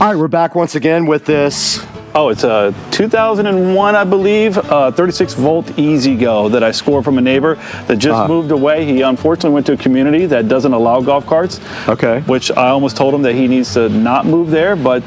All right, we're back once again with this. Oh, it's a 2001, I believe, 36 volt Easy Go that I scored from a neighbor that just moved away. He unfortunately went to a community that doesn't allow golf carts. Okay. Which I almost told him that he needs to not move there, but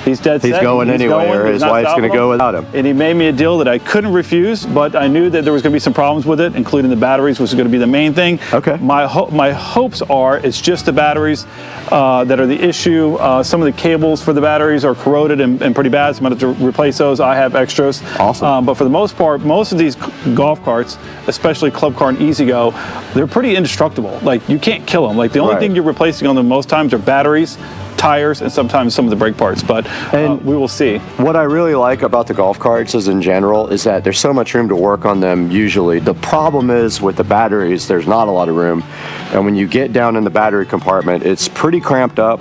he's dead set. He's going anyway, or his wife's going to go without him. And he made me a deal that I couldn't refuse, but I knew that there was going to be some problems with it, including the batteries, which is going to be the main thing. Okay. My hopes are it's just the batteries that are the issue. Some of the cables for the batteries are corroded and pretty bad, so I'm going to have to replace those. I have extras. Awesome. But for the most part, most of these golf carts, especially Club Car and Easy Go, they're pretty indestructible. Like, you can't kill them. Like, the only thing you're replacing on them most times are batteries, tires, and sometimes some of the brake parts, but we will see. What I really like about the golf carts is in general is that there's so much room to work on them usually. The problem is with the batteries, there's not a lot of room. And when you get down in the battery compartment, it's pretty cramped up.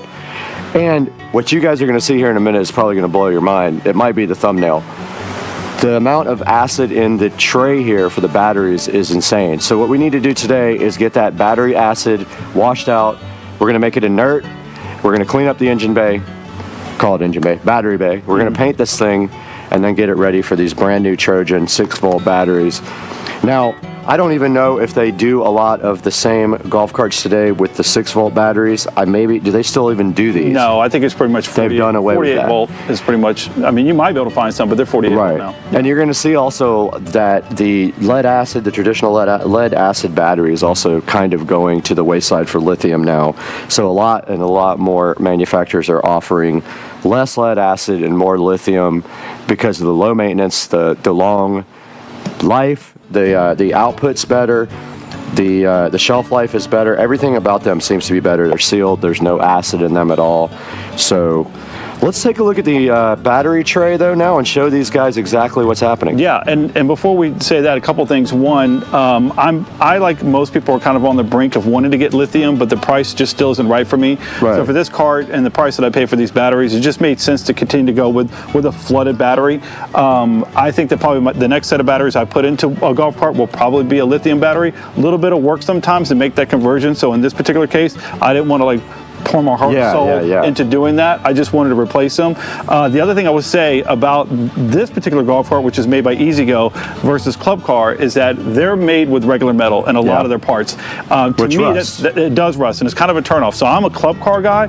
And what you guys are going to see here in a minute is probably going to blow your mind. It might be the thumbnail. The amount of acid in the tray here for the batteries is insane. So what we need to do today is get that battery acid washed out. We're going to make it inert. We're going to clean up the engine bay, call it engine bay, battery bay. We're going to paint this thing and then get it ready for these brand new Trojan 6-volt batteries. Now, I don't even know if they do a lot of the same golf carts today with the 6-volt batteries. Do they still even do these? No, I think it's pretty much 48, they've done away with that. 48 volt is pretty much, I mean, you might be able to find some, but they're 48 volt now. And you're going to see also that the lead acid, the traditional lead acid battery is also kind of going to the wayside for lithium now. So a lot more manufacturers are offering less lead acid and more lithium because of the low maintenance, the long life, the output's better, the shelf life is better. Everything about them seems to be better. They're sealed. There's no acid in them at all. So let's take a look at the battery tray though now and show these guys exactly what's happening. Yeah, and before we say that, a couple things. One, I like most people are kind of on the brink of wanting to get lithium, but the price just still isn't right for me. Right. So for this cart and the price that I pay for these batteries, it just made sense to continue to go with a flooded battery. I think that probably the next set of batteries I put into a golf cart will probably be a lithium battery. A little bit of work sometimes to make that conversion. So in this particular case, I didn't want to like pour my heart and soul into doing that. I just wanted to replace them. The other thing I would say about this particular golf cart, which is made by Easy Go versus Club Car, is that they're made with regular metal in a lot of their parts. To me, it does rust, and it's kind of a turnoff. So I'm a Club Car guy.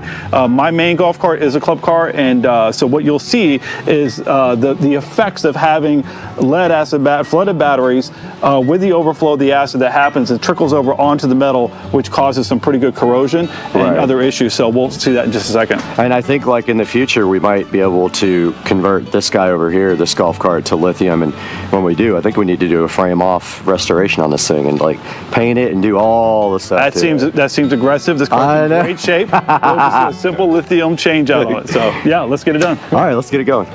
My main golf cart is a Club Car, and so what you'll see is the effects of having lead acid flooded batteries with the overflow of the acid that happens and trickles over onto the metal, which causes some pretty good corrosion and other issues. So we'll see that in just a second. And I think like in the future, we might be able to convert this guy over here, this golf cart, to lithium. And when we do, I think we need to do a frame off restoration on this thing and like paint it and do all the stuff. That seems aggressive. This car's in great shape. We'll just do a simple lithium change out on it. So yeah, let's get it done. All right, let's get it going.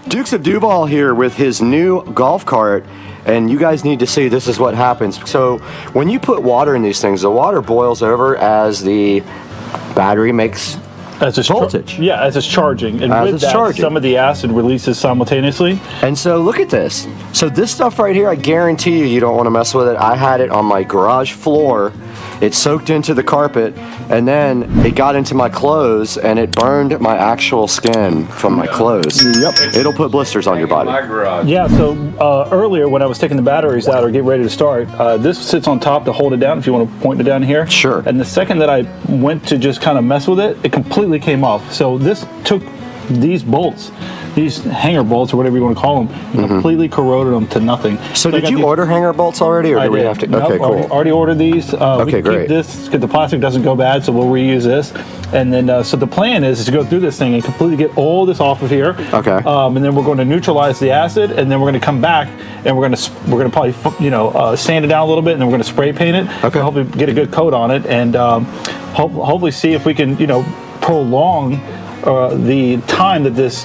Dukes of Duval here with his new golf cart. And you guys need to see this is what happens. So when you put water in these things, the water boils over as the battery makes voltage. As it's charging. And with that, some of the acid releases simultaneously. And so look at this. So this stuff right here, I guarantee you don't want to mess with it. I had it on my garage floor. It soaked into the carpet, and then it got into my clothes, and it burned my actual skin from my clothes. Yep. It'll put blisters on your body. Yeah, so earlier when I was taking the batteries out or getting ready to start, this sits on top to hold it down if you want to point it down here. Sure. And the second that I went to just kind of mess with it, it completely came off. So this took these bolts, these hanger bolts or whatever you want to call them, and completely corroded them to nothing. So did you order hanger bolts already, or do we have to? Nope, okay, cool. Already ordered these. Okay, great. Keep this because the plastic doesn't go bad, so we'll reuse this. And then, so the plan is to go through this thing and completely get all this off of here. Okay. And then we're going to neutralize the acid, and then we're going to come back and we're going to probably sand it down a little bit, and then we're going to spray paint it. Okay. Hopefully get a good coat on it, and hopefully see if we can prolong the time that this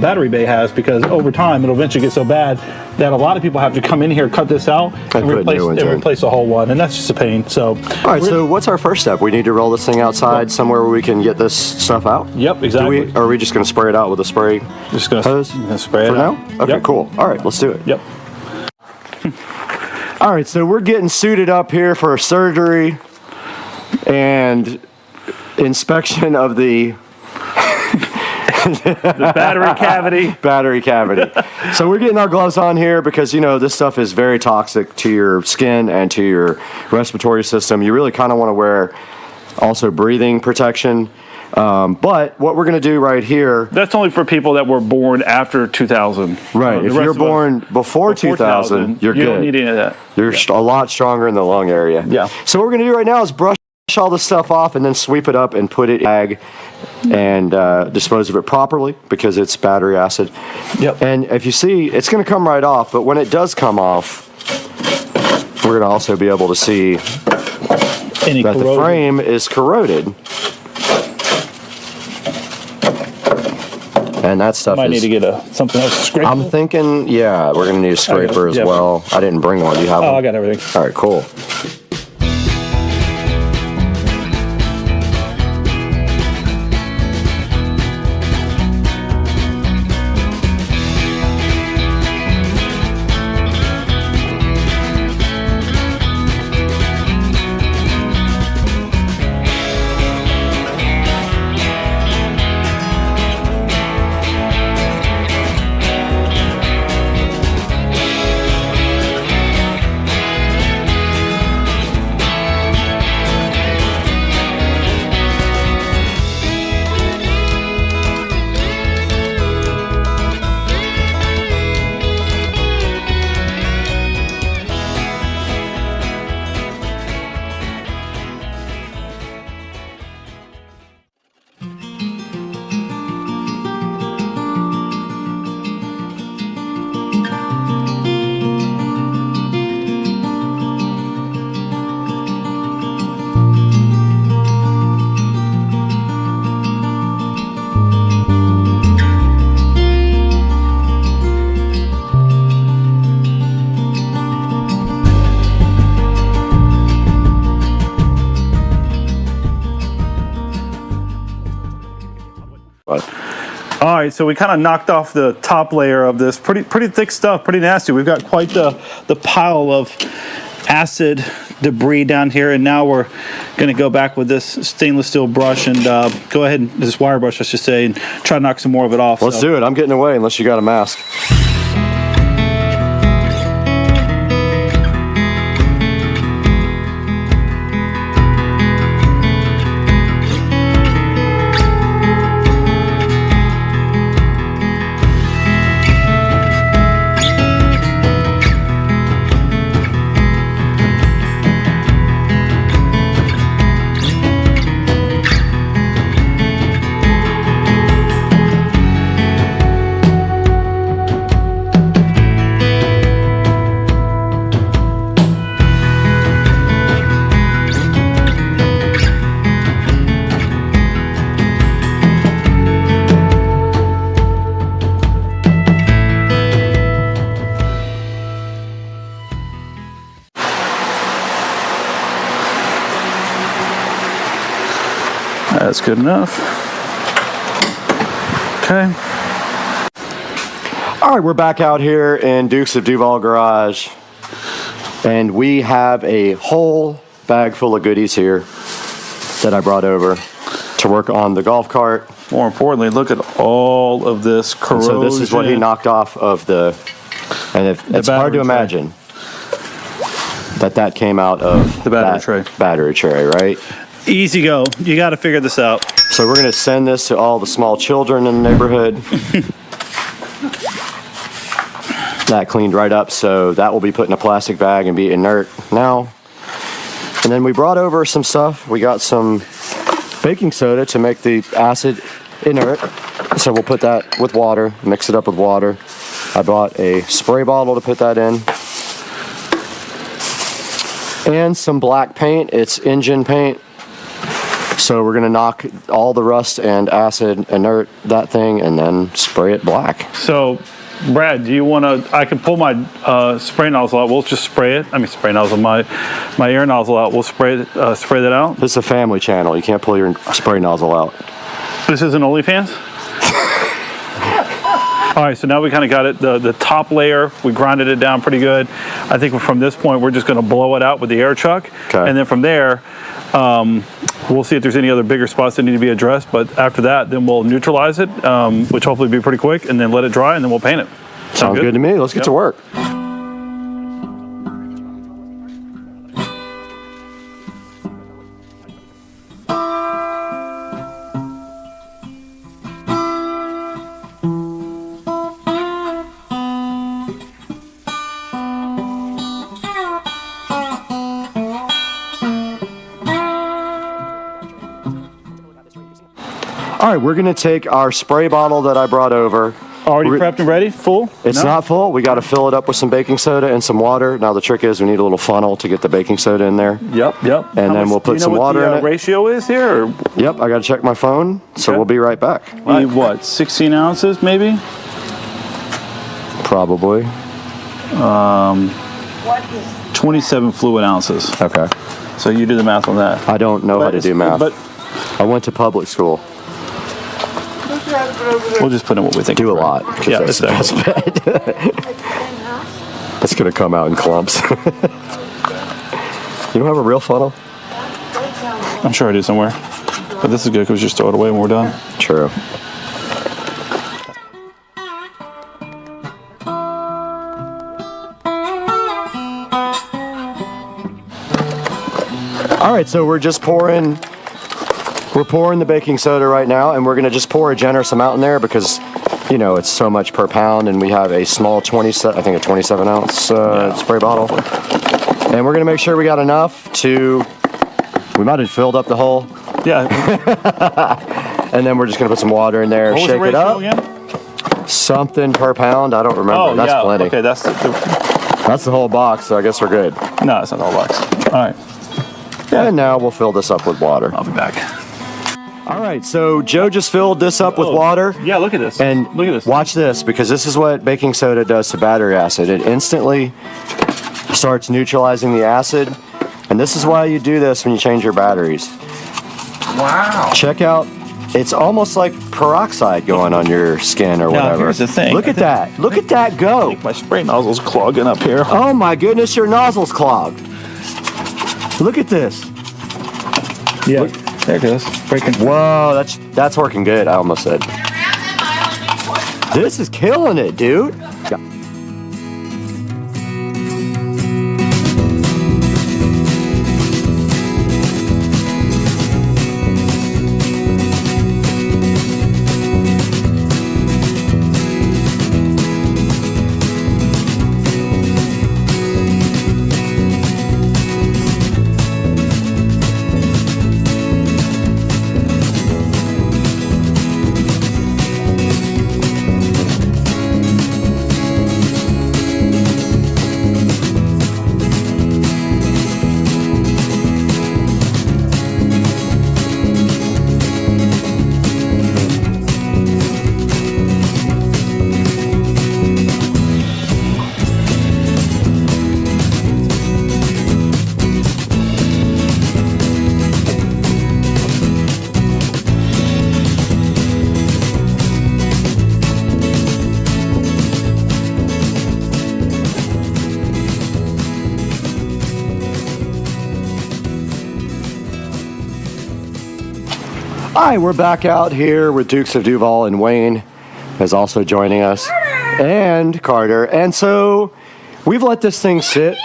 battery bay has, because over time it'll eventually get so bad that a lot of people have to come in here, cut this out, and replace the whole one, and that's just a pain. So, all right. So what's our first step? We need to roll this thing outside somewhere where we can get this stuff out. Yep, exactly. Are we just going to spray it out with a spray? Just going to spray it for out now. Okay, cool. All right, let's do it. Yep. All right, so we're getting suited up here for surgery and inspection of the the battery cavity. Battery cavity. So we're getting our gloves on here because, you know, this stuff is very toxic to your skin and to your respiratory system. You really kind of want to wear also breathing protection. But what we're going to do right here. That's only for people that were born after 2000. Right. If you're born before 2000, you're good. You don't need any of that. You're a lot stronger in the lung area. Yeah. So what we're going to do right now is brush all this stuff off and then sweep it up and put it in a bag and dispose of it properly because it's battery acid. Yep. And if you see, it's going to come right off, but when it does come off, we're going to also be able to see that the frame is corroded. And that stuff might need to get something else to scrape. I'm thinking, yeah, we're going to need a scraper as well. I didn't bring one. Do you have one? Oh, I got everything. All right, cool. All right, so we kind of knocked off the top layer of this pretty thick stuff, pretty nasty. We've got quite the pile of acid debris down here, and now we're going to go back with this stainless steel brush and go ahead and this wire brush, I should say, and try to knock some more of it off. Let's do it. I'm getting away unless you got a mask. That's good enough. Okay. All right, we're back out here in Dukes of Duval Garage, and we have a whole bag full of goodies here that I brought over to work on the golf cart. More importantly, look at all of this corrosion. So this is what he knocked off of the, and it's hard to imagine that came out of the battery tray. Battery tray, right? Easy go. You got to figure this out. So we're going to send this to all the small children in the neighborhood. That cleaned right up, so that will be put in a plastic bag and be inert now. And then we brought over some stuff. We got some baking soda to make the acid inert. So we'll put that with water, mix it up with water. I bought a spray bottle to put that in. And some black paint. It's engine paint. So we're gonna knock all the rust and acid, inert that thing, and then spray it black. So, Brad, do you want to? I can pull my spray nozzle out. We'll just spray it. I mean, spray nozzle, my air nozzle out. We'll spray that out. This is a family channel. You can't pull your spray nozzle out. This isn't OnlyFans. All right, so now we kind of got it. The top layer, we grinded it down pretty good. I think from this point, we're just going to blow it out with the air chuck, okay. And then from there. We'll see if there's any other bigger spots that need to be addressed, but after that, then we'll neutralize it, which hopefully will be pretty quick, and then let it dry, and then we'll paint it. Sounds good to me. Let's get to work. All right, we're gonna take our spray bottle that I brought over. Already prepped and ready? Full? It's not full. We got to fill it up with some baking soda and some water. Now the trick is we need a little funnel to get the baking soda in there. Yep. And then we'll put some water in it. Ratio is here? Or? Yep, I got to check my phone, so we'll be right back. We need what, 16 ounces maybe? Probably. 27 fluid ounces. Okay. So you do the math on that. I don't know how to do math. But I went to public school. we'll just put in what we think. Do a is right. lot. Yeah, that's bad. It's gonna come out in clumps. You don't have a real funnel? I'm sure I do somewhere. But this is good because we just throw it away when we're done. True. All right, so we're pouring the baking soda right now, and we're gonna just pour a generous amount in there because, you know, it's so much per pound, and we have a small 27 ounce spray bottle. And we're gonna make sure we got enough we might have filled up the hole. Yeah. And then we're just gonna put some water in there, shake it up. Again? Something per pound, I don't remember. That's plenty. Okay, that's the whole box, so I guess we're good. No, it's not the whole box. All right. Yeah. And now we'll fill this up with water. I'll be back. All right, so Joe just filled this up with water. Yeah, look at this. And look at this. Watch this, because this is what baking soda does to battery acid. It instantly starts neutralizing the acid. And this is why you do this when you change your batteries. Wow. Check out, it's almost like peroxide going on your skin or whatever. Now, here's the thing. Look at that. Look at that go. My spray nozzle's clogging up here. Oh my goodness, your nozzle's clogged. Look at this. Yeah. There it goes. Breaking. Whoa, that's working good, I almost said. This is killing it, dude. Yeah. Hi, we're back out here with Dukes of Duval, and Wayne is also joining us, and Carter. And so we've let this thing sit.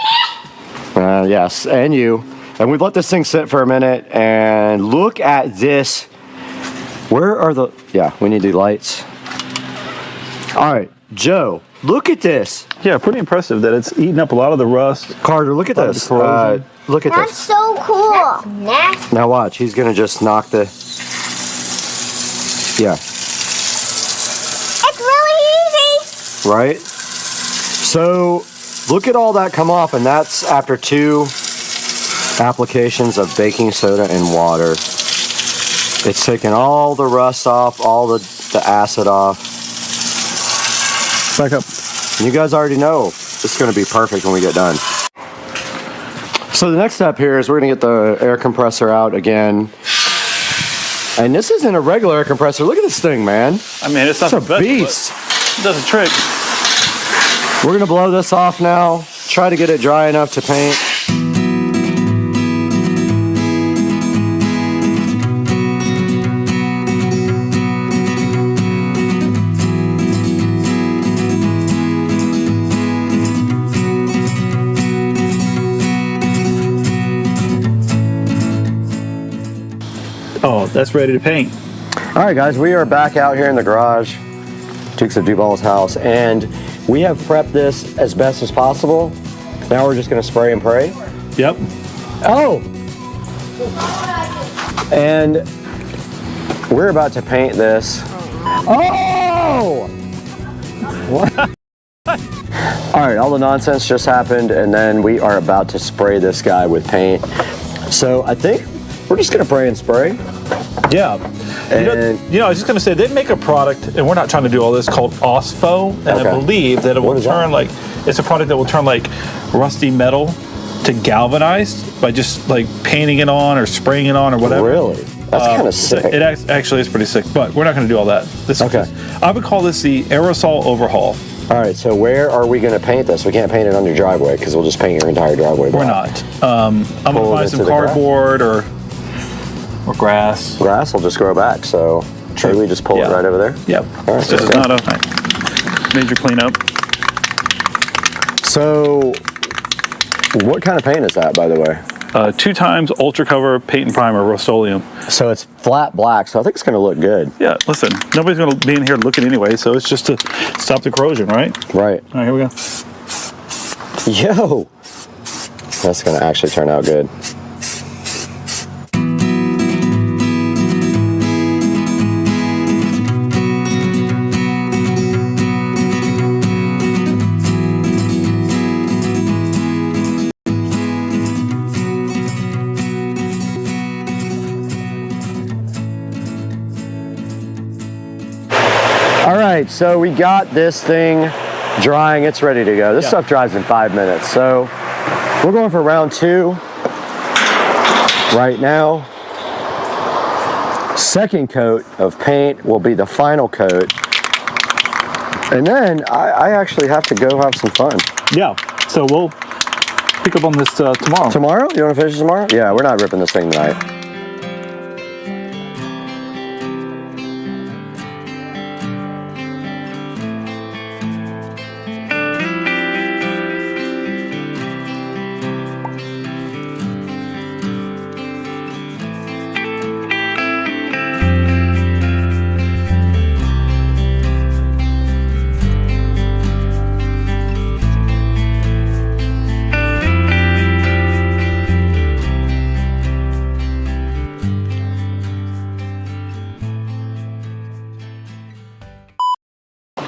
Yes, and you. And we've let this thing sit for a minute, and look at this. Where are the... Yeah, we need the lights. All right, Joe, look at this. Yeah, pretty impressive that it's eating up a lot of the rust. Carter, look at this. Look at That's this. so cool. That's nasty. Now watch, he's going to just knock the... Yeah. It's really easy. Right? So look at all that come off, and that's after 2 applications of baking soda and water. It's taken all the rust off, all the acid off. Back up. You guys already know it's going to be perfect when we get done. So the next step here is we're going to get the air compressor out again. And this isn't a regular air compressor. Look at this thing, man. I mean, it's not a the best, beast. It does a trick. We're going to blow this off now. Try to get it dry enough to paint. Oh, that's ready to paint. All right, guys, we are back out here in the garage, Dukes of Duval's house, and we have prepped this as best as possible. Now we're just gonna spray and pray. Yep. Oh! And we're about to paint this. Oh! What? All right, all the nonsense just happened, and then we are about to spray this guy with paint. So I think we're just gonna pray and spray. Yeah. And you know, I was just gonna say they make a product, and we're not trying to do all this, called OSFO, and Okay. I believe that it will turn like, it's a product that will turn like rusty metal to galvanized by just like painting it on or spraying it on or whatever. Really? That's kind of sick. It actually is pretty sick, but we're not gonna do all that. This Okay. I would call this the aerosol overhaul. All right, so where are we gonna paint this? We can't paint it on your driveway because we'll just paint your entire driveway We're black. not. I'm gonna Pull it buy into some the grass? cardboard or grass. Grass will just grow back, so maybe we just pull it right over there? Yep. All right, This is okay. not a major cleanup. So, what kind of paint is that, by the way? 2 times Ultra Cover Paint and Primer Rust-Oleum. So it's flat black, so I think it's gonna look good. Yeah, listen, nobody's gonna be in here looking anyway, so it's just to stop the corrosion, right? Right. All right, here we go. Yo! That's gonna actually turn out good. All right, so we got this thing drying. It's ready to go. This stuff dries in 5 minutes. So we're going for round 2 right now. Second coat of paint will be the final coat. And then I actually have to go have some fun. Yeah, so we'll pick up on this tomorrow. Tomorrow? You want to finish it tomorrow? Yeah, we're not ripping this thing tonight.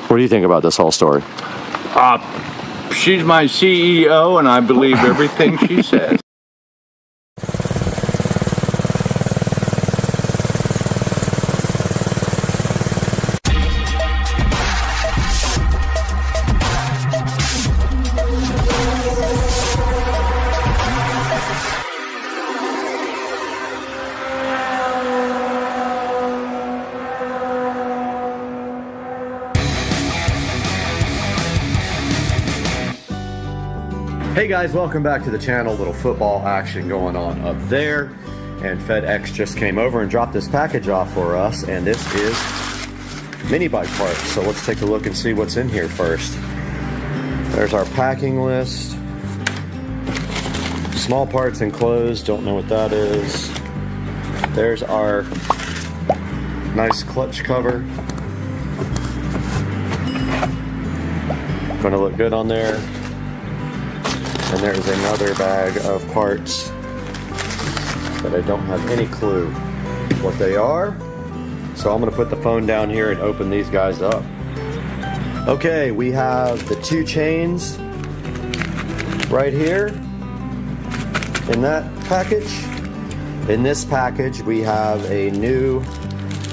What do you think about this whole story? She's my CEO, and I believe everything she says. Hey guys, welcome back to the channel. Little football action going on up there. And FedEx just came over and dropped this package off for us, and this is mini bike parts. So let's take a look and see what's in here first. There's our packing list. Small parts enclosed, don't know what that is. There's our nice clutch cover. Gonna look good on there. And there's another bag of parts that I don't have any clue what they are. So I'm gonna put the phone down here and open these guys up. Okay, we have the 2 chains right here in that package. In this package, we have a new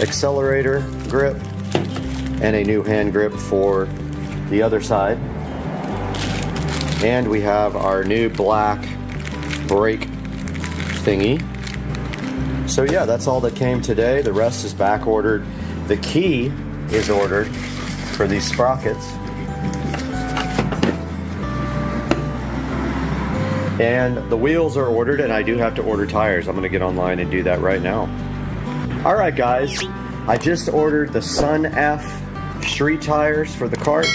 accelerator grip and a new hand grip for the other side. And we have our new black brake thingy. So yeah, that's all that came today. The rest is back ordered. The key is ordered for these sprockets. And the wheels are ordered, and I do have to order tires. I'm gonna get online and do that right now. All right guys, I just ordered the Sun F street tires for the cart.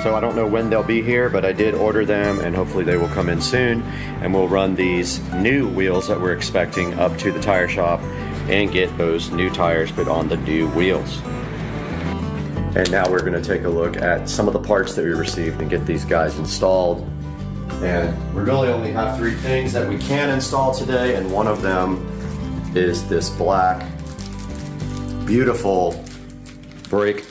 So I don't know when they'll be here, but I did order them, and hopefully they will come in soon. And we'll run these new wheels that we're expecting up to the tire shop and get those new tires put on the new wheels. And now we're going to take a look at some of the parts that we received and get these guys installed. And we really only have 3 things that we can install today, and one of them is this black, beautiful brake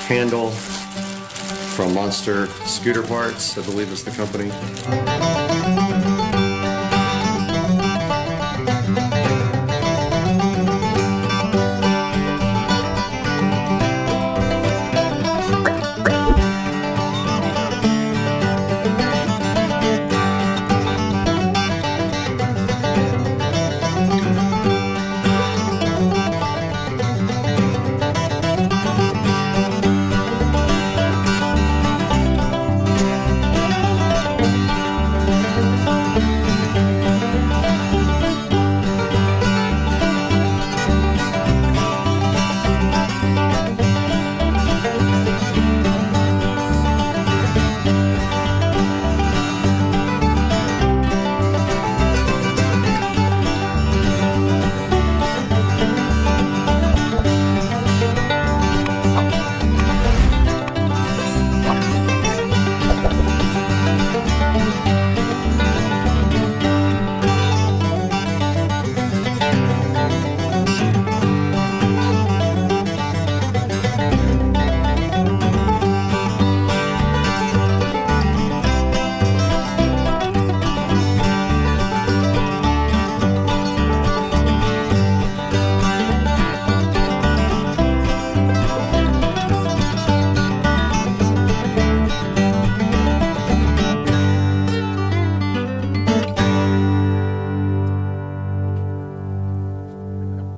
handle from Monster Scooter Parts, I believe is the company.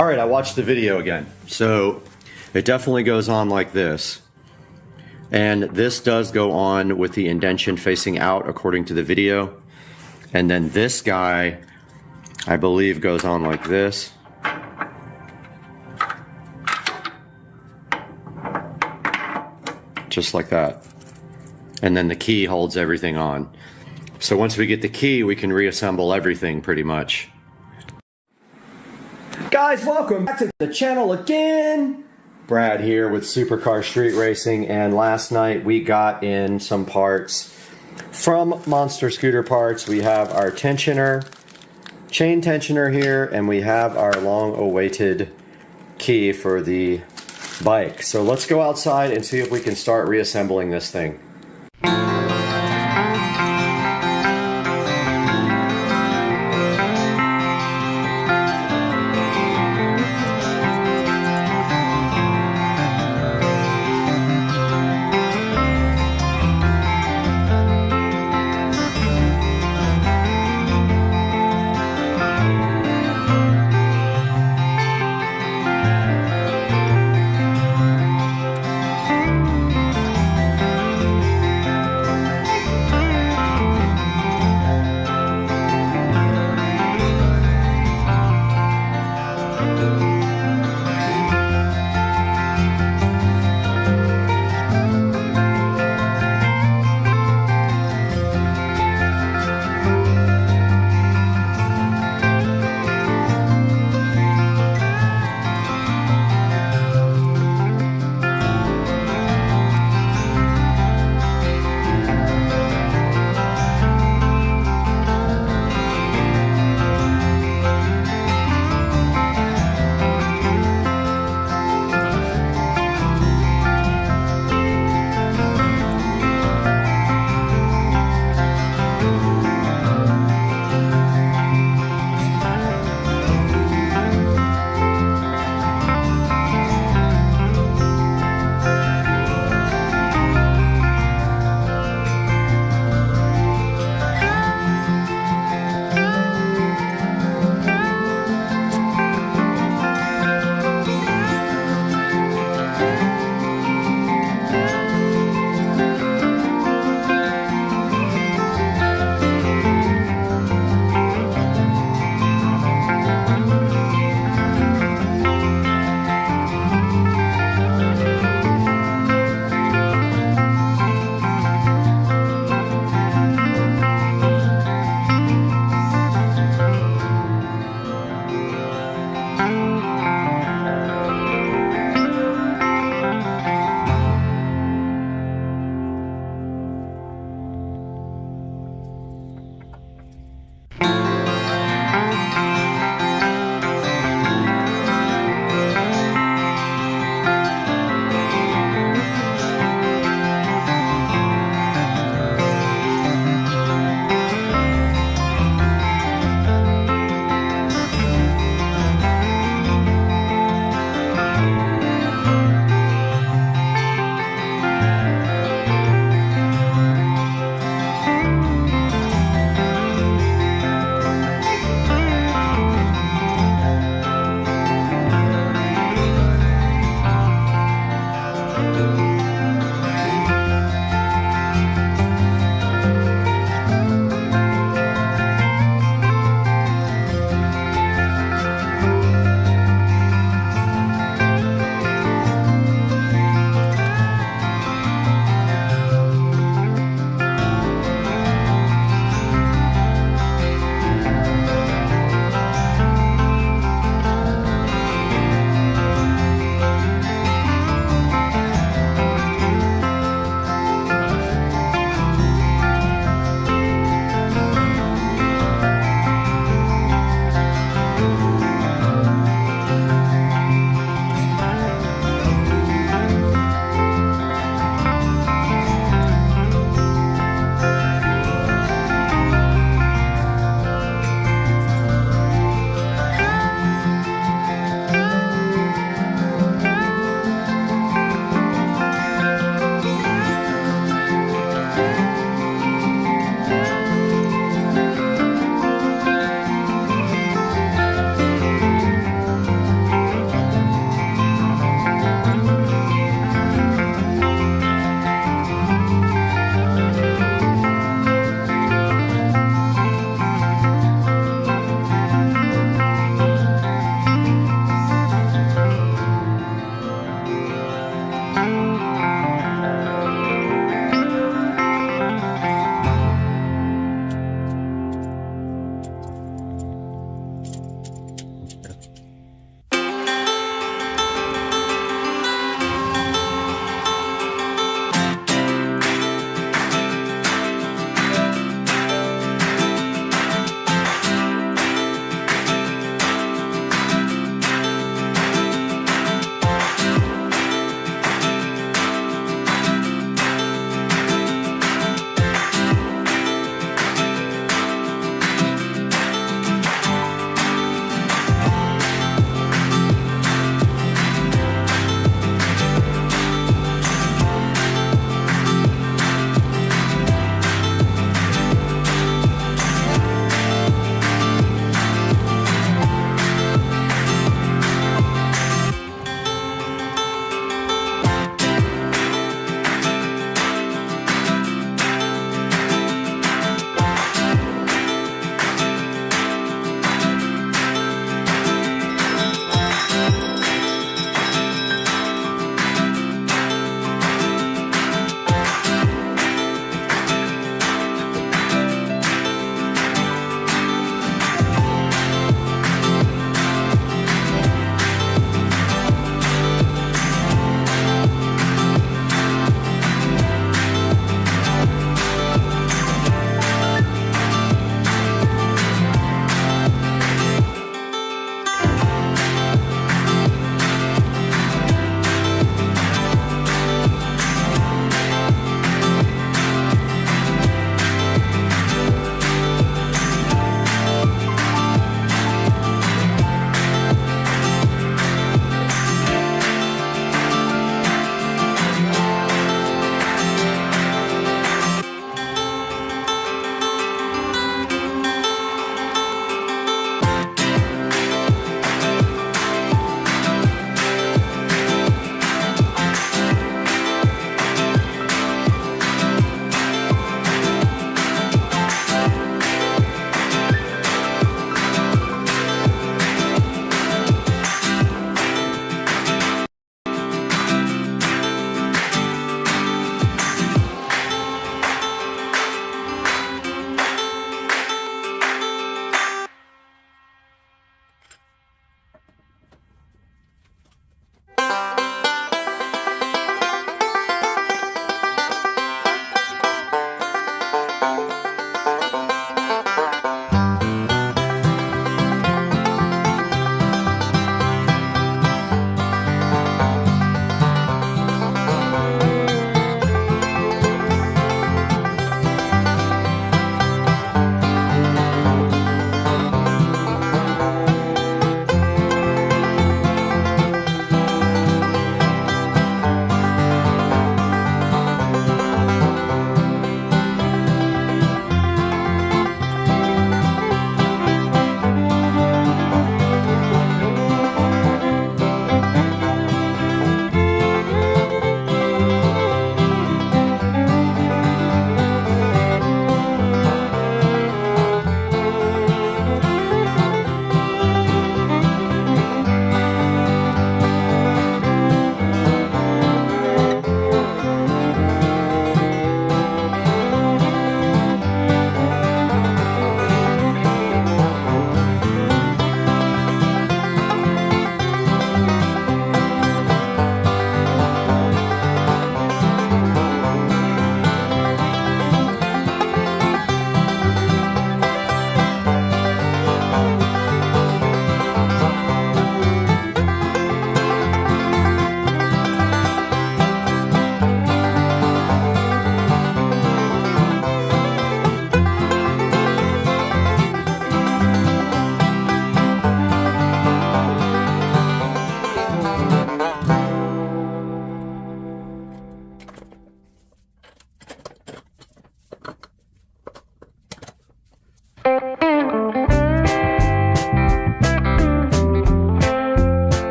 All right, I watched the video again. So it definitely goes on like this. And this does go on with the indentation facing out according to the video. And then this guy, I believe, goes on like this. Just like that. And then the key holds everything on. So once we get the key, we can reassemble everything pretty much. Guys, welcome back to the channel again. Brad here with Supercar Street Racing, and last night we got in some parts from Monster Scooter Parts. We have our tensioner, chain tensioner here, and we have our long-awaited key for the bike. So let's go outside and see if we can start reassembling this thing.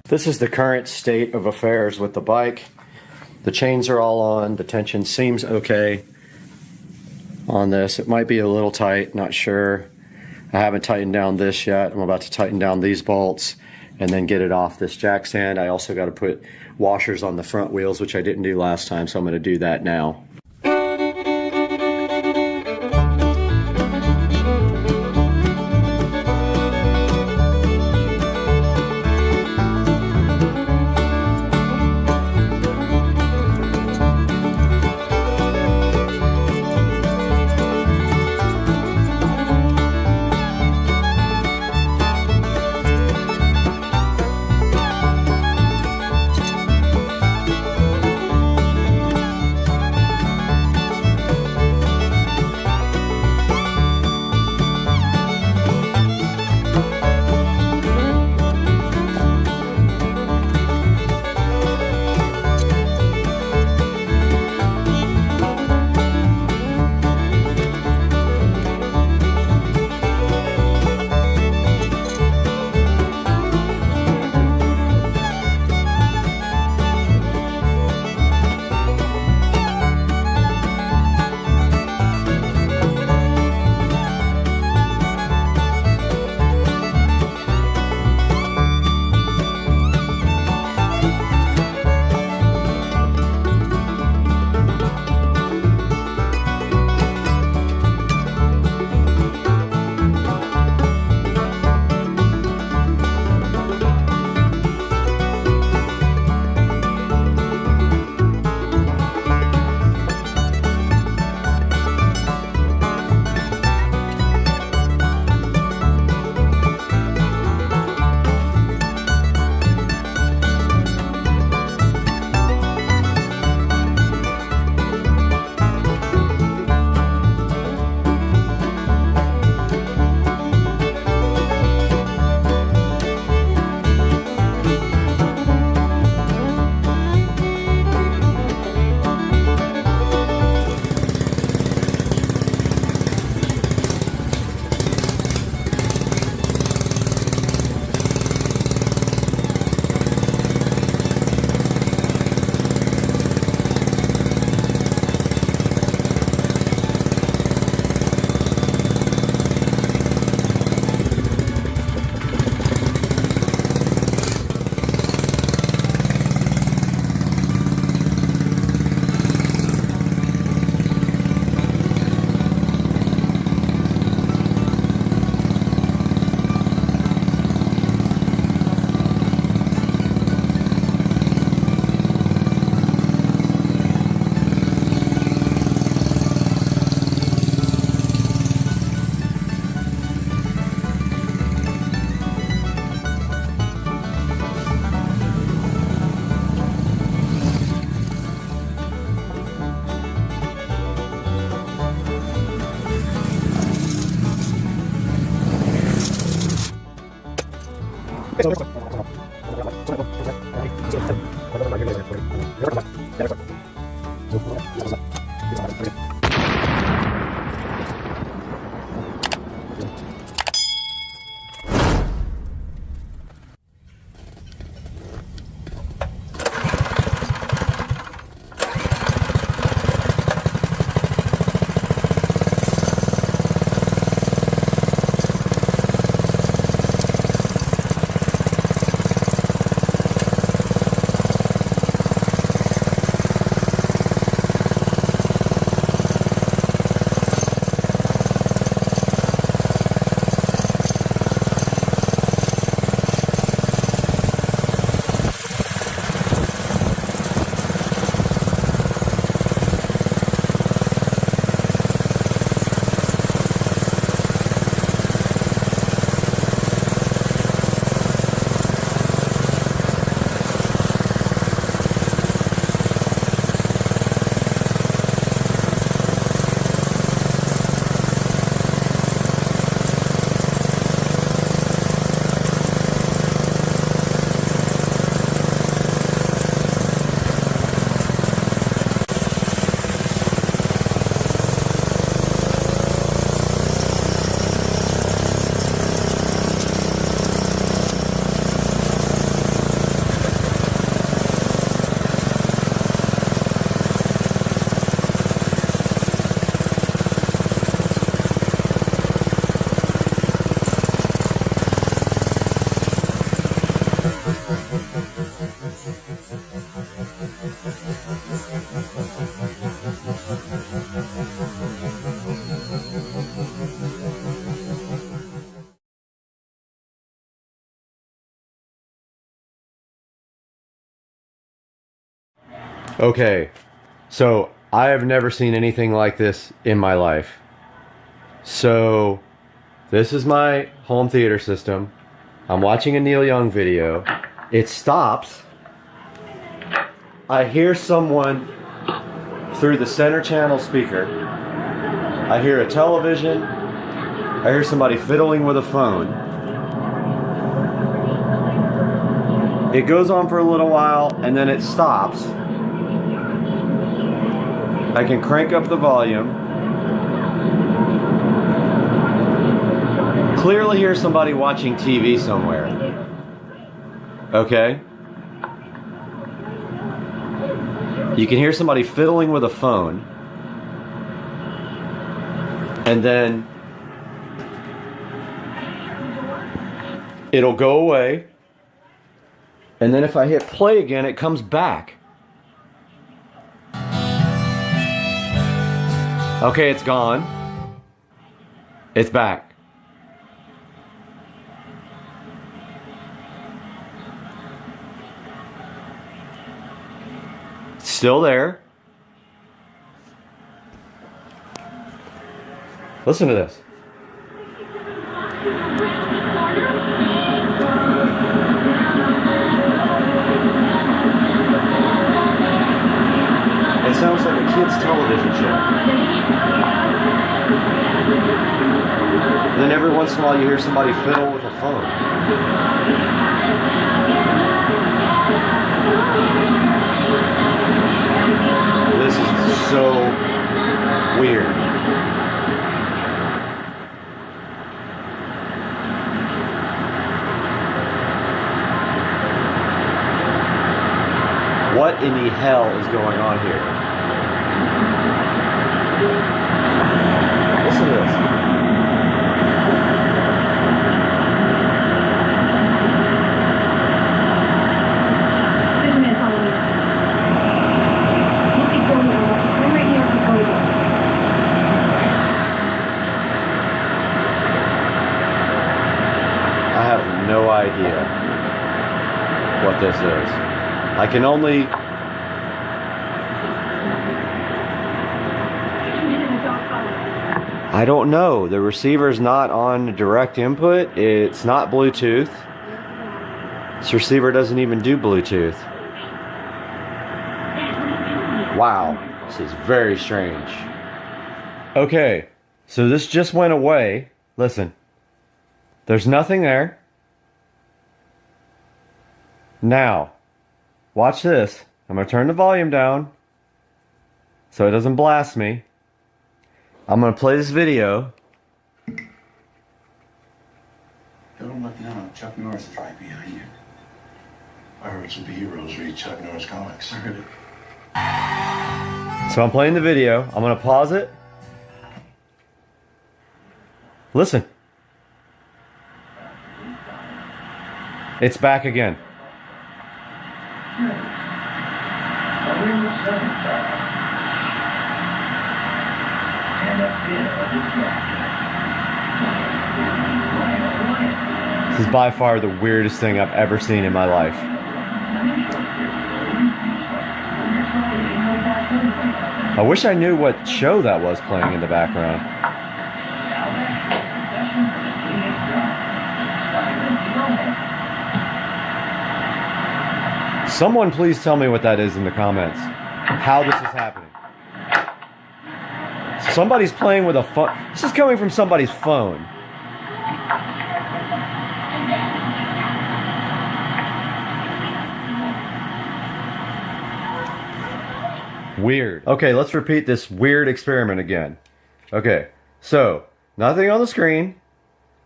This is the current state of affairs with the bike. The chains are all on. The tension seems okay on this. It might be a little tight, not sure. I haven't tightened down this yet. I'm about to tighten down these bolts and then get it off this jack stand. I also got to put washers on the front wheels, which I didn't do last time, so I'm going to do that now. Okay, so I have never seen anything like this in my life. So this is my home theater system. I'm watching a Neil Young video. It stops. I hear someone through the center channel speaker. I hear a television. I hear somebody fiddling with a phone. It goes on for a little while and then it stops. I can crank up the volume. Clearly hear somebody watching TV somewhere. Okay? You can hear somebody fiddling with a phone. And then it'll go away. And then if I hit play again, it comes back. Okay, it's gone. It's back. It's still there. Listen to this. It sounds like a kid's television show. And then every once in a while you hear somebody fiddle with a phone. This is so weird. What in the hell is going on here? Listen to this. I have no idea what this is. I can only... I don't know. The receiver's not on direct input. It's not Bluetooth. This receiver doesn't even do Bluetooth. Wow. This is very strange. Okay. So this just went away. Listen. There's nothing there. Now, watch this. I'm going to turn the volume down so it doesn't blast me. I'm going to play this video. Don't look now. Chuck Norris is right behind you. I heard some heroes read Chuck Norris comics. I heard it. So I'm playing the video. I'm going to pause it. Listen. It's back again. This is by far the weirdest thing I've ever seen in my life. I wish I knew what show that was playing in the background. Someone please tell me what that is in the comments. How this is happening. Somebody's playing with a phone. This is coming from somebody's phone. Weird. Okay, let's repeat this weird experiment again. Okay, so nothing on the screen.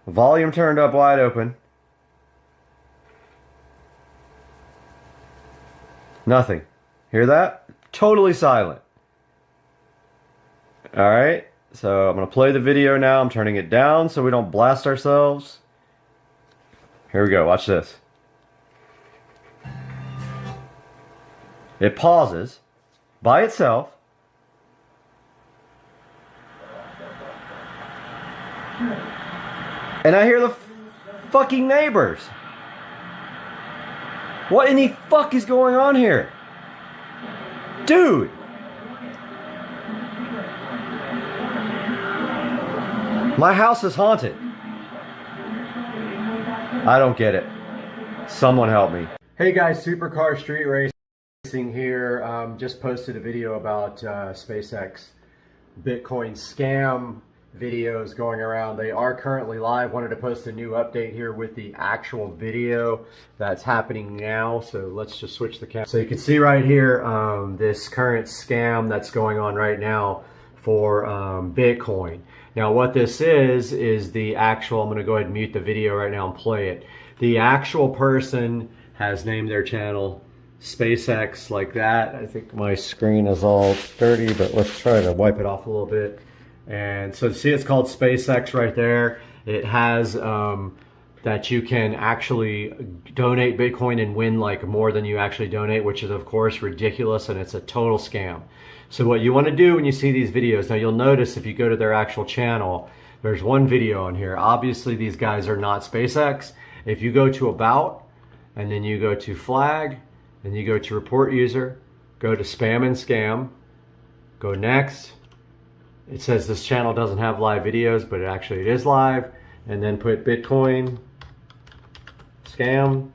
Volume turned up wide open. Nothing. Hear that? Totally silent. Alright, so I'm going to play the video now. I'm turning it down so we don't blast ourselves. Here we go, watch this. It pauses by itself. And I hear the fucking neighbors. What in the fuck is going on here? Dude! My house is haunted. I don't get it. Someone help me. Hey guys, Supercar Street Racing here. Just posted a video about SpaceX Bitcoin scam videos going around. They are currently live. Wanted to post a new update here with the actual video that's happening now. So let's just switch the camera. So you can see right here this current scam that's going on right now for Bitcoin. Now what this is the actual, I'm going to go ahead and mute the video right now and play it. The actual person has named their channel SpaceX like that. I think my screen is all dirty, but let's try to wipe it off a little bit. And so see, it's called SpaceX right there. It has that you can actually donate Bitcoin and win like more than you actually donate, which is of course ridiculous, and it's a total scam. So what you want to do when you see these videos, now you'll notice if you go to their actual channel, there's one video on here. Obviously these guys are not SpaceX. If you go to About, and then you go to Flag, and you go to Report User, go to Spam and Scam, go Next. It says this channel doesn't have live videos, but it is live. And then put Bitcoin, Scam,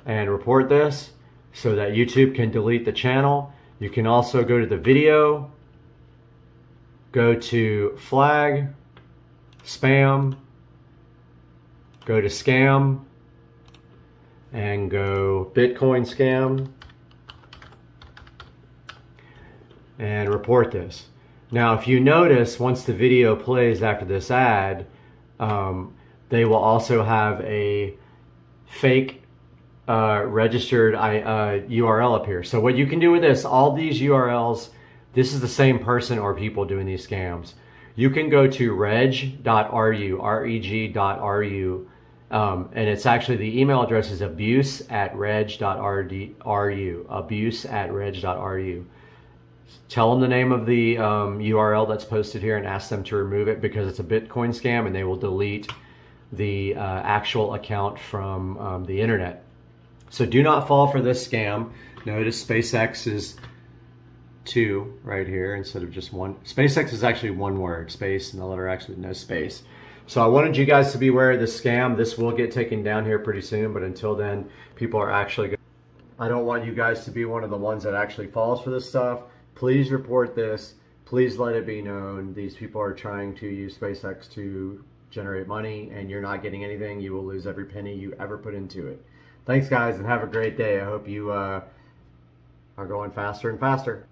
and report this so that YouTube can delete the channel. You can also go to the video, go to Flag, Spam, go to Scam, and go Bitcoin Scam, and report this. Now, if you notice, once the video plays after this ad, they will also have a fake registered URL up here. So what you can do with this, all these URLs, this is the same person or people doing these scams. You can go to reg.ru, reg.ru, and it's actually, the email address is abuse@reg.ru, abuse@reg.ru. Tell them the name of the URL that's posted here and ask them to remove it because it's a Bitcoin scam, and they will delete the actual account from the internet. So do not fall for this scam. Notice SpaceX is 2 right here instead of just 1. SpaceX is actually 1 word, space, and the letter actually no space. So I wanted you guys to be aware of this scam. This will get taken down here pretty soon, but until then, people are actually I don't want you guys to be one of the ones that actually falls for this stuff. Please report this. Please let it be known. These people are trying to use SpaceX to generate money, and you're not getting anything. You will lose every penny you ever put into it. Thanks, guys, and have a great day. I hope you are going faster and faster.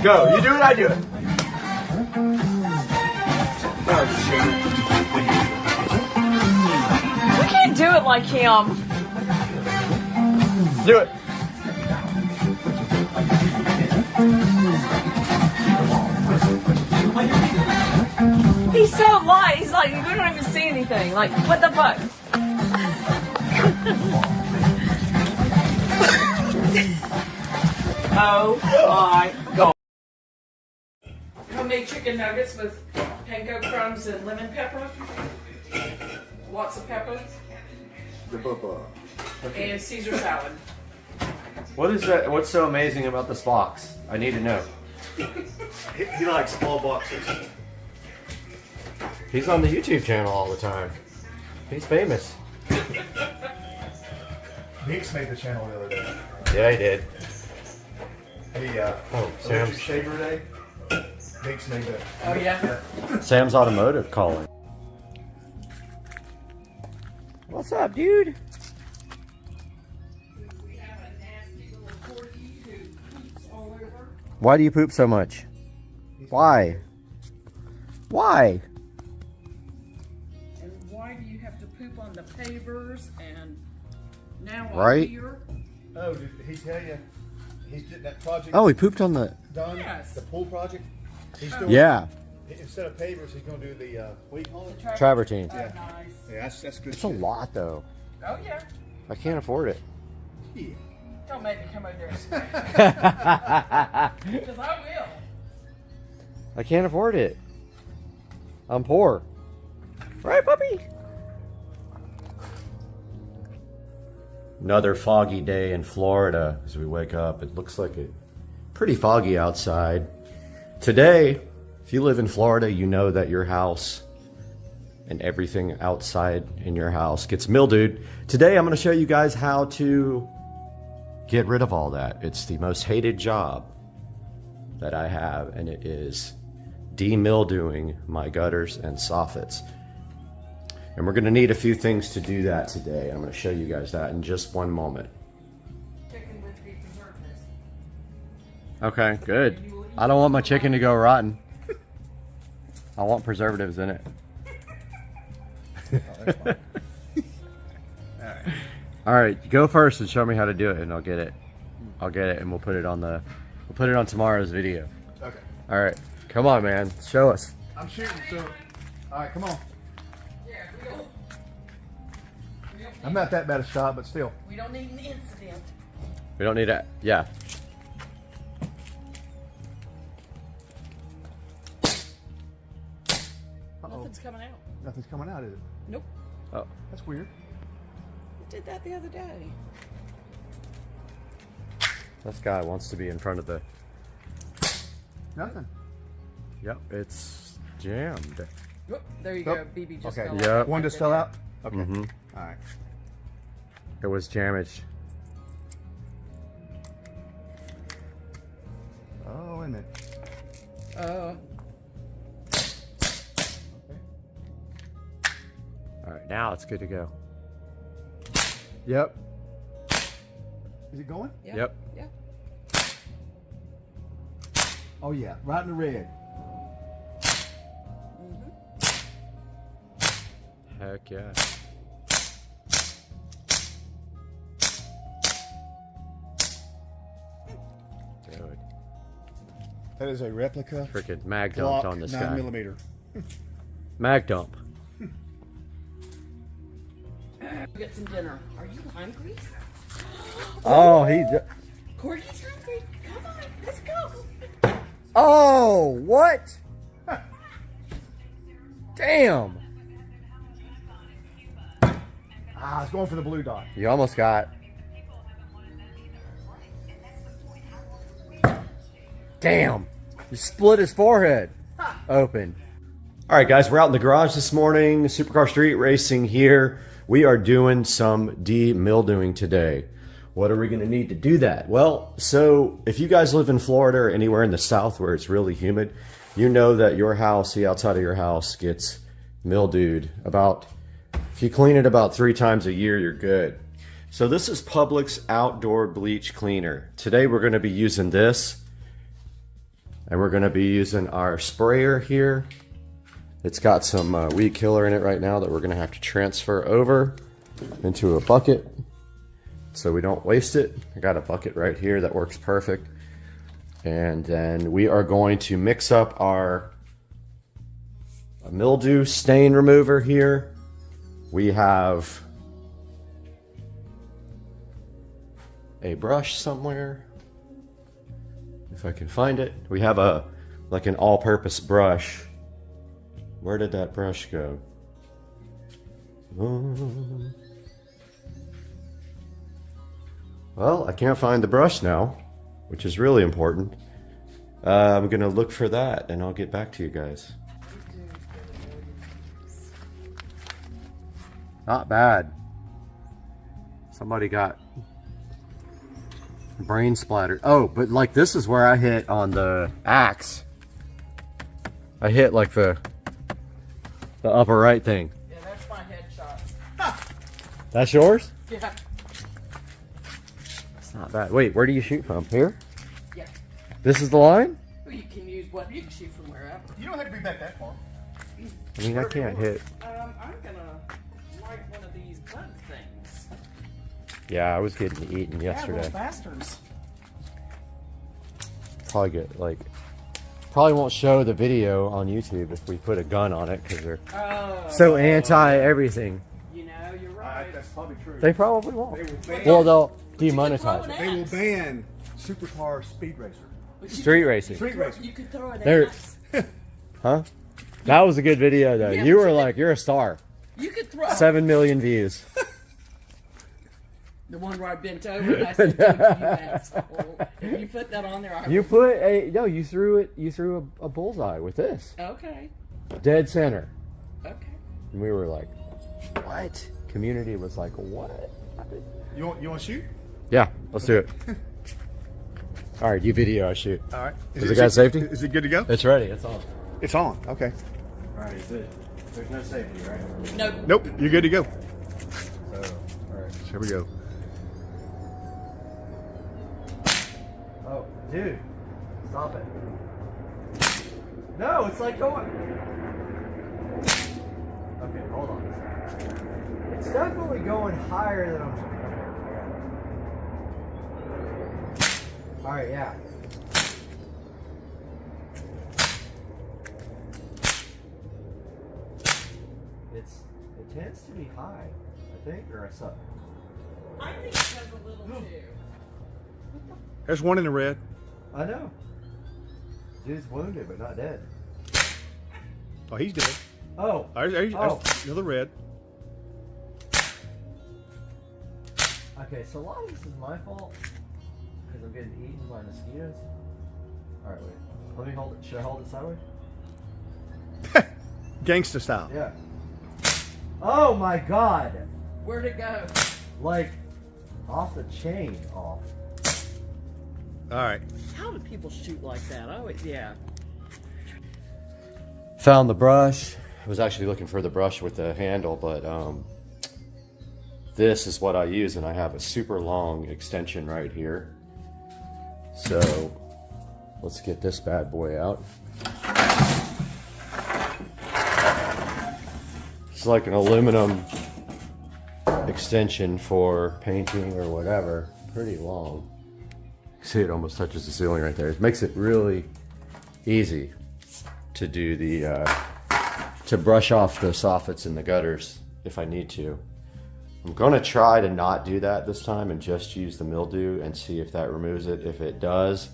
Go. You do it, I do it. We can't do it like him. Do it. He's so light. He's like, you don't even see anything. Like, what the fuck? Oh my God. Homemade chicken nuggets with panko crumbs and lemon pepper. Lots of pepper. And Caesar salad. What is that? What's so amazing about this box? I need to know. He likes all boxes. He's on the YouTube channel all the time. He's famous. Meeks made the channel the other day. Yeah, he did. Sam's Shaver Day. Meeks made that. Oh yeah. Sam's Automotive calling. What's up, dude? Why do you poop so much? Why? Why? And why do you have to poop on the pavers and now Right? here? Oh, did he tell you? He's did that project. Oh, he pooped on the... Done? Yes. The pool project? He's doing, Yeah, instead of pavers, he's going to do the, what do you call it? travertine. Oh, nice. Yeah, that's good. It's a lot, though. Oh, yeah. I can't afford it. Yeah. Don't make me come over there and swear. Because I will. I can't afford it. I'm poor. Right, puppy? Another foggy day in Florida as we wake up. It looks like it's pretty foggy outside. Today, if you live in Florida, you know that your house and everything outside in your house gets mildewed. Today, I'm going to show you guys how to get rid of all that. It's the most hated job that I have, and it is demildewing my gutters and soffits. And we're going to need a few things to do that today. I'm going to show you guys that in just one moment. Chicken with the preservatives. Okay, good. I don't want my chicken to go rotten. I want preservatives in it. All right, go first and show me how to do it, and I'll get it. I'll get it, and we'll put it on tomorrow's video. Okay. All right, come on, man, show us. I'm shooting, so. All right, come on. Yeah, we don't I'm not that bad a shot, but still. We don't need an incident. We don't need that. Yeah. Nothing's coming out. Nothing's coming out, is it? Nope. Oh, That's weird. We did that the other day. this guy wants to be in front of the. Nothing. Yep, it's jammed. Whoop, there you Oh, go. BB just okay. fell Yep. out. One just fell out? Okay. Mm-hmm. All right. It was damaged. Oh, wait a minute. Oh. Okay. All right, now it's good to go. Yep. Is it going? Yeah. Yep. Yeah. Oh, yeah. Right in the red. Heck yeah. Dude, That is a replica freaking mag dumped Glock on this 9mm. guy. Mag dump. Get some dinner. Are you hungry? Oh, he. Corky's hungry. Come on, let's go. Oh, what? Damn. Ah, it's going for the blue dot. You almost got. Damn. You split his forehead open. All right, guys, we're out in the garage this morning. Supercar Street Racing here. We are doing some demildewing today. What are we going to need to do that? Well, so if you guys live in Florida or anywhere in the South where it's really humid, you know that your house, the outside of your house, gets mildewed. If you clean it about 3 times a year, you're good. So this is Publix Outdoor Bleach Cleaner. Today we're going to be using this, and we're going to be using our sprayer here. It's got some weed killer in it right now that we're going to have to transfer over into a bucket so we don't waste it. I got a bucket right here that works perfect. And then we are going to mix up our mildew stain remover here. We have a brush somewhere, if I can find it. We have like an all-purpose brush. Where did that brush go? Well, I can't find the brush now, which is really important. I'm gonna look for that and I'll get back to you guys. Not bad. Somebody got brain splattered. Oh, but like this is where I hit on the axe. I hit like the upper right thing. Yeah, that's my headshot. That's yours? Yeah. It's not bad. Wait, where do you shoot from? Here? Yeah. This is the line? Well, you can use what you can shoot from wherever. You don't have to be back that far. I mean, I can't hit. I'm gonna light one of these bug things. Yeah, I was getting eaten yesterday. Yeah, little bastards. Probably won't show the video on YouTube if we put a gun on it because they're Oh. so anti everything. You know, you're right. That's probably true. They probably won't. They will ban, Well, they'll You could demonetize throw it. they will axe. ban supercar speed racer. Street racing. Street racing. You could throw an There- axe. Huh? That was a good video, though. Yeah, You but were you like, you're a star. You could throw 7 million views. the one where I bent over and I said, "Dude, you asshole." If you put that on there, I You would. put a no. You threw it. You threw a bullseye with this Okay. dead center, Okay. and we were like, "What?" Community was like, "What?" You want to shoot? Yeah, let's do it. All right, you video, I shoot. All right. Is it got safety? Is it good to go? It's ready. It's on. It's on. Okay. All right, is it? There's no safety, right? No. Nope. You're good to go. So, all right. Here we go. Oh, dude, stop it. No, it's like going. Okay, hold on. It's definitely going higher than I'm. All right, yeah. It tends to be high, I think, or I suck. I think it has a little too. There's one in the red. I know. Dude's wounded, but not dead. Oh, he's dead. Oh. There's Oh. another red. Okay, so a lot of this is my fault because I'm getting eaten by mosquitoes. All right, wait. Let me hold it. Should I hold it sideways? Gangsta style. Yeah. Oh my God! Where'd it go? Like off the chain, off. All right. How do people shoot like that? Oh, yeah. Found the brush. I was actually looking for the brush with the handle, but this is what I use, and I have a super long extension right here. So let's get this bad boy out. It's like an aluminum extension for painting or whatever. Pretty long. See, it almost touches the ceiling right there. It makes it really easy to do the to brush off the soffits and the gutters if I need to. I'm gonna try to not do that this time and just use the mildew and see if that removes it. If it does,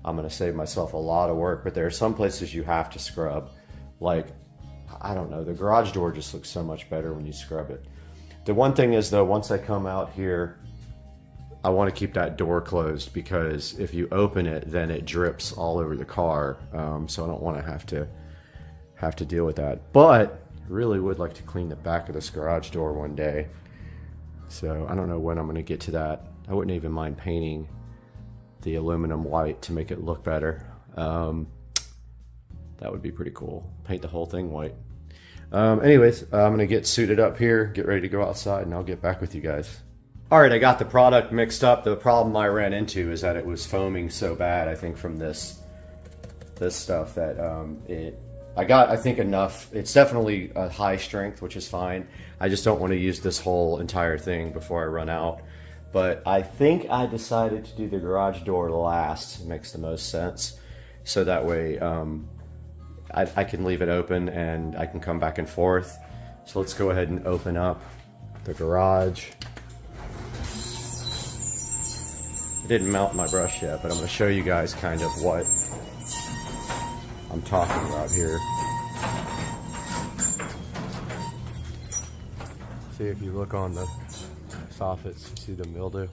I'm gonna save myself a lot of work, but there are some places you have to scrub. Like, I don't know, the garage door just looks so much better when you scrub it. The one thing is though, once I come out here, I want to keep that door closed because if you open it, then it drips all over the car. So I don't want to have to deal with that. But I really would like to clean the back of this garage door one day. So I don't know when I'm going to get to that. I wouldn't even mind painting the aluminum white to make it look better. That would be pretty cool. Paint the whole thing white. Anyways, I'm going to get suited up here, get ready to go outside, and I'll get back with you guys. All right, I got the product mixed up. The problem I ran into is that it was foaming so bad, I think, from this stuff that I got, I think, enough. It's definitely a high strength, which is fine. I just don't want to use this whole entire thing before I run out. But I think I decided to do the garage door last. It makes the most sense. So that way I can leave it open and I can come back and forth. So let's go ahead and open up the garage. I didn't mount my brush yet, but I'm going to show you guys kind of what I'm talking about here. See, if you look on the soffits, you see the mildew.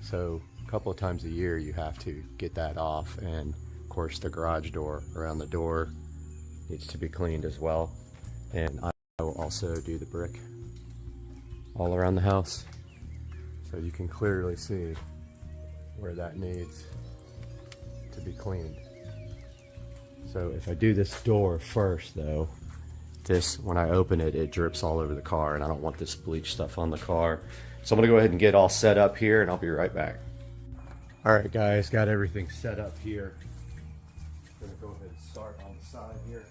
So a couple of times a year you have to get that off, and of course the garage door around the door needs to be cleaned as well. And I will also do the brick all around the house. So you can clearly see where that needs to be cleaned. So if I do this door first though, when I open it, it drips all over the car, and I don't want this bleach stuff on the car. So I'm gonna go ahead and get all set up here, and I'll be right back. All right guys, got everything set up here. I'm gonna go ahead and start on the side here.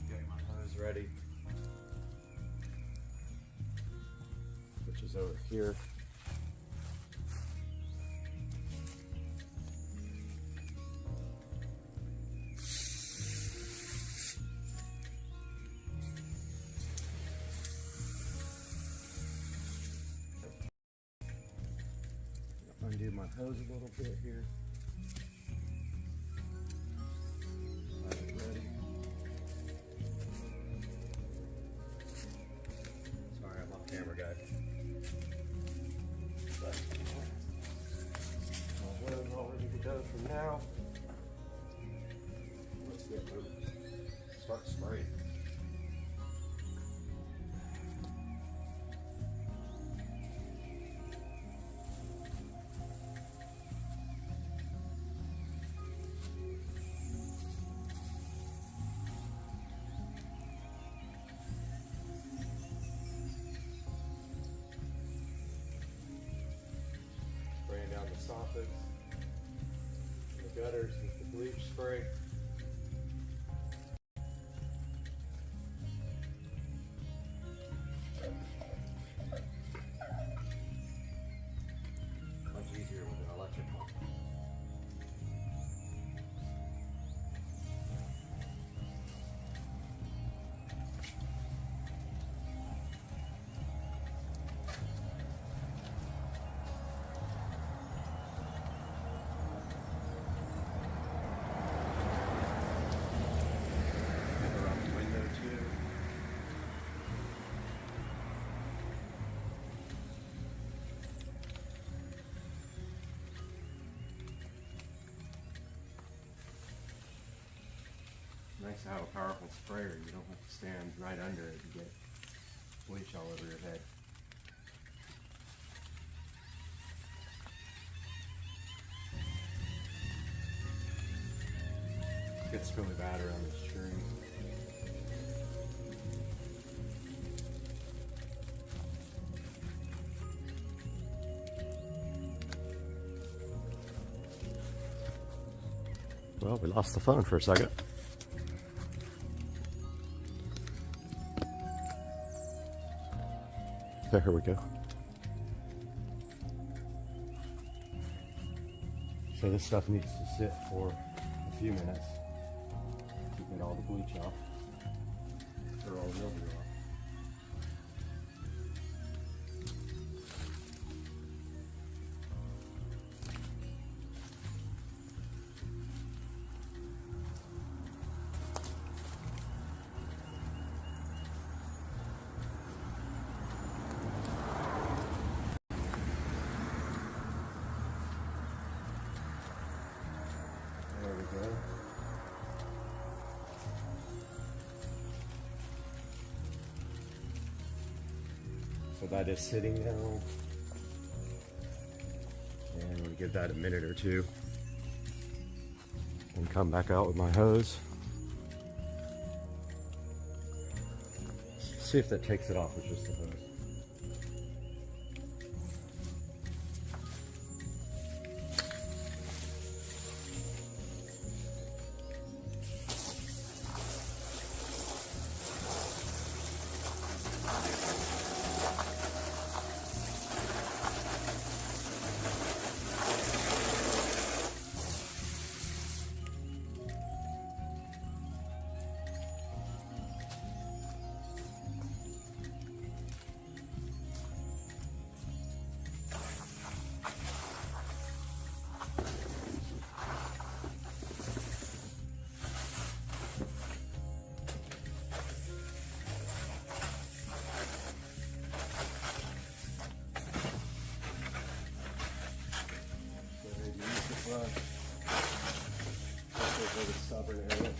Getting my hose ready. Which is over here. undo my hose a little bit here. Have it ready. Sorry, I'm off camera, guy. But my hole's all ready to go for now. Let's get moving. Start spraying. Spraying down the soffits and the gutters with the bleach spray. Much easier with an electric pump. Around the window too. Nice to have a powerful sprayer. You don't have to stand right under it and get bleach all over your head. Gets really bad around this tree. Well, we lost the phone for a second. There we go. So this stuff needs to sit for a few minutes to get all the bleach off, or all the mildew off. There we go. So that is sitting now. And I'm gonna give that a minute or two and come back out with my hose. See if that takes it off with just the hose. For the stubborn area.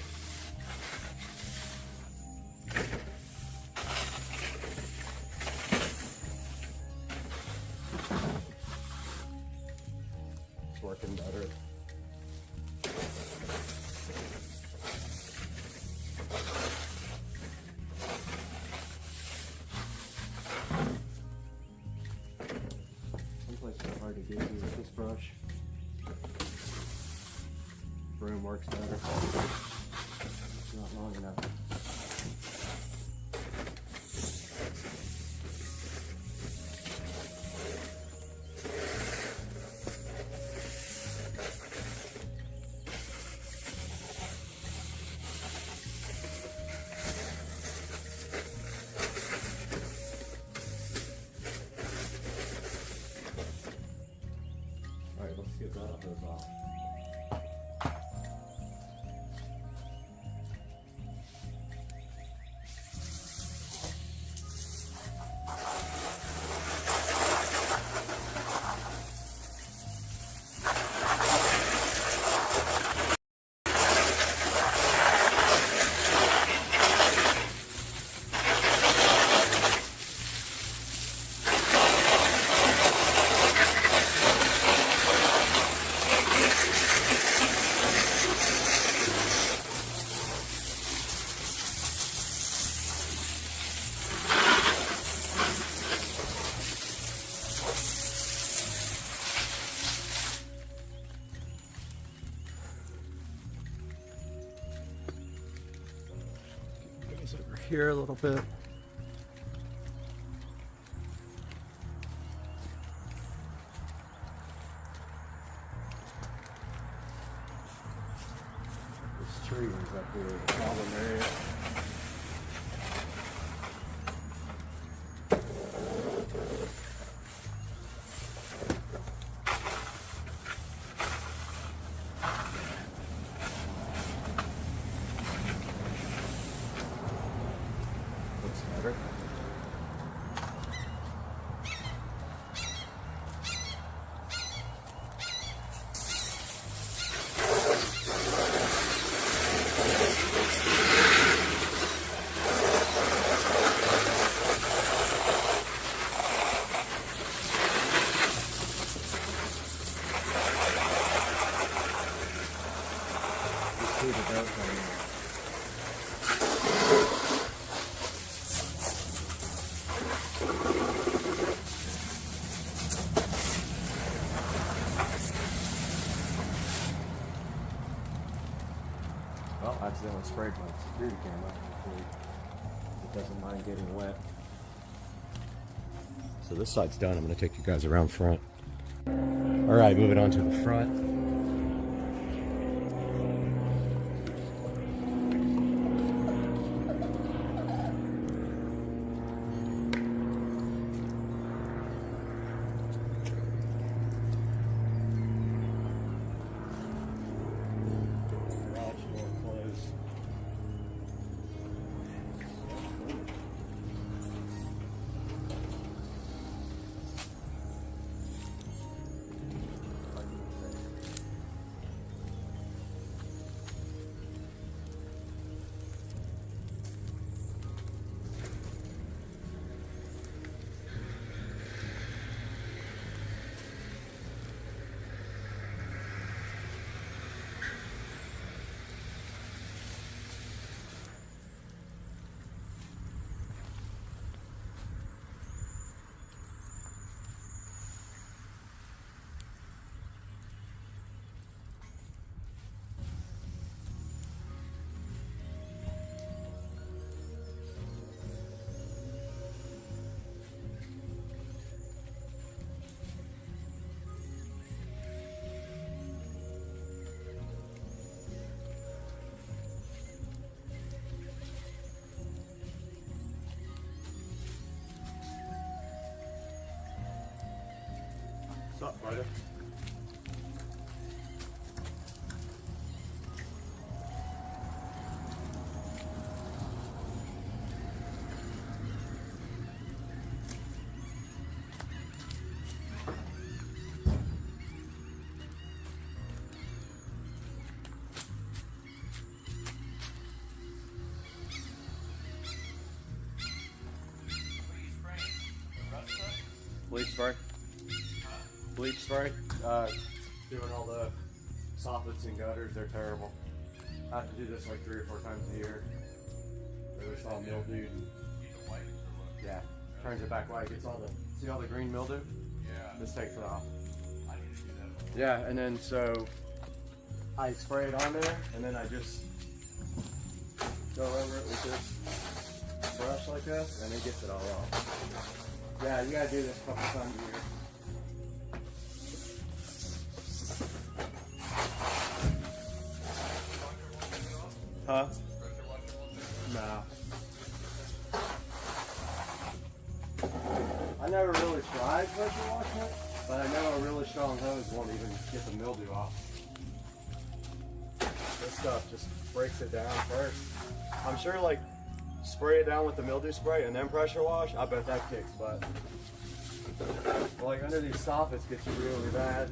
It's working better. Some places are hard to get to with this brush. Broom works better. It's not long enough. here a little bit. This tree is up here, the problem area. Well, I accidentally sprayed my security camera. Hopefully it doesn't mind getting wet. So this side's done. I'm going to take you guys around front. All right, moving on to the front. What's up, brother? Bleach spray. Bleach spray. Doing all the soffits and gutters, they're terrible. I have to do this like 3 or 4 times a year. They're just all mildewed. Yeah, turns it back white. Gets all the, see all the green mildew? Yeah. This takes it off. I need to do that. Yeah, and then so I spray it on there, and then I just go over it with this brush like this, and it gets it all off. Yeah, you gotta do this a couple times a year. Huh? No. I never really tried pressure washing it, but I know a really strong hose won't even get the mildew off. This stuff just breaks it down first. I'm sure like spray it down with the mildew spray and then pressure wash, I bet that kicks butt. But like under these soffits gets really bad.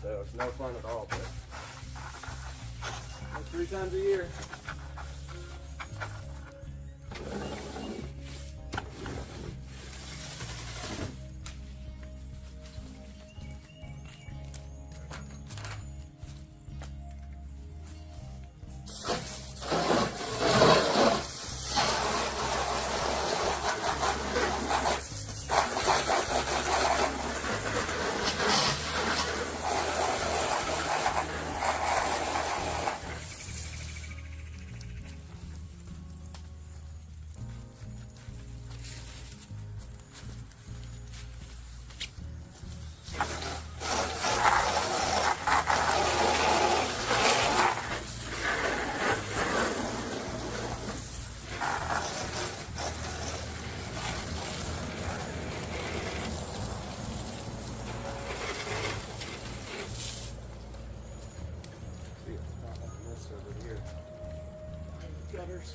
So it's no fun at all, but like 3 times a year. matters.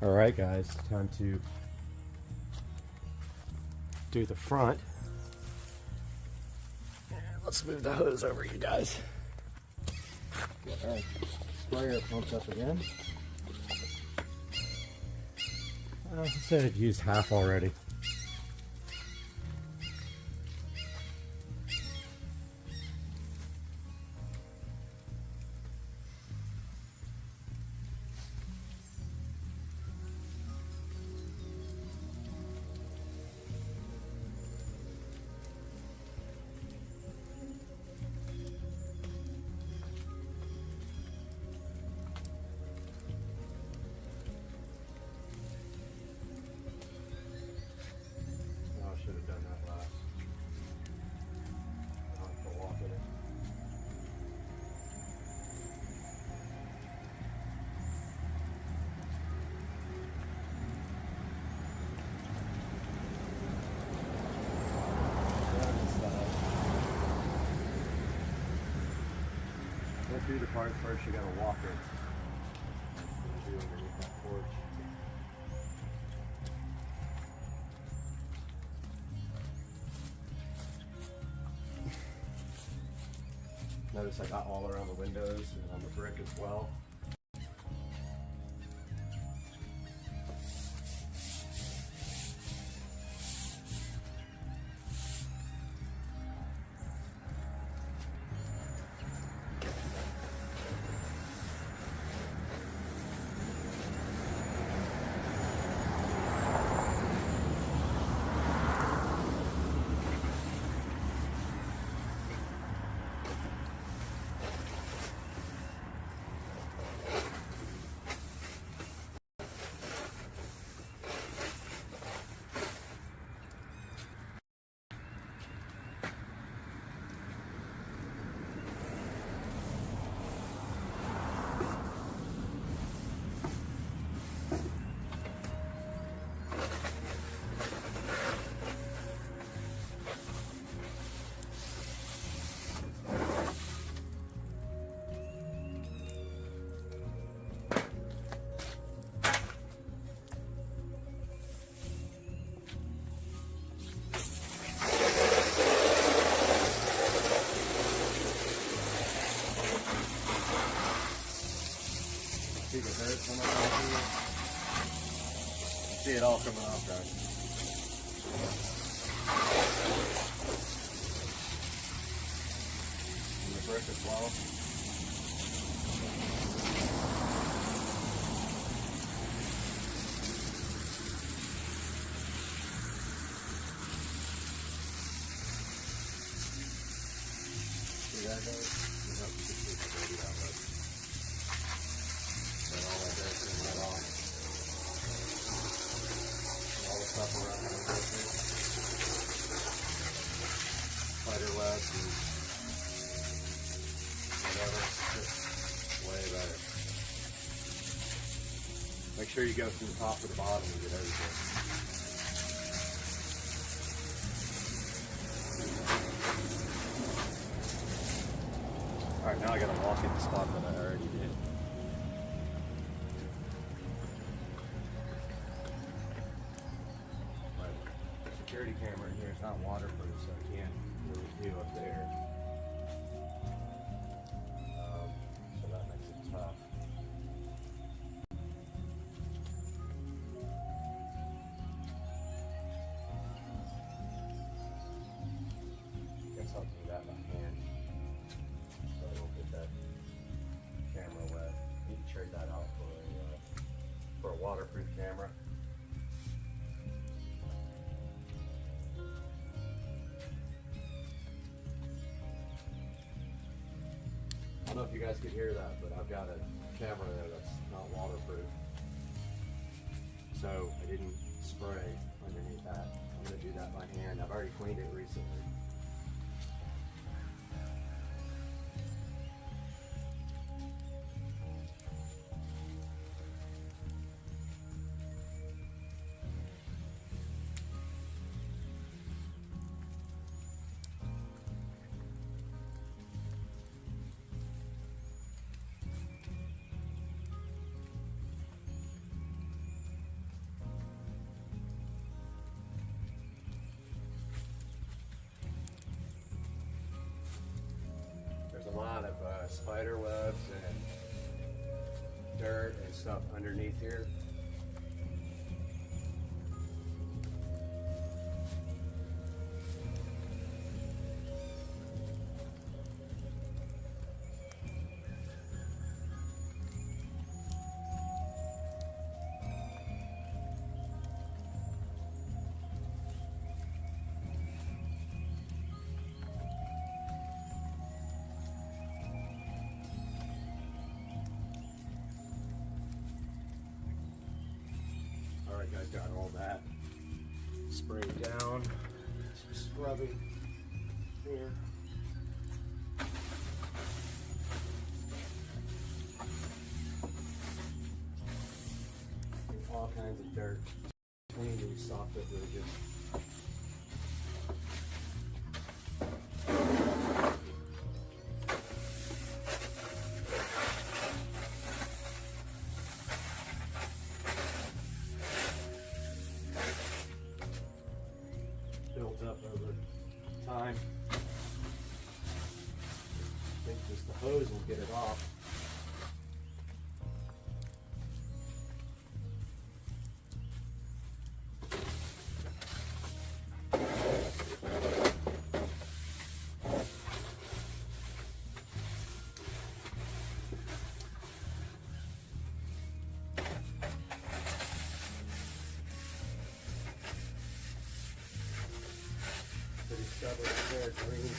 All right, guys, time to do the front. Let's move the hose over, you guys. Get our sprayer pumped up again. I said I've used half already. Do the part first, you gotta walk it. Do underneath that porch. Notice I got all around the windows and on the brick as well. See the dirt coming off here? You see it all coming off, guys. And the brick as well. See that, guys? You have to see the dirty outlet. And all that dirt came right off. And all the stuff around the window. Spider webs and whatever. Just way better. Make sure you go from the top to the bottom and get everything. Alright, now I gotta walk in the spot that I already did. security camera in here. It's not waterproof, so I can't really do up there. So that makes it tough. Guess I'll do that by hand, so I don't get that camera wet. Need to trade that out for a waterproof camera. I don't know if you guys could hear that, but I've got a camera there that's not waterproof. So I didn't spray underneath that. I'm going to do that by hand. I've already cleaned it recently. There's a lot of spider webs and dirt and stuff underneath here. Alright guys, got all that sprayed down. Some scrubbing here. And all kinds of dirt between these soffit ridges. Built up over time. I think just the hose will get it off. Pretty stubborn there, green.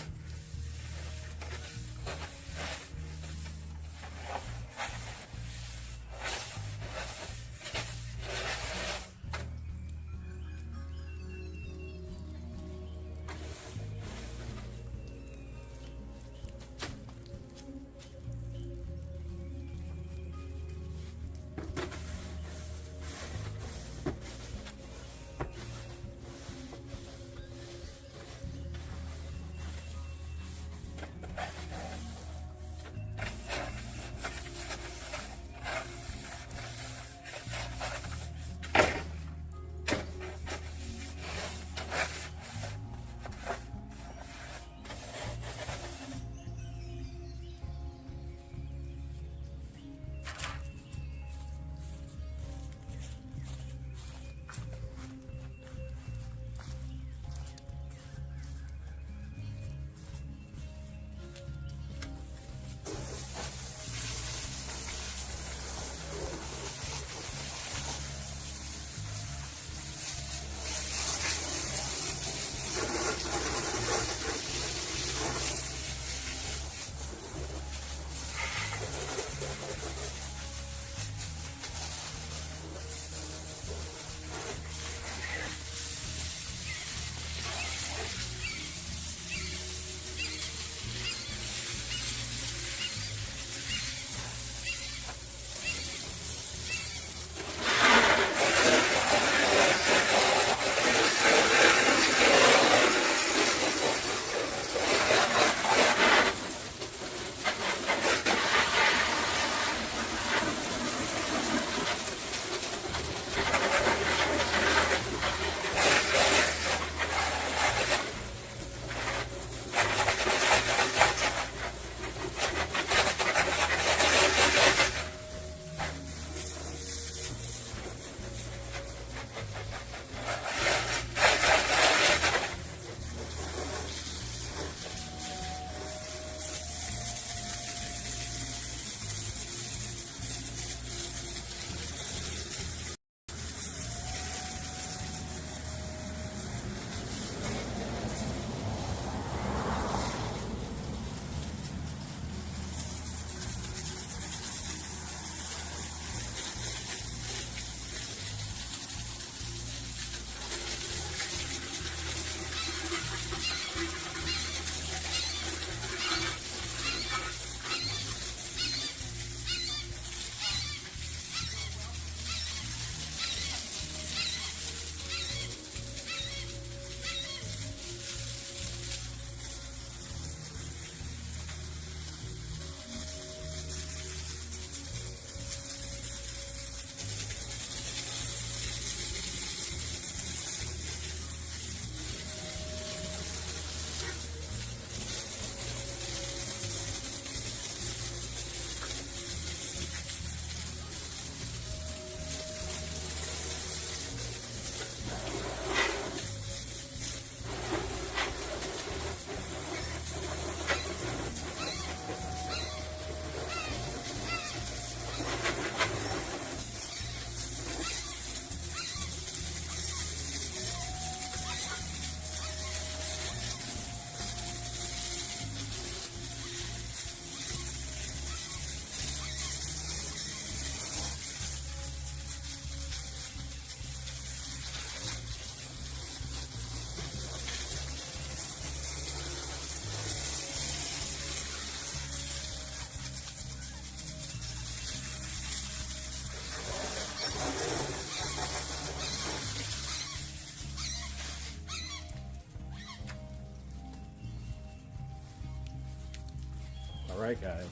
right, guys.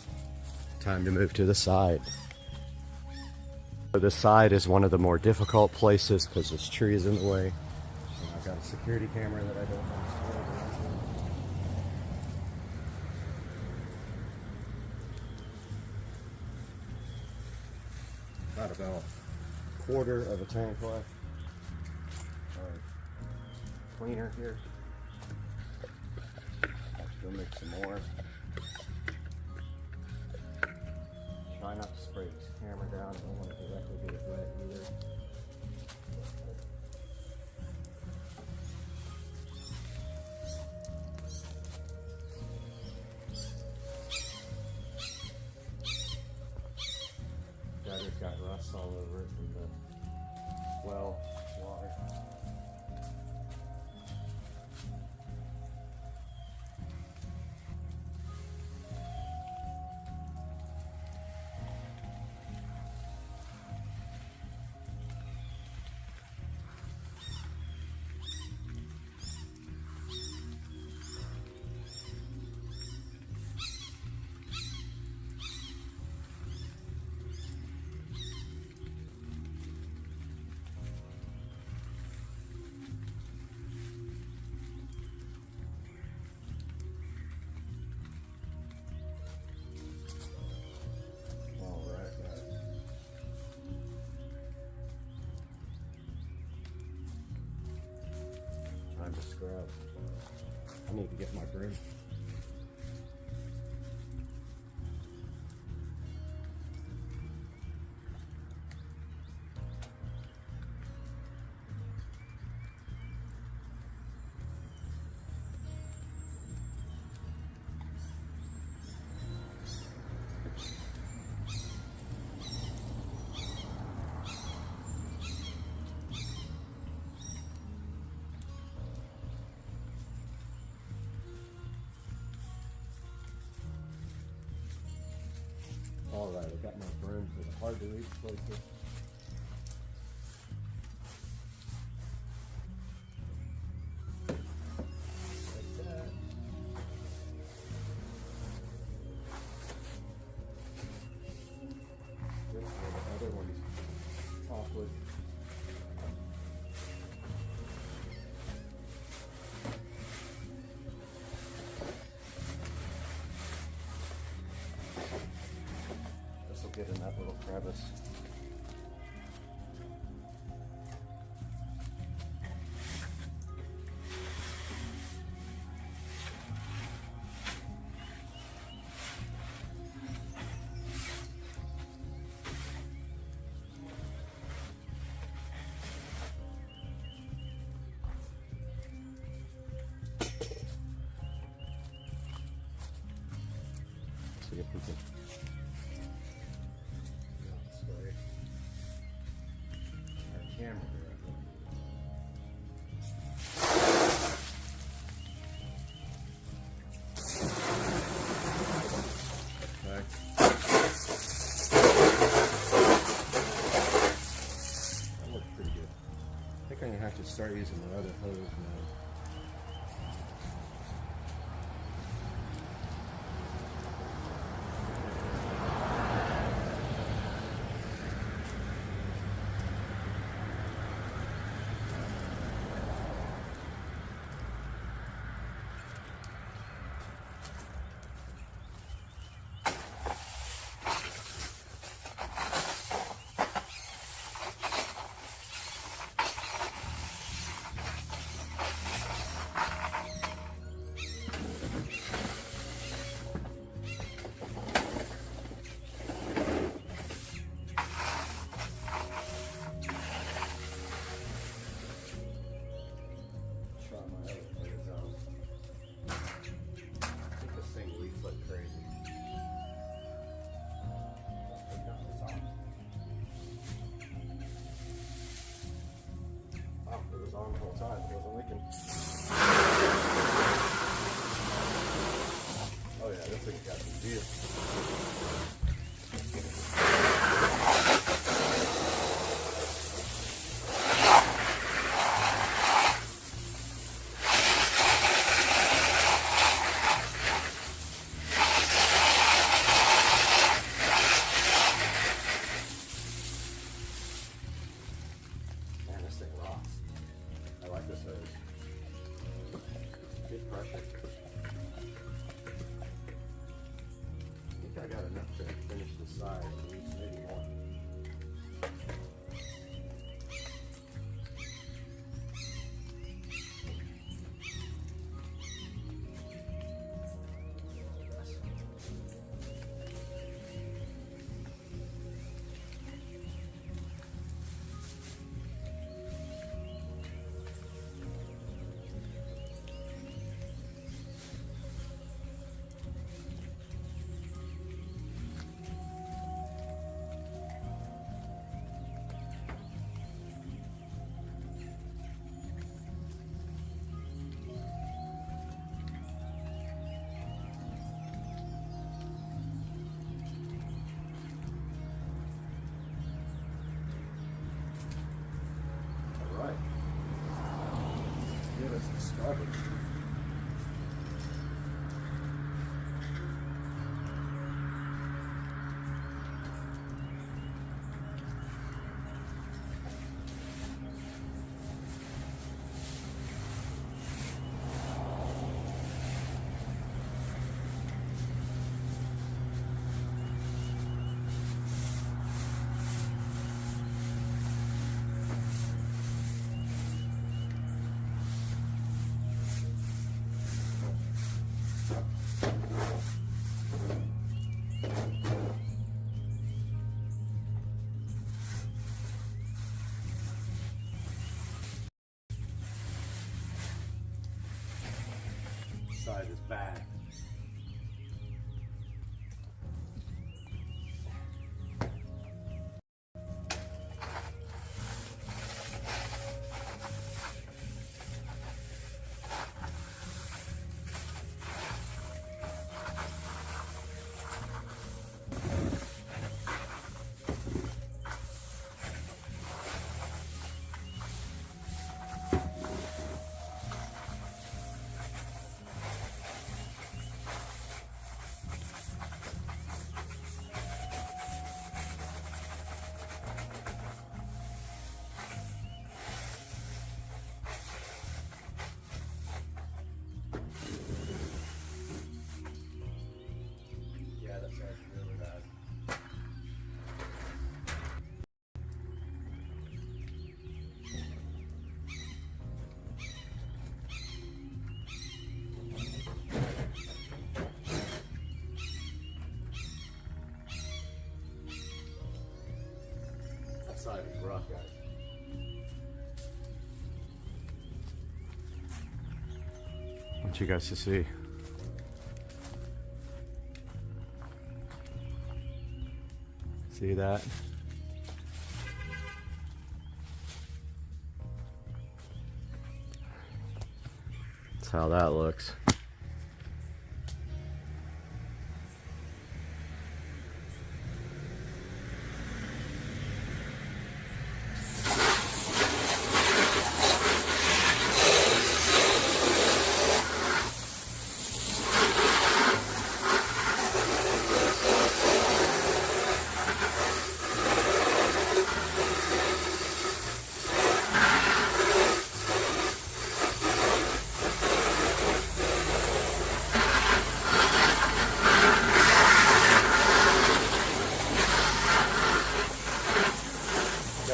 Time to move to the side. So the side is one of the more difficult places because this tree is in the way. And I've got a security camera that I don't want to spoil around here. Got about a quarter of a tank left. Cleaner here. Let's go make some more. Try not to spray this camera down. I don't want to directly get it wet either. Battery's got rust all over it from the well water. Time to scrub. I need to get my broom. Alright, I got my broom for the hard to reach places. Like that. This is where the other one's awkward. Get in that little crevice. See if we can. Camera here. Okay. That looks pretty good. I think I'm gonna have to start using my other hose now. On the whole time, it wasn't leaking. Oh yeah, this thing's got some gear. Side is bad. Side is rough, guys. I want you guys to see. See that? That's how that looks.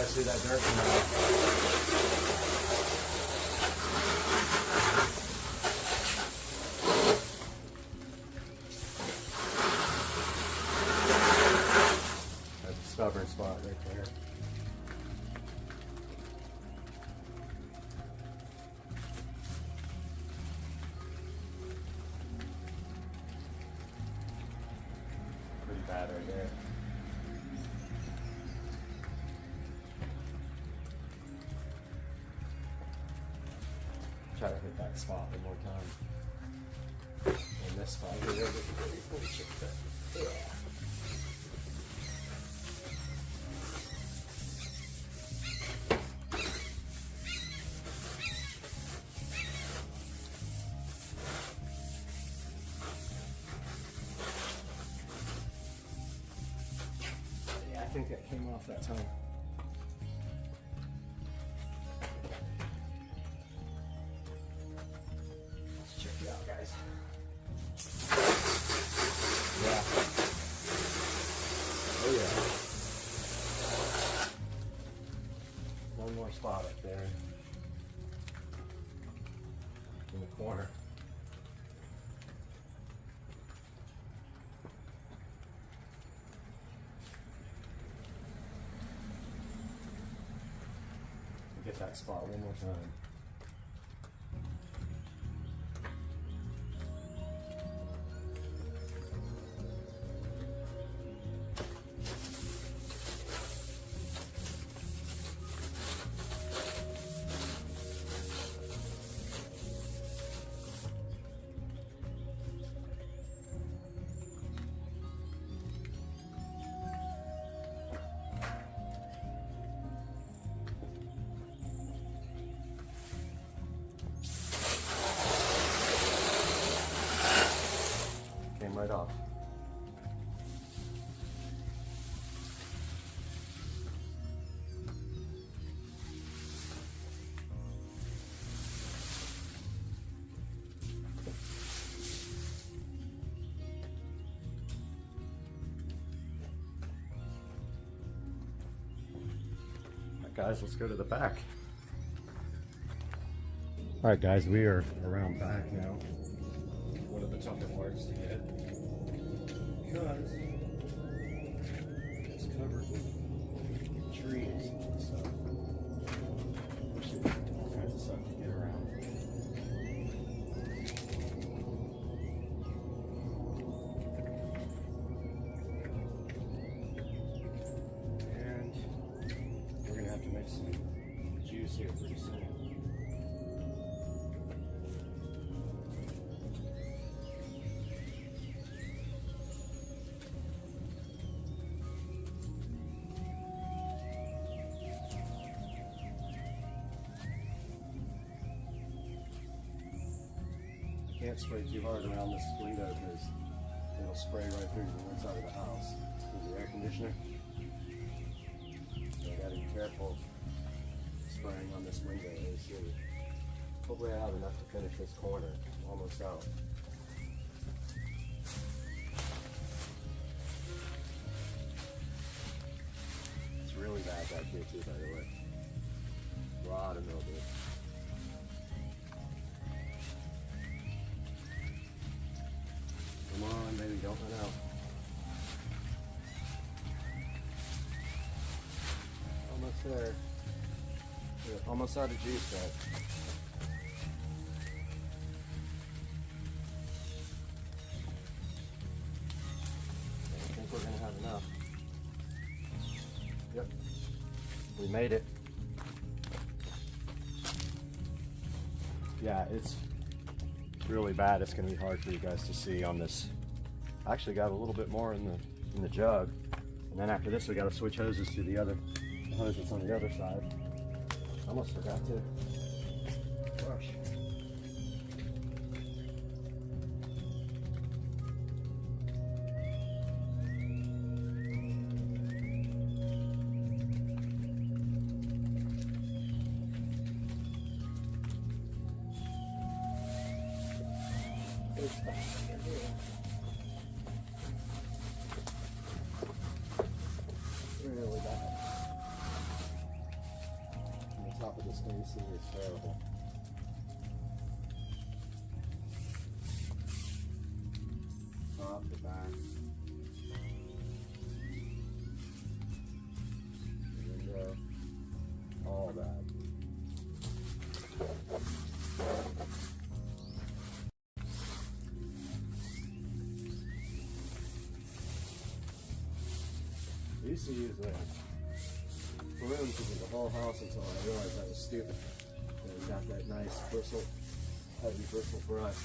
See that dirt from that? That's a stubborn spot right there. Pretty bad right there. Try to hit that spot one more time. And this spot here, yeah. Yeah, I think that came off that time. spot up there in the corner. Get that spot one more time. Right off. Alright guys, let's go to the back. Alright guys, we are around back now. One of the tougher parts to get. Because it's covered with trees and stuff. All kinds of stuff to get around. And we're gonna have to make some juice here pretty soon. Can't spray too hard around this window because it'll spray right through the inside of the house with the air conditioner. So I gotta be careful spraying on this window AC. Hopefully I have enough to finish this corner. I'm almost out. It's really bad back here too, by the way. A lot of mildew. Come on, baby, don't run out. Almost there. We're almost out of juice, guys. I think we're gonna have enough. Yep. We made it. Yeah, it's really bad. It's going to be hard for you guys to see on this. I actually got a little bit more in the jug, and then after this we got to switch hoses to the hose that's on the other side. I almost forgot to brush. Really bad. And the top of this AC is terrible. Top, the back. The window. All that. I used to use balloons to do the whole house until I realized that was stupid. And I got that nice bristle, heavy bristle brush.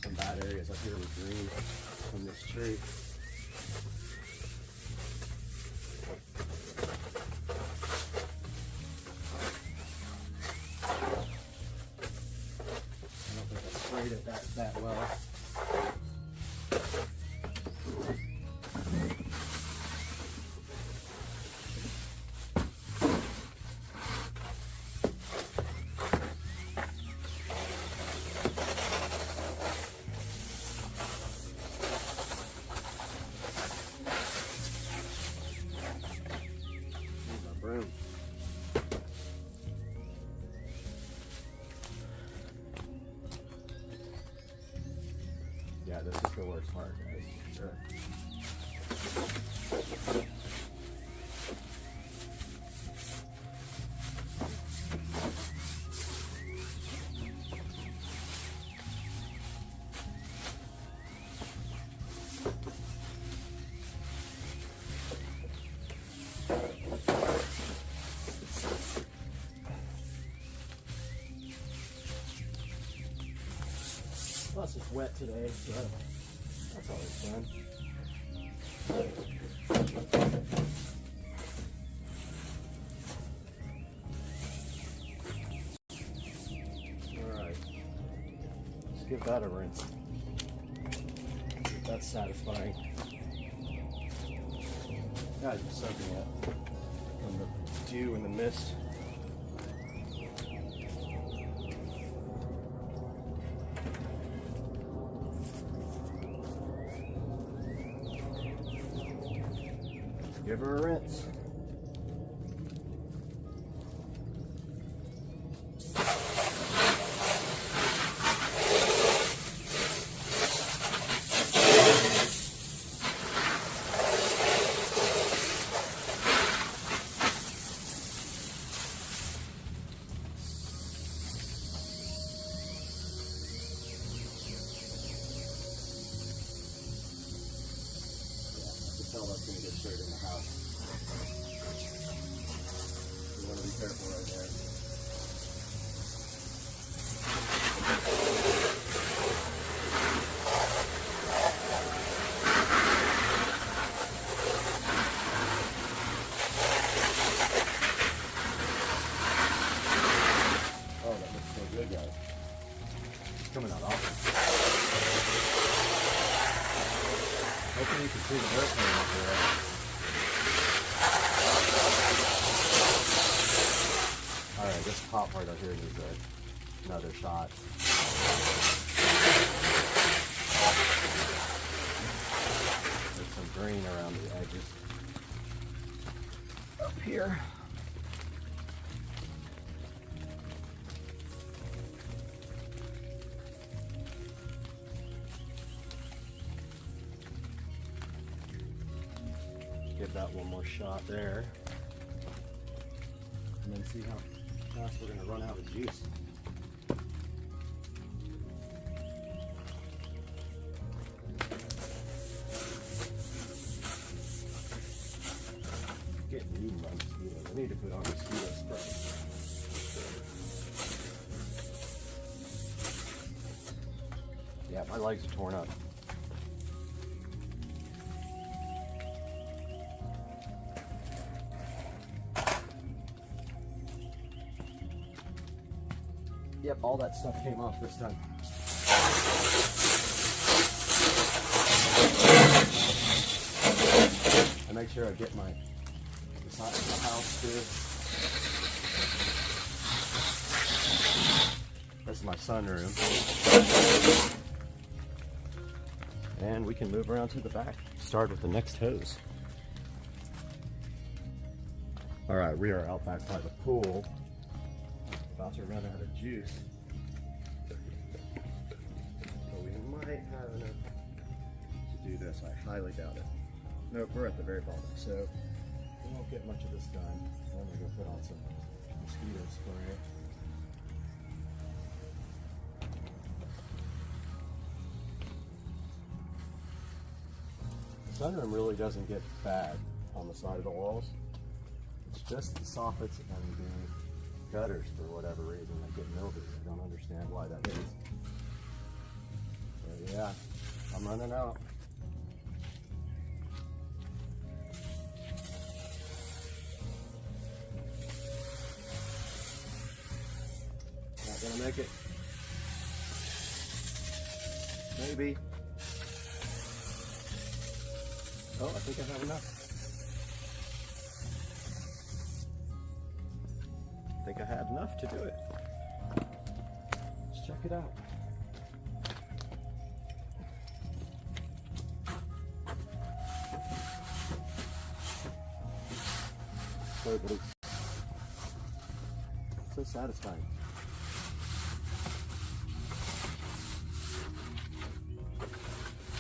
Some bad areas up here with green from this tree. I don't think I sprayed it that well. works hard, guys. Sure. Plus it's wet today, so that's always fun. Alright, let's give that a rinse. That's satisfying. Guys, it's soaking up from the dew and the mist. Give her a rinse. Tell that's going to get straight in the house. You want to be careful right there. Oh, that looks so good, guys. It's coming out awesome. Hopefully you can see the airplane up there. Alright, this top part out here needs another shot. There's some green around the edges. Up here. Give that one more shot there, and then see how fast we're going to run out of juice. Getting eaten by mosquitoes. I need to put on mosquito spray. Yeah, my legs are torn up. Yep, all that stuff came off this time. I make sure I get my side of the house too. That's my sunroom. And we can move around to the back. Start with the next hose. Alright, we are out back by the pool. About to run out of juice. But we might have enough to do this. I highly doubt it. Nope, we're at the very bottom, so we won't get much of this done. I'm gonna go put on some mosquito spray. The sunroom really doesn't get bad on the side of the walls. It's just the soffits and the gutters, for whatever reason, they get mildew. I don't understand why that is. But yeah, I'm running out. Not gonna make it. Maybe. Oh, I think I have enough. I think I had enough to do it. Let's check it out. So satisfying.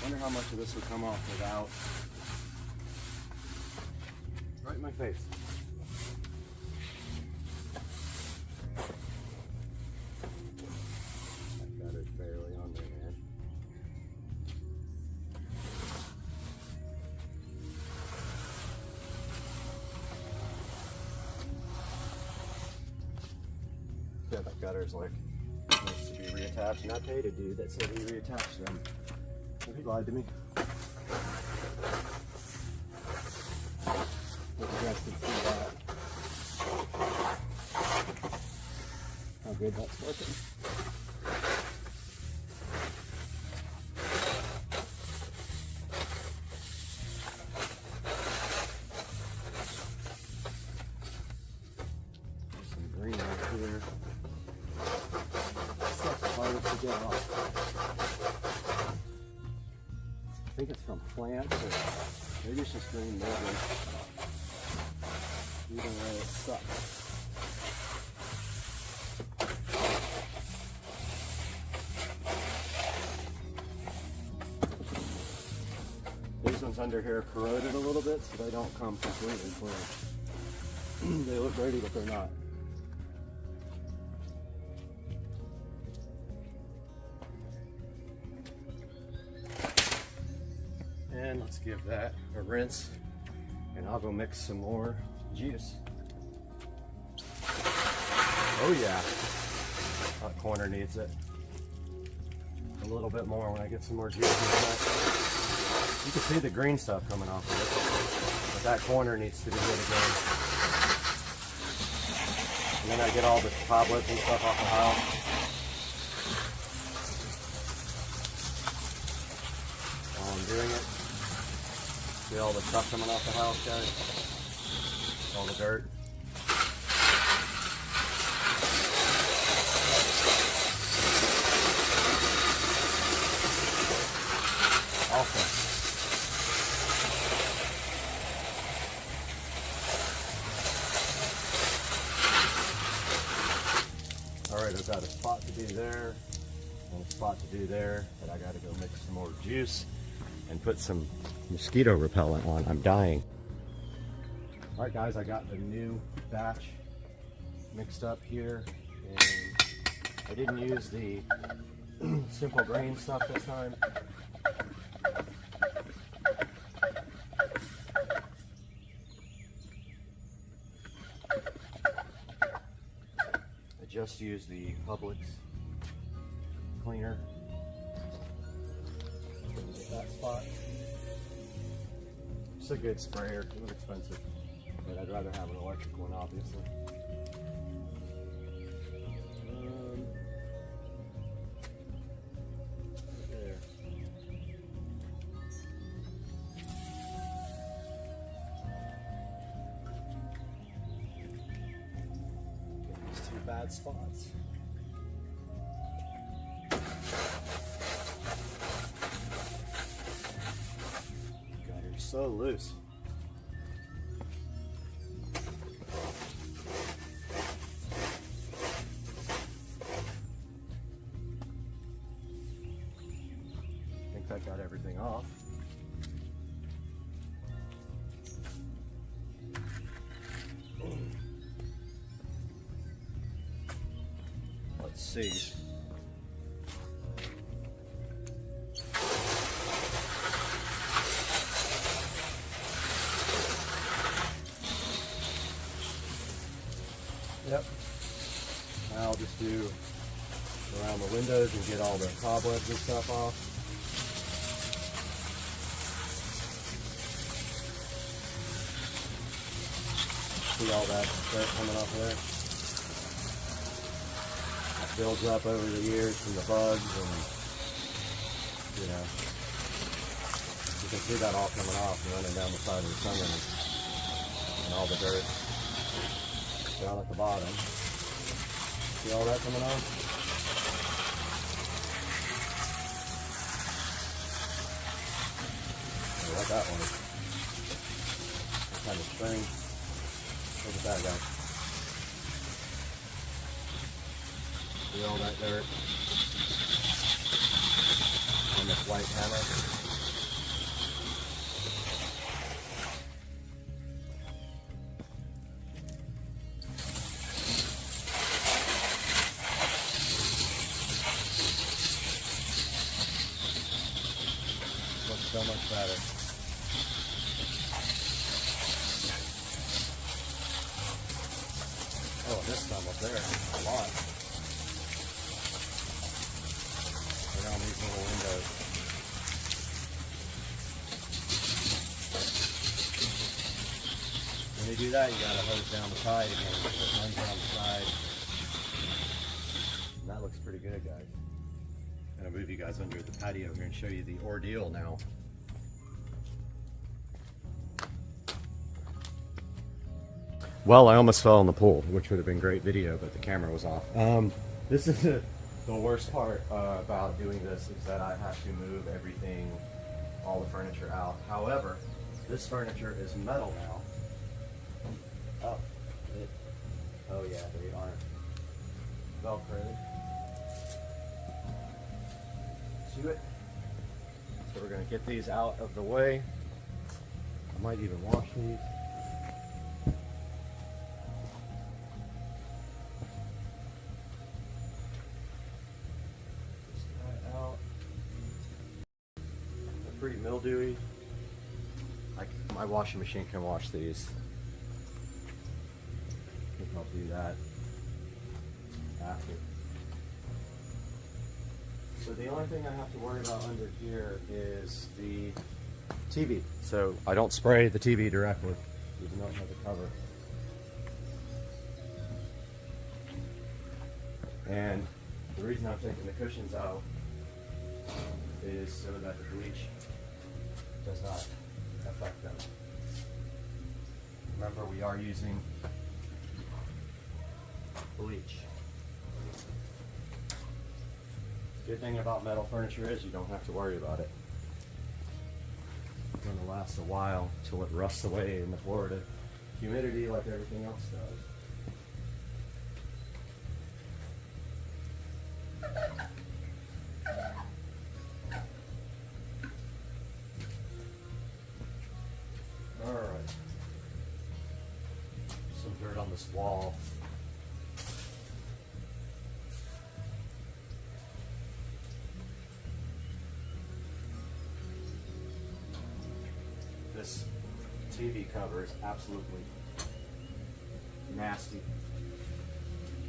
Wonder how much of this would come off without. Right in my face. That gutter's barely on there, man. Yeah, that gutter's like needs to be reattached, and I paid a dude that said he reattached them. So he lied to me. Hope you guys can see that. How good that's working. There's some green right here. Sucks hardest to get off. I think it's from plants, or maybe it's just green molding. Either way, it sucks. These ones under here are corroded a little bit, so they don't come completely clean. They look dirty, but they're not. And let's give that a rinse, and I'll go mix some more juice. Oh yeah, that corner needs it a little bit more when I get some more juice in that. You can see the green stuff coming off of it, but that corner needs to be good again. And then I get all the cobwebs and stuff off the house. While I'm doing it, see all the stuff coming off the house, guys? All the dirt. Awesome. Alright, I've got a spot to do there and a spot to do there, but I gotta go mix some more juice and put some mosquito repellent on. I'm dying. Alright guys, I got the new batch mixed up here, and I didn't use the simple grain stuff this time. I just used the Publix cleaner. Get that spot. It's a good sprayer. It was expensive, but I'd rather have an electric one, obviously. There. Get these two bad spots. So loose. I think that got everything off. Let's see. Yep. Now I'll just do around the windows and get all the cobwebs and stuff off. See all that dirt coming off there? It builds up over the years from the bugs, and you know, you can see that all coming off and running down the side of the sunroom, and all the dirt down at the bottom. See all that coming on? I like that one. What kind of spring? Look at that guy. See all that dirt on this white hammer? this some up there, a lot. Around these little windows. When you do that, you gotta hose down the side again. So it runs down the side. And that looks pretty good, guys. I'm gonna move you guys under the patio here and show you the ordeal now. Well, I almost fell in the pool, which would have been great video, but the camera was off. This is the worst part about doing this is that I have to move everything, all the furniture out. However, this furniture is metal now. Oh yeah, they aren't Velcroed to it. So we're gonna get these out of the way. I might even wash these. Pretty mildewy. My washing machine can wash these. I think I'll do that after. So the only thing I have to worry about under here is the TV. So I don't spray the TV directly, even though it has a cover. And the reason I'm taking the cushions out is so that the bleach does not affect them. Remember, we are using bleach. Good thing about metal furniture is you don't have to worry about it. It's going to last a while until it rusts away in the Florida humidity like everything else does. Alright. Some dirt on this wall. This TV cover is absolutely nasty.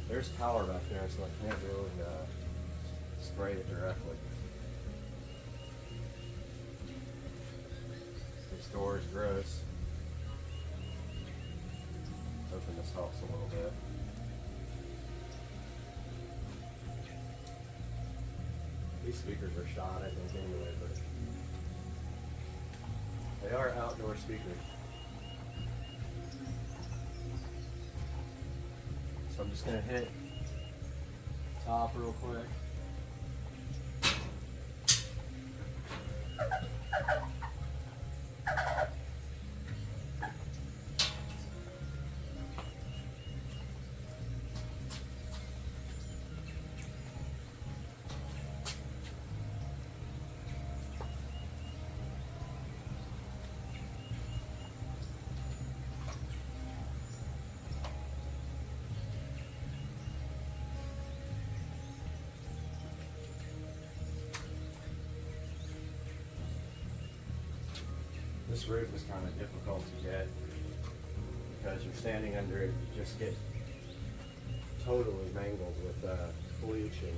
There's power back there, so I can't really spray it directly. This door is gross. Open this helps a little bit. These speakers are shot, I think, anyway, but they are outdoor speakers. So I'm just going to hit top real quick. This roof is kind of difficult to get because you're standing under it, you just get totally mangled with bleach and,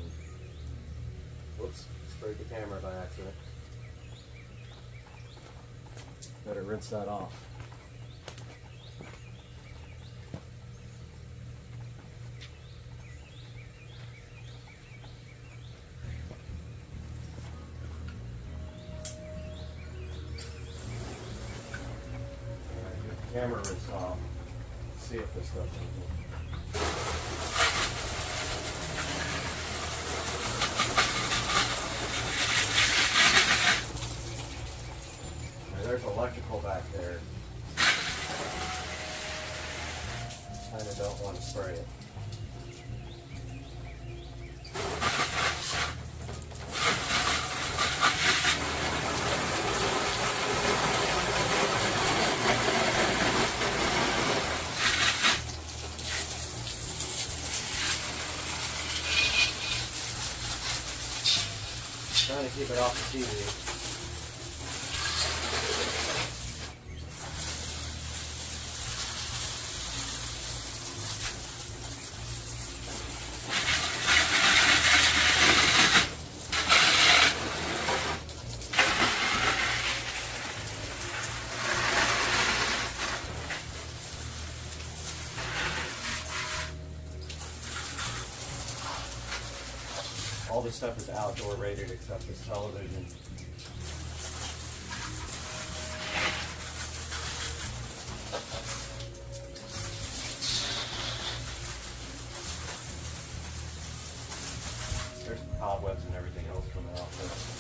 whoops, sprayed the camera by accident. Better rinse that off. Camera is off. See if this stuff now, there's electrical back there. Kind of don't want to spray it. Trying to keep it off the TV. this stuff is outdoor rated except this television. There's cobwebs and everything else coming off this.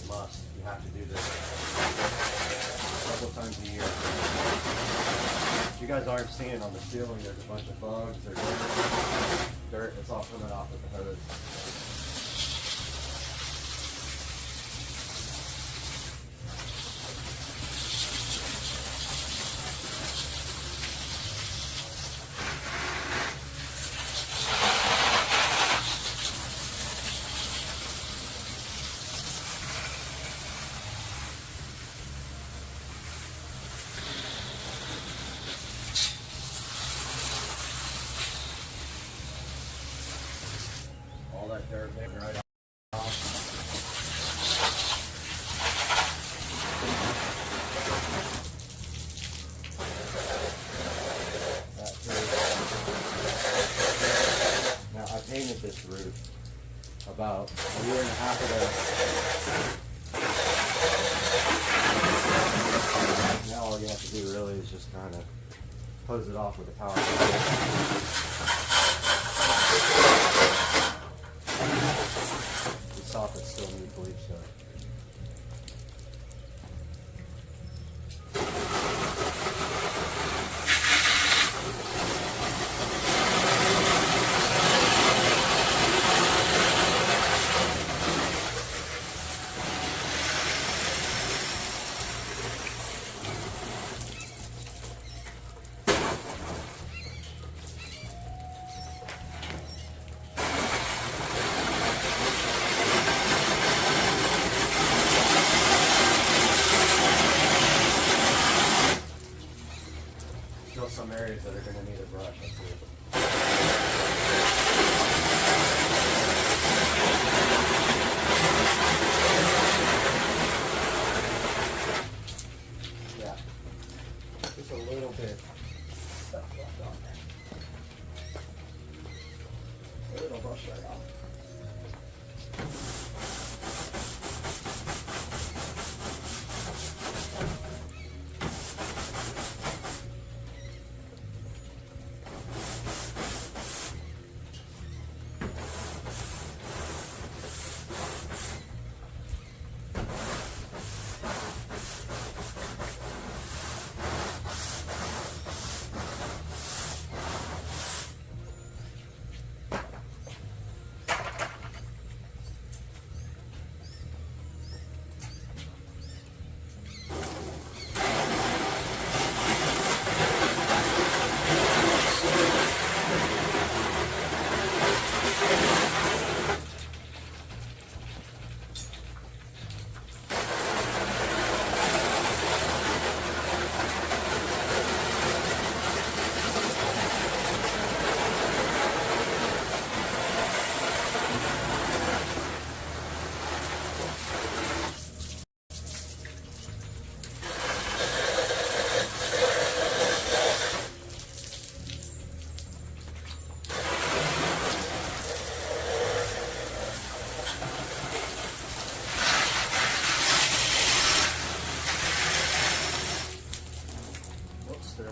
Must. You have to do this a couple times a year. You guys aren't seeing on the ceiling, there's a bunch of bugs or dirt. It's all coming off of the hose. That dirt maybe right off. Now I painted this roof about a year and a half ago. Now all you have to do really is just kind of hose it off with a power hose. The soffits still need bleach though. Some areas that are going to need a brush up here. Yeah, just a little bit stuff left on there. It'll brush right off.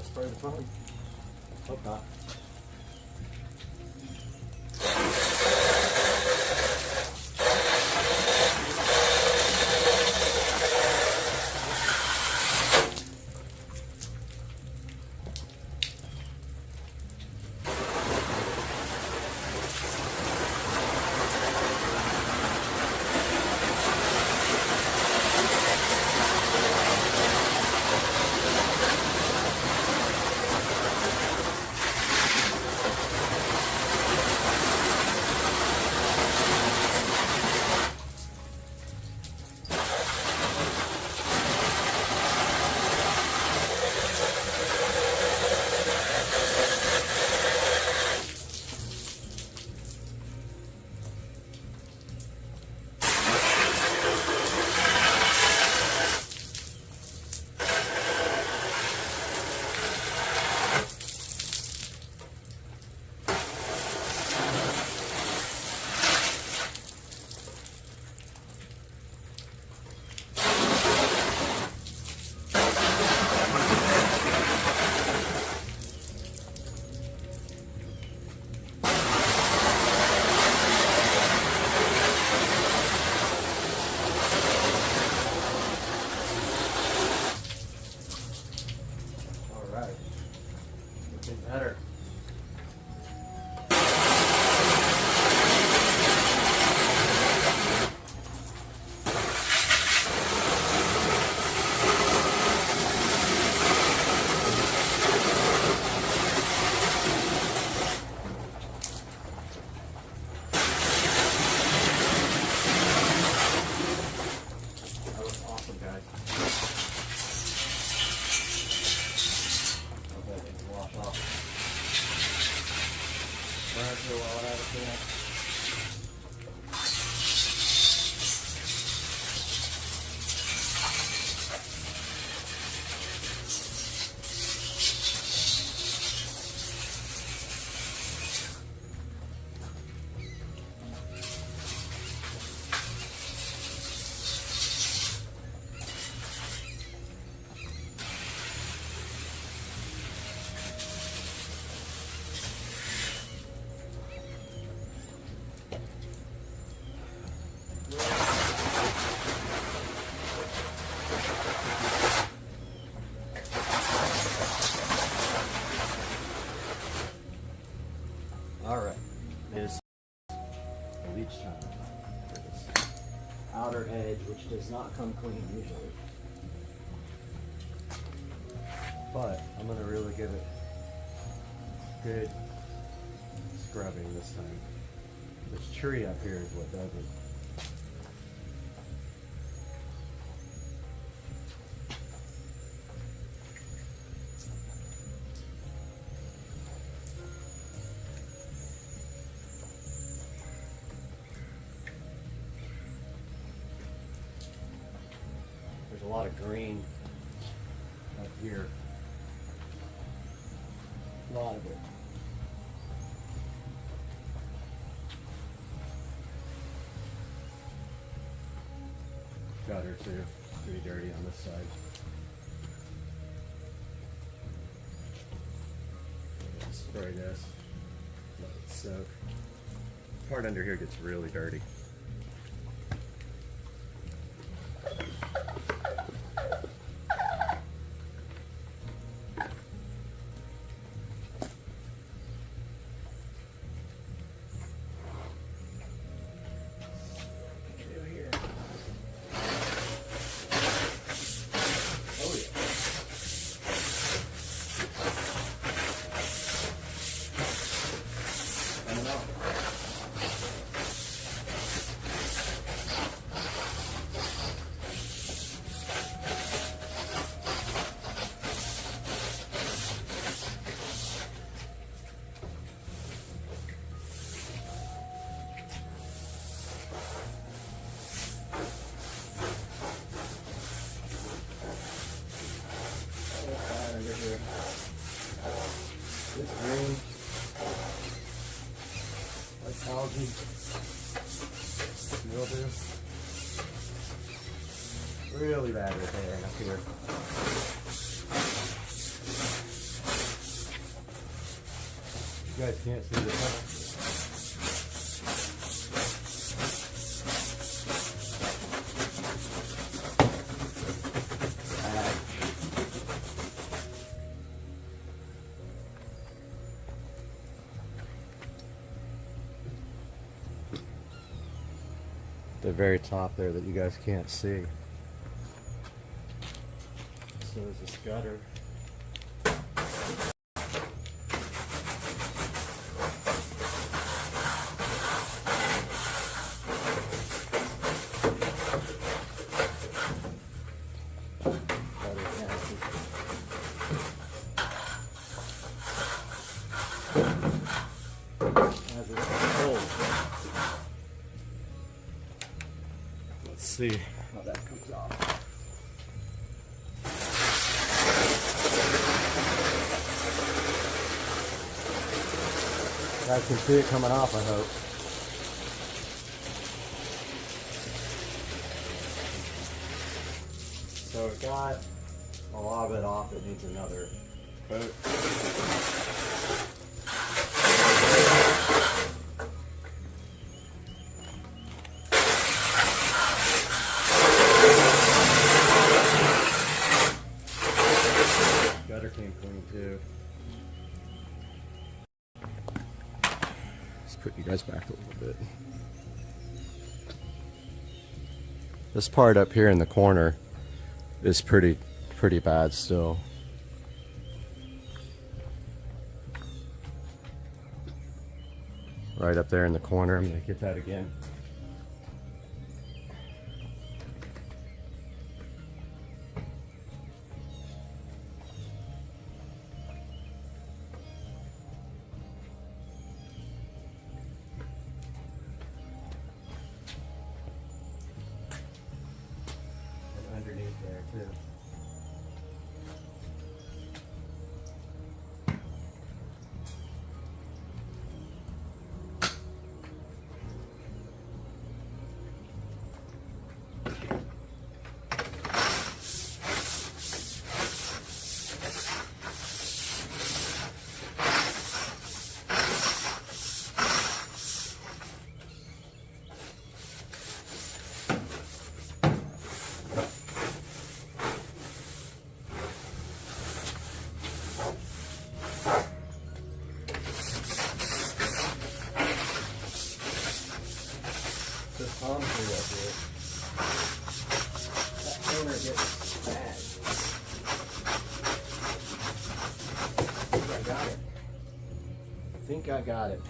Spray the phone. Hope not. right. Looking better. That was awesome, guys. I'll bet it can wash off. Burn through all that again. Alright, it is bleach time for this outer edge, which does not come clean usually. But I'm going to really give it good scrubbing this time. This tree up here is what does it. There's a lot of green up here. A lot of it. Gutter too. Pretty dirty on this side. Spray this. Let it soak. Part under here gets really dirty. This green, like algae, mildew, really bad repairing up here. You guys can't see the tunnel. The very top there that you guys can't see. So there's this gutter. See how that comes off. You guys can see it coming off, I hope. So it got a lot of it off. It needs another coat. gutter came clean too. Let's put you guys back a little bit. This part up here in the corner is pretty bad still. Right up there in the corner, I'm gonna get that again. Underneath there too. This palm tree up here. That corner gets bad. I think I got it.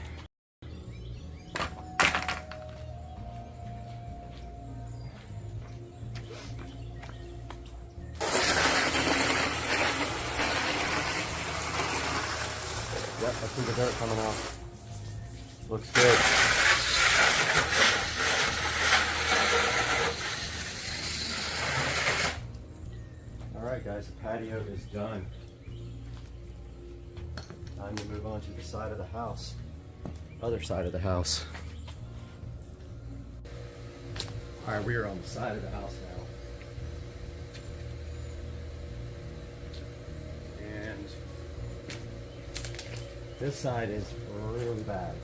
Yep, I see the dirt coming off. Looks good. Alright guys, the patio is done. Time to move on to the side of the house. Other side of the house. Alright, we are on the side of the house now. And this side is really bad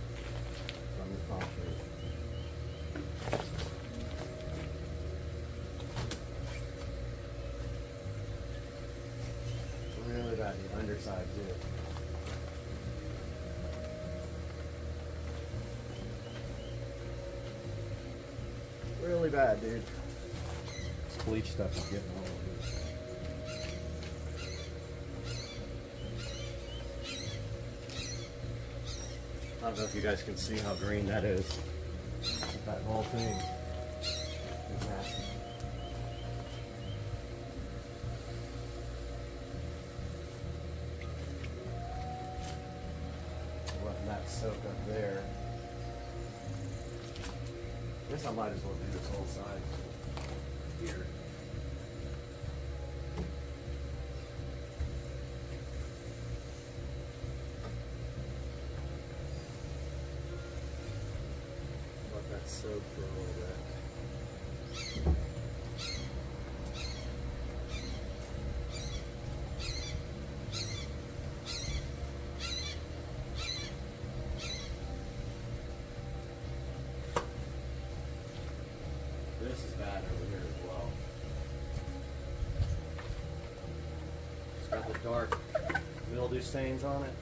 from the concrete. Really bad, the underside too. Really bad, dude. This bleach stuff is getting all over this. I don't know if you guys can see how green that is. That whole thing is nasty. Letting that soak up there. Guess I might as well do this whole side here. Let that soak for a little bit. This is bad over here as well. It's got the dark mildew stains on it.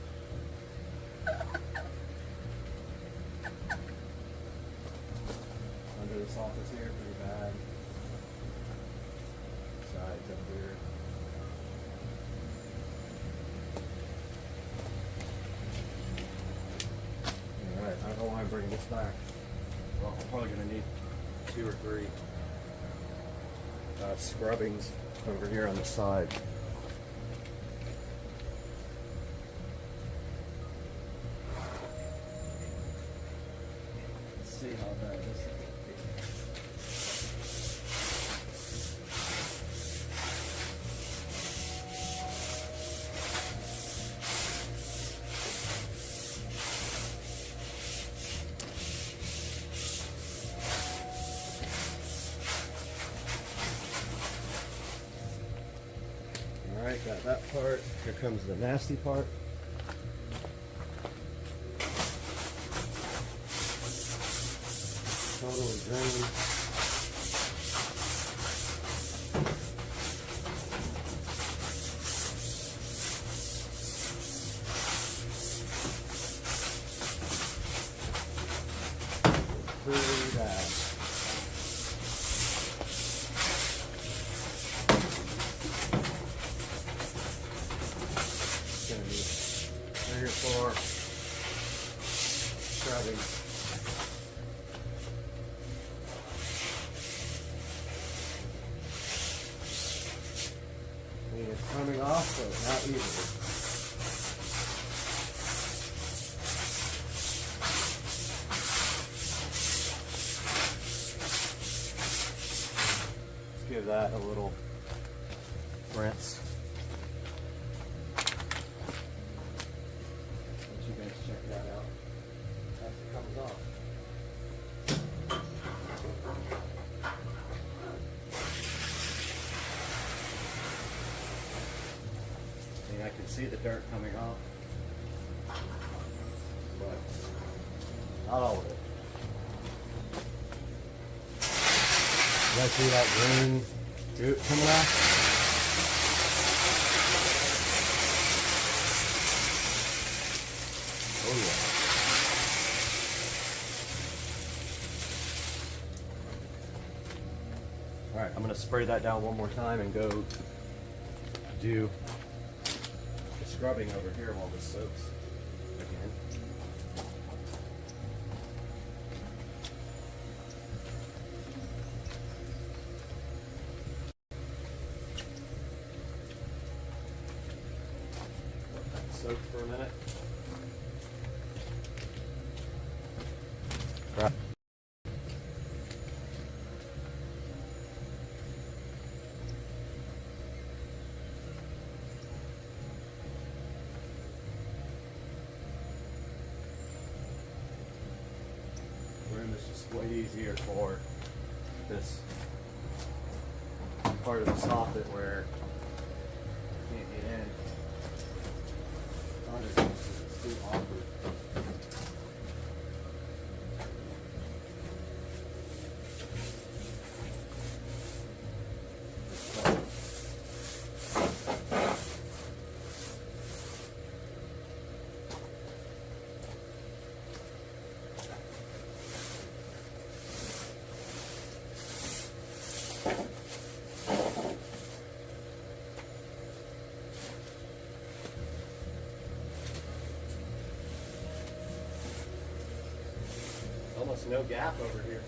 Under the soffits here, pretty bad. Sides up here. Alright, I don't know why I'm bringing this back. Well, I'm probably going to need 2 or 3 scrubbings over here on the side. Let's see how bad this is. Alright, got that part. Here comes the nasty part. Totally drained. here for scrubbing. And it's coming off, so it's not easy. Let's give that a little rinse. Let you guys check that out as it comes off. And I can see the dirt coming off, but not all of it. You guys see that green goop coming off? Oh yeah. All right, I'm gonna spray that down one more time and go do the scrubbing over here while this soaks again. Let that soak for a minute. Right. Room is just way easier for this part of the soffit where you can't get in. It's too awkward. Almost no gap over here.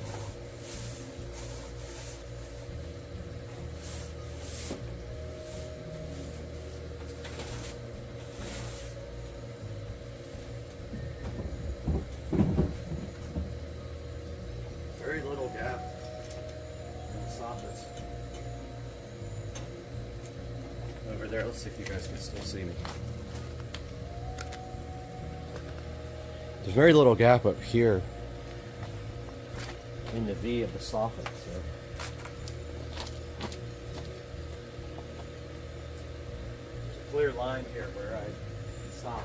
Very little gap in the soffits. Over there, let's see if you guys can still see me. There's very little gap up here in the V of the soffit, so there's a clear line here where I stop.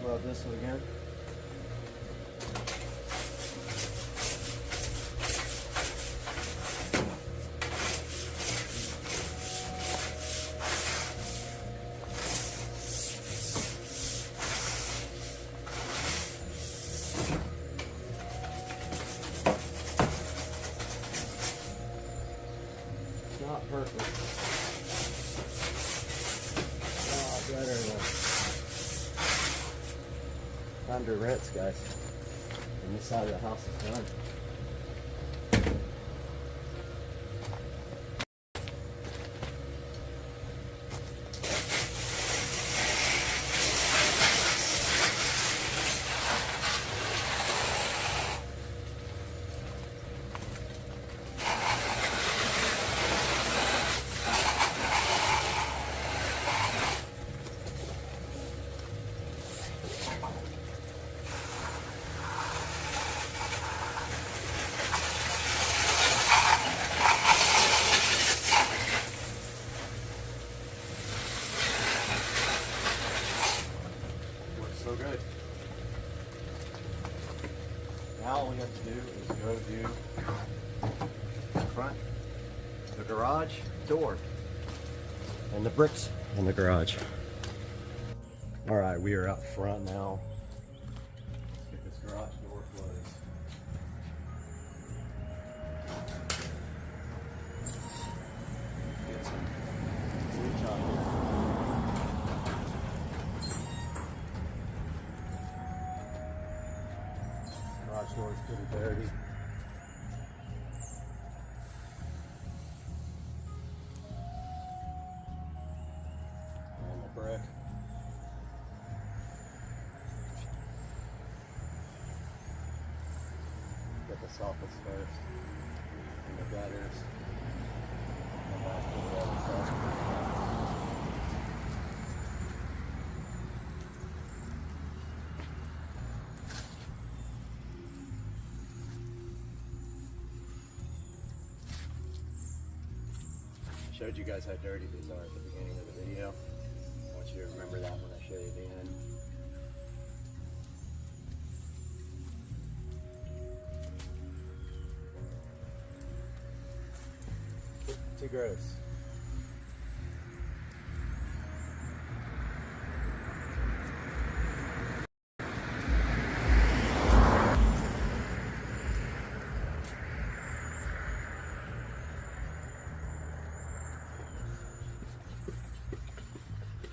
Rub this one again. It's not perfect. Better than Thunder Ritz, guys. And this side of the house is done. Now all we have to do is go do the front, the garage door, and the bricks in the garage. All right, we are out front now. Let's get this garage door closed. Get some bleach on here. Garage door is pretty dirty. And the brick. Get the soffits first. And the gutters. And back to the other side. Showed you guys how dirty these are at the beginning of the video. I want you to remember that when I show you the end. Too gross.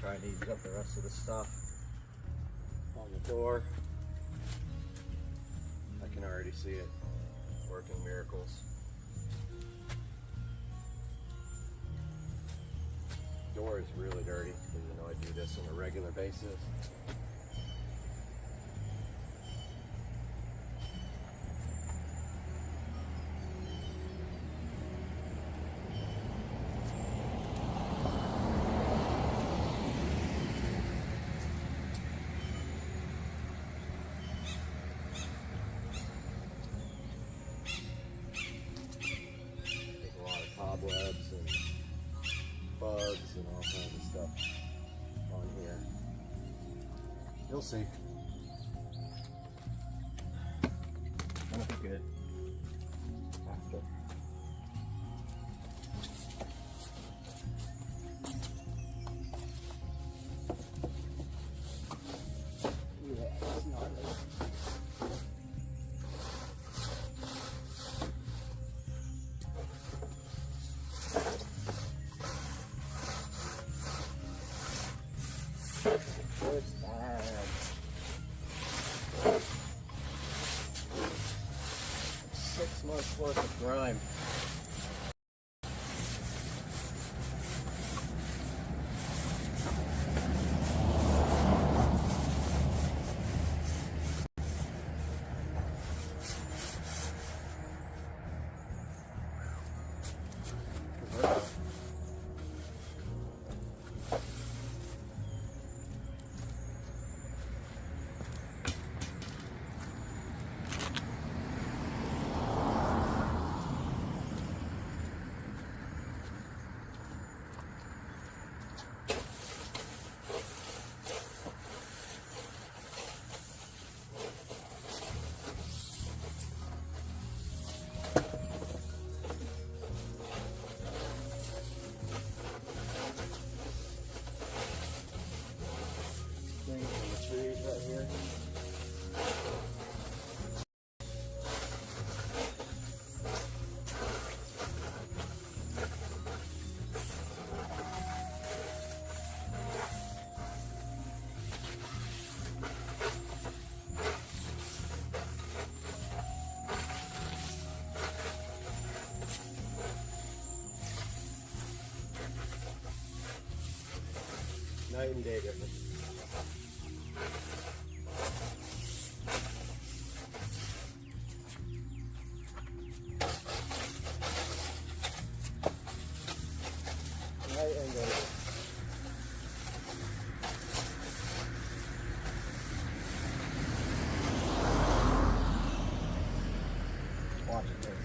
Try and ease up the rest of the stuff on the door. I can already see it working miracles. Door is really dirty because you know I do this on a regular basis. There's a lot of cobwebs and bugs and all kinds of stuff on here. You'll see. Gonna be good. After. Yeah, it's gnarly. It's bad. 6 months worth of grime. Night and day difference. Night and day. Watch this.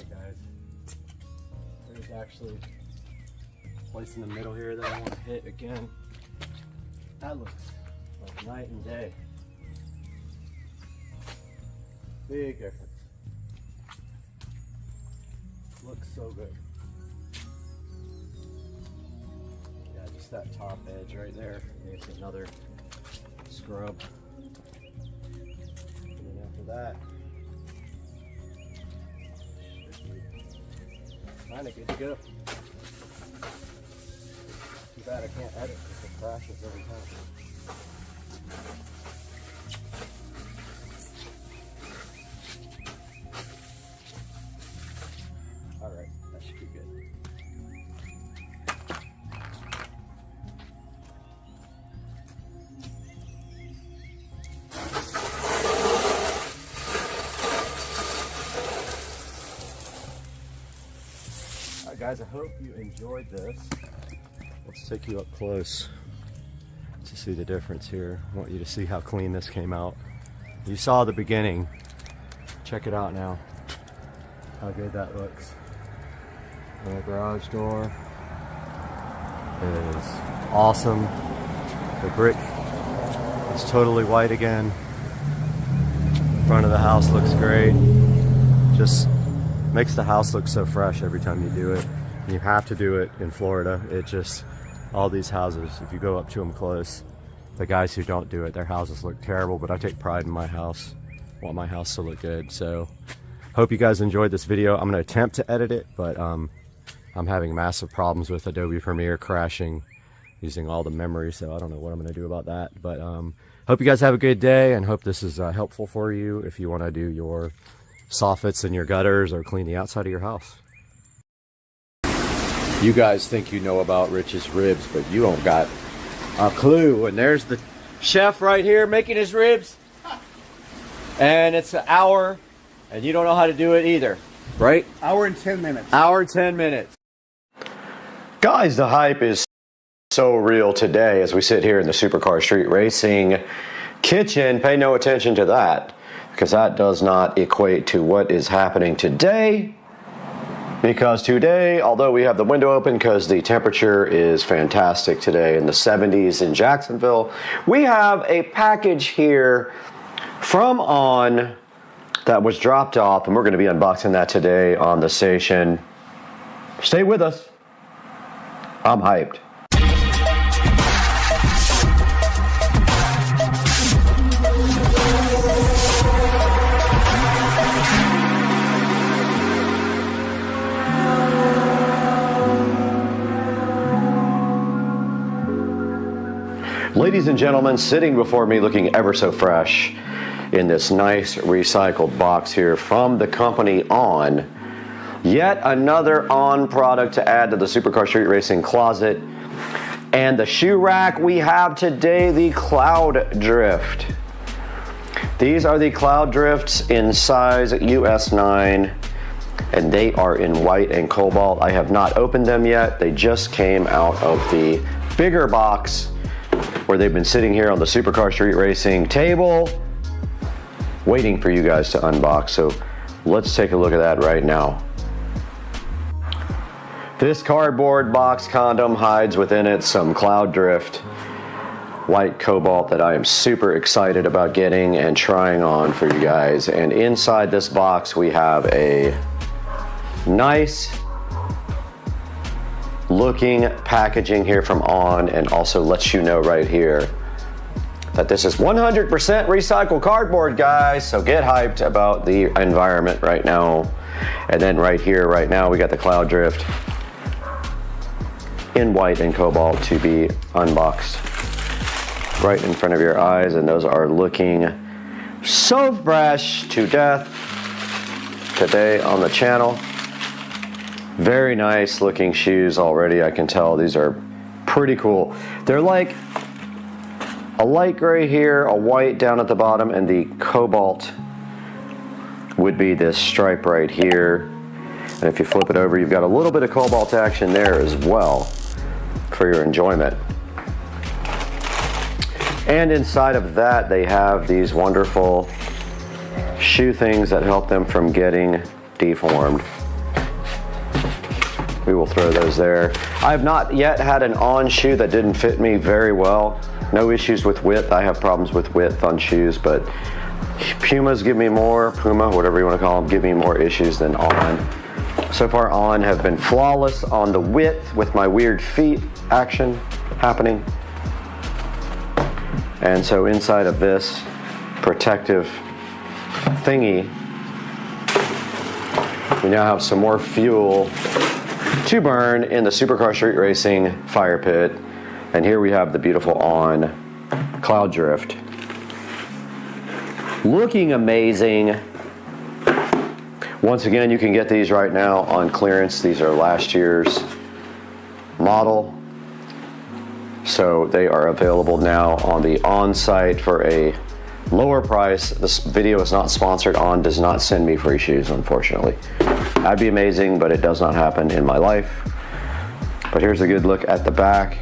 right, guys. There's actually a place in the middle here that I want to hit again. That looks like night and day. Big difference. Looks so good. Yeah, just that top edge right there makes another scrub. And then after that, kind of good to go. Too bad I can't edit because it crashes every time. Alright, that should be good. Alright guys, I hope you enjoyed this. Let's take you up close to see the difference here. I want you to see how clean this came out. You saw the beginning. Check it out now. How good that looks. And the garage door is awesome. The brick is totally white again. The front of the house looks great. Just makes the house look so fresh every time you do it. You have to do it in Florida. It just, all these houses, if you go up to them close, the guys who don't do it, their houses look terrible, but I take pride in my house. I want my house to look good. So hope you guys enjoyed this video. I'm gonna attempt to edit it, but I'm having massive problems with Adobe Premiere crashing using all the memory, so I don't know what I'm gonna do about that. But hope you guys have a good day and hope this is helpful for you if you wanna do your soffits and your gutters or clean the outside of your house. You guys think you know about Rich's ribs, but you don't got a clue. And there's the chef right here making his ribs. And it's an hour, and you don't know how to do it either, right? Hour and 10 minutes. Hour, 10 minutes. Guys, the hype is so real today as we sit here in the Supercar Street Racing kitchen. Pay no attention to that, because that does not equate to what is happening today. Because today, although we have the window open because the temperature is fantastic today in the 70s in Jacksonville, we have a package here from On that was dropped off, and we're going to be unboxing that today on the station. Stay with us. I'm hyped. Ladies and gentlemen, sitting before me looking ever so fresh in this nice recycled box here from the company On. Yet another On product to add to the Supercar Street Racing closet. And the shoe rack we have today, the Cloud Drift. These are the Cloud Drifts in size US 9. And they are in white and cobalt. I have not opened them yet. They just came out of the bigger box where they've been sitting here on the Supercar Street Racing table waiting for you guys to unbox. So let's take a look at that right now. This cardboard box condom hides within it some Cloud Drift white cobalt that I am super excited about getting and trying on for you guys. And inside this box we have a nice looking packaging here from On, and also lets you know right here that this is 100% recycled cardboard, guys. So get hyped about the environment right now. And then right here, right now, we got the Cloud Drift in white and cobalt to be unboxed right in front of your eyes. And those are looking so fresh to death today on the channel. Very nice looking shoes already. I can tell these are pretty cool. They're like a light gray here, a white down at the bottom, and the cobalt would be this stripe right here. And if you flip it over, you've got a little bit of cobalt action there as well for your enjoyment. And inside of that, they have these wonderful shoe things that help them from getting deformed. we will throw those there. I have not yet had an on shoe that didn't fit me very well. No issues with width. I have problems with width on shoes, but Pumas give me more, Puma, whatever you want to call them, give me more issues than on. So far on have been flawless on the width with my weird feet action happening. And so inside of this protective thingy, we now have some more fuel to burn in the Supercar Street Racing fire pit. And here we have the beautiful on Cloud Drift. Looking amazing. Once again, you can get these right now on clearance. These are last year's model. So they are available now on the on site for a lower price. This video is not sponsored. On does not send me free shoes, unfortunately. That'd be amazing, but it does not happen in my life. But here's a good look at the back.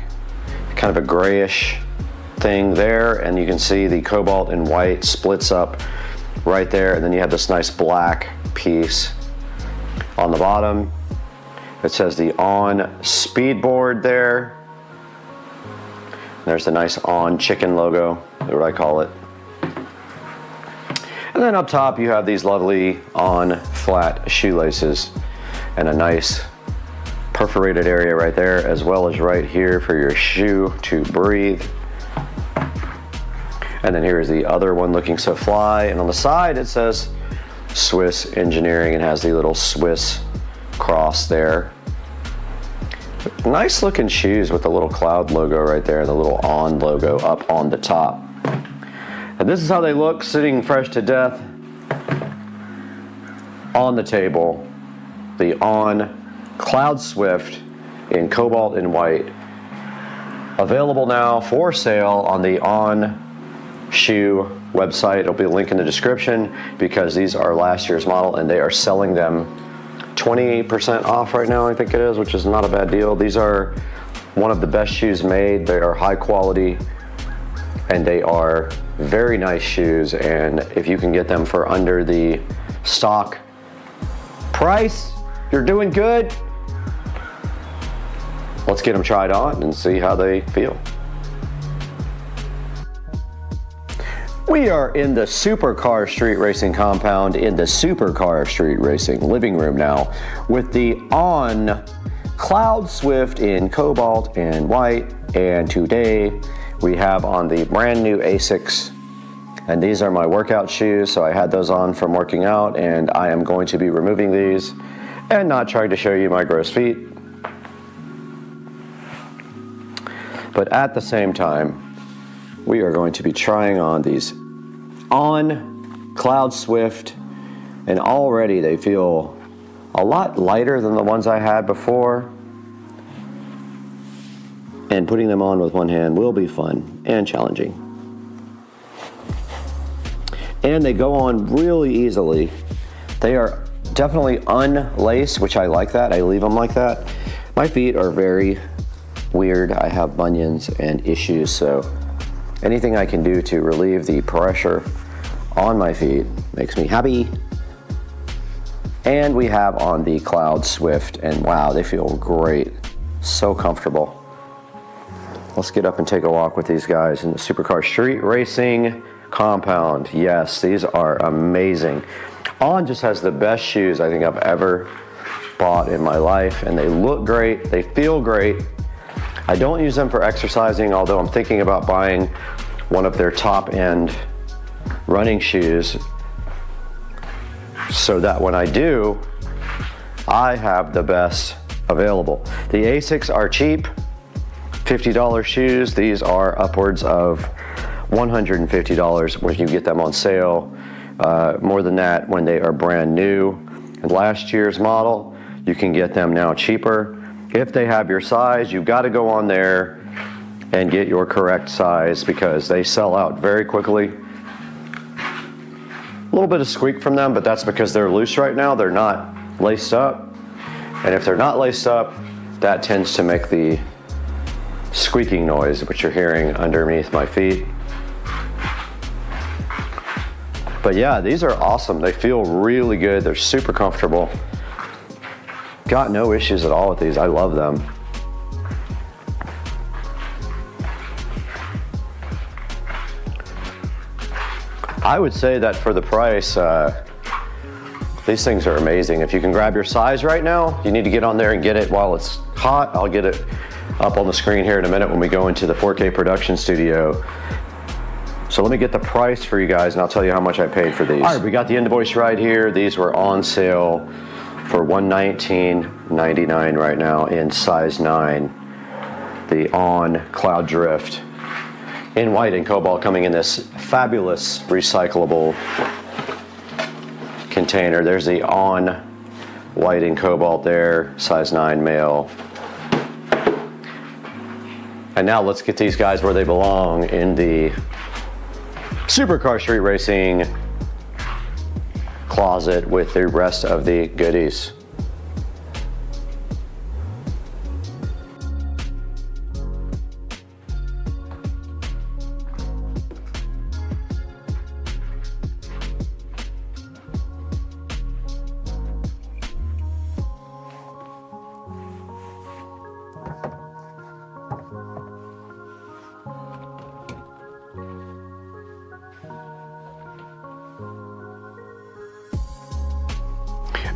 Kind of a grayish thing there, and you can see the cobalt and white splits up right there, and then you have this nice black piece on the bottom. It says the on speedboard there. There's the nice on chicken logo, that's what I call it. And then up top you have these lovely on flat shoelaces and a nice perforated area right there, as well as right here for your shoe to breathe. And then here's the other one looking so fly, and on the side it says Swiss Engineering and has the little Swiss cross there. Nice looking shoes with the little cloud logo right there and the little on logo up on the top. And this is how they look sitting fresh to death on the table. The on Cloud Swift in cobalt and white. Available now for sale on the On Shoe website. It'll be a link in the description because these are last year's model and they are selling them 20% off right now, I think it is, which is not a bad deal. These are one of the best shoes made. They are high quality and they are very nice shoes, and if you can get them for under the stock price, you're doing good. Let's get them tried on and see how they feel. We are in the Supercar Street Racing compound in the Supercar Street Racing living room now with the On Cloud Swift in cobalt and white, and today we have on the brand new ASICs, and these are my workout shoes, so I had those on from working out, and I am going to be removing these and not trying to show you my gross feet. But at the same time, we are going to be trying on these On Cloud Swift, and already they feel a lot lighter than the ones I had before. And putting them on with one hand will be fun and challenging. And they go on really easily. They are definitely unlaced, which I like that. I leave them like that. My feet are very weird. I have bunions and issues, so anything I can do to relieve the pressure on my feet makes me happy. And we have on the Cloud Swift, and wow, they feel great. So comfortable. Let's get up and take a walk with these guys in the Supercar Street Racing compound. Yes, these are amazing. On just has the best shoes I think I've ever bought in my life, and they look great, they feel great. I don't use them for exercising, although I'm thinking about buying one of their top-end running shoes so that when I do, I have the best available. The ASICs are cheap, $50 shoes. These are upwards of $150 when you get them on sale. More than that when they are brand new. And last year's model, you can get them now cheaper. If they have your size, you've got to go on there and get your correct size because they sell out very quickly. A little bit of squeak from them, but that's because they're loose right now. They're not laced up. And if they're not laced up, that tends to make the squeaking noise, which you're hearing underneath my feet. But yeah, these are awesome. They feel really good. They're super comfortable. got no issues at all with these. I love them. I would say that for the price, these things are amazing. If you can grab your size right now, you need to get on there and get it while it's hot. I'll get it up on the screen here in a minute when we go into the 4K production studio. So let me get the price for you guys and I'll tell you how much I paid for these. All right, we got the invoice right here. These were on sale for $119.99 right now in size 9. The On Cloud Drift in white and cobalt, coming in this fabulous recyclable container. There's the On white and cobalt there, size 9 male. And now let's get these guys where they belong, in the Supercar Street Racing closet with the rest of the goodies.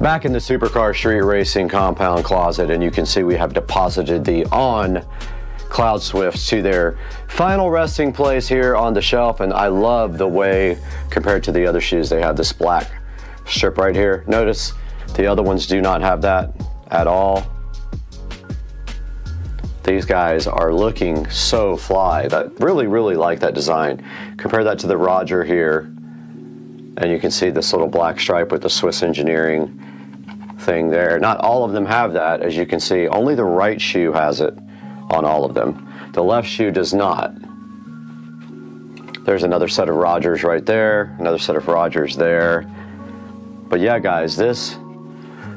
Back in the Supercar Street Racing compound closet, and you can see we have deposited the On Cloud Swifts to their final resting place here on the shelf. And I love the way, compared to the other shoes, they have this black strip right here. Notice the other ones do not have that at all. These guys are looking so fly. I really like that design. Compare that to the Roger here, and you can see this little black stripe with the Swiss engineering thing there. Not all of them have that, as you can see. Only the right shoe has it on all of them. The left shoe does not. There's another set of Rogers right there, another set of Rogers there. But yeah, guys, this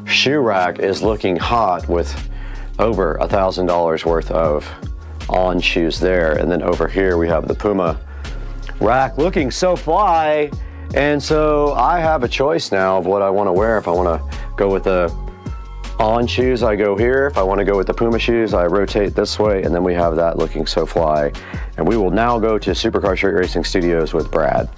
shoe rack is looking hot with over $1,000 worth of On shoes there. And then over here we have the Puma rack looking so fly. And so I have a choice now of what I want to wear. If I want to go with the On shoes, I go here. If I want to go with the Puma shoes, I rotate this way, and then we have that looking so fly. And we will now go to Supercar Street Racing Studios with Brad.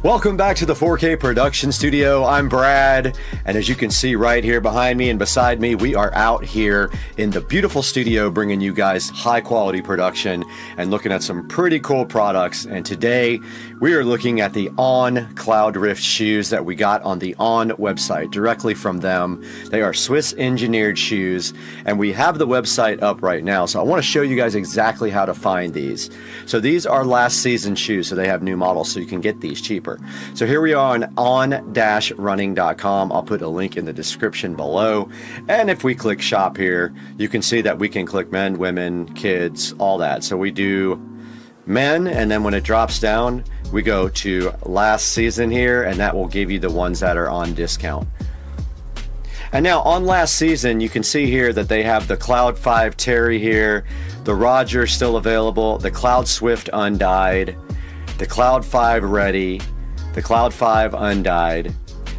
Welcome back to the 4K production studio. I'm Brad, and as you can see right here behind me and beside me, we are out here in the beautiful studio bringing you guys high quality production and looking at some pretty cool products. And today we are looking at the On Cloud Drift shoes that we got on the On website directly from them. They are Swiss engineered shoes, and we have the website up right now. So I want to show you guys exactly how to find these. So these are last season shoes, so they have new models, so you can get these cheaper. So here we are on on-running.com. I'll put a link in the description below. And if we click shop here, you can see that we can click men, women, kids, all that. So we do men, and then when it drops down, we go to last season here, and that will give you the ones that are on discount. And now on last season, you can see here that they have the Cloud 5 Terry here, the Roger still available, the Cloud Swift undyed, the Cloud 5 Ready, the Cloud 5 undyed,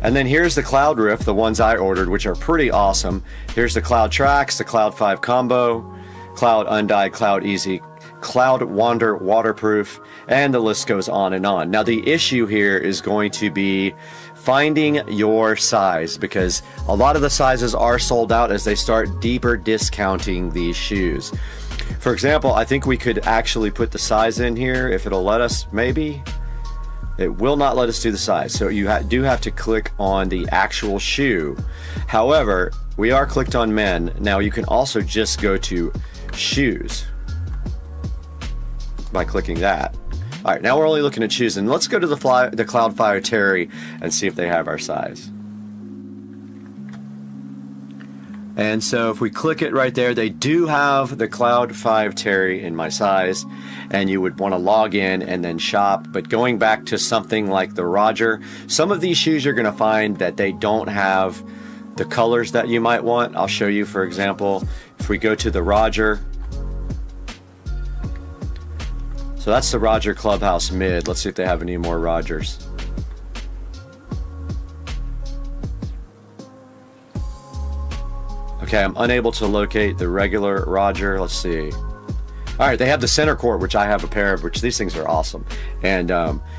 and then here's the Cloud Rift, the ones I ordered, which are pretty awesome. Here's the Cloud Tracks, the Cloud 5 Combo, Cloud Undyed, Cloud Easy, Cloud Wander Waterproof, and the list goes on and on. Now the issue here is going to be finding your size, because a lot of the sizes are sold out as they start deeper discounting these shoes. For example, I think we could actually put the size in here if it'll let us, maybe. It will not let us do the size, so you do have to click on the actual shoe. However, we are clicked on men. Now you can also just go to shoes by clicking that. All right, now we're only looking at shoes, and let's go to the Cloud 5 Terry and see if they have our size. And so if we click it right there, they do have the Cloud 5 Terry in my size, and you would want to log in and then shop. But going back to something like the Roger, some of these shoes you're going to find that they don't have the colors that you might want. I'll show you, for example, if we go to the Roger. So that's the Roger Clubhouse Mid. Let's see if they have any more Rogers. Okay, I'm unable to locate the regular Roger. Let's see. All right, they have the center court, which I have a pair of, which these things are awesome. And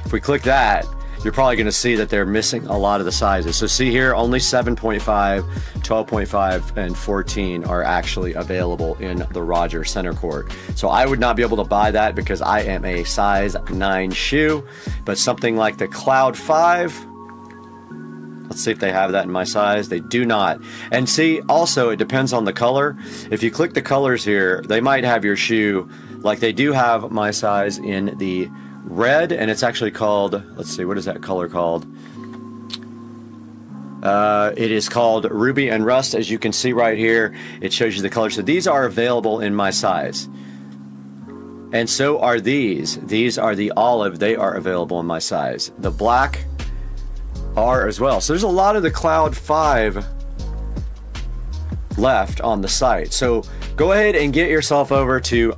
if we click that, you're probably going to see that they're missing a lot of the sizes. So see here, only 7.5, 12.5, and 14 are actually available in the Roger center court. So I would not be able to buy that because I am a size 9 shoe. But something like the Cloud 5, let's see if they have that in my size. They do not. And see, also, it depends on the color. If you click the colors here, they might have your shoe, like they do have my size in the red, and it's actually called, let's see, what is that color called? It is called Ruby and Rust. As you can see right here, it shows you the colors. So these are available in my size. And so are these. These are the olive. They are available in my size. The black are as well. So there's a lot of the Cloud 5 left on the site. So go ahead and get yourself over to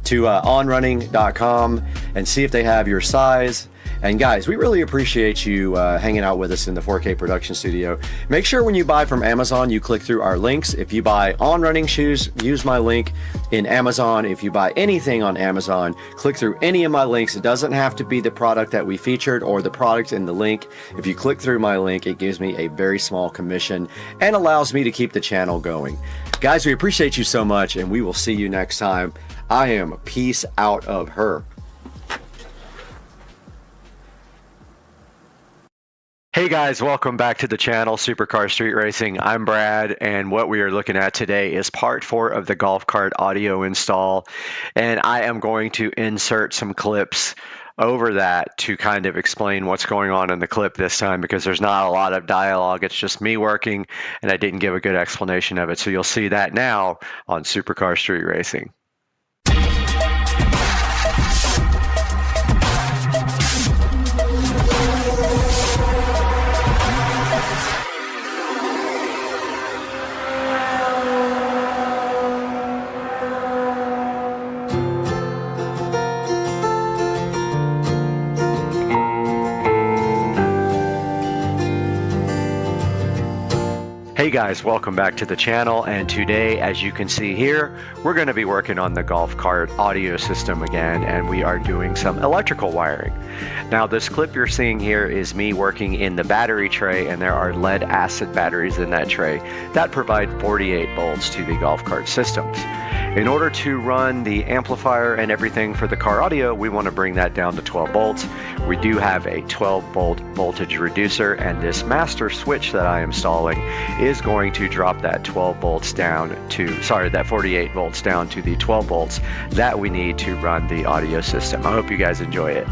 onrunning.com and see if they have your size. And guys, we really appreciate you hanging out with us in the 4K production studio. Make sure when you buy from Amazon, you click through our links. If you buy On Running shoes, use my link in Amazon. If you buy anything on Amazon, click through any of my links. It doesn't have to be the product that we featured or the product in the link. If you click through my link, it gives me a very small commission and allows me to keep the channel going. Guys, we appreciate you so much, and we will see you next time. I am peace out of her. Hey guys, welcome back to the channel, Supercar Street Racing. I'm Brad, and what we are looking at today is part 4 of the golf cart audio install, and I am going to insert some clips over that to kind of explain what's going on in the clip this time, because there's not a lot of dialogue. It's just me working, and I didn't give a good explanation of it. So you'll see that now on Supercar Street Racing. Hey guys, welcome back to the channel, and today, as you can see here, we're going to be working on the golf cart audio system again, and we are doing some electrical wiring. Now this clip you're seeing here is me working in the battery tray, and there are lead acid batteries in that tray that provide 48 volts to the golf cart systems. In order to run the amplifier and everything for the car audio, we want to bring that down to 12 volts. We do have a 12 volt voltage reducer, and this master switch that I am installing is going to drop that 12 volts down to, that 48 volts down to the 12 volts that we need to run the audio system. I hope you guys enjoy it.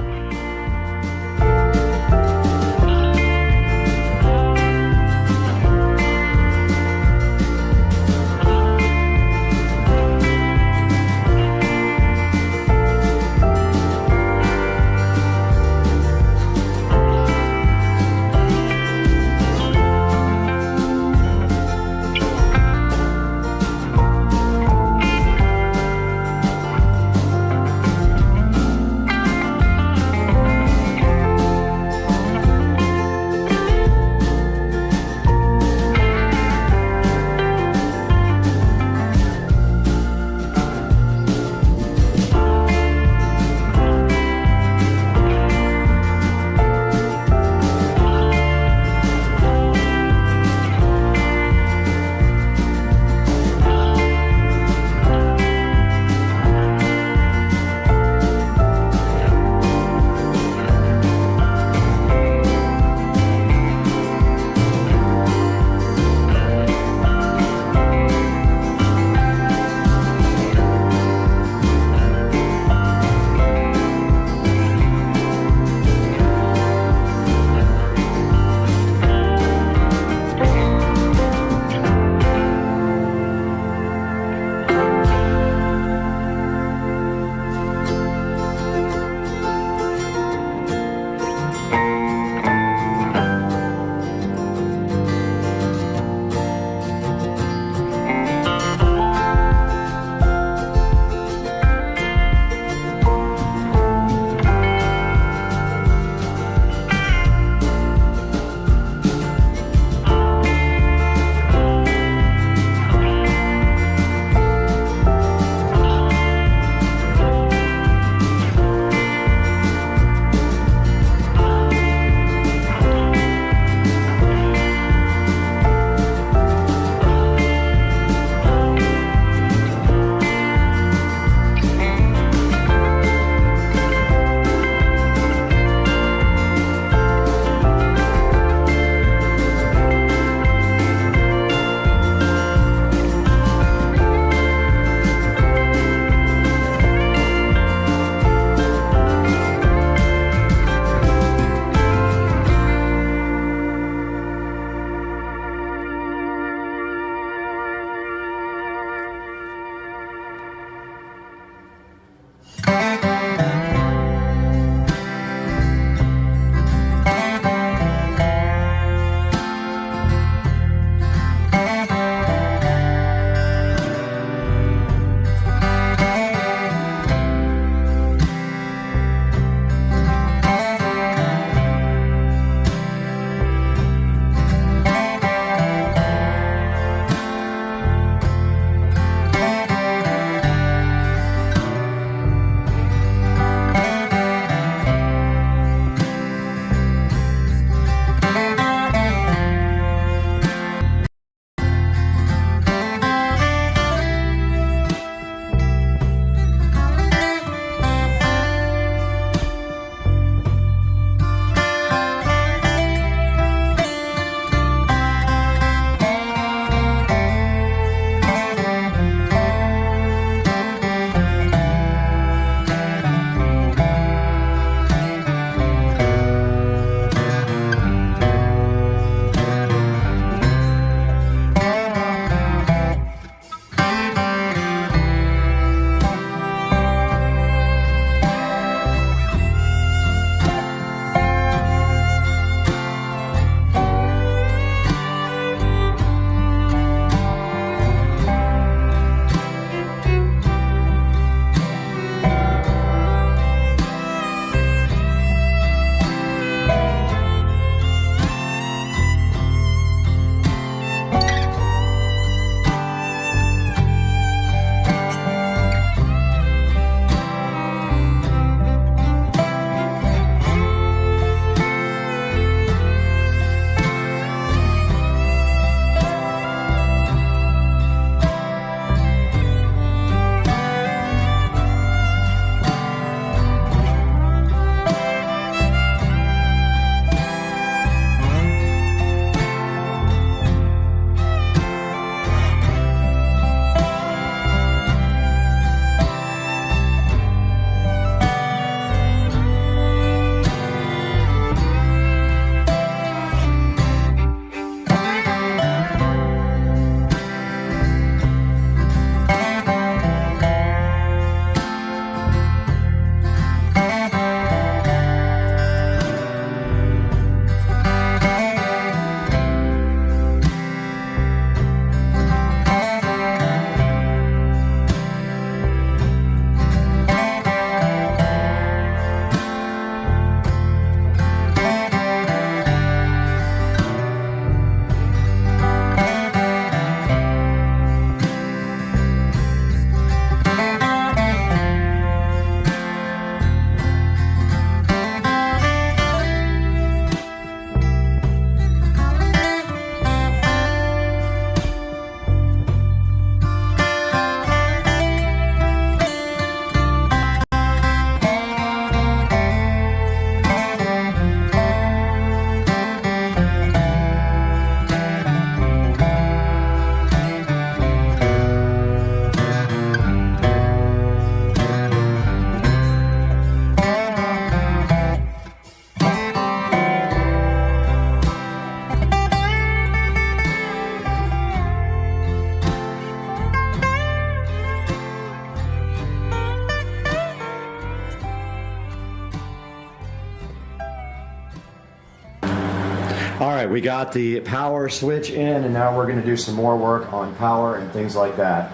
All right, we got the power switch in, and now we're going to do some more work on power and things like that.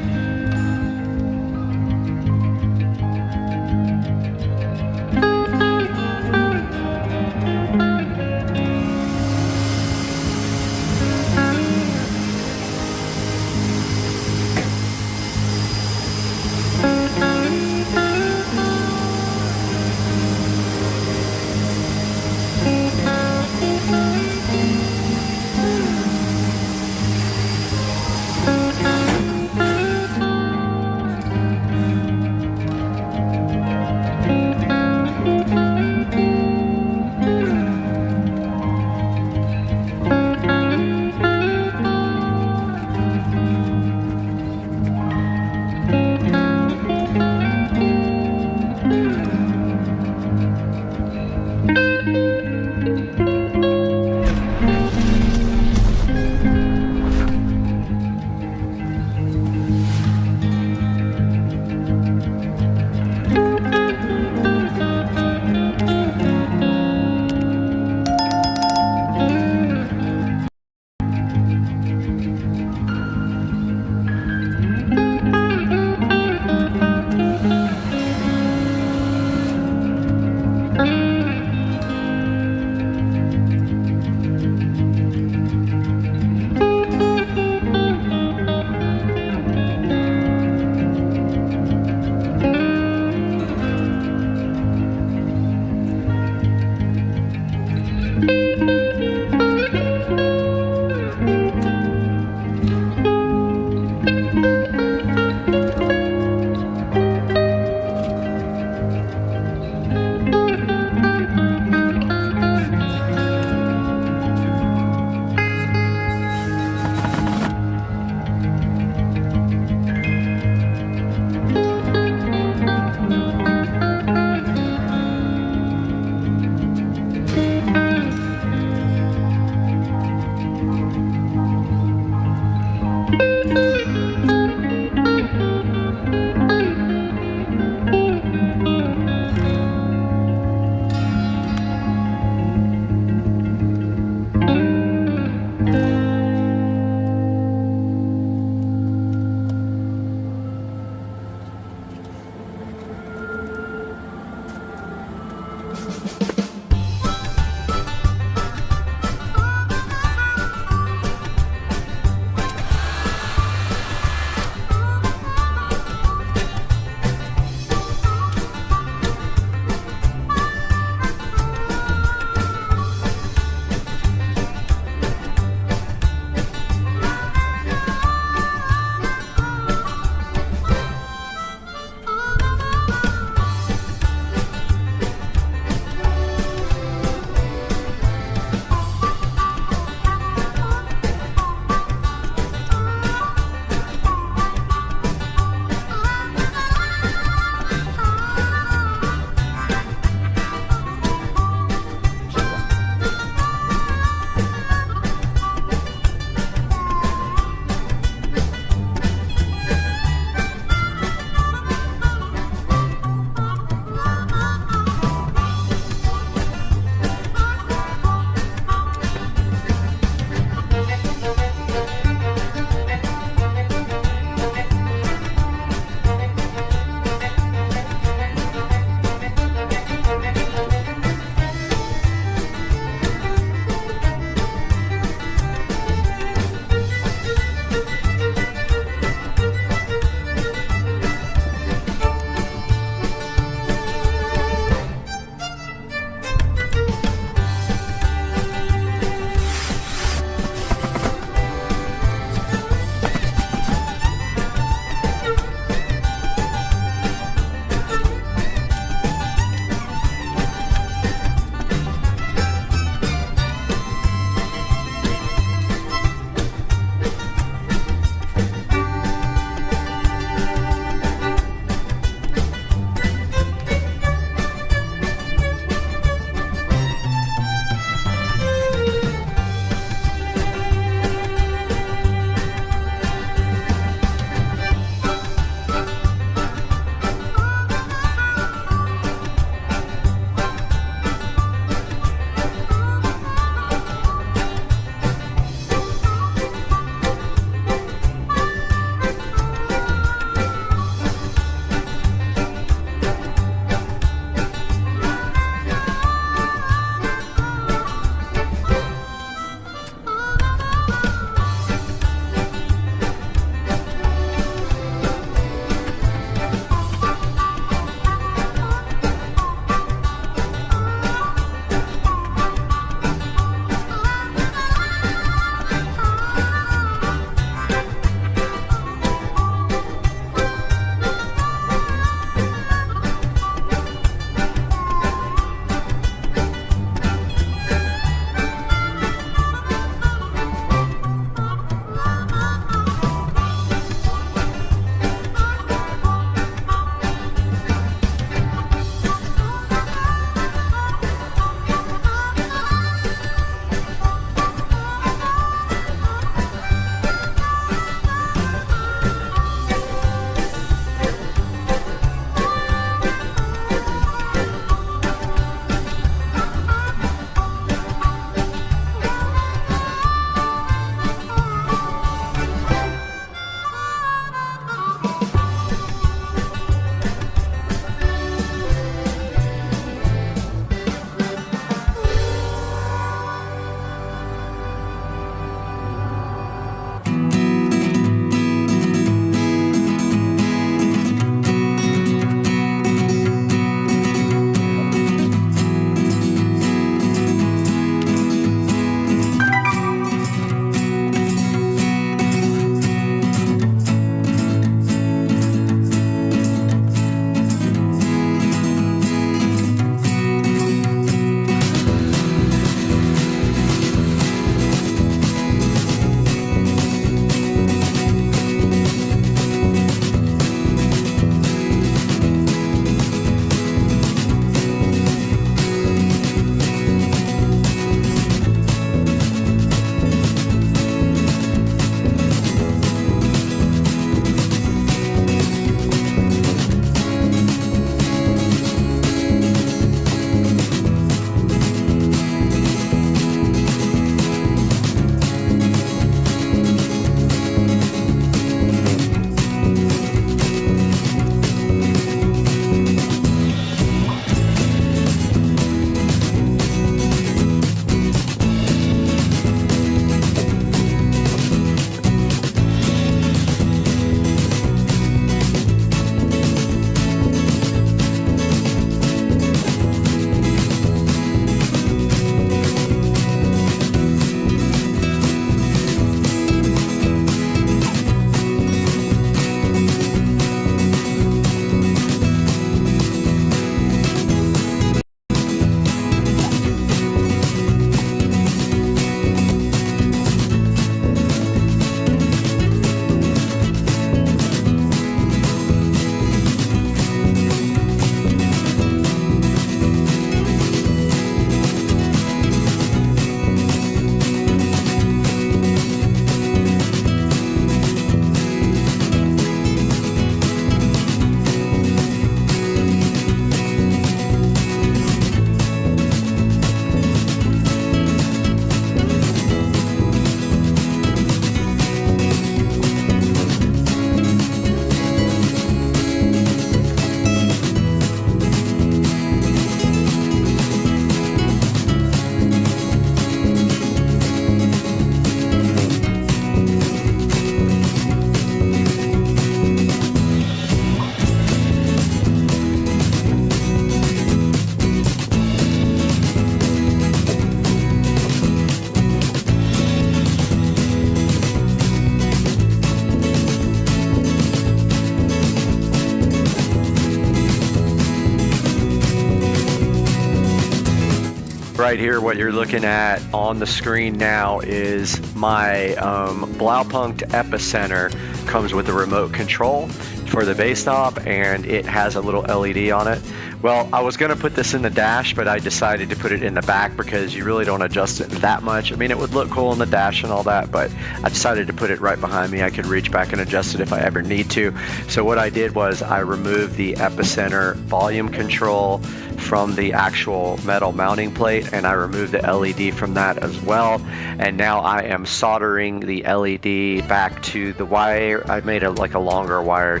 Right here, what you're looking at on the screen now is my Blaupunkt Epicenter. Comes with a remote control for the base knob, and it has a little LED on it. Well, I was going to put this in the dash, but I decided to put it in the back because you really don't adjust it that much. I mean, it would look cool in the dash and all that, but I decided to put it right behind me. I could reach back and adjust it if I ever need to. So what I did was I removed the Epicenter volume control from the actual metal mounting plate, and I removed the LED from that as well. And now I am soldering the LED back to the wire. I made like a longer wire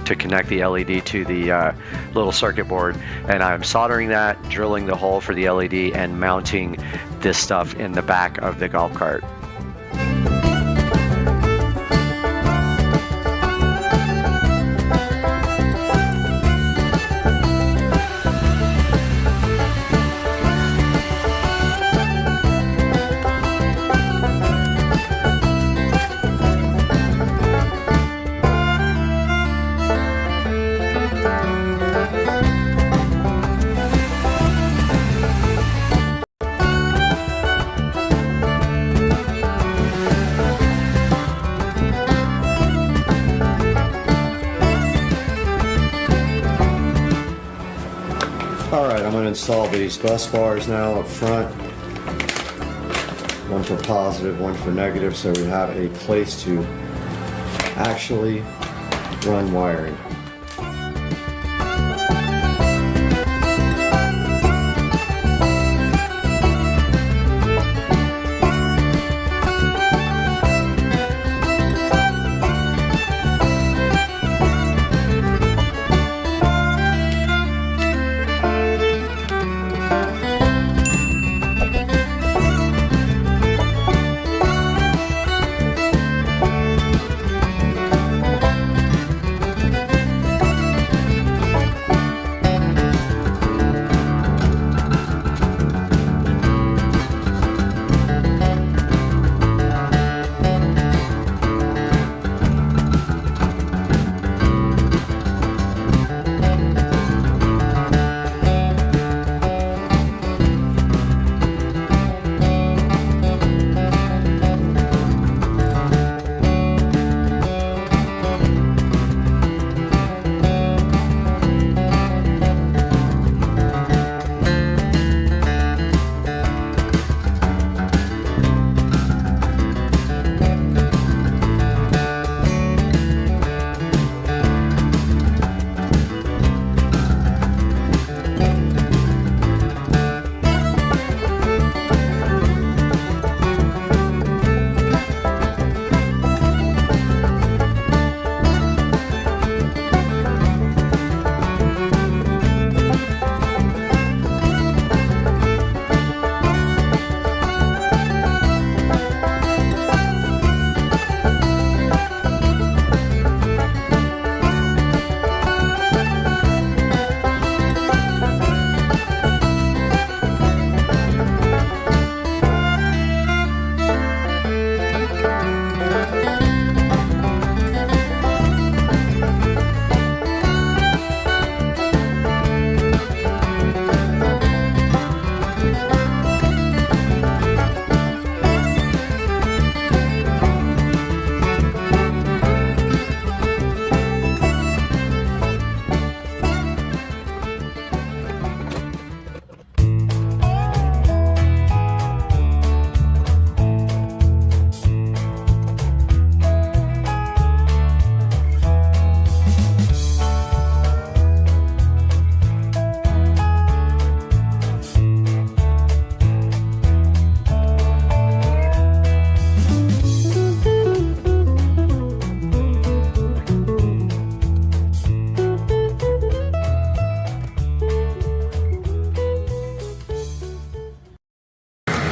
to connect the LED to the little circuit board, and I'm soldering that, drilling the hole for the LED, and mounting this stuff in the back of the golf cart. Alright, I'm going to install these bus bars now up front. One for positive, one for negative, so we have a place to actually run wiring.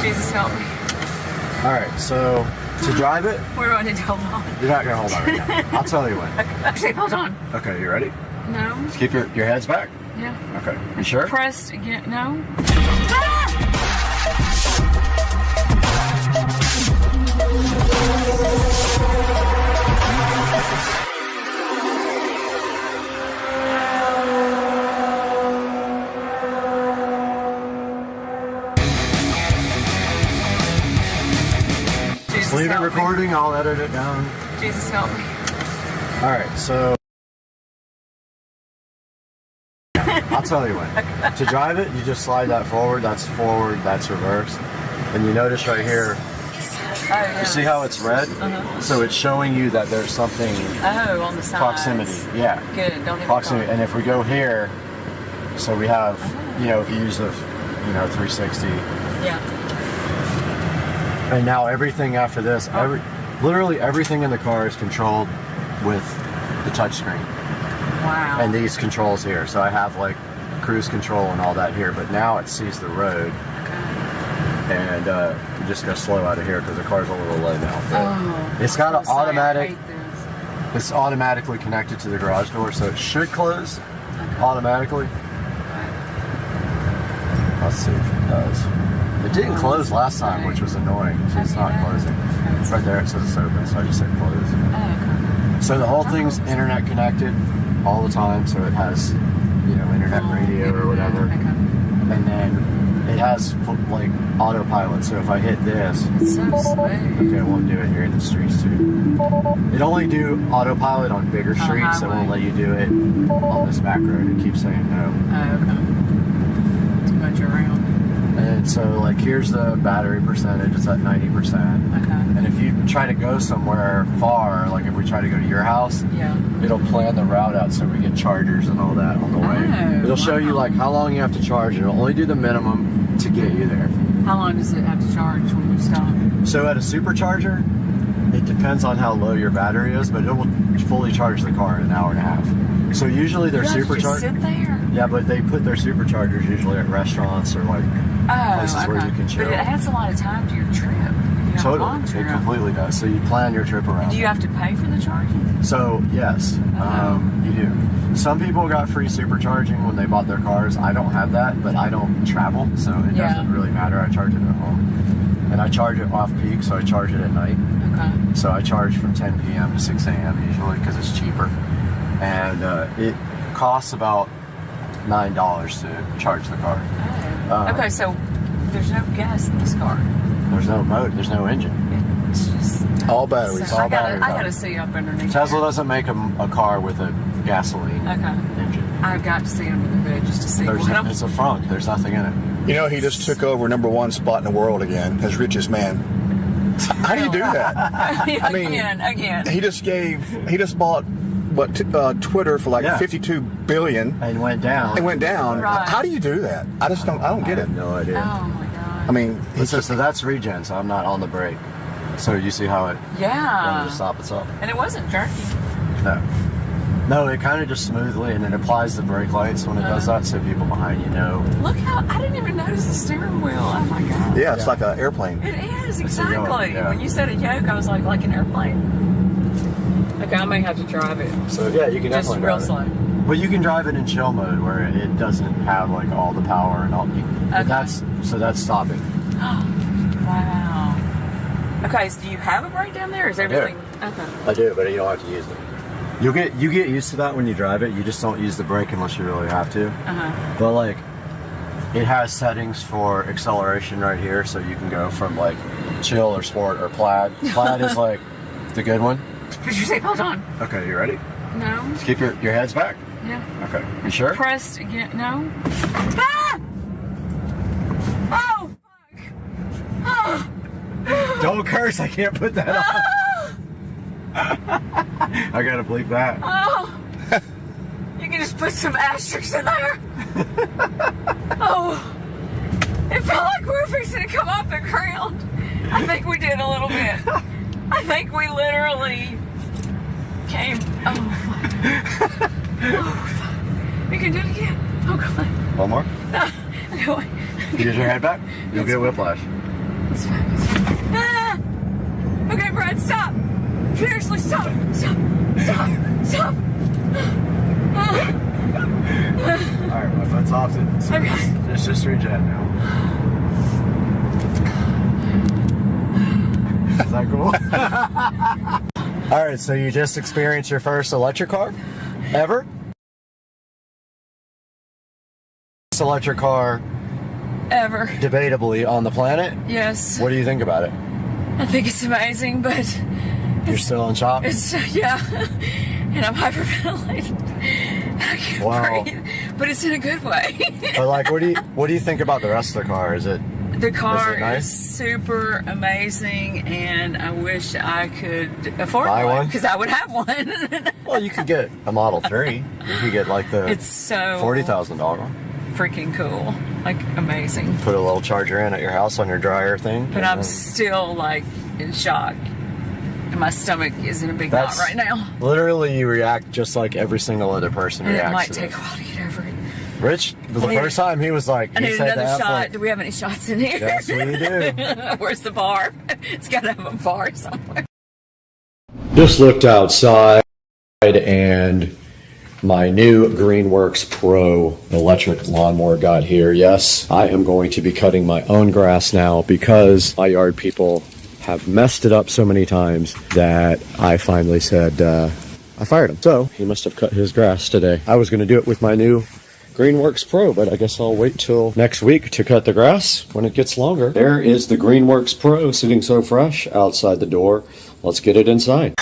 Jesus help me. Alright, so to drive it, Where do I need to hold on? you're not going to hold on right now. I'll tell you when. Actually, hold on. Okay, you ready? No. Just keep your heads back. Yeah. Okay, you sure? Pressed again. No. Leave it help me. recording. I'll edit it down. Jesus help me. All right, so I'll tell you what. To drive it, you just slide that forward. That's forward. That's reverse. And you notice right here. Oh, yeah. You see how it's red? So it's showing you that there's something on the sides. proximity. Yeah. Good. Don't even Proximity. And if we go here, so we have, you know, if you use the, 360. Yeah. And now everything after this, literally everything in the car is controlled with the touchscreen. Wow. And these controls here. So I have like cruise control and all that here, but now it sees the road. And I'm just gonna slow out of here because the car's a little low now. It's got an automatic. It's automatically connected to the garage door, so it should close automatically. Let's see if it does. It didn't close last time, which was annoying. So it's not closing. Right there it says it's open, so I just said close. So the whole thing's internet connected all the time, so it has, internet radio or whatever. And then it has like autopilot, so if I hit this, It's so smooth. okay, it won't do it here in the streets too. It only do autopilot on bigger streets, so it won't let you do it on this back road. It keeps saying no. Oh, okay. Too much around. And so like here's the battery percentage, it's at 90%. Okay. And if you try to go somewhere far, like if we try to go to your house, Yeah. it'll plan the route out so we get chargers and all that on the way. It'll show you like how long you have to charge. It'll only do the minimum to get you there. How long does it have to charge when you stop? So at a supercharger, it depends on how low your battery is, but it will fully charge the car in an hour and a half. So usually they're Just supercharged. sit there. Yeah, but they put their superchargers usually at restaurants or like places where you can chill. But it adds a lot of time to your trip. If you have a Totally, long it trip. completely does. So you plan your trip around. Do you have to pay for the charging? So yes, you do. Some people got free supercharging when they bought their cars. I don't have that, but I don't travel, so it doesn't really matter. I charge it at home, and I charge it off peak, so I charge it at night. Okay. So I charge from 10 p.m. to 6 a.m. usually because it's cheaper, and it costs about $9 to charge the car. Okay, so there's no gas in this car. There's no motor, there's no engine. It's just All batteries. So all I batteries. gotta see up underneath. Tesla there. doesn't make a car with a gasoline engine. I've got to see under the hood just to see It's a frunk. There's nothing in it. You know, he just took over #1 spot in the world again, as richest man. How do you do that? I mean, again. He just bought Twitter for like 52 billion and went down. It went down. Right. How do you do that? I don't get it. No idea. Oh my god. I mean, So that's regen, so I'm not on the brake. So you see how it Yeah. just stop itself? And it wasn't jerky. No, it kind of just smoothly, and it applies the brake lights when it does that, so people behind you know. Look how I didn't even notice the steering wheel. Oh my god. yeah, it's like an airplane. It is It's a yoke, exactly. yeah. When you said a yoke, I was like an airplane. Okay, I may have to drive it. So yeah, you can Just definitely real drive slow. it. But you can drive it in chill mode where it doesn't have like all the power and all. Okay. That's stopping. Wow. Okay, so do you have a brake down there? Or is everything? Okay. I do, but you don't have to use it. You get used to that when you drive it. You just don't use the brake unless you really have to. But like, it has settings for acceleration right here, so you can go from like chill or sport or plaid. Plaid is like the good one. Put your seatbelt on. Okay, you ready? No. Just keep your heads back. Yeah. Okay, you sure? Pressed again. No. Ah! Oh, fuck. Oh. Don't curse. I can't put that on. I gotta bleep that. Oh. You can just put some asterisks in there. Oh. It felt like we were fixing to come off the ground. I think we did a little bit. I think we literally came. Oh, fuck. Oh, fuck. You can do it again. Oh, God. One more. No. Okay, You get your head back. You'll get whiplash. it's fine. It's fine. Ah! Okay, Brad, stop. Seriously, stop. Stop. Stop. Stop. All right, my foot's off it. So it's just regen now. Is that cool? All right, so you just experienced your first electric car ever? First electric car Ever. debatably on the planet. Yes. What do you think about it? I think it's amazing, but You're still in shock? it's, yeah. And I'm hyperventilating. I can't Wow. breathe, but it's in a good way. But like, what do you think about the rest of the car? Is it? The car Is it nice? is super amazing, and I wish I could afford Buy one? because I would have one. Well, you could get a Model 3. You could get like the It's so $40,000 one. freaking cool, like amazing. Put a little charger in at your house on your dryer thing. But I'm still like in shock, and my stomach is in a big knot right now. Literally, you react just like every single other person And it reacts might to take this. a while to get over it. Rich, the first time he was like, I he need said another that, shot. like, Do we have any shots in here? yes, we do. Where's the bar? It's got to have a bar somewhere. Just looked outside and my new Greenworks Pro electric lawnmower got here. Yes, I am going to be cutting my own grass now because my yard people have messed it up so many times that I finally said I fired him. So he must have cut his grass today. I was going to do it with my new Greenworks Pro, but I guess I'll wait till next week to cut the grass when it gets longer. There is the Greenworks Pro sitting so fresh outside the door. Let's get it inside.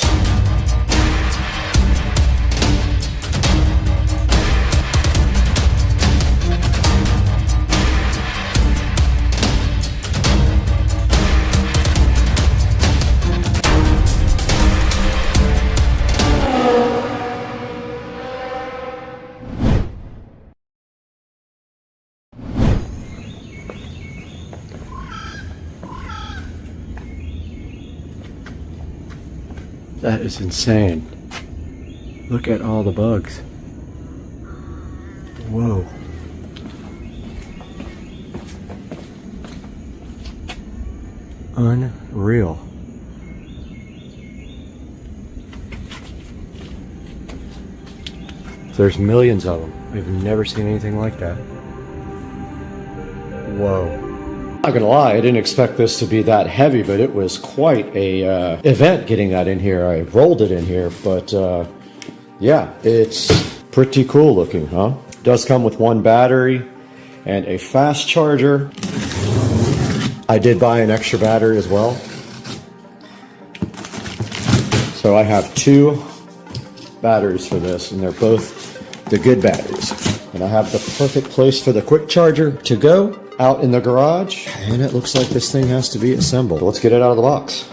That is insane. Look at all the bugs. Whoa. Unreal. There's millions of them. I've never seen anything like that. Whoa. Not gonna lie, I didn't expect this to be that heavy, but it was quite a event getting that in here. I rolled it in here, but yeah, it's pretty cool looking, huh? It does come with one battery and a fast charger. I did buy an extra battery as well. So I have 2 batteries for this, and they're both the good batteries. And I have the perfect place for the quick charger to go out in the garage, and it looks like this thing has to be assembled. Let's get it out of the box.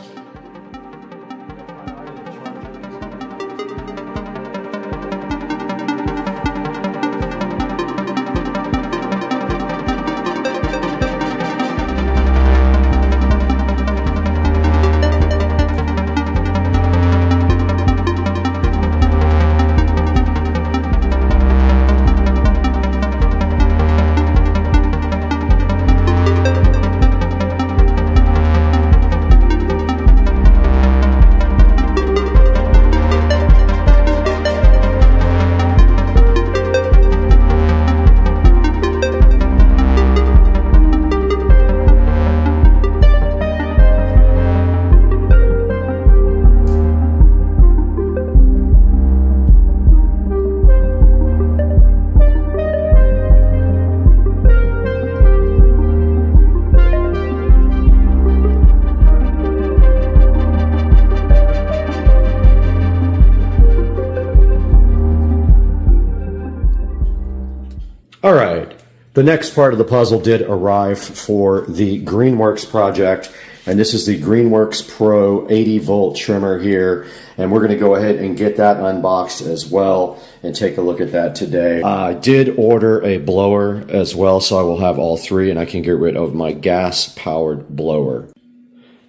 All right, the next part of the puzzle did arrive for the Greenworks project, and this is the Greenworks Pro 80-volt trimmer here, and we're going to go ahead and get that unboxed as well and take a look at that today. I did order a blower as well, so I will have all 3, and I can get rid of my gas-powered blower.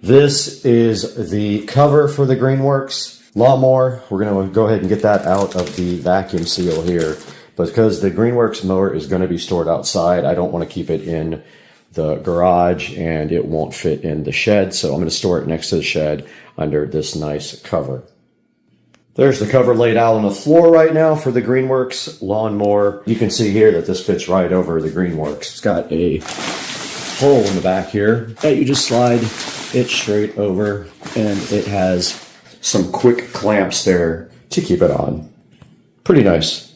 This is the cover for the Greenworks lawnmower. We're going to go ahead and get that out of the vacuum seal here. Because the Greenworks mower is going to be stored outside, I don't want to keep it in the garage and it won't fit in the shed, so I'm going to store it next to the shed under this nice cover. There's the cover laid out on the floor right now for the Greenworks lawnmower. You can see here that this fits right over the Greenworks. It's got a hole in the back here that you just slide it straight over, and it has some quick clamps there to keep it on. Pretty nice.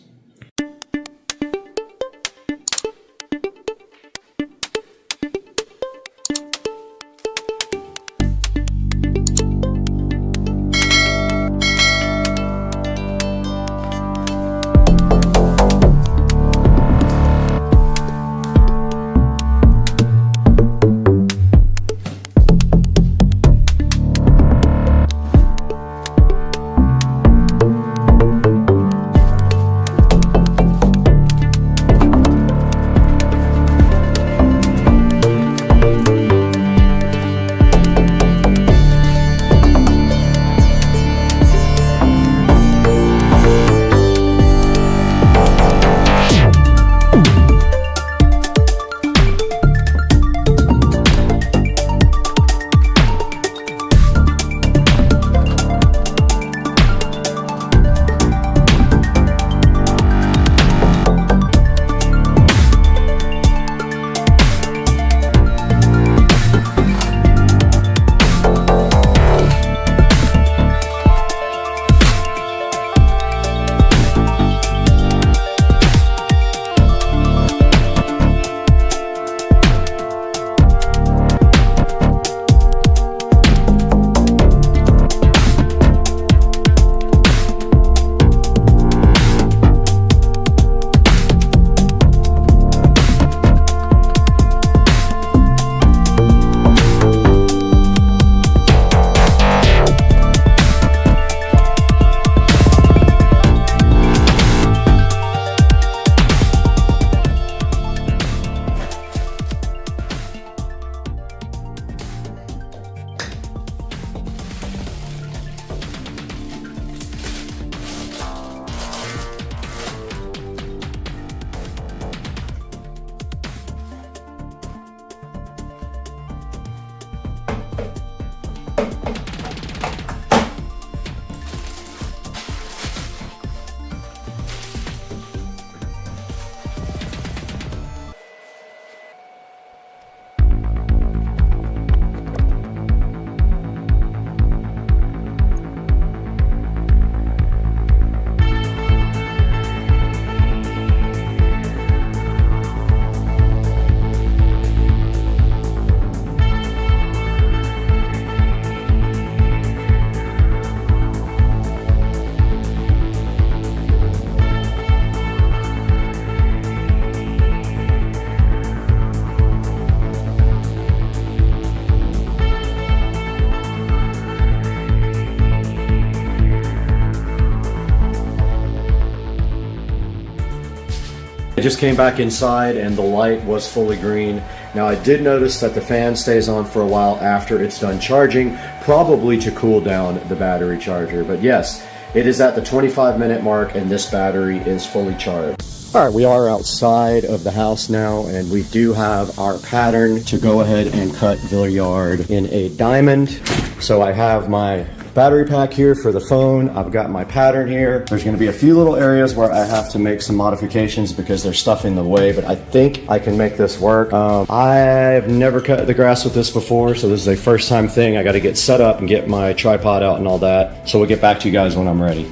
just came back inside and the light was fully green. Now I did notice that the fan stays on for a while after it's done charging, probably to cool down the battery charger. But yes, it is at the 25-minute mark and this battery is fully charged. All right, we are outside of the house now, and we do have our pattern to go ahead and cut the yard in a diamond. So I have my battery pack here for the phone. I've got my pattern here. There's gonna be a few little areas where I have to make some modifications because there's stuff in the way, but I think I can make this work. I've never cut the grass with this before, so this is a first time thing. I gotta get set up and get my tripod out and all that. So we'll get back to you guys when I'm ready.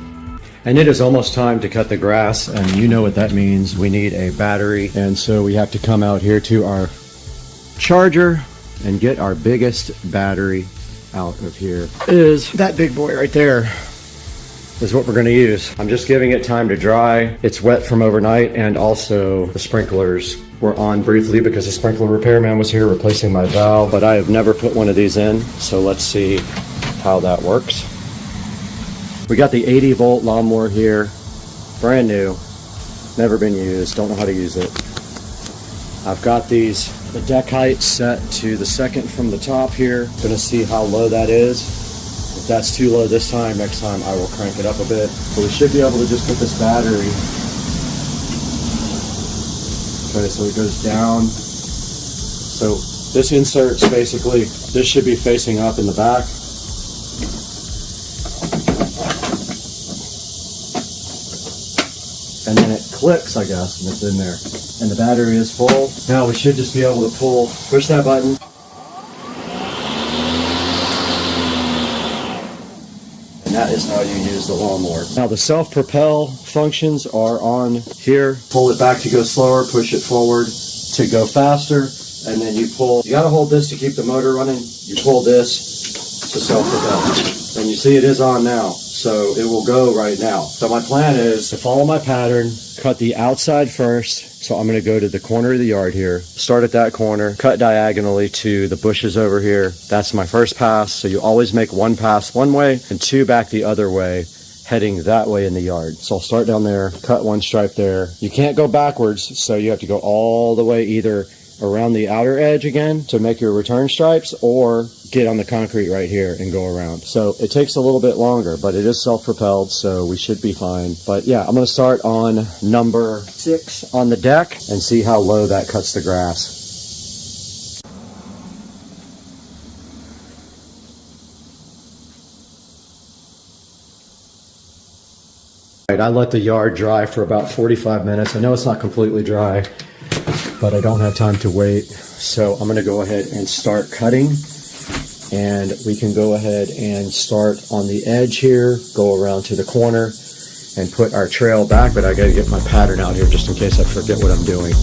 And it is almost time to cut the grass, and you know what that means. We need a battery, and so we have to come out here to our charger and get our biggest battery out of here. Is that big boy right there is what we're going to use. I'm just giving it time to dry. It's wet from overnight, and also the sprinklers were on briefly because the sprinkler repairman was here replacing my valve, but I have never put one of these in, so let's see how that works. We got the 80 volt lawnmower here, brand new, never been used, don't know how to use it. I've got the deck height set to the second from the top here. Gonna see how low that is. If that's too low this time, next time I will crank it up a bit. So we should be able to just put this battery. Okay, so it goes down. So this insert's basically, this should be facing up in the back. And then it clicks, I guess, and it's in there. And the battery is full. Now we should just be able to push that button. And that is how you use the lawnmower. Now the self-propel functions are on here. Pull it back to go slower, push it forward to go faster, and then you pull. You gotta hold this to keep the motor running. You pull this to self-propel. And you see it is on now. So it will go right now. So my plan is to follow my pattern, cut the outside first. So I'm going to go to the corner of the yard here, start at that corner, cut diagonally to the bushes over here. That's my first pass. So you always make one pass one way and two back the other way, heading that way in the yard. So I'll start down there, cut one stripe there. You can't go backwards, so you have to go all the way either around the outer edge again to make your return stripes, or get on the concrete right here and go around. So it takes a little bit longer, but it is self-propelled, so we should be fine. But yeah, I'm going to start on number 6 on the deck and see how low that cuts the grass. All right, I let the yard dry for about 45 minutes. I know it's not completely dry, but I don't have time to wait. So I'm going to go ahead and start cutting. And we can go ahead and start on the edge here, go around to the corner, and put our trail back. But I got to get my pattern out here just in case I forget what I'm doing.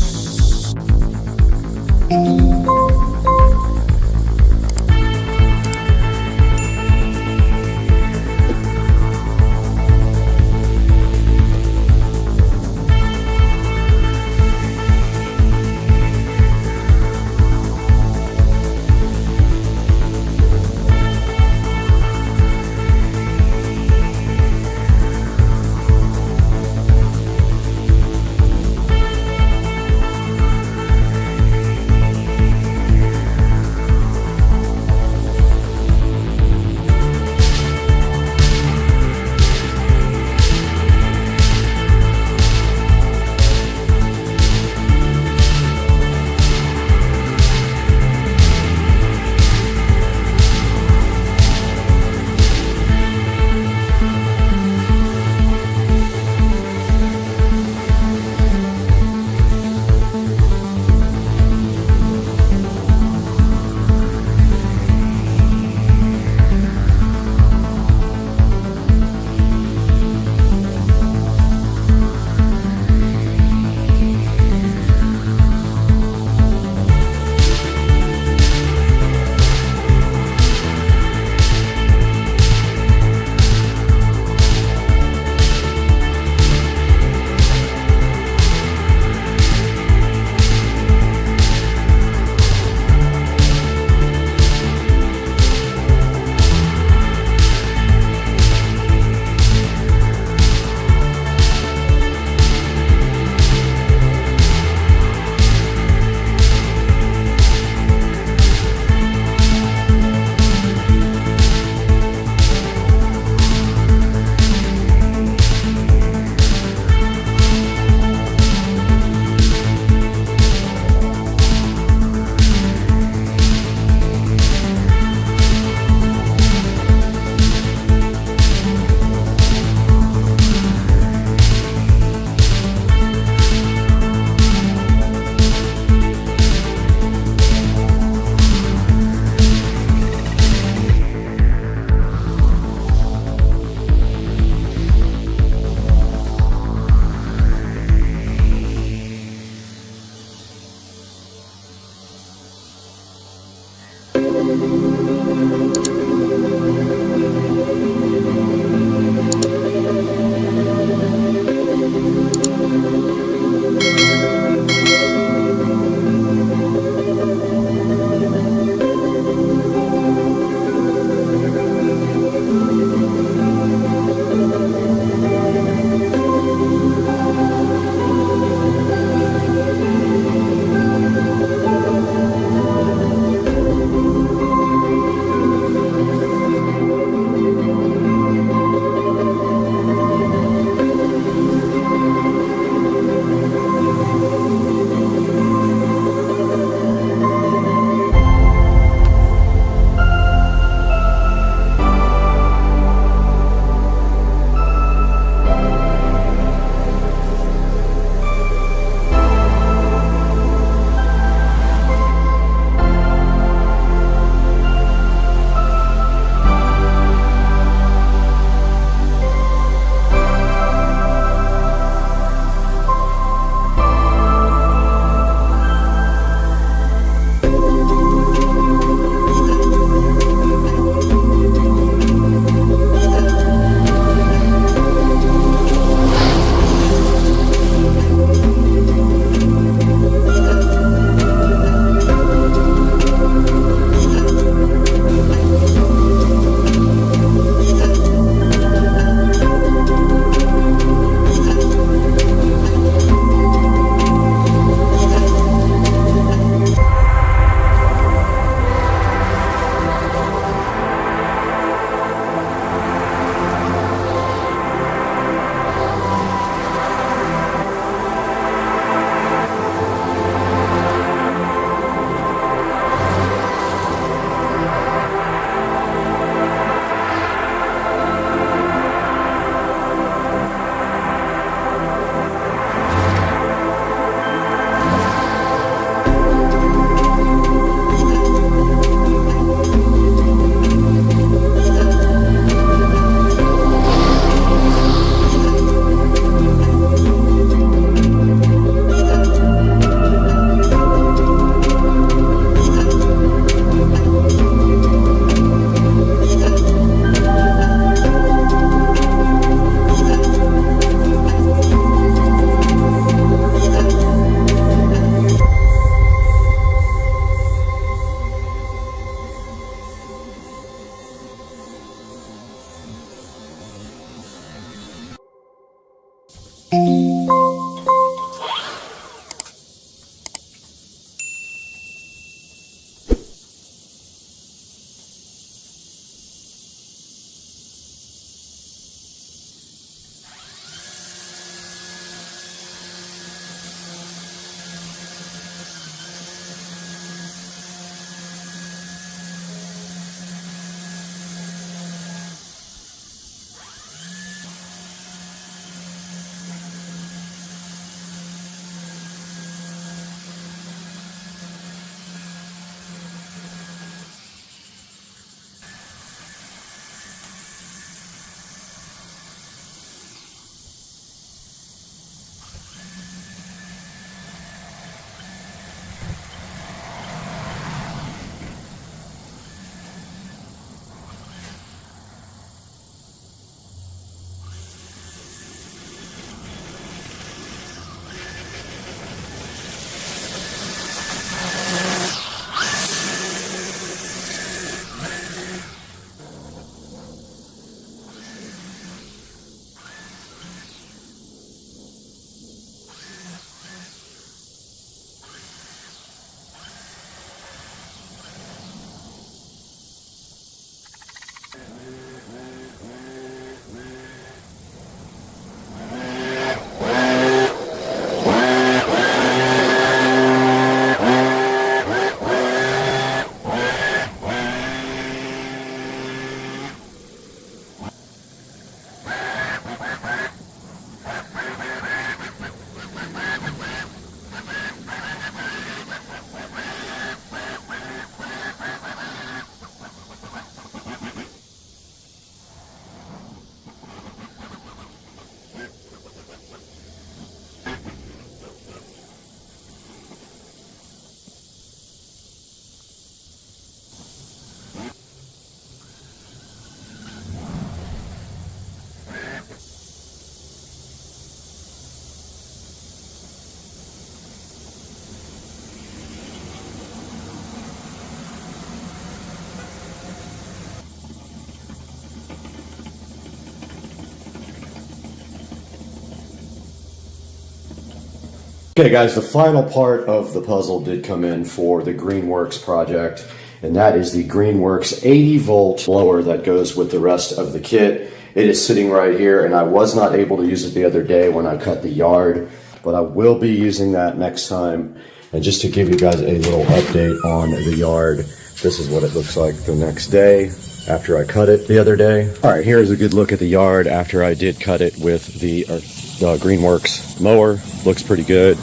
Okay guys, the final part of the puzzle did come in for the Greenworks project, and that is the Greenworks 80 volt blower that goes with the rest of the kit. It is sitting right here, and I was not able to use it the other day when I cut the yard, but I will be using that next time. And just to give you guys a little update on the yard, this is what it looks like the next day after I cut it the other day. All right, here's a good look at the yard after I did cut it with the Greenworks mower. Looks pretty good.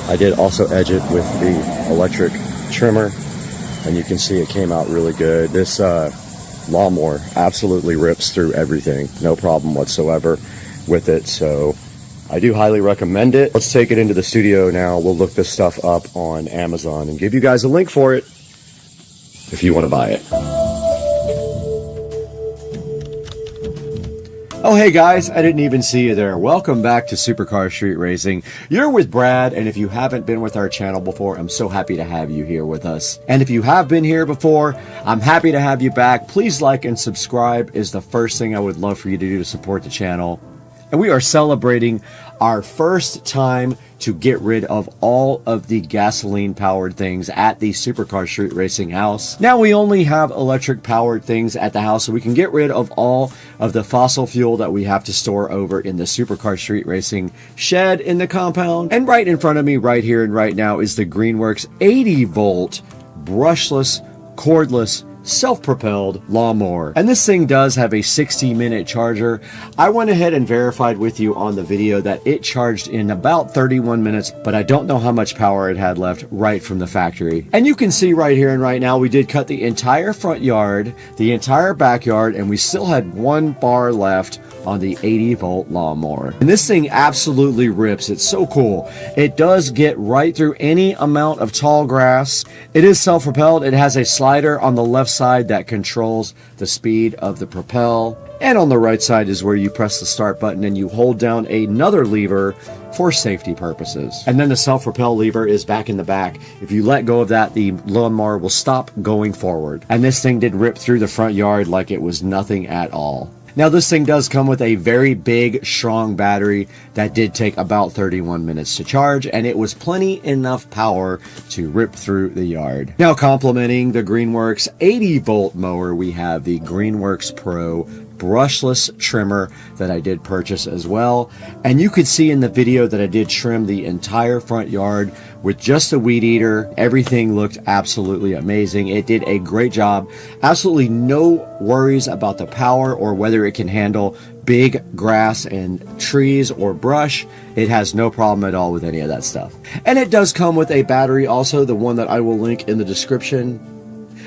I did also edge it with the electric trimmer, and you can see it came out really good. This lawnmower absolutely rips through everything. No problem whatsoever with it, so I do highly recommend it. Let's take it into the studio now. We'll look this stuff up on Amazon and give you guys a link for it if you want to buy it. Oh, hey guys, I didn't even see you there. Welcome back to Supercar Street Racing. You're with Brad, and if you haven't been with our channel before, I'm so happy to have you here with us. And if you have been here before, I'm happy to have you back. Please like and subscribe is the first thing I would love for you to do to support the channel. And we are celebrating our first time to get rid of all of the gasoline-powered things at the Supercar Street Racing house. Now we only have electric-powered things at the house, so we can get rid of all of the fossil fuel that we have to store over in the Supercar Street Racing shed in the compound. And right in front of me, right here and right now, is the Greenworks 80-volt brushless, cordless, self-propelled lawnmower. And this thing does have a 60-minute charger. I went ahead and verified with you on the video that it charged in about 31 minutes, but I don't know how much power it had left right from the factory. And you can see right here and right now, we did cut the entire front yard, the entire backyard, and we still had one bar left on the 80-volt lawnmower. And this thing absolutely rips. It's so cool. It does get right through any amount of tall grass. It is self-propelled. It has a slider on the left side that controls the speed of the propel. And on the right side is where you press the start button and you hold down another lever for safety purposes. And then the self-propel lever is back in the back. If you let go of that, the lawnmower will stop going forward. And this thing did rip through the front yard like it was nothing at all. Now this thing does come with a very big, strong battery that did take about 31 minutes to charge, and it was plenty enough power to rip through the yard. Now complementing the Greenworks 80-volt mower, we have the Greenworks Pro brushless trimmer that I did purchase as well. And you could see in the video that I did trim the entire front yard with just a weed eater. Everything looked absolutely amazing. It did a great job. Absolutely no worries about the power or whether it can handle big grass and trees or brush. It has no problem at all with any of that stuff. And it does come with a battery also, the one that I will link in the description.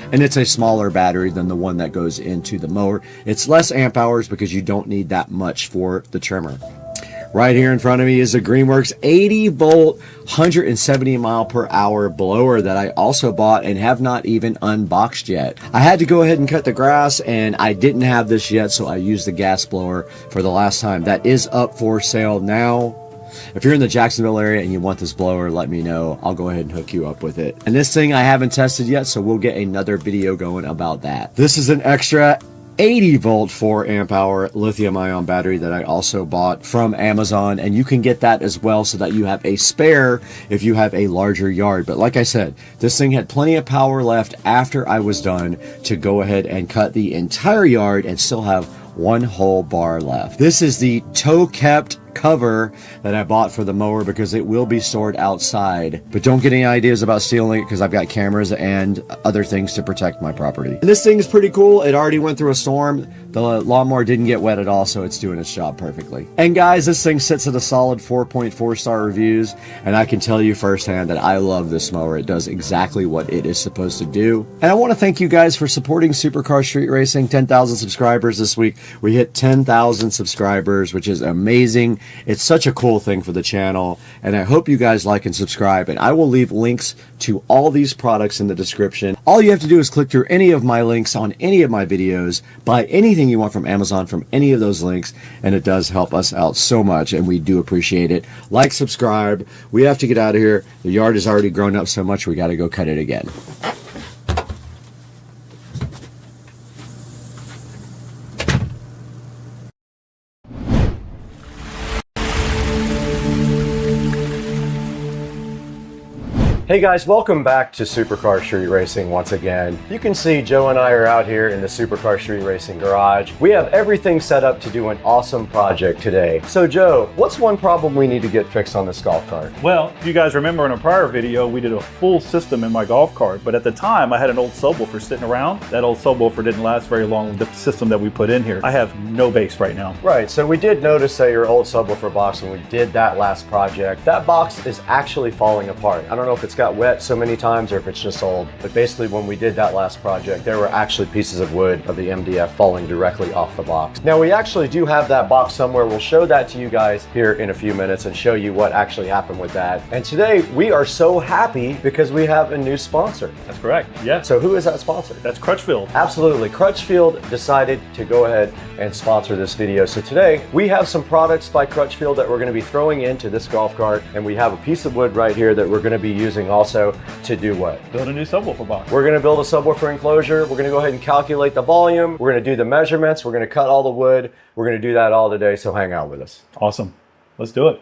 And it's a smaller battery than the one that goes into the mower. It's less amp hours because you don't need that much for the trimmer. Right here in front of me is the Greenworks 80-volt, 170-mile-per-hour blower that I also bought and have not even unboxed yet. I had to go ahead and cut the grass, and I didn't have this yet, so I used the gas blower for the last time. That is up for sale now. If you're in the Jacksonville area and you want this blower, let me know. I'll go ahead and hook you up with it. And this thing I haven't tested yet, so we'll get another video going about that. This is an extra 80-volt 4-amp-hour lithium-ion battery that I also bought from Amazon, and you can get that as well so that you have a spare if you have a larger yard. But like I said, this thing had plenty of power left after I was done to go ahead and cut the entire yard and still have one whole bar left. This is the toe-kept cover that I bought for the mower because it will be stored outside. But don't get any ideas about stealing it because I've got cameras and other things to protect my property. And this thing is pretty cool. It already went through a storm. The lawnmower didn't get wet at all, so it's doing its job perfectly. And guys, this thing sits at a solid 4.4-star reviews, and I can tell you firsthand that I love this mower. It does exactly what it is supposed to do. And I want to thank you guys for supporting Supercar Street Racing. 10,000 subscribers this week. We hit 10,000 subscribers, which is amazing. It's such a cool thing for the channel, and I hope you guys like and subscribe, and I will leave links to all these products in the description. All you have to do is click through any of my links on any of my videos, buy anything you want from Amazon from any of those links, and it does help us out so much, and we do appreciate it. Like, subscribe. We have to get out of here. The yard has already grown up so much, we got to go cut it again. Hey guys, welcome back to Supercar Street Racing once again. You can see Joe and I are out here in the Supercar Street Racing garage. We have everything set up to do an awesome project today. So Joe, what's one problem we need to get fixed on this golf cart? Well, if you guys remember in a prior video, we did a full system in my golf cart, but at the time I had an old subwoofer sitting around. That old subwoofer didn't last very long with the system that we put in here. I have no bass right now. Right, so we did notice that your old subwoofer box, when we did that last project, that box is actually falling apart. I don't know if it's got wet so many times or if it's just old, but basically when we did that last project, there were actually pieces of wood of the MDF falling directly off the box. Now we actually do have that box somewhere. We'll show that to you guys here in a few minutes and show you what actually happened with that. And today we are so happy because we have a new sponsor. That's correct, yeah. So who is that sponsor? That's Crutchfield. Absolutely, Crutchfield decided to go ahead and sponsor this video. So today we have some products by Crutchfield that we're going to be throwing into this golf cart, and we have a piece of wood right here that we're going to be using also to do what? Build a new subwoofer box. We're going to build a subwoofer enclosure. We're going to go ahead and calculate the volume. We're going to do the measurements. We're going to cut all the wood. We're going to do that all today, so hang out with us. Awesome. Let's do it.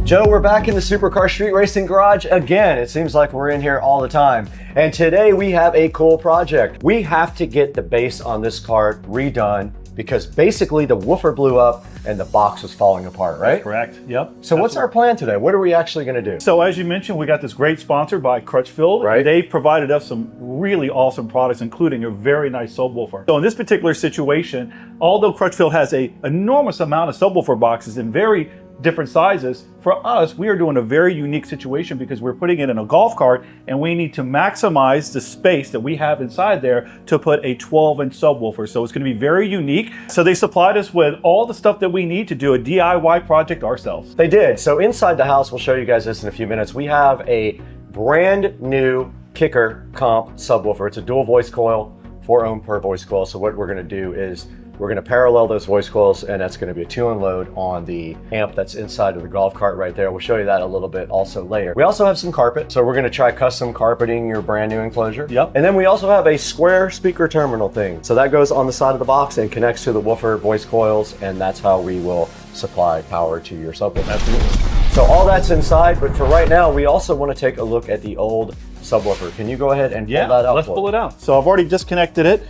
Joe, we're back in the Supercar Street Racing garage again. It seems like we're in here all the time. And today we have a cool project. We have to get the base on this cart redone because basically the woofer blew up and the box was falling apart, right? Correct, yep. So what's our plan today? What are we actually gonna do? So as you mentioned, we got this great sponsor by Crutchfield. Right. They've provided us some really awesome products, including a very nice subwoofer. So in this particular situation, although Crutchfield has an enormous amount of subwoofer boxes in very different sizes, for us, we are doing a very unique situation because we're putting it in a golf cart and we need to maximize the space that we have inside there to put a 12-inch subwoofer. So it's going to be very unique. So they supplied us with all the stuff that we need to do a DIY project ourselves. They did. So inside the house, we'll show you guys this in a few minutes. We have a brand new Kicker comp subwoofer. It's a dual voice coil, 4 ohm per voice coil. So what we're going to do is we're going to parallel those voice coils, and that's going to be a 2-in load on the amp that's inside of the golf cart right there. We'll show you that a little bit also later. We also have some carpet, so we're going to try custom carpeting your brand new enclosure. Yep. And then we also have a square speaker terminal thing. So that goes on the side of the box and connects to the woofer voice coils, and that's how we will supply power to your subwoofer. Absolutely. So all that's inside, but for right now, we also want to take a look at the old subwoofer. Can you go ahead and pull that out? Let's pull it out. So I've already disconnected it.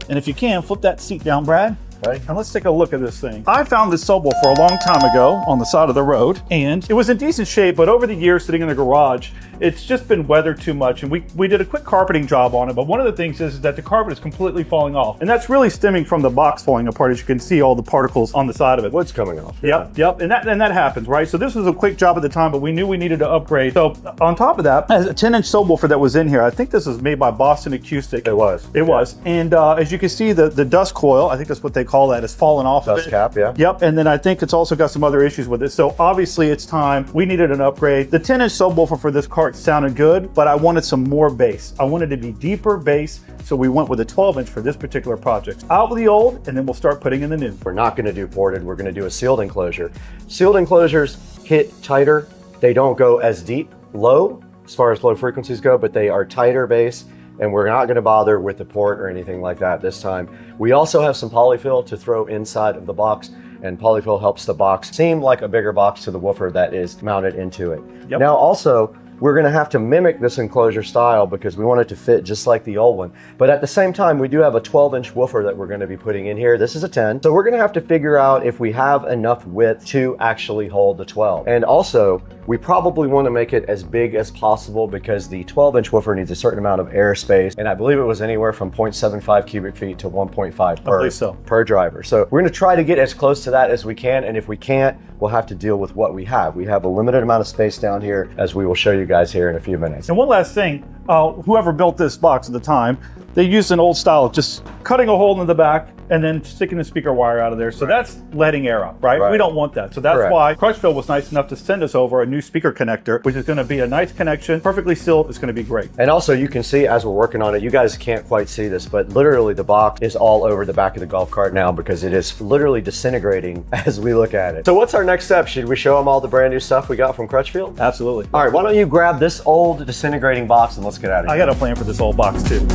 And if you can, flip that seat down, Brad. Right. And let's take a look at this thing. I found this subwoofer a long time ago on the side of the road, and it was in decent shape, but over the years sitting in the garage, it's just been weathered too much. And we did a quick carpeting job on it, but one of the things is that the carpet is completely falling off. And that's really stemming from the box falling apart. As you can see, all the particles on the side of it. Wood's coming off. Yep. And that happens, right? So this was a quick job at the time, but we knew we needed to upgrade. So on top of that, as a 10-inch subwoofer that was in here, I think this is made by Boston Acoustic. It was. It was. And as you can see, the dust coil, I think that's what they call that, is falling off. Dust cap, yeah. Yep, and then I think it's also got some other issues with it. So obviously it's time. We needed an upgrade. The 10-inch subwoofer for this cart sounded good, but I wanted some more bass. I wanted to be deeper bass, so we went with a 12-inch for this particular project. Out with the old, and then we'll start putting in the new. We're not going to do ported. We're going to do a sealed enclosure. Sealed enclosures hit tighter. They don't go as deep low as far as low frequencies go, but they are tighter bass. And we're not going to bother with the port or anything like that this time. We also have some polyfill to throw inside of the box, and polyfill helps the box seem like a bigger box to the woofer that is mounted into it. Yep. Now also, we're going to have to mimic this enclosure style because we want it to fit just like the old one. But at the same time, we do have a 12-inch woofer that we're going to be putting in here. This is a 10. So we're going to have to figure out if we have enough width to actually hold the 12. And also, we probably want to make it as big as possible because the 12-inch woofer needs a certain amount of airspace. And I believe it was anywhere from 0.75 cubic feet to 1.5 per driver. So we're going to try to get as close to that as we can. And if we can't, we'll have to deal with what we have. We have a limited amount of space down here, as we will show you guys here in a few minutes. And one last thing, whoever built this box at the time, they used an old style of just cutting a hole in the back and then sticking the speaker wire out of there. So that's letting air out, right? We don't want that. So that's why Crutchfield was nice enough to send us over a new speaker connector, which is going to be a nice connection, perfectly sealed. It's going to be great. And also you can see as we're working on it, you guys can't quite see this, but literally the box is all over the back of the golf cart now because it is literally disintegrating as we look at it. So what's our next step? Should we show them all the brand new stuff we got from Crutchfield? Absolutely. All right, why don't you grab this old disintegrating box and let's get out of here. I got a plan for this old box too.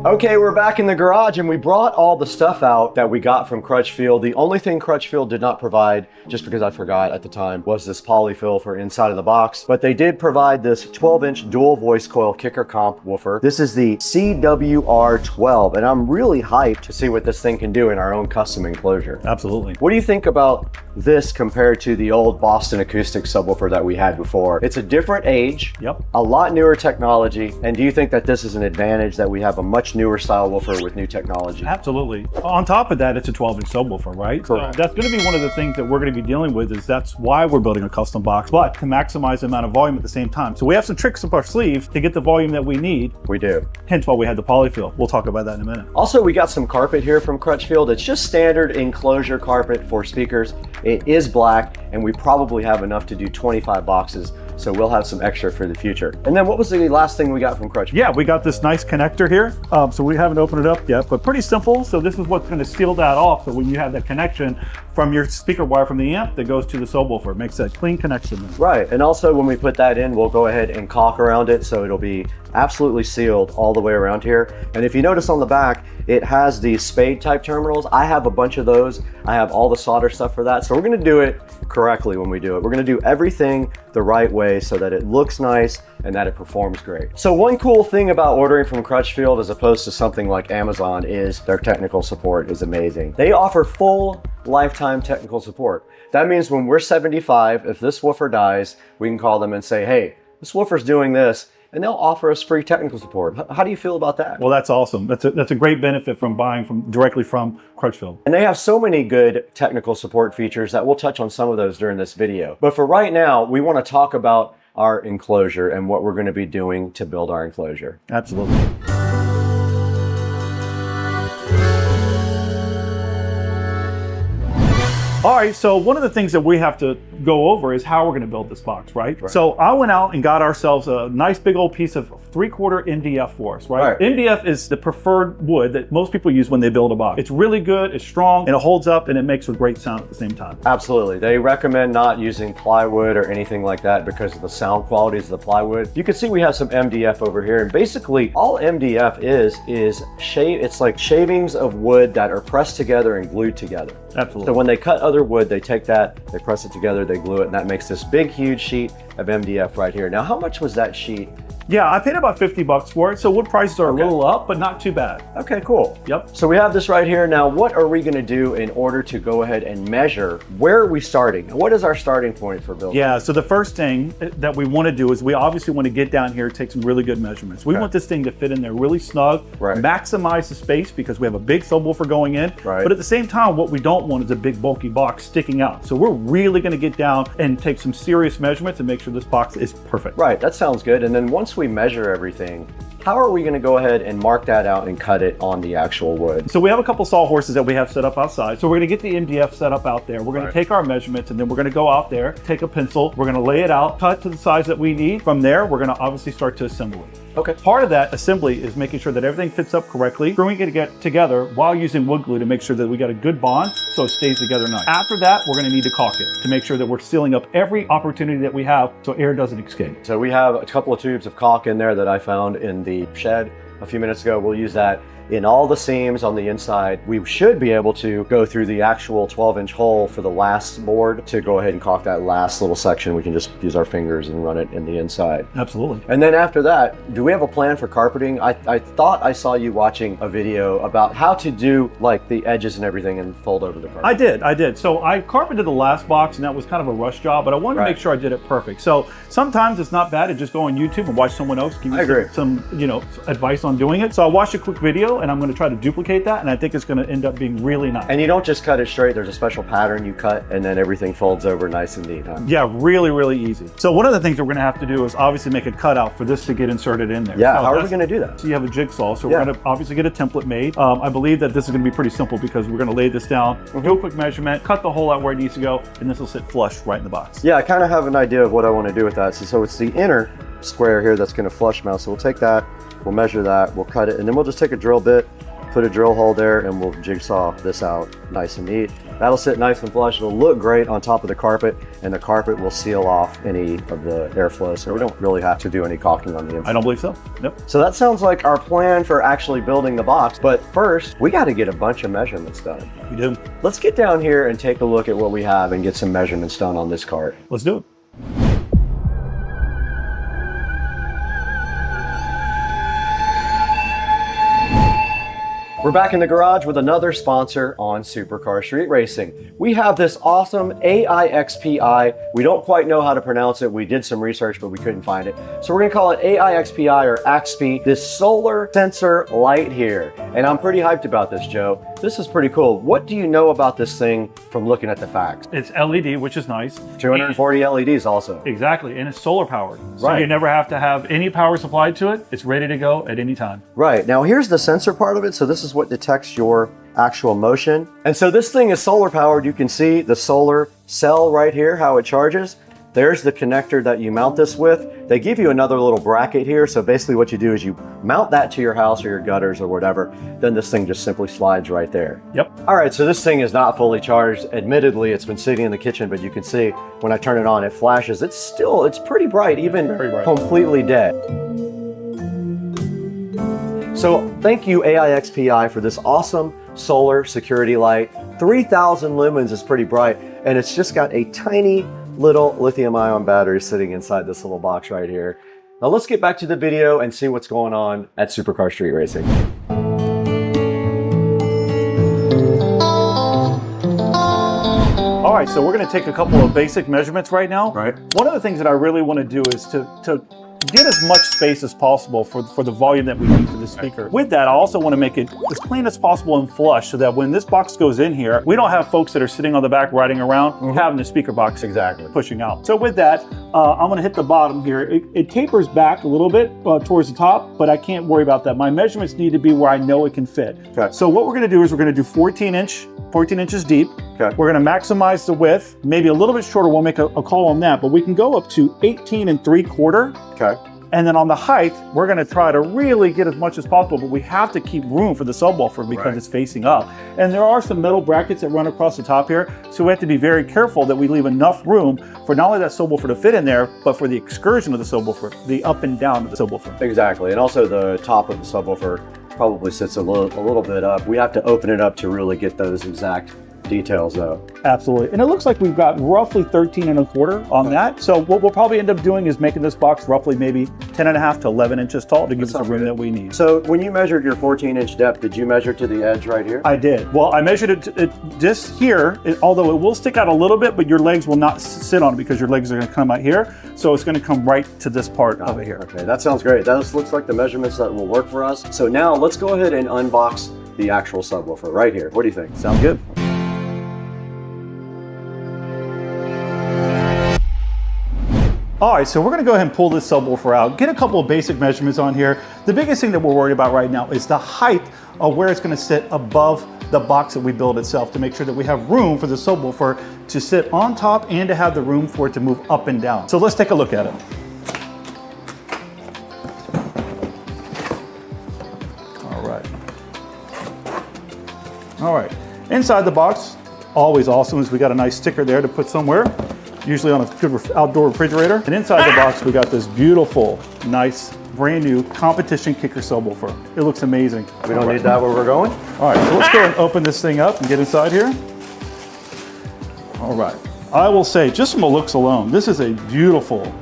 Okay, we're back in the garage and we brought all the stuff out that we got from Crutchfield. The only thing Crutchfield did not provide, just because I forgot at the time, was this polyfill for inside of the box. But they did provide this 12-inch dual voice coil kicker comp woofer. This is the CWR12, and I'm really hyped to see what this thing can do in our own custom enclosure. Absolutely. What do you think about this compared to the old Boston Acoustic subwoofer that we had before? It's a different age, a lot newer technology, and do you think that this is an advantage that we have a much newer style woofer with new technology? Absolutely. On top of that, it's a 12-inch subwoofer, right? Correct. So that's going to be one of the things that we're going to be dealing with, is that's why we're building a custom box, but to maximize the amount of volume at the same time. So we have some tricks up our sleeve to get the volume that we need. We do. Hence why we had the polyfill. We'll talk about that in a minute. Also, we got some carpet here from Crutchfield. It's just standard enclosure carpet for speakers. It is black, and we probably have enough to do 25 boxes, so we'll have some extra for the future. And then what was the last thing we got from Crutchfield? Yeah, we got this nice connector here. So we haven't opened it up yet, but pretty simple. So this is what's going to seal that off. So when you have that connection from your speaker wire from the amp that goes to the subwoofer, it makes that clean connection. Right, and also when we put that in, we'll go ahead and caulk around it so it'll be absolutely sealed all the way around here. And if you notice on the back, it has these spade type terminals. I have a bunch of those. I have all the solder stuff for that. So we're gonna do it correctly when we do it. We're gonna do everything the right way so that it looks nice and that it performs great. So one cool thing about ordering from Crutchfield as opposed to something like Amazon is their technical support is amazing. They offer full lifetime technical support. That means when we're 75, if this woofer dies, we can call them and say, hey, this woofer's doing this, and they'll offer us free technical support. How do you feel about that? Well, that's awesome. That's a great benefit from buying directly from Crutchfield. And they have so many good technical support features that we'll touch on some of those during this video. But for right now, we want to talk about our enclosure and what we're going to be doing to build our enclosure. Absolutely. All right, so one of the things that we have to go over is how we're going to build this box, right? So I went out and got ourselves a nice big old piece of 3/4 MDF for us, right? MDF is the preferred wood that most people use when they build a box. It's really good, it's strong, and it holds up, and it makes a great sound at the same time. Absolutely. They recommend not using plywood or anything like that because of the sound qualities of the plywood. You can see we have some MDF over here, and basically all MDF is it's like shavings of wood that are pressed together and glued together. Absolutely. So when they cut other wood, they take that, they press it together, they glue it, and that makes this big, huge sheet of MDF right here. Now, how much was that sheet? Yeah, I paid about 50 bucks for it. So wood prices are a little up, but not too bad. Okay, cool. Yep. So we have this right here. Now, what are we going to do in order to go ahead and measure? Where are we starting? What is our starting point for building? Yeah, so the first thing that we want to do is we obviously want to get down here, take some really good measurements. We want this thing to fit in there really snug, maximize the space because we have a big subwoofer going in. But at the same time, what we don't want is a big bulky box sticking out. So we're really going to get down and take some serious measurements and make sure this box is perfect. Right, that sounds good. And then once we measure everything, how are we going to go ahead and mark that out and cut it on the actual wood? So we have a couple sawhorses that we have set up outside. So we're going to get the MDF set up out there. We're going to take our measurements, and then we're going to go out there, take a pencil, we're going to lay it out, cut to the size that we need. From there, we're going to obviously start to assemble it. Okay. Part of that assembly is making sure that everything fits up correctly, screwing it together while using wood glue to make sure that we got a good bond so it stays together nice. After that, we're going to need to caulk it to make sure that we're sealing up every opportunity that we have so air doesn't escape. So we have a couple of tubes of caulk in there that I found in the shed a few minutes ago. We'll use that in all the seams on the inside. We should be able to go through the actual 12-inch hole for the last board to go ahead and caulk that last little section. We can just use our fingers and run it in the inside. Absolutely. And then after that, do we have a plan for carpeting? I thought I saw you watching a video about how to do like the edges and everything and fold over the carpet. I did. So I carpeted the last box, and that was kind of a rush job, but I wanted to make sure I did it perfect. So sometimes it's not bad to just go on YouTube and watch someone else give you some advice on doing it. So I watched a quick video ago, and I'm going to try to duplicate that, and I think it's going to end up being really nice. And you don't just cut it straight. There's a special pattern you cut, and then everything folds over nice and neat, huh? Yeah, really, really easy. So one of the things we're going to have to do is obviously make a cutout for this to get inserted in there. Yeah, so how are we going to do that? So you have a jigsaw, so we're going to obviously get a template made. I believe that this is going to be pretty simple because we're going to lay this down, do a quick measurement, cut the hole out where it needs to go, and this will sit flush right in the box. Yeah, I kind of have an idea of what I want to do with that. So it's the inner square here that's going to flush mount. So we'll take that, we'll measure that, we'll cut it, and then we'll just take a drill bit, put a drill hole there, and we'll jigsaw this out nice and neat. That'll sit nice and flush. It'll look great on top of the carpet, and the carpet will seal off any of the airflow, so we don't really have to do any caulking on the inside. I don't believe so. Nope. So that sounds like our plan for actually building the box, but first, we got to get a bunch of measurements done. We do. Let's get down here and take a look at what we have and get some measurements done on this cart. Let's do it. We're back in the garage with another sponsor on Supercar Street Racing. We have this awesome AIXPI. We don't quite know how to pronounce it. We did some research, but we couldn't find it. So we're gonna call it AIXPI or AXPI, this solar sensor light here. And I'm pretty hyped about this, Joe. This is pretty cool. What do you know about this thing from looking at the facts? It's LED, which is nice. 240 LEDs also. Exactly, and it's solar powered. So Right. you never have to have any power supplied to it. It's ready to go at any time. Right, now here's the sensor part of it. So this is what detects your actual motion. And so this thing is solar powered. You can see the solar cell right here, how it charges. There's the connector that you mount this with. They give you another little bracket here. So basically what you do is you mount that to your house or your gutters or whatever. Then this thing just simply slides right there. Yep. All right, so this thing is not fully charged. Admittedly, it's been sitting in the kitchen, but you can see when I turn it on, it flashes. It's pretty bright, even Very bright. completely dead. So thank you AIXPI for this awesome solar security light. 3,000 lumens is pretty bright, and it's just got a tiny little lithium ion battery sitting inside this little box right here. Now let's get back to the video and see what's going on at Supercar Street Racing. All right, so we're gonna take a couple of basic measurements right now. Right. One of the things that I really wanna do is to get as much space as possible for the volume that we need for the speaker. With that, I also want to make it as clean as possible and flush so that when this box goes in here, we don't have folks that are sitting on the back riding around having the speaker box pushing out. So with that, I'm going to hit the bottom here. It tapers back a little bit towards the top, but I can't worry about that. My measurements need to be where I know it can fit. Okay. So what we're going to do is we're going to do 14 inches deep. Okay. We're going to maximize the width, maybe a little bit shorter. We'll make a call on that, but we can go up to 18 3/4. Okay. And then on the height, we're going to try to really get as much as possible, but we have to keep room for the subwoofer because it's facing up. And there are some metal brackets that run across the top here, so we have to be very careful that we leave enough room for not only that subwoofer to fit in there, but for the excursion of the subwoofer, the up and down of the subwoofer. Exactly, and also the top of the subwoofer probably sits a little bit up. We have to open it up to really get those exact details though. Absolutely. And it looks like we've got roughly 13 1/4 on that. So what we'll probably end up doing is making this box roughly maybe 10.5 to 11 inches tall to give us the room that we need. So when you measured your 14-inch depth, did you measure to the edge right here? I did. Well, I measured it just here, although it will stick out a little bit, but your legs will not sit on it because your legs are going to come out here. So it's going to come right to this part over here. Okay, that sounds great. That looks like the measurements that will work for us. So now let's go ahead and unbox the actual subwoofer right here. What do you think? Sound good? All right, so we're gonna go ahead and pull this subwoofer out, get a couple of basic measurements on here. The biggest thing that we're worried about right now is the height of where it's gonna sit above the box that we build itself to make sure that we have room for the subwoofer to sit on top and to have the room for it to move up and down. So let's take a look at it. All right, inside the box, always awesome is we got a nice sticker there to put somewhere, usually on a good outdoor refrigerator. And inside the box, we got this beautiful, nice, brand new competition kicker subwoofer. It looks amazing. We don't need that where we're going? All right, so let's go and open this thing up and get inside here. All right, I will say, just from the looks alone, this is a beautiful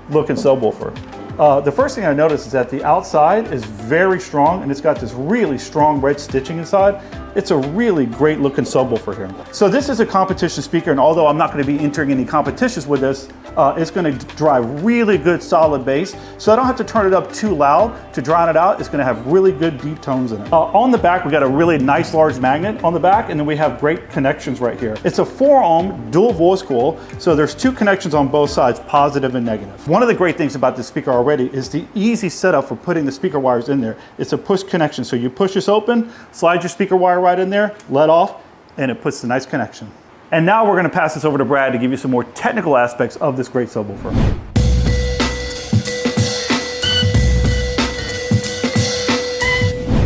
looking subwoofer. The first thing I noticed is that the outside is very strong and it's got this really strong red stitching inside. it's a really great looking subwoofer here. So this is a competition speaker, and although I'm not going to be entering any competitions with this, it's going to drive really good solid bass. So I don't have to turn it up too loud to drown it out. It's going to have really good deep tones in it. On the back, we got a really nice large magnet on the back, and then we have great connections right here. It's a 4-ohm dual voice coil, so there's 2 connections on both sides, positive and negative. One of the great things about this speaker already is the easy setup for putting the speaker wires in there. It's a push connection, so you push this open, slide your speaker wire right in there, let off, and it puts a nice connection. And now we're going to pass this over to Brad to give you some more technical aspects of this great subwoofer.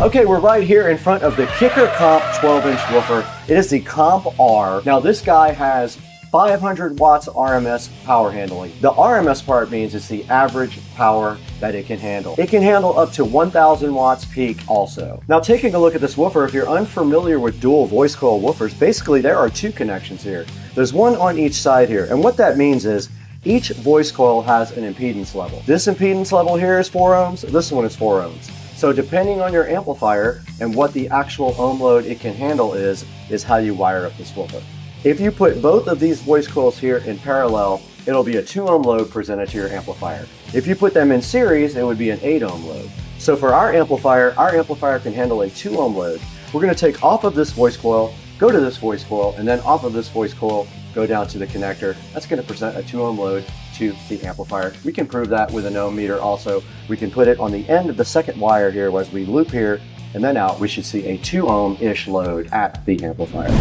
Okay, we're right here in front of the Kicker Comp 12-inch woofer. It is the Comp R. Now this guy has 500 watts RMS power handling. The RMS part means it's the average power that it can handle. It can handle up to 1000 watts peak also. Now taking a look at this woofer, if you're unfamiliar with dual voice coil woofers, basically there are 2 connections here. There's one on each side here, and what that means is each voice coil has an impedance level. This impedance level here is 4 ohms, this one is 4 ohms. So depending on your amplifier and what the actual ohm load it can handle is how you wire up this woofer. If you put both of these voice coils here in parallel, it'll be a 2 ohm load presented to your amplifier. If you put them in series, it would be an 8 ohm load. So for our amplifier can handle a 2 ohm load. We're going to take off of this voice coil, go to this voice coil, and then off of this voice coil, go down to the connector. That's going to present a 2 ohm load to the amplifier. We can prove that with an ohm meter also. We can put it on the end of the second wire here as we loop here, and then out we should see a 2 ohm-ish load at the amplifier.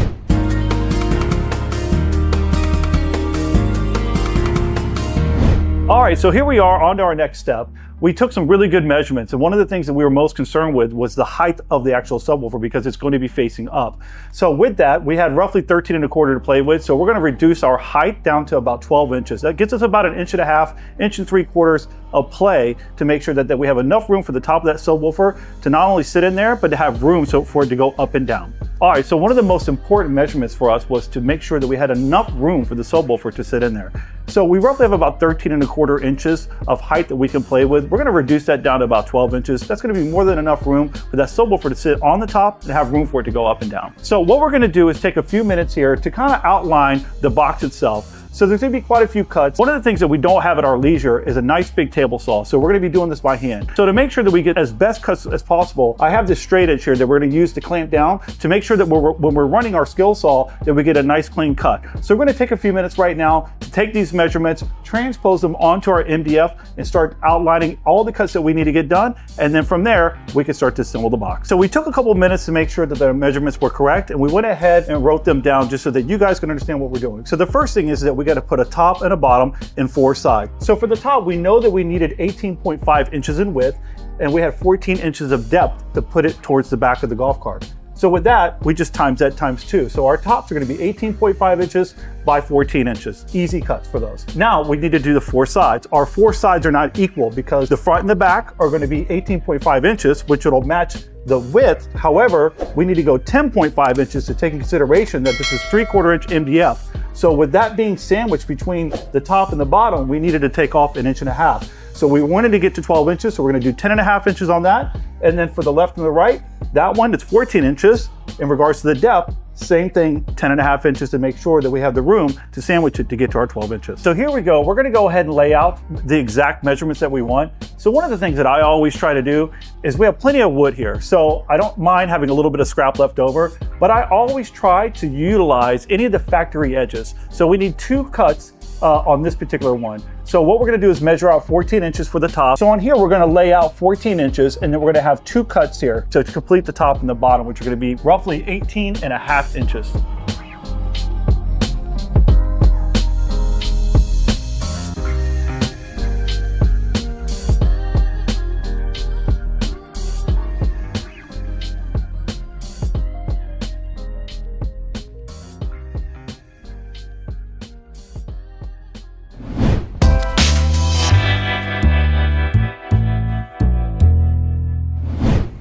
All right, so here we are on to our next step. We took some really good measurements, and one of the things that we were most concerned with was the height of the actual subwoofer because it's going to be facing up. So with that, we had roughly 13 1/4 to play with, so we're going to reduce our height down to about 12 inches. That gets us about 1.5 inches, 1 3/4 of play to make sure that we have enough room for the top of that subwoofer to not only sit in there, but to have room for it to go up and down. All right, so one of the most important measurements for us was to make sure that we had enough room for the subwoofer to sit in there. So we roughly have about 13 1/4 inches of height that we can play with. We're going to reduce that down to about 12 inches. That's going to be more than enough room for that subwoofer to sit on the top and have room for it to go up and down. So what we're going to do is take a few minutes here to kind of outline the box itself. So there's going to be quite a few cuts. One of the things that we don't have at our leisure is a nice big table saw. So we're going to be doing this by hand. So to make sure that we get as best cuts as possible, I have this straight edge here that we're going to use to clamp down to make sure that when we're running our skill saw, that we get a nice clean cut. So we're going to take a few minutes right now to take these measurements, transpose them onto our MDF, and start outlining all the cuts that we need to get done. And then from there, we can start to assemble the box. So we took a couple of minutes to make sure that the measurements were correct, and we went ahead and wrote them down just so that you guys can understand what we're doing. So the first thing is that we got to put a top and a bottom and 4 sides. So for the top, we know that we needed 18.5 inches in width, and we had 14 inches of depth to put it towards the back of the golf cart. So with that, we just times that times 2. So our tops are going to be 18.5 inches by 14 inches. Easy cuts for those. Now we need to do the 4 sides. Our 4 sides are not equal because the front and the back are going to be 18.5 inches, which will match the width. However, we need to go 10.5 inches to take in consideration that this is 3/4 inch MDF. So with that being sandwiched between the top and the bottom, we needed to take off 1.5 inches. So we wanted to get to 12 inches, so we're going to do 10.5 inches on that. And then for the left and the right, that one, it's 14 inches. In regards to the depth, same thing, 10.5 inches to make sure that we have the room to sandwich it to get to our 12 inches. So here we go. We're going to go ahead and lay out the exact measurements that we want. So one of the things that I always try to do is we have plenty of wood here. So I don't mind having a little bit of scrap left over, but I always try to utilize any of the factory edges. So we need 2 cuts on this particular one. So what we're going to do is measure out 14 inches for the top. So on here, we're going to lay out 14 inches, and then we're going to have 2 cuts here to complete the top and the bottom, which are going to be roughly 18.5 inches.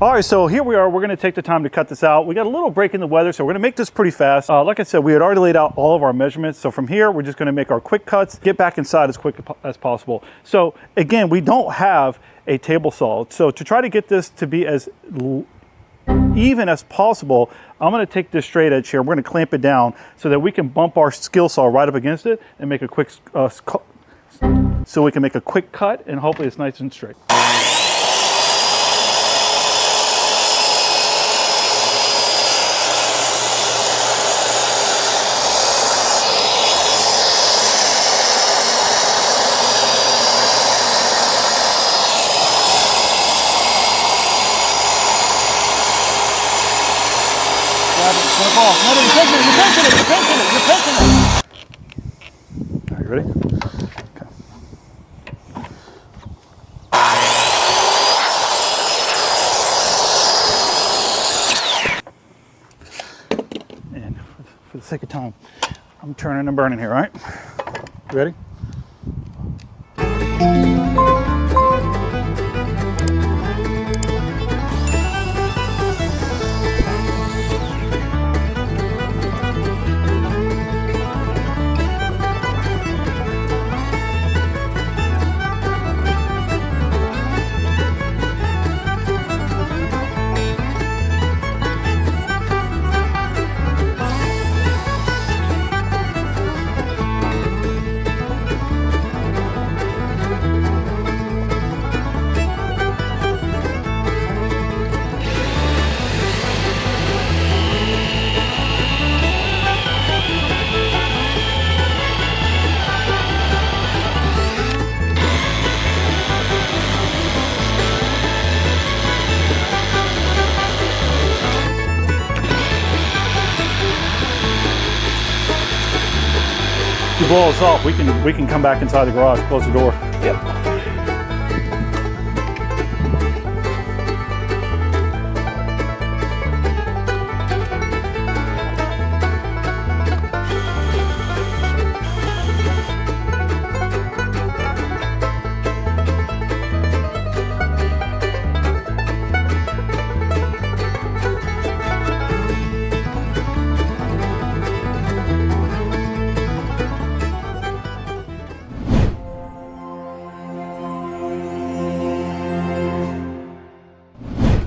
All right, so here we are. We're going to take the time to cut this out. We got a little break in the weather, so we're going to make this pretty fast. Like I said, we had already laid out all of our measurements. So from here, we're just going to make our quick cuts, get back inside as quick as possible. So again, we don't have a table saw. So to try to get this to be as even as possible, I'm going to take this straight edge here. We're going to clamp it down so that we can bump our skill saw right up against it and make a quick, so we can make a quick cut, and hopefully it's nice and straight. Are you ready? Okay. And for the sake of time, I'm turning and burning here, all right? You ready? If you blow us off, we can come back inside the garage, close the door. Yep.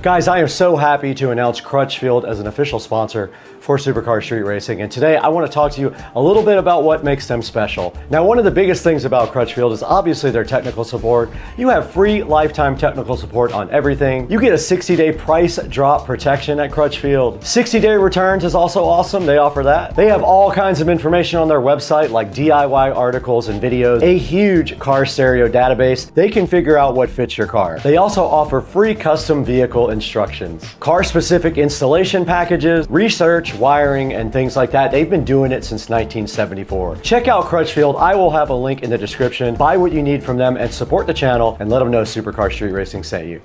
Guys, I am so happy to announce Crutchfield as an official sponsor for Supercar Street Racing, and today I want to talk to you a little bit about what makes them special. Now, one of the biggest things about Crutchfield is obviously their technical support. You have free lifetime technical support on everything. You get a 60-day price drop protection at Crutchfield. 60-day returns is also awesome. They offer that. They have all kinds of information on their website, like DIY articles and videos, a huge car stereo database. They can figure out what fits your car. They also offer free custom vehicle instructions, car-specific installation packages, research, wiring, and things like that. They've been doing it since 1974. Check out Crutchfield. I will have a link in the description. Buy what you need from them and support the channel, and let them know Supercar Street Racing sent you.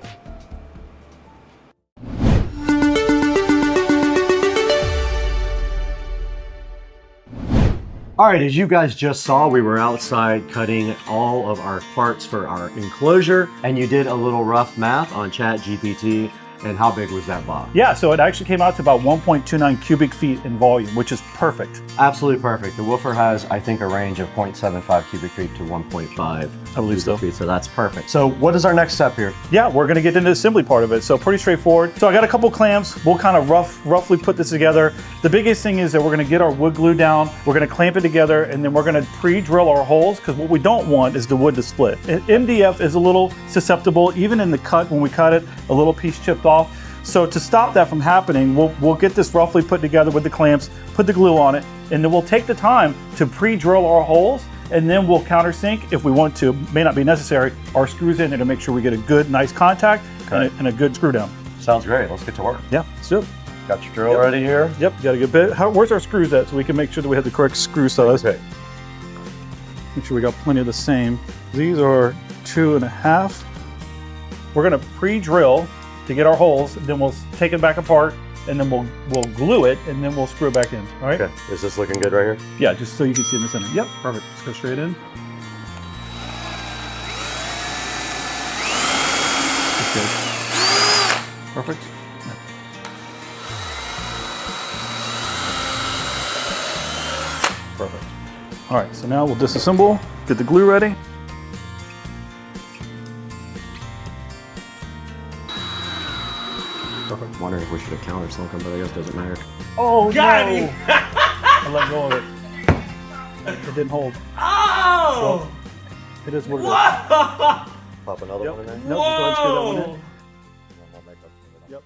All right, as you guys just saw, we were outside cutting all of our parts for our enclosure, and you did a little rough math on ChatGPT. And how big was that box? Yeah, so it actually came out to about 1.29 cubic feet in volume, which is perfect. Absolutely perfect. The woofer has, I think, a range of 0.75 cubic feet to 1.5 I believe so. feet, so that's perfect. So what is our next step here? Yeah, we're gonna get into the assembly part of it. So pretty straightforward. So I got a couple clamps. We'll kind of roughly put this together. The biggest thing is that we're gonna get our wood glue down, we're gonna clamp it together, and then we're gonna pre-drill our holes, because what we don't want is the wood to split. MDF is a little susceptible, even in the cut, when we cut it, a little piece chipped off. So to stop that from happening, we'll get this roughly put together with the clamps, put the glue on it, and then we'll take the time to pre-drill our holes, and then we'll countersink, if we want to, may not be necessary, our screws in there to make sure we get a good, nice contact and a good screw down. Sounds great. Let's get to work. Yeah, let's do it. Got your drill ready here? Yep, got a good bit. Where's our screws at, so we can make sure that we have the correct screw size. Okay. Make sure we got plenty of the same. These are 2.5. We're gonna pre-drill to get our holes, then we'll take it back apart, and then we'll glue it, and then we'll screw it back in. All right? Okay. Is this looking good right here? Yeah, just so you can see in the center. Yep, perfect. Let's go straight in. That's good. Perfect. Yeah. Perfect. All right, so now we'll disassemble, get the glue ready. wondering if we should have countered Silicon, but I guess it doesn't matter. Oh, Got no. him. I let go of it. It didn't hold. Oh! It is what it is. Whoa! Pop another one in there? Nope, go ahead and screw that one in. Whoa! Yep.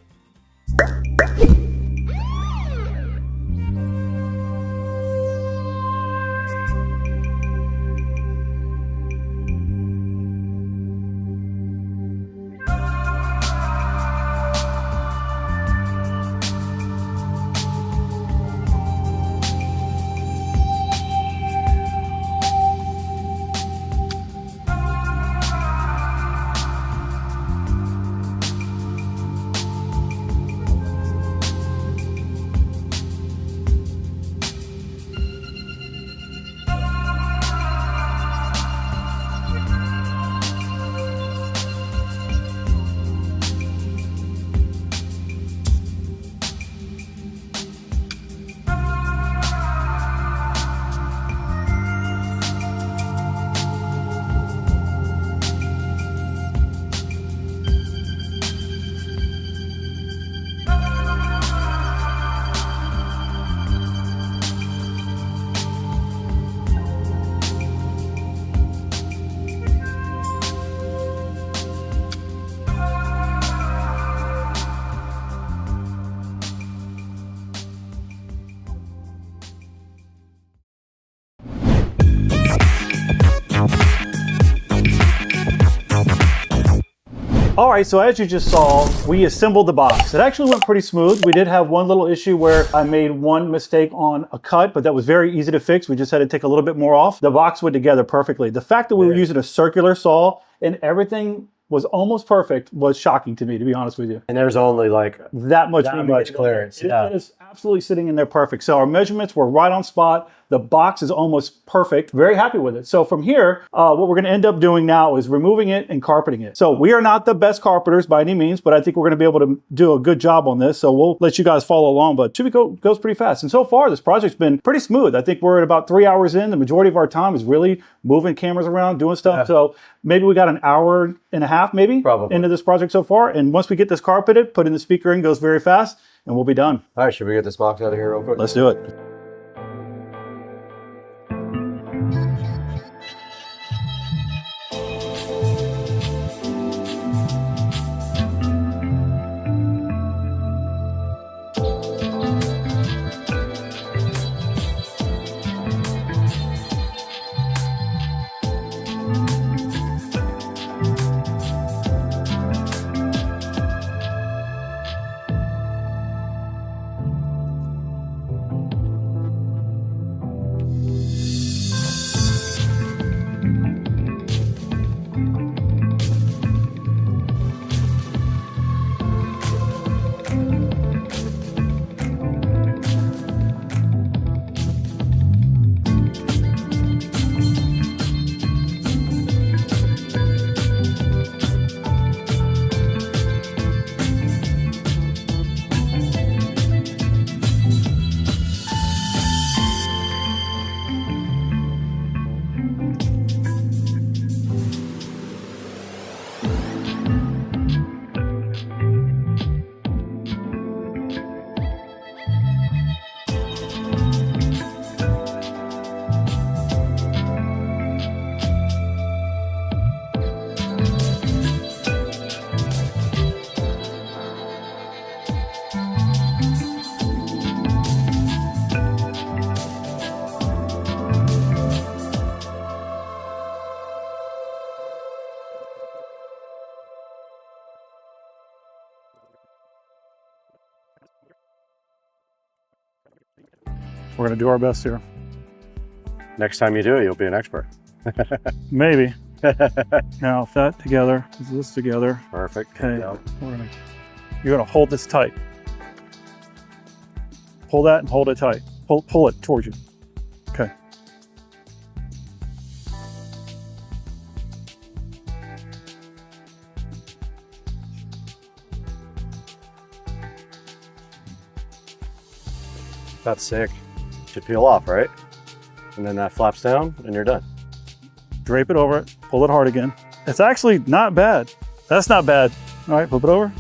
All right, so as you just saw, we assembled the box. It actually went pretty smooth. We did have one little issue where I made one mistake on a cut, but that was very easy to fix. We just had to take a little bit more off. The box went together perfectly. The fact that we were using a circular saw and everything was almost perfect was shocking to me, to be honest with you. And there's only like That much clearance. It is absolutely sitting in there perfect. So our measurements were right on spot. The box is almost perfect. Very happy with it. So from here, what we're gonna end up doing now is removing it and carpeting it. So we are not the best carpenters by any means, but I think we're gonna be able to do a good job on this. So we'll let you guys follow along, but it goes pretty fast. And so far, this project's been pretty smooth. I think we're at about 3 hours in. The majority of our time is really moving cameras around, doing stuff. Yeah. So maybe we got an hour and a half maybe Probably. into this project so far. And once we get this carpeted, put in the speaker in, goes very fast, and we'll be done. All right, should we get this box out of here real quick? Let's do it. We're gonna do our best here. Next time you do it, you'll be an expert. Maybe. Now, if that together, this together. Perfect. Okay, you're gonna hold this tight. Pull that and hold it tight. Pull it towards you. Okay. That's sick. Should peel off, right? And then that flaps down and you're done. Drape it over it, pull it hard again. It's actually not bad. That's not bad. All right, flip it over.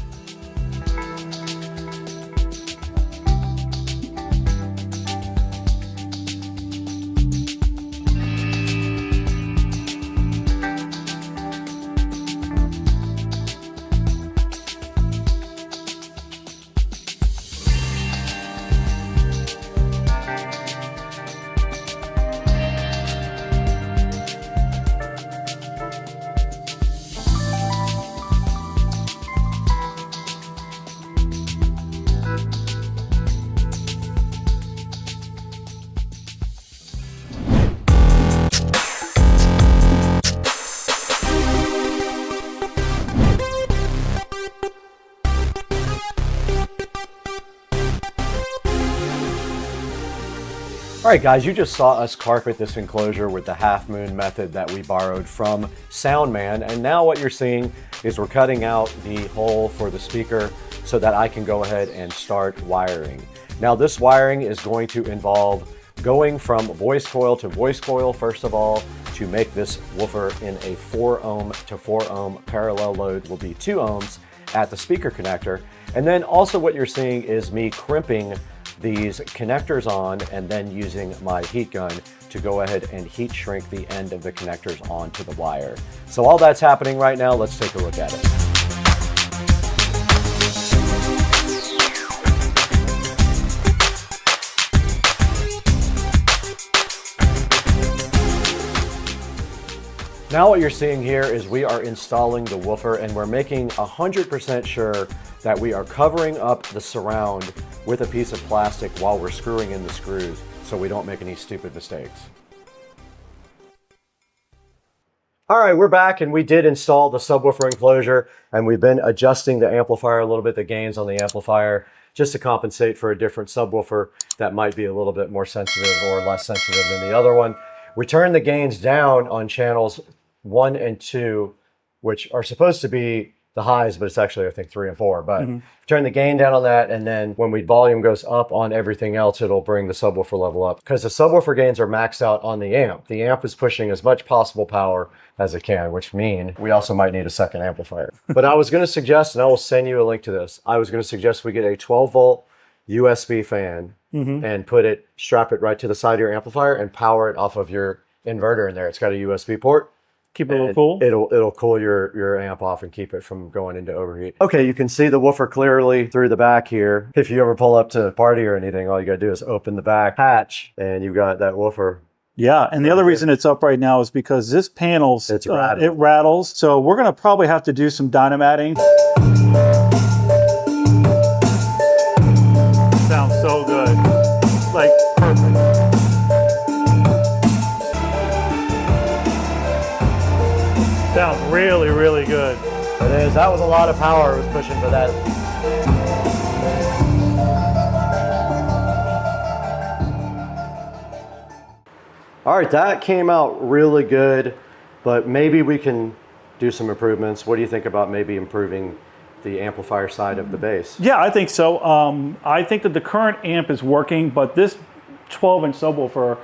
All right, guys, you just saw us carpet this enclosure with the half moon method that we borrowed from Soundman. And now what you're seeing is we're cutting out the hole for the speaker so that I can go ahead and start wiring. Now, this wiring is going to involve going from voice coil to voice coil, first of all, to make this woofer in a 4 ohm to 4 ohm parallel load will be 2 ohms at the speaker connector. And then also what you're seeing is me crimping these connectors on and then using my heat gun to go ahead and heat shrink the end of the connectors onto the wire. So all that's happening right now, let's take a look at it. Now what you're seeing here is we are installing the woofer and we're making 100% sure that we are covering up the surround with a piece of plastic while we're screwing in the screws so we don't make any stupid mistakes. All right, we're back and we did install the subwoofer enclosure and we've been adjusting the amplifier a little bit, the gains on the amplifier, just to compensate for a different subwoofer that might be a little bit more sensitive or less sensitive than the other one. We turned the gains down on channels 1 and 2, which are supposed to be the highs, but it's actually, I think, 3 and 4. But turn the gain down on that, and then when volume goes up on everything else, it'll bring the subwoofer level up. Because the subwoofer gains are maxed out on the amp. The amp is pushing as much possible power as it can, which means we also might need a second amplifier. But I was going to suggest, and I will send you a link to this, I was going to suggest we get a 12-volt USB fan and strap it right to the side of your amplifier and power it off of your inverter in there. It's got a USB port. Keep it a little cool. It'll cool your amp off and keep it from going into overheat. Okay, you can see the woofer clearly through the back here. If you ever pull up to a party or anything, all you gotta do is open the back hatch and you've got that woofer. Yeah, and the other reason it's up right now is because this panel, it rattles. So we're gonna probably have to do some dynamatting. Sounds so good, like perfect. Sounds really, really good. It is. That was a lot of power it was pushing for that. All right, that came out really good, but maybe we can do some improvements. What do you think about maybe improving the amplifier side of the bass? Yeah, I think so. I think that the current amp is working, but this 12-inch subwoofer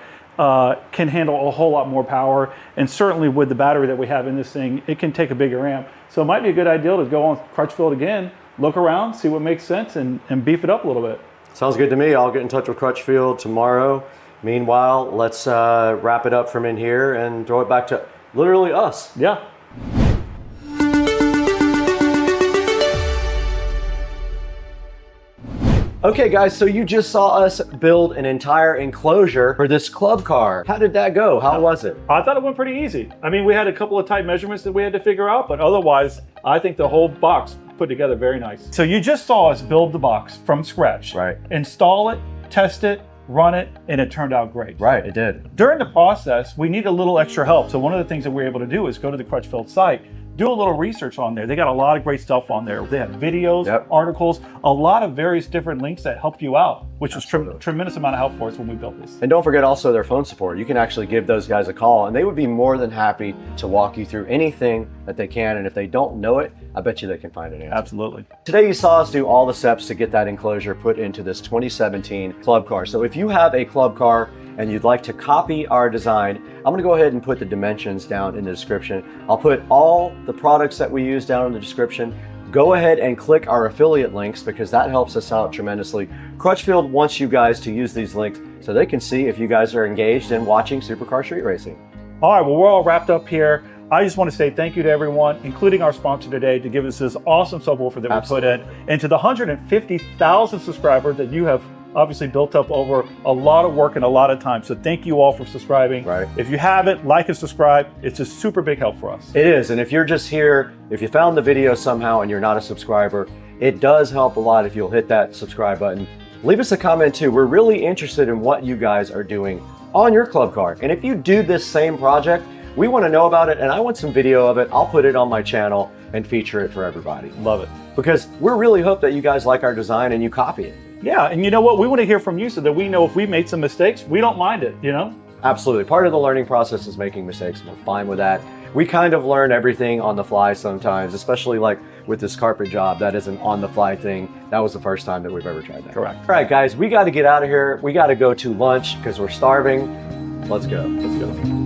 can handle a whole lot more power, and certainly with the battery that we have in this thing, it can take a bigger amp. So it might be a good idea to go on Crutchfield again, look around, see what makes sense, and beef it up a little bit. Sounds good to me. I'll get in touch with Crutchfield tomorrow. Meanwhile, let's wrap it up from in here and throw it back to literally us. Yeah. Okay guys, so you just saw us build an entire enclosure for this club car. How did that go? How was it? I thought it went pretty easy. I mean, we had a couple of tight measurements that we had to figure out, but otherwise, I think the whole box put together very nice. So you just saw us build the box from scratch. Right. Install it, test it, run it, and it turned out great. Right, it did. During the process, we need a little extra help. So one of the things that we were able to do is go to the Crutchfield site, do a little research on there. They got a lot of great stuff on there. They have videos, articles, a lot of various different links that helped you out, which was tremendous amount of help for us when we built this. And don't forget also their phone support. You can actually give those guys a call and they would be more than happy to walk you through anything that they can. And if they don't know it, I bet you they can find an answer. Absolutely. Today you saw us do all the steps to get that enclosure put into this 2017 club car. So if you have a club car and you'd like to copy our design, I'm gonna go ahead and put the dimensions down in the description. I'll put all the products that we use down in the description. Go ahead and click our affiliate links because that helps us out tremendously. Crutchfield wants you guys to use these links so they can see if you guys are engaged in watching Supercar Street Racing. All right, well, we're all wrapped up here. I just want to say thank you to everyone, including our sponsor today, to give us this awesome subwoofer that we put in, and to the 150,000 subscribers that you have obviously built up over a lot of work and a lot of time. So thank you all for subscribing. Right. If you haven't, like and subscribe. It's a super big help for us. It is, and if you're just here, if you found the video somehow and you're not a subscriber, it does help a lot if you'll hit that subscribe button. Leave us a comment too. We're really interested in what you guys are doing on your club car. And if you do this same project, we want to know about it, and I want some video of it. I'll put it on my channel and feature it for everybody. Love it. Because we really hope that you guys like our design and you copy it. Yeah, and you know what? We want to hear from you so that we know if we made some mistakes, we don't mind it, you know? Absolutely. Part of the learning process is making mistakes, and we're fine with that. We kind of learn everything on the fly sometimes, especially like with this carpet job. That is an on-the-fly thing. That was the first time that we've ever tried that. Correct. All right, guys, we got to get out of here. We got to go to lunch because we're starving. Let's go. Let's go.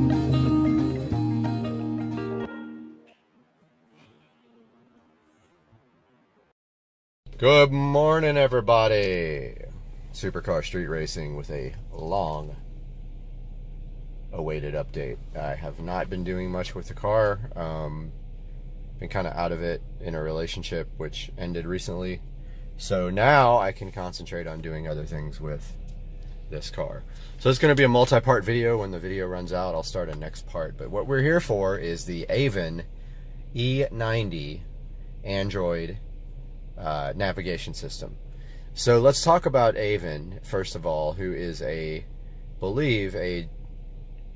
Good morning, everybody. Supercar Street Racing with a long awaited update. I have not been doing much with the car. Been kind of out of it in a relationship which ended recently. So now I can concentrate on doing other things with this car. So it's going to be a multi-part video. When the video runs out, I'll start a next part. But what we're here for is the AVEN E90 Android navigation system. So let's talk about AVEN first of all, who is believe a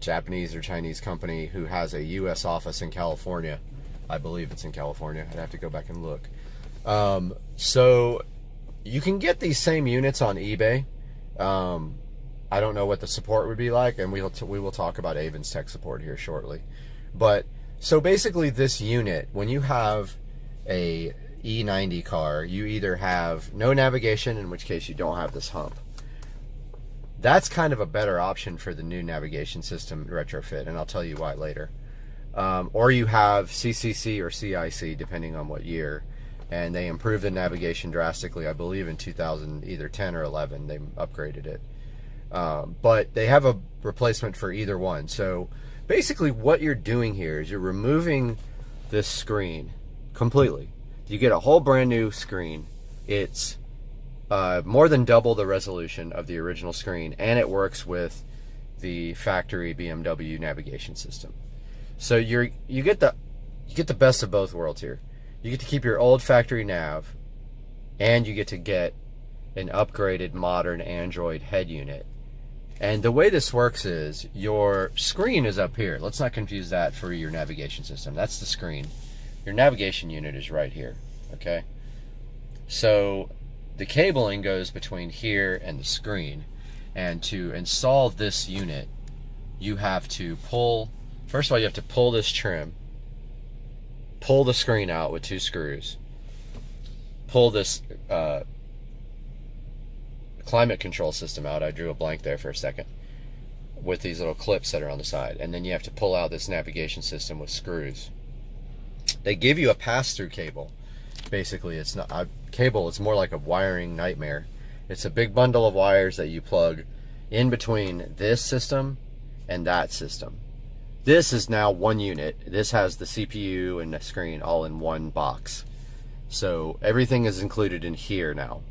Japanese or Chinese company who has a US office in California. I believe it's in California. I'd have to go back and look. So you can get these same units on eBay. I don't know what the support would be like, and we will talk about AVEN's tech support here shortly. But so basically this unit, when you have a E90 car, you either have no navigation, in which case you don't have this hump. That's kind of a better option for the new navigation system retrofit, and I'll tell you why later. Or you have CCC or CIC, depending on what year, and they improved the navigation drastically. I believe in 2000, either 10 or 11, they upgraded it. But they have a replacement for either one. So basically what you're doing here is you're removing this screen completely. You get a whole brand new screen. It's more than double the resolution of the original screen, and it works with the factory BMW navigation system. So you get the best of both worlds here. You get to keep your old factory nav, and you get to get an upgraded modern Android head unit. And the way this works is your screen is up here. Let's not confuse that for your navigation system. That's the screen. Your navigation unit is right here, okay? So the cabling goes between here and the screen, and to install this unit, you have to pull, first of all, you have to pull this trim, pull the screen out with 2 screws, pull this climate control system out. I drew a blank there for a second, with these little clips that are on the side, and then you have to pull out this navigation system with screws. They give you a pass-through cable. Basically, it's not a cable, it's more like a wiring nightmare. It's a big bundle of wires that you plug in between this system and that system. This is now one unit. This has the CPU and the screen all in one box. So everything is included in here now.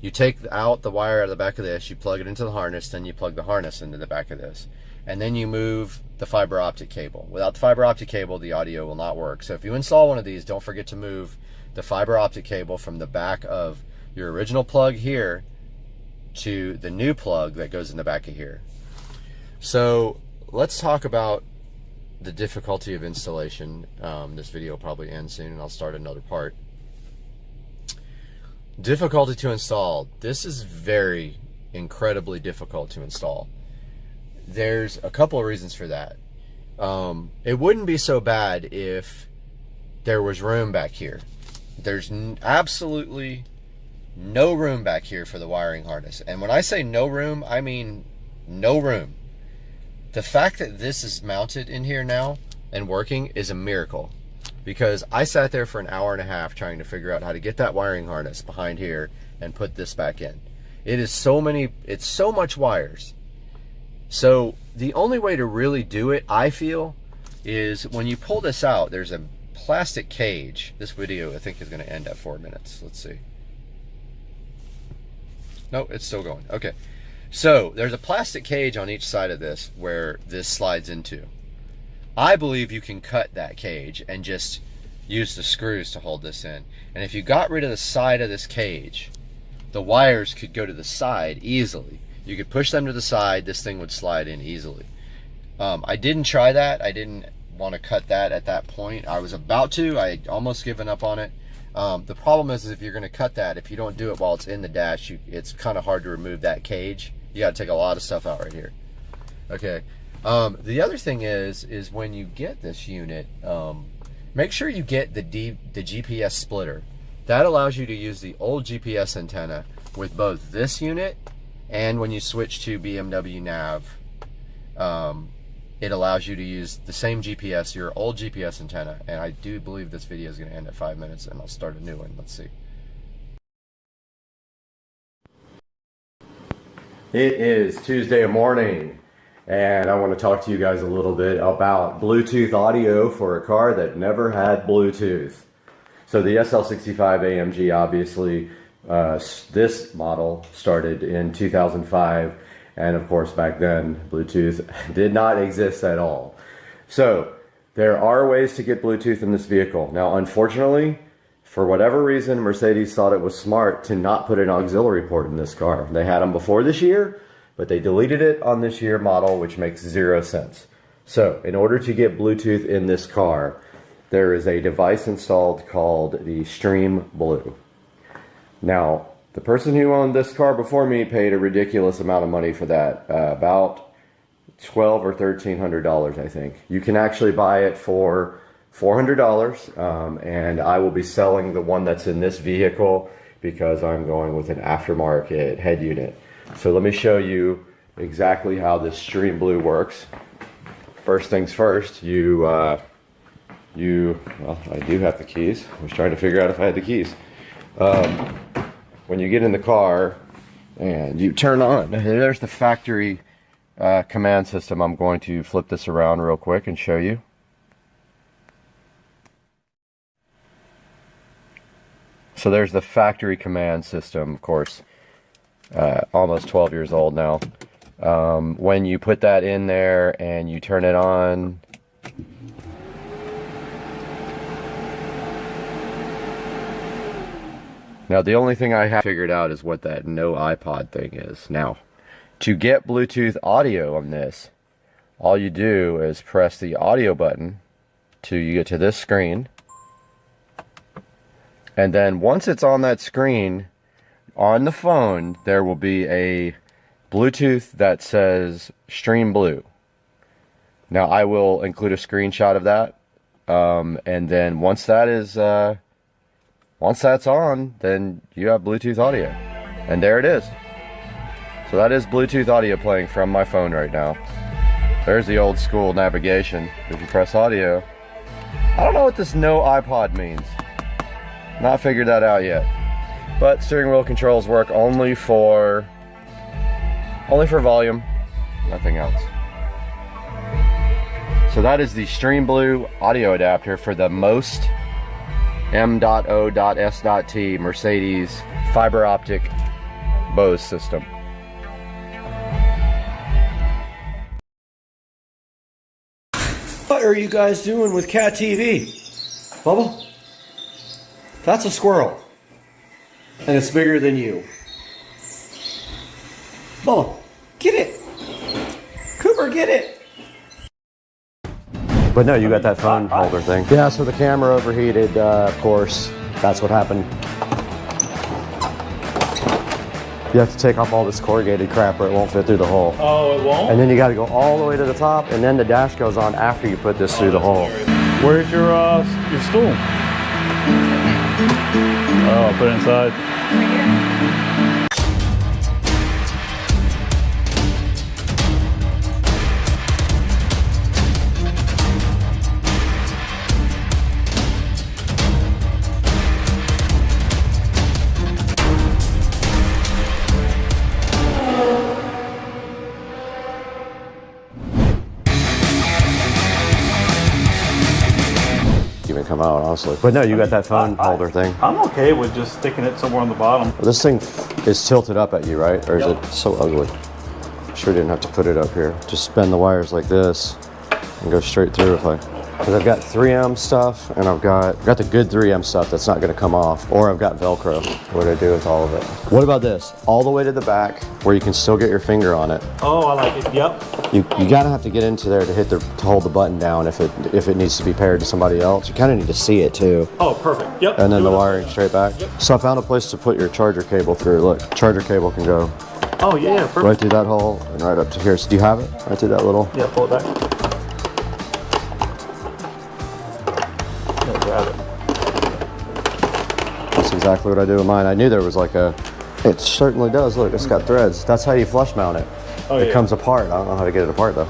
You take out the wire out of the back of this, you plug it into the harness, then you plug the harness into the back of this. And then you move the fiber optic cable. Without the fiber optic cable, the audio will not work. So if you install one of these, don't forget to move the fiber optic cable from the back of your original plug here to the new plug that goes in the back of here. So let's talk about the difficulty of installation. This video will probably end soon, and I'll start another part. Difficulty to install. This is very incredibly difficult to install. There's a couple of reasons for that. It wouldn't be so bad if there was room back here. There's absolutely no room back here for the wiring harness. And when I say no room, I mean no room. The fact that this is mounted in here now and working is a miracle, because I sat there for an hour and a half trying to figure out how to get that wiring harness behind here and put this back in. It's so much wires. So the only way to really do it, I feel, is when you pull this out, there's a plastic cage. This video, I think, is going to end at 4 minutes. Let's see. No, it's still going. Okay. So there's a plastic cage on each side of this where this slides into. I believe you can cut that cage and just use the screws to hold this in. And if you got rid of the side of this cage, the wires could go to the side easily. You could push them to the side, this thing would slide in easily. I didn't try that. I didn't want to cut that at that point. I was about to. I had almost given up on it. The problem is if you're going to cut that, if you don't do it while it's in the dash, it's kind of hard to remove that cage. You got to take a lot of stuff out right here. Okay. The other thing is when you get this unit, make sure you get the GPS splitter. That allows you to use the old GPS antenna with both this unit and when you switch to BMW nav. It allows you to use the same GPS, your old GPS antenna. And I do believe this video is going to end at 5 minutes, and I'll start a new one. Let's see. It is Tuesday morning, and I want to talk to you guys a little bit about Bluetooth audio for a car that never had Bluetooth. So the SL65 AMG, obviously, this model started in 2005. And of course, back then, Bluetooth did not exist at all. So there are ways to get Bluetooth in this vehicle. Now, unfortunately, for whatever reason, Mercedes thought it was smart to not put an auxiliary port in this car. They had them before this year, but they deleted it on this year model, which makes 0 sense. So in order to get Bluetooth in this car, there is a device installed called the Stream Blue. Now, the person who owned this car before me paid a ridiculous amount of money for that, about $1,200 or $1,300, I think. You can actually buy it for $400, and I will be selling the one that's in this vehicle because I'm going with an aftermarket head unit. So let me show you exactly how this Stream Blue works. First things first, well, I do have the keys. I was trying to figure out if I had the keys. When you get in the car and you turn on, there's the factory command system. I'm going to flip this around real quick and show you. So there's the factory command system, of course, almost 12 years old now. When you put that in there and you turn it on, now, the only thing I have figured out is what that no iPod thing is. Now, to get Bluetooth audio on this, all you do is press the audio button till you get to this screen. And then once it's on that screen, on the phone, there will be a Bluetooth that says Stream Blue. Now, I will include a screenshot of that. And then once that's on, then you have Bluetooth audio. And there it is. So that is Bluetooth audio playing from my phone right now. There's the old school navigation. If you press audio. I don't know what this no iPod means. Not figured that out yet. But steering wheel controls work only for volume, nothing else. So that is the Stream Blue audio adapter for the most M.O.S.T Mercedes fiber optic Bose system. What are you guys doing with Cat TV? Bubba? That's a squirrel. And it's bigger than you. Bubba, get it! Cooper, get it! But no, you got that phone holder thing. Yeah, so the camera overheated, of course. That's what happened. You have to take off all this corrugated crap or it won't fit through the hole. Oh, it won't? And then you got to go all the way to the top, and then the dash goes on after you put this through the hole. Where's your stool? Oh, I'll put it inside. Even come out, honestly. But no, you got that phone holder thing. I'm okay with just sticking it somewhere on the bottom. This thing is tilted up at you, right? Or is it so ugly? Sure didn't have to put it up here. Just bend the wires like this and go straight through if I Because I've got 3M stuff and I've got the good 3M stuff that's not going to come off, or I've got Velcro. What do I do with all of it? What about this? All the way to the back where you can still get your finger on it. Oh, I like it. Yep. You gotta have to get into there to hold the button down if it needs to be paired to somebody else. You kind of need to see it too. Oh, perfect. Yep. And then the wiring straight back. Yep. So I found a place to put your charger cable through. Look, charger cable can go. Oh yeah, perfect. Right through that hole and right up to here. So do you have it? Right through that little. Yeah, pull it back. Yeah, grab it. That's exactly what I do with mine. I knew there was like a. It certainly does. Look, it's got threads. That's how you flush mount it. Oh, it yeah. comes apart. I don't know how to get it apart though.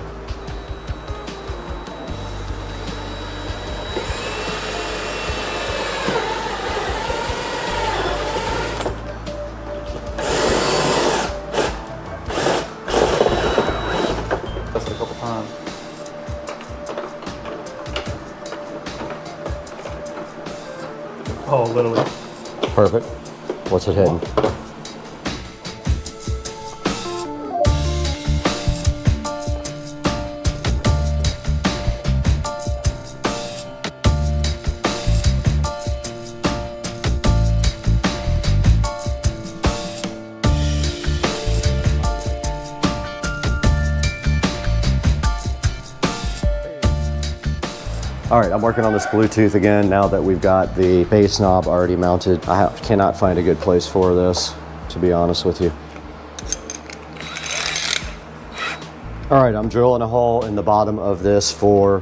That's a couple times. Oh, literally. Perfect. What's it hitting? All right, I'm working on this Bluetooth again now that we've got the bass knob already mounted. I cannot find a good place for this, to be honest with you. All right, I'm drilling a hole in the bottom of this for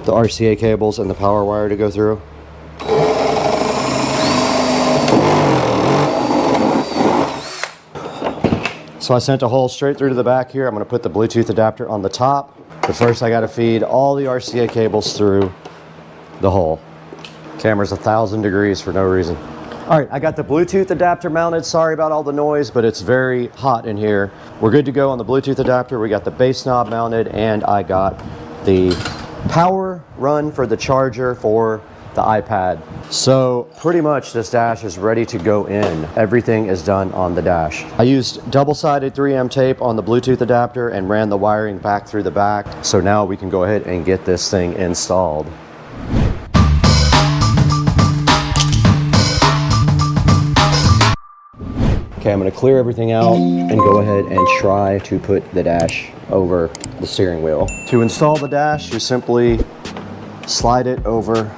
the RCA cables and the power wire to go through. So I sent a hole straight through to the back here. I'm gonna put the Bluetooth adapter on the top. But first I gotta feed all the RCA cables through the hole. Camera's 1,000 degrees for no reason. All right, I got the Bluetooth adapter mounted. Sorry about all the noise, but it's very hot in here. We're good to go on the Bluetooth adapter. We got the bass knob mounted, and I got the power run for the charger for the iPad. So pretty much this dash is ready to go in. Everything is done on the dash. I used double-sided 3M tape on the Bluetooth adapter and ran the wiring back through the back. So now we can go ahead and get this thing installed. Okay, I'm gonna clear everything out and go ahead and try to put the dash over the steering wheel. To install the dash, you simply slide it over.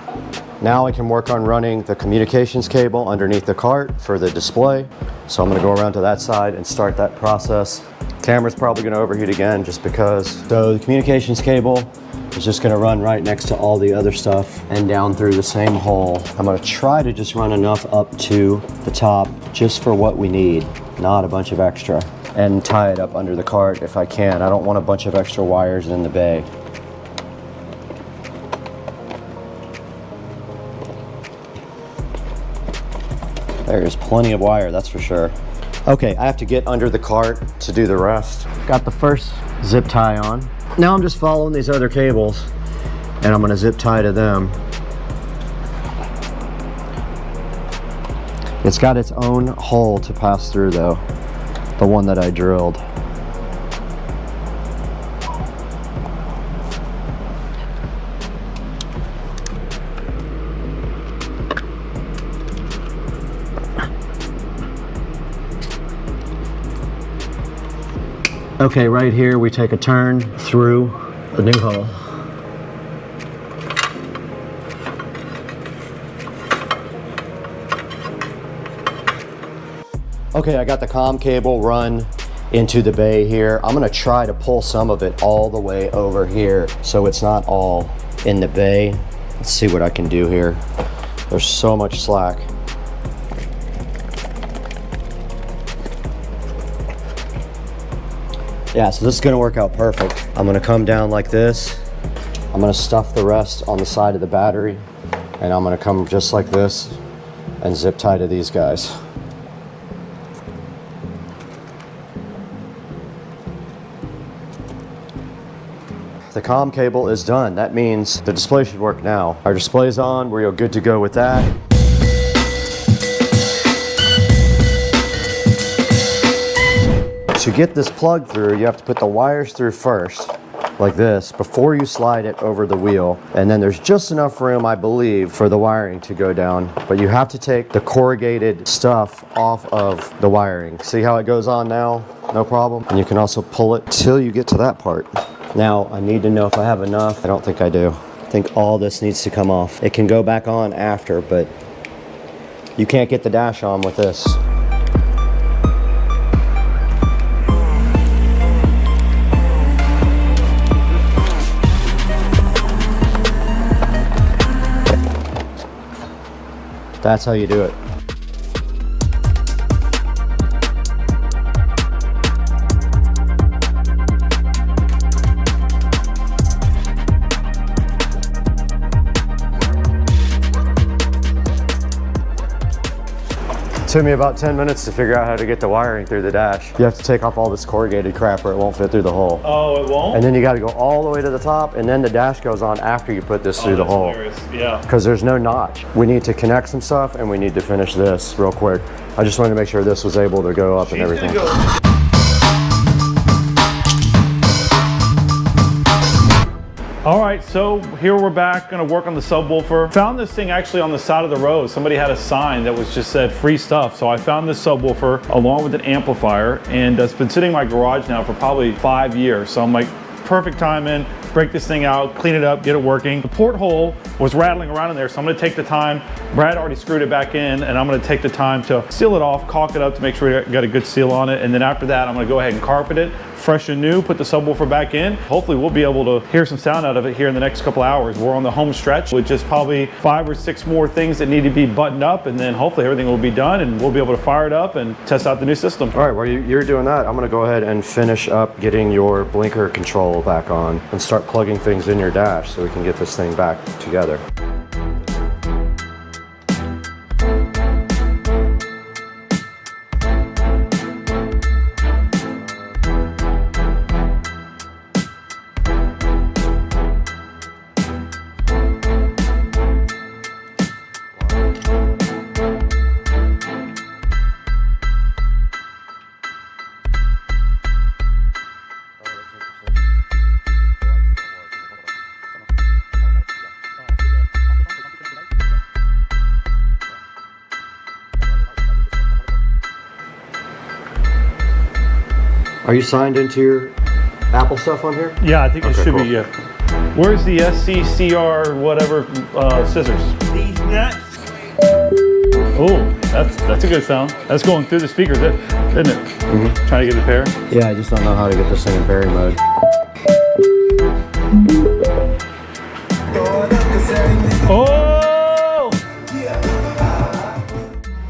Now I can work on running the communications cable underneath the cart for the display. So I'm gonna go around to that side and start that process. Camera's probably gonna overheat again just because. So the communications cable is just gonna run right next to all the other stuff and down through the same hole. I'm gonna try to just run enough up to the top just for what we need, not a bunch of extra. And tie it up under the cart if I can. I don't want a bunch of extra wires in the bay. There's plenty of wire, that's for sure. Okay, I have to get under the cart to do the rest. Got the first zip tie on. Now I'm just following these other cables and I'm gonna zip tie to them. It's got its own hole to pass through though, the one that I drilled. Okay, right here we take a turn through the new hole. Okay, I got the comm cable run into the bay here. I'm gonna try to pull some of it all the way over here so it's not all in the bay. Let's see what I can do here. There's so much slack. Yeah, so this is gonna work out perfect. I'm gonna come down like this. I'm gonna stuff the rest on the side of the battery, and I'm gonna come just like this and zip tie to these guys. The comm cable is done. That means the display should work now. Our display's on, we're good to go with that. To get this plug through, you have to put the wires through first. like this before you slide it over the wheel. And then there's just enough room, I believe, for the wiring to go down. But you have to take the corrugated stuff off of the wiring. See how it goes on now? No problem. And you can also pull it till you get to that part. Now, I need to know if I have enough. I don't think I do. I think all this needs to come off. It can go back on after, but you can't get the dash on with this. That's how you do it. It took me about 10 minutes to figure out how to get the wiring through the dash. You have to take off all this corrugated crap or it won't fit through the hole. Oh, it won't? And then you got to go all the way to the top, and then the dash goes on after you put this through the hole. Hilarious. Yeah. Because there's no notch. We need to connect some stuff, and we need to finish this real quick. I just wanted to make sure this was able to go up and everything. All right, so here we're back, gonna work on the subwoofer. Found this thing actually on the side of the road. Somebody had a sign that was just said free stuff. So I found this subwoofer along with an amplifier, and it's been sitting in my garage now for probably 5 years. So I'm like, perfect time in, break this thing out, clean it up, get it working. The porthole was rattling around in there, so I'm gonna take the time. Brad already screwed it back in, and I'm gonna take the time to seal it off, caulk it up to make sure we got a good seal on it. And then after that, I'm gonna go ahead and carpet it, fresh and new, put the subwoofer back in. Hopefully we'll be able to hear some sound out of it here in the next couple hours. We're on the home stretch with just probably 5 or 6 more things that need to be buttoned up, and then hopefully everything will be done and we'll be able to fire it up and test out the new system. All right, while you're doing that, I'm gonna go ahead and finish up getting your blinker control back on and start plugging things in your dash so we can get this thing back together. Are you signed into your Apple stuff on here? Yeah, I think it should cool. be, yeah. Where's the SCSR whatever scissors? These nuts. Oh, that's a good sound. That's going through the speakers, isn't it? Mm-hmm. Trying to get the pair. Yeah, I just don't know how to get this thing in Barry mode. Oh!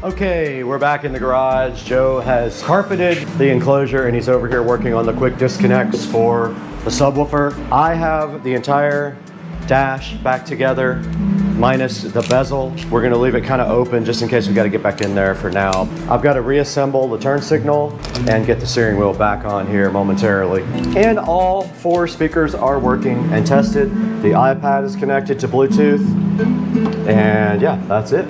Okay, we're back in the garage. Joe has carpeted the enclosure and he's over here working on the quick disconnects for the subwoofer. I have the entire dash back together, minus the bezel. We're gonna leave it kind of open just in case we gotta get back in there for now. I've got to reassemble the turn signal and get the steering wheel back on here momentarily. And all 4 speakers are working and tested. The iPad is connected to Bluetooth. And yeah, that's it.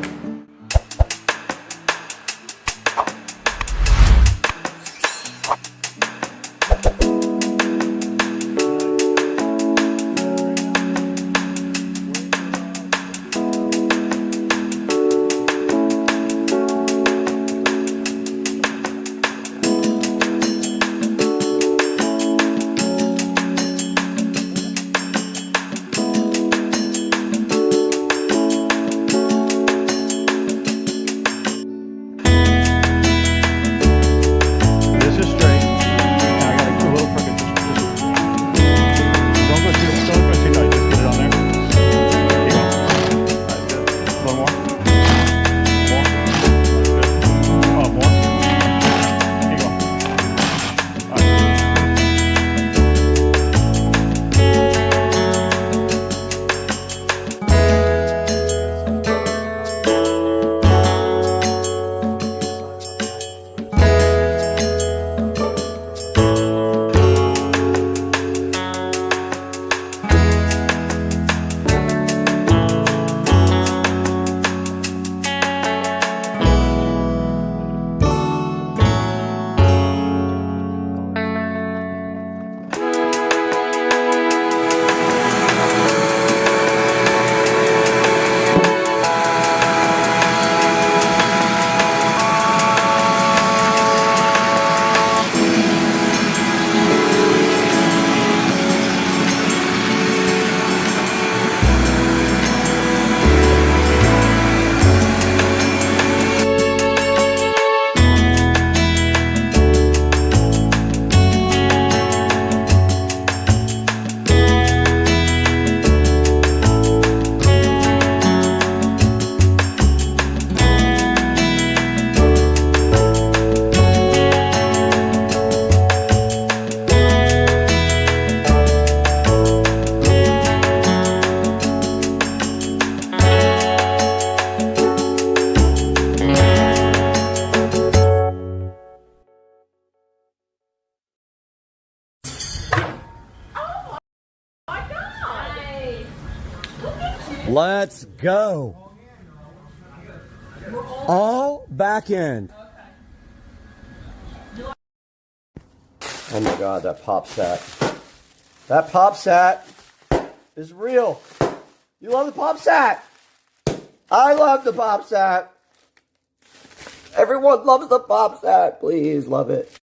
Let's go. All back end. Oh my God, that pop sat. That pop sat is real. You love the pop sat. I love the pop sat. Everyone loves the pop sat. Please love it.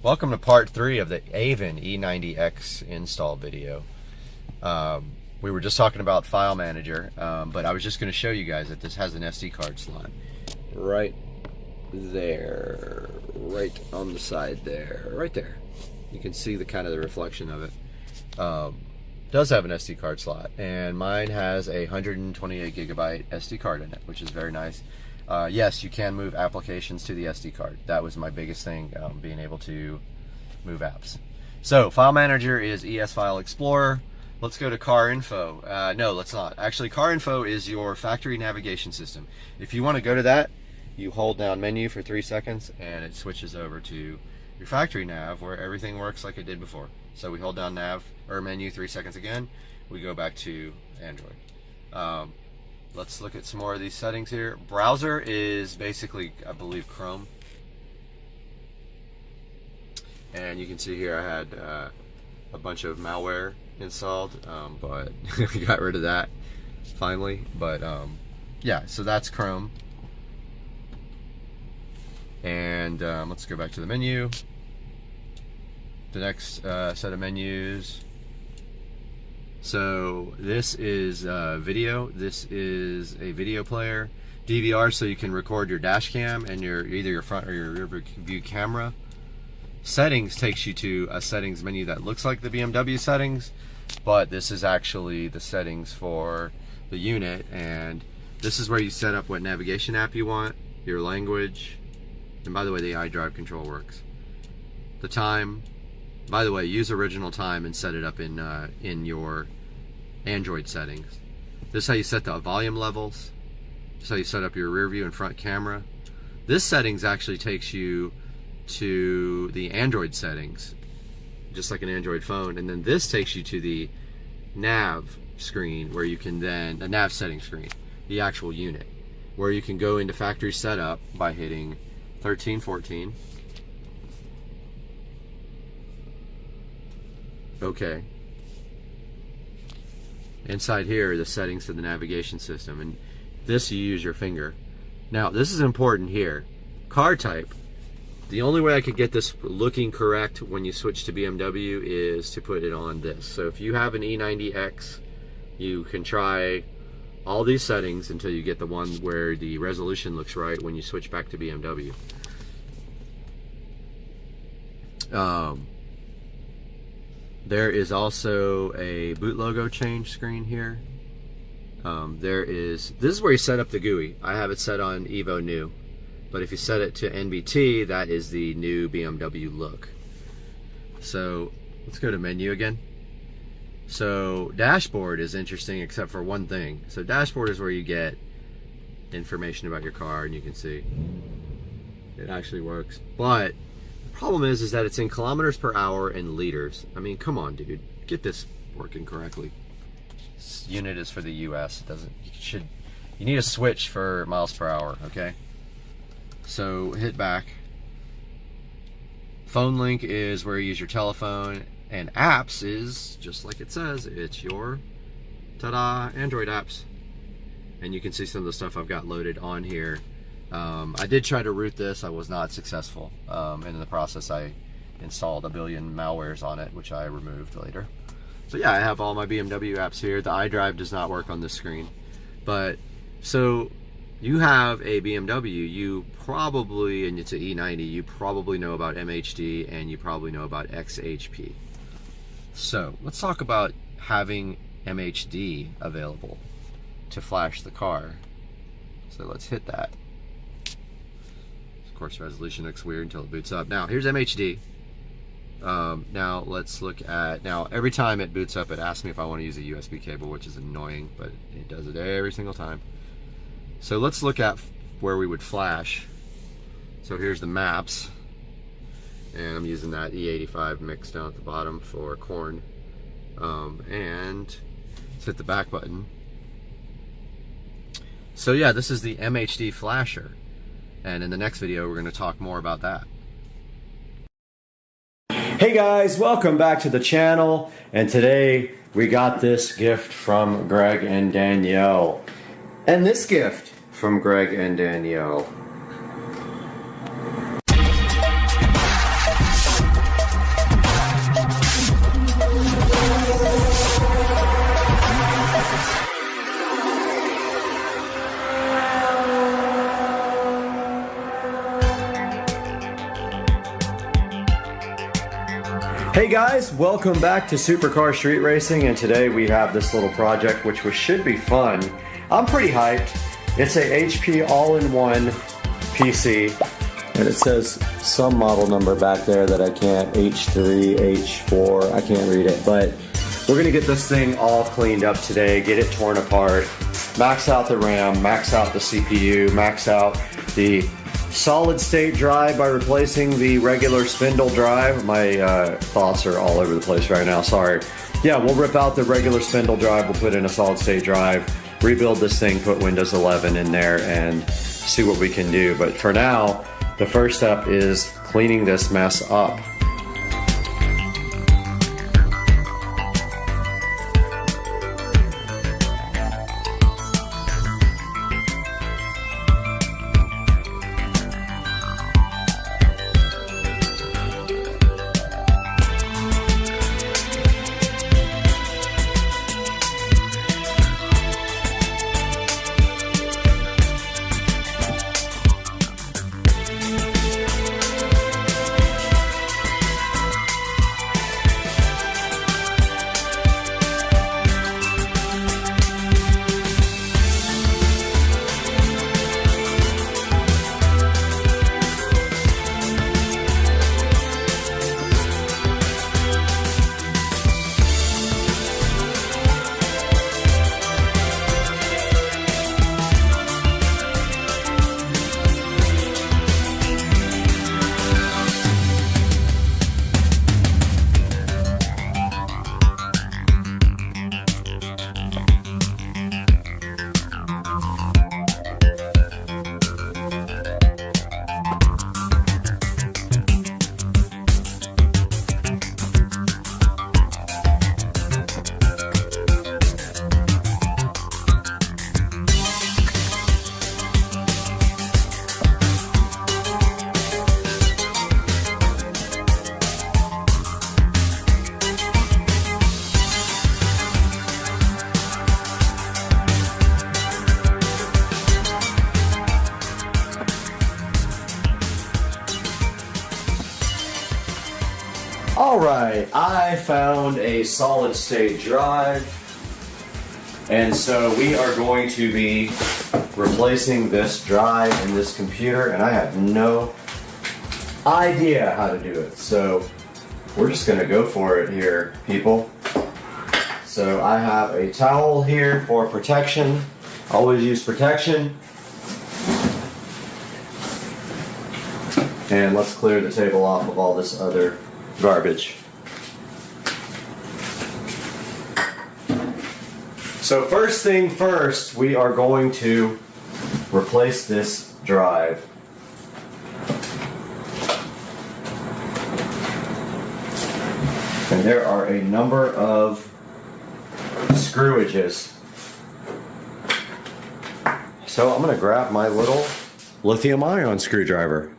Welcome to part 3 of the Avon E90X install video. We were just talking about File Manager, but I was just going to show you guys that this has an SD card slot right there, right on the side there, right there. You can see the kind of the reflection of it. Does have an SD card slot, and mine has a 128 gigabyte SD card in it, which is very nice. Yes, you can move applications to the SD card. That was my biggest thing, being able to move apps. So File Manager is ES File Explorer. Let's go to Car Info. No, let's not. Actually, Car Info is your factory navigation system. If you want to go to that, you hold down menu for 3 seconds and it switches over to your factory nav where everything works like it did before. So we hold down nav or menu 3 seconds again, we go back to Android. Let's look at some more of these settings here. Browser is basically, I believe, Chrome. And you can see here I had a bunch of malware installed, but we got rid of that finally. But yeah, so that's Chrome. And let's go back to the menu. The next set of menus. So this is video. This is a video player. DVR, so you can record your dash cam and either your front or your rear view camera. Settings takes you to a settings menu that looks like the BMW settings, but this is actually the settings for the unit, and this is where you set up what navigation app you want, your language, and by the way, the iDrive control works. The time. By the way, use original time and set it up in your Android settings. This is how you set the volume levels. This is how you set up your rear view and front camera. This settings actually takes you to the Android settings, just like an Android phone, and then this takes you to the nav screen, where you can then, a nav setting screen, the actual unit, where you can go into factory setup by hitting 1314. Okay. Inside here are the settings to the navigation system, and this you use your finger. Now this is important here. Car type. The only way I could get this looking correct when you switch to BMW is to put it on this. So if you have an E90X, you can try all these settings until you get the one where the resolution looks right when you switch back to BMW. There is also a boot logo change screen here. This is where you set up the GUI. I have it set on Evo New, but if you set it to NBT, that is the new BMW look. So let's go to menu again. So dashboard is interesting except for one thing. So dashboard is where you get information about your car, and you can see it actually works. But the problem is that it's in kilometers per hour and liters. I mean, come on, dude, get this working correctly. This unit is for the US. It doesn't. You need a switch for miles per hour. Okay. So hit back. Phone link is where you use your telephone, and apps is just like it says. It's your ta-da Android apps, and you can see some of the stuff I've got loaded on here. I did try to root this. I was not successful, and in the process I installed a billion malwares on it, which I removed later. So yeah, I have all my BMW apps here. The iDrive does not work on this screen, but so you have a BMW, you probably, and it's an E90, you probably know about MHD, and you probably know about XHP. So let's talk about having MHD available to flash the car. So let's hit that. Of course, resolution looks weird until it boots up. Now here's MHD. Now let's look at, now every time it boots up it asks me if I want to use a USB cable, which is annoying, but it does it every single time. So let's look at where we would flash. So here's the maps, and I'm using that E85 mix down at the bottom for corn. And let's hit the back button. So yeah, this is the MHD flasher, and in the next video we're going to talk more about that. Hey guys, welcome back to the channel, and today we got this gift from Greg and Danielle. And this gift from Greg and Danielle. Hey guys, welcome back to Supercar Street Racing, and today we have this little project which should be fun. I'm pretty hyped. It's a HP all-in-one PC, and it says some model number back there that I can't, H3, H4, I can't read it, but we're gonna get this thing all cleaned up today, get it torn apart, max out the RAM, max out the CPU, max out the solid state drive by replacing the regular spindle drive. My thoughts are all over the place right now, sorry. yeah, we'll rip out the regular spindle drive, we'll put in a solid state drive, rebuild this thing, put Windows 11 in there, and see what we can do. But for now, the first step is cleaning this mess up. Alright, I found a solid state drive, and so we are going to be replacing this drive in this computer, and I have no idea how to do it, so we're just going to go for it here, people. So I have a towel here for protection. Always use protection. And let's clear the table off of all this other garbage. So first thing first, we are going to replace this drive. And there are a number of screwages. So I'm going to grab my little lithium-ion screwdriver.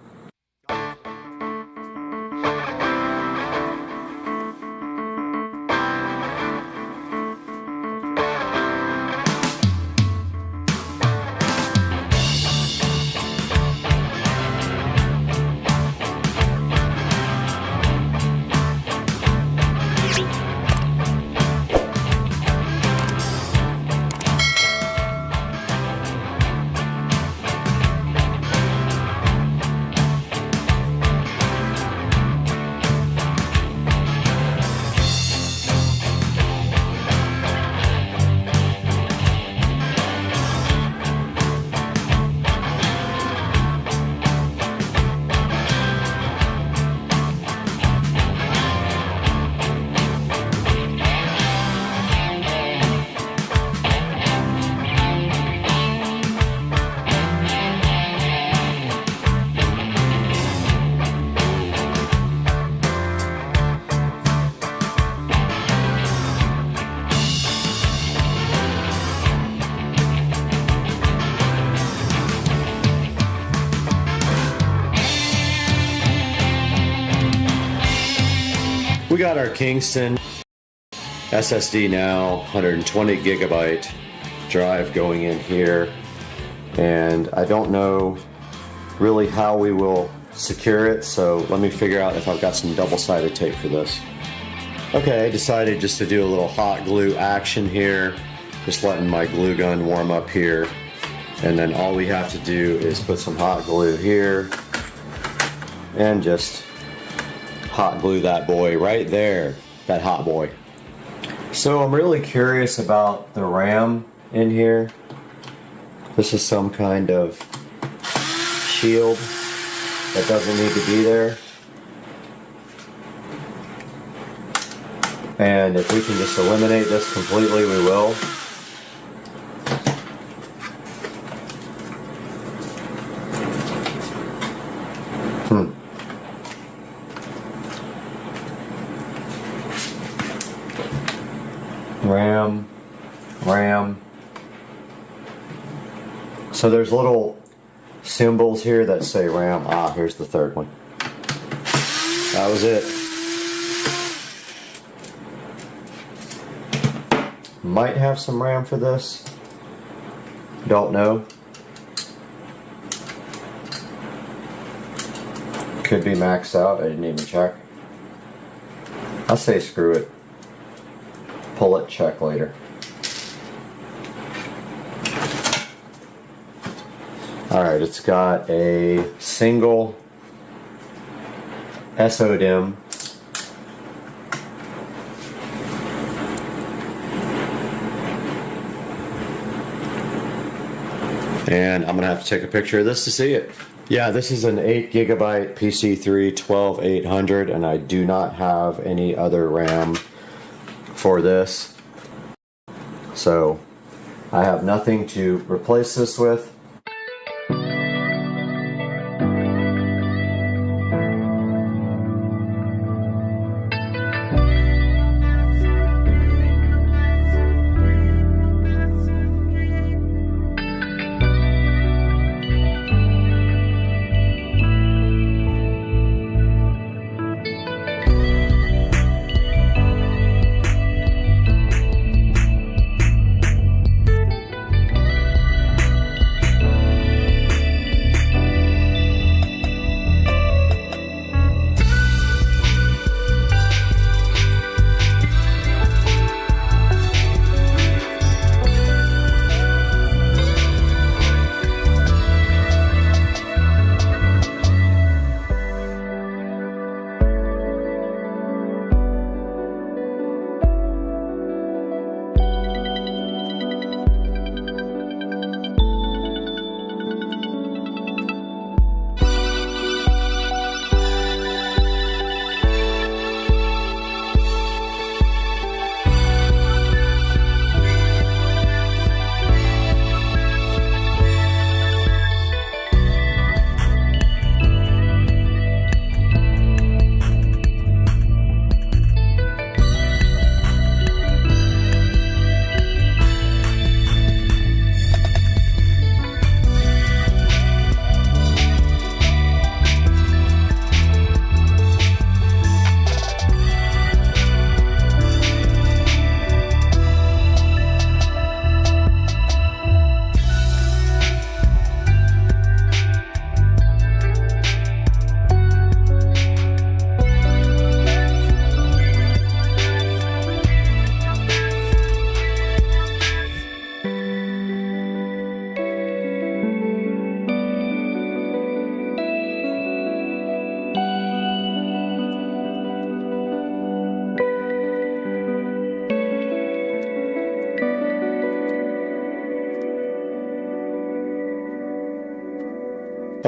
We got our Kingston SSD now, 120 gigabyte drive going in here, and I don't know really how we will secure it, so let me figure out if I've got some double-sided tape for this. Okay, I decided just to do a little hot glue action here, just letting my glue gun warm up here, and then all we have to do is put some hot glue here and just hot glue that boy right there, that hot boy. So I'm really curious about the RAM in here. This is some kind of shield that doesn't need to be there. And if we can just eliminate this completely, we will. RAM. So there's little symbols here that say RAM. Ah, here's the third one. That was it. Might have some RAM for this. Don't know. Could be maxed out. I didn't even check. I say screw it. Pull it, check later. Alright, it's got a single SODIMM. And I'm going to have to take a picture of this to see it. Yeah, this is an 8 gigabyte PC3 12800, and I do not have any other RAM for this. So I have nothing to replace this with.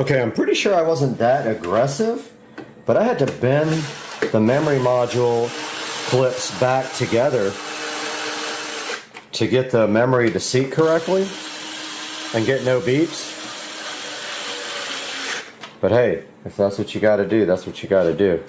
Okay, I'm pretty sure I wasn't that aggressive, but I had to bend the memory module clips back together to get the memory to seat correctly and get no beeps. But hey, if that's what you gotta do, that's what you gotta do.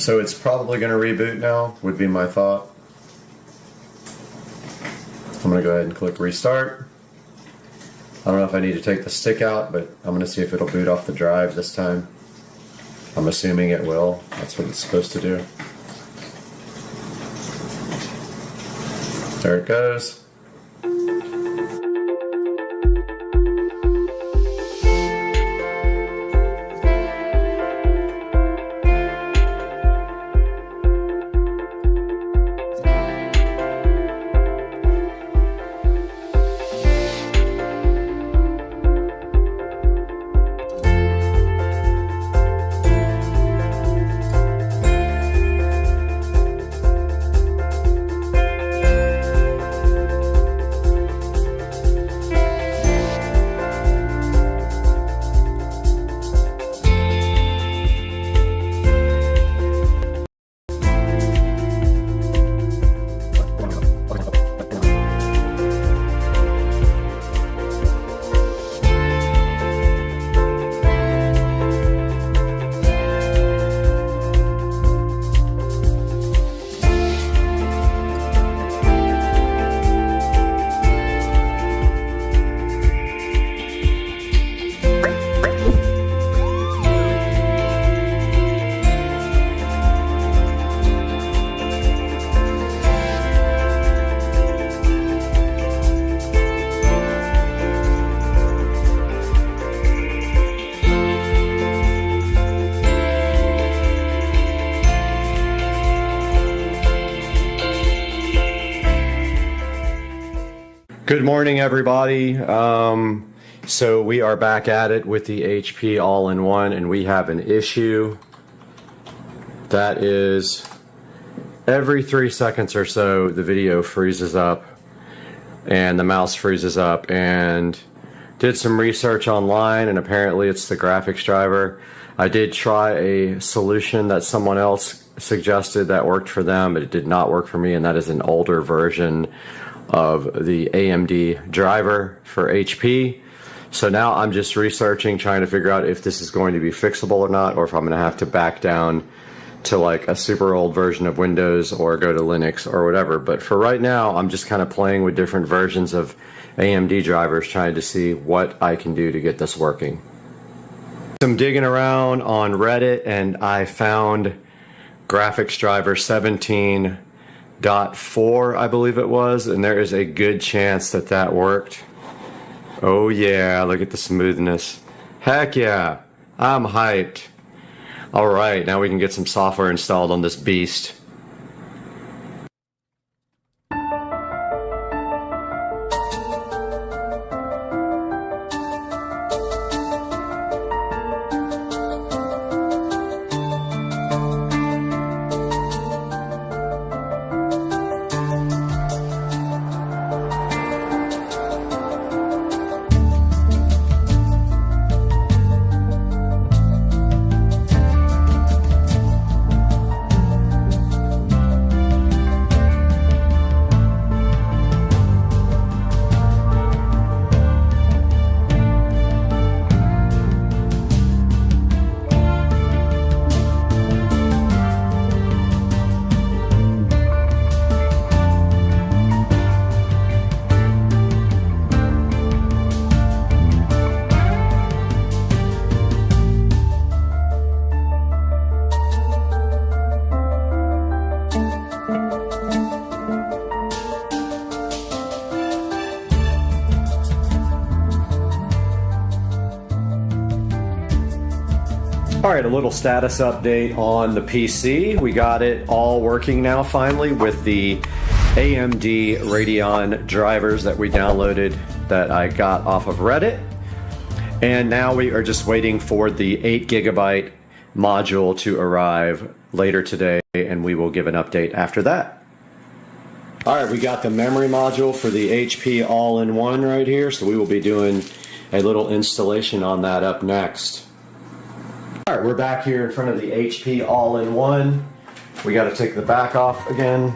So it's probably going to reboot now, would be my thought. I'm going to go ahead and click restart. I don't know if I need to take the stick out, but I'm going to see if it'll boot off the drive this time. I'm assuming it will. That's what it's supposed to do. There it goes. Good morning, everybody. So we are back at it with the HP all-in-one, and we have an issue. That is, every 3 seconds or so, the video freezes up and the mouse freezes up. And did some research online, and apparently it's the graphics driver. I did try a solution that someone else suggested that worked for them, but it did not work for me, and that is an older version of the AMD driver for HP. So now I'm just researching, trying to figure out if this is going to be fixable or not, or if I'm going to have to back down to like a super old version of Windows or go to Linux or whatever. But for right now, I'm just kind of playing with different versions of AMD drivers, trying to see what I can do to get this working. I'm digging around on Reddit, and I found graphics driver 17.4, I believe it was, and there is a good chance that that worked. Oh yeah, look at the smoothness. Heck yeah, I'm hyped. Alright, now we can get some software installed on this beast. Alright, a little status update on the PC. We got it all working now finally with the AMD Radeon drivers that we downloaded that I got off of Reddit. And now we are just waiting for the 8GB module to arrive later today, and we will give an update after that. Alright, we got the memory module for the HP all-in-one right here, so we will be doing a little installation on that up next. Alright, we're back here in front of the HP all-in-one. We got to take the back off again,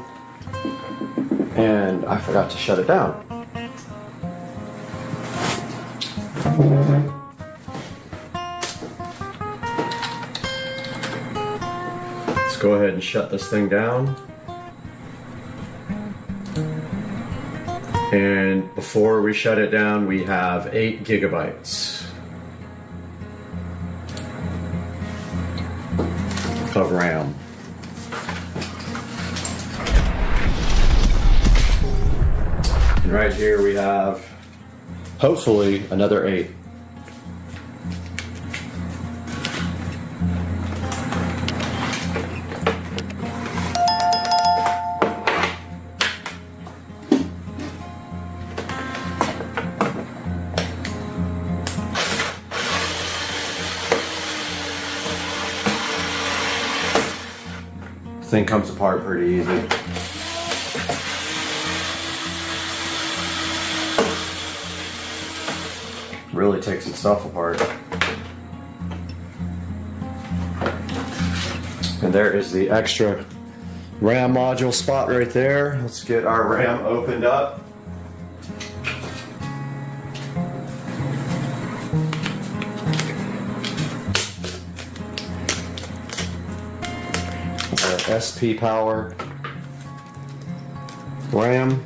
and I forgot to shut it down. Let's go go ahead and shut this thing down. And before we shut it down, we have 8 gigabytes of RAM. And right here we have, hopefully, another 8. Thing comes apart pretty easy. Really takes itself apart. And there is the extra RAM module spot right there. Let's get our RAM opened up. SP power RAM.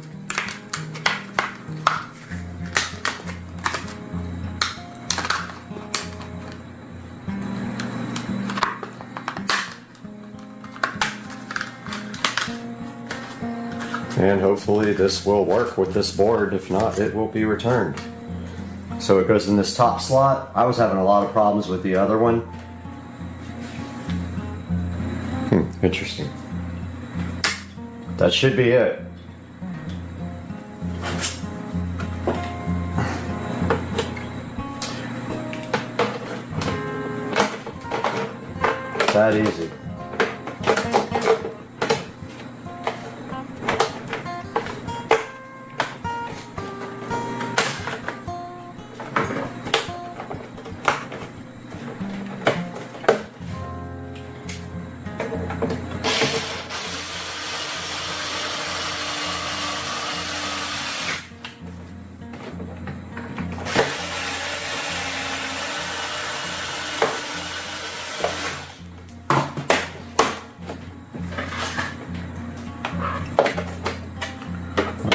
And hopefully this will work with this board. If not, it will be returned. So it goes in this top slot. I was having a lot of problems with the other one. Interesting. That should be it. That easy.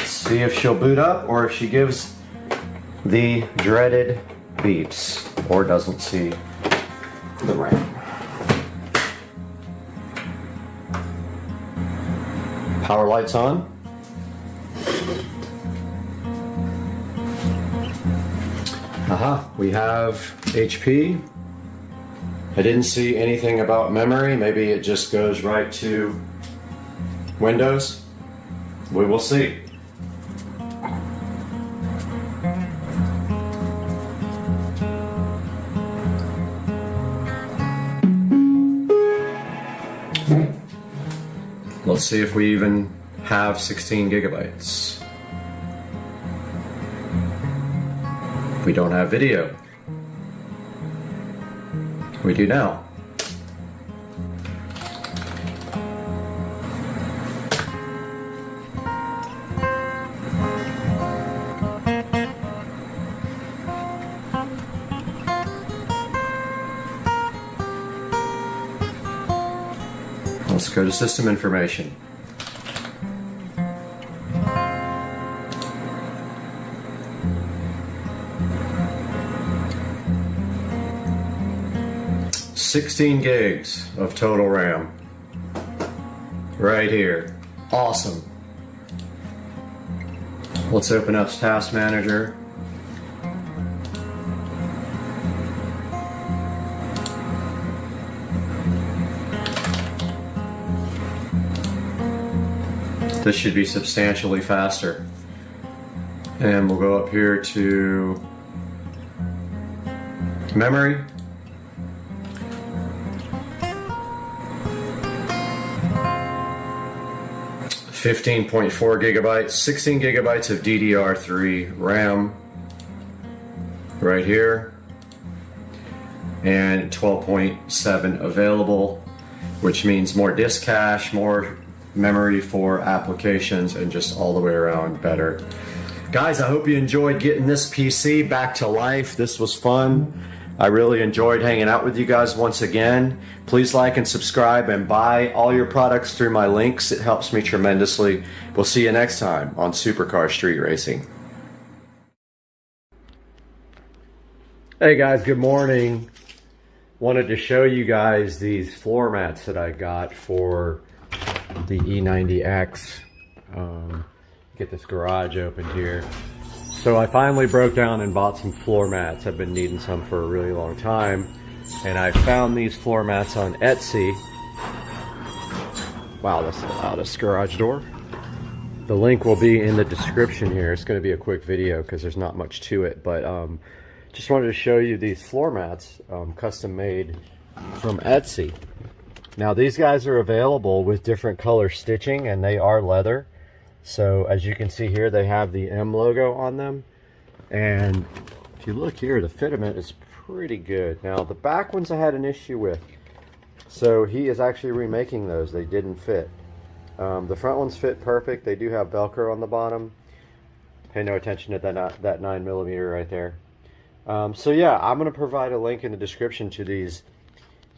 See if she'll boot up or if she gives the dreaded beeps or doesn't see the RAM. Power lights on. Aha, we have HP. I didn't see anything about memory. Maybe it just goes right to Windows. We will see. Let's see if we even have 16 gigabytes. We don't have video. We do now. Let's go to system information. $16 gigs of total RAM. Right here. Awesome. Let's open up Task Manager. This should be substantially faster. And we'll go up here to memory. $15.4 gigabytes, 16 gigabytes of DDR3 RAM right here, and 12.7 available, which means more disk cache, more memory for applications, and just all the way around better. Guys, I hope you enjoyed getting this PC back to life. This was fun. I really enjoyed hanging out with you guys once again. Please like and subscribe and buy all your products through my links. It helps me tremendously. We'll see you next time on Supercar Street Racing. Hey guys, good morning. Wanted to show you guys these floor mats that I got for the E90X. Get this garage open here. So I finally broke down and bought some floor mats. I've been needing some for a really long time. And I found these floor mats on Etsy. Wow, that's the loudest garage door. The link will be in the description here. It's going to be a quick video because there's not much to it. But just wanted to show you these floor mats, custom made from Etsy. Now these guys are available with different color stitching and they are leather. So as you can see here, they have the M logo on them. And if you look here, the fitment is pretty good. Now the back ones I had an issue with. So he is actually remaking those. They didn't fit. The front ones fit perfect. They do have Velcro on the bottom. Pay no attention to that 9mm right there. So yeah, I'm going to provide a link in the description to these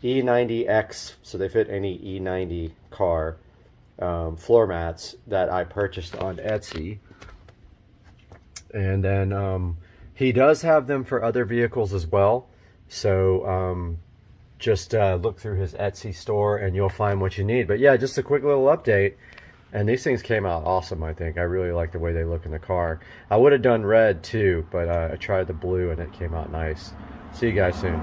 E90X. So they fit any E90 car. Floor mats that I purchased on Etsy. And then he does have them for other vehicles as well. So just look through his Etsy store and you'll find what you need. But yeah, just a quick little update. And these things came out awesome, I think. I really like the way they look in the car. I would have done red too, but I tried the blue and it came out nice. See you guys soon.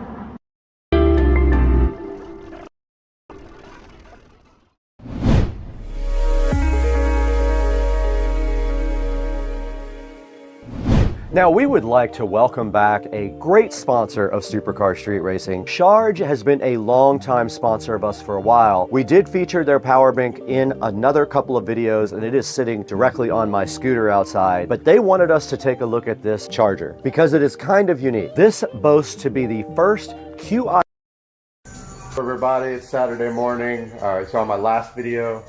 Now we would like to welcome back a great sponsor of Supercar Street Racing. Charge has been a long-time sponsor of us for a while. We did feature their power bank in another couple of videos and it is sitting directly on my scooter outside, but they wanted us to take a look at this charger because it is kind of unique. This boasts to be the first QI. Everybody, it's Saturday morning. So on my last video,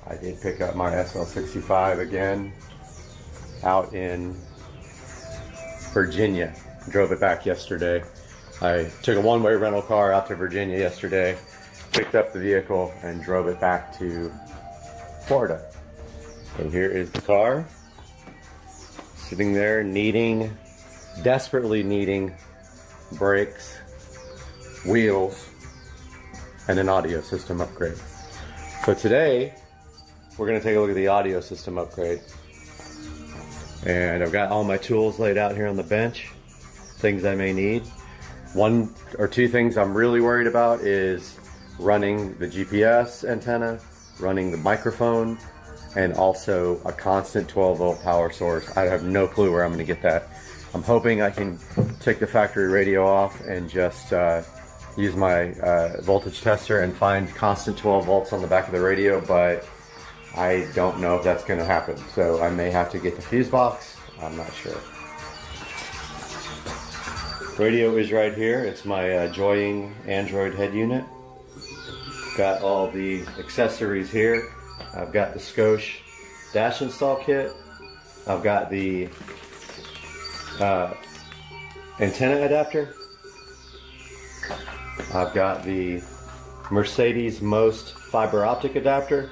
I did pick up my SL65 again out in Virginia. Drove it back yesterday. I took a one-way rental car out to Virginia yesterday, picked up the vehicle and drove it back to Florida. So here is the car sitting there desperately needing brakes, wheels, and an audio system upgrade. So today we're going to take a look at the audio system upgrade. And I've got all my tools laid out here on the bench, things I may need. One or two things I'm really worried about is running the GPS antenna, running the microphone, and also a constant 12-volt power source. I have no clue where I'm going to get that. I'm hoping I can take the factory radio off and just use my voltage tester and find constant 12 volts on the back of the radio, but I don't know if that's going to happen, so I may have to get the fuse box. I'm not sure. Radio is right here. It's my Joying Android head unit. Got all the accessories here. I've got the Scosche dash install kit. I've got the antenna adapter. I've got the Mercedes Most fiber optic adapter.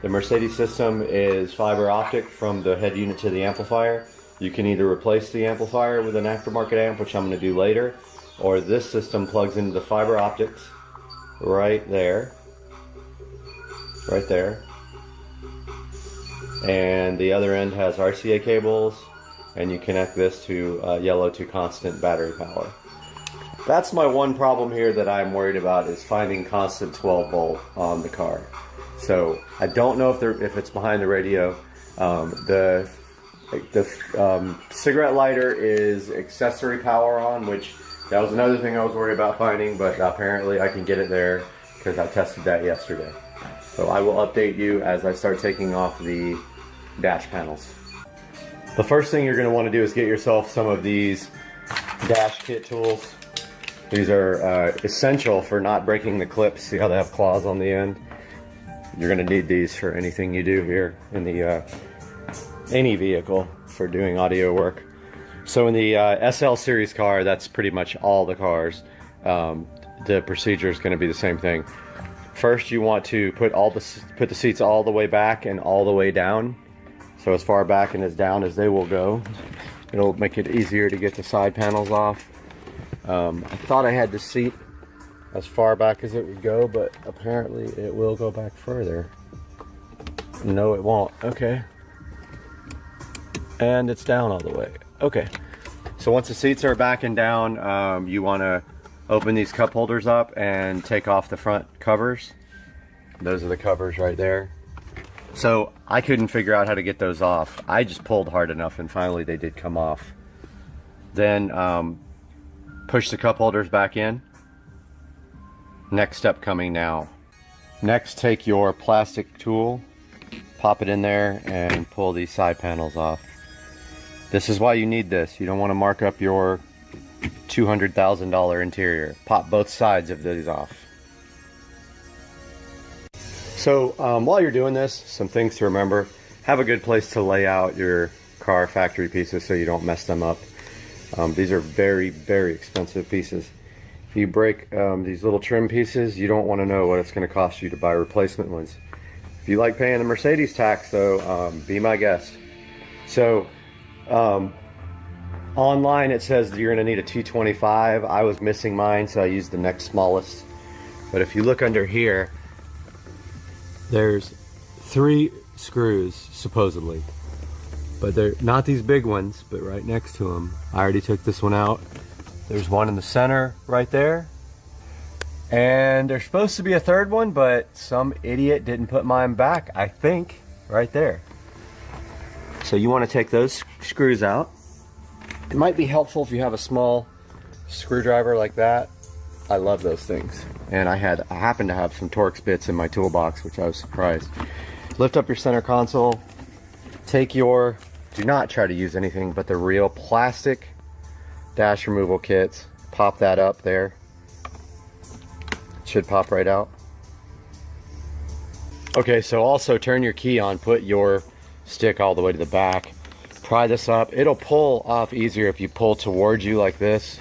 The Mercedes system is fiber optic from the head unit to the amplifier. You can either replace the amplifier with an aftermarket amp, which I'm going to do later, or this system plugs into the fiber optics right there. Right there. And the other end has RCA cables, and you connect this to yellow to constant battery power. That's my one problem here that I'm worried about, is finding constant 12 volt on the car. So I don't know if it's behind the radio. The cigarette lighter is accessory power on, which that was another thing I was worried about finding, but apparently I can get it there because I tested that yesterday. So I will update you as I start taking off the dash panels. The first thing you're going to want to do is get yourself some of these dash kit tools. These are essential for not breaking the clips. See how they have claws on the end? You're going to need these for anything you do here in the any vehicle for doing audio work. So in the SL series car, that's pretty much all the cars. The procedure is going to be the same thing. First, you want to put the seats all the way back and all the way down. So as far back and as down as they will go. It'll make it easier to get the side panels off. I thought I had the seat as far back as it would go, but apparently it will go back further. No, it won't. Okay. And it's down all the way. Okay. So once the seats are back and down, you want to open these cup holders up and take off the front covers. Those are the covers right there. So I couldn't figure out how to get those off. I just pulled hard enough and finally they did come off. Then push the cup holders back in. Next step coming now. Next, take your plastic tool, pop it in there and pull these side panels off. This is why you need this. You don't want to mark up your $200,000 interior. Pop both sides of these off. So while you're doing this, some things to remember. Have a good place to lay out your car factory pieces so you don't mess them up. These are very, very expensive pieces. If you break these little trim pieces, you don't want to know what it's going to cost you to buy replacement ones. If you like paying the Mercedes tax though, be my guest. So online it says that you're going to need a T25. I was missing mine, so I used the next smallest. But if you look under here, there's 3 screws supposedly, but they're not these big ones, but right next to them. I already took this one out. There's one in the center right there, and there's supposed to be a third one, but some idiot didn't put mine back, I think, right there. So you want to take those screws out. It might be helpful if you have a small screwdriver like that. I love those things. And I happen to have some Torx bits in my toolbox, which I was surprised. Lift up your center console. Take your, do not try to use anything but the real plastic dash removal kits. Pop that up there. It should pop right out. Okay, so also turn your key on, put your stick all the way to the back. Pry this up. It'll pull off easier if you pull towards you like this.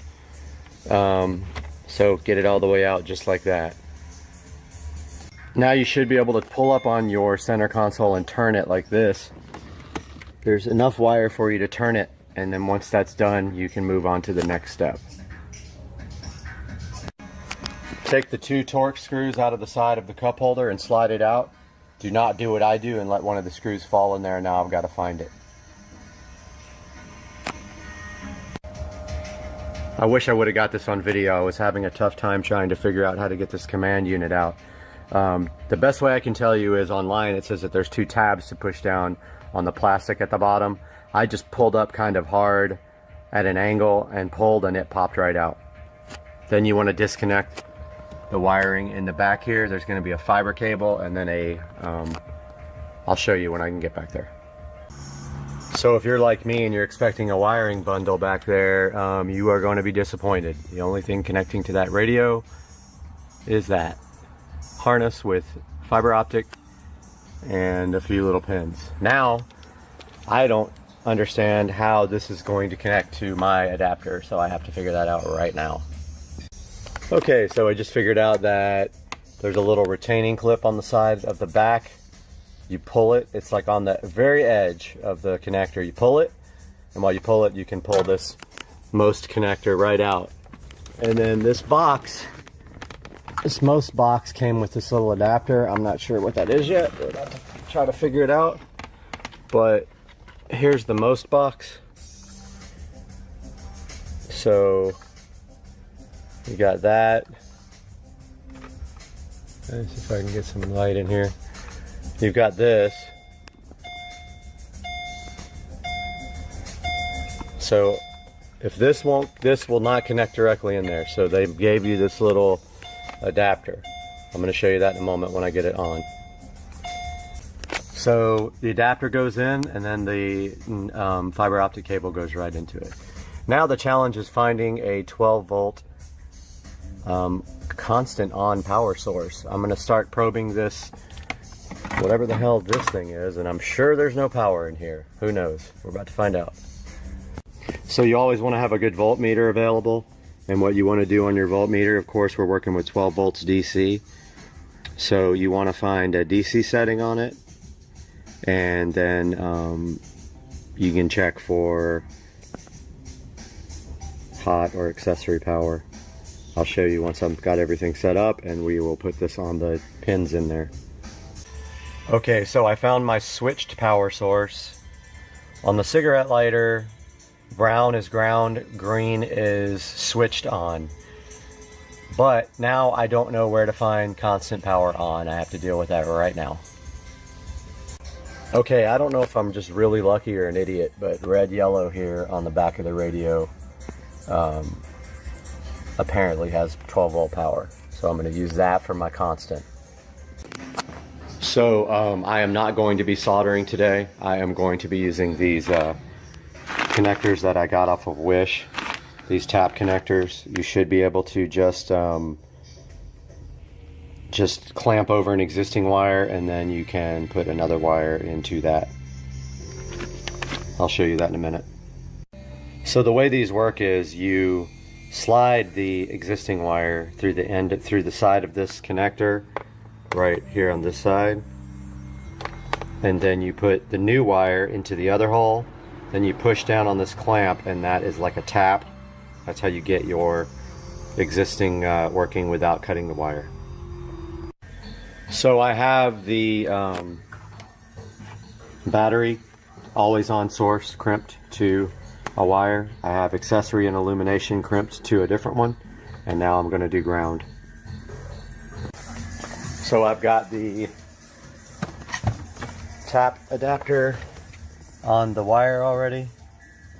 So get it all the way out just like that. Now you should be able to pull up on your center console and turn it like this. There's enough wire for you to turn it, and then once that's done, you can move on to the next step. Take the 2 Torx screws out of the side of the cup holder and slide it out. Do not do what I do and let one of the screws fall in there. Now I've got to find it. I wish I would have got this on video. I was having a tough time trying to figure out how to get this command unit out. The best way I can tell you is online it says that there's 2 tabs to push down on the plastic at the bottom. I just pulled up kind of hard at an angle and pulled, and it popped right out. Then you want to disconnect the wiring in the back here. There's going to be a fiber cable and then a I'll show you when I can get back there. So if you're like me and you're expecting a wiring bundle back there, you are going to be disappointed. The only thing connecting to that radio is that harness with fiber optic and a few little pins. Now, I don't understand how this is going to connect to my adapter, so I have to figure that out right now. Okay, so I just figured out that there's a little retaining clip on the side of the back. You pull it, it's like on the very edge of the connector. You pull it, and while you pull it, you can pull this most connector right out. And then this box, this most box came with this little adapter. I'm not sure what that is yet. We're about to try to figure it out. But here's the most box. So you got that. Let's see if I can get some light in here. You've got this. So if this will not connect directly in there. So they gave you this little adapter. I'm going to show you that in a moment when I get it on. So the adapter goes in, and then the fiber optic cable goes right into it. Now the challenge is finding a 12 volt constant on power source. I'm going to start probing this, whatever the hell this thing is, and I'm sure there's no power in here. Who knows? We're about to find out. So you always want to have a good voltmeter available. And what you want to do on your voltmeter, of course, we're working with 12 volts DC. So you want to find a DC setting on it. And then you can check for hot or accessory power. I'll show you once I've got everything set up, and we will put this on the pins in there. Okay, so I found my switched power source. On the cigarette lighter, brown is ground, green is switched on. But now I don't know where to find constant power on. I have to deal with that right now. Okay, I don't know if I'm just really lucky or an idiot, but red yellow here on the back of the radio apparently has 12 volt power. So I'm going to use that for my constant. So I am not going to be soldering today. I am going to be using these connectors that I got off of Wish. These tap connectors. You should be able to just clamp over an existing wire, and then you can put another wire into that. I'll show you that in a minute. So the way these work is you slide the existing wire through the side of this connector right here on this side, and then you put the new wire into the other hole, then you push down on this clamp, and that is like a tap. That's how you get your existing working without cutting the wire. So I have the battery always on source crimped to a wire. I have accessory and illumination crimped to a different one, and now I'm going to do ground. So I've got the tap adapter on the wire already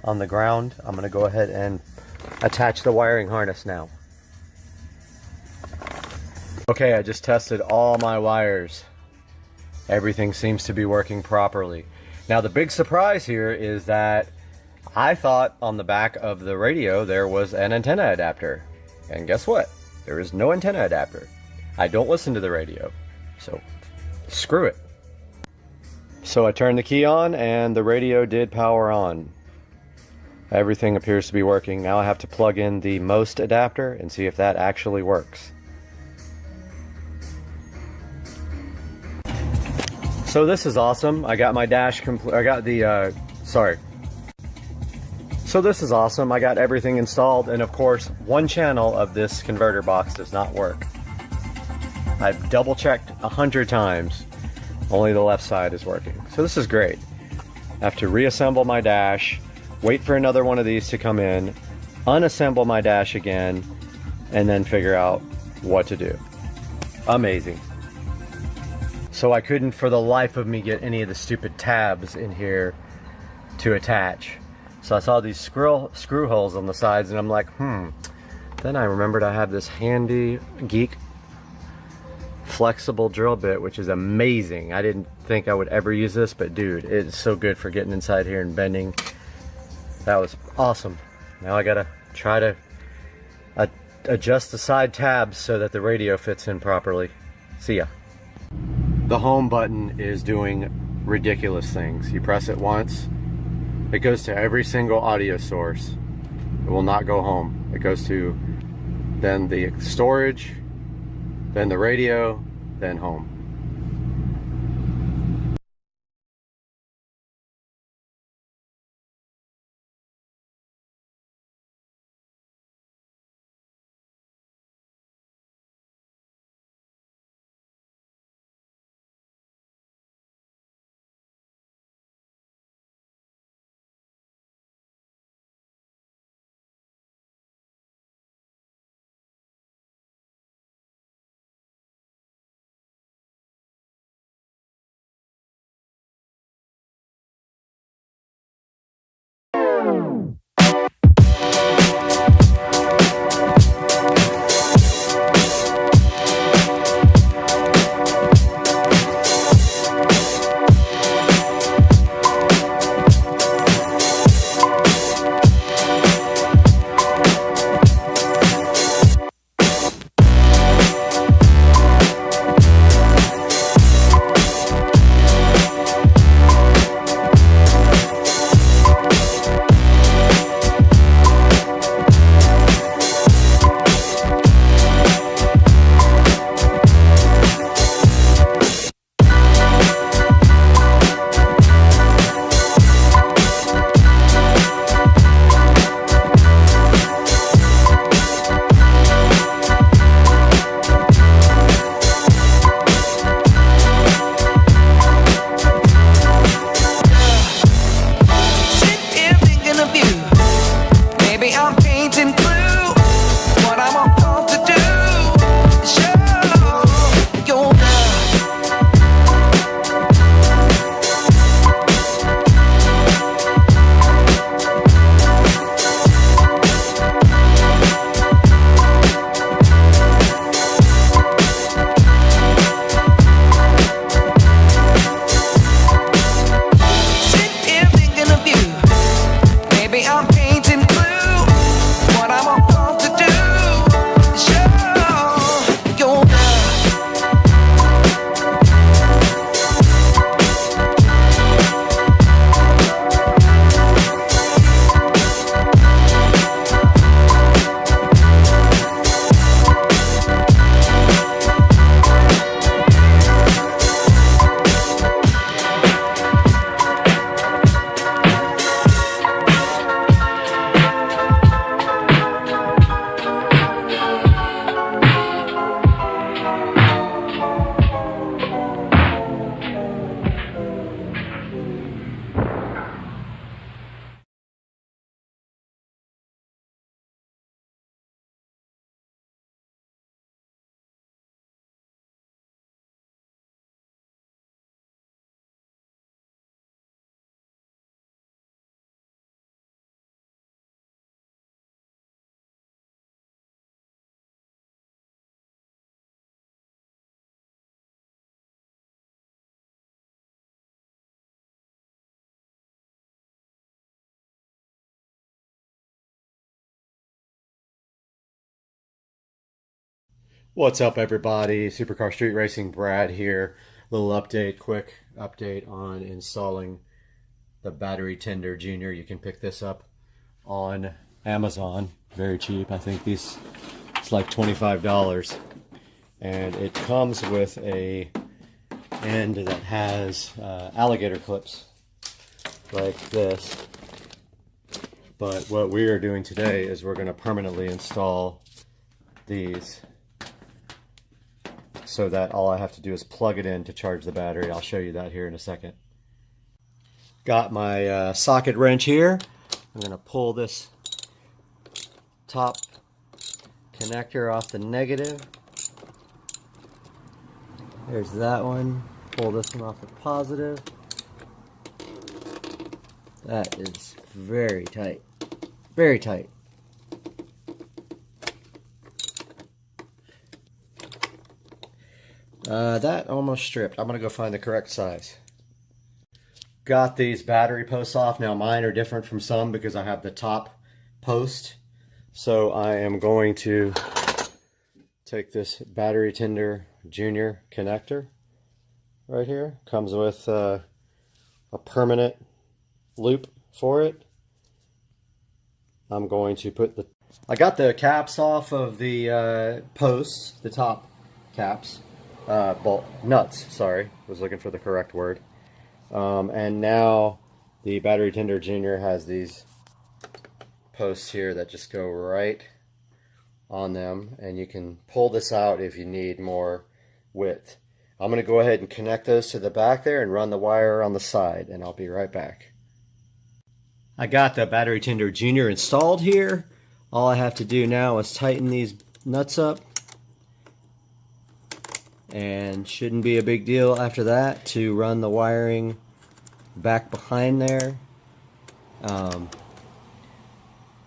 on the ground. I'm going to go ahead and attach the wiring harness now. Okay, I just tested all my wires. Everything seems to be working properly. Now the big surprise here is that I thought on the back of the radio there was an antenna adapter. And guess what? There is no antenna adapter. I don't listen to the radio, so screw it. So I turned the key on and the radio did power on. Everything appears to be working. Now I have to plug in the most adapter and see if that actually works. So this is awesome. I got my dash complete. I got the, So this is awesome. I got everything installed, and of course, one channel of this converter box does not work. I've double checked 100 times. Only the left side is working. So this is great. I have to reassemble my dash, wait for another one of these to come in, unassemble my dash again, and then figure out what to do. Amazing. So I couldn't for the life of me get any of the stupid tabs in here to attach. So I saw these screw holes on the sides, and I'm like, Then I remembered I have this handy geek flexible drill bit, which is amazing. I didn't think I would ever use this, but dude, it's so good for getting inside here and bending. That was awesome. Now I gotta try to adjust the side tabs so that the radio fits in properly. See ya. The home button is doing ridiculous things. You press it once, it goes to every single audio source. It will not go home. It goes to then the storage, then the radio, then home. What's up, everybody? Supercar Street Racing Brad here. Little update, quick update on installing the battery tender junior. You can pick this up on Amazon, very cheap. I think it's like $25, and it comes with a end that has alligator clips like this. But what we are doing today is we're going to permanently install these, so that all I have to do is plug it in to charge the battery. I'll show you that here in a second. Got my socket wrench here. I'm going to pull this top connector off the negative. There's that one. Pull this one off the positive. That is very tight. Very tight. That almost stripped. I'm going to go find the correct size. Got these battery posts off. Now mine are different from some because I have the top post. So I am going to take this battery tender junior connector right here. Comes with a permanent loop for it. I'm going to put I got the caps off of the posts, the top caps. Nuts, sorry, was looking for the correct word. And now the battery tender junior has these posts here that just go right on them, and you can pull this out if you need more width. I'm going to go ahead and connect those to the back there and run the wire on the side, and I'll be right back. I got the battery tender junior installed here. All I have to do now is tighten these nuts up, and shouldn't be a big deal after that to run the wiring back behind there. I'm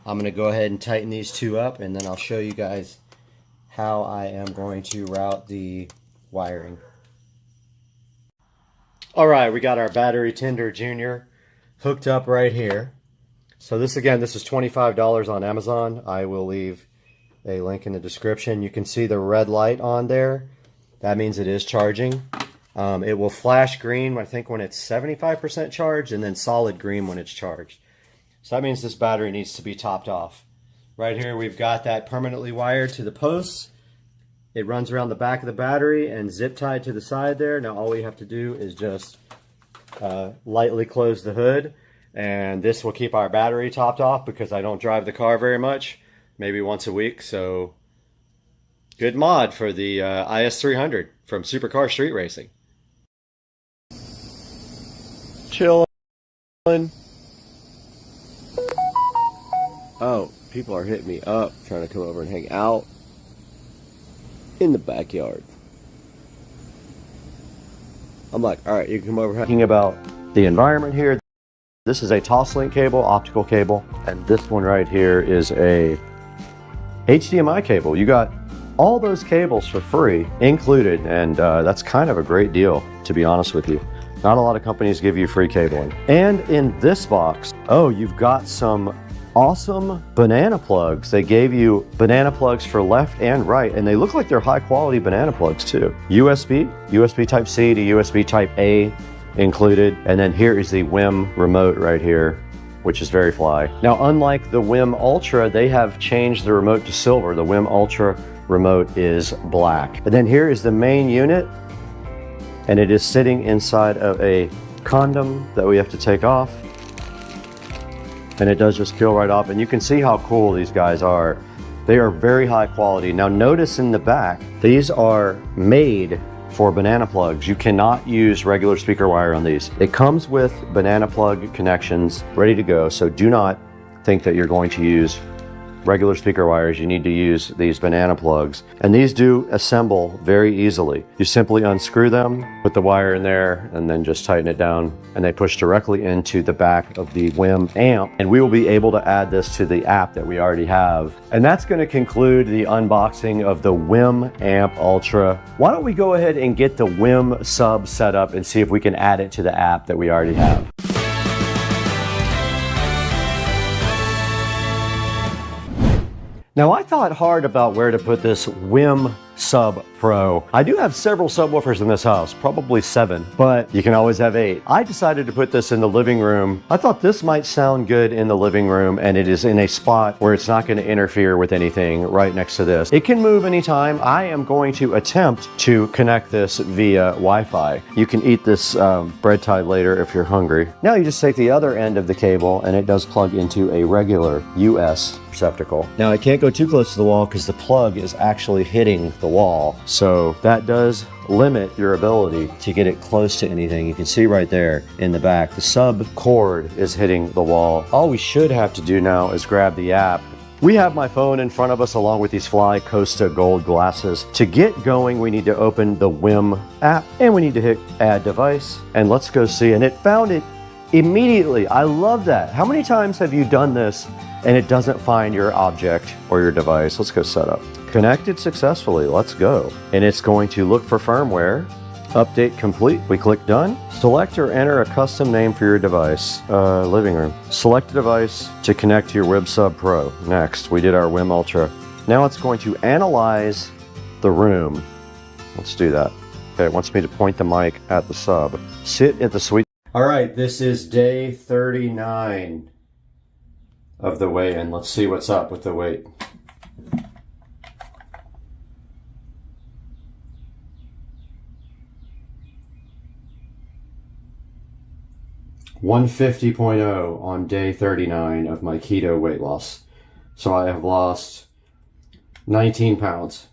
going to go ahead and tighten these two up, and then I'll show you guys how I am going to route the wiring. Alright, we got our battery tender junior hooked up right here. So this is $25 on Amazon. I will leave a link in the description. You can see the red light on there. That means it is charging. It will flash green, I think, when it's 75% charged, and then solid green when it's charged. So that means this battery needs to be topped off. Right here we've got that permanently wired to the posts. It runs around the back of the battery and zip tied to the side there. Now all we have to do is just lightly close the hood, and this will keep our battery topped off because I don't drive the car very much, maybe once a week. So good mod for the IS300 from Supercar Street Racing. Chillin'. Oh, people are hitting me up trying to come over and hang out in the backyard. I'm like, all right, you can come over. Talking about the environment here. This is a Toslink cable, optical cable, and this one right here is a HDMI cable. You got all those cables for free included, and that's kind of a great deal, to be honest with you. Not a lot of companies give you free cabling. And in this box, oh, you've got some awesome banana plugs. They gave you banana plugs for left and right, and they look like they're high quality banana plugs too. USB type C to USB type A included, and then here is the WIM remote right here, which is very fly. Now, unlike the WIM Ultra, they have changed the remote to silver. The WIM Ultra remote is black. And then here is the main unit, and it is sitting inside of a condom that we have to take off, and it does just peel right off. And you can see how cool these guys are. They are very high quality. Now notice in the back, these are made for banana plugs. You cannot use regular speaker wire on these. It comes with banana plug connections ready to go, so do not think that you're going to use regular speaker wires. You need to use these banana plugs, and these do assemble very easily. You simply unscrew them, put the wire in there, and then just tighten it down, and they push directly into the back of the WIM amp, and we will be able to add this to the app that we already have. And that's going to conclude the unboxing of the WIM Amp Ultra. Why don't we go ahead and get the WIM sub set up and see if we can add it to the app that we already have. Now, I thought hard about where to put this WIM Sub Pro. I do have several subwoofers in this house, probably 7, but you can always have 8. I decided to put this in the living room. I thought this might sound good in the living room, and it is in a spot where it's not going to interfere with anything right next to this. It can move anytime. I am going to attempt to connect this via Wi-Fi. You can eat this bread tie later if you're hungry. Now you just take the other end of the cable, and it does plug into a regular US receptacle. Now I can't go too close to the wall because the plug is actually hitting the wall. So that does limit your ability to get it close to anything. You can see right there in the back, the sub cord is hitting the wall. All we should have to do now is grab the app. We have my phone in front of us along with these Fly Costa gold glasses. To get going, we need to open the WIM app and we need to hit add device, and let's go see. And it found it immediately. I love that. How many times have you done this and it doesn't find your object or your device? Let's go set up. Connected successfully, let's go. And it's going to look for firmware. Update complete, we click done. Select or enter a custom name for your device. Living room. Select a device to connect to your WIM Sub Pro. Next, we did our WIM Ultra. Now it's going to analyze the room. Let's do that. Okay, it wants me to point the mic at the sub. Sit at the sweet. All right, this is day 39 of the weigh-in. Let's see what's up with the weight. $150.0 on day 39 of my keto weight loss. So I have lost 19 pounds.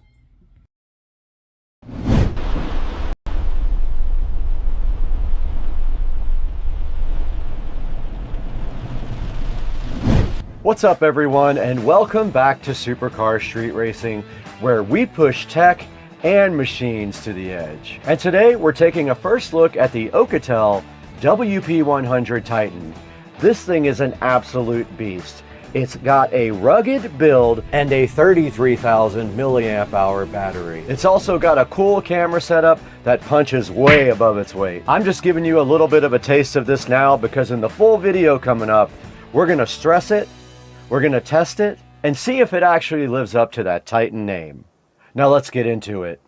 What's up everyone, and welcome back to Supercar Street Racing, where we push tech and machines to the edge. And today we're taking a first look at the Alcatel WP100 Titan. This thing is an absolute beast. It's got a rugged build and a 33,000 milliamp hour battery. It's also got a cool camera setup that punches way above its weight. I'm just giving you a little bit of a taste of this now because in the full video coming up, we're gonna stress it, we're gonna test it, and see if it actually lives up to that Titan name. Now let's get into it.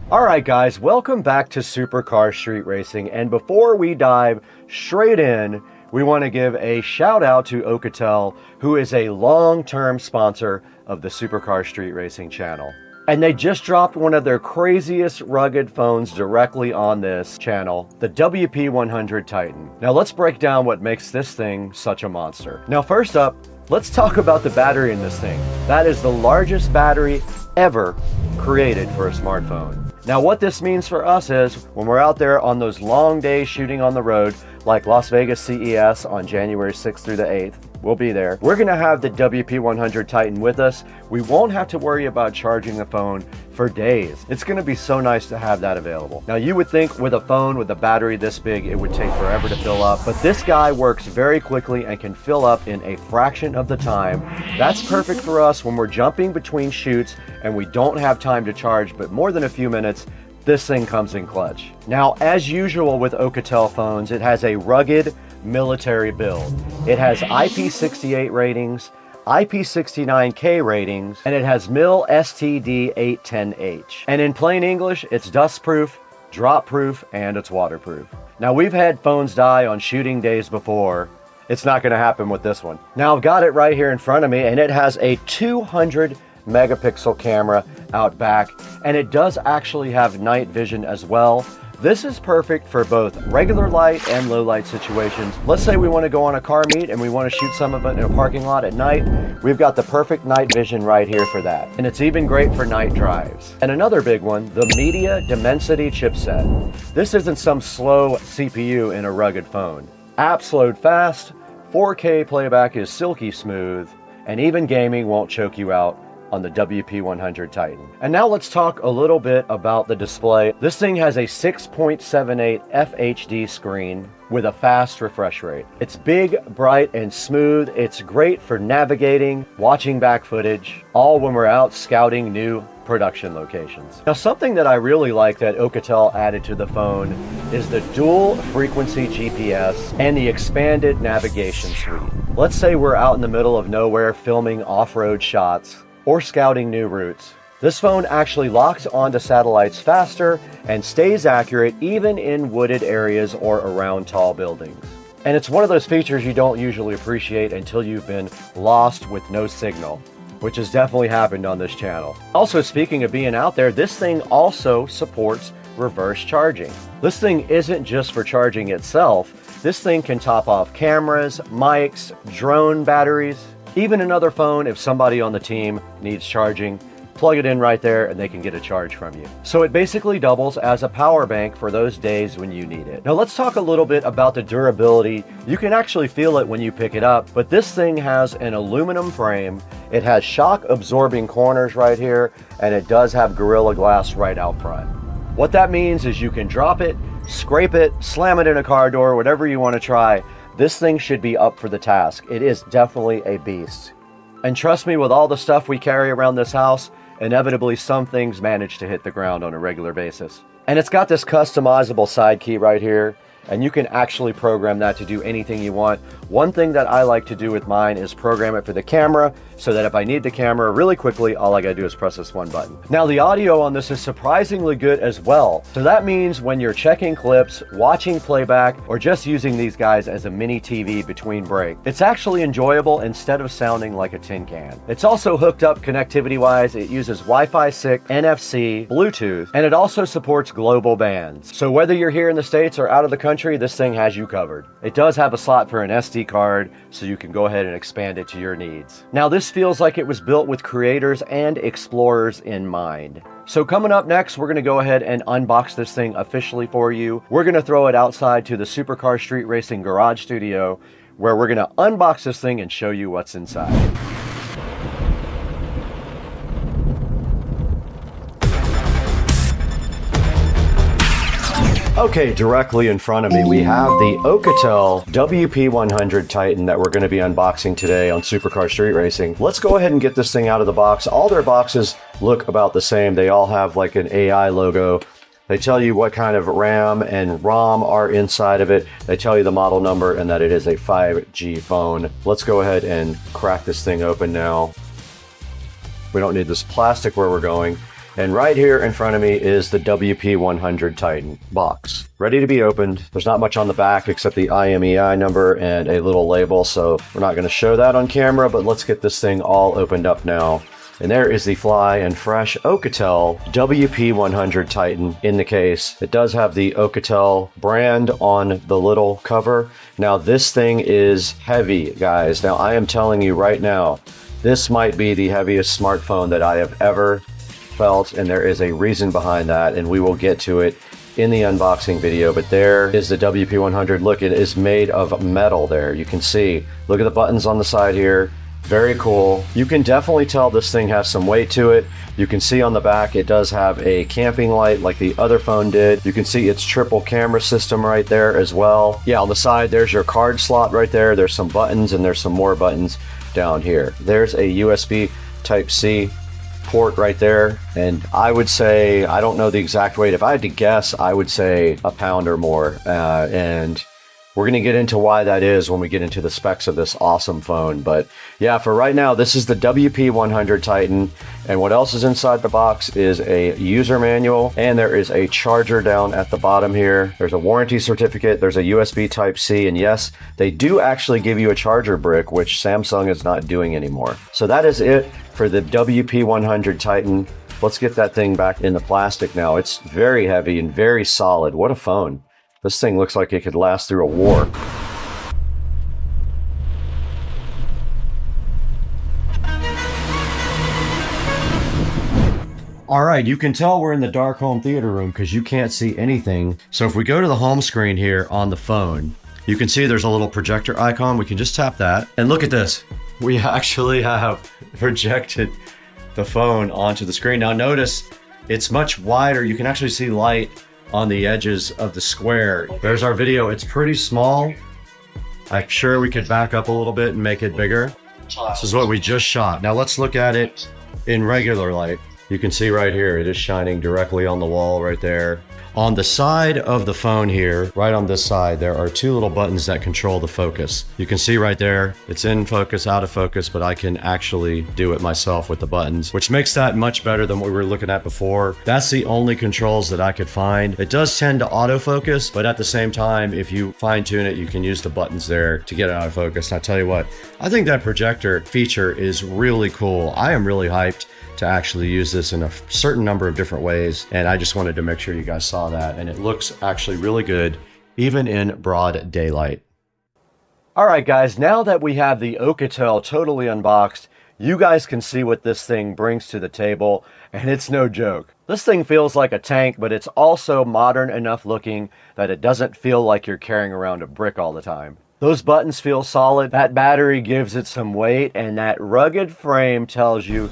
Alright guys, welcome back to Supercar Street Racing, and before we dive straight in, we want to give a shout out to Alcatel, who is a long-term sponsor of the Supercar Street Racing channel. And they just dropped one of their craziest rugged phones directly on this channel, the WP100 Titan. Now let's break down what makes this thing such a monster. Now first up, let's talk about the battery in this thing. That is the largest battery ever created for a smartphone. Now what this means for us is when we're out there on those long days shooting on the road, like Las Vegas CES on January 6th through the 8th, we'll be there. We're gonna have the WP100 Titan with us. We won't have to worry about charging the phone for days. It's gonna be so nice to have that available. Now you would think with a phone with a battery this big, it would take forever to fill up, but this guy works very quickly and can fill up in a fraction of the time. That's perfect for us when we're jumping between shoots and we don't have time to charge, but more than a few minutes, this thing comes in clutch. Now, as usual with Alcatel phones, it has a rugged military build. It has IP68 ratings, IP69K ratings, and it has MIL STD 810H. And in plain English, it's dust-proof, drop-proof, and it's waterproof. Now, we've had phones die on shooting days before. It's not gonna happen with this one. Now, I've got it right here in front of me, and it has a 200 megapixel camera out back, and it does actually have night vision as well, This is perfect for both regular light and low light situations. Let's say we want to go on a car meet and we want to shoot some of it in a parking lot at night. We've got the perfect night vision right here for that. And it's even great for night drives. And another big one, the Media Dimensity chipset. This isn't some slow CPU in a rugged phone. Apps load fast, 4K playback is silky smooth, and even gaming won't choke you out on the WP100 Titan. And now let's talk a little bit about the display. This thing has a 6.78 FHD screen with a fast refresh rate. It's big, bright, and smooth. It's great for navigating, watching back footage, all when we're out scouting new production locations. Now, something that I really like that Alcatel added to the phone is the dual frequency GPS and the expanded navigation suite. Let's say we're out in the middle of nowhere filming off-road shots or scouting new routes. This phone actually locks onto satellites faster and stays accurate even in wooded areas or around tall buildings. And it's one of those features you don't usually appreciate until you've been lost with no signal, which has definitely happened on this channel. Also, speaking of being out there, this thing also supports reverse charging. This thing isn't just for charging itself. This thing can top off cameras, mics, drone batteries, even another phone if somebody on the team needs charging. Plug it in right there and they can get a charge from you. So it basically doubles as a power bank for those days when you need it. Now let's talk a little bit about the durability. You can actually feel it when you pick it up, but this thing has an aluminum frame. It has shock absorbing corners right here, and it does have Gorilla Glass right out front. What that means is you can drop it, scrape it, slam it in a car door, whatever you want to try. This thing should be up for the task. It is definitely a beast. And trust me, with all the stuff we carry around this house, inevitably some things manage to hit the ground on a regular basis. And it's got this customizable side key right here, and you can actually program that to do anything you want. One thing that I like to do with mine is program it for the camera, so that if I need the camera really quickly, all I gotta do is press this one button. Now the audio on this is surprisingly good as well. So that means when you're checking clips, watching playback, or just using these guys as a mini TV between breaks, it's actually enjoyable instead of sounding like a tin can. It's also hooked up connectivity wise. It uses Wi-Fi 6, NFC, Bluetooth, and it also supports global bands. So whether you're here in the States or out of the country, this thing has you covered. It does have a slot for an SD card, so you can go ahead and expand it to your needs. Now this feels like it was built with creators and explorers in mind. So coming up next, we're gonna go ahead and unbox this thing officially for you. We're gonna throw it outside to the Supercar Street Racing Garage Studio, where we're gonna unbox this thing and show you what's inside. Okay, directly in front of me, we have the Alcatel WP100 Titan that we're going to be unboxing today on Supercar Street Racing. Let's go ahead and get this thing out of the box. All their boxes look about the same. They all have like an AI logo. They tell you what kind of RAM and ROM are inside of it. They tell you the model number and that it is a 5G phone. Let's go ahead and crack this thing open now. We don't need this plastic where we're going. And right here in front of me is the WP100 Titan box, ready to be opened. There's not much on the back except the IMEI number and a little label, so we're not going to show that on camera, but let's get this thing all opened up now. And there is the fly and fresh Alcatel WP100 Titan in the case. It does have the Alcatel brand on the little cover. Now this thing is heavy, guys. Now I am telling you right now, this might be the heaviest smartphone that I have ever felt, and there is a reason behind that, and we will get to it in the unboxing video. But there is the WP100. Look, it is made of metal there. You can see, look at the buttons on the side here. Very cool. You can definitely tell this thing has some weight to it. You can see on the back it does have a camping light like the other phone did. You can see its triple camera system right there as well. Yeah, on the side there's your card slot right there. There's some buttons and there's some more buttons down here. There's a USB Type-C port right there, and I would say, I don't know the exact weight. If I had to guess, I would say a pound or more, and we're going to get into why that is when we get into the specs of this awesome phone. But yeah, for right now, this is the WP100 Titan, and what else is inside the box is a user manual, and there is a charger down at the bottom here. There's a warranty certificate, there's a USB Type-C, and yes, they do actually give you a charger brick, which Samsung is not doing anymore. So that is it for the WP100 Titan. Let's get that thing back in the plastic now. It's very heavy and very solid. What a phone. This thing looks like it could last through a war. All right, you can tell we're in the dark home theater room because you can't see anything. So if we go to the home screen here on the phone, you can see there's a little projector icon. We can just tap that. And look at this. We actually have projected the phone onto the screen. Now notice it's much wider. You can actually see light on the edges of the square. There's our video. It's pretty small. I'm sure we could back up a little bit and make it bigger. This is what we just shot. Now let's look at it in regular light. You can see right here, it is shining directly on the wall right there. On the side of the phone here, right on this side, there are two little buttons that control the focus. You can see right there, it's in focus, out of focus, but I can actually do it myself with the buttons, which makes that much better than what we were looking at before. That's the only controls that I could find. It does tend to autofocus, but at the same time, if you fine tune it, you can use the buttons there to get it out of focus. And I tell you what, I think that projector feature is really cool. I am really hyped to actually use this in a certain number of different ways. And I just wanted to make sure you guys saw that. And it looks actually really good, even in broad daylight. All right, guys, now that we have the Alcatel totally unboxed, you guys can see what this thing brings to the table, and it's no joke. This thing feels like a tank, but it's also modern enough looking that it doesn't feel like you're carrying around a brick all the time. Those buttons feel solid, that battery gives it some weight, and that rugged frame tells you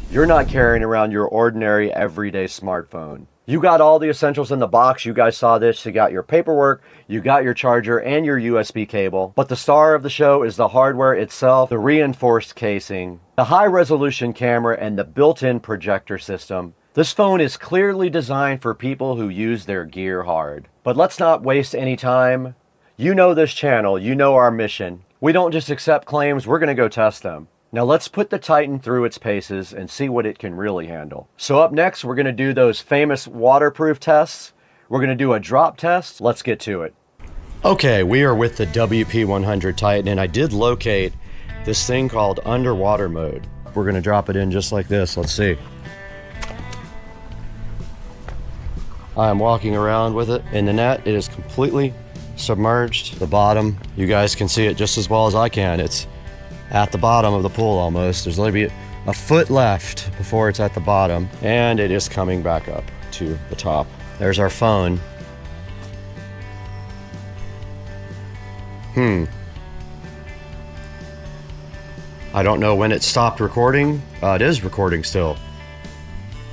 you're not carrying around your ordinary everyday smartphone. You got all the essentials in the box. You guys saw this. You got your paperwork, you got your charger and your USB cable. But the star of the show is the hardware itself, the reinforced casing, the high resolution camera, and the built-in projector system. This phone is clearly designed for people who use their gear hard. But let's not waste any time. You know this channel, you know our mission. We don't just accept claims, we're gonna go test them. Now let's put the Titan through its paces and see what it can really handle. So up next, we're gonna do those famous waterproof tests. We're gonna do a drop test. Let's get to it. Okay, we are with the WP100 Titan, and I did locate this thing called underwater mode. We're gonna drop it in just like this. Let's see. I am walking around with it in the net. It is completely submerged. The bottom, you guys can see it just as well as I can. It's at the bottom of the pool almost. There's maybe a foot left before it's at the bottom, and it is coming back up to the top. There's our phone. I don't know when it stopped recording. It is recording still.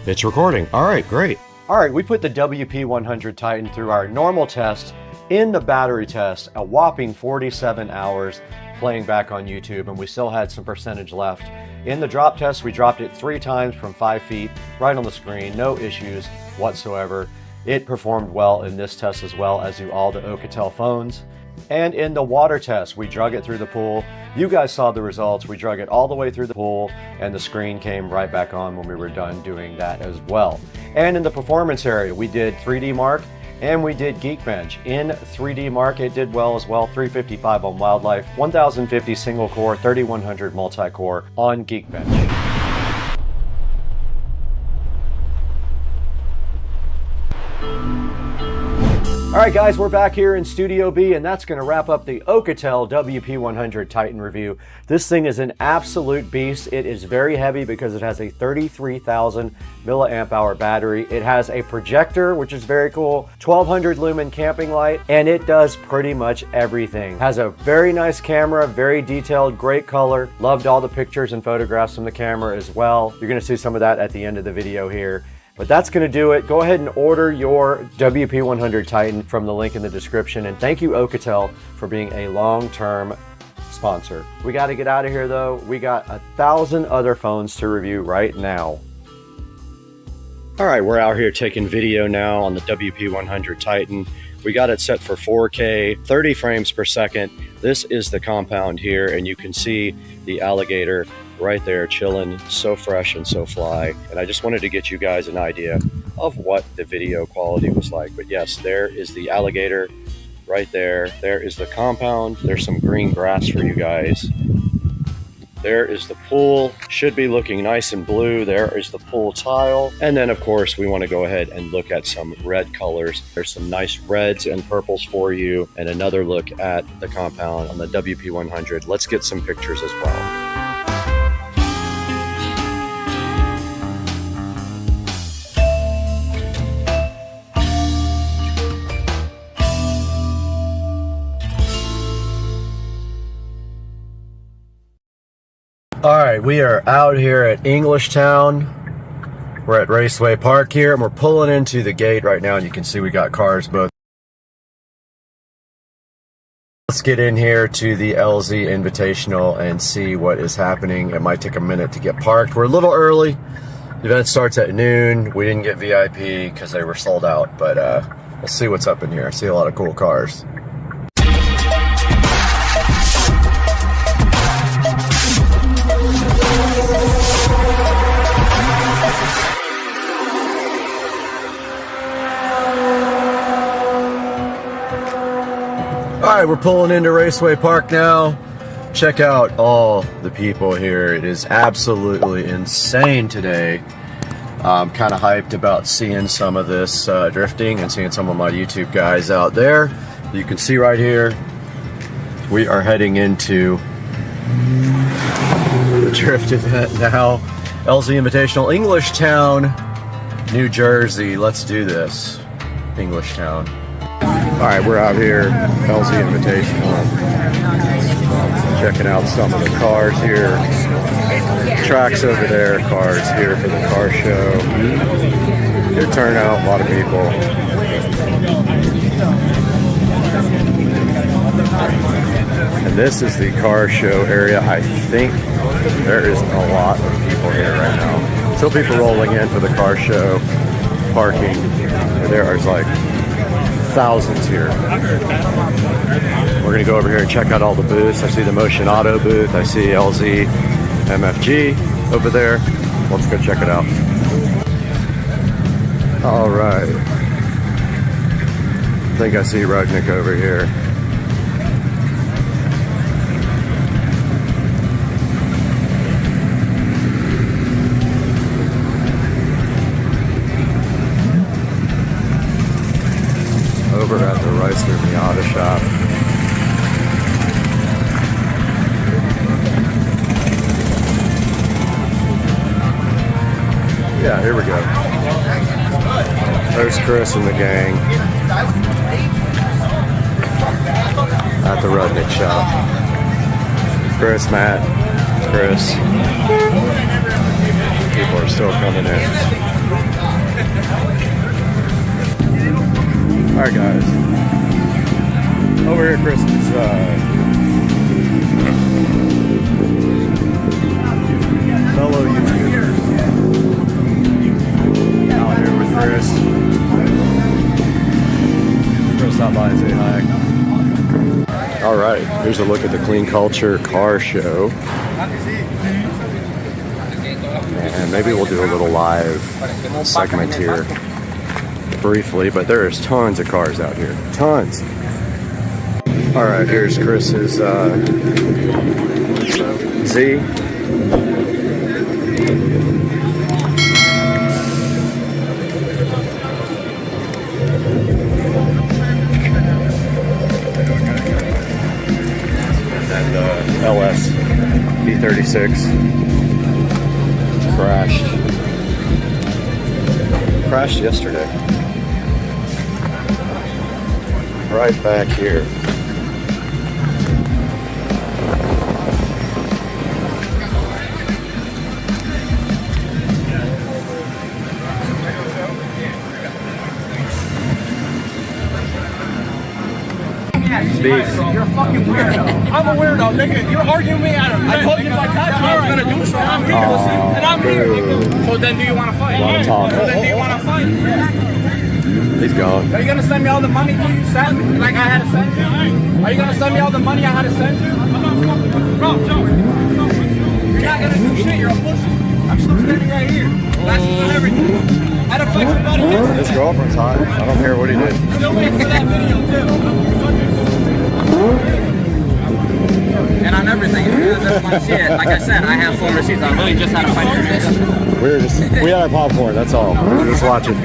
It's recording. All right, great. All right, we put the WP100 Titan through our normal test in the battery test, a whopping 47 hours playing back on YouTube, and we still had some percentage left. In the drop test, we dropped it 3 times from 5 feet, right on the screen, no issues whatsoever. It performed well in this test as well as do all the Alcatel phones. And in the water test, we drug it through the pool. You guys saw the results. We drug it all the way through the pool, and the screen came right back on when we were done doing that as well. And in the performance area, we did 3D Mark and we did Geekbench. In 3D Mark, it did well as well. 355 on Wildlife, 1050 single core, 3100 multi-core on Geekbench. All right, guys, we're back here in Studio B, and that's going to wrap up the Alcatel WP100 Titan review. This thing is an absolute beast. It is very heavy because it has a 33,000 milliamp hour battery. It has a projector, which is very cool, 1200 lumen camping light, and it does pretty much everything. Has a very nice camera, very detailed, great color. Loved all the pictures and photographs from the camera as well. You're going to see some of that at the end of the video here. But that's going to do it. Go ahead and order your WP100 Titan from the link in the description. And thank you, Alcatel, for being a long-term sponsor. We got to get out of here, though. We got 1,000 other phones to review right now. All right, we're out here taking video now on the WP100 Titan. We got it set for 4K, 30 frames per second. This is the compound here, and you can see the alligator right there chilling, so fresh and so fly. And I just wanted to get you guys an idea of what the video quality was like. But yes, there is the alligator right there. There is the compound. There's some green grass for you guys. There is the pool. Should be looking nice and blue. There is the pool tile. And then of course we want to go ahead and look at some red colors. There's some nice reds and purples for you, and another look at the compound on the WP100. Let's get some pictures as well. All right, we are out here at Englishtown. We're at Raceway Park here, and we're pulling into the gate right now, and you can see we got cars both. Let's get in here to the LZ Invitational and see what is happening. It might take a minute to get parked. We're a little early. The event starts at noon. We didn't get VIP because they were sold out, but we'll see what's up in here. I see a lot of cool cars. All right, we're pulling into Raceway Park now. Check out all the people here. It is absolutely insane today. I'm kind of hyped about seeing some of this drifting and seeing some of my YouTube guys out there. You can see right here, we are heading into the drift event now. LZ Invitational, Englishtown, New Jersey. Let's do this. Englishtown. All right, we're out here, LZ Invitational, checking out some of the cars here. Tracks over there, cars here for the car show. Good turnout, a lot of people. And this is the car show area. I think there is a lot of people here right now. Still people rolling in for the car show, parking. There is like thousands here. We're gonna go over here and check out all the booths. I see the Motion Auto booth. I see LZ MFG over there. Let's go check it out. All right. I think I see Rudnick over here. Over at the Chrysler Miata shop. Yeah, here we go. There's Chris and the gang at the Rudnick shop. Chris, Matt, Chris. People are still coming in. Alright guys, over here Chris's fellow YouTubers. Out here with Chris. Chris, stop by and say hi. Alright, here's a look at the Clean Culture car show. And maybe we'll do a little live segment here. Briefly, but there's tons of cars out here. Tons. All right, here's Chris's Z. And LS B36 crashed yesterday. Right back here. Beef. You're a fucking weirdo. I'm a weirdo, nigga. You're arguing me out of it. I told you if I catch you, I was gonna do something. I'm here, and I'm here. So then do you want to fight? So then do you want to fight? He's gone. Are you gonna send me all the money you sent me? Like I had to send you? Are you gonna send me all the money I had to send you? Bro, Joe. You're not gonna do shit. You're a pussy. I'm still standing right here. That's everything. I had to fight somebody else. His girlfriend's hot. I don't care what he did. Still waiting for that video too. and on everything. If you guys want to see it, like I said, I have full receipts. I really just had a fight for this. We had our popcorn, that's all. We were just watching.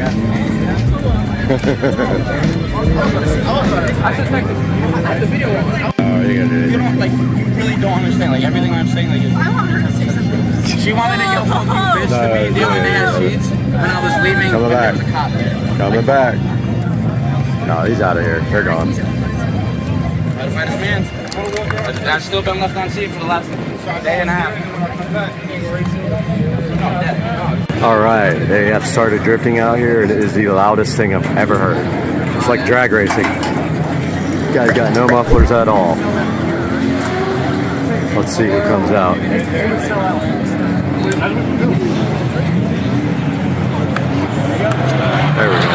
I suspect the video. You don't like. You really don't understand. Like everything I'm saying. Like. I want her to say something. She wanted to yell "fuck you, bitch" to me the other day at Sheets when I was leaving. Coming back. There was a cop there. Coming back. No, he's out of here. They're gone. Gotta find his man. I've still been left on scene for the last day and a half. All right, they have started drifting out here. It is the loudest thing I've ever heard. It's like drag racing. You guys got no mufflers at all. Let's see who comes out. There we go.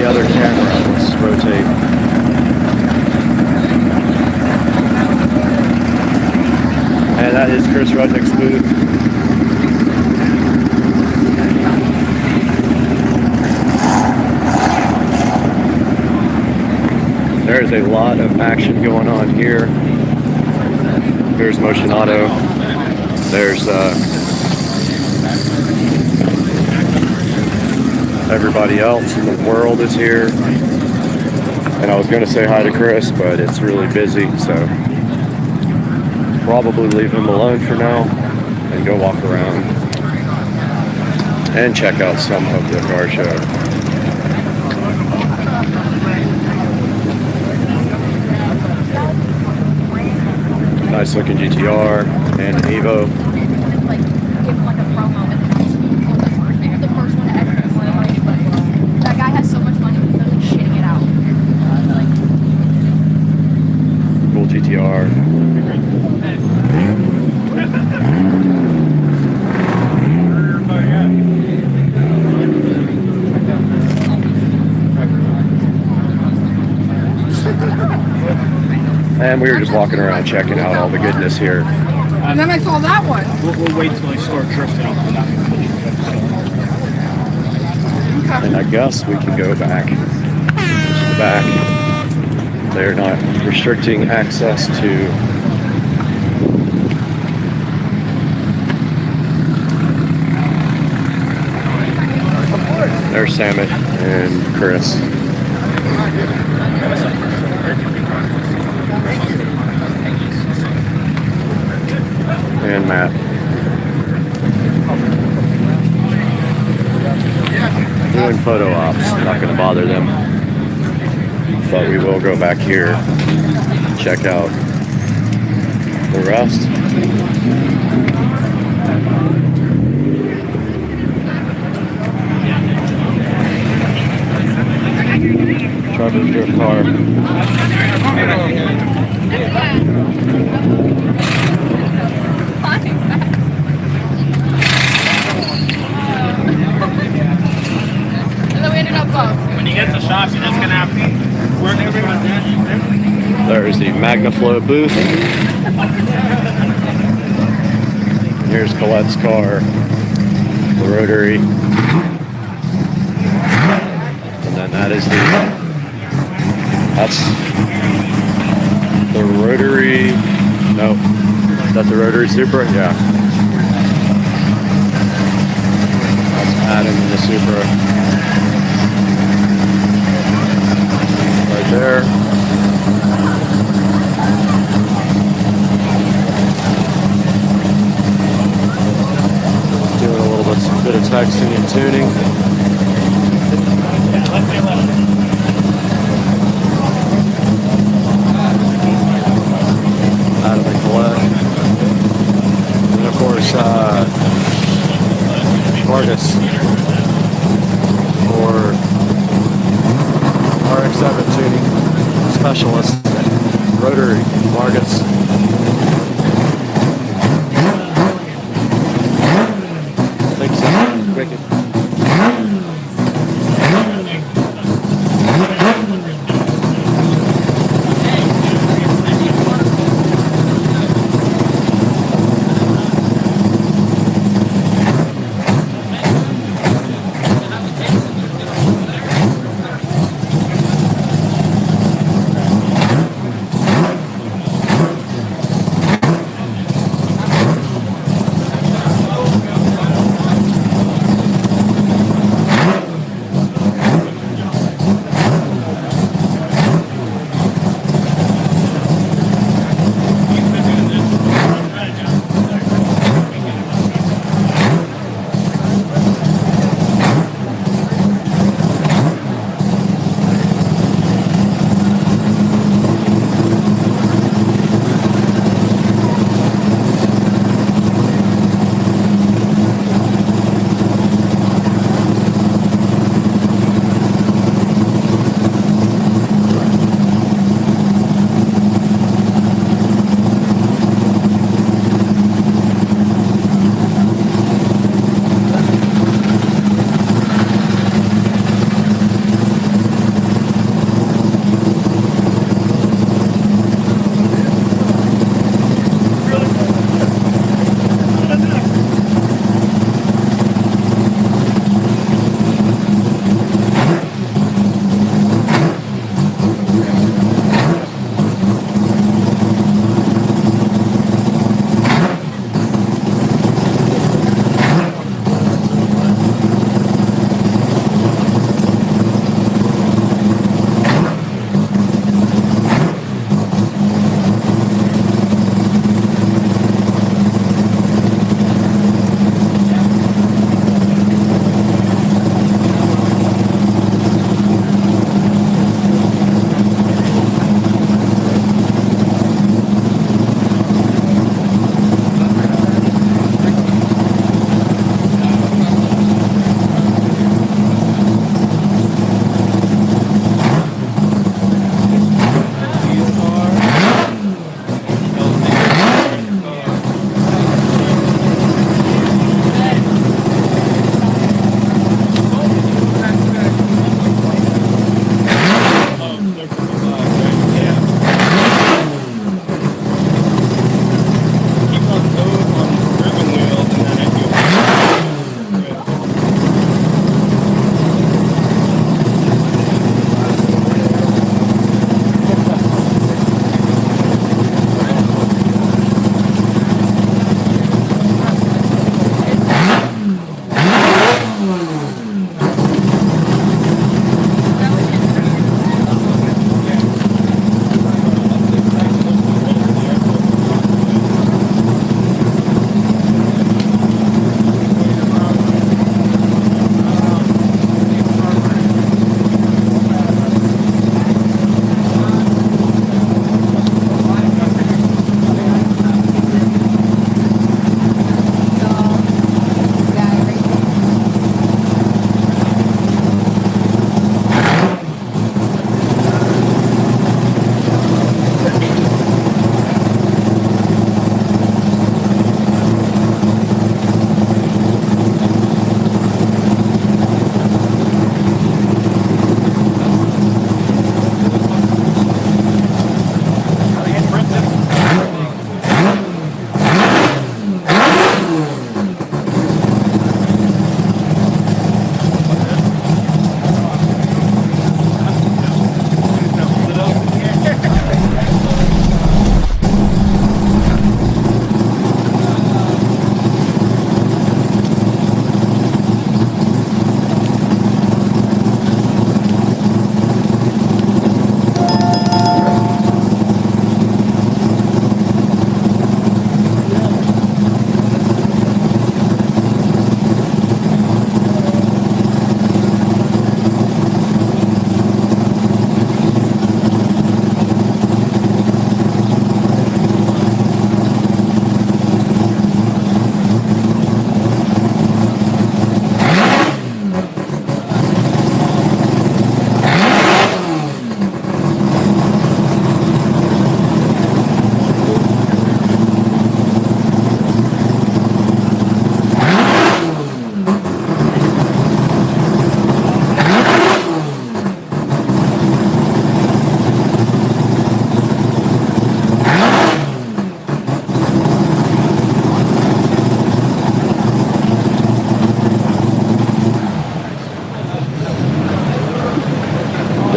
other camera. Let's rotate. And that is Chris Rudnick's booth. There's a lot of action going on here. There's Motion Auto. There's everybody else in the world is here. And I was going to say hi to Chris, but it's really busy, so probably leave him alone for now and go walk around and check out some of the car show. Nice looking GTR and an Evo. That guy has so much money, he's literally shitting it out. Cool GTR. And we were just walking around checking out all the goodness here. And then I saw that one. We'll wait till I start drifting off the And I guess we can go back to the back. They're not restricting access to there's Samet and Chris. And Matt. Doing photo ops. I'm not going to bother them. But we will go back here, check out the rest. Trevor's drift car. When you get to shops, you're just gonna have to work everyone. There's the MagnaFlow booth. Here's Colette's car, the rotary. And then that's the rotary, no, is that the rotary Supra? Yeah. That's Adam in the Supra. Right there. Doing a little bit of texting and tuning. Out of the Colette. And of course, Vargas for RX-7 tuning specialist, rotary Vargas. Thanks, Wicked.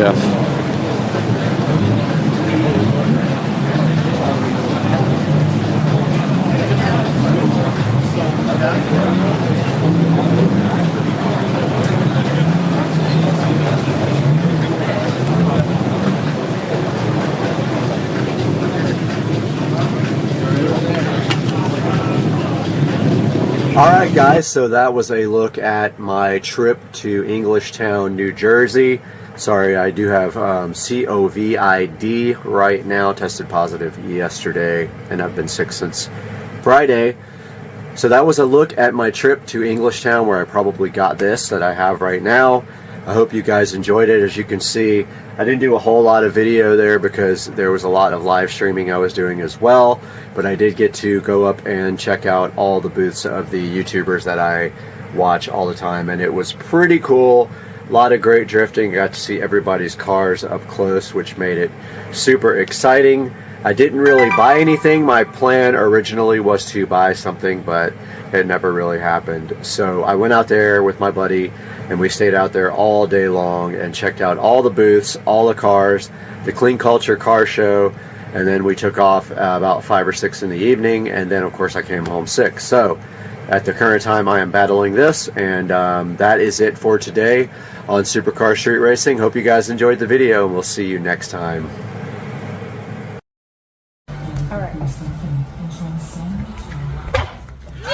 diff. Alright guys, so that was a look at my trip to Englishtown, New Jersey. Sorry, I do have COVID right now, tested positive yesterday, and I've been sick since Friday. So that was a look at my trip to Englishtown, where I probably got this that I have right now. I hope you guys enjoyed it. As you can see, I didn't do a whole lot of video there because there was a lot of live streaming I was doing as well, but I did get to go up and check out all the booths of the YouTubers that I watch all the time, and it was pretty cool. A lot of great drifting. I got to see everybody's cars up close, which made it super exciting. I didn't really buy anything. My plan originally was to buy something, but it never really happened. So I went out there with my buddy, and we stayed out there all day long and checked out all the booths, all the cars, the Clean Culture car show, and then we took off about 5 or 6 in the evening, and then of course I came home sick. So at the current time I am battling this, and that is it for today on Supercar Street Racing. Hope you guys enjoyed the video, and we'll see you next time.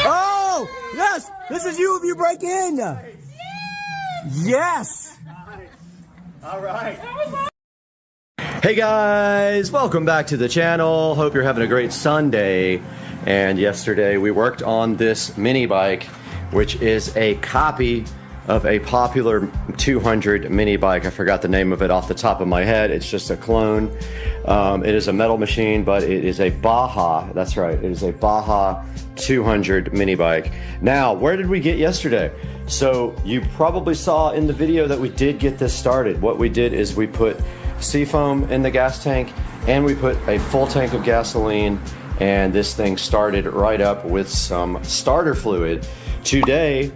Oh, yes! This is you if you break in! Yes! All right. Hey guys, welcome back to the channel. Hope you're having a great Sunday. And yesterday we worked on this mini bike, which is a copy of a popular 200 mini bike. I forgot the name of it off the top of my head. It's just a clone. It is a metal machine, but it is a Baja. That's right, it is a Baja 200 mini bike. Now, where did we get yesterday? So you probably saw in the video that we did get this started. What we did is we put seafoam in the gas tank, and we put a full tank of gasoline, and this thing started right up with some starter fluid. Today,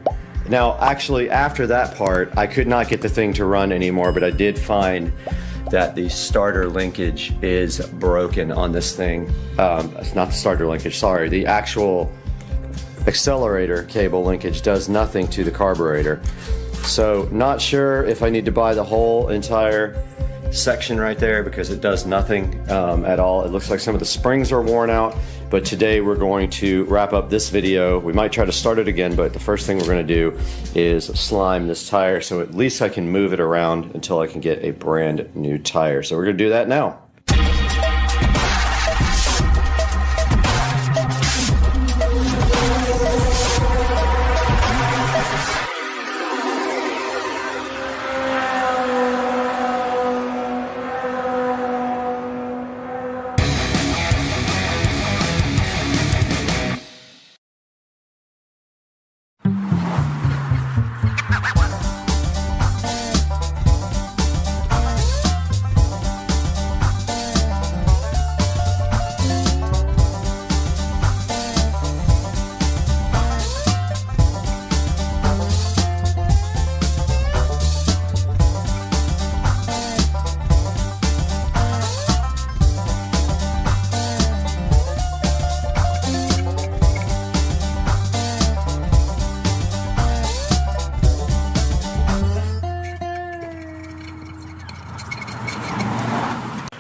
now actually after that part, I could not get the thing to run anymore, but I did find that the starter linkage is broken on this thing. It's not the starter linkage, sorry, the actual accelerator cable linkage does nothing to the carburetor. So not sure if I need to buy the whole entire section right there, because it does nothing at all. It looks like some of the springs are worn out, but today we're going to wrap up this video. We might try to start it again, but the first thing we're going to do is slime this tire, so at least I can move it around until I can get a brand new tire. So we're going to do that now.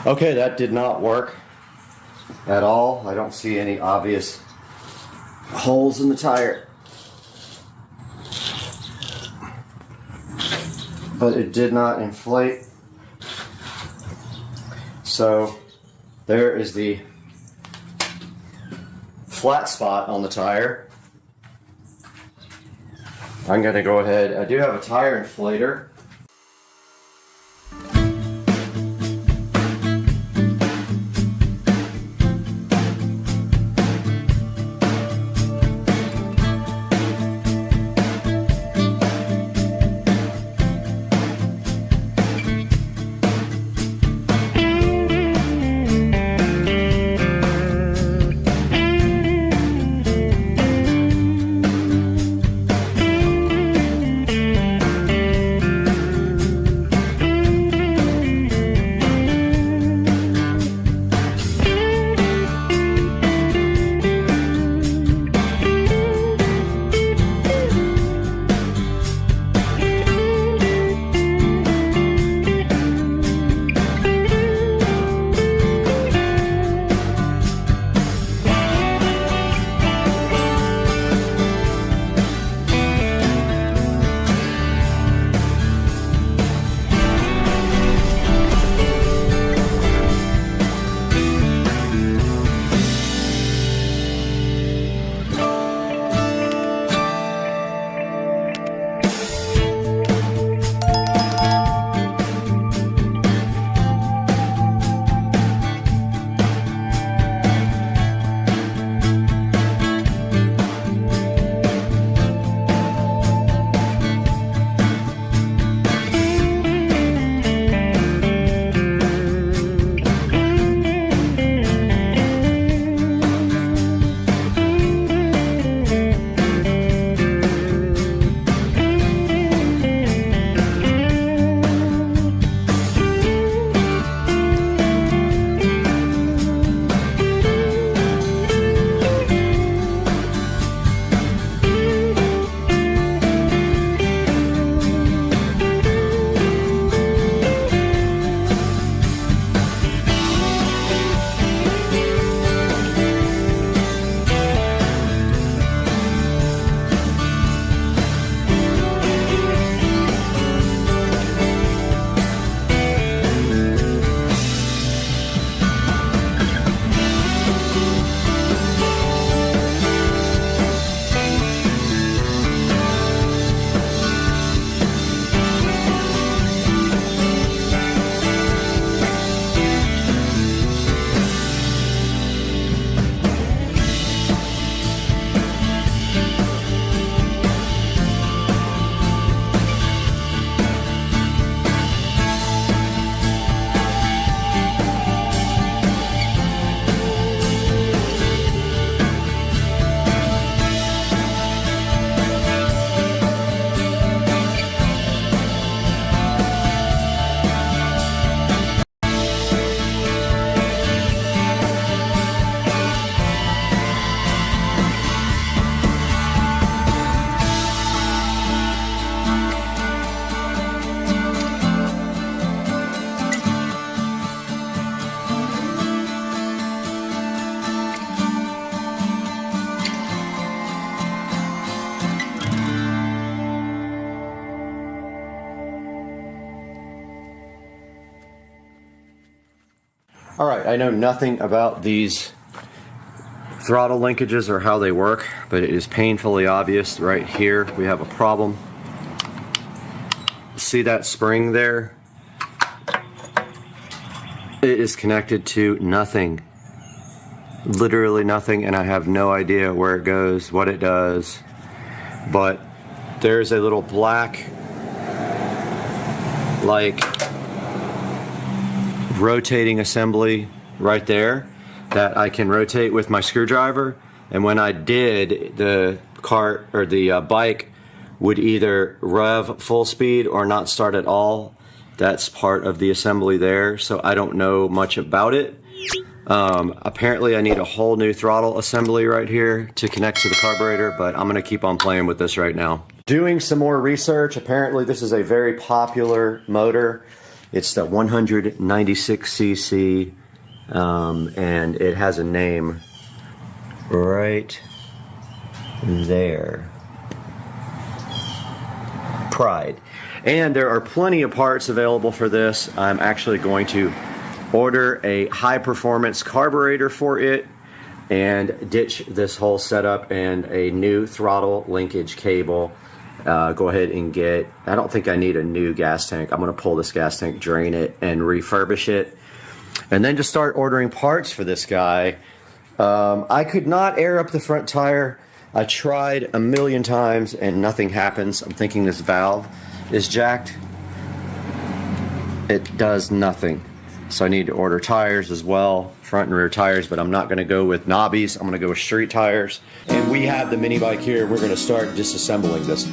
Okay, that did not work at all. I don't see any obvious holes in the tire, but it did not inflate. So there is the flat spot on the tire. I'm going to go ahead. I do have a tire inflator. All right, I know nothing about these throttle linkages or how they work, but it is painfully obvious right here we have a problem. See that spring there? It is connected to nothing. Literally nothing, and I have no idea where it goes, what it does. But there's a little black, like, rotating assembly right there that I can rotate with my screwdriver, and when I did, the cart or the bike would either rev full speed or not start at all. That's part of the assembly there, so I don't know much about it. Apparently I need a whole new throttle assembly right here to connect to the carburetor, but I'm gonna keep on playing with this right now. Doing some more research, apparently this is a very popular motor. It's the 196cc, and it has a name right there. Pride. And there are plenty of parts available for this. I'm actually going to order a high performance carburetor for it and ditch this whole setup and a new throttle linkage cable. Go ahead and get, I don't think I need a new gas tank. I'm gonna pull this gas tank, drain it, and refurbish it. And then just start ordering parts for this guy. I could not air up the front tire. I tried a million times and nothing happens. I'm thinking this valve is jacked. It does nothing. So I need to order tires as well, front and rear tires, but I'm not gonna go with knobbies. I'm gonna go with street tires. And we have the mini bike here. We're gonna start disassembling this.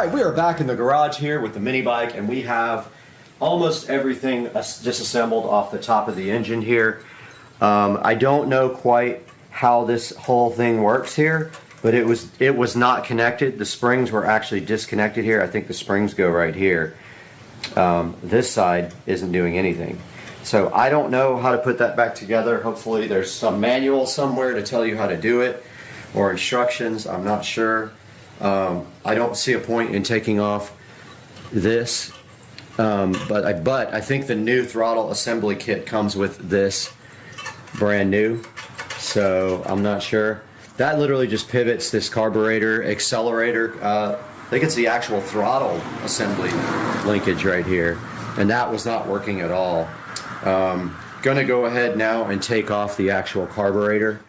right, we are back in the garage here with the mini bike, and we have almost everything disassembled off the top of the engine here. I don't know quite how this whole thing works here, but it was not connected. The springs were actually disconnected here. I think the springs go right here. This side isn't doing anything. So I don't know how to put that back together. Hopefully there's some manual somewhere to tell you how to do it, or instructions. I'm not sure. I don't see a point in taking off this, but I think the new throttle assembly kit comes with this brand new, so I'm not sure. That literally just pivots this carburetor, accelerator. I think it's the actual throttle assembly linkage right here, and that was not working at all. Gonna go ahead now and take off the actual carburetor.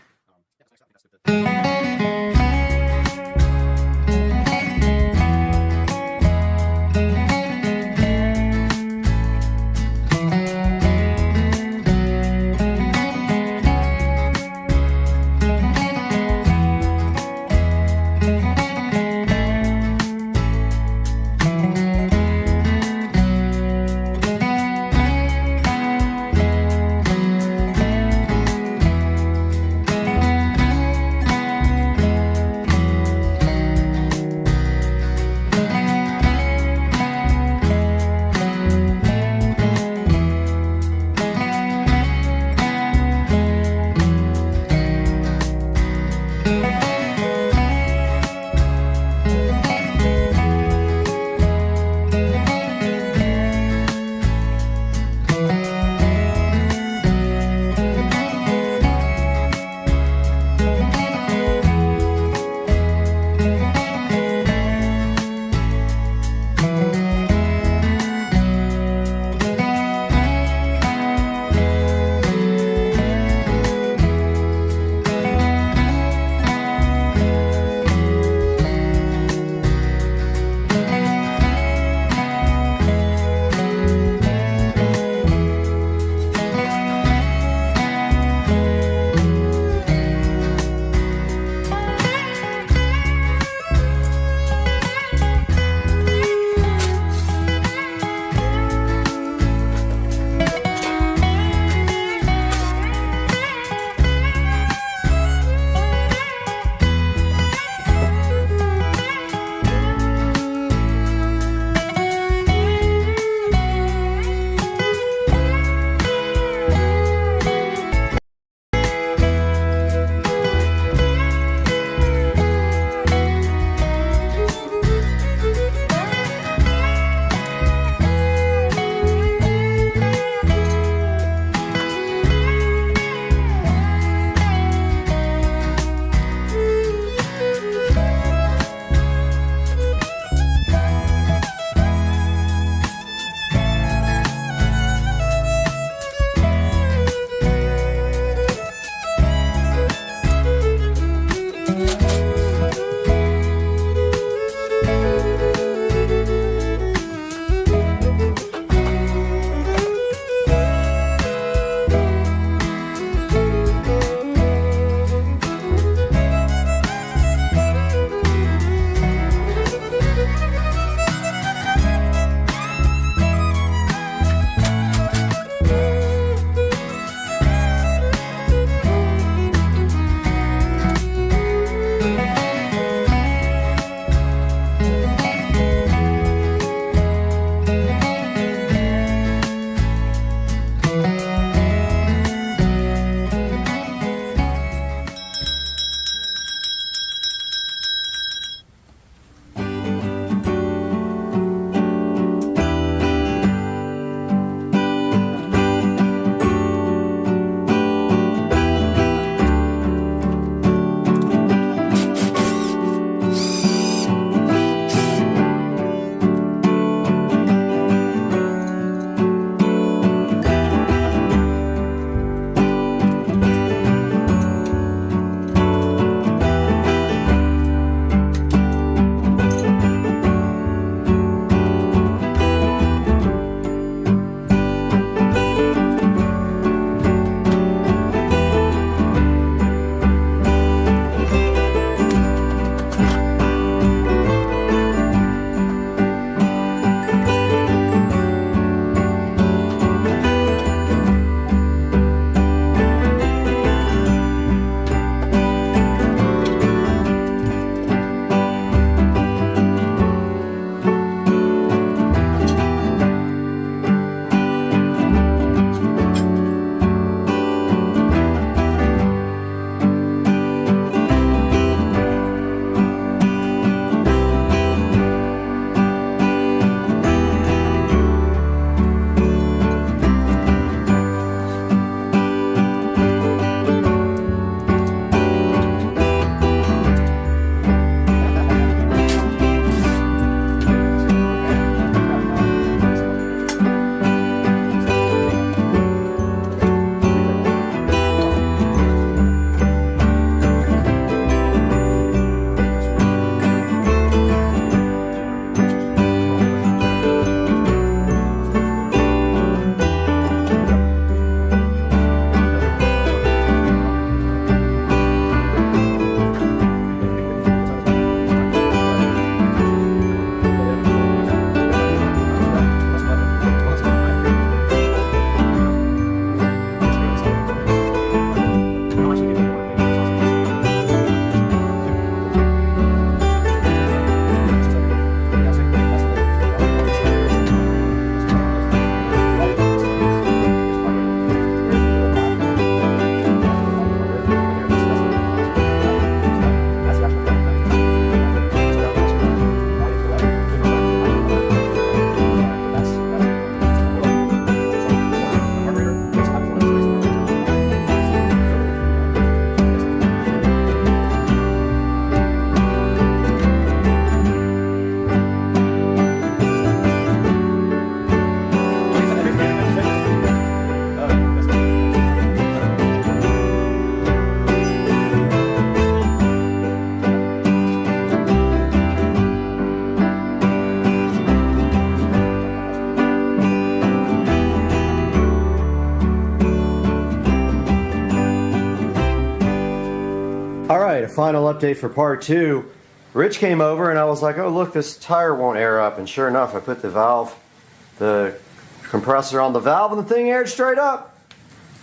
All right, a final update for part 2. Rich came over and I was like, oh look, this tire won't air up, and sure enough I put the compressor on the valve and the thing aired straight up.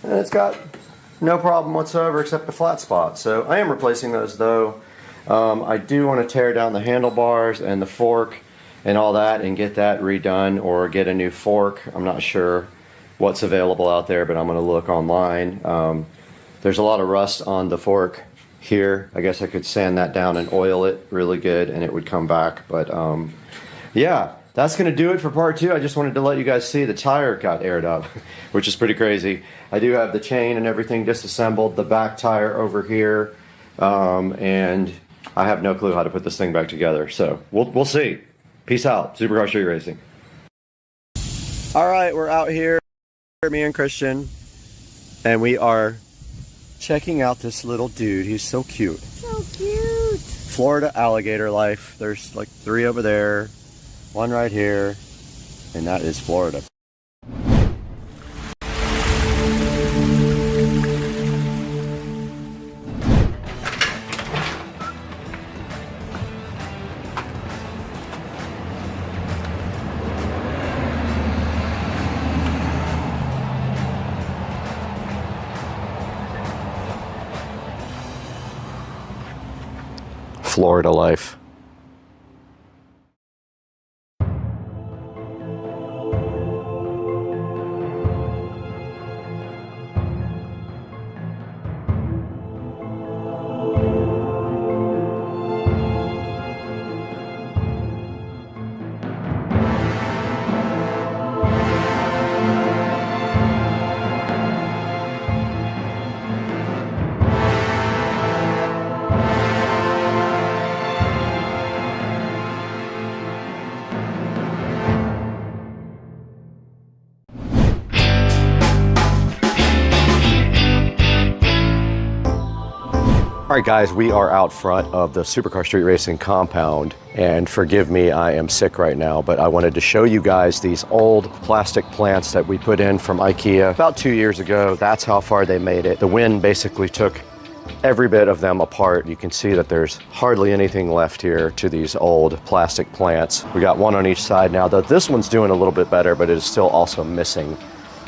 And it's got no problem whatsoever except the flat spot. So I am replacing those though. I do want to tear down the handlebars and the fork and all that and get that redone, or get a new fork. I'm not sure what's available out there, but I'm going to look online. There's a lot of rust on the fork here. I guess I could sand that down and oil it really good and it would come back. But yeah, that's going to do it for part 2. I just wanted to let you guys see the tire got aired up, which is pretty crazy. I do have the chain and everything disassembled, the back tire over here, and I have no clue how to put this thing back together. So we'll see. Peace out. Supercar Street Racing. All right, we're out here, me and Christian, and we are checking out this little dude. He's so cute. So cute. Florida alligator life. There's like 3 over there, 1 right here, and that is Florida. Florida life. All right guys, we are out front of the Supercar Street Racing compound, and forgive me, I am sick right now, but I wanted to show you guys these old plastic plants that we put in from IKEA about 2 years ago. That's how far they made it. The wind basically took every bit of them apart. You can see that there's hardly anything left here to these old plastic plants. We got one on each side now, though this one's doing a little bit better, but it is still also missing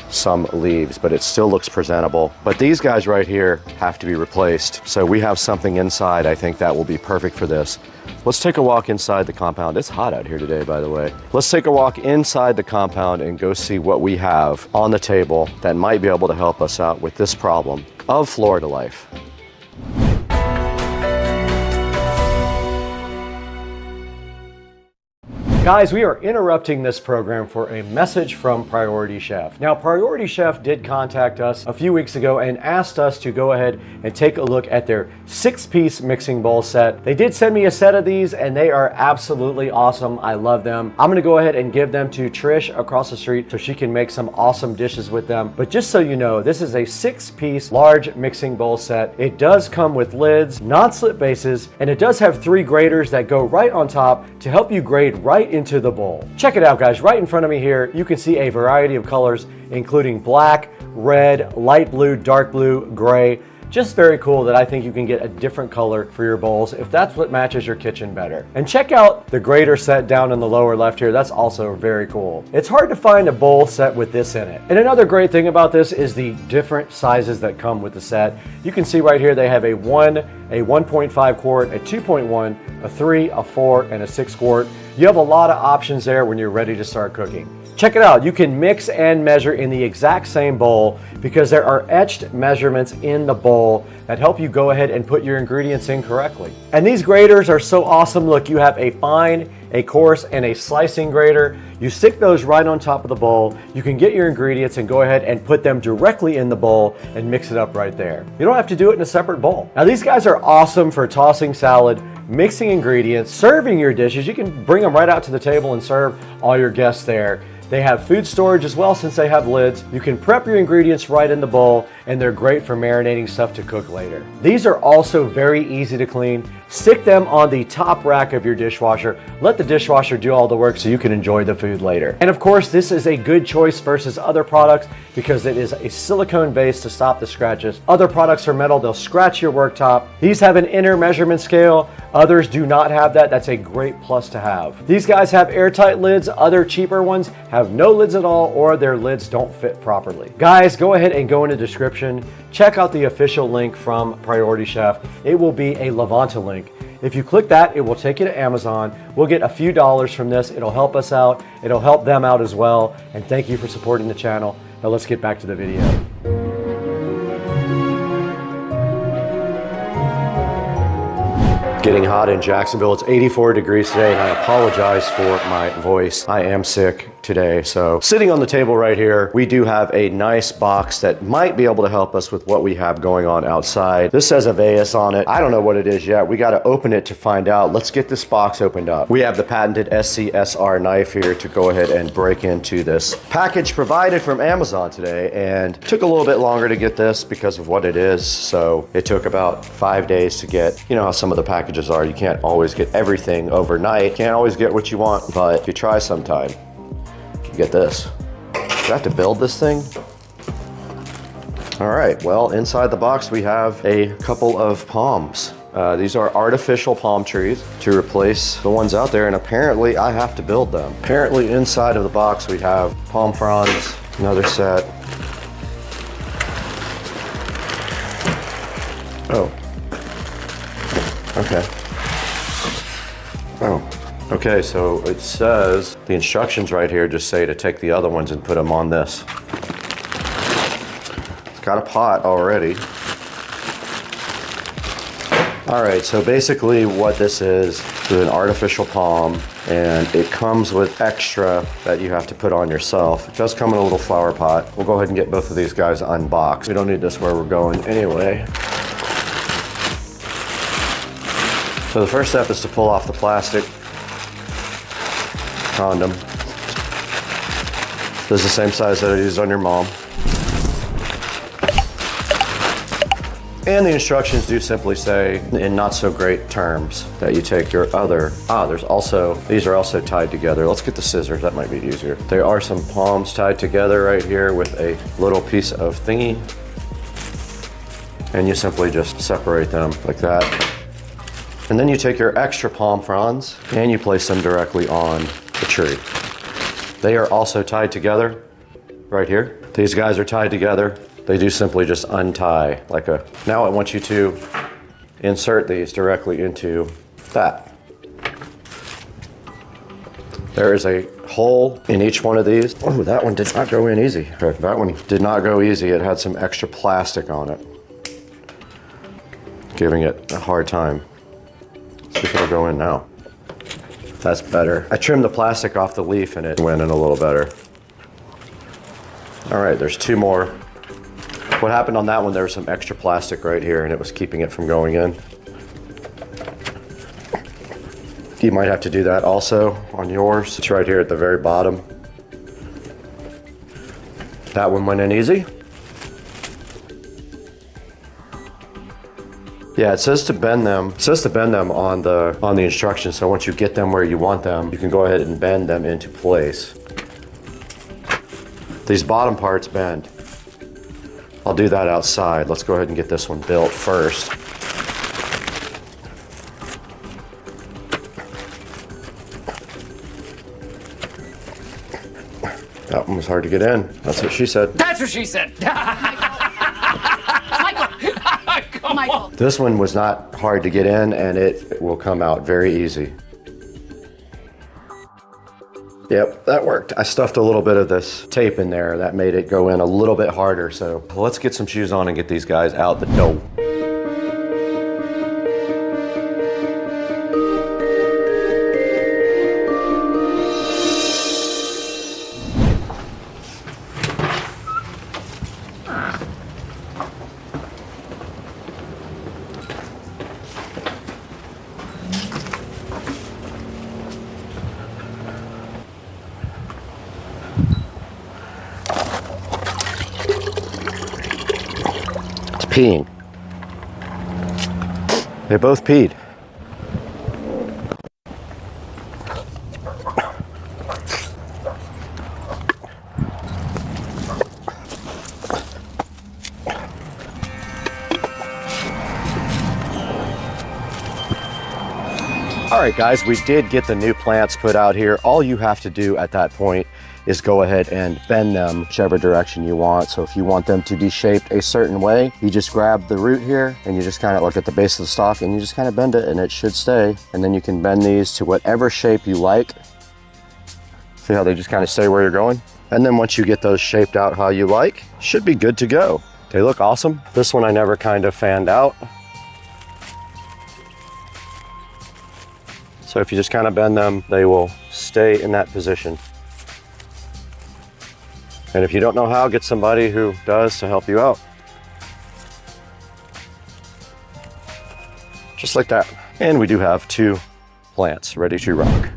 some leaves, but it still looks presentable. But these guys right here have to be replaced. So we have something inside, I think that will be perfect for this. Let's take a walk inside the compound. It's hot out here today, by the way. Let's take a walk inside the compound and go see what we have on the table that might be able to help us out with this problem of Florida life. Guys, we are interrupting this program for a message from Priority Chef. Now, Priority Chef did contact us a few weeks ago and asked us to go ahead and take a look at their 6-piece mixing bowl set. They did send me a set of these and they are absolutely awesome. I love them. I'm gonna go ahead and give them to Trish across the street so she can make some awesome dishes with them. But just so you know, this is a 6-piece large mixing bowl set. It does come with lids, non-slip bases, and it does have 3 graters that go right on top to help you grate right into the bowl. Check it out, guys. Right in front of me here, you can see a variety of colors, including black, red, light blue, dark blue, gray. Just very cool that I think you can get a different color for your bowls if that's what matches your kitchen better. And check out the grater set down in the lower left here. That's also very cool. It's hard to find a bowl set with this in it. And another great thing about this is the different sizes that come with the set. You can see right here they have a 1, a 1.5 quart, a 2.1, a 3, a 4, and a 6 quart. You have a lot of options there when you're ready to start cooking. Check it out. You can mix and measure in the exact same bowl because there are etched measurements in the bowl that help you go ahead and put your ingredients in correctly. And these graters are so awesome. Look, you have a fine, a coarse, and a slicing grater. You stick those right on top of the bowl. You can get your ingredients and go ahead and put them directly in the bowl and mix it up right there. You don't have to do it in a separate bowl. Now these guys are awesome for tossing salad, mixing ingredients, serving your dishes. You can bring them right out to the table and serve all your guests there. They have food storage as well since they have lids. You can prep your ingredients right in the bowl, and they're great for marinating stuff to cook later. These are also very easy to clean. Stick them on the top rack of your dishwasher. Let let the dishwasher do all the work so you can enjoy the food later. And of course, this is a good choice versus other products because it is a silicone base to stop the scratches. Other products are metal, they'll scratch your worktop. These have an inner measurement scale. Others do not have that. That's a great plus to have. These guys have airtight lids. Other cheaper ones have no lids at all, or their lids don't fit properly. Guys, go ahead and go in the description. Check out the official link from Priority Chef. It will be a Levanta link. If you click that, it will take you to Amazon. We'll get a few dollars from this. It'll help us out. It'll help them out as well. And thank you for supporting the channel. Now let's get back to the video. Getting hot in Jacksonville. It's 84 degrees today, and I apologize for my voice. I am sick today. So sitting on the table right here, we do have a nice box that might be able to help us with what we have going on outside. This says ASUS on it. I don't know what it is yet. We got to open it to find out. Let's get this box opened up. We have the patented SCSR knife here to go ahead and break into this package provided from Amazon today, and took a little bit longer to get this because of what it is. So it took about 5 days to get. You know how some of the packages are. You can't always get everything overnight. Can't always get what you want, but if you try sometime, you get this. Do I have to build this thing? All right, well, inside the box we have a couple of palms. These are artificial palm trees to replace the ones out there, and apparently I have to build them. Apparently inside of the box we have palm fronds, another set. Oh. Okay. Oh. Okay, so it says, the instructions right here just say to take the other ones and put them on this. It's got a pot already. All right, so basically what this is an artificial palm, and it comes with extra that you have to put on yourself. It does come in a little flower pot. We'll go ahead and get both of these guys unboxed. We don't need this where we're going anyway. So the first step is to pull off the plastic condom. This is the same size that I used on your mom. And the instructions do simply say, in not so great terms, that you take your other, these are also tied together. Let's get the scissors, that might be easier. There are some palms tied together right here with a little piece of thingy. And you simply just separate them like that. And then you take your extra palm fronds and you place them directly on the tree. They are also tied together right here. These guys are tied together. They do simply just untie like a, now I want you to insert these directly into that. There is a hole in each one of these. Oh, that one did not go in easy. Okay, that one did not go easy. It had some extra plastic on it, giving it a hard time. See if it'll go in now. That's better. I trimmed the plastic off the leaf and it went in a little better. All right, there's two more. What happened on that one, there was some extra plastic right here and it was keeping it from going in. You might have to do that also on yours. It's right here at the very bottom. That one went in easy. Yeah, it says to bend them. It says to bend them on the instructions. So once you get them where you want them, you can go ahead and bend them into place. These bottom parts bend. I'll do that outside. Let's go ahead and get this one built first. That one was hard to get in. That's what she said. That's what she said. Michael. This one was not hard to get in and it will come out very easy. Yep, that worked. I stuffed a little bit of this tape in there. That made it go in a little bit harder. So let's get some shoes on and get these guys out the door. Peeing. They both peed. All right, guys, we did get the new plants put out here. All you have to do at that point is go ahead and bend them whichever direction you want. So if you want them to be shaped a certain way, you just grab the root here and you just kind of look at the base of the stalk and you just kind of bend it and it should stay. And then you can bend these to whatever shape you like. See how they just kind of stay where you're going? And then once you get those shaped out how you like, should be good to go. They look awesome. This one I never kind of fanned out. So if you just kind of bend them, they will stay in that position. And if you don't know how, get somebody who does to help you out. Just like that. And we do have 2 plants ready to rock.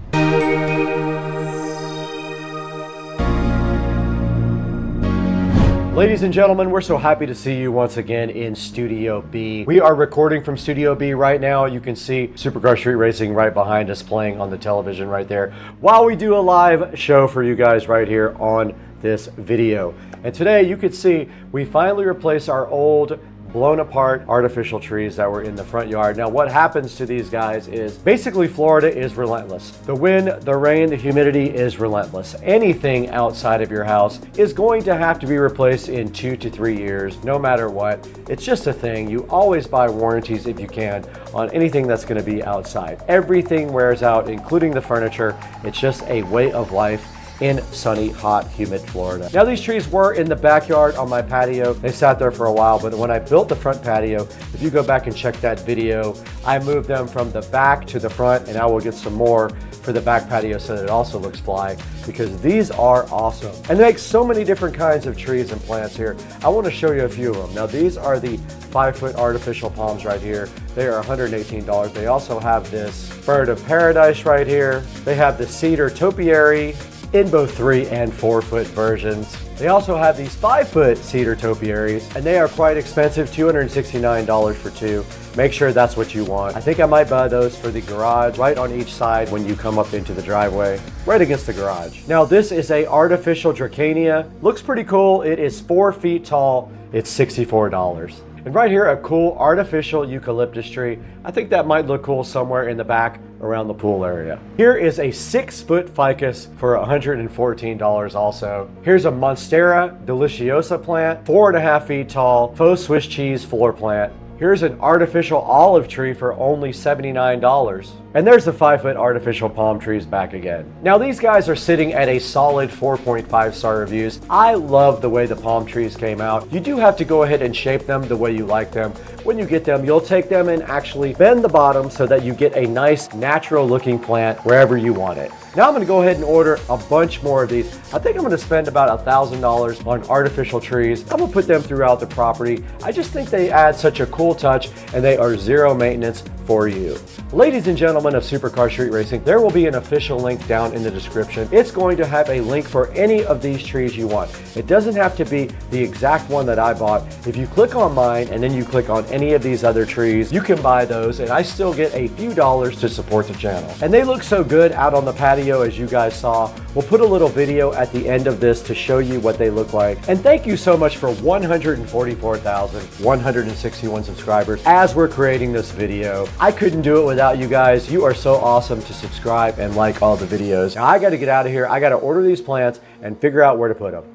Ladies and gentlemen, we're so happy to see you once again in Studio B. We are recording from Studio B right now. You can see Supercar Street Racing right behind us playing on the television right there while we do a live show for you guys right here on this video. And today you could see we finally replaced our old blown apart artificial trees that were in the front yard. Now what happens to these guys is basically Florida is relentless. The wind, the rain, the humidity is relentless. Anything outside of your house is going to have to be replaced in 2 to 3 years, no matter what. It's just a thing. You always buy warranties if you can on anything that's going to be outside. Everything wears out, including the furniture. It's just a way of life in sunny, hot, humid Florida. Now these trees were in the backyard on my patio. They sat there for a while, but when I built the front patio, if you go back and check that video, I moved them from the back to the front, and I will get some more for the back patio so that it also looks fly, because these are awesome. And they make so many different kinds of trees and plants here. I want to show you a few of them. Now these are the 5-foot artificial palms right here. They are $118. They also have this bird of paradise right here. They have the cedar topiary in both 3 and 4 foot versions. They also have these 5-foot cedar topiaries, and they are quite expensive, $269 for 2. Make sure that's what you want. I think I might buy those for the garage, right on each side when you come up into the driveway, right against the garage. Now this is a artificial Dracania. Looks pretty cool. It is 4 feet tall. It's $64. And right here, a cool artificial eucalyptus tree. I think that might look cool somewhere in the back around the pool area. Here is a 6-foot ficus for $114 also. Here's a Monstera deliciosa plant, 4.5 feet tall, faux Swiss cheese floor plant. Here's an artificial olive tree for only $79. And there's the 5-foot artificial palm trees back again. Now these guys are sitting at a solid 4.5 star reviews. I love the way the palm trees came out. You do have to go ahead and shape them the way you like them. When you get them, you'll take them and actually bend the bottom so that you get a nice natural looking plant wherever you want it. Now I'm going to go ahead and order a bunch more of these. I think I'm going to spend about $1,000 on artificial trees. I'm going to put them throughout the property. I just think they add such a cool touch, and they are zero maintenance for you. Ladies and gentlemen of Supercar Street Racing, there will be an official link down in the description. It's going to have a link for any of these trees you want. It doesn't have to be the exact one that I bought. If you click on mine and then you click on any of these other trees, you can buy those, and I still get a few dollars to support the channel. And they look so good out on the patio, as you guys saw. We'll put a little video at the end of this to show you what they look like. And thank you so much for 144,161 subscribers as we're creating this video. I couldn't do it without you guys. You are so awesome to subscribe and like all the videos. Now I got to get out of here. I got to order these plants and figure out where to put them.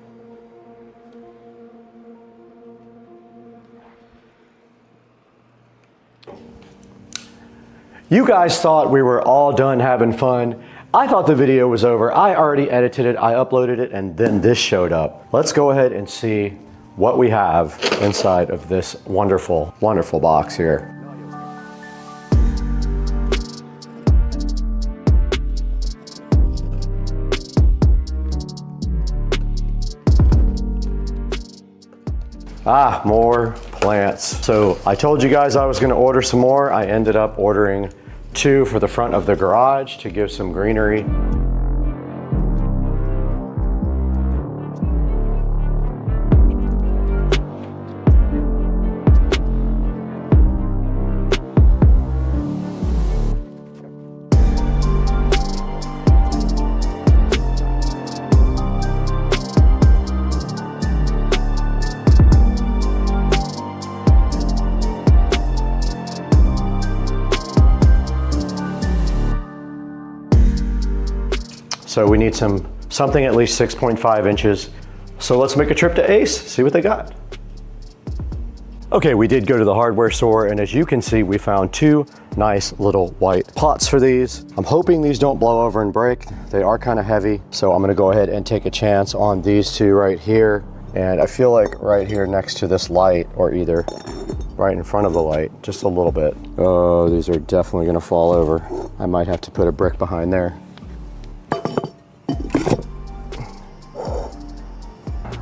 You guys thought we were all done having fun. I thought the video was over. I already edited it, I uploaded it, and then this showed up. Let's go ahead and see what we have inside of this wonderful, wonderful box here. Ah, more plants. So I told you guys I was gonna order some more. I ended up ordering 2 for the front of the garage to give some greenery. So we need something at least 6.5 inches. So let's make a trip to Ace, see what they got. Okay, we did go to the hardware store, and as you can see, we found two nice little white pots for these. I'm hoping these don't blow over and break. They are kind of heavy, so I'm gonna go ahead and take a chance on these two right here. And I feel like right here next to this light, or either right in front of the light, just a little bit. Oh, these are definitely gonna fall over. I might have to put a brick behind there.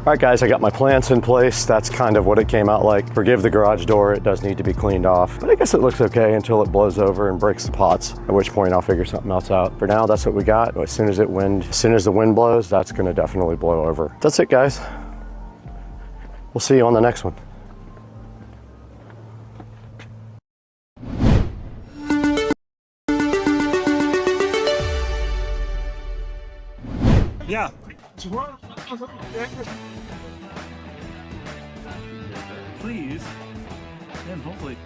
All right guys, I got my plants in place. That's kind of what it came out like. Forgive the garage door, it does need to be cleaned off. But I guess it looks okay until it blows over and breaks the pots, at which point I'll figure something else out. For now, that's what we got. As soon as the wind blows, that's gonna definitely blow over. That's it guys. We'll see you on the next one. Yeah. Please. And hopefully.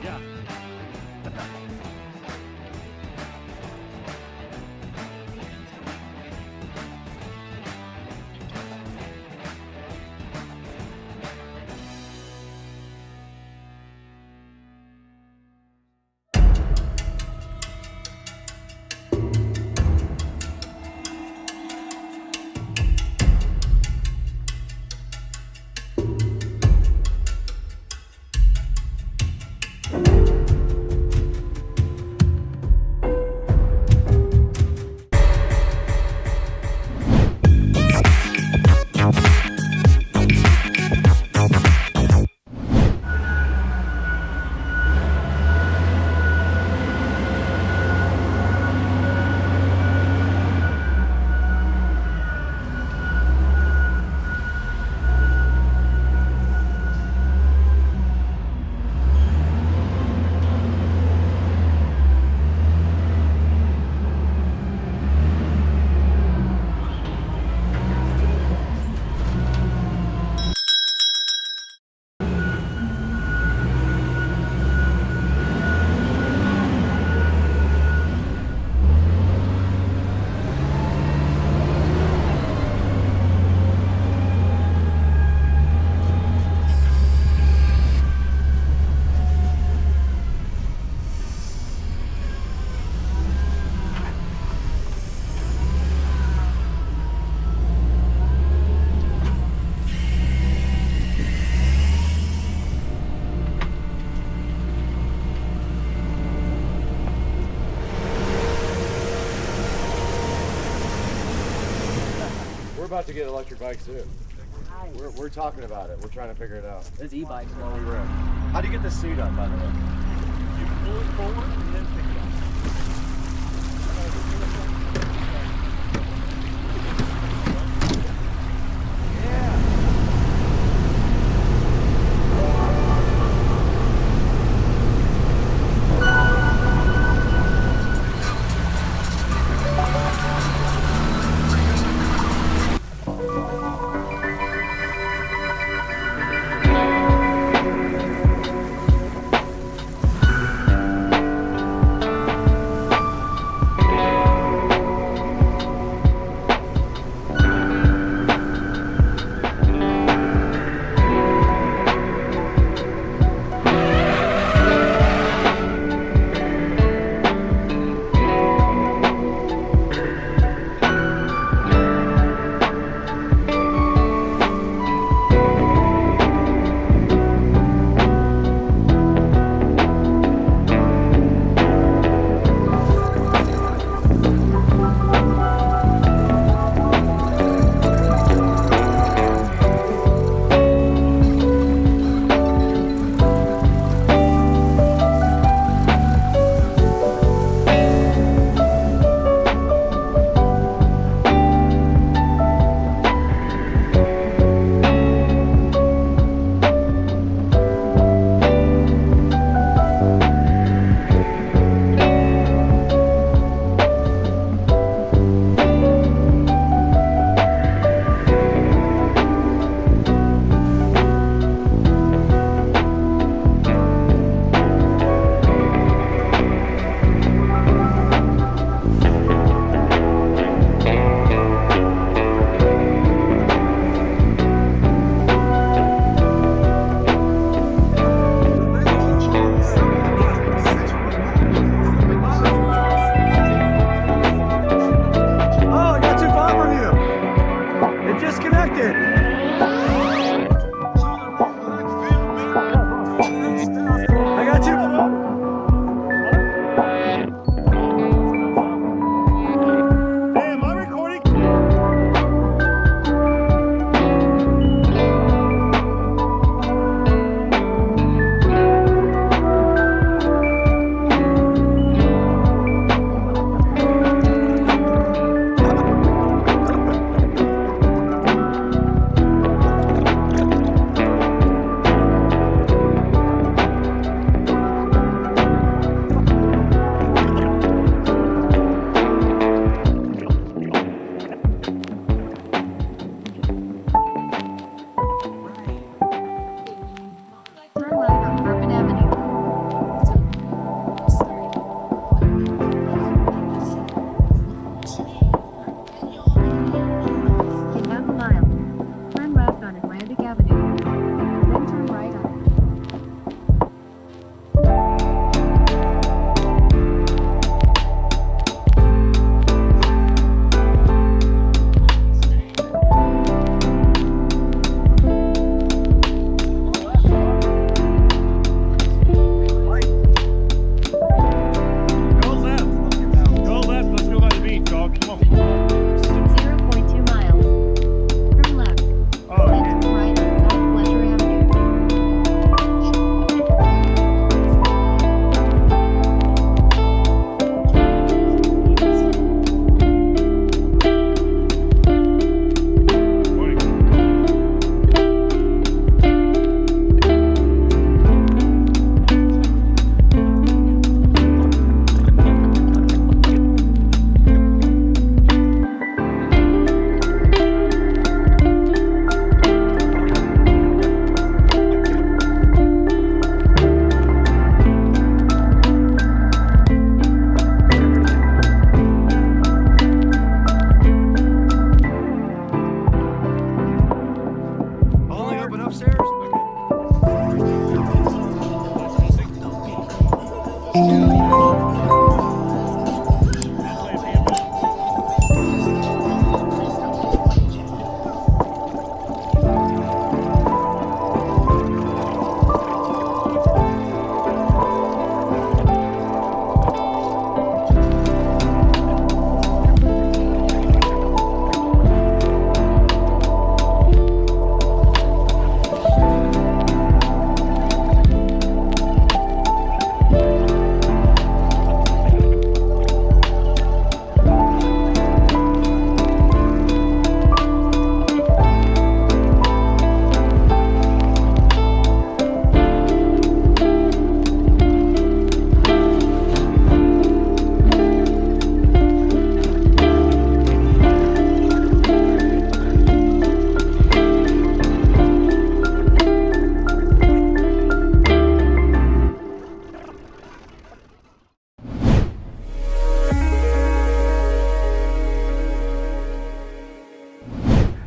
Yeah. About to get electric bikes too. Nice. We're talking about it. We're trying to figure it out. There's e-bikes. While we rip. How do you get this seat up, by the way? You pull it forward and then pick it up.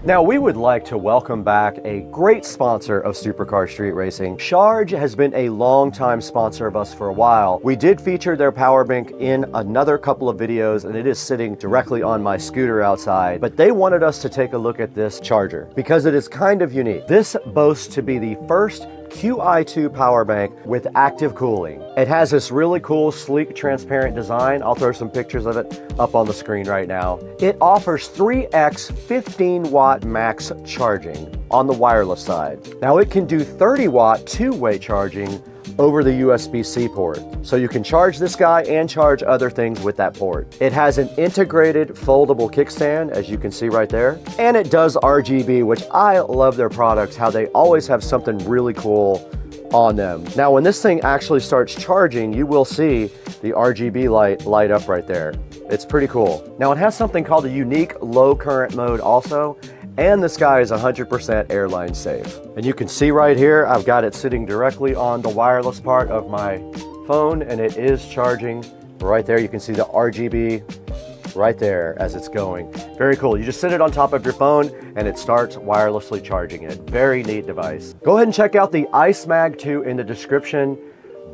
Now, we would like to welcome back a great sponsor of Supercar Street Racing. Charge has been a long-time sponsor of us for a while. We did feature their power bank in another couple of videos, and it is sitting directly on my scooter outside, but they wanted us to take a look at this charger because it is kind of unique. This boasts to be the first QI2 power bank with active cooling. It has this really cool, sleek, transparent design. I'll throw some pictures of it up on the screen right now. It offers 3x 15 watt max charging on the wireless side. Now it can do 30 watt two-way charging over the USB-C port. So you can charge this guy and charge other things with that port. It has an integrated foldable kickstand, as you can see right there. And it does RGB, which I love their products, how they always have something really cool on them. Now, when this thing actually starts charging, you will see the RGB light up right there. It's pretty cool. Now, it has something called a unique low current mode also, and this guy is 100% airline safe. And you can see right here, I've got it sitting directly on the wireless part of my phone, and it is charging right there. You can see the RGB right there as it's going. Very cool. You just sit it on top of your phone and it starts wirelessly charging it. Very neat device. Go ahead and check out the Ice Mag 2 in the description.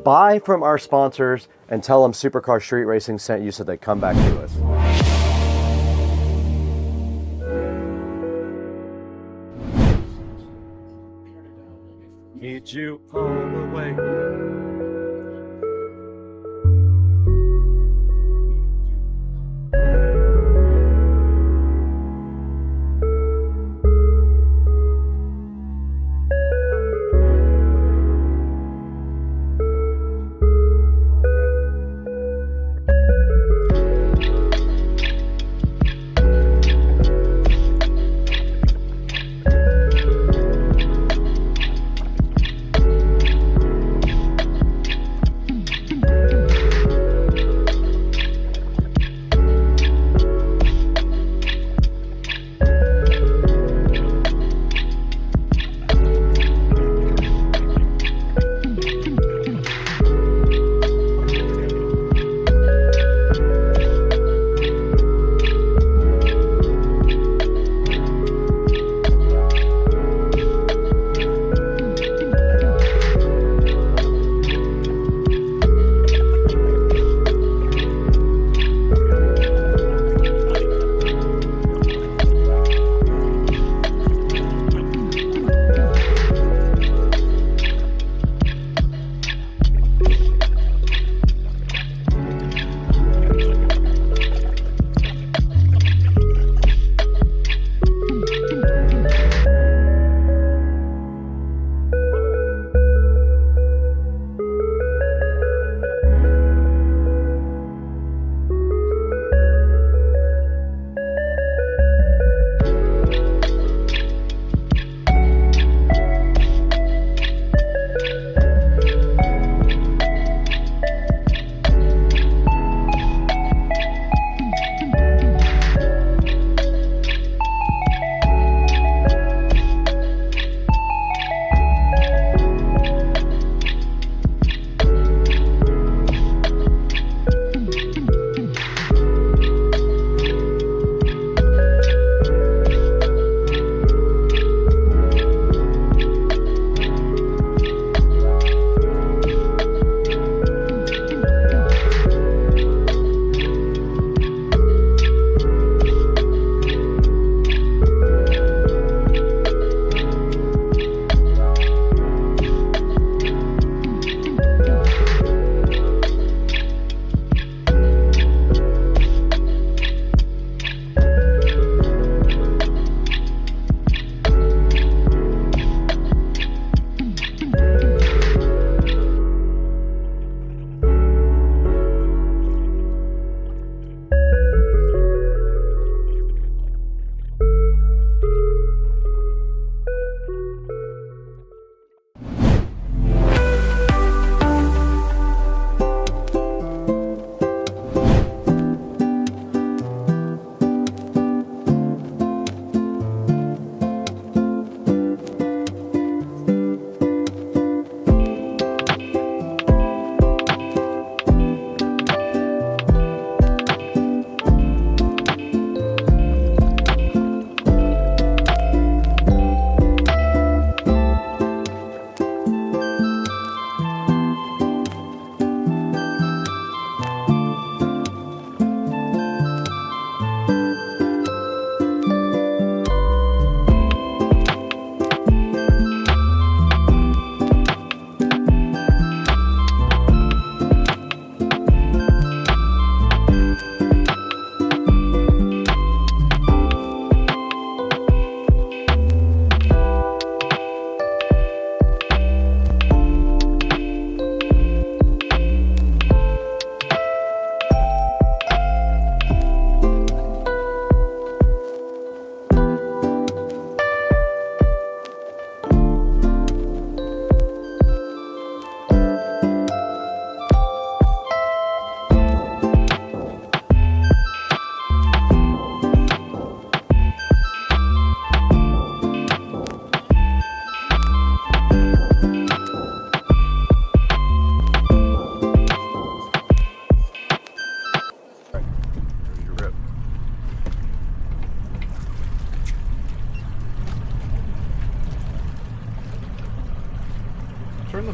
Buy from our sponsors and tell them Supercar Street Racing sent you so they come back to us. Need you all the way.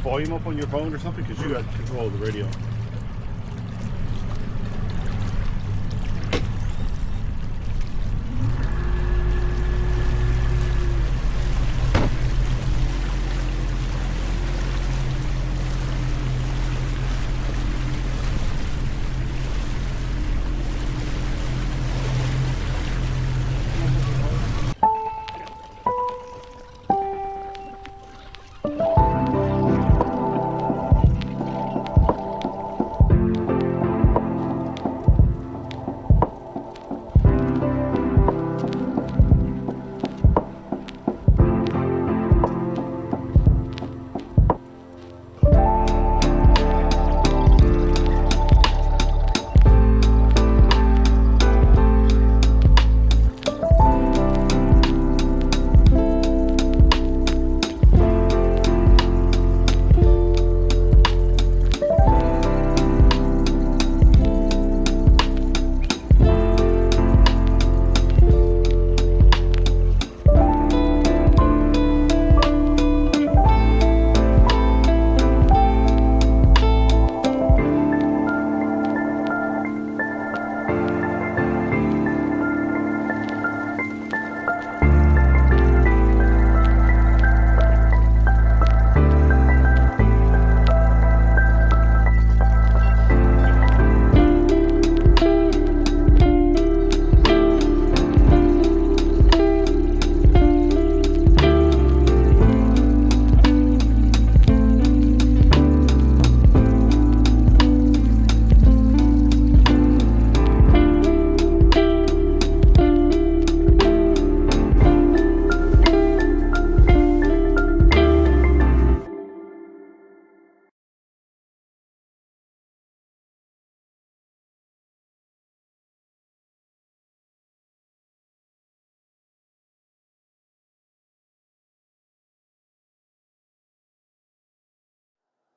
volume up on your phone or something? Because you got control of the radio.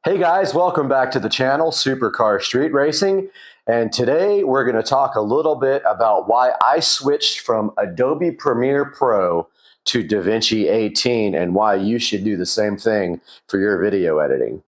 Hey guys, welcome back to the channel, Supercar Street Racing. And today we're going to talk a little bit about why I switched from Adobe Premiere Pro to DaVinci 18 and why you should do the same thing for your video editing.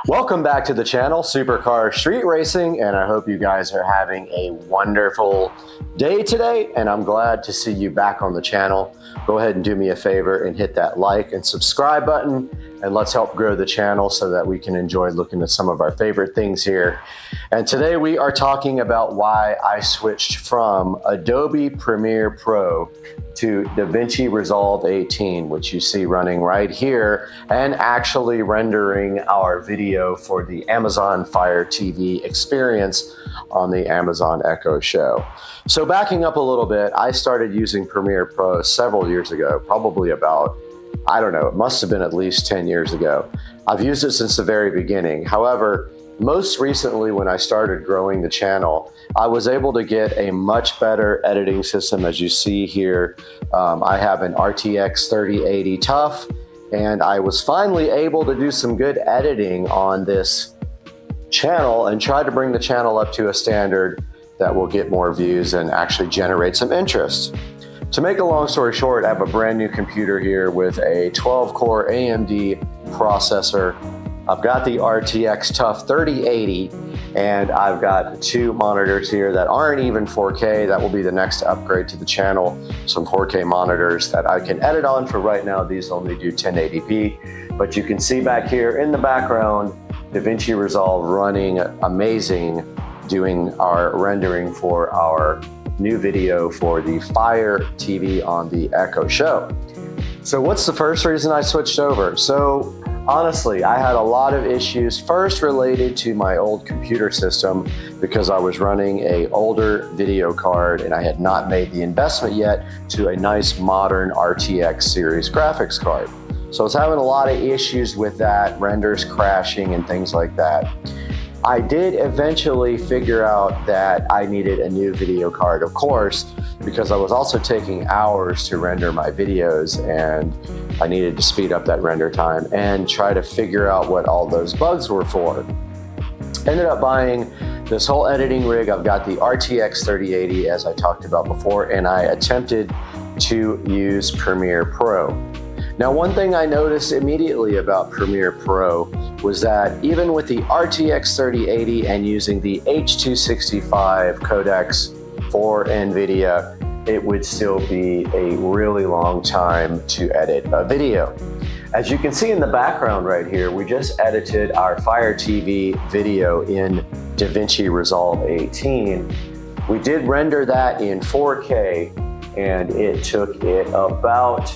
Welcome back to the channel, Supercar Street Racing, and I hope you guys are having a wonderful day today, and I'm glad to see you back on the channel. Go ahead and do me a favor and hit that like and subscribe button, and let's help grow the channel so that we can enjoy looking at some of our favorite things here. And today we are talking about why I switched from Adobe Premiere Pro to DaVinci Resolve 18, which you see running right here and actually rendering our video for the Amazon Fire TV experience on the Amazon Echo Show. So backing up a little bit, I started using Premiere Pro several years ago, probably about, I don't know, it must have been at least 10 years ago. I've used it since the very beginning. However, most recently when I started growing the channel, I was able to get a much better editing system. As you see here, I have an RTX 3080 TUF, and I was finally able to do some good editing on this channel and try to bring the channel up to a standard that will get more views and actually generate some interest. To make a long story short, I have a brand new computer here with a 12-core AMD processor. I've got the RTX TUF 3080, and I've got two monitors here that aren't even 4K. That will be the next upgrade to the channel, some 4K monitors that I can edit on. For right now, these only do 1080p, but you can see back here in the background, DaVinci Resolve running amazing, doing our rendering for our new video for the Fire TV on the Echo Show. So what's the first reason I switched over? So honestly, I had a lot of issues, first related to my old computer system because I was running an older video card and I had not made the investment yet to a nice modern RTX series graphics card. So I was having a lot of issues with that, renders crashing and things like that. I did eventually figure out that I needed a new video card, of course, because I was also taking hours to render my videos, and I needed to speed up that render time and try to figure out what all those bugs were for. Ended up buying this whole editing rig. I've got the RTX 3080, as I talked about before, and I attempted to use Premiere Pro. Now, one thing I noticed immediately about Premiere Pro was that even with the RTX 3080 and using the H265 codecs for NVIDIA, it would still be a really long time to edit a video. As you can see in the background right here, we just edited our Fire TV video in DaVinci Resolve 18. We did render that in 4K, and it took it about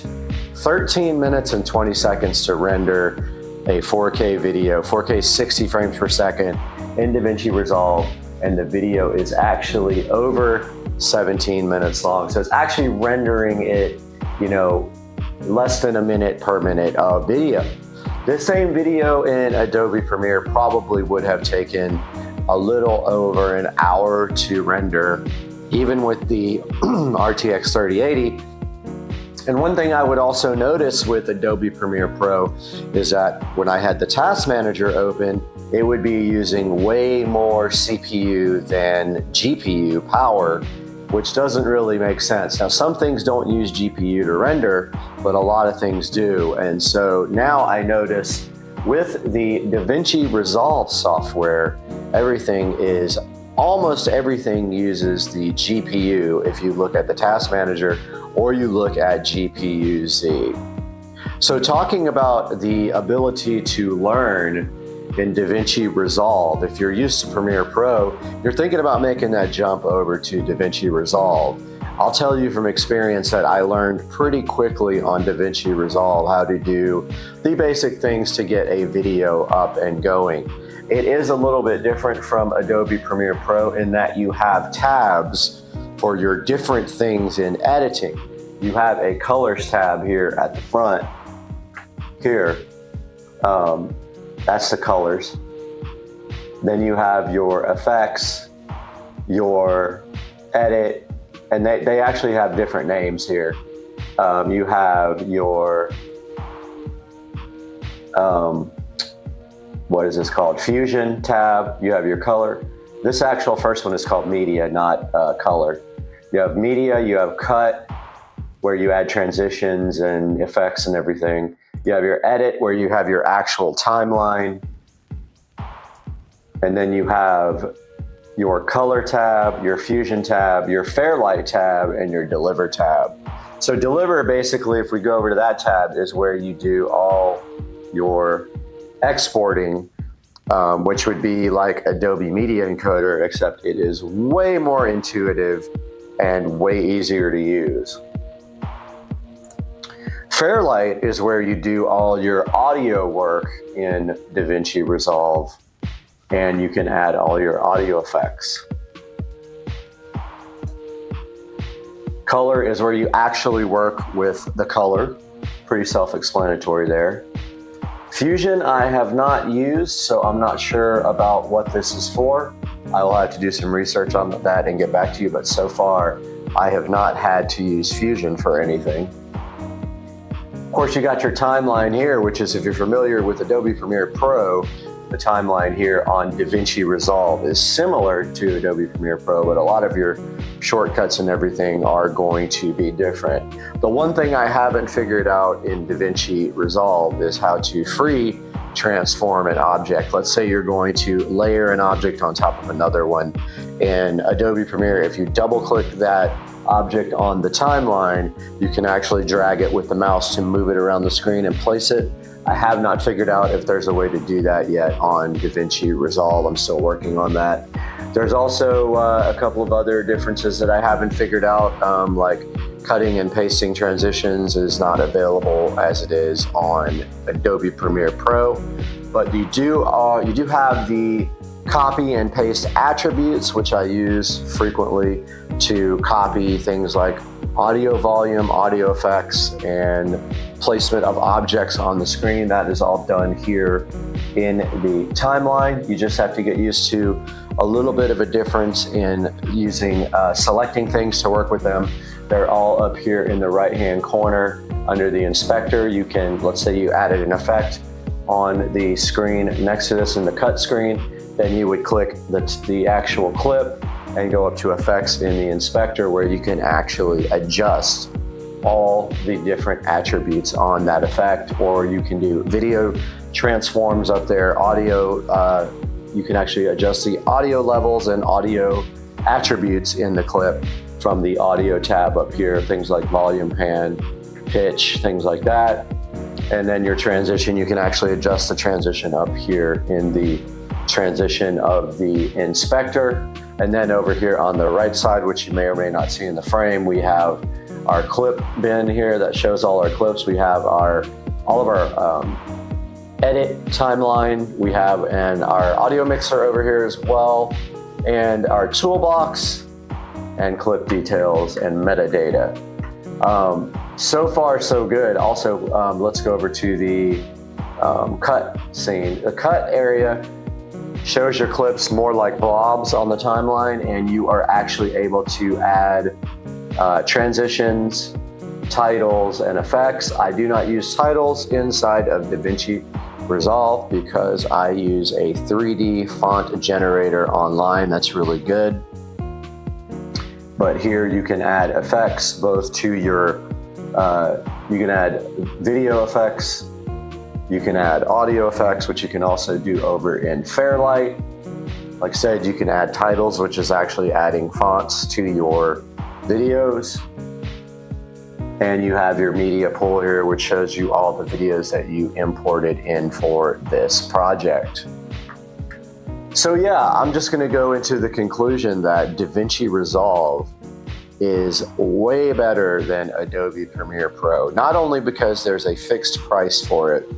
13 minutes and 20 seconds to render a 4K video, 4K 60 frames per second in DaVinci Resolve, and the video is actually over 17 minutes long. So it's actually rendering it, you know, less than a minute per minute of video. This same video in Adobe Premiere probably would have taken a little over an hour to render, even with the RTX 3080. And one thing I would also notice with Adobe Premiere Pro is that when I had the Task Manager open, it would be using way more CPU than GPU power, which doesn't really make sense. Now, some things don't use GPU to render, but a lot of things do. And so now I notice with the DaVinci Resolve software, almost everything uses the GPU if you look at the Task Manager or you look at GPU-Z. So talking about the ability to learn in DaVinci Resolve, if you're used to Premiere Pro, you're thinking about making that jump over to DaVinci Resolve. I'll tell you from experience that I learned pretty quickly on DaVinci Resolve how to do the basic things to get a video up and going. It is a little bit different from Adobe Premiere Pro in that you have tabs for your different things in editing. You have a colors tab here at the front. Here, that's the colors. Then you have your effects, your edit, and they actually have different names here. You have your, what is this called? Fusion tab. You have your color. This actual first one is called media, not color. You have media, you have cut, where you add transitions and effects and everything. You have your edit, where you have your actual timeline. And then you have your color tab, your fusion tab, your Fairlight tab, and your deliver tab. So deliver, basically, if we go over to that tab, is where you do all your exporting, which would be like Adobe Media Encoder, except it is way more intuitive and way easier to use. Fairlight is where you do all your audio work in DaVinci Resolve, and you can add all your audio effects. Color is where you actually work with the color. Pretty self-explanatory there. Fusion I have not used, so I'm not sure about what this is for. I will have to do some research on that and get back to you, but so far I have not had to use Fusion for anything. Of course, you got your timeline here, which is, if you're familiar with Adobe Premiere Pro, the timeline here on DaVinci Resolve is similar to Adobe Premiere Pro, but a lot of your shortcuts and everything are going to be different. The one thing I haven't figured out in DaVinci Resolve is how to free transform an object. Let's say you're going to layer an object on top of another one. In Adobe Premiere, if you double click that object on the timeline, you can actually drag it with the mouse to move it around the screen and place it. I have not figured out if there's a way to do that yet on DaVinci Resolve. I'm still working on that. There's also a couple of other differences that I haven't figured out, like cutting and pasting transitions is not available as it is on Adobe Premiere Pro, but you do have the copy and paste attributes, which I use frequently to copy things like audio volume, audio effects, and placement of objects on the screen. That is all done here in the timeline. You just have to get used to a little bit of a difference in using selecting things to work with them. They're all up here in the right-hand corner under the inspector. You can, let's say you added an effect on the screen next to this in the cut screen, then you would click the actual clip and go up to effects in the inspector, where you can actually adjust all the different attributes on that effect. Or you can do video transforms up there, audio, you can actually adjust the audio levels and audio attributes in the clip from the audio tab up here, things like volume, pan, pitch, things like that. And then your transition, you can actually adjust the transition up here in the transition of the inspector. And then over here on the right side, which you may or may not see in the frame, we have our clip bin here that shows all our clips. We have all of our edit timeline. We have our audio mixer over here as well, and our toolbox and clip details and metadata. So far, so good. Also, let's go over to the cut scene. The cut area shows your clips more like blobs on the timeline, and you are actually able to add transitions, titles, and effects. I do not use titles inside of DaVinci Resolve because I use a 3D font generator online. That's really good. But here you can add effects both to your, you can add video effects, you can add audio effects, which you can also do over in Fairlight. Like I said, you can add titles, which is actually adding fonts to your videos. And you have your media pool here, which shows you all the videos that you imported in for this project. So yeah, I'm just gonna go into the conclusion that DaVinci Resolve is way better than Adobe Premiere Pro. Not only because there's a fixed price for it,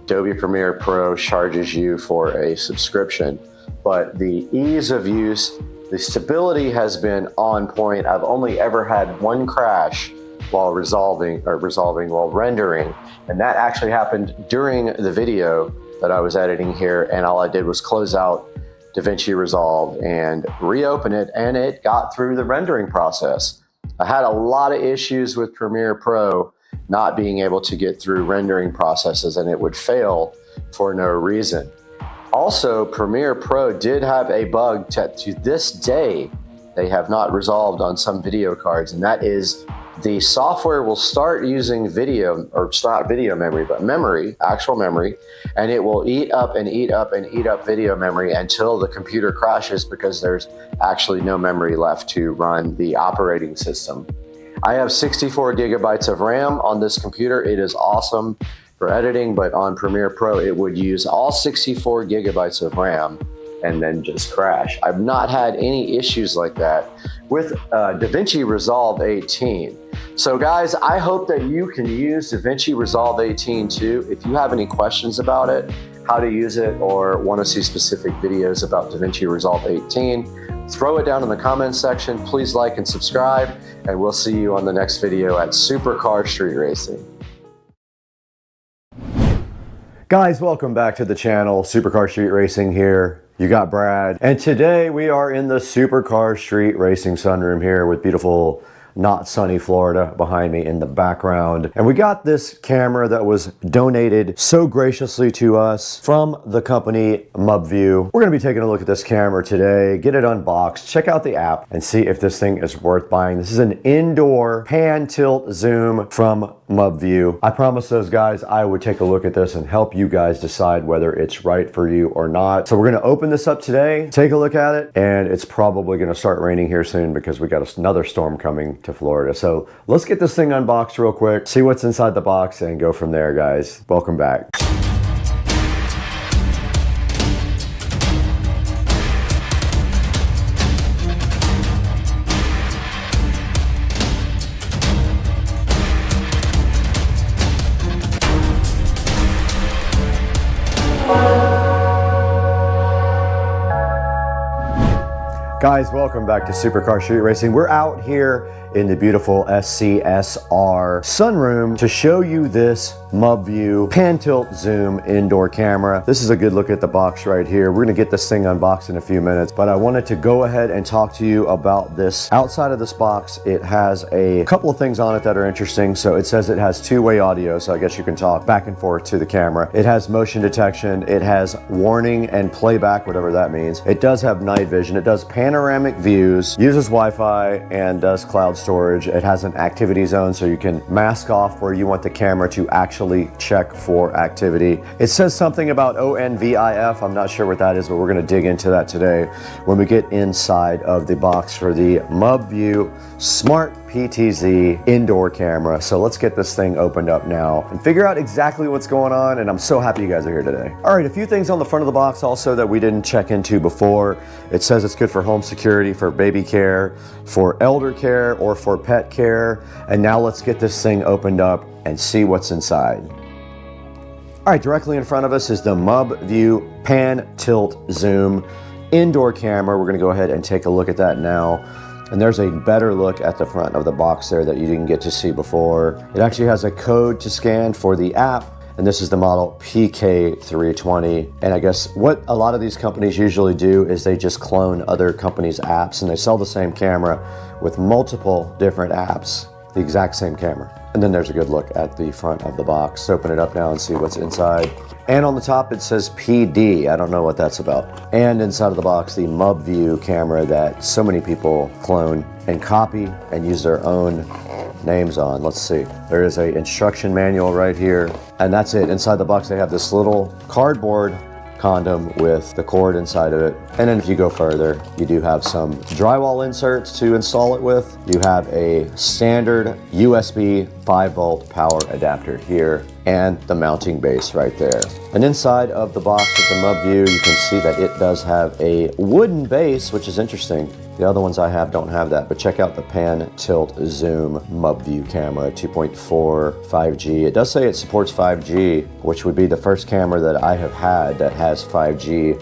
Adobe Premiere Pro charges you for a subscription, but the ease of use, the stability has been on point. I've only ever had one crash while while rendering, and that actually happened during the video that I was editing here, and all I did was close out DaVinci Resolve and reopen it, and it got through the rendering process. I had a lot of issues with Premiere Pro not being able to get through rendering processes, and it would fail for no reason. Also, Premiere Pro did have a bug to this day they have not resolved on some video cards, and that is the software will start using video, or it's not video memory, but memory, actual memory, and it will eat up and eat up and eat up video memory until the computer crashes because there's actually no memory left to run the operating system. I have 64 gigabytes of RAM on this computer. It is awesome for editing, but on Premiere Pro, it would use all 64 gigabytes of RAM and then just crash. I've not had any issues like that with DaVinci Resolve 18. So guys, I hope that you can use DaVinci Resolve 18 too. If you have any questions about it, how to use it, or want to see specific videos about DaVinci Resolve 18, throw it down in the comments section. Please like and subscribe, and we'll see you on the next video at Supercar Street Racing. Guys, welcome back to the channel. Supercar Street Racing here. You got Brad. And today we are in the Supercar Street Racing sunroom here with beautiful, not sunny Florida behind me in the background. And we got this camera that was donated so graciously to us from the company MubView. We're gonna be taking a look at this camera today, get it unboxed, check out the app, and see if this thing is worth buying. This is an indoor pan tilt zoom from MubView. I promised those guys I would take a look at this and help you guys decide whether it's right for you or not. So we're gonna open this up today, take a look at it, and it's probably gonna start raining here soon because we got another storm coming to Florida. So let's get this thing unboxed real quick, see what's inside the box, and go from there, guys. Welcome back. Guys, welcome back to Supercar Street Racing. We're out here in the beautiful SCSR sunroom to show you this Mub View pan tilt zoom indoor camera. This is a good look at the box right here. We're gonna get this thing unboxed in a few minutes, but I wanted to go ahead and talk to you about this. Outside of this box, it has a couple of things on it that are interesting. So it says it has two-way audio, so I guess you can talk back and forth to the camera. It has motion detection. It has warning and playback, whatever that means. It does have night vision. It does panoramic views, uses Wi-Fi, and does cloud storage. It has an activity zone, so you can mask off where you want the camera to actually check for activity. It says something about ONVIF. I'm not sure what that is, but we're going to dig into that today when we get inside of the box for the Mub View Smart PTZ indoor camera. So let's get this thing opened up now and figure out exactly what's going on, and I'm so happy you guys are here today. All right, a few things on the front of the box also that we didn't check into before. It says it's good for home security, for baby care, for elder care, or for pet care. And now let's get this thing opened up and see what's inside. All right, directly in front of us is the Mub View Pan Tilt Zoom indoor camera. We're gonna go ahead and take a look at that now. And there's a better look at the front of the box there that you didn't get to see before. It actually has a code to scan for the app, and this is the model PK320. And I guess what a lot of these companies usually do is they just clone other companies' apps, and they sell the same camera with multiple different apps, the exact same camera. And then there's a good look at the front of the box. Let's open it up now and see what's inside. And on the top it says PD. I don't know what that's about. And inside of the box, the Mub View camera that so many people clone and copy and use their own names on. Let's see. There is an instruction manual right here. And that's it. Inside the box they have this little cardboard condom with the cord inside of it. And then if you go further, you do have some drywall inserts to install it with. You have a standard USB 5-volt power adapter here and the mounting base right there. And inside of the box of the Mub View, you can see that it does have a wooden base, which is interesting. The other ones I have don't have that, but check out the Pan Tilt Zoom Mub View camera, 2.4 5G. It does say it supports 5G, which would be the first camera that I have had that has 5G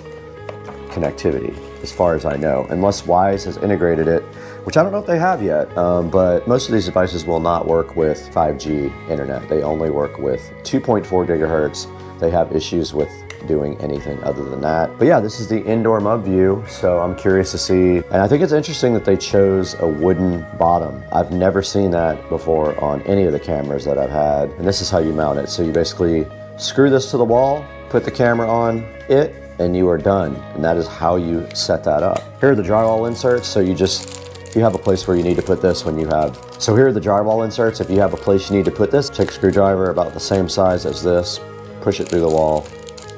connectivity, as far as I know, unless Wise has integrated it, which I don't know if they have yet, but most of these devices will not work with 5G internet. They only work with 2.4 gigahertz. They have issues with doing anything other than that. But yeah, this is the indoor Mub View, so I'm curious to see. And I think it's interesting that they chose a wooden bottom. I've never seen that before on any of the cameras that I've had. And this is how you mount it. So you basically screw this to the wall, put the camera on it, and you are done. And that is how you set that up. Here are the drywall inserts. So if you have a place where you need to put this when you have. So here are the drywall inserts. If you have a place you need to put this, take a screwdriver about the same size as this, push it through the wall,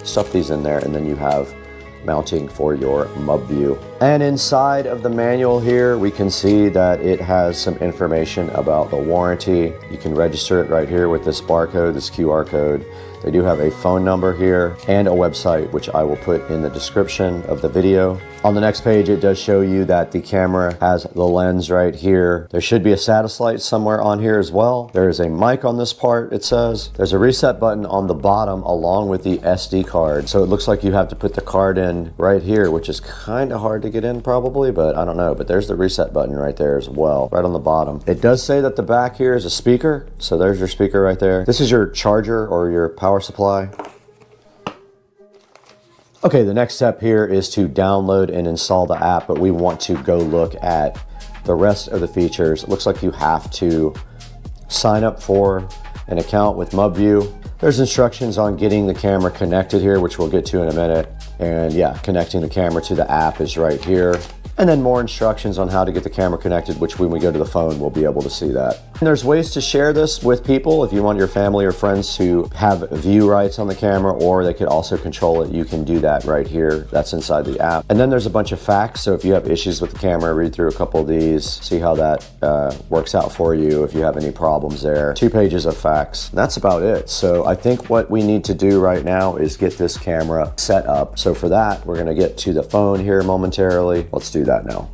stuff these in there, and then you have mounting for your Mub View. And inside of the manual here, we can see that it has some information about the warranty. You can register it right here with this barcode, this QR code. They do have a phone number here and a website, which I will put in the description of the video. On the next page, it does show you that the camera has the lens right here. There should be a status light somewhere on here as well. There is a mic on this part, it says. There's a reset button on the bottom along with the SD card. So it looks like you have to put the card in right here, which is kind of hard to get in probably, but I don't know. But there's the reset button right there as well, right on the bottom. It does say that the back here is a speaker. So there's your speaker right there. This is your charger or your power supply. Okay, the next step here is to download and install the app, but we want to go look at the rest of the features. It looks like you have to sign up for an account with Mub View. There's instructions on getting the camera connected here, which we'll get to in a minute. And yeah, connecting the camera to the app is right here. And then more instructions on how to get the camera connected, which when we go to the phone, we'll be able to see that. And there's ways to share this with people. If you want your family or friends to have view rights on the camera, or they could also control it, you can do that right here. That's inside the app. And then there's a bunch of facts. So if you have issues with the camera, read through a couple of these, see how that works out for you if you have any problems there. 2 pages of facts. That's about it. So I think what we need to do right now is get this camera set up. So for that, we're gonna get to the phone here momentarily. Let's do that now.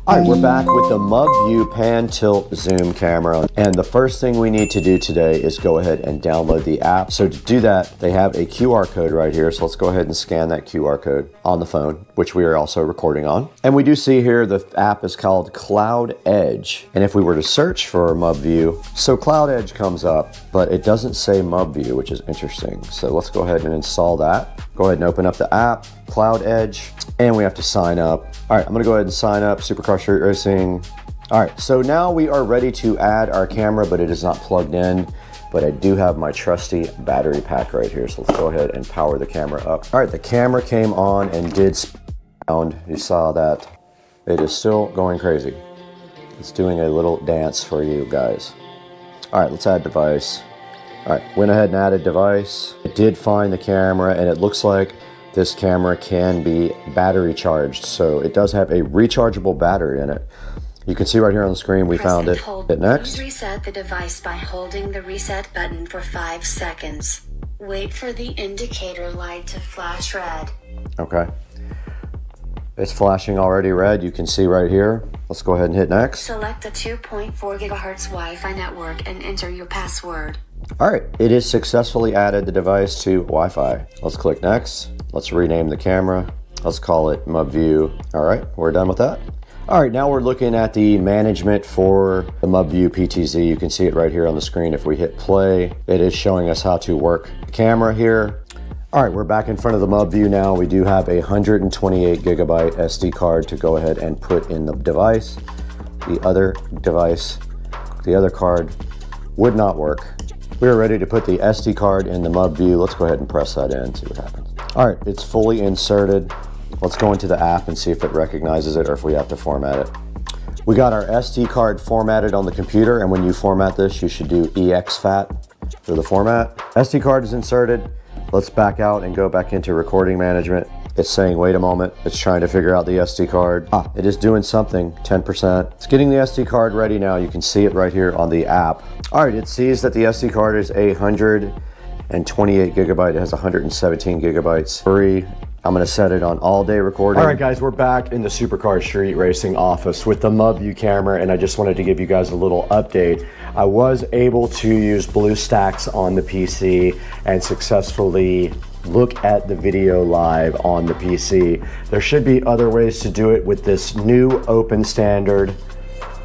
All right, we're back with the MubView Pan Tilt Zoom camera. And the first thing we need to do today is go ahead and download the app. So to do that, they have a QR code right here. So let's go ahead and scan that QR code on the phone, which we are also recording on. And we do see here the app is called Cloud Edge. And if we were to search for MubView, so Cloud Edge comes up, but it doesn't say MubView, which is interesting. So let's go ahead and install that. Go ahead and open up the app, Cloud Edge, and we have to sign up. All right, I'm gonna go ahead and sign up, Supercar Street Racing. All right, so now we are ready to add our camera, but it is not plugged in, but I do have my trusty battery pack right here. So let's go ahead and power the camera up. All right, the camera came on and did sound. You saw that. It is still going crazy. It's doing a little dance for you guys. All right, let's add device. All right, went ahead and added device. It did find the camera, and it looks like this camera can be battery charged. So it does have a rechargeable battery in it. You can see right here on the screen, we found it. Hit next. Please reset the device by holding the reset button for 5 seconds. Wait for the indicator light to flash red. Okay. It's flashing already red. You can see right here. Let's go ahead and hit next. Select the 2.4 gigahertz Wi-Fi network and enter your password. All right, it is successfully added the device to Wi-Fi. Let's click next. Let's rename the camera. Let's call it MubView. All right, we're done with that. All right, now we're looking at the management for the MubView PTZ. You can see it right here on the screen. If we hit play, it is showing us how to work the camera here. All right, we're back in front of the MubView now. We do have a 128 gigabyte SD card to go ahead and put in the device. The other device, the other card would not work. We are ready to put the SD card in the MubView. Let's go ahead and press that in, see what happens. All right, it's fully inserted. Let's go into the app and see if it recognizes it or if we have to format it. We got our SD card formatted on the computer, and when you format this, you should do exFAT for the format. SD card is inserted. Let's back out and go back into recording management. It's saying, wait a moment. It's trying to figure out the SD card. It is doing something, 10%. It's getting the SD card ready now. You can see it right here on the app. All right, it sees that the SD card is 128 gigabyte. It has 117 gigabytes free. I'm gonna set it on all day recording. All right guys, we're back in the Supercar Street Racing office with the MubView camera, and I just wanted to give you guys a little update. I was able to use BlueStacks on the PC and successfully look at the video live on the PC. There should be other ways to do it with this new open standard.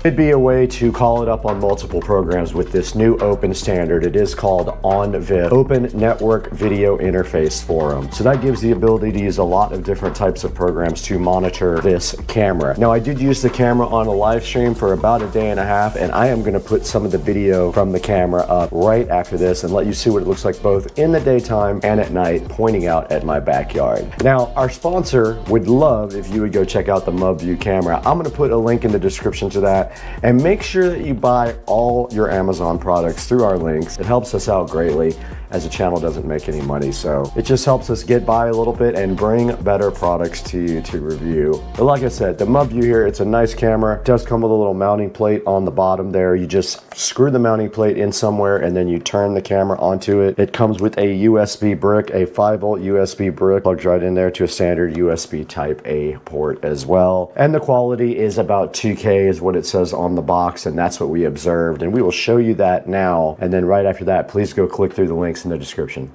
It'd be a way to call it up on multiple programs with this new open standard. It is called ONVIF, Open Network Video Interface Forum. So that gives the ability to use a lot of different types of programs to monitor this camera. Now I did use the camera on a live stream for about a day and a half, and I am gonna put some of the video from the camera up right after this and let you see what it looks like both in the daytime and at night, pointing out at my backyard. Now, our sponsor would love if you would go check out the MubView camera. I'm gonna put a link in the description to that. And make sure that you buy all your Amazon products through our links. It helps us out greatly, as the channel doesn't make any money. So it just helps us get by a little bit and bring better products to you to review. But like I said, the MubView here, it's a nice camera. It does come with a little mounting plate on the bottom there. You just screw the mounting plate in somewhere and then you turn the camera onto it. It comes with a USB brick, a 5-volt USB brick, plugs right in there to a standard USB Type A port as well. And the quality is about 2K is what it says on the box, and that's what we observed. And we will show you that now. And then right after that, please go click through the links in the description.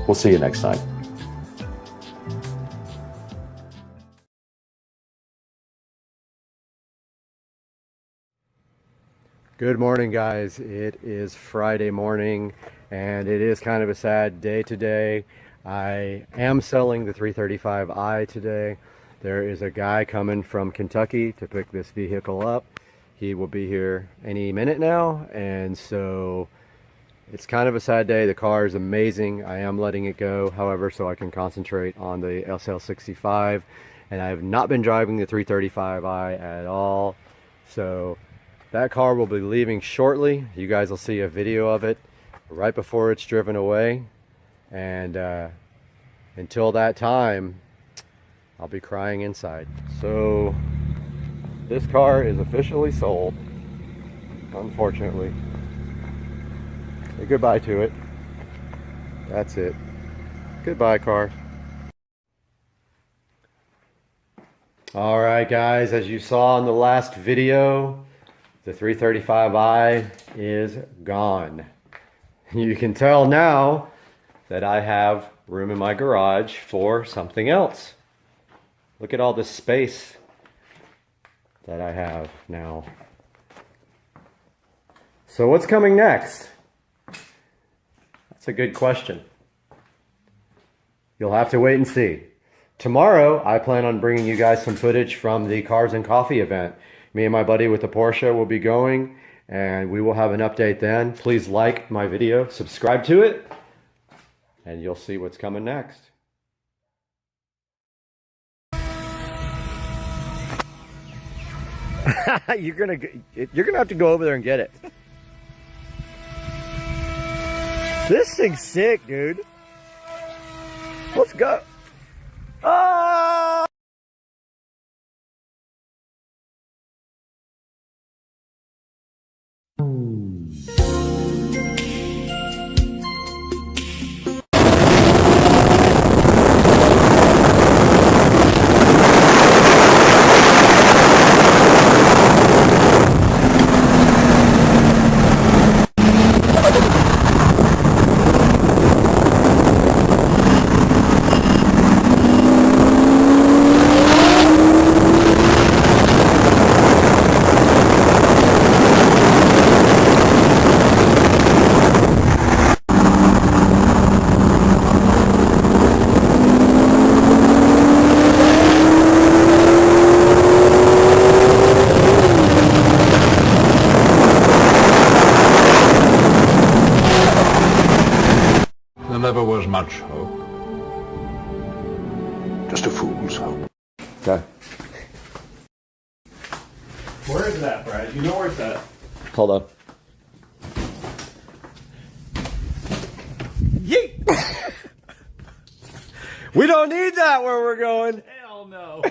We'll see you next time. Good morning, guys. It is Friday morning, and it is kind of a sad day today. I am selling the 335i today. There is a guy coming from Kentucky to pick this vehicle up. He will be here any minute now, and so it's kind of a sad day. The car is amazing. I am letting it go, however, so I can concentrate on the SL65, and I have not been driving the 335i at all. So that car will be leaving shortly. You guys will see a video of it right before it's driven away. And until that time, I'll be crying inside. So this car is officially sold, unfortunately. Say goodbye to it. That's it. Goodbye, car. All right, guys, as you saw in the last video, the 335i is gone. You can tell now that I have room in my garage for something else. Look at all the space that I have now. So what's coming next? That's a good question. You'll have to wait and see. Tomorrow, I plan on bringing you guys some footage from the Cars and Coffee event. Me and my buddy with the Porsche will be going, and we will have an update then. Please like my video, subscribe to it, and you'll see what's coming next. You're gonna have to go over there and get it. This thing's sick, dude. Let's go. Ah! There never was much hope. Just a fool's hope. Okay. Where is that, Brad? You know where it's at? Hold on. Yeet! We don't need that where we're going. Hell no.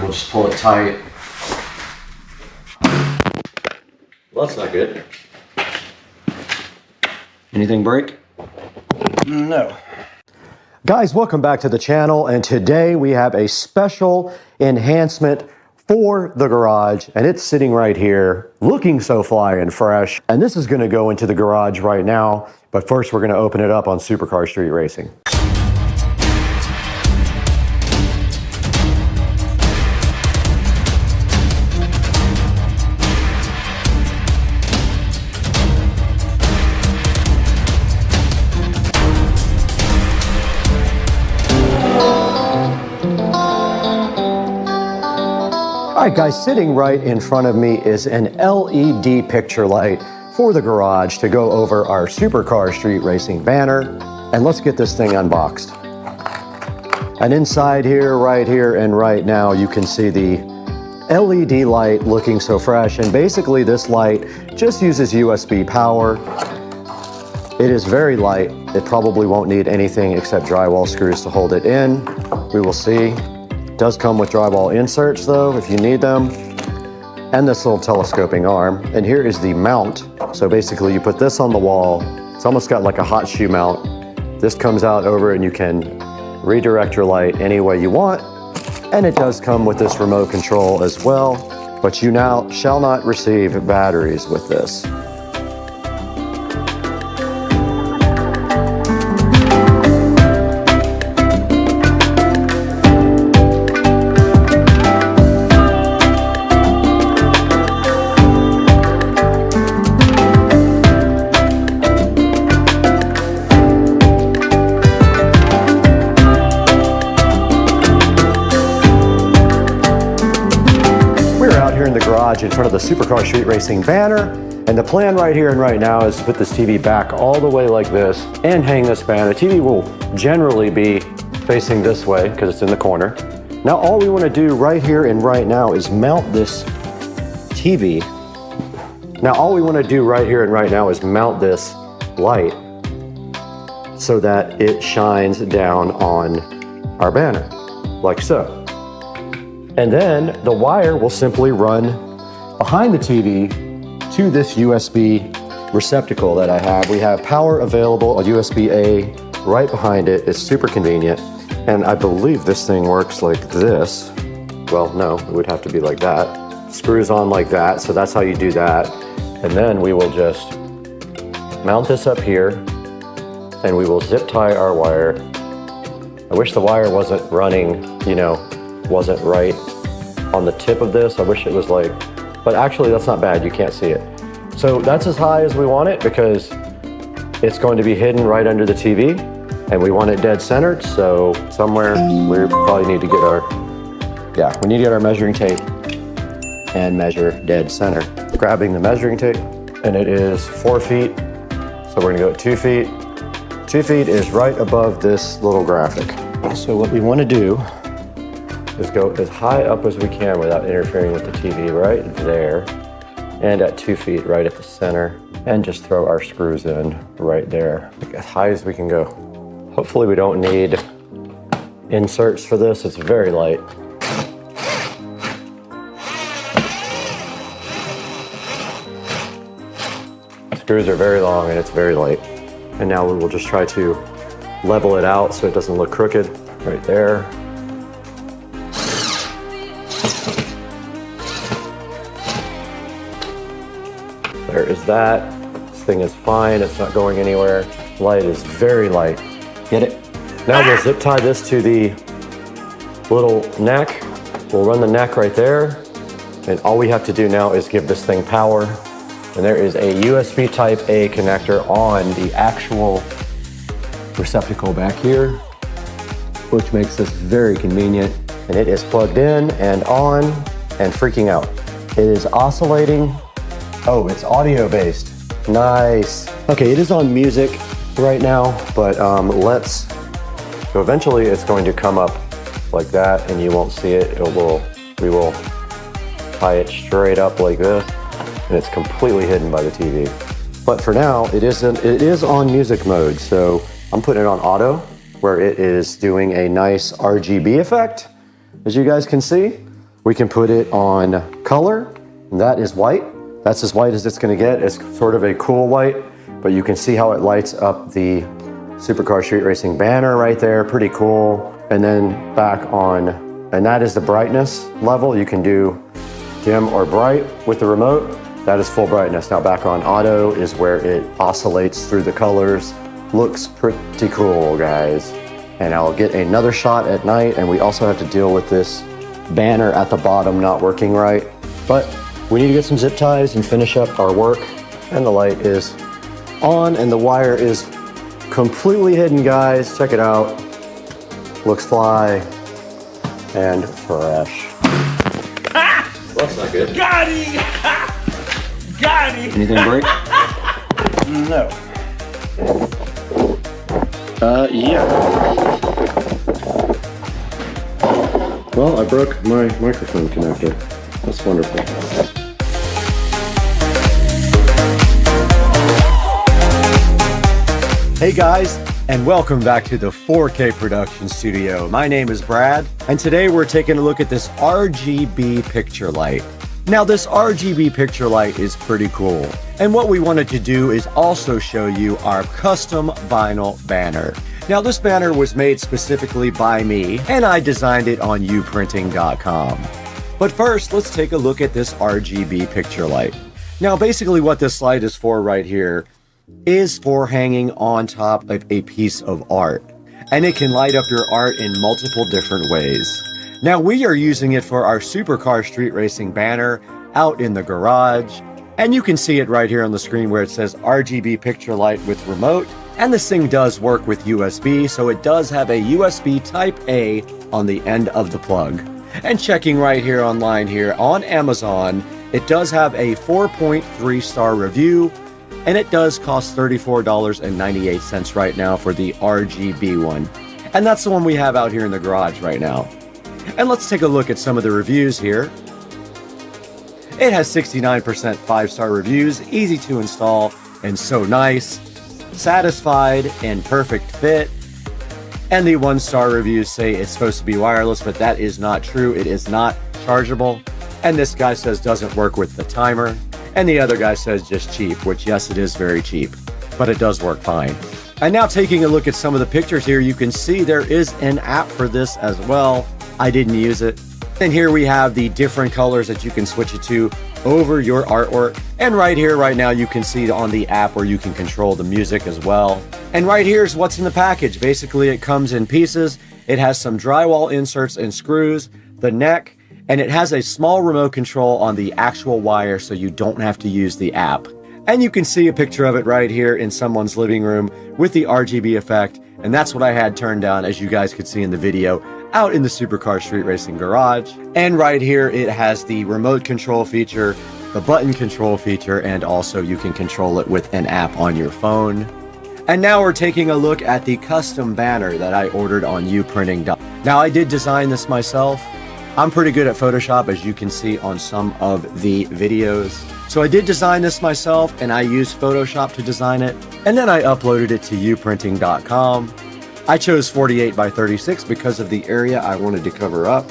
we'll just pull it tight. Well, that's not good. Anything break? No. Guys, welcome back to the channel, and today we have a special enhancement for the garage, and it's sitting right here looking so fly and fresh. And this is going to go into the garage right now, but first we're going to open it up on Supercar Street Racing. All right, guys, sitting right in front of me is an LED picture light for the garage to go over our Supercar Street Racing banner. And let's get this thing unboxed. And inside here, and right now, you can see the LED light looking so fresh. And basically this light just uses USB power. It is very light. It probably won't need anything except drywall screws to hold it in. We will see. Does come with drywall inserts though, if you need them, and this little telescoping arm. And here is the mount. So basically you put this on the wall. It's almost got like a hot shoe mount. This comes out over and you can redirect your light any way you want. And it does come with this remote control as well, but you now shall not receive batteries with this. In front of the Supercar Street Racing banner, and the plan right here and right now is to put this TV back all the way like this and hang this banner. The TV will generally be facing this way because it's in the corner. Now all we want to do right here and right now is mount this TV. Now all we want to do right here and right now is mount this light so that it shines down on our banner, like so. And then the wire will simply run behind the TV to this USB receptacle that I have. We have power available, a USB-A right behind it. It's super convenient. And I believe this thing works like this. Well, no, it would have to be like that. Screws on like that, so that's how you do that. And then we will just mount this up here and we will zip tie our wire. I wish the wire wasn't running, wasn't right on the tip of this. I wish it was like, but actually that's not bad, you can't see it. So that's as high as we want it because it's going to be hidden right under the TV and we want it dead centered. So somewhere we probably need to get we need to get our measuring tape and measure dead center. Grabbing the measuring tape, and it is 4 feet. So we're gonna go at 2 feet. 2 feet is right above this little graphic. So what we wanna do is go as high up as we can without interfering with the TV, right there. And at 2 feet, right at the center. And just throw our screws in right there, like as high as we can go. Hopefully we don't need inserts for this, it's very light. Screws are very long and it's very light. And now we will just try to level it out so it doesn't look crooked, right there. There is that. This thing is fine, it's not going anywhere. Light is very light. Get it? Now we'll zip tie this to the little neck. We'll run the neck right there. And all we have to do now is give this thing power. And there is a USB type A connector on the actual receptacle back here, which makes this very convenient. And it is plugged in and on and freaking out. It is oscillating. Oh, it's audio based. Nice. Okay, it is on music right now, but so eventually it's going to come up like that and you won't see it. We will tie it straight up like this and it's completely hidden by the TV. But for now, it is on music mode. So I'm putting it on auto where it is doing a nice RGB effect, as you guys can see, We can put it on color, and that is white. That's as white as it's gonna get. It's sort of a cool white, but you can see how it lights up the Supercar Street Racing banner right there, pretty cool. And then back on, and that is the brightness level. You can do dim or bright with the remote. That is full brightness. Now back on auto is where it oscillates through the colors. Looks pretty cool, guys. And I'll get another shot at night, and we also have to deal with this banner at the bottom not working right. But we need to get some zip ties and finish up our work. And the light is on, and the wire is completely hidden, guys. Check it out. Looks fly and fresh. Well, that's not good. Got it! Got it! Anything break? No. Yeah. Well, I broke my microphone connector. That's wonderful. Hey guys, and welcome back to the 4K production studio. My name is Brad, and today we're taking a look at this RGB picture light. Now this RGB picture light is pretty cool, and what we wanted to do is also show you our custom vinyl banner. Now this banner was made specifically by me, and I designed it on uprinting.com. But first, let's take a look at this RGB picture light. Now basically what this light is for right here is for hanging on top of a piece of art, and it can light up your art in multiple different ways. Now we are using it for our Supercar Street Racing banner out in the garage, and you can see it right here on the screen where it says RGB picture light with remote, and this thing does work with USB, so it does have a USB Type A on the end of the plug. And checking right here online here on Amazon, it does have a 4.3 star review, and it does cost $34.98 right now for the RGB one. And that's the one we have out here in the garage right now. And let's take a look at some of the reviews here. It has 69% 5-star reviews, easy to install, and so nice, satisfied, and perfect fit. And the 1-star reviews say it's supposed to be wireless, but that is not true. It is not chargeable. And this guy says doesn't work with the timer. And the other guy says just cheap, which yes, it is very cheap, but it does work fine. And now taking a look at some of the pictures here, you can see there is an app for this as well. I didn't use it. And here we have the different colors that you can switch it to over your artwork. And right here, right now, you can see on the app where you can control the music as well. And right here is what's in the package. Basically, it comes in pieces. It has some drywall inserts and screws, the neck, and it has a small remote control on the actual wire so you don't have to use the app. And you can see a picture of it right here in someone's living room with the RGB effect. And that's what I had turned down, as you guys could see in the video, out in the Supercar Street Racing garage. And right here it has the remote control feature, the button control feature, and also you can control it with an app on your phone. And now we're taking a look at the custom banner that I ordered on uprinting.com. Now I did design this myself. I'm pretty good at Photoshop, as you can see on some of the videos. So I did design this myself, and I used Photoshop to design it, and then I uploaded it to uprinting.com. I chose 48 by 36 because of the area I wanted to cover up.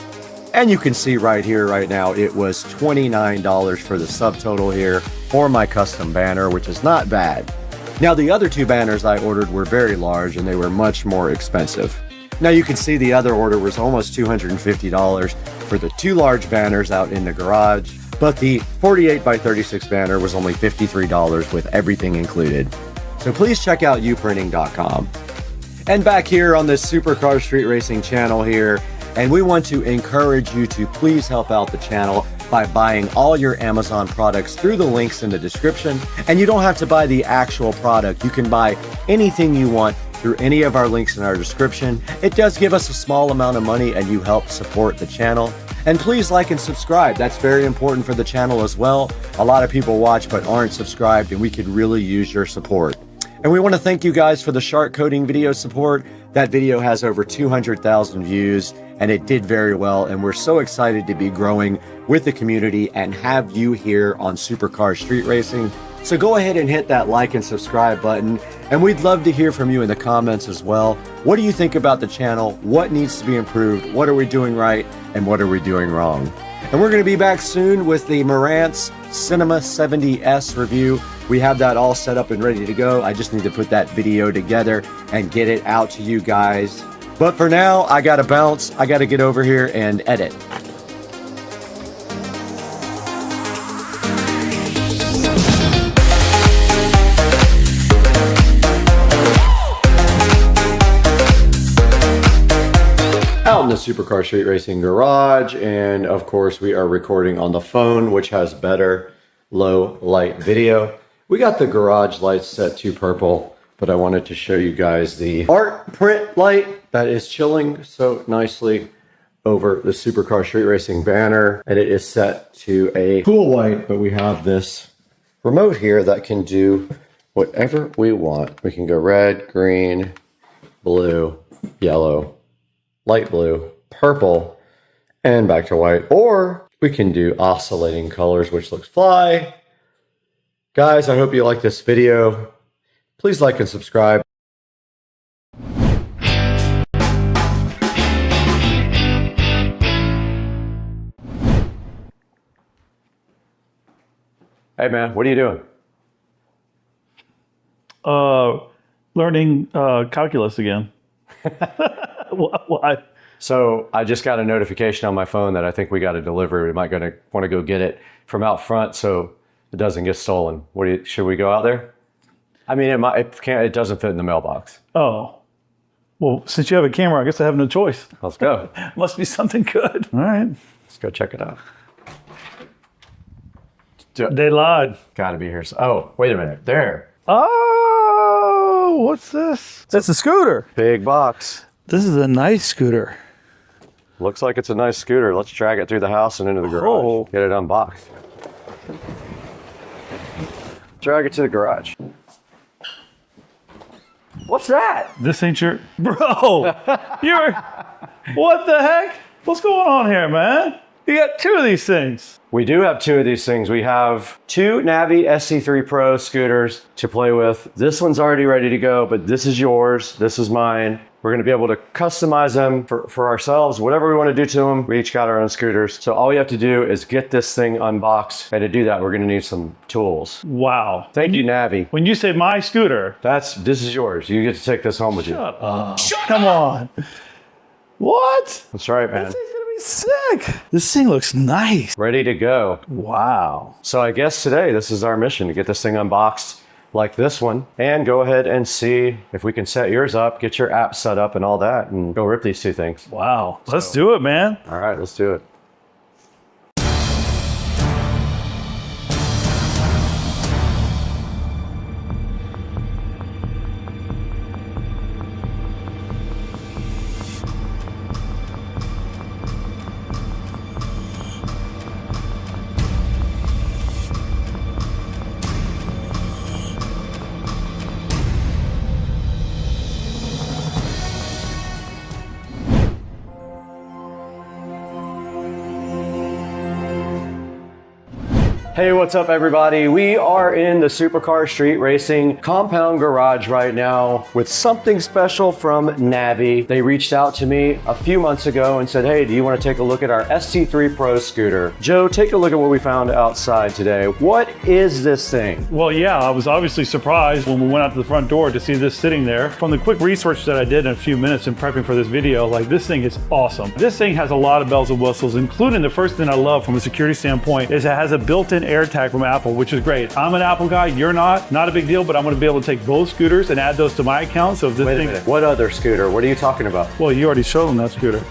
And you can see right here, right now, it was $29 for the subtotal here for my custom banner, which is not bad. Now, the other two banners I ordered were very large, and they were much more expensive. Now, you can see the other order was almost $250 for the two large banners out in the garage, but the 48 by 36 banner was only $53 with everything included. So please check out uprinting.com. And back here on this Supercar Street Racing channel here, and we want to encourage you to please help out the channel by buying all your Amazon products through the links in the description. And you don't have to buy the actual product. You can buy anything you want through any of our links in our description. It does give us a small amount of money, and you help support the channel. And please like and subscribe. That's very important for the channel as well. A lot of people watch but aren't subscribed, and we could really use your support. And we want to thank you guys for the shark coating video support. That video has over 200,000 views, and it did very well. And we're so excited to be growing with the community and have you here on Supercar Street Racing. So go ahead and hit that like and subscribe button. And we'd love to hear from you in the comments as well. What do you think about the channel? What needs to be improved? What are we doing right? And what are we doing wrong? And we're going to be back soon with the Marantz Cinema 70S review. We have that all set up and ready to go. I just need to put that video together and get it out to you guys. But for now, I got to bounce. I got to get over here and edit. Out in the Supercar Street Racing garage, and of course we are recording on the phone, which has better low light video. We got the garage lights set to purple, but I wanted to show you guys the art print light that is chilling so nicely over the Supercar Street Racing banner, and it is set to a cool white, but we have this remote here that can do whatever we want. We can go red, green, blue, yellow, light blue, purple, and back to white. Or we can do oscillating colors, which looks fly. Guys, I hope you like this video. Please like and subscribe. Hey man, what are you doing? Learning calculus again. Why? So I just got a notification on my phone that I think we got a delivery. We might want to go get it from out front so it doesn't get stolen. Should we go out there? I mean, it doesn't fit in the mailbox. Oh, well, since you have a camera, I guess I have no choice. Let's go. Must be something good. All right. Let's go check it out. They lied. Gotta be here. Oh, wait a minute. There. Oh, what's this? That's a scooter. Big box. This is a nice scooter. Looks like it's a nice scooter. Let's drag it through the house and into the garage. Oh. Get it unboxed. Drag it to the garage. What's that? This ain't your... Bro! What the heck? What's going on here, man? You got two of these things. We do have two of these things. We have two Navi SC3 Pro scooters to play with. This one's already ready to go, but this is yours. This is mine. We're going to be able to customize them for ourselves, whatever we want to do to them. We each got our own scooters. So all we have to do is get this thing unboxed. And to do that, we're going to need some tools. Wow. Thank you, Navi. When you say my scooter... This is yours. You get to take this home with you. Shut up. Come on. What? That's right, man. This thing's going to be sick. This thing looks nice. Ready to go. Wow. So I guess today, this is our mission, to get this thing unboxed like this one, and go ahead and see if we can set yours up, get your app set up and all that, and go rip these two things. Wow. Let's do it, man. All right, let's do it. Hey, what's up everybody? We are in the Supercar Street Racing compound garage right now with something special from Navi. They reached out to me a few months ago and said, hey, do you want to take a look at our ST3 Pro scooter? Joe, take a look at what we found outside today. What is this thing? Well, yeah, I was obviously surprised when we went out to the front door to see this sitting there. From the quick research that I did in a few minutes in prepping for this video, like, this thing is awesome. This thing has a lot of bells and whistles, including the first thing I love from a security standpoint is it has a built-in AirTag from Apple, which is great. I'm an Apple guy, you're not a big deal, but I'm gonna be able to take both scooters and add those to my account. So if this Wait a minute. What other scooter? What are you talking about? Well, you already showed them that scooter.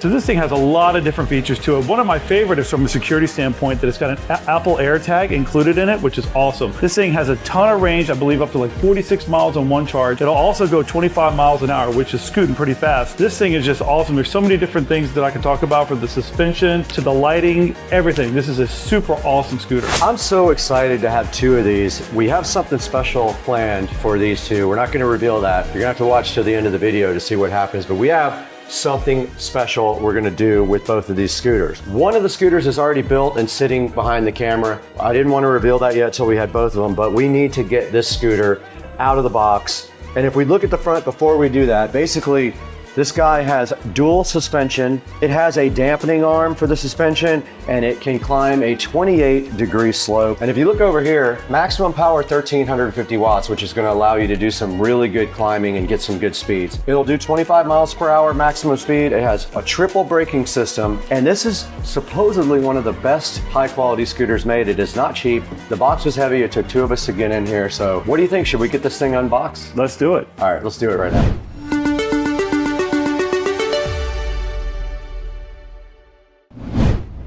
So this thing has a lot of different features to it. One of my favorite is from a security standpoint that it's got an Apple AirTag included in it, which is awesome. This thing has a ton of range, I believe up to like 46 miles on one charge. It'll also go 25 miles an hour, which is scooting pretty fast. This thing is just awesome. There's so many different things that I can talk about, from the suspension to the lighting, everything. This is a super awesome scooter. I'm so excited to have two of these. We have something special planned for these two. We're not going to reveal that. You're going to have to watch till the end of the video to see what happens, but we have something special we're gonna do with both of these scooters. One of the scooters is already built and sitting behind the camera. I didn't want to reveal that yet till we had both of them, but we need to get this scooter out of the box. And if we look at the front before we do that, basically This guy has dual suspension. It has a dampening arm for the suspension, and it can climb a 28-degree slope. And if you look over here, maximum power 1350 watts, which is going to allow you to do some really good climbing and get some good speeds. It'll do 25 miles per hour maximum speed. It has a triple braking system, and this is supposedly one of the best high-quality scooters made. It is not cheap. The box was heavy. It took 2 of us to get in here. So what do you think? Should we get this thing unboxed? Let's do it. All right, let's do it right now.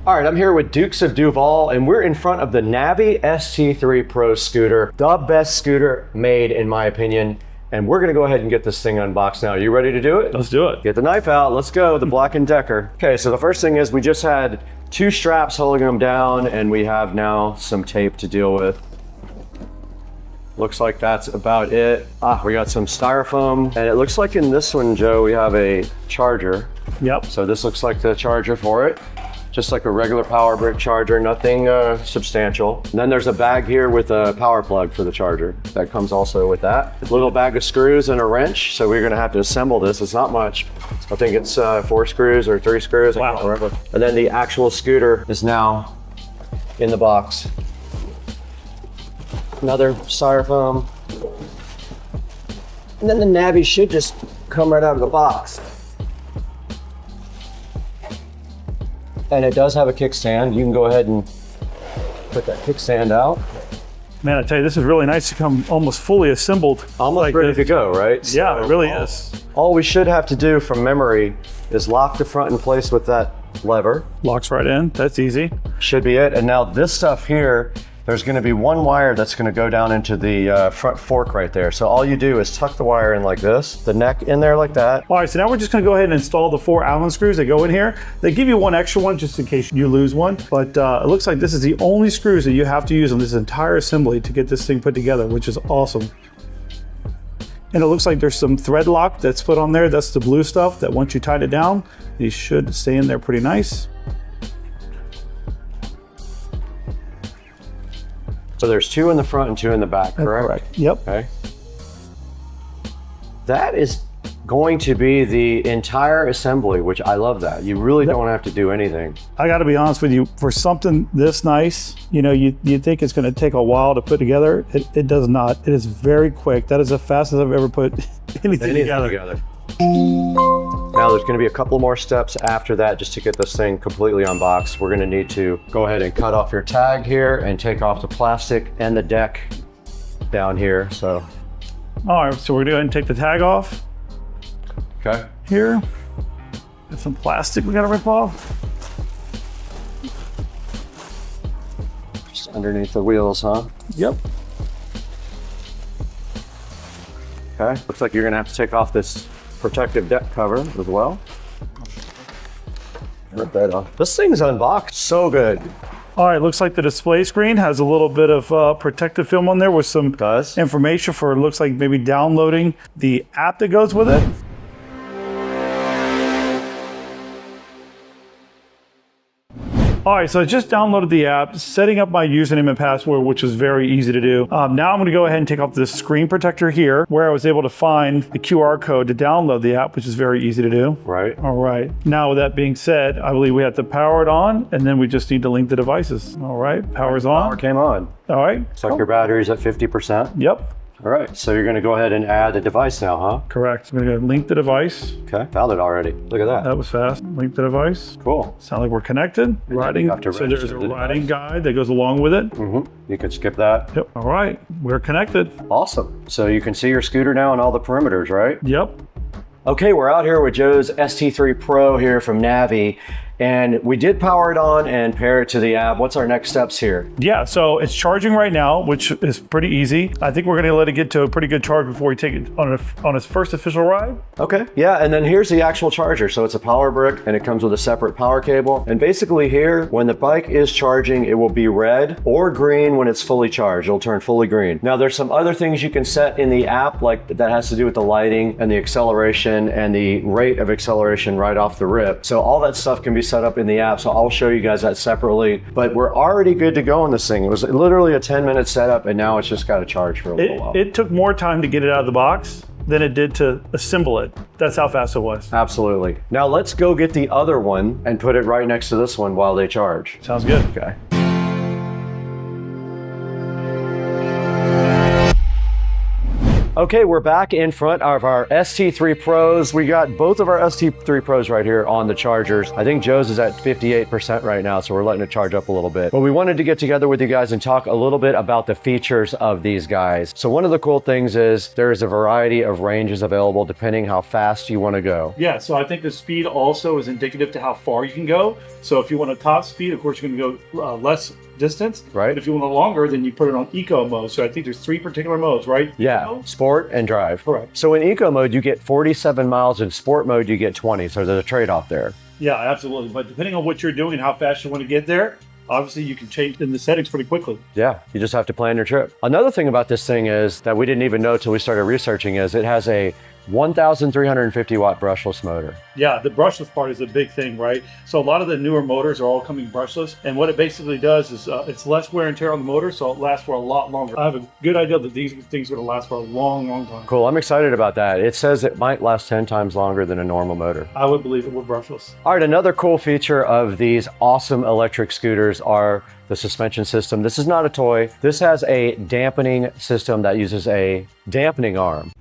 All right, I'm here with Dukes of Duval, and we're in front of the Navi ST3 Pro scooter, the best scooter made, in my opinion. And we're gonna go ahead and get this thing unboxed now. Are you ready to do it? Let's do it. Get the knife out, let's go, the Black & Decker. Okay, so the first thing is we just had 2 straps holding them down, and we have now some tape to deal with. Looks like that's about it. We got some styrofoam, and it looks like in this one, Joe, we have a charger. Yep. So this looks like the charger for it. Just like a regular power brick charger, nothing substantial. And then there's a bag here with a power plug for the charger. That comes also with that. A little bag of screws and a wrench. So we're gonna have to assemble this. It's not much. I think it's 4 screws or 3 screws. Wow. I can't remember. And then the actual scooter is now in the box. Another styrofoam. And then the Navi should just come right out of the box. And it does have a kickstand. You can go ahead and put that kickstand out. Man, I tell you, this is really nice to come almost fully assembled. Almost like ready to go, right? Yeah, it really is. All we should have to do from memory is lock the front in place with that lever. Locks right in, that's easy. Should be it. And now this stuff here, there's gonna be one wire that's gonna go down into the front fork right there. So all you do is tuck the wire in like this, the neck in there like that. All right, so now we're just gonna go ahead and install the 4 Allen screws that go in here. They give you 1 extra one just in case you lose one, but it looks like this is the only screws that you have to use on this entire assembly to get this thing put together, which is awesome. And it looks like there's some thread lock that's put on there. That's the blue stuff that once you tighten it down, these should stay in there pretty nice. So there's 2 in the front and 2 in the back, correct? Correct. Yep. Okay. That is going to be the entire assembly, which I love that. You really don't have to do anything. I got to be honest with you, for something this nice, you know, you think it's going to take a while to put together. It does not. It is very quick. That is the fastest I've ever put anything together. Now there's going to be a couple more steps after that just to get this thing completely unboxed. We're going to need to go ahead and cut off your tag here and take off the plastic and the deck down here. So, all right, so we're going to go ahead and take the tag off. Okay. Here, got some plastic we got to rip off. Just underneath the wheels, huh? Yep. Okay, looks like you're going to have to take off this protective deck cover as well. Rip that off. This thing's unboxed so good. All right, looks like the display screen has a little bit of protective film on there with some information for, looks like maybe downloading the app that goes with it. All right, so I just downloaded the app, setting up my username and password, which was very easy to do. Now I'm gonna go ahead and take off this screen protector here, where I was able to find the QR code to download the app, which is very easy to do. Right. All right, now with that being said, I believe we have to power it on, and then we just need to link the devices. All right, power's on. Power came on. All right. Looks like your battery's at 50%. Yep. All right, so you're gonna go ahead and add a device now, huh? Correct. I'm gonna go link the device. Okay, found it already. Look at that. That was fast. Link the device. Cool. Sound like we're connected. Writing. So there's a writing guide that goes along with it. Mm-hmm. You can skip that. Yep. All right, we're connected. Awesome. So you can see your scooter now on all the perimeters, right? Yep. Okay, we're out here with Joe's ST3 Pro here from Navi. And we did power it on and pair it to the app. What's our next steps here? Yeah, so it's charging right now, which is pretty easy. I think we're gonna let it get to a pretty good charge before we take it on its first official ride. Okay, yeah, and then here's the actual charger. So it's a power brick and it comes with a separate power cable. And basically here, when the bike is charging, it will be red or green when it's fully charged. It'll turn fully green. Now there's some other things you can set in the app, like that has to do with the lighting and the acceleration and the rate of acceleration right off the rip. So all that stuff can be set up in the app, so I'll show you guys that separately. But we're already good to go on this thing. It was literally a 10-minute setup, and now it's just got to charge for a little while. It took more time to get it out of the box, than it did to assemble it. That's how fast it was. Absolutely. Now let's go get the other one and put it right next to this one while they charge. Sounds good. Okay. Okay, we're back in front of our ST3 Pros. We got both of our ST3 Pros right here on the chargers. I think Joe's is at 58% right now, so we're letting it charge up a little bit. But we wanted to get together with you guys and talk a little bit about the features of these guys. So one of the cool things is there's a variety of ranges available depending how fast you want to go. Yeah, so I think the speed also is indicative to how far you can go. So if you want a top speed, of course, you're going to go less distance. Right. But if you want a longer, then you put it on eco mode. So I think there's 3 particular modes, right? Yeah, Eco? sport and drive. Correct. So in eco mode, you get 47 miles. In sport mode, you get 20. So there's a trade-off there. Yeah, absolutely. But depending on what you're doing and how fast you want to get there, obviously you can change in the settings pretty quickly. Yeah, you just have to plan your trip. Another thing about this thing is that we didn't even know till we started researching is it has a 1,350 watt brushless motor. Yeah, the brushless part is a big thing, right? So a lot of the newer motors are all coming brushless, and what it basically does is it's less wear and tear on the motor, so it lasts for a lot longer. I have a good idea that these things are going to last for a long, long time. Cool, I'm excited about that. It says it might last 10 times longer than a normal motor. I would believe it with brushless. All right, another cool feature of these awesome electric scooters are the suspension system. This is not a toy. This has a dampening system that uses a dampening arm.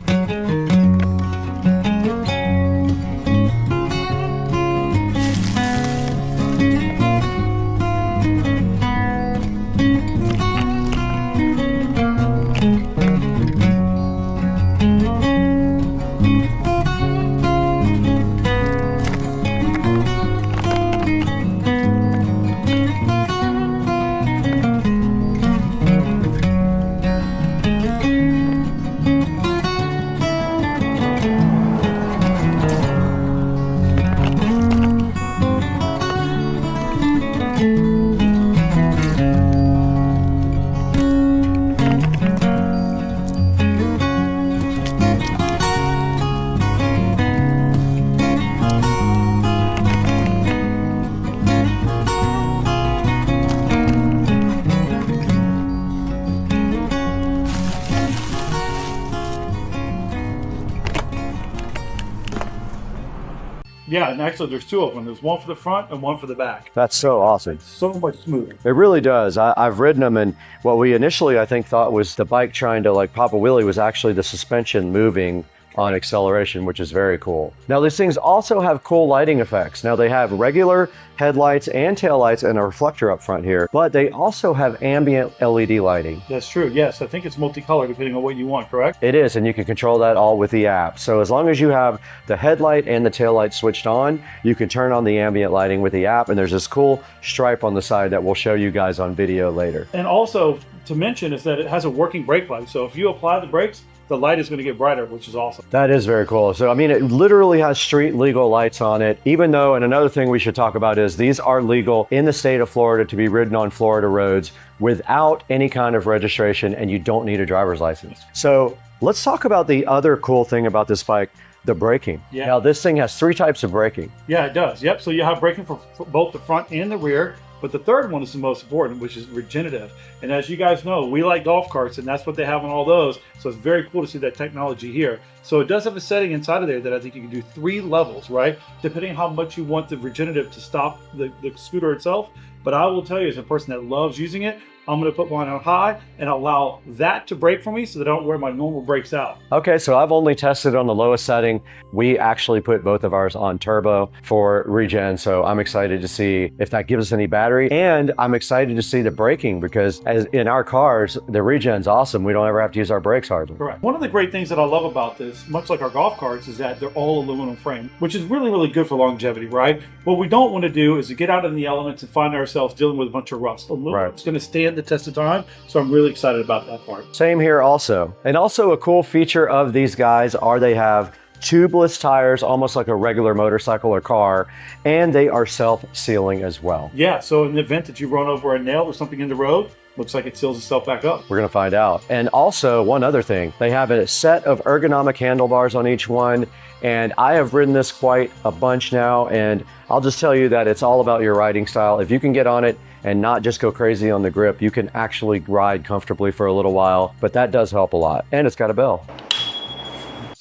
Yeah, and actually there's 2 of them. There's one for the front and one for the back. That's so awesome. It's so much smoother. It really does. I've ridden them, and what we initially, I think, thought was the bike trying to like pop a wheelie was actually the suspension moving on acceleration, which is very cool. Now these things also have cool lighting effects. Now they have regular headlights and taillights and a reflector up front here, but they also have ambient LED lighting. That's true, yes. I think it's multicolor depending on what you want, correct? It is, and you can control that all with the app. So as long as you have the headlight and the taillight switched on, you can turn on the ambient lighting with the app, and there's this cool stripe on the side that we'll show you guys on video later. And also to mention is that it has a working brake light. So if you apply the brakes, the light is going to get brighter, which is awesome. That is very cool. So, I mean, it literally has street legal lights on it, even though, and another thing we should talk about is these are legal in the state of Florida to be ridden on Florida roads without any kind of registration, and you don't need a driver's license. So let's talk about the other cool thing about this bike, the braking. Yeah. Now, this thing has 3 types of braking. Yeah, it does. Yep. So you have braking for both the front and the rear. But the third one is the most important, which is regenerative. And as you guys know, we like golf carts, and that's what they have on all those. So it's very cool to see that technology here. So it does have a setting inside of there that I think you can do 3 levels, right? Depending on how much you want the regenerative to stop the scooter itself. But I will tell you, as a person that loves using it, I'm going to put mine on high and allow that to brake for me so that I don't wear my normal brakes out. Okay, so I've only tested on the lowest setting. We actually put both of ours on turbo for regen, so I'm excited to see if that gives us any battery. And I'm excited to see the braking because as in our cars, the regen's awesome. We don't ever have to use our brakes hardly. Correct. One of the great things that I love about this, much like our golf carts, is that they're all aluminum frame, which is really, really good for longevity, right? What we don't want to do is to get out in the elements and find ourselves dealing with a bunch of rust. Aluminum's going to stand the test of time, so I'm really excited about that part. Same here also. And also a cool feature of these guys are they have tubeless tires, almost like a regular motorcycle or car, and they are self-sealing as well. Yeah, so in the event that you run over a nail or something in the road, looks like it seals itself back up. We're gonna find out. And also one other thing, they have a set of ergonomic handlebars on each one, and I have ridden this quite a bunch now, and I'll just tell you that it's all about your riding style. If you can get on it and not just go crazy on the grip, you can actually ride comfortably for a little while, but that does help a lot. And it's got a bell.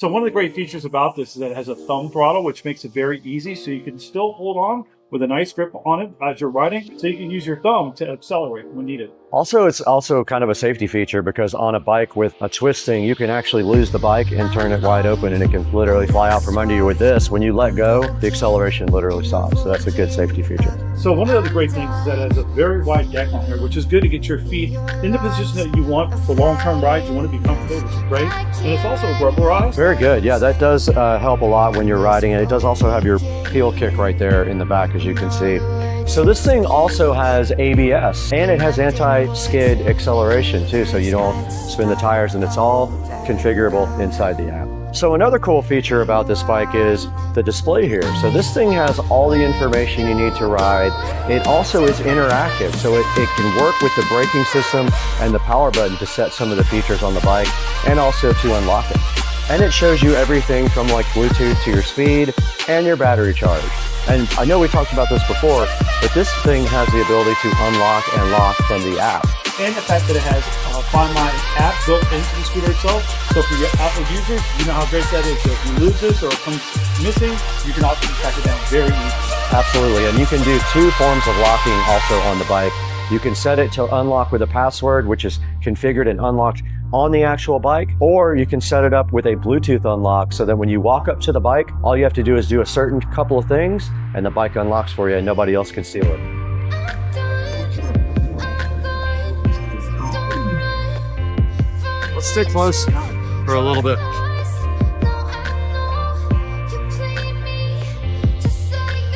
So one of the great features about this is that it has a thumb throttle, which makes it very easy. So you can still hold on with a nice grip on it as you're riding. So you can use your thumb to accelerate when needed. Also, it's also kind of a safety feature because on a bike with a twisting, you can actually lose the bike and turn it wide open and it can literally fly out from under you. With this, when you let go, the acceleration literally stops. So that's a good safety feature. So one of the other great things is that it has a very wide deck on here, which is good to get your feet in the position that you want for long-term rides. You want to be comfortable, which is great. And it's also rubberized. Very good. Yeah, that does help a lot when you're riding. And it does also have your heel kick right there in the back, as you can see. So this thing also has ABS and it has anti-skid acceleration too, so you don't spin the tires, and it's all configurable inside the app. So another cool feature about this bike is the display here. So this thing has all the information you need to ride. It also is interactive, so it can work with the braking system and the power button to set some of the features on the bike and also to unlock it. And it shows you everything from like Bluetooth to your speed and your battery charge. And I know we talked about this before, but this thing has the ability to unlock and lock from the app. And the fact that it has a Find My app built into the scooter itself. So for your Apple users, you know how great that is. So if you lose this or it comes missing, you can also track it down very easily. Absolutely, and you can do 2 forms of locking also on the bike. You can set it to unlock with a password, which is configured and unlocked on the actual bike, or you can set it up with a Bluetooth unlock so that when you walk up to the bike, all you have to do is do a certain couple of things and the bike unlocks for you and nobody else can steal it. Let's stay close for a little bit.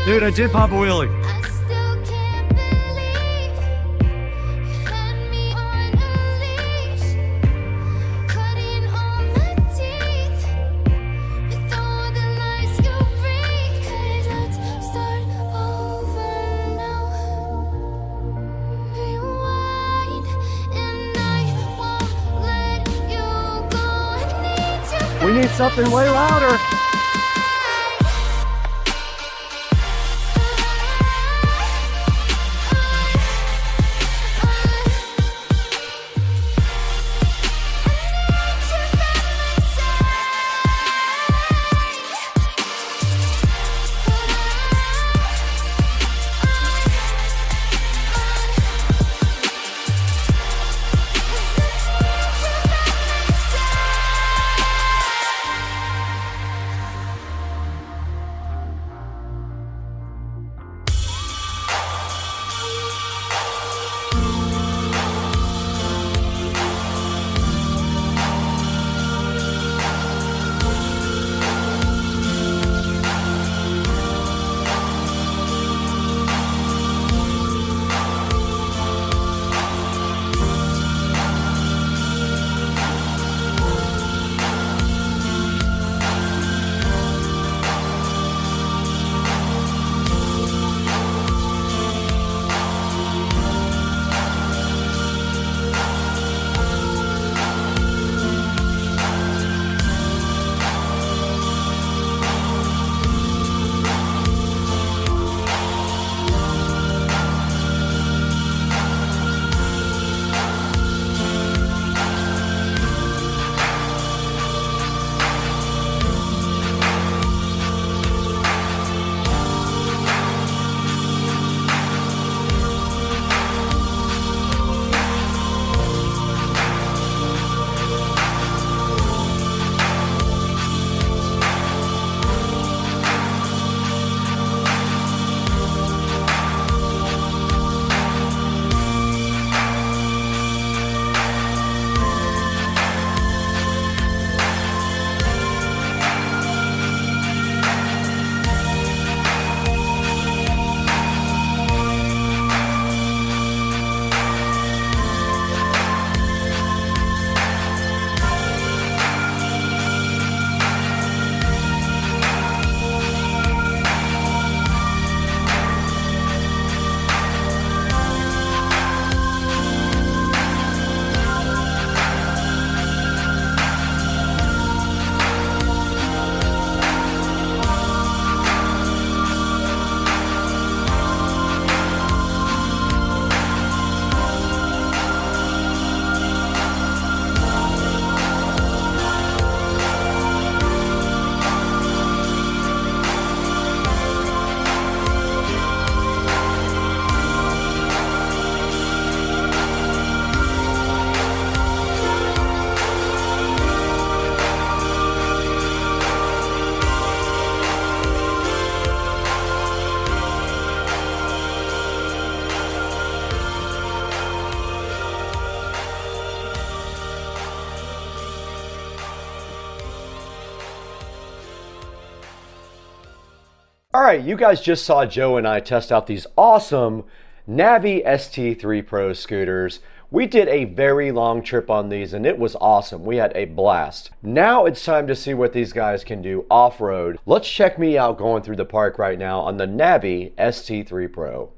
Dude, I did pop a wheelie. We need something way louder. All right, you guys just saw Joe and I test out these awesome Navi ST3 Pro scooters. We did a very long trip on these and it was awesome. We had a blast. Now it's time to see what these guys can do off-road. Let's check me out going through the park right now on the Navi ST3 Pro.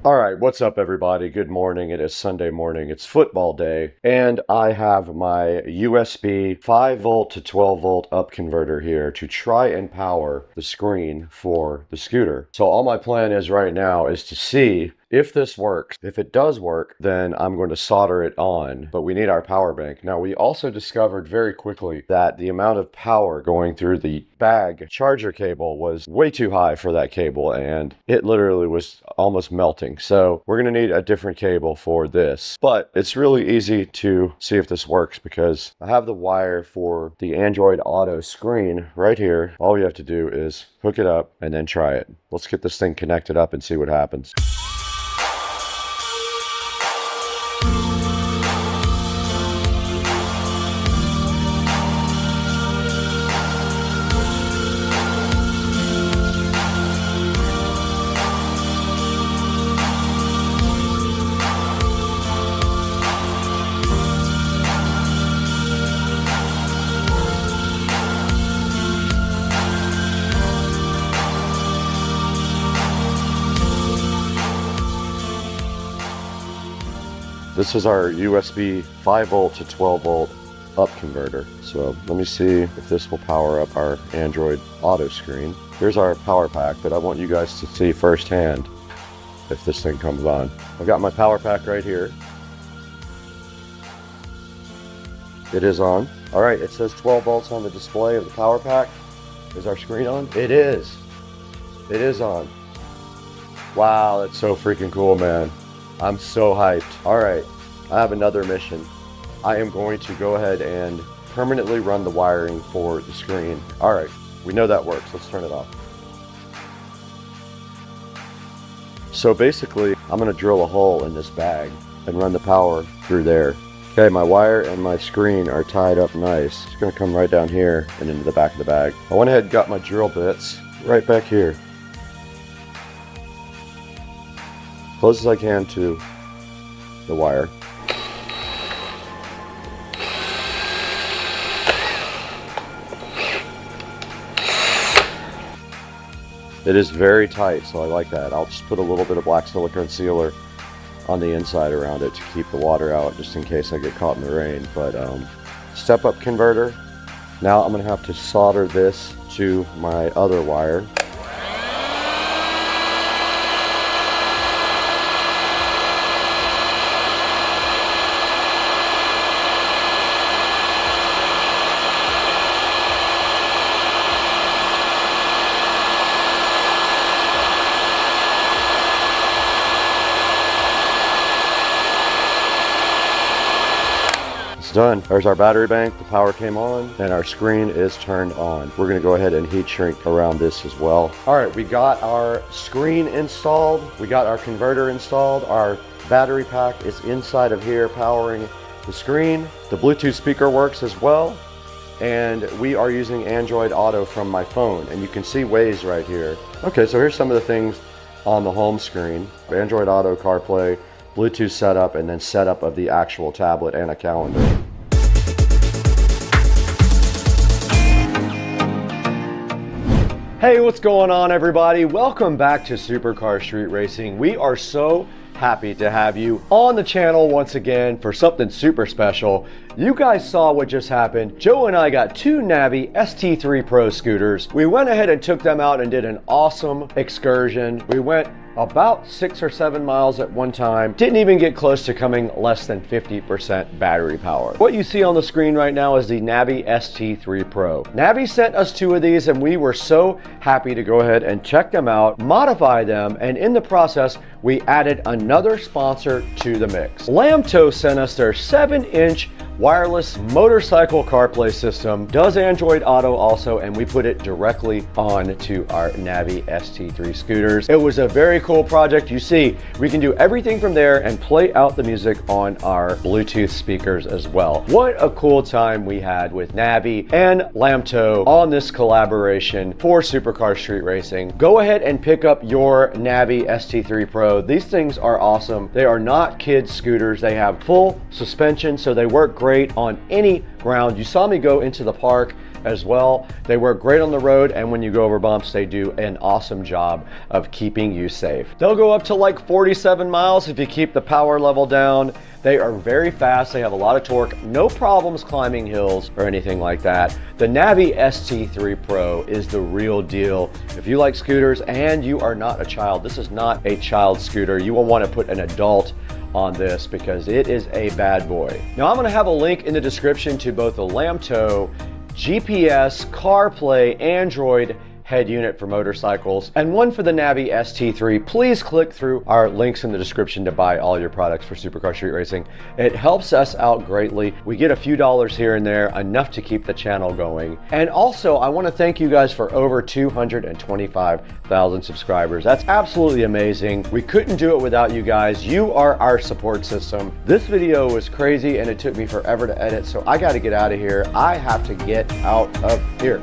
Alright, what's up everybody? Good morning. It is Sunday morning. It's football day. And I have my USB 5 volt to 12 volt up converter here to try and power the screen for the scooter. So all my plan is right now is to see if this works. If it does work, then I'm going to solder it on, but we need our power bank. Now, we also discovered very quickly that the amount of power going through the bag charger cable was way too high for that cable, and it literally was almost melting. So we're gonna need a different cable for this, but it's really easy to see if this works because I have the wire for the Android Auto screen right here. All we have to do is hook it up and then try it. Let's get this thing connected up and see what happens. This is our USB 5 volt to 12 volt up converter. So let me see if this will power up our Android Auto screen. Here's our power pack, but I want you guys to see firsthand if this thing comes on. I've got my power pack right here. It is on. All right, it says 12 volts on the display of the power pack. Is our screen on? It is. It is on. Wow, that's so freaking cool, man. I'm so hyped. All right, I have another mission. I am going to go ahead and permanently run the wiring for the screen. All right, we know that works. Let's turn it off. So basically, I'm gonna drill a hole in this bag and run the power through there. Okay, my wire and my screen are tied up nice. It's gonna come right down here and into the back of the bag. I went ahead and got my drill bits right back here. Close as I can to the wire. It is very tight, so I like that. I'll just put a little bit of black silicone sealer on the inside around it to keep the water out, just in case I get caught in the rain. But step up converter. Now I'm gonna have to solder this to my other wire. Done. There's our battery bank, the power came on, and our screen is turned on. We're gonna go ahead and heat shrink around this as well. All right, we got our screen installed, we got our converter installed, our battery pack is inside of here powering the screen. The Bluetooth speaker works as well, and we are using Android Auto from my phone, and you can see Waze right here. Okay, so here's some of the things on the home screen. Android Auto, CarPlay, Bluetooth setup, and then setup of the actual tablet and a calendar. Hey, what's going on, everybody? Welcome back to Supercar Street Racing. We are so happy to have you on the channel once again for something super special. You guys saw what just happened. Joe and I got two Navi ST3 Pro scooters. We went ahead and took them out and did an awesome excursion. We went about 6 or 7 miles at one time. Didn't even get close to coming less than 50% battery power. What you see on the screen right now is the Navi ST3 Pro. Navi sent us two of these and we were so happy to go ahead and check them out, modify them, and in the process, we added another sponsor to the mix. Lamto sent us their 7-inch wireless motorcycle CarPlay system, does Android Auto also, and we put it directly onto our Navi ST3 scooters. It was a very cool project. You see, we can do everything from there and play out the music on our Bluetooth speakers as well. What a cool time we had with Navi and Lamto on this collaboration for Supercar Street Racing. Go ahead and pick up your Navi ST3 Pro. These things are awesome. They are not kids scooters. They have full suspension, so they work great on any ground. You saw me go into the park as well. They work great on the road, and when you go over bumps, they do an awesome job of keeping you safe. They'll go up to like 47 miles if you keep the power level down. They are very fast. They have a lot of torque. No problems climbing hills or anything like that. The Navi ST3 Pro is the real deal. If you like scooters and you are not a child, this is not a child scooter. You will want to put an adult on this because it is a bad boy. Now I'm going to have a link in the description to both the Lamto GPS, CarPlay, Android head unit for motorcycles, and one for the Navi ST3. Please click through our links in the description to buy all your products for Supercar Street Racing. It helps us out greatly. We get a few dollars here and there, enough to keep the channel going. And also, I want to thank you guys for over 225,000 subscribers. That's absolutely amazing. We couldn't do it without you guys. You are our support system. This video was crazy and it took me forever to edit, so I got to get out of here. I have to get out of here.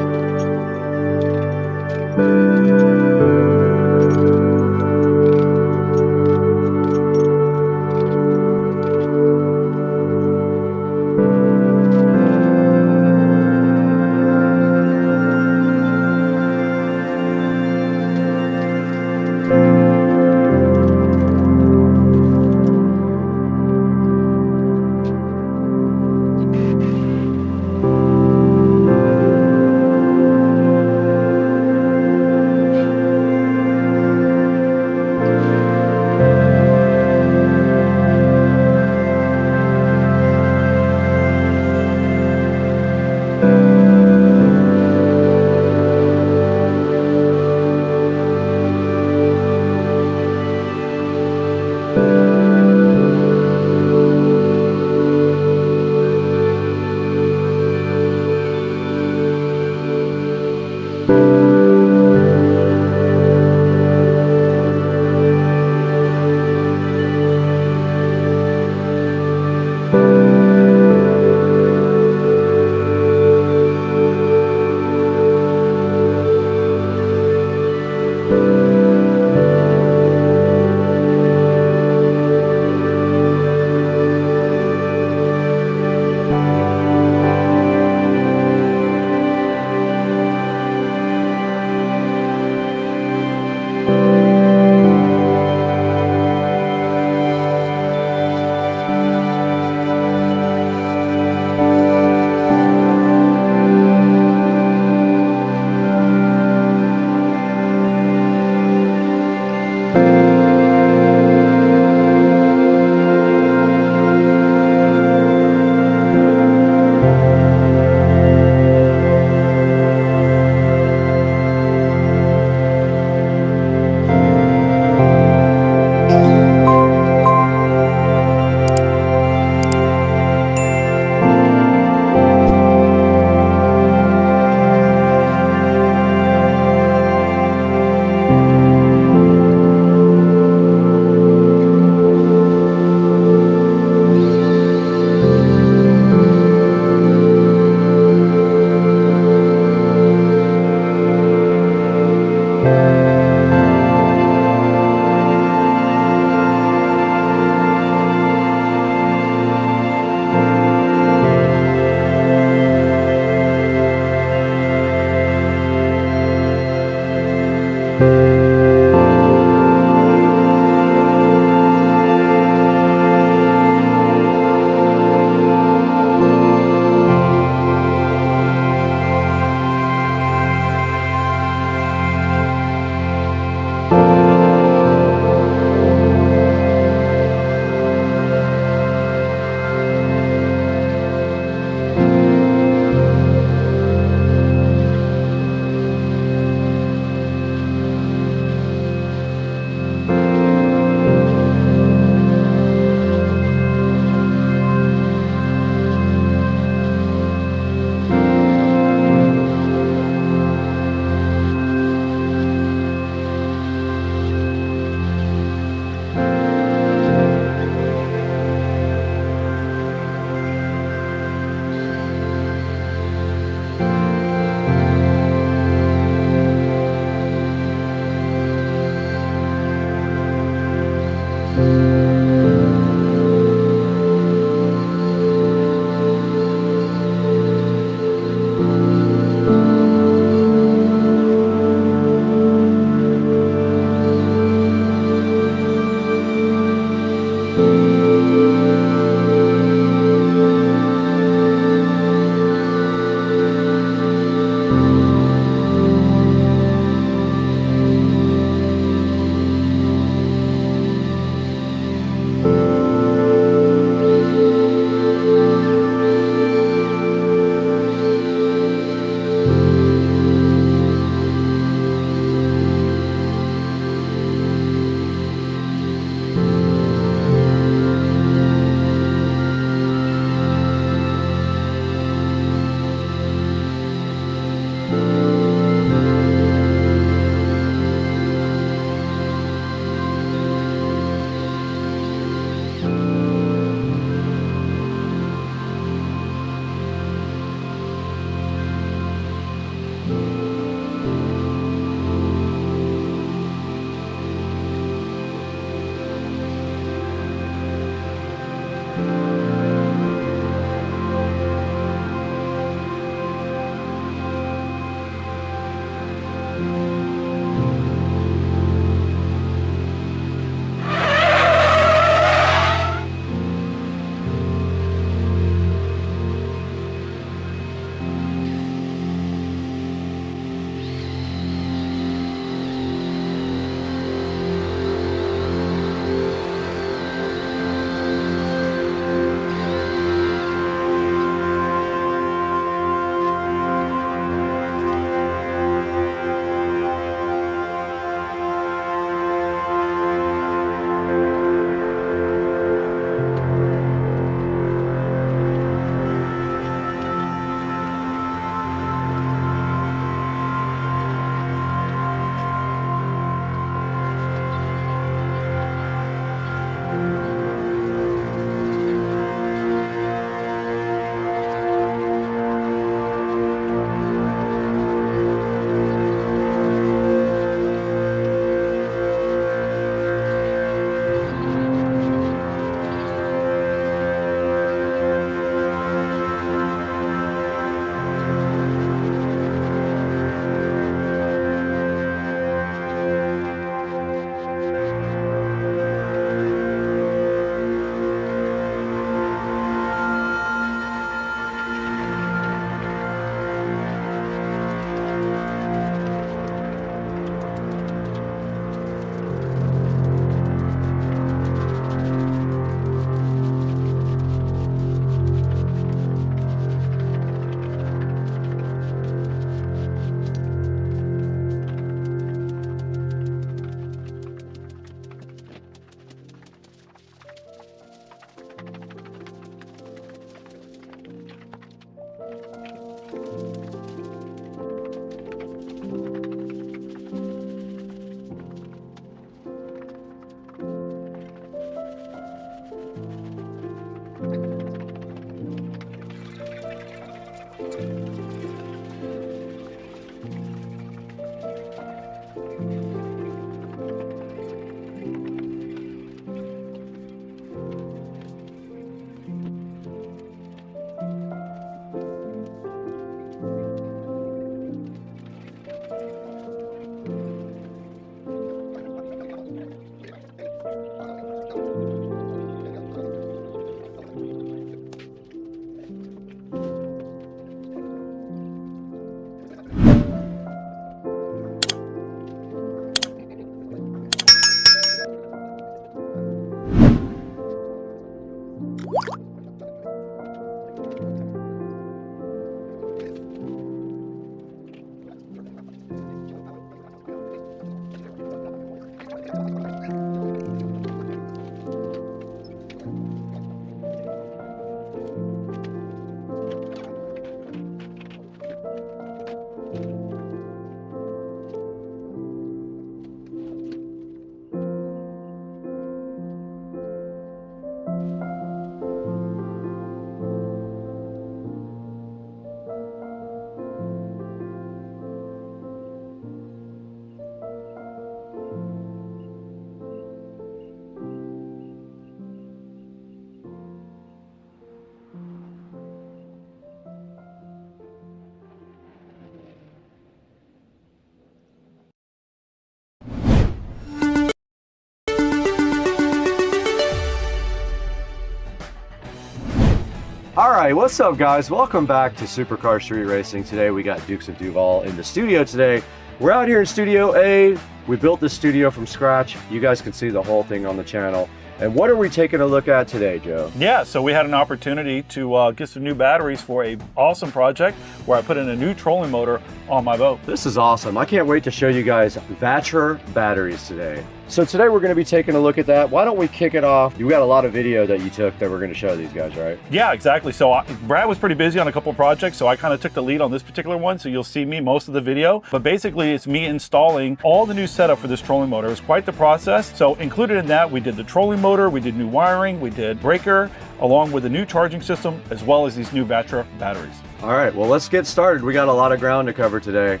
All right, what's up guys? Welcome back to Supercar Street Racing. Today we got Dukes of Duval in the studio today. We're out here in Studio A. We built this studio from scratch. You guys can see the whole thing on the channel. And what are we taking a look at today, Joe? Yeah, so we had an opportunity to get some new batteries for a awesome project where I put in a new trolling motor on my boat. This is awesome. I can't wait to show you guys VESA batteries today. So today we're going to be taking a look at that. Why don't we kick it off? You got a lot of video that you took that we're going to show these guys, right? Yeah, exactly. So Brad was pretty busy on a couple of projects, so I kind of took the lead on this particular one. So you'll see me most of the video, but basically it's me installing all the new setup for this trolling motor. It was quite the process. So included in that, we did the trolling motor, we did new wiring, we did breaker, along with a new charging system, as well as these new VESA batteries. All right, well, let's get started. We got a lot of ground to cover today.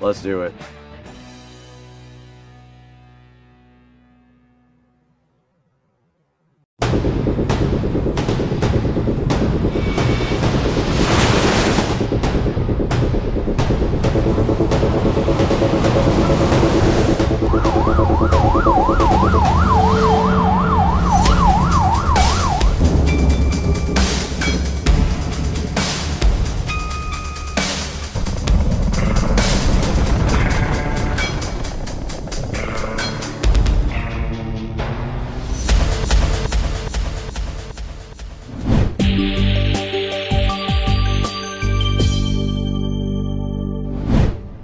Let's do it.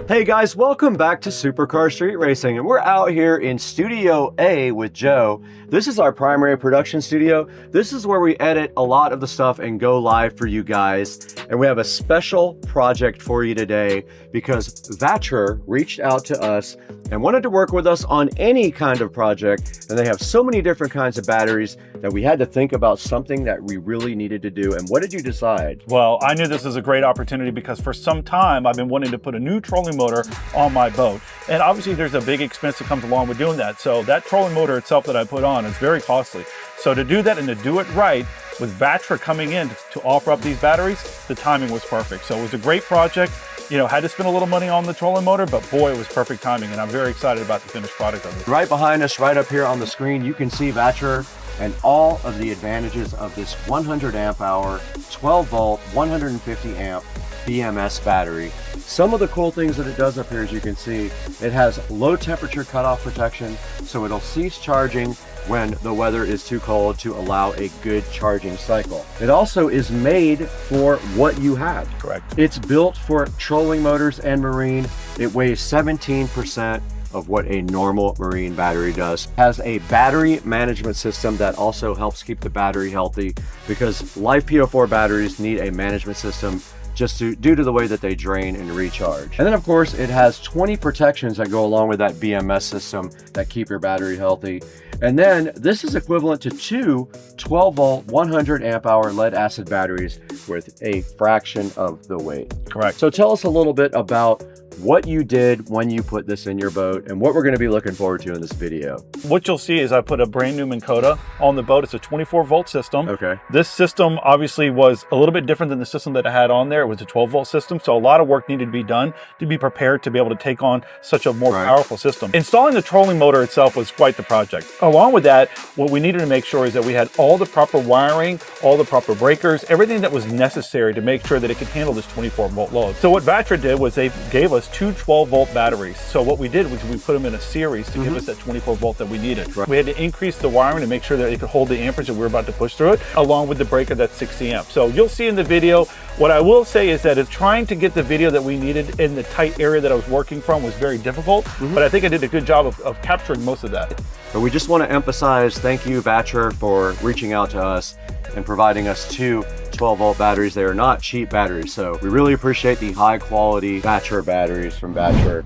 Hey guys, welcome back to Supercar Street Racing, and we're out here in Studio A with Joe. This is our primary production studio. This is where we edit a lot of the stuff and go live for you guys. And we have a special project for you today because VESA reached out to us and wanted to work with us on any kind of project. And they have so many different kinds of batteries that we had to think about something that we really needed to do. And what did you decide? Well, I knew this was a great opportunity because for some time I've been wanting to put a new trolling motor on my boat. And obviously there's a big expense that comes along with doing that. So that trolling motor itself that I put on is very costly. So to do that and to do it right, with VESA coming in to offer up these batteries, the timing was perfect. So it was a great project. You know, had to spend a little money on the trolling motor, but boy, it was perfect timing. And I'm very excited about the finished product of it. Right behind us, right up here on the screen, you can see VESA and all of the advantages of this 100 amp hour, 12 volt, 150 amp BMS battery. Some of the cool things that it does up here, as you can see, it has low temperature cutoff protection, so it'll cease charging when the weather is too cold to allow a good charging cycle. It also is made for what you have. Correct. It's built for trolling motors and marine. It weighs 17% of what a normal marine battery does. Has a battery management system that also helps keep the battery healthy because live PO4 batteries need a management system just due to the way that they drain and recharge. And then of course it has 20 protections that go along with that BMS system that keep your battery healthy. And then this is equivalent to two 12 volt 100 amp hour lead acid batteries with a fraction of the weight. Correct. So tell us a little bit about what you did when you put this in your boat and what we're going to be looking forward to in this video. What you'll see is I put a brand new Minn Kota on the boat. It's a 24 volt system. Okay. This system obviously was a little bit different than the system that I had on there. It was a 12 volt system. So a lot of work needed to be done to be prepared to be able to take on such a more powerful system. Installing the trolling motor itself was quite the project. Along with that, what we needed to make sure is that we had all the proper wiring, all the proper breakers, everything that was necessary to make sure that it could handle this 24 volt load. So what VESA did was they gave us two 12 volt batteries. So what we did was we put them in a series to give us that 24 volt that we needed. We had to increase the wiring to make sure that it could hold the amperage that we were about to push through it, along with the breaker that's 60 amp. So you'll see in the video, what I will say is that it's trying to get the video that we needed in the tight area that I was working from was very difficult, but I think I did a good job of capturing most of that. But we just want to emphasize, thank you VESA for reaching out to us and providing us two 12 volt batteries. They are not cheap batteries, so we really appreciate the high quality VESA batteries from VESA.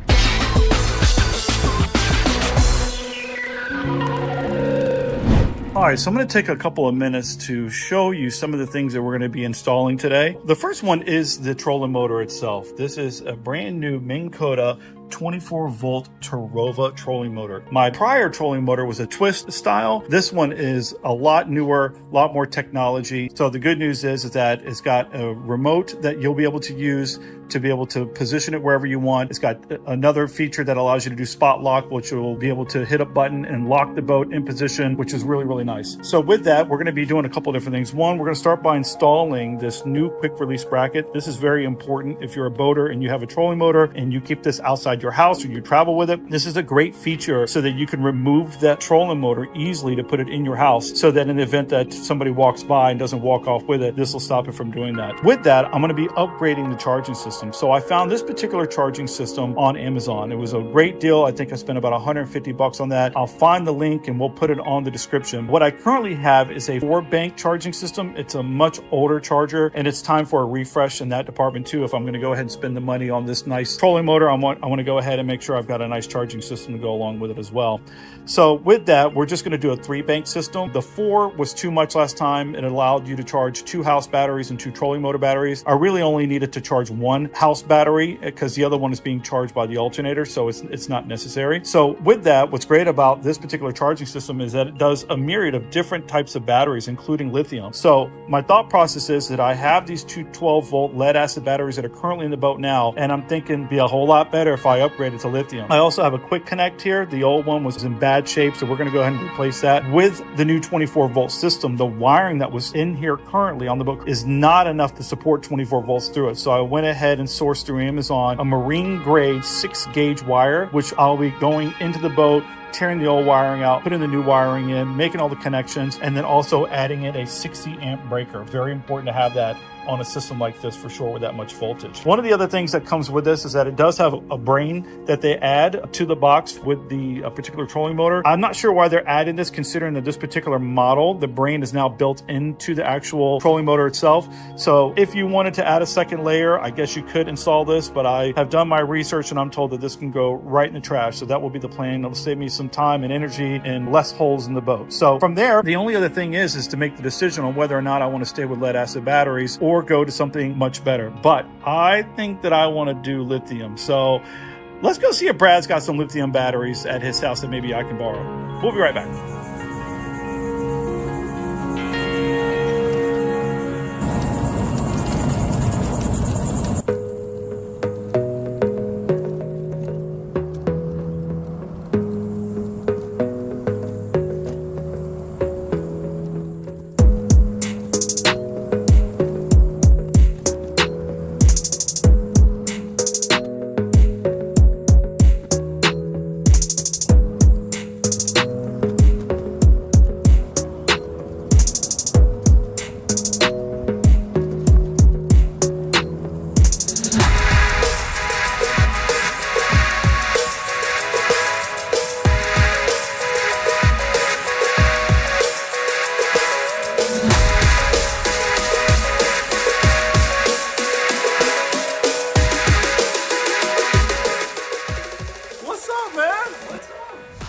All right, so I'm going to take a couple of minutes to show you some of the things that we're going to be installing today. The first one is the trolling motor itself. This is a brand new Minn Kota 24 volt Tarova trolling motor. My prior trolling motor was a twist style. This one is a lot newer, a lot more technology. So the good news is that it's got a remote that you'll be able to use to be able to position it wherever you want. It's got another feature that allows you to do spot lock, which will be able to hit a button and lock the boat in position, which is really, really nice. So with that, we're going to be doing a couple different things. One, we're going to start by installing this new quick release bracket. This is very important if you're a boater and you have a trolling motor and you keep this outside your house or you travel with it. This is a great feature so that you can remove that trolling motor easily to put it in your house, so that in the event that somebody walks by and doesn't walk off with it, this will stop it from doing that. With that, I'm going to be upgrading the charging system. So I found this particular charging system on Amazon. It was a great deal. I think I spent about 150 bucks on that. I'll find the link and we'll put it on the description. What I currently have is a 4-bank charging system. It's a much older charger and it's time for a refresh in that department too. If I'm going to go ahead and spend the money on this nice trolling motor, I want to go ahead and make sure I've got a nice charging system to go along with it as well. So with that, we're just going to do a 3-bank system. The 4 was too much last time. It allowed you to charge 2 house batteries and 2 trolling motor batteries. I really only needed to charge 1 house battery because the other one is being charged by the alternator, so it's not necessary. So with that, what's great about this particular charging system is that it does a myriad of different types of batteries, including lithium. So my thought process is that I have these 2 12-volt lead acid batteries that are currently in the boat now, and I'm thinking it'd be a whole lot better if I upgrade it to lithium. I also have a quick connect here. The old one was in bad shape, so we're going to go ahead and replace that. With the new 24-volt system, the wiring that was in here currently on the boat is not enough to support 24 volts through it. So I went ahead and sourced through Amazon a marine grade 6-gauge wire, which I'll be going into the boat, tearing the old wiring out, putting the new wiring in, making all the connections, and then also adding in a 60 amp breaker. Very important to have that on a system like this for sure with that much voltage. One of the other things that comes with this is that it does have a brain that they add to the box with the particular trolling motor. I'm not sure why they're adding this, considering that this particular model, the brain is now built into the actual trolling motor itself. So if you wanted to add a second layer, I guess you could install this, but I have done my research and I'm told that this can go right in the trash. So that will be the plan. It'll save me some time and energy and less holes in the boat. So from there, the only other thing is to make the decision on whether or not I want to stay with lead acid batteries or go to something much better. But I think that I want to do lithium. So let's go see if Brad's got some lithium batteries at his house that maybe I can borrow. We'll be right back.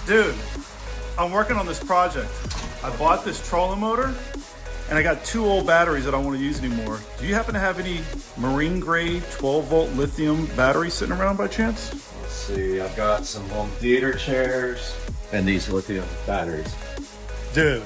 Dude, I'm working on this project. I bought this trolling motor and I got 2 old batteries that I don't want to use anymore. Do you happen to have any marine grade 12-volt lithium batteries sitting around by chance? Let's see, I've got some home theater chairs and these lithium batteries. Dude,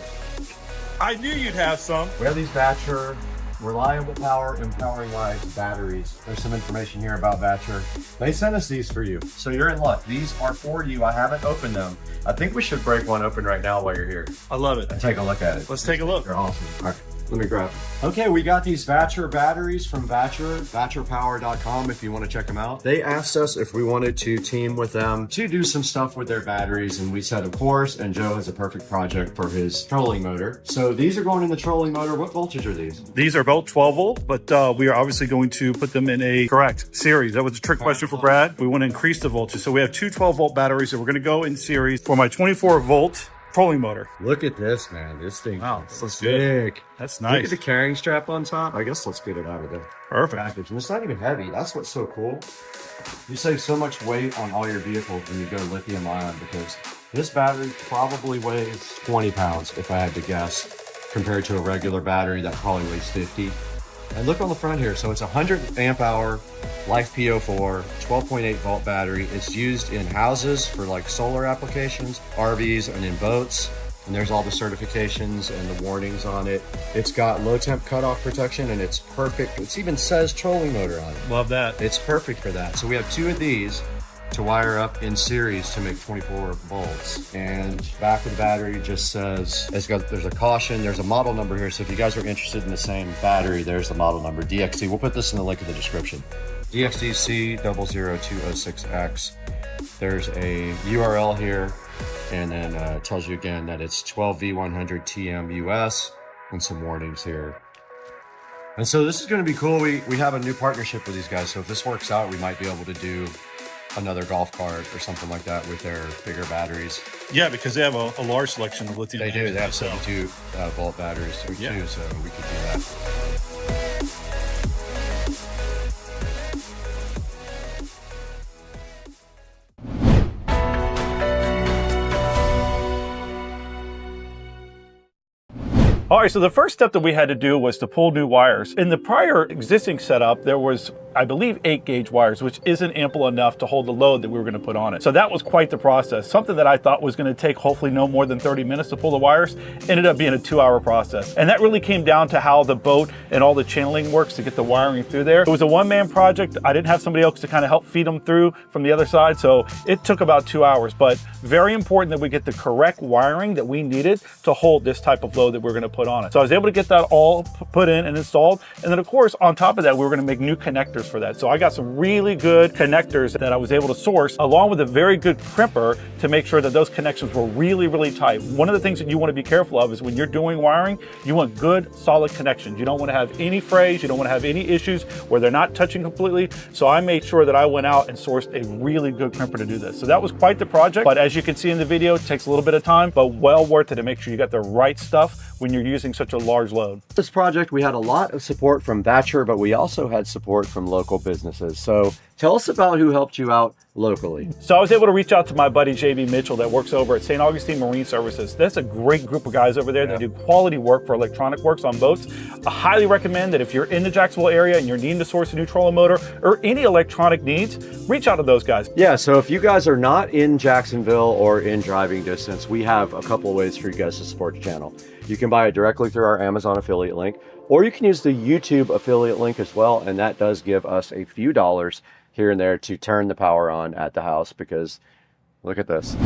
I knew you'd have some. We have these Batcher reliable power empowering lives batteries. There's some information here about Batcher. They sent us these for you, so you're in luck. These are for you. I haven't opened them. I think we should break one open right now while you're here. I love it. And take a look at it. Let's take a look. They're awesome. All right, let me grab them. Okay, we got these Batcher batteries from Batcher, batcherpower.com if you want to check them out. They asked us if we wanted to team with them to do some stuff with their batteries, and we said of course, and Joe has a perfect project for his trolling motor. So these are going in the trolling motor. What voltage are these? These are both 12 volt, but we are obviously going to put them in a correct series. That was a trick question for Brad. We want to increase the voltage. So we have 2 12 volt batteries that we're going to go in series for my 24 volt trolling motor. Look at this, man. This thing is sick. Good. That's nice. Look at the carrying strap on top. I guess let's get it out of the package. And it's not even heavy. That's what's so cool. You save so much weight on all your vehicles when you go lithium ion, because this battery probably weighs 20 pounds if I had to guess, compared to a regular battery that probably weighs 50. And look on the front here. So it's 100 amp hour Life PO4, 12.8 volt battery. It's used in houses for like solar applications, RVs, and in boats. And there's all the certifications and the warnings on it. It's got low temp cutoff protection, and it's perfect. It even says trolling motor on it. Love that. It's perfect for that. So we have 2 of these to wire up in series to make 24 volts. And back of the battery just says, there's a caution, there's a model number here. So if you guys are interested in the same battery, there's the model number, DXD. We'll put this in the link in the description. DXDC00206X. There's a URL here, and then it tells you again that it's 12V100 TM US, and some warnings here. And so this is going to be cool. We have a new partnership with these guys. So if this works out, we might be able to do another golf cart or something like that with their bigger batteries. Yeah, because they have a large selection of lithium. They do. They have 72 volt batteries too, so we could do that. All right, so the first step that we had to do was to pull new wires. In the prior existing setup, there was, I believe, 8 gauge wires, which isn't ample enough to hold the load that we were gonna put on it. So that was quite the process. Something that I thought was gonna take hopefully no more than 30 minutes to pull the wires ended up being a 2-hour process. And that really came down to how the boat and all the channeling works to get the wiring through there. It was a one-man project. I didn't have somebody else to kind of help feed them through from the other side, so it took about 2 hours. But very important that we get the correct wiring that we needed to hold this type of load that we're gonna put on it. So I was able to get that all put in and installed. And then of course, on top of that, we were gonna make new connectors for that. So I got some really good connectors that I was able to source, along with a very good crimper to make sure that those connections were really, really tight. One of the things that you wanna be careful of is when you're doing wiring, you want good, solid connections. You don't wanna have any frays, you don't wanna have any issues where they're not touching completely. So I made sure that I went out and sourced a really good crimper to do this. So that was quite the project, but as you can see in the video, it takes a little bit of time, but well worth it to make sure you got the right stuff when you're using such a large load. This project, we had a lot of support from Thatcher, but we also had support from local businesses. So tell us about who helped you out locally. So I was able to reach out to my buddy JB Mitchell that works over at St. Augustine Marine Services. That's a great group of guys over there that do quality work for electronic works on boats. I highly recommend that if you're in the Jacksonville area and you're needing to source a new trolling motor or any electronic needs, reach out to those guys. Yeah, so if you guys are not in Jacksonville or in driving distance, we have a couple of ways for you guys to support the channel. You can buy it directly through our Amazon affiliate link, or you can use the YouTube affiliate link as well, and that does give us a few dollars here and there to turn the power on at the house, because look at this.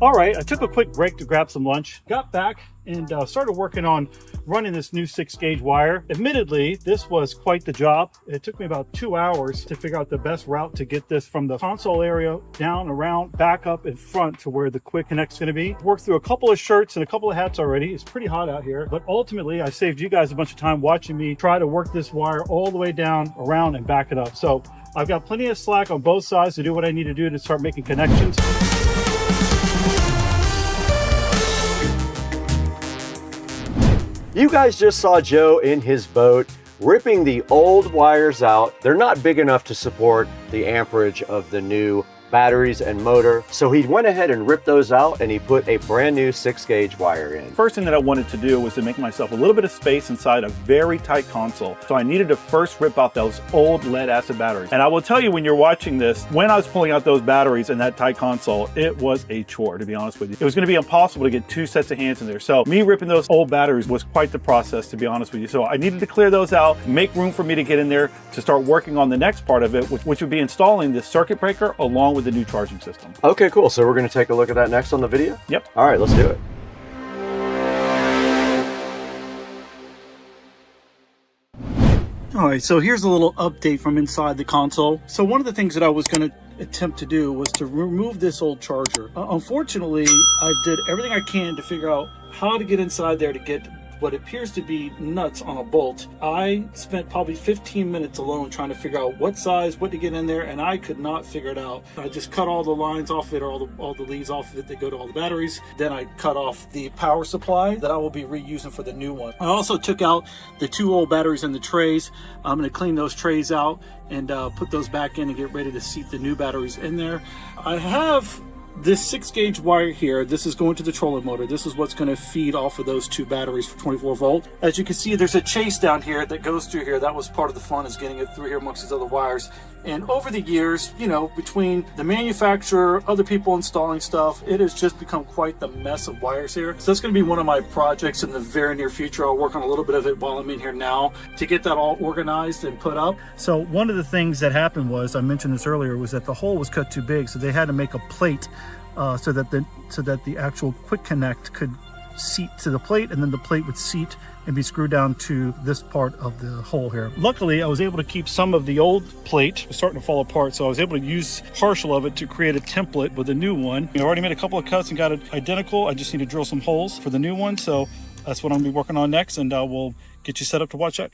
All right, I took a quick break to grab some lunch, got back and started working on running this new 6-gauge wire. Admittedly, this was quite the job. It took me about 2 hours to figure out the best route to get this from the console area down, around, back up in front to where the quick connect's gonna be. Worked through a couple of shirts and a couple of hats already. It's pretty hot out here, but ultimately I saved you guys a bunch of time watching me try to work this wire all the way down, around, and back it up. So I've got plenty of slack on both sides to do what I need to do to start making connections. You guys just saw Joe in his boat ripping the old wires out. They're not big enough to support the amperage of the new batteries and motor. So he went ahead and ripped those out and he put a brand new 6-gauge wire in. First thing that I wanted to do was to make myself a little bit of space inside a very tight console. So I needed to first rip out those old lead acid batteries. And I will tell you, when you're watching this, when I was pulling out those batteries in that tight console, it was a chore, to be honest with you. It was going to be impossible to get 2 sets of hands in there. So me ripping those old batteries was quite the process, to be honest with you. So I needed to clear those out, make room for me to get in there to start working on the next part of it, which would be installing the circuit breaker along with the new charging system. Okay, cool. So we're going to take a look at that next on the video? Yep. All right, let's do it. All right, so here's a little update from inside the console. So one of the things that I was going to attempt to do was to remove this old charger. Unfortunately, I did everything I can to figure out how to get inside there to get what appears to be nuts on a bolt. I spent probably 15 minutes alone trying to figure out what size, what to get in there, and I could not figure it out. I just cut all the lines off of it, or all the leads off of it that go to all the batteries. Then I cut off the power supply that I will be reusing for the new one. I also took out the 2 old batteries in the trays. I'm going to clean those trays out and put those back in and get ready to seat the new batteries in there. I have this 6-gauge wire here. This is going to the trolling motor. This is what's going to feed off of those 2 batteries for 24 volt. As you can see, there's a chase down here that goes through here. That was part of the fun, is getting it through here amongst these other wires. And over the years, you know, between the manufacturer, other people installing stuff, it has just become quite the mess of wires here. So that's going to be one of my projects in the very near future. I'll work on a little bit of it while I'm in here now to get that all organized and put up. So one of the things that happened was, I mentioned this earlier, was that the hole was cut too big, so they had to make a plate so that the actual quick connect could seat to the plate, and then the plate would seat and be screwed down to this part of the hole here. Luckily, I was able to keep some of the old plate. It was starting to fall apart, so I was able to use partial of it to create a template with a new one. I already made a couple of cuts and got it identical. I just need to drill some holes for the new one, so that's what I'm gonna be working on next, and we'll get you set up to watch that.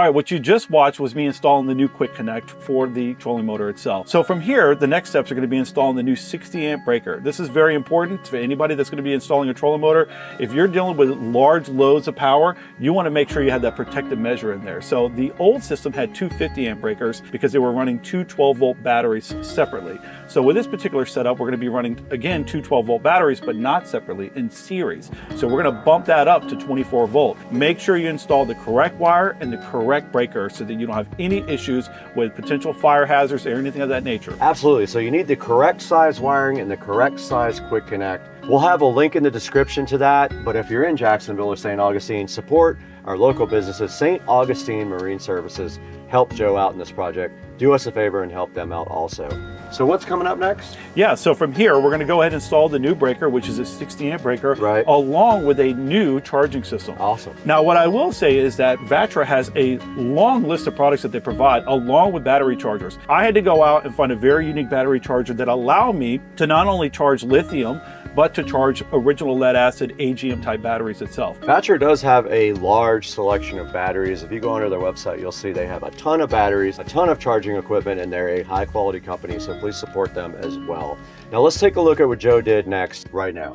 right, what you just watched was me installing the new quick connect for the trolling motor itself. So from here, the next steps are going to be installing the new 60 amp breaker. This is very important for anybody that's going to be installing a trolling motor. If you're dealing with large loads of power, you want to make sure you have that protective measure in there. So the old system had two 50 amp breakers because they were running two 12 volt batteries separately. So with this particular setup, we're going to be running, again, two 12 volt batteries, but not separately, in series. So we're going to bump that up to 24 volt. Make sure you install the correct wire and the correct breaker so that you don't have any issues with potential fire hazards or anything of that nature. Absolutely. So you need the correct size wiring and the correct size quick connect. We'll have a link in the description to that, but if you're in Jacksonville or St. Augustine, support our local businesses. St. Augustine Marine Services helped Joe out in this project. Do us a favor and help them out also. So what's coming up next? Yeah, so from here, we're going to go ahead and install the new breaker, which is a 60 amp breaker, right, along with a new charging system. Awesome. Now, what I will say is that Vatra has a long list of products that they provide, along with battery chargers. I had to go out and find a very unique battery charger that allowed me to not only charge lithium, but to charge original lead acid AGM type batteries itself. Vatra does have a large selection of batteries. If you go onto their website, you'll see they have a ton of batteries, a ton of charging equipment, and they're a high quality company, so please support them as well. Now let's take a look at what Joe did next right now.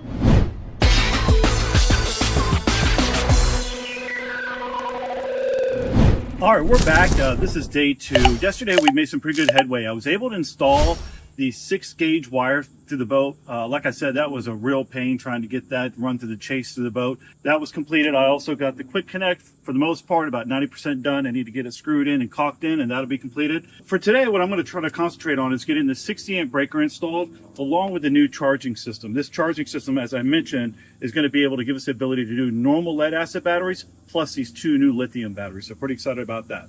All right, we're back. This is day 2. Yesterday we made some pretty good headway. I was able to install the 6-gauge wire through the boat. Like I said, that was a real pain trying to get that run through the chase through the boat. That was completed. I also got the quick connect for the most part, about 90% done. I need to get it screwed in and caulked in, and that'll be completed. For today, what I'm going to try to concentrate on is getting the 60 amp breaker installed along with the new charging system. This charging system, as I mentioned, is going to be able to give us the ability to do normal lead acid batteries plus these 2 new lithium batteries. So pretty excited about that.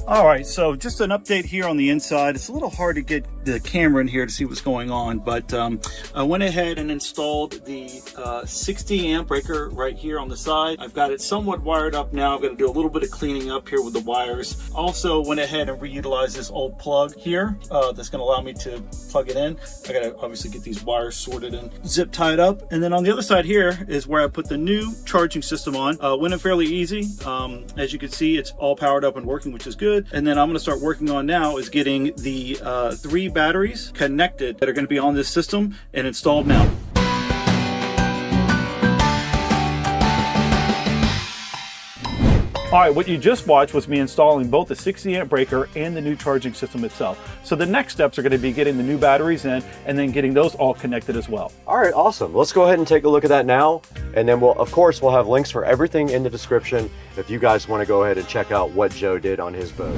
All right, so just an update here on the inside. It's a little hard to get the camera in here to see what's going on, but I went ahead and installed the 60 amp breaker right here on the side. I've got it somewhat wired up now. I'm going to do a little bit of cleaning up here with the wires. Also went ahead and reutilized this old plug here that's going to allow me to plug it in. I got to obviously get these wires sorted and zip tied up. And then on the other side here is where I put the new charging system on. Went in fairly easy. As you can see, it's all powered up and working, which is good. And then I'm going to start working on now is getting the 3 batteries connected that are going to be on this system and installed now. All right, what you just watched was me installing both the 60 amp breaker and the new charging system itself. So the next steps are going to be getting the new batteries in and then getting those all connected as well. All right, awesome. Let's go ahead and take a look at that now. And then of course, we'll have links for everything in the description if you guys want to go ahead and check out what Joe did on his boat.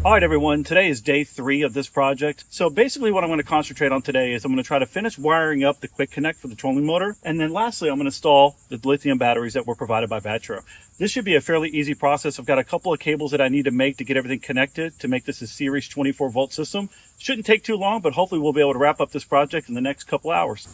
All right, everyone, today is day 3 of this project. So basically what I'm going to concentrate on today is I'm going to try to finish wiring up the quick connect for the trolling motor. And then lastly, I'm going to install the lithium batteries that were provided by Vatra. This should be a fairly easy process. I've got a couple of cables that I need to make to get everything connected to make this a series 24 volt system. Shouldn't take too long, but hopefully we'll be able to wrap up this project in the next couple hours.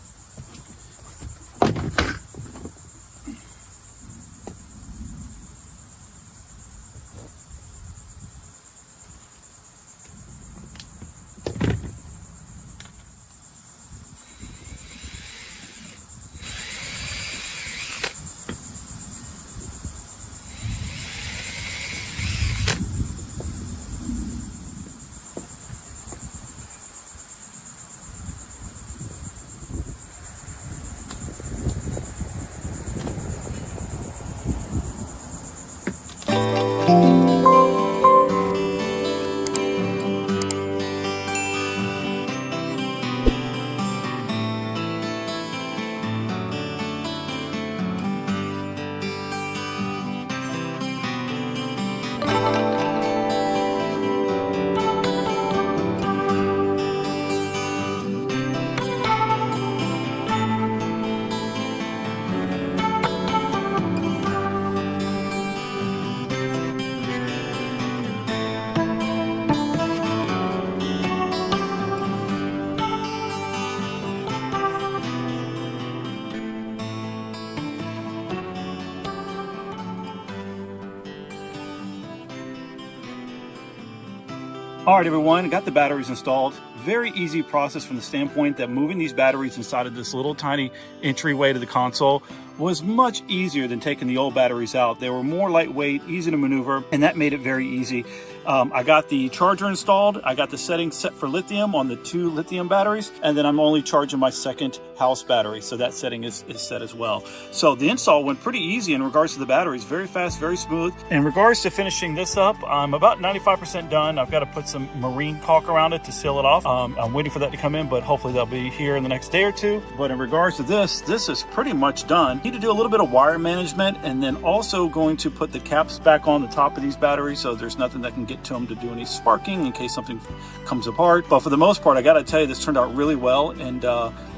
All right, everyone, got the batteries installed. Very easy process from the standpoint that moving these batteries inside of this little tiny entryway to the console was much easier than taking the old batteries out. They were more lightweight, easy to maneuver, and that made it very easy. I got the charger installed. I got the settings set for lithium on the 2 lithium batteries, and then I'm only charging my second house battery, so that setting is set as well. So the install went pretty easy in regards to the batteries. Very fast, very smooth. In regards to finishing this up, I'm about 95% done. I've got to put some marine caulk around it to seal it off. I'm waiting for that to come in, but hopefully they'll be here in the next day or two. But in regards to this is pretty much done. Need to do a little bit of wire management, and then also going to put the caps back on the top of these batteries so there's nothing that can get to them to do any sparking in case something comes apart. But for the most part, I gotta tell you, this turned out really well, and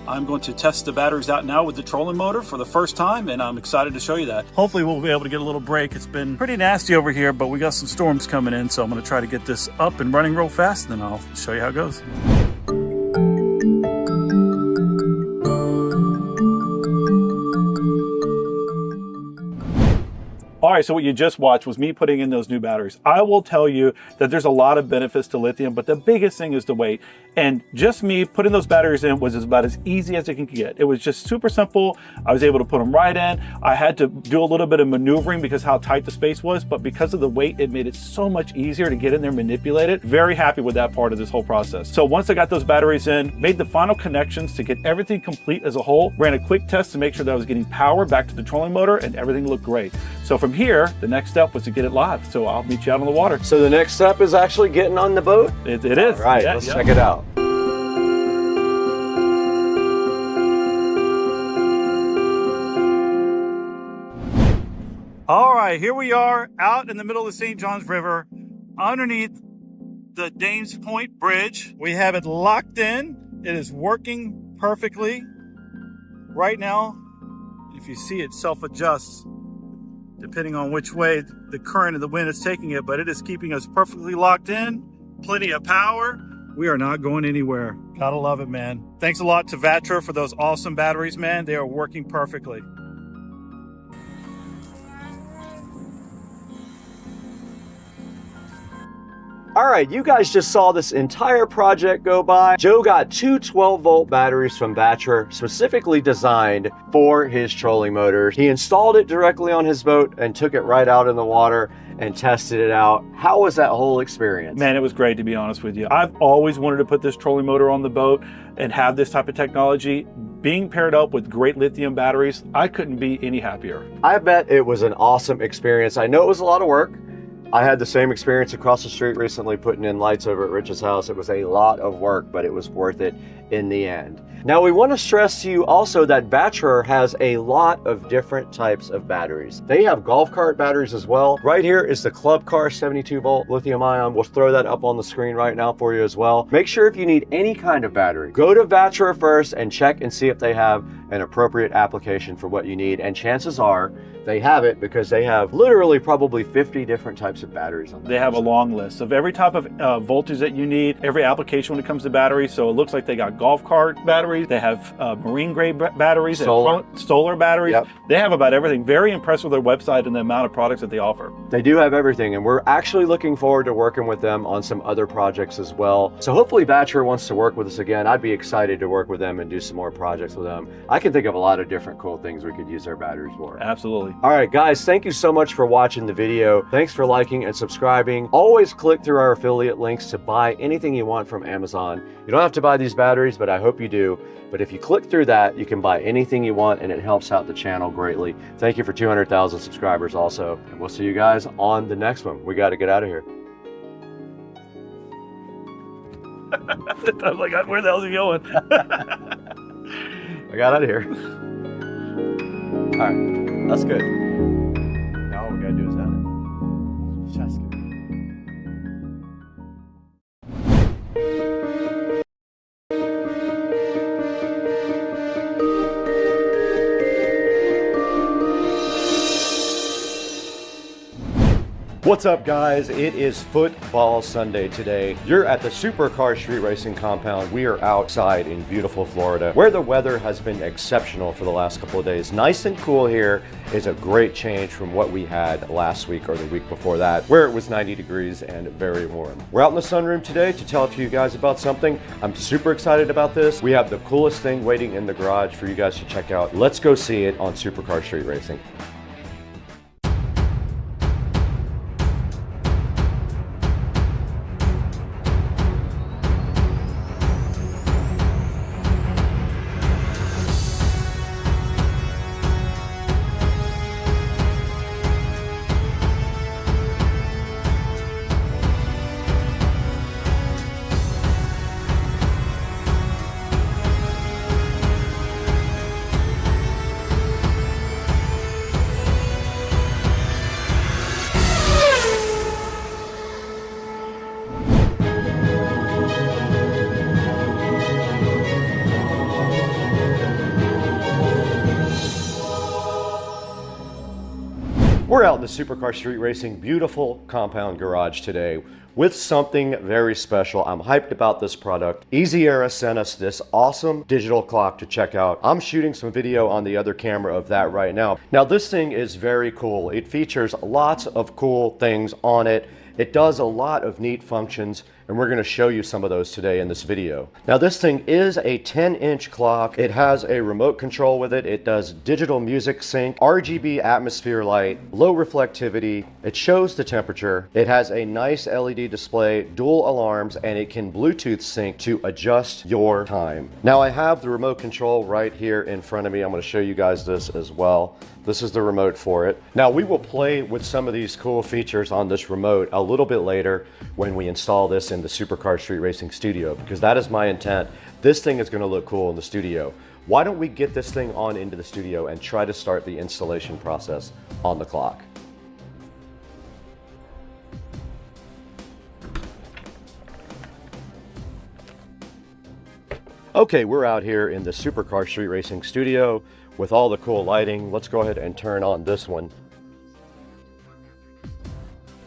I'm going to test the batteries out now with the trolling motor for the first time, and I'm excited to show you that. Hopefully we'll be able to get a little break. It's been pretty nasty over here, but we got some storms coming in, so I'm going to try to get this up and running real fast, and then I'll show you how it goes. All right, so what you just watched was me putting in those new batteries. I will tell you that there's a lot of benefits to lithium, but the biggest thing is the weight. And just me putting those batteries in was about as easy as it can get. It was just super simple. I was able to put them right in. I had to do a little bit of maneuvering because how tight the space was, but because of the weight, it made it so much easier to get in there, manipulate it. Very happy with that part of this whole process. So once I got those batteries in, made the final connections to get everything complete as a whole, ran a quick test to make sure that I was getting power back to the trolling motor, and everything looked great. So from here, the next step was to get it live. So I'll meet you out on the water. So the next step is actually getting on the boat? It is. All right, let's check it out. All right, here we are out in the middle of the St. Johns River underneath the Dames Point Bridge. We have it locked in. It is working perfectly. Right now, if you see, it self-adjusts depending on which way the current of the wind is taking it, but it is keeping us perfectly locked in. Plenty of power. We are not going anywhere. Gotta love it, man. Thanks a lot to Vatra for those awesome batteries, man. They are working perfectly. All right, you guys just saw this entire project go by. Joe got 2 12-volt batteries from Vatra, specifically designed for his trolling motors. He installed it directly on his boat and took it right out in the water and tested it out. How was that whole experience? Man, it was great, to be honest with you. I've always wanted to put this trolling motor on the boat and have this type of technology. Being paired up with great lithium batteries, I couldn't be any happier. I bet it was an awesome experience. I know it was a lot of work. I had the same experience across the street recently putting in lights over at Rich's house. It was a lot of work, but it was worth it in the end. Now, we want to stress to you also that Vatra has a lot of different types of batteries. They have golf cart batteries as well. Right here is the Club Car 72-volt lithium ion. We'll throw that up on the screen right now for you as well. Make sure if you need any kind of battery, go to Vatra first and check and see if they have an appropriate application for what you need. And chances are they have it, because they have literally probably 50 different types of batteries on them. They have a long list of every type of voltage that you need, every application when it comes to batteries. So it looks like they got golf cart batteries, they have marine grade batteries, solar batteries. Yep. They have about everything. Very impressed with their website and the amount of products that they offer. They do have everything, and we're actually looking forward to working with them on some other projects as well. So hopefully Vatra wants to work with us again. I'd be excited to work with them and do some more projects with them. I can think of a lot of different cool things we could use their batteries for. Absolutely. All right, guys, thank you so much for watching the video. Thanks for liking and subscribing. Always click through our affiliate links to buy anything you want from Amazon. You don't have to buy these batteries, but I hope you do. But if you click through that, you can buy anything you want, and it helps out the channel greatly. Thank you for 200,000 subscribers also. And we'll see you guys on the next one. We got to get out of here. I'm like, where the hell is he going? I got out of here. All right, that's good. Now all we got to do is add it. That's good. What's up, guys? It is football Sunday today. You're at the Supercar Street Racing compound. We are outside in beautiful Florida, where the weather has been exceptional for the last couple of days. Nice and cool here is a great change from what we had last week or the week before that, where it was 90 degrees and very warm. We're out in the sunroom today to tell to you guys about something. I'm super excited about this. We have the coolest thing waiting in the garage for you guys to check out. Let's go see it on Supercar Street Racing. We're out in the Supercar Street Racing beautiful compound garage today with something very special. I'm hyped about this product. Easy Era sent us this awesome digital clock to check out. I'm shooting some video on the other camera of that right now. Now this thing is very cool. It features lots of cool things on it. It does a lot of neat functions, and we're going to show you some of those today in this video. Now this thing is a 10-inch clock. It has a remote control with it. It does digital music sync, RGB atmosphere light, low reflectivity. It shows the temperature. It has a nice LED display, dual alarms, and it can Bluetooth sync to adjust your time. Now I have the remote control right here in front of me. I'm going to show you guys this as well. This is the remote for it. Now we will play with some of these cool features on this remote a little bit later when we install this in the Supercar Street Racing studio, because that is my intent. This thing is going to look cool in the studio. Why don't we get this thing on into the studio and try to start the installation process on the clock? Okay, we're out here in the Supercar Street Racing studio with all the cool lighting. Let's go ahead and turn on this one.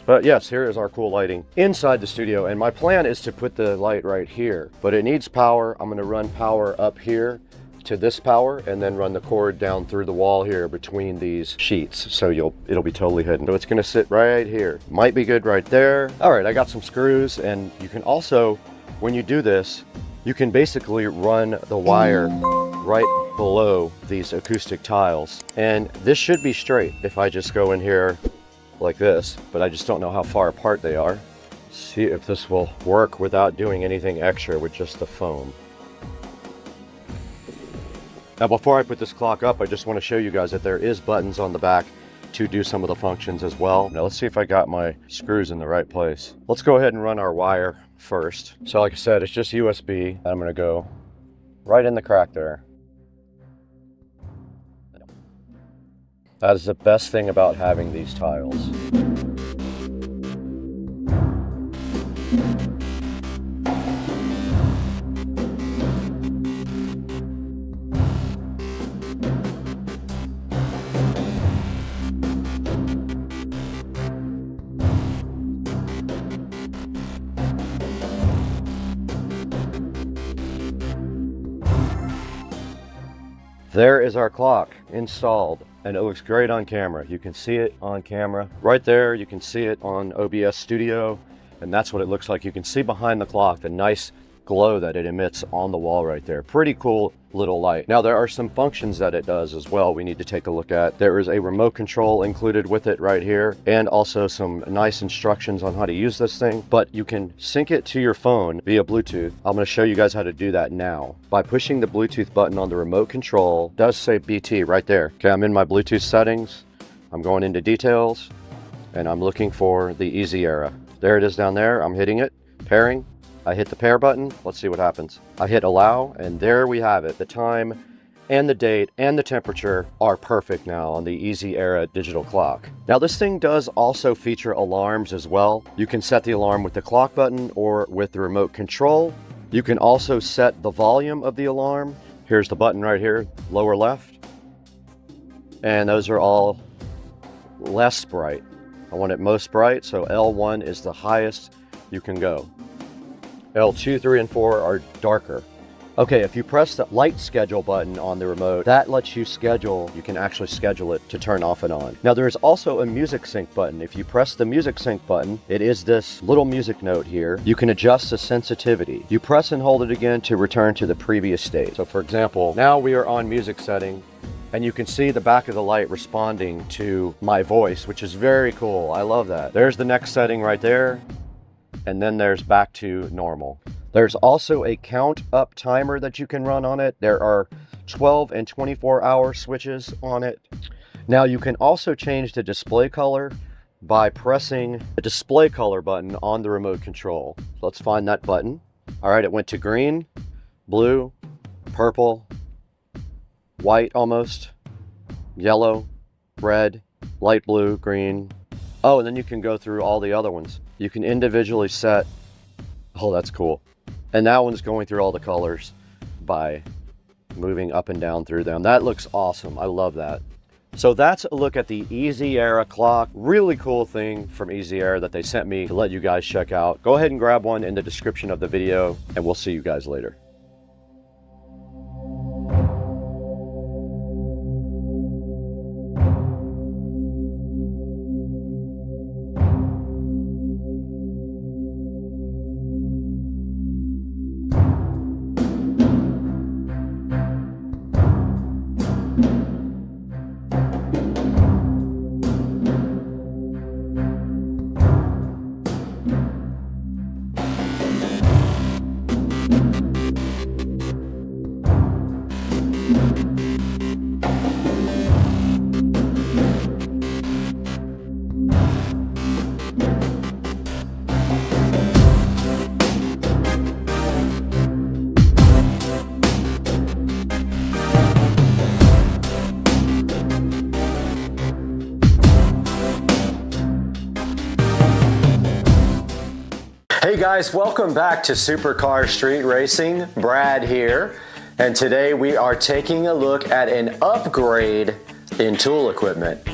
But yes, here is our cool lighting inside the studio, and my plan is to put the light right here, but it needs power. I'm going to run power up here to this power and then run the cord down through the wall here between these sheets, so it'll be totally hidden. So it's going to sit right here. Might be good right there. All right, I got some screws, and you can also, when you do this, you can basically run the wire right below these acoustic tiles, and this should be straight if I just go in here like this, but I just don't know how far apart they are. Let's see if this will work without doing anything extra with just the foam. Now before I put this clock up, I just want to show you guys that there is buttons on the back to do some of the functions as well. Now let's see if I got my screws in the right place. Let's go ahead and run our wire first. So like I said, it's just USB. I'm going to go right in the crack there. That is the best thing about having these tiles. There is our clock installed, and it looks great on camera. You can see it on camera right there. You can see it on OBS Studio, and that's what it looks like. You can see behind the clock the nice glow that it emits on the wall right there. Pretty cool little light. Now there are some functions that it does as well we need to take a look at. There is a remote control included with it right here, and also some nice instructions on how to use this thing, but you can sync it to your phone via Bluetooth. I'm going to show you guys how to do that now. By pushing the Bluetooth button on the remote control, it does say BT right there. Okay, I'm in my Bluetooth settings. I'm going into details, and I'm looking for the Easy Era. There it is down there. I'm hitting it, pairing. I hit the pair button. Let's see what happens. I hit allow, and there we have it. The time and the date and the temperature are perfect now on the Easy Era digital clock. Now this thing does also feature alarms as well. You can set the alarm with the clock button or with the remote control. You can also set the volume of the alarm. Here's the button right here, lower left. And those are all less bright. I want it most bright, so L1 is the highest you can go. L2, 3, and 4 are darker. Okay, if you press the light schedule button on the remote, that lets you schedule, you can actually schedule it to turn off and on. Now there is also a music sync button. If you press the music sync button, it is this little music note here. You can adjust the sensitivity. You press and hold it again to return to the previous state. So for example, now we are on music setting, and you can see the back of the light responding to my voice, which is very cool. I love that. There's the next setting right there, and then there's back to normal. There's also a count up timer that you can run on it. There are 12 and 24 hour switches on it. Now you can also change the display color by pressing the display color button on the remote control. So let's find that button. All right, it went to green, blue, purple, white almost, yellow, red, light blue, green. Oh, and then you can go through all the other ones. You can individually set, oh, that's cool. And that one's going through all the colors by moving up and down through them. That looks awesome. I love that. So that's a look at the Easy Era clock. Really cool thing from Easy Era that they sent me to let you guys check out. Go ahead and grab one in the description of the video, and we'll see you guys later. Hey guys, welcome back to Supercar Street Racing. Brad here, and today we are taking a look at an upgrade in tool equipment.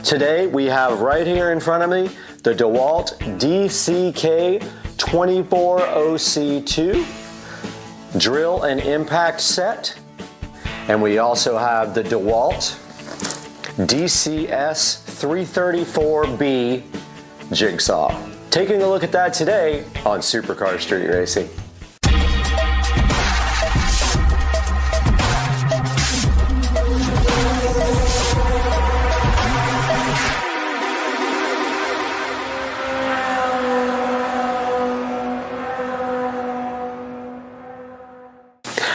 Today we have right here in front of me the DeWalt DCK24OC2 drill and impact set, and we also have the DeWalt DCS334B jigsaw. Taking a look at that today on Supercar Street Racing.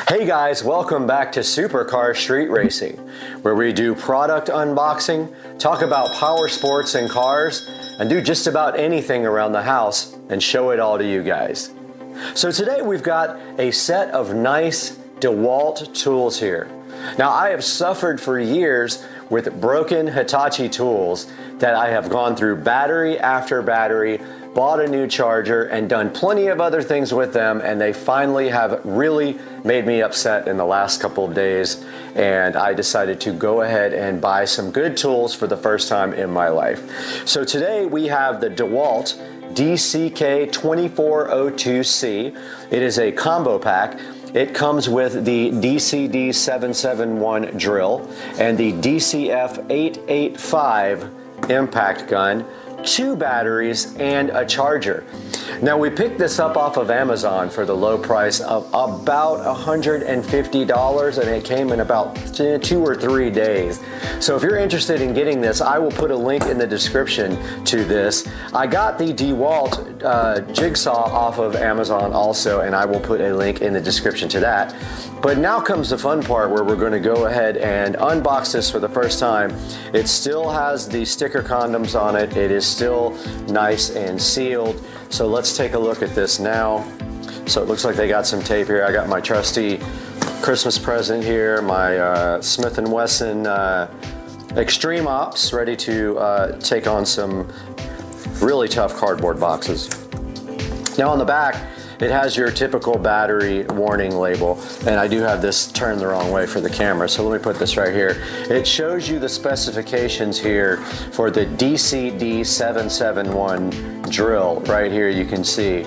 Hey guys, welcome back to Supercar Street Racing, where we do product unboxing, talk about power sports and cars, and do just about anything around the house and show it all to you guys. So today we've got a set of nice DeWalt tools here. Now I have suffered for years with broken Hitachi tools that I have gone through battery after battery, bought a new charger, and done plenty of other things with them, and they finally have really made me upset in the last couple of days, and I decided to go ahead and buy some good tools for the first time in my life. So today we have the DeWalt DCK2402C. It is a combo pack. It comes with the DCD771 drill and the DCF885 impact gun, 2 batteries, and a charger. Now we picked this up off of Amazon for the low price of about $150, and it came in about 2 or 3 days. So if you're interested in getting this, I will put a link in the description to this. I got the DeWalt jigsaw off of Amazon also, and I will put a link in the description to that. But now comes the fun part where we're going to go ahead and unbox this for the first time. It still has the sticker condoms on it. It is still nice and sealed. So let's take a look at this now. So it looks like they got some tape here. I got my trusty Christmas present here, my Smith & Wesson Extreme Ops, ready to take on some really tough cardboard boxes. Now on the back, it has your typical battery warning label, and I do have this turned the wrong way for the camera, so let me put this right here. It shows you the specifications here for the DCD771 drill right here, you can see.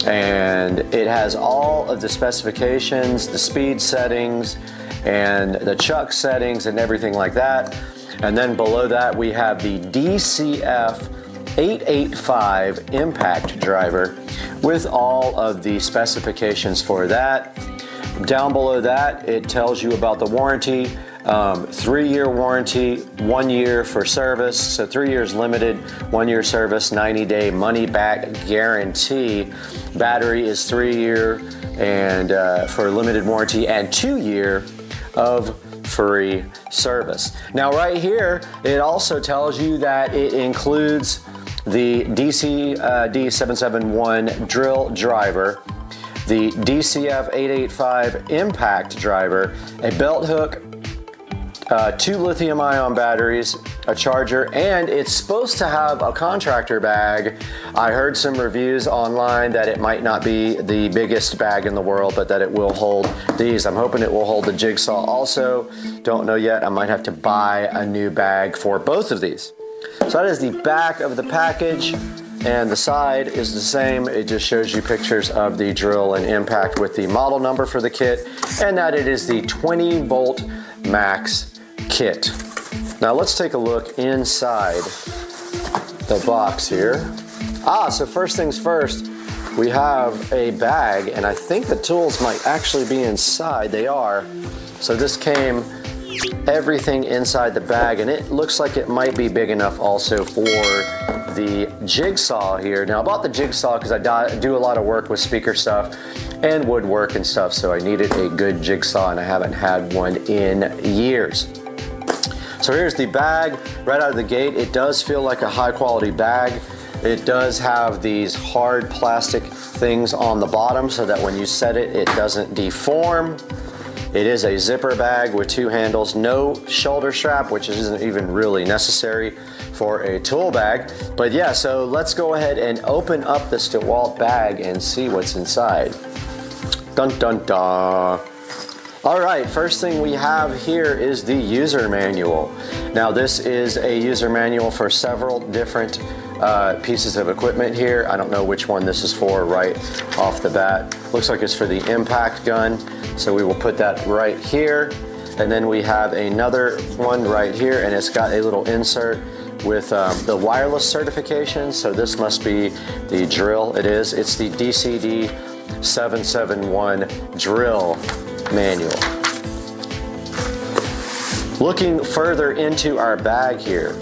And it has all of the specifications, the speed settings, and the chuck settings and everything like that. And then below that we have the DCF885 impact driver with all of the specifications for that. Down below that it tells you about the warranty, 3-year warranty, 1 year for service, so 3 years limited, 1 year service, 90-day money back guarantee. Battery is 3-year and for limited warranty, and 2-year of free service. Now right here it also tells you that it includes the DCD771 drill driver, the DCF885 impact driver, a belt hook, 2 lithium-ion batteries, a charger, and it's supposed to have a contractor bag. I heard some reviews online that it might not be the biggest bag in the world, but that it will hold these. I'm hoping it will hold the jigsaw also. Don't know yet. I might have to buy a new bag for both of these. So that is the back of the package, and the side is the same. It just shows you pictures of the drill and impact with the model number for the kit, and that it is the 20-volt max kit. Now let's take a look inside the box here. So first things first, we have a bag, and I think the tools might actually be inside. They are. So this came everything inside the bag, and it looks like it might be big enough also for the jigsaw here. Now I bought the jigsaw because I do a lot of work with speaker stuff and woodwork and stuff, so I needed a good jigsaw, and I haven't had one in years. So here's the bag right out of the gate. It does feel like a high quality bag. It does have these hard plastic things on the bottom so that when you set it, it doesn't deform. It is a zipper bag with 2 handles, no shoulder strap, which isn't even really necessary for a tool bag. But yeah, so let's go ahead and open up this DeWalt bag and see what's inside. Dun dun dun. All right, first thing we have here is the user manual. Now this is a user manual for several different pieces of equipment here. I don't know which one this is for right off the bat. Looks like it's for the impact gun, so we will put that right here. And then we have another one right here, and it's got a little insert with the wireless certification, so this must be the drill. It is. It's the DCD771 drill manual. Looking further into our bag here,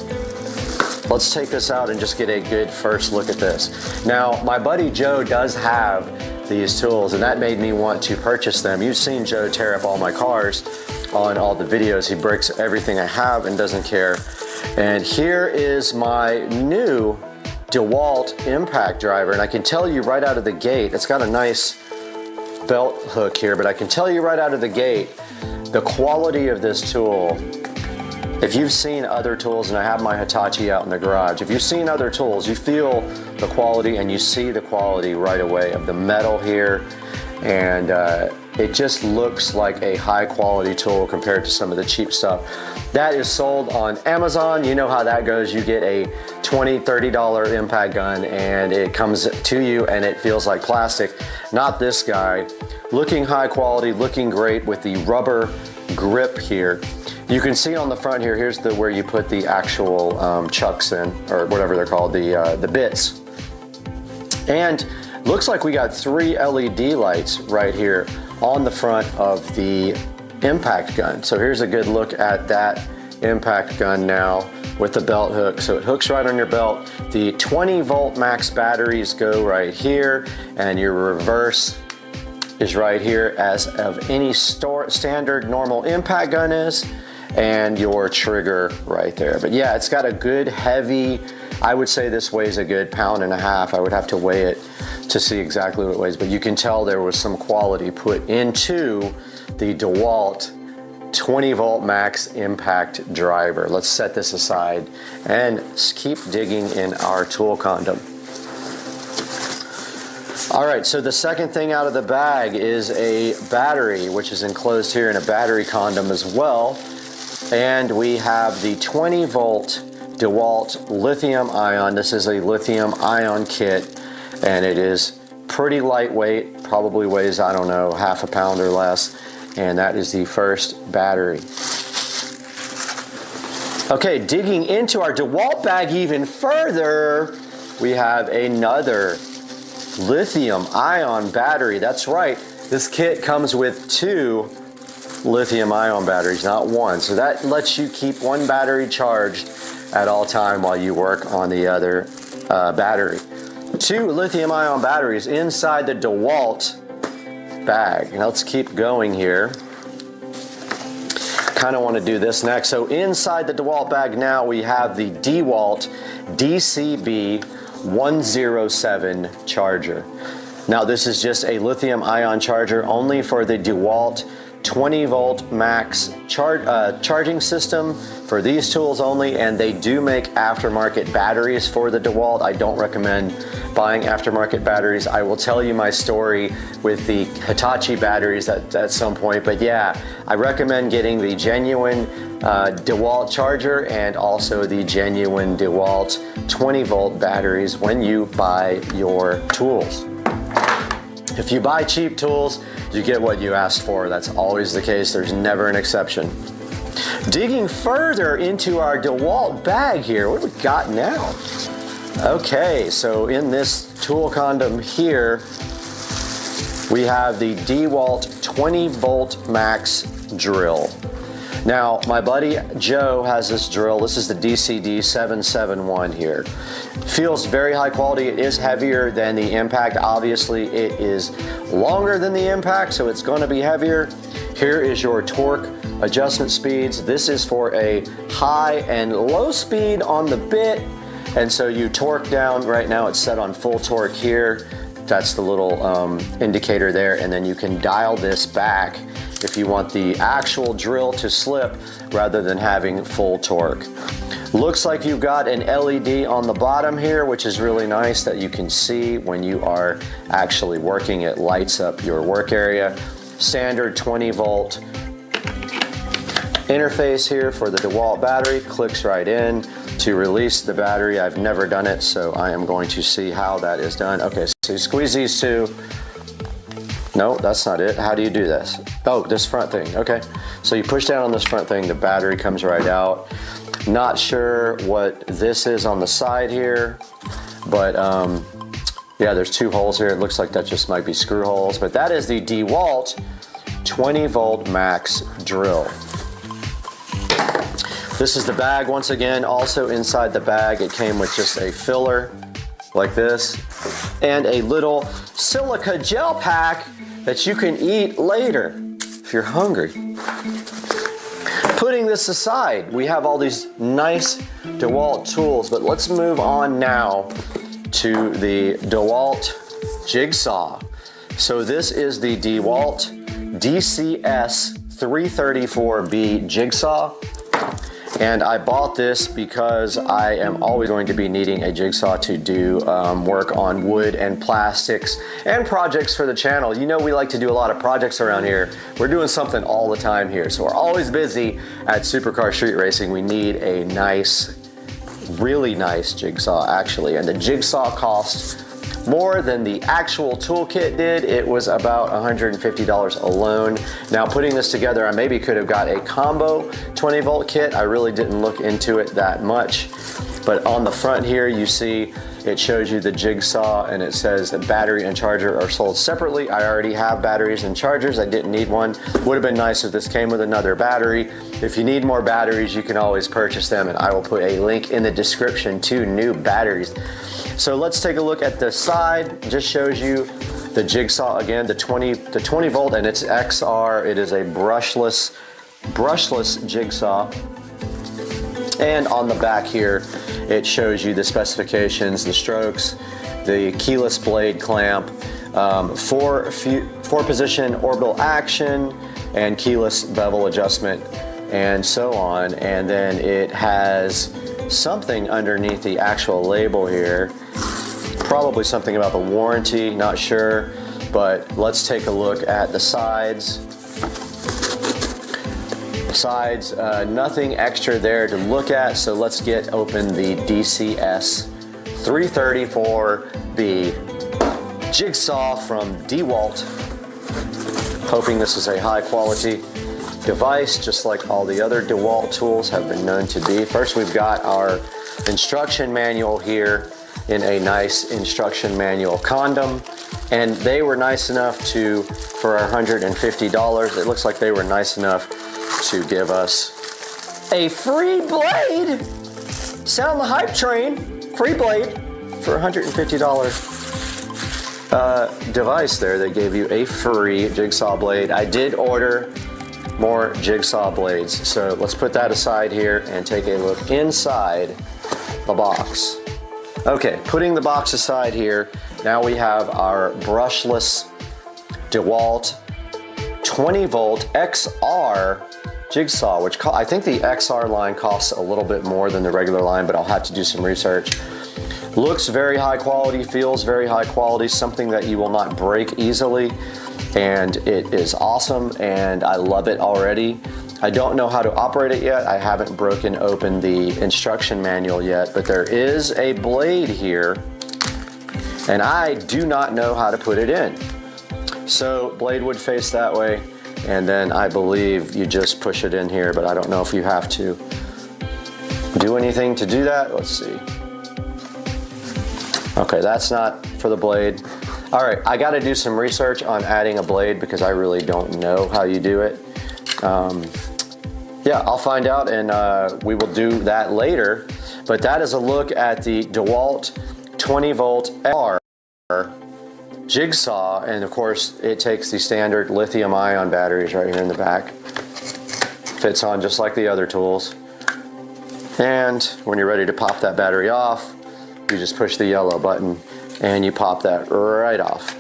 let's take this out and just get a good first look at this. Now, my buddy Joe does have these tools, and that made me want to purchase them. You've seen Joe tear up all my cars on all the videos. He breaks everything I have and doesn't care. And here is my new DeWalt impact driver, and I can tell you right out of the gate, it's got a nice belt hook here, but I can tell you right out of the gate, the quality of this tool, if you've seen other tools, and I have my Hitachi out in the garage, if you've seen other tools, you feel the quality and you see the quality right away of the metal here, and it just looks like a high quality tool compared to some of the cheap stuff that is sold on Amazon. You know how that goes. You get a $20, $30 impact gun and it comes to you and it feels like plastic. Not this guy. Looking high quality, looking great with the rubber grip here. You can see on the front here, here's where you put the actual chucks in, or whatever they're called, the bits. And looks like we got 3 LED lights right here on the front of the impact gun. So here's a good look at that impact gun now with the belt hook. So it hooks right on your belt. The 20-volt max batteries go right here, and your reverse is right here, as of any standard normal impact gun is, and your trigger right there. But yeah, it's got a good heavy, I would say this weighs a good 1.5 pounds. I would have to weigh it to see exactly what it weighs, but you can tell there was some quality put into the DeWalt 20-volt max impact driver. Let's set this aside and keep digging in our tool condom. All right, so the second thing out of the bag is a battery, which is enclosed here in a battery condom as well. And we have the 20 volt DeWalt lithium ion. This is a lithium ion kit, and it is pretty lightweight, probably weighs, I don't know, half a pound or less. And that is the first battery. Okay, digging into our DeWalt bag even further, we have another lithium ion battery. That's right, this kit comes with 2 lithium ion batteries, not 1. So that lets you keep 1 battery charged at all time while you work on the other battery. 2 lithium ion batteries inside the DeWalt bag. Now let's keep going here. Kind of want to do this next. So inside the DeWalt bag now we have the DeWalt DCB107 charger. Now this is just a lithium ion charger only for the DeWalt 20 volt max charging system for these tools only, and they do make aftermarket batteries for the DeWalt. I don't recommend buying aftermarket batteries. I will tell you my story with the Hitachi batteries at some point, but yeah, I recommend getting the genuine DeWalt charger and also the genuine DeWalt 20 volt batteries when you buy your tools. If you buy cheap tools, you get what you asked for. That's always the case. There's never an exception. Digging further into our DeWalt bag here, what do we got now? Okay, so in this tool condom here, we have the DeWalt 20 volt max drill. Now, my buddy Joe has this drill. This is the DCD771 here. Feels very high quality. It is heavier than the Impact. Obviously, it is longer than the Impact, so it's going to be heavier. Here is your torque adjustment speeds. This is for a high and low speed on the bit. And so you torque down. Right now, it's set on full torque here. That's the little indicator there. And then you can dial this back if you want the actual drill to slip rather than having full torque. Looks like you've got an LED on the bottom here, which is really nice that you can see when you are actually working. It lights up your work area. Standard 20 volt interface here for the DeWalt battery. Clicks right in to release the battery. I've never done it, so I am going to see how that is done. Okay, so you squeeze these two. No, that's not it. How do you do this? Oh, this front thing. Okay. So you push down on this front thing, the battery comes right out. Not sure what this is on the side here, but yeah, there's 2 holes here. It looks like that just might be screw holes, but that is the DeWalt 20 volt max drill. This is the bag once again. Also inside the bag, it came with just a filler like this and a little silica gel pack that you can eat later if you're hungry. Putting this aside, we have all these nice DeWalt tools, but let's move on now to the DeWalt jigsaw. So this is the DeWalt DCS 334B jigsaw. And I bought this because I am always going to be needing a jigsaw to do work on wood and plastics and projects for the channel. You know, we like to do a lot of projects around here. We're doing something all the time here, so we're always busy at Supercar Street Racing. We need a nice, really nice jigsaw actually, and the jigsaw costs more than the actual toolkit did. It was about $150 alone. Now putting this together, I maybe could have got a combo 20 volt kit. I really didn't look into it that much. But on the front here, you see it shows you the jigsaw and it says that battery and charger are sold separately. I already have batteries and chargers. I didn't need one. Would have been nice if this came with another battery. If you need more batteries, you can always purchase them, and I will put a link in the description to new batteries. So let's take a look at the side. It just shows you the jigsaw again, the 20 volt, and it's XR. It is a brushless jigsaw. And on the back here, it shows you the specifications, the strokes, the keyless blade clamp, 4-position orbital action, and keyless bevel adjustment, and so on. And then it has something underneath the actual label here. probably something about the warranty, not sure, but let's take a look at the sides. Nothing extra there to look at, so let's get open the DCS 334B jigsaw from DeWalt. Hoping this is a high quality device, just like all the other DeWalt tools have been known to be. First, we've got our instruction manual here in a nice instruction manual condom, and they were nice enough to, for our $150, it looks like they were nice enough to give us a free blade. Sound the hype train. Free blade for $150 device there. They gave you a free jigsaw blade. I did order more jigsaw blades, so let's put that aside here and take a look inside the box. Okay, putting the box aside here, now we have our brushless DeWalt 20 volt XR jigsaw, which I think the XR line costs a little bit more than the regular line, but I'll have to do some research. Looks very high quality, feels very high quality, something that you will not break easily, and it is awesome, and I love it already. I don't know how to operate it yet. I haven't broken open the instruction manual yet, but there is a blade here, and I do not know how to put it in. So blade would face that way, and then I believe you just push it in here, but I don't know if you have to do anything to do that. Let's see. Okay, that's not for the blade. All right, I got to do some research on adding a blade because I really don't know how you do it. Yeah, I'll find out, and we will do that later. But that is a look at the DeWalt 20 volt XR jigsaw, and of course it takes the standard lithium ion batteries right here in the back. Fits on just like the other tools. And when you're ready to pop that battery off, you just push the yellow button and you pop that right off.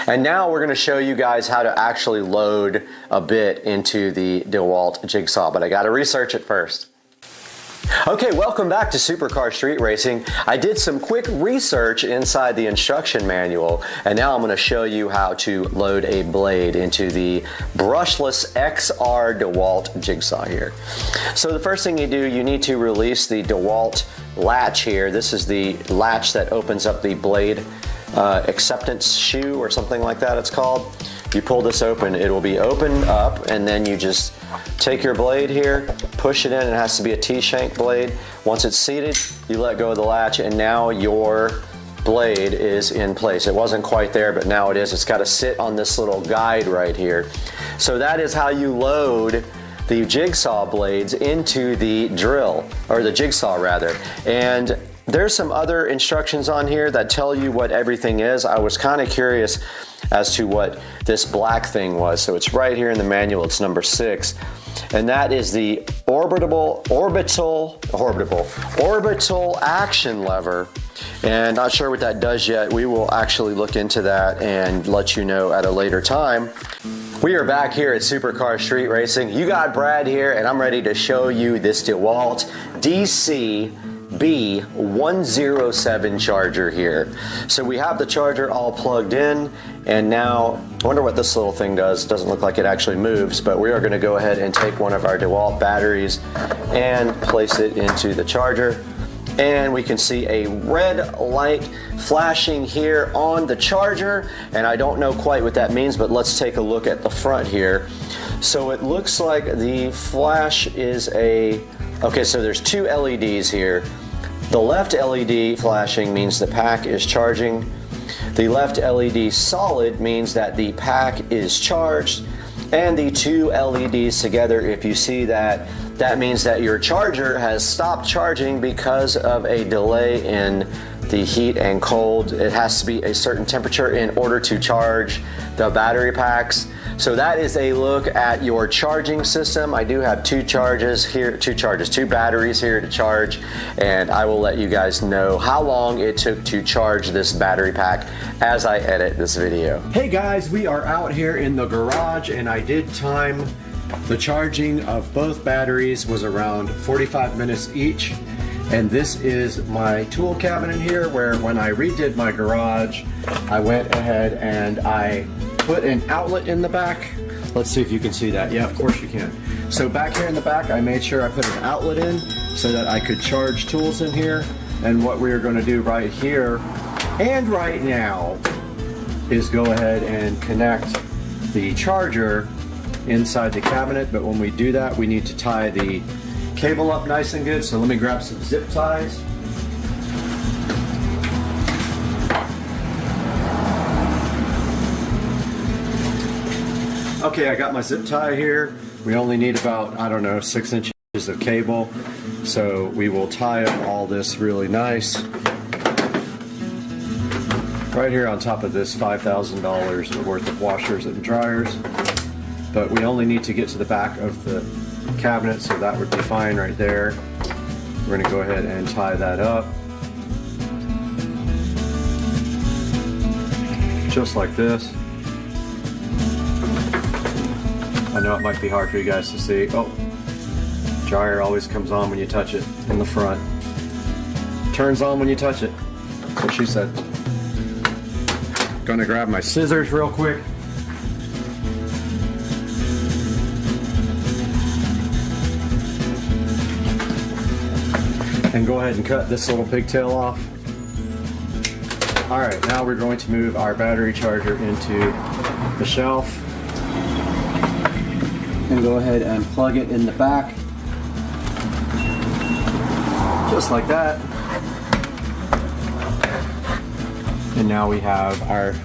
And now we're going to show you guys how to actually load a bit into the DeWalt jigsaw, but I got to research it first. Okay, welcome back to Supercar Street Racing. I did some quick research inside the instruction manual, and now I'm going to show you how to load a blade into the brushless XR DeWalt jigsaw here. So the first thing you do, you need to release the DeWalt latch here. This is the latch that opens up the blade acceptance shoe or something like that it's called. You pull this open, it will be opened up, and then you just take your blade here, push it in. It has to be a T-shank blade. Once it's seated, you let go of the latch, and now your blade is in place. It wasn't quite there, but now it is. It's got to sit on this little guide right here. So that is how you load the jigsaw blades into the drill, or the jigsaw rather. And there's some other instructions on here that tell you what everything is. I was kind of curious as to what this black thing was. So it's right here in the manual, it's number 6. And that is the orbital action lever. And not sure what that does yet. We will actually look into that and let you know at a later time. We are back here at Supercar Street Racing. You got Brad here, and I'm ready to show you this DeWalt DC-B107 charger here. So we have the charger all plugged in, and now I wonder what this little thing does. It doesn't look like it actually moves, but we are going to go ahead and take one of our DeWalt batteries and place it into the charger. And we can see a red light flashing here on the charger, and I don't know quite what that means, but let's take a look at the front here. So it looks like the flash is okay, so there's 2 LEDs here. The left LED flashing means the pack is charging. The left LED solid means that the pack is charged. And the 2 LEDs together, if you see that, that means that your charger has stopped charging because of a delay in the heat and cold. It has to be a certain temperature in order to charge the battery packs. So that is a look at your charging system. I do have 2 batteries here to charge, and I will let you guys know how long it took to charge this battery pack as I edit this video. Hey guys, we are out here in the garage, and I did time the charging of both batteries was around 45 minutes each. And this is my tool cabinet here, where when I redid my garage, I went ahead and I put an outlet in the back. Let's see if you can see that. Yeah, of course you can. So back here in the back, I made sure I put an outlet in so that I could charge tools in here. And what we are going to do right here and right now is go ahead and connect the charger inside the cabinet. But when we do that, we need to tie the cable up nice and good. So let me grab some zip ties. Okay, I got my zip tie here. We only need about, I don't know, 6 inches of cable. So we will tie up all this really nice. Right here on top of this $5,000 worth of washers and dryers. But we only need to get to the back of the cabinet, so that would be fine right there. We're going to go ahead and tie that up. Just like this. I know it might be hard for you guys to see. Oh, dryer always comes on when you touch it in the front. Turns on when you touch it. That's what she said. Gonna grab my scissors real quick. And go ahead and cut this little pigtail off. All right, now we're going to move our battery charger into the shelf and go ahead and plug it in the back, just like that. And now we have our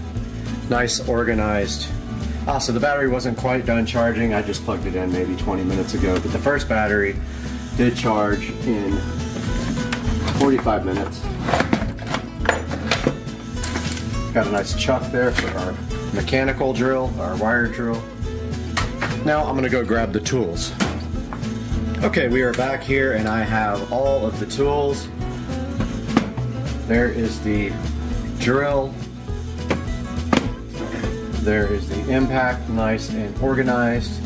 nice organized, so the battery wasn't quite done charging. I just plugged it in maybe 20 minutes ago, but the first battery did charge in 45 minutes. Got a nice chuck there for our mechanical drill, our wire drill. Now I'm gonna go grab the tools. Okay, we are back here and I have all of the tools. There is the drill. There is the impact, nice and organized.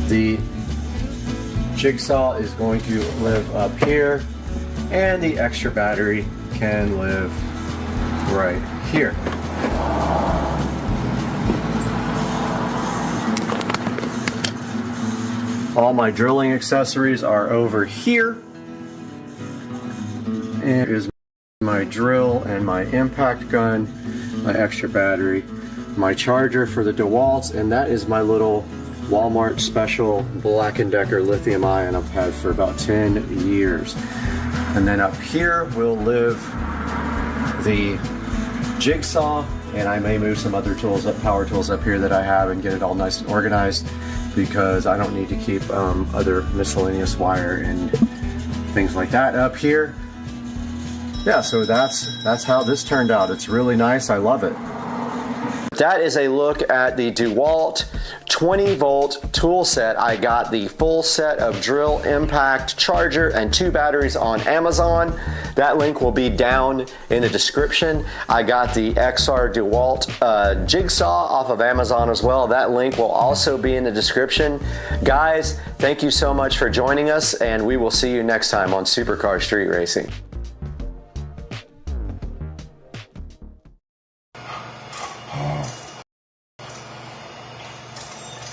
The jigsaw is going to live up here, and the extra battery can live right here. All my drilling accessories are over here. And here's my drill and my impact gun, my extra battery, my charger for the DeWalt's, and that is my little Walmart special Black & Decker lithium ion I've had for about 10 years. And then up here will live the jigsaw, and I may move some other tools up, power tools up here that I have, and get it all nice and organized, because I don't need to keep other miscellaneous wire and things like that up here. Yeah, so that's how this turned out. It's really nice. I love it. That is a look at the DeWalt 20-volt tool set. I got the full set of drill, impact, charger, and 2 batteries on Amazon. That link will be down in the description. I got the XR DeWalt jigsaw off of Amazon as well. That link will also be in the description. Guys, thank you so much for joining us, and we will see you next time on Supercar Street Racing.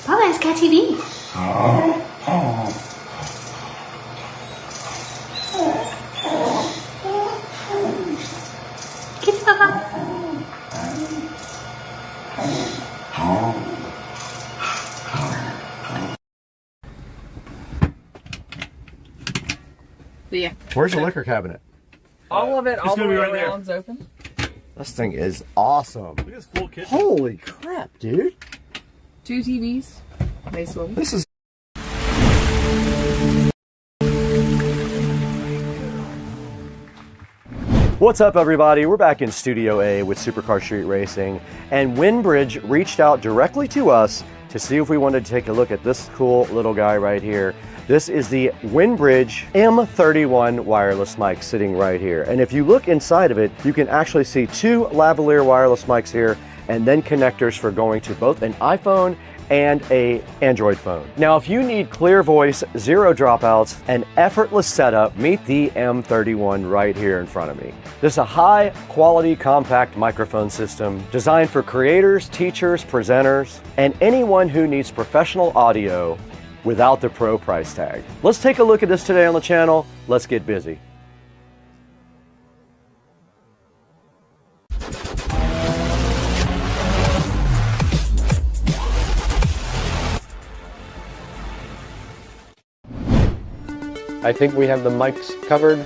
Papa has cat TV. Kiss Papa. Yeah. Where's the liquor cabinet? All of it, all the way right there. around's open. This thing is awesome. Look at this full kitchen. Holy crap, dude. 2 TVs. They swivel. This is... What's up, everybody? We're back in Studio A with Supercar Street Racing, and Windbridge reached out directly to us to see if we wanted to take a look at this cool little guy right here. This is the Windbridge M31 wireless mic sitting right here. And if you look inside of it, you can actually see 2 lavalier wireless mics here and then connectors for going to both an iPhone and an Android phone. Now, if you need clear voice, zero dropouts, and effortless setup, meet the M31 right here in front of me. This is a high quality compact microphone system designed for creators, teachers, presenters, and anyone who needs professional audio without the pro price tag. Let's take a look at this today on the channel. Let's get busy. I think we have the mics covered.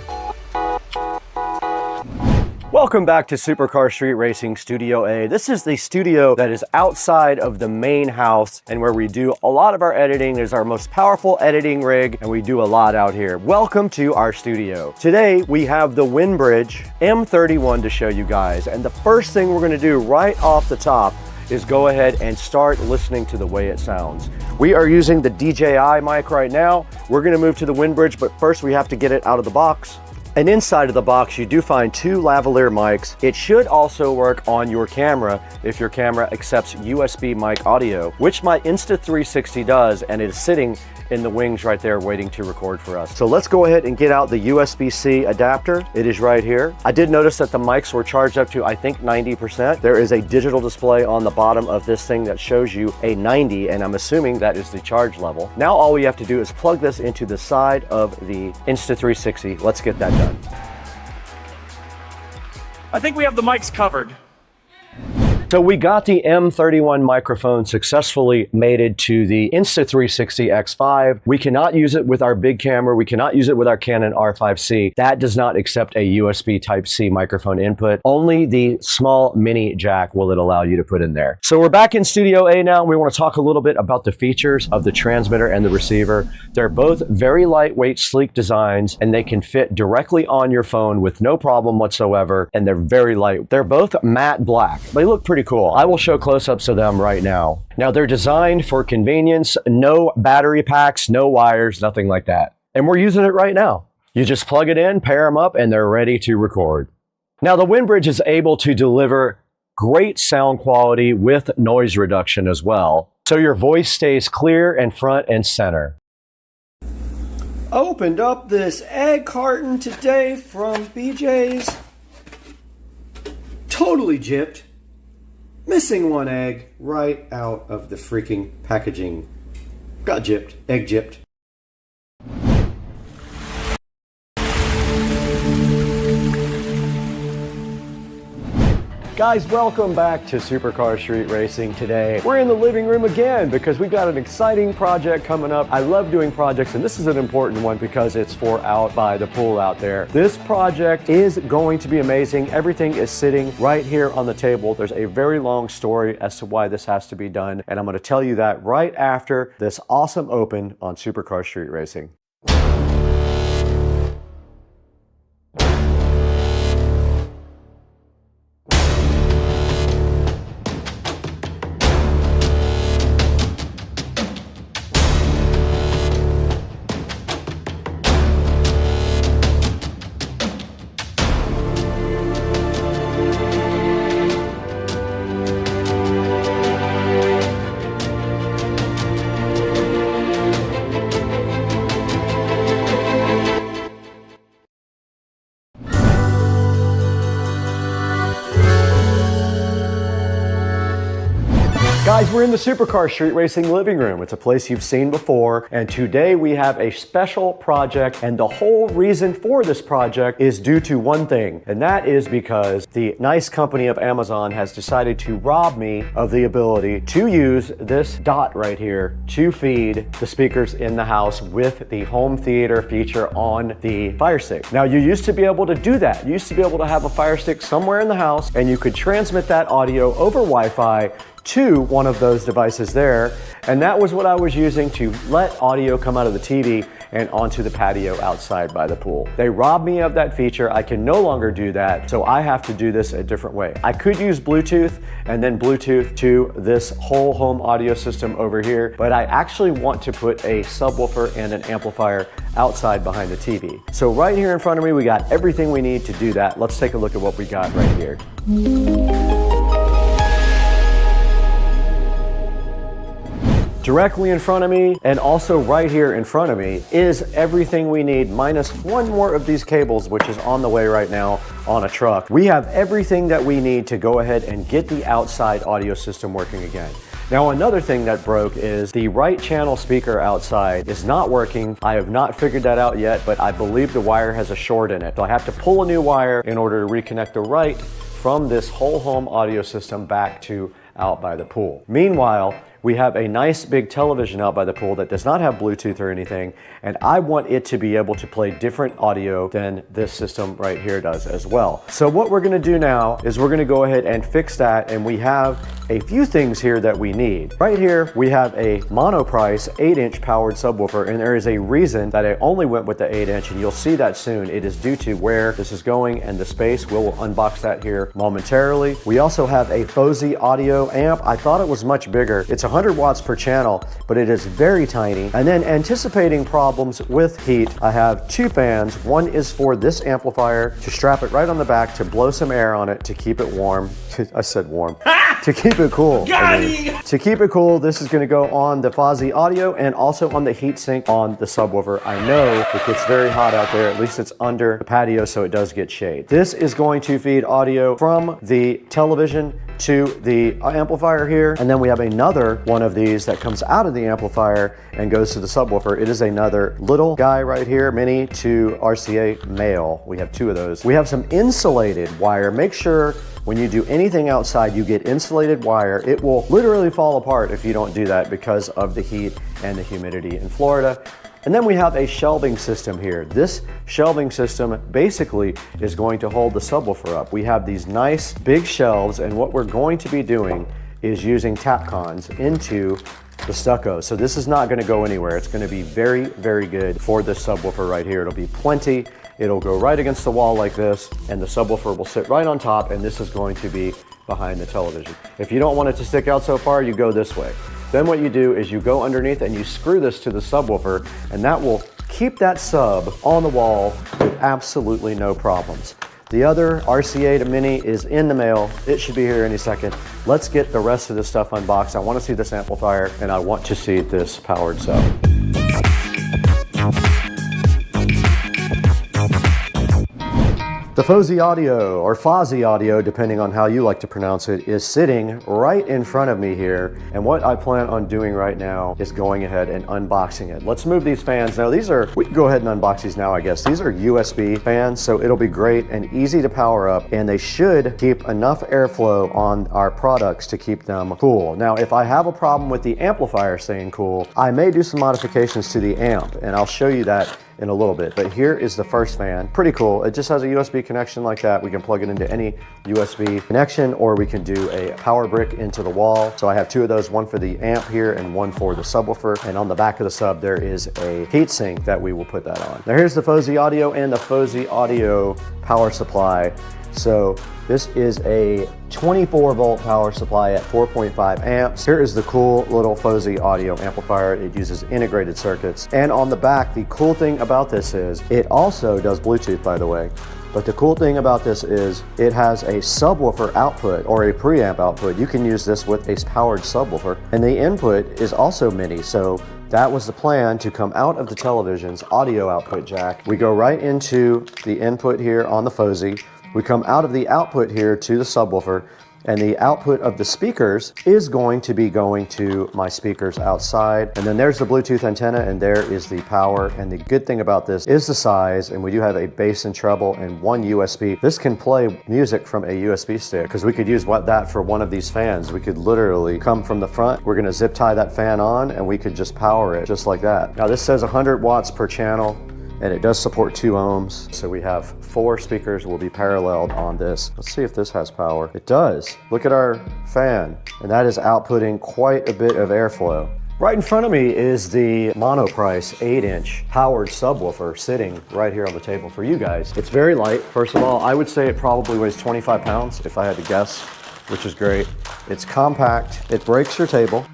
Welcome back to Supercar Street Racing Studio A. This is the studio that is outside of the main house and where we do a lot of our editing. It is our most powerful editing rig and we do a lot out here. Welcome to our studio. Today we have the Windbridge M31 to show you guys, and the first thing we're going to do right off the top is go ahead and start listening to the way it sounds. We are using the DJI mic right now. We're gonna move to the Windbridge, but first we have to get it out of the box. And inside of the box, you do find two lavalier mics. It should also work on your camera if your camera accepts USB mic audio, which my Insta360 does, and it is sitting in the wings right there waiting to record for us. So let's go ahead and get out the USB-C adapter. It is right here. I did notice that the mics were charged up to, I think, 90%. There is a digital display on the bottom of this thing that shows you a 90, and I'm assuming that is the charge level. Now all we have to do is plug this into the side of the Insta360. Let's get that done. I think we have the mics covered. So we got the M31 microphone successfully mated to the Insta360 X5. We cannot use it with our big camera. We cannot use it with our Canon R5C. That does not accept a USB Type-C microphone input. Only the small mini jack will it allow you to put in there. So we're back in Studio A now. We want to talk a little bit about the features of the transmitter and the receiver. They're both very lightweight, sleek designs, and they can fit directly on your phone with no problem whatsoever, and they're very light. They're both matte black. They look pretty cool. I will show close-ups of them right now. Now they're designed for convenience, no battery packs, no wires, nothing like that. And we're using it right now. You just plug it in, pair them up, and they're ready to record. Now the Windbridge is able to deliver great sound quality with noise reduction as well, so your voice stays clear and front and center. Opened up this egg carton today from BJ's. Totally gypped. Missing one egg right out of the freaking packaging. Got gypped. Egg gypped. Guys, welcome back to Supercar Street Racing today. We're in the living room again because we've got an exciting project coming up. I love doing projects, and this is an important one because it's for out by the pool out there. This project is going to be amazing. Everything is sitting right here on the table. There's a very long story as to why this has to be done, and I'm going to tell you that right after this awesome open on Supercar Street Racing. Guys, we're in the Supercar Street Racing living room. It's a place you've seen before, and today we have a special project, and the whole reason for this project is due to one thing, and that is because the nice company of Amazon has decided to rob me of the ability to use this dot right here to feed the speakers in the house with the home theater feature on the Fire Stick. Now, you used to be able to do that. You used to be able to have a Fire Stick somewhere in the house, and you could transmit that audio over Wi-Fi to one of those devices there, and that was what I was using to let audio come out of the TV and onto the patio outside by the pool. They robbed me of that feature. I can no longer do that, so I have to do this a different way. I could use Bluetooth and then Bluetooth to this whole home audio system over here, but I actually want to put a subwoofer and an amplifier outside behind the TV. So right here in front of me, we got everything we need to do that. Let's take a look at what we got right here. Directly in front of me, and also right here in front of me, is everything we need, minus one more of these cables, which is on the way right now on a truck. We have everything that we need to go ahead and get the outside audio system working again. Now, another thing that broke is the right channel speaker outside is not working. I have not figured that out yet, but I believe the wire has a short in it. So I have to pull a new wire in order to reconnect the right from this whole home audio system back to out by the pool. Meanwhile, we have a nice big television out by the pool that does not have Bluetooth or anything, and I want it to be able to play different audio than this system right here does as well. So what we're gonna do now is we're gonna go ahead and fix that, and we have a few things here that we need. Right here, we have a Monoprice 8-inch powered subwoofer, and there is a reason that I only went with the 8-inch, and you'll see that soon. It is due to where this is going and the space. We'll unbox that here momentarily. We also have a FOSI audio amp. I thought it was much bigger. It's 100 watts per channel, but it is very tiny. And then anticipating problems with heat, I have two fans. One is for this amplifier to strap it right on the back to blow some air on it to keep it warm. I said warm. To keep it cool. To keep it cool, this is going to go on the FOSI audio and also on the heatsink on the subwoofer. I know it gets very hot out there. At least it's under the patio, so it does get shade. This is going to feed audio from the television to the amplifier here, and then we have another one of these that comes out of the amplifier and goes to the subwoofer. It is another little guy right here, mini to RCA male. We have two of those. We have some insulated wire. Make sure when you do anything outside, you get insulated wire. It will literally fall apart if you don't do that because of the heat and the humidity in Florida. And then we have a shelving system here. This shelving system basically is going to hold the subwoofer up. We have these nice big shelves, and what we're going to be doing is using Tapcons into the stucco. So this is not going to go anywhere. It's going to be very, very good for this subwoofer right here. It'll be plenty. It'll go right against the wall like this, and the subwoofer will sit right on top, and this is going to be behind the television. If you don't want it to stick out so far, you go this way. Then what you do is you go underneath and you screw this to the subwoofer, and that will keep that sub on the wall with absolutely no problems. The other RCA to Mini is in the mail. It should be here any second. Let's get the rest of this stuff unboxed. I want to see this amplifier, and I want to see this powered sub. The FOSI audio, or FOSI audio, depending on how you like to pronounce it, is sitting right in front of me here. And what I plan on doing right now is going ahead and unboxing it. Let's move these fans. Now we can go ahead and unbox these now, I guess. These are USB fans, so it'll be great and easy to power up, and they should keep enough airflow on our products to keep them cool. Now, if I have a problem with the amplifier staying cool, I may do some modifications to the amp, and I'll show you that in a little bit. But here is the first fan. Pretty cool. It just has a USB connection like that. We can plug it into any USB connection, or we can do a power brick into the wall. So I have two of those, one for the amp here and one for the subwoofer. And on the back of the sub, there is a heatsink that we will put that on. Now here's the FOSI audio and the FOSI audio power supply. So this is a 24 volt power supply at 4.5 amps. Here is the cool little FOSI audio amplifier. It uses integrated circuits. And on the back, the cool thing about this is it also does Bluetooth, by the way. But the cool thing about this is it has a subwoofer output or a preamp output. You can use this with a powered subwoofer. And the input is also mini. So that was the plan, to come out of the television's audio output jack. We go right into the input here on the FOSI. We come out of the output here to the subwoofer, and the output of the speakers is going to be going to my speakers outside. And then there's the Bluetooth antenna, and there is the power. And the good thing about this is the size, and we do have a bass and treble and one USB. This can play music from a USB stick, because we could use that for one of these fans. We could literally come from the front. We're gonna zip tie that fan on, and we could just power it just like that. Now this says 100 watts per channel, and it does support 2 ohms. So we have 4 speakers will be paralleled on this. Let's see if this has power. It does. Look at our fan, and that is outputting quite a bit of airflow. Right in front of me is the Monoprice 8-inch powered subwoofer sitting right here on the table for you guys. It's very light. First of all, I would say it probably weighs 25 pounds if I had to guess, which is great. It's compact. It breaks your table.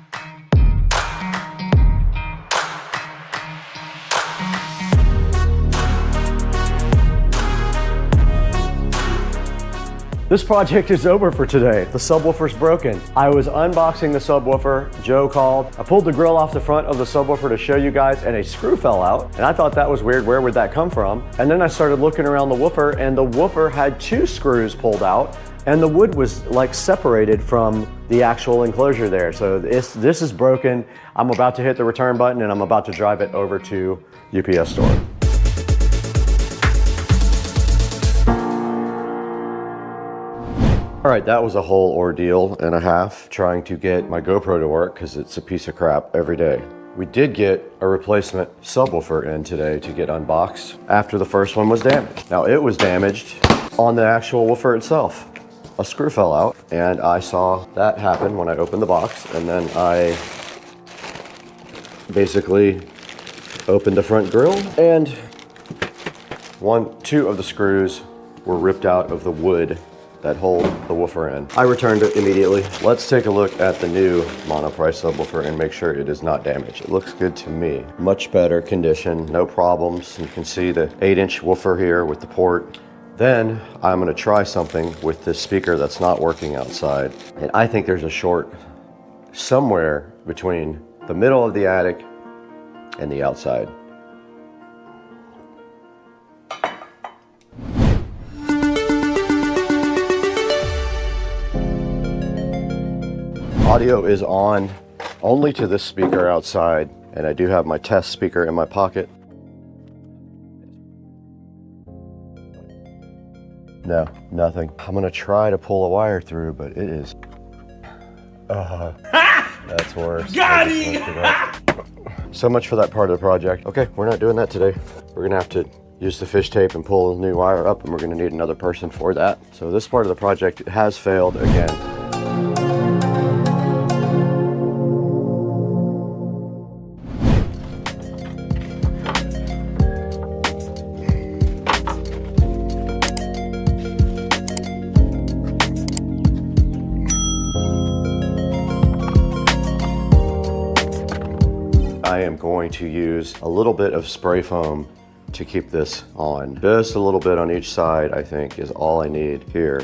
This project is over for today. The subwoofer's broken. I was unboxing the subwoofer. Joe called. I pulled the grill off the front of the subwoofer to show you guys, and a screw fell out. And I thought that was weird. Where would that come from? And then I started looking around the woofer, and the woofer had 2 screws pulled out, and the wood was like separated from the actual enclosure there. So this is broken. I'm about to hit the return button, and I'm about to drive it over to UPS store. All right, that was a whole ordeal and a half trying to get my GoPro to work because it's a piece of crap every day. We did get a replacement subwoofer in today to get unboxed after the first one was damaged. Now it was damaged on the actual woofer itself. A screw fell out and I saw that happen when I opened the box, and then I basically opened the front grille and 2 of the screws were ripped out of the wood that hold the woofer in. I returned it immediately. Let's take a look at the new Monoprice subwoofer and make sure it is not damaged. It looks good to me. Much better condition, no problems. You can see the 8-inch woofer here with the port. Then I'm gonna try something with this speaker that's not working outside. And I think there's a short somewhere between the middle of the attic and the outside. Audio is on only to this speaker outside, and I do have my test speaker in my pocket. No, nothing. I'm gonna try to pull a wire through, but it is... that's worse. Got it! So much for that part of the project. Okay, we're not doing that today. We're gonna have to use the fish tape and pull a new wire up, and we're gonna need another person for that. So this part of the project has failed again. I am going to use a little bit of spray foam to keep this on. Just a little bit on each side, I think, is all I need here.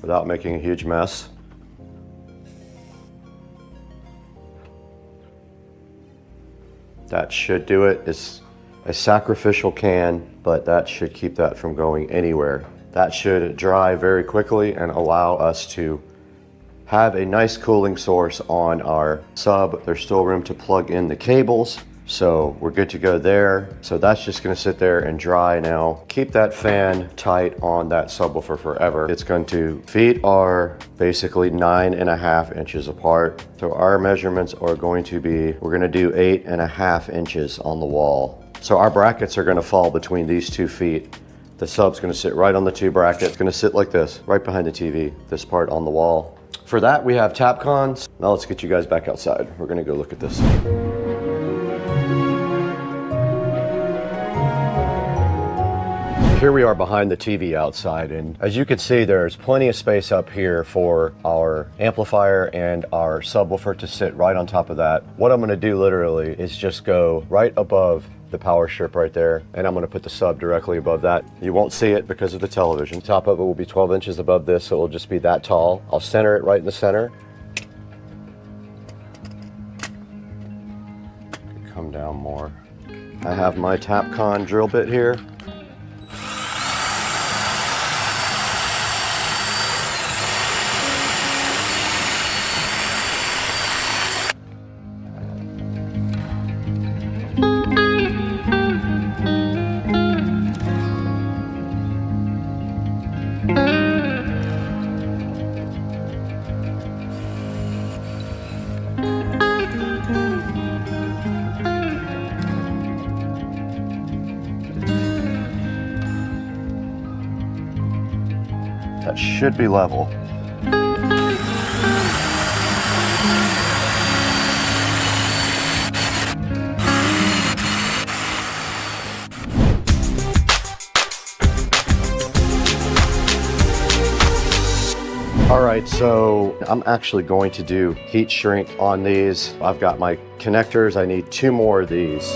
Without making a huge mess. That should do it. It's a sacrificial can, but that should keep that from going anywhere. That should dry very quickly and allow us to have a nice cooling source on our sub. There's still room to plug in the cables, so we're good to go there. So that's just gonna sit there and dry now. Keep that fan tight on that subwoofer forever. It's going to, feet are basically 9.5 inches apart. So our measurements are going to be, we're gonna do 8.5 inches on the wall. So our brackets are gonna fall between these 2 feet. The sub's gonna sit right on the 2 brackets. It's gonna sit like this, right behind the TV, this part on the wall. For that, we have Tapcons. Now let's get you guys back outside. We're gonna go look at this. Here we are behind the TV outside, and as you can see, there's plenty of space up here for our amplifier and our subwoofer to sit right on top of that. What I'm gonna do literally is just go right above the power strip right there, and I'm gonna put the sub directly above that. You won't see it because of the television. Top of it will be 12 inches above this, so it'll just be that tall. I'll center it right in the center. Come down more. I have my Tapcon drill bit here. That should be level. All right, so I'm actually going to do heat shrink on these. I've got my connectors. I need 2 more of these.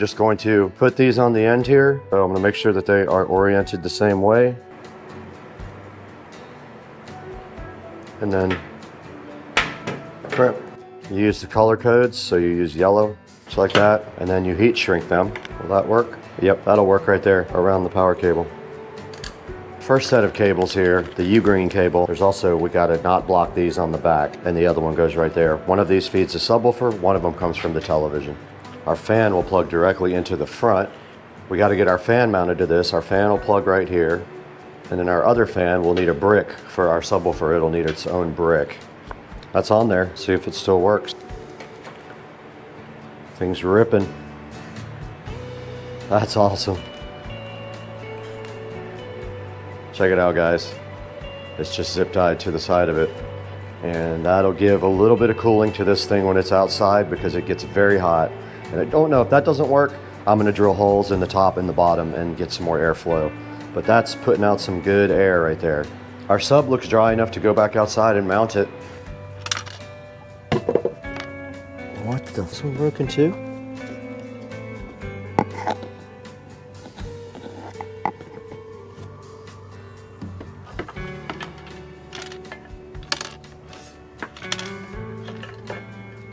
just going to put these on the end here. So I'm gonna make sure that they are oriented the same way. And then crimp. You use the color codes, so you use yellow, just like that, and then you heat shrink them. Will that work? Yep, that'll work right there around the power cable. First set of cables here, the U-green cable. There's also, we gotta not block these on the back, and the other one goes right there. One of these feeds a subwoofer, one of them comes from the television. Our fan will plug directly into the front. We gotta get our fan mounted to this. Our fan will plug right here, and then our other fan will need a brick for our subwoofer. It'll need its own brick. That's on there, see if it still works. Things ripping. That's awesome. Check it out, guys. It's just zip tied to the side of it. And that'll give a little bit of cooling to this thing when it's outside because it gets very hot. And I don't know if that doesn't work, I'm gonna drill holes in the top and the bottom and get some more airflow. But that's putting out some good air right there. Our sub looks dry enough to go back outside and mount it. What the? This one broken too?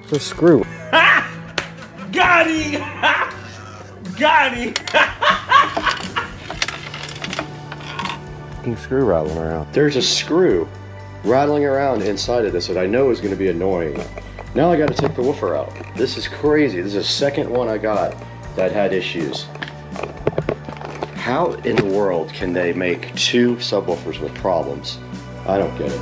The screw. Got him! Got him! Fucking screw rattling around. There's a screw rattling around inside of this that I know is going to be annoying. Now I got to take the woofer out. This is crazy. This is the second one I got that had issues. How in the world can they make two subwoofers with problems? I don't get it.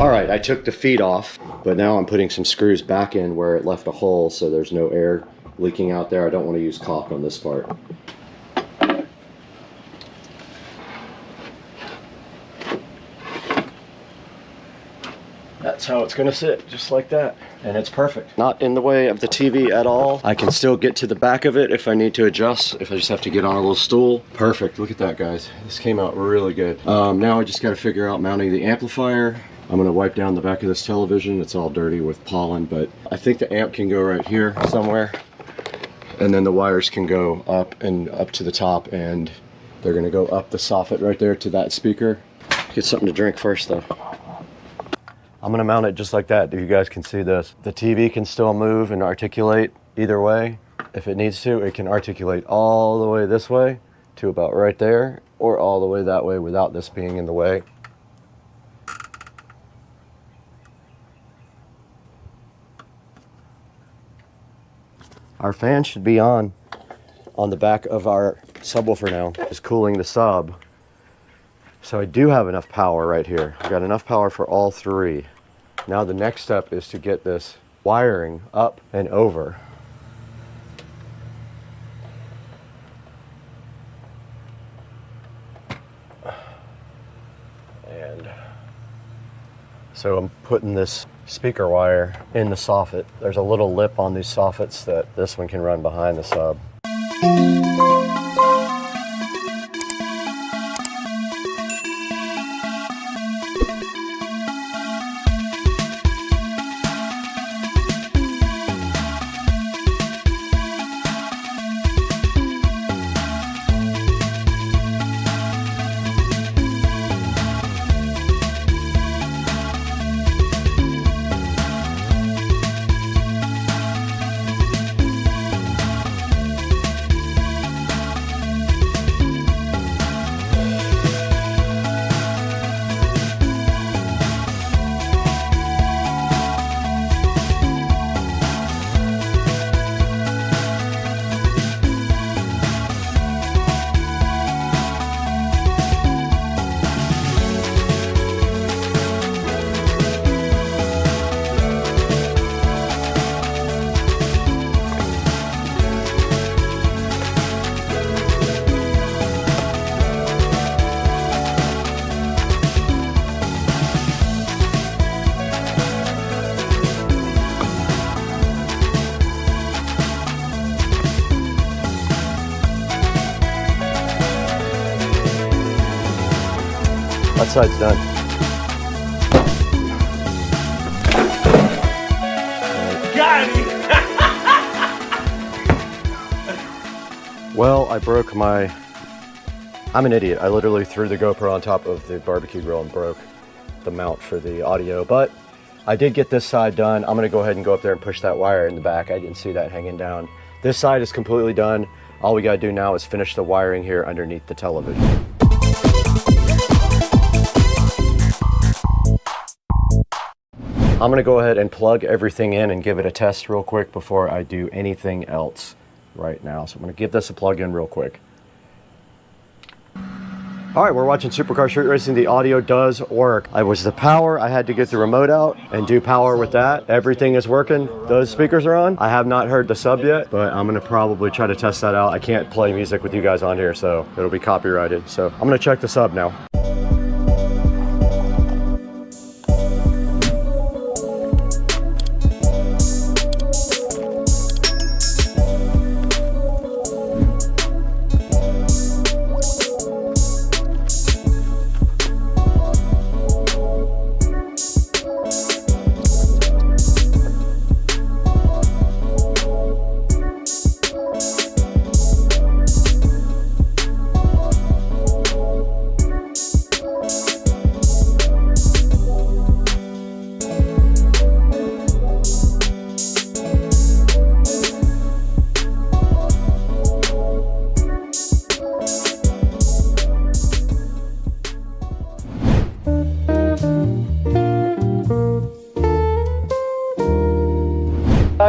All right, I took the feet off, but now I'm putting some screws back in where it left a hole so there's no air leaking out there. I don't want to use caulk on this part. That's how it's gonna sit, just like that. And it's perfect. Not in the way of the TV at all. I can still get to the back of it if I need to adjust, if I just have to get on a little stool. Perfect, look at that, guys. This came out really good. Now I just gotta figure out mounting the amplifier. I'm gonna wipe down the back of this television. It's all dirty with pollen, but I think the amp can go right here somewhere. And then the wires can go up and up to the top, and they're gonna go up the soffit right there to that speaker. Get something to drink first though. I'm gonna mount it just like that, if you guys can see this. The TV can still move and articulate either way. If it needs to, it can articulate all the way this way to about right there, or all the way that way without this being in the way. Our fan should be on the back of our subwoofer now. It's cooling the sub. So I do have enough power right here. I've got enough power for all three. Now the next step is to get this wiring up and over. And so I'm putting this speaker wire in the soffit. There's a little lip on these soffits that this one can run behind the sub. That side's done. Got it! Well, I broke my... I'm an idiot. I literally threw the GoPro on top of the barbecue grill and broke the mount for the audio, but I did get this side done. I'm gonna go ahead and go up there and push that wire in the back. I didn't see that hanging down. This side is completely done. All we gotta do now is finish the wiring here underneath the television. I'm gonna go ahead and plug everything in and give it a test real quick before I do anything else right now. So I'm gonna give this a plug in real quick. All right, we're watching Supercar Street Racing. The audio does work. I was the power. I had to get the remote out and do power with that. Everything is working. Those speakers are on. I have not heard the sub yet, but I'm gonna probably try to test that out. I can't play music with you guys on here, so it'll be copyrighted. So I'm gonna check the sub now.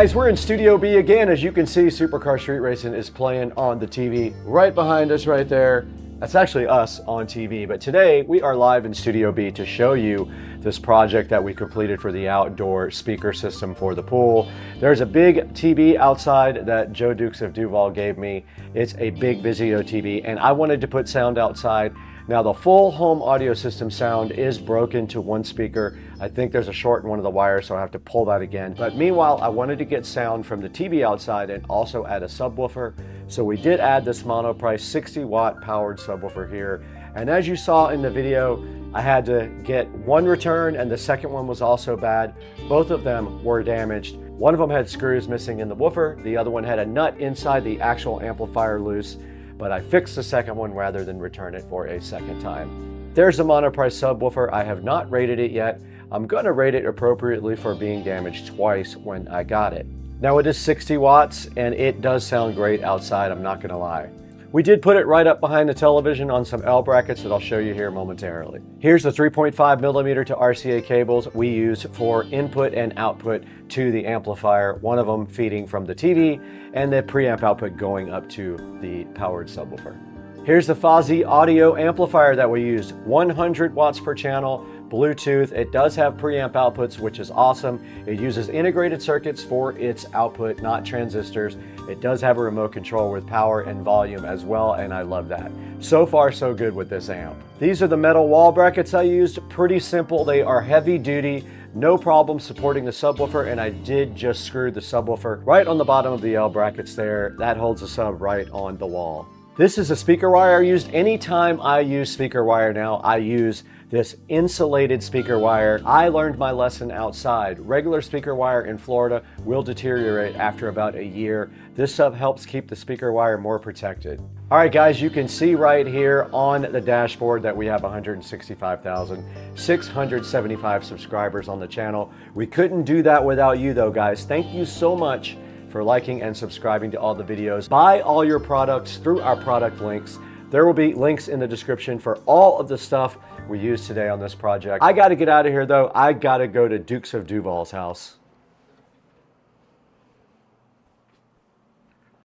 Guys, we're in Studio B again. As you can see, Supercar Street Racing is playing on the TV right behind us right there. That's actually us on TV, but today we are live in Studio B to show you this project that we completed for the outdoor speaker system for the pool. There's a big TV outside that Joe Dukes of Duval gave me. It's a big Vizio TV, and I wanted to put sound outside. Now the full home audio system sound is broken to one speaker. I think there's a short in one of the wires, so I have to pull that again. But meanwhile, I wanted to get sound from the TV outside and also add a subwoofer. So we did add this monoprice 60-watt powered subwoofer here. And as you saw in the video, I had to get one return and the second one was also bad. Both of them were damaged. One of them had screws missing in the woofer. The other one had a nut inside the actual amplifier loose. But I fixed the second one rather than return it for a second time. There's the monoprice subwoofer. I have not rated it yet. I'm gonna rate it appropriately for being damaged twice when I got it. Now it is 60 watts and it does sound great outside, I'm not gonna lie. We did put it right up behind the television on some L brackets that I'll show you here momentarily. Here's the 3.5 millimeter to RCA cables we use for input and output to the amplifier, one of them feeding from the TV and the preamp output going up to the powered subwoofer. Here's the Fozzy audio amplifier that we used, 100 watts per channel, Bluetooth. It does have preamp outputs, which is awesome. It uses integrated circuits for its output, not transistors. It does have a remote control with power and volume as well, and I love that. So far, so good with this amp. These are the metal wall brackets I used. Pretty simple. They are heavy duty. No problem supporting the subwoofer, and I did just screw the subwoofer right on the bottom of the L brackets there. That holds the sub right on the wall. This is a speaker wire I used. Anytime I use speaker wire now, I use this insulated speaker wire. I learned my lesson outside. Regular speaker wire in Florida will deteriorate after about a year. This sub helps keep the speaker wire more protected. All right, guys, you can see right here on the dashboard that we have 165,675 subscribers on the channel. We couldn't do that without you though, guys. Thank you so much for liking and subscribing to all the videos. Buy all your products through our product links. There will be links in the description for all of the stuff we used today on this project. I gotta get out of here though. I gotta go to Dukes of Duval's house.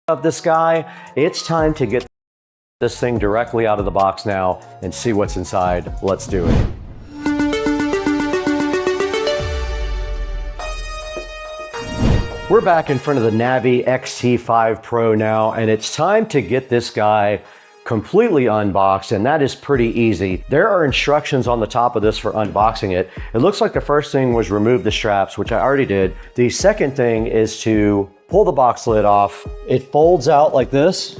Of this guy, it's time to get this thing directly out of the box now and see what's inside. Let's do it. We're back in front of the Navi XT5 Pro now, and it's time to get this guy completely unboxed, and that is pretty easy. There are instructions on the top of this for unboxing it. It looks like the first thing was remove the straps, which I already did. The second thing is to pull the box lid off. It folds out like this.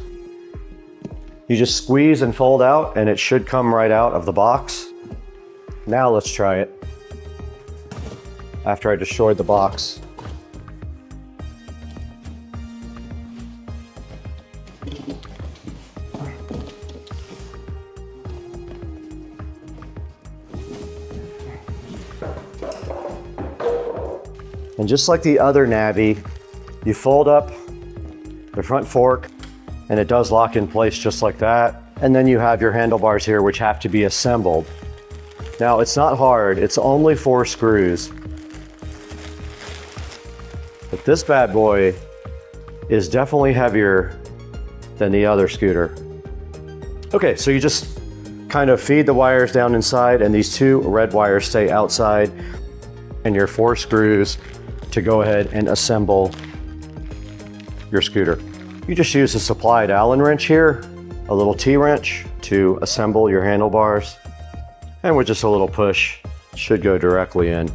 You just squeeze and fold out, and it should come right out of the box. Now let's try it. After I destroyed the box. And just like the other Navi, you fold up the front fork and it does lock in place just like that. And then you have your handlebars here, which have to be assembled. Now it's not hard, it's only 4 screws. But this bad boy is definitely heavier than the other scooter. Okay, so you just kind of feed the wires down inside and these 2 red wires stay outside and your 4 screws to go ahead and assemble your scooter. You just use a supplied Allen wrench here, a little T-wrench to assemble your handlebars, and with just a little push, it should go directly in.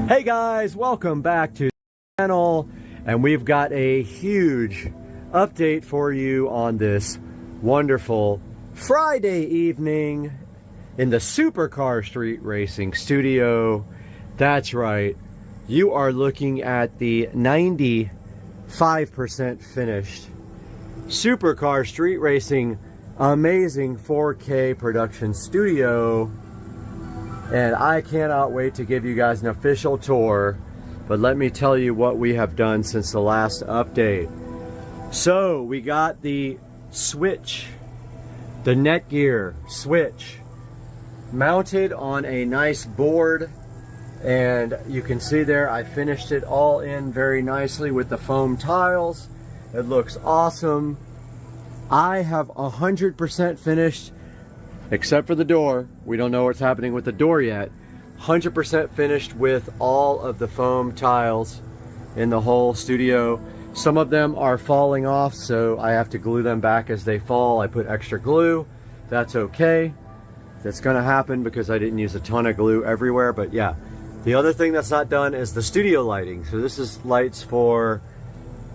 Hey guys, welcome back to the channel, and we've got a huge update for you on this wonderful Friday evening in the Supercar Street Racing studio. That's right, you are looking at the 95% finished Supercar Street Racing amazing 4K production studio. And I cannot wait to give you guys an official tour, but let me tell you what we have done since the last update. So we got the switch, the Netgear switch, mounted on a nice board, and you can see there I finished it all in very nicely with the foam tiles. It looks awesome. I have 100% finished, except for the door. We don't know what's happening with the door yet. 100% finished with all of the foam tiles in the whole studio. Some of them are falling off, so I have to glue them back as they fall. I put extra glue. That's okay. That's gonna happen because I didn't use a ton of glue everywhere, but yeah. The other thing that's not done is the studio lighting. So this is lights for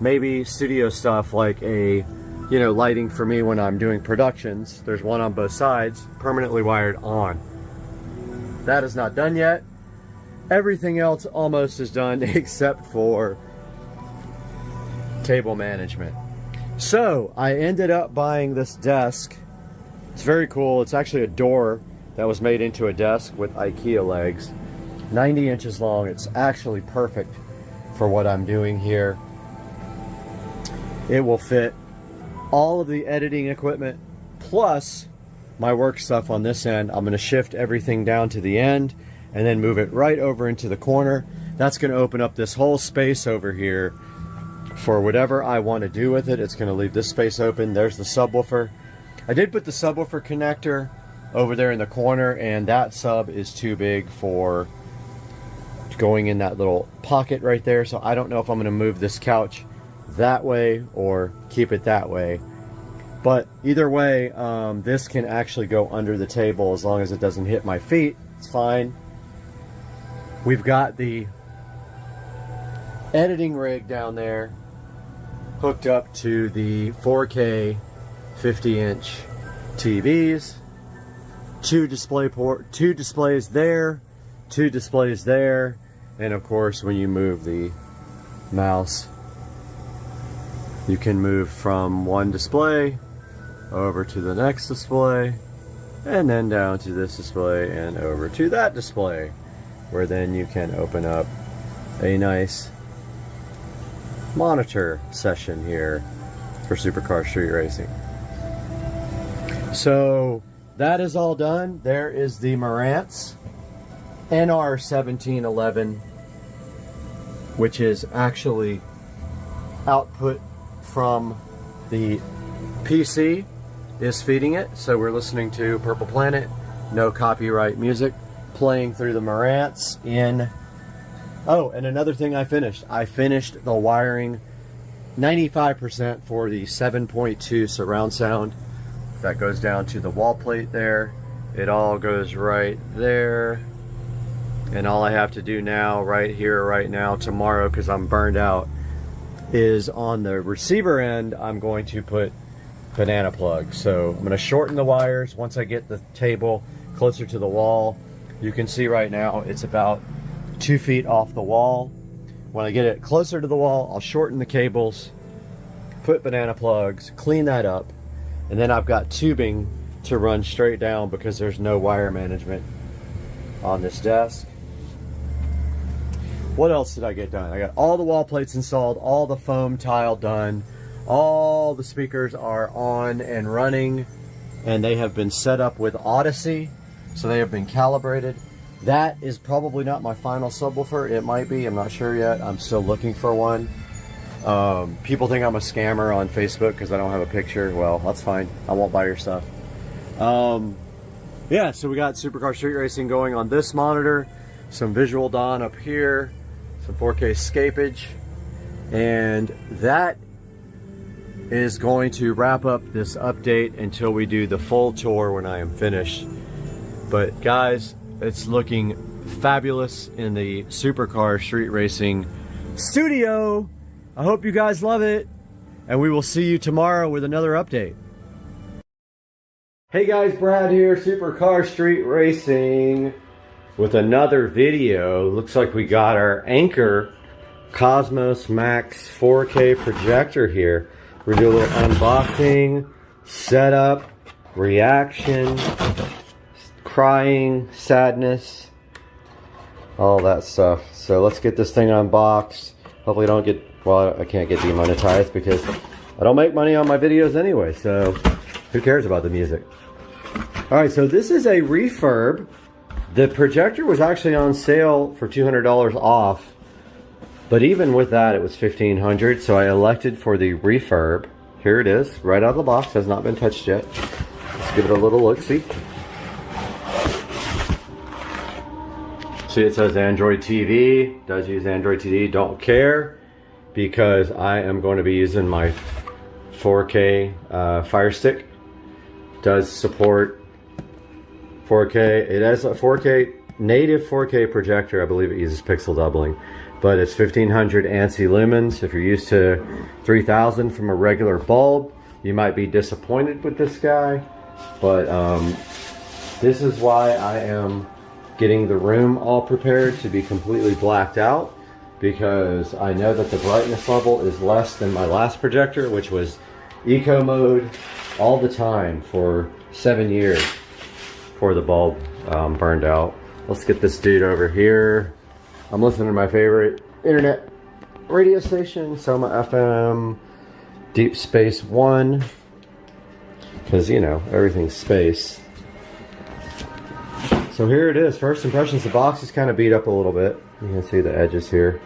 maybe studio stuff, like a lighting for me when I'm doing productions. There's one on both sides, permanently wired on. That is not done yet. Everything else almost is done except for table management. So I ended up buying this desk. It's very cool. It's actually a door that was made into a desk with IKEA legs. 90 inches long. It's actually perfect for what I'm doing here. It will fit all of the editing equipment plus my work stuff on this end. I'm going to shift everything down to the end and then move it right over into the corner. That's going to open up this whole space over here for whatever I want to do with it. It's going to leave this space open. There's the subwoofer. I did put the subwoofer connector over there in the corner, and that sub is too big for going in that little pocket right there. So I don't know if I'm going to move this couch that way or keep it that way, but either way, this can actually go under the table as long as it doesn't hit my feet. It's fine. We've got the editing rig down there hooked up to the 4K 50-inch TVs. Two displays there, two displays there, and of course when you move the mouse, you can move from one display over to the next display, and then down to this display and over to that display, where then you can open up a nice monitor session here for Supercar Street Racing. So that is all done. There is the Marantz NR1711, which is actually output from the PC is feeding it. So we're listening to Purple Planet, no copyright music, playing through the Marantz in... Oh, and another thing I finished the wiring 95% for the 7.2 surround sound. That goes down to the wall plate there. It all goes right there. And all I have to do now, right here, right now, tomorrow, because I'm burned out, is on the receiver end, I'm going to put banana plugs. So I'm going to shorten the wires once I get the table closer to the wall. You can see right now it's about 2 feet off the wall. When I get it closer to the wall, I'll shorten the cables, put banana plugs, clean that up, and then I've got tubing to run straight down because there's no wire management on this desk. What else did I get done? I got all the wall plates installed, all the foam tile done, all the speakers are on and running, and they have been set up with Odyssey, so they have been calibrated. That is probably not my final subwoofer. It might be, I'm not sure yet. I'm still looking for one. People think I'm a scammer on Facebook because I don't have a picture. Well, that's fine. I won't buy your stuff. Yeah, so we got Supercar Street Racing going on this monitor, some Visual Dawn up here, some 4K scapage, and that is going to wrap up this update until we do the full tour when I am finished. But guys, it's looking fabulous in the Supercar Street Racing studio. I hope you guys love it, and we will see you tomorrow with another update. Hey guys, Brad here, Supercar Street Racing, with another video. Looks like we got our Anchor Cosmos Max 4K projector here. We're gonna do a little unboxing, setup, reaction, crying, sadness, all that stuff. So let's get this thing unboxed. Hopefully I don't get, well, I can't get demonetized because I don't make money on my videos anyway, so who cares about the music? Alright, so this is a refurb. The projector was actually on sale for $200 off, but even with that it was $1,500, so I elected for the refurb. Here it is, right out of the box, has not been touched yet. Let's give it a little look-see. See, it says Android TV, does use Android TV, don't care, because I am going to be using my 4K Fire Stick. Does support 4K. It has a 4K, native 4K projector. I believe it uses pixel doubling, but it's 1500 ANSI lumens. If you're used to 3000 from a regular bulb, you might be disappointed with this guy, but this is why I am getting the room all prepared to be completely blacked out, because I know that the brightness level is less than my last projector, which was eco mode all the time for 7 years before the bulb burned out. Let's get this dude over here. I'm listening to my favorite internet radio station, Soma FM, Deep Space One, because, you know, everything's space. So here it is, first impressions. The box is kind of beat up a little bit. You can see the edges here.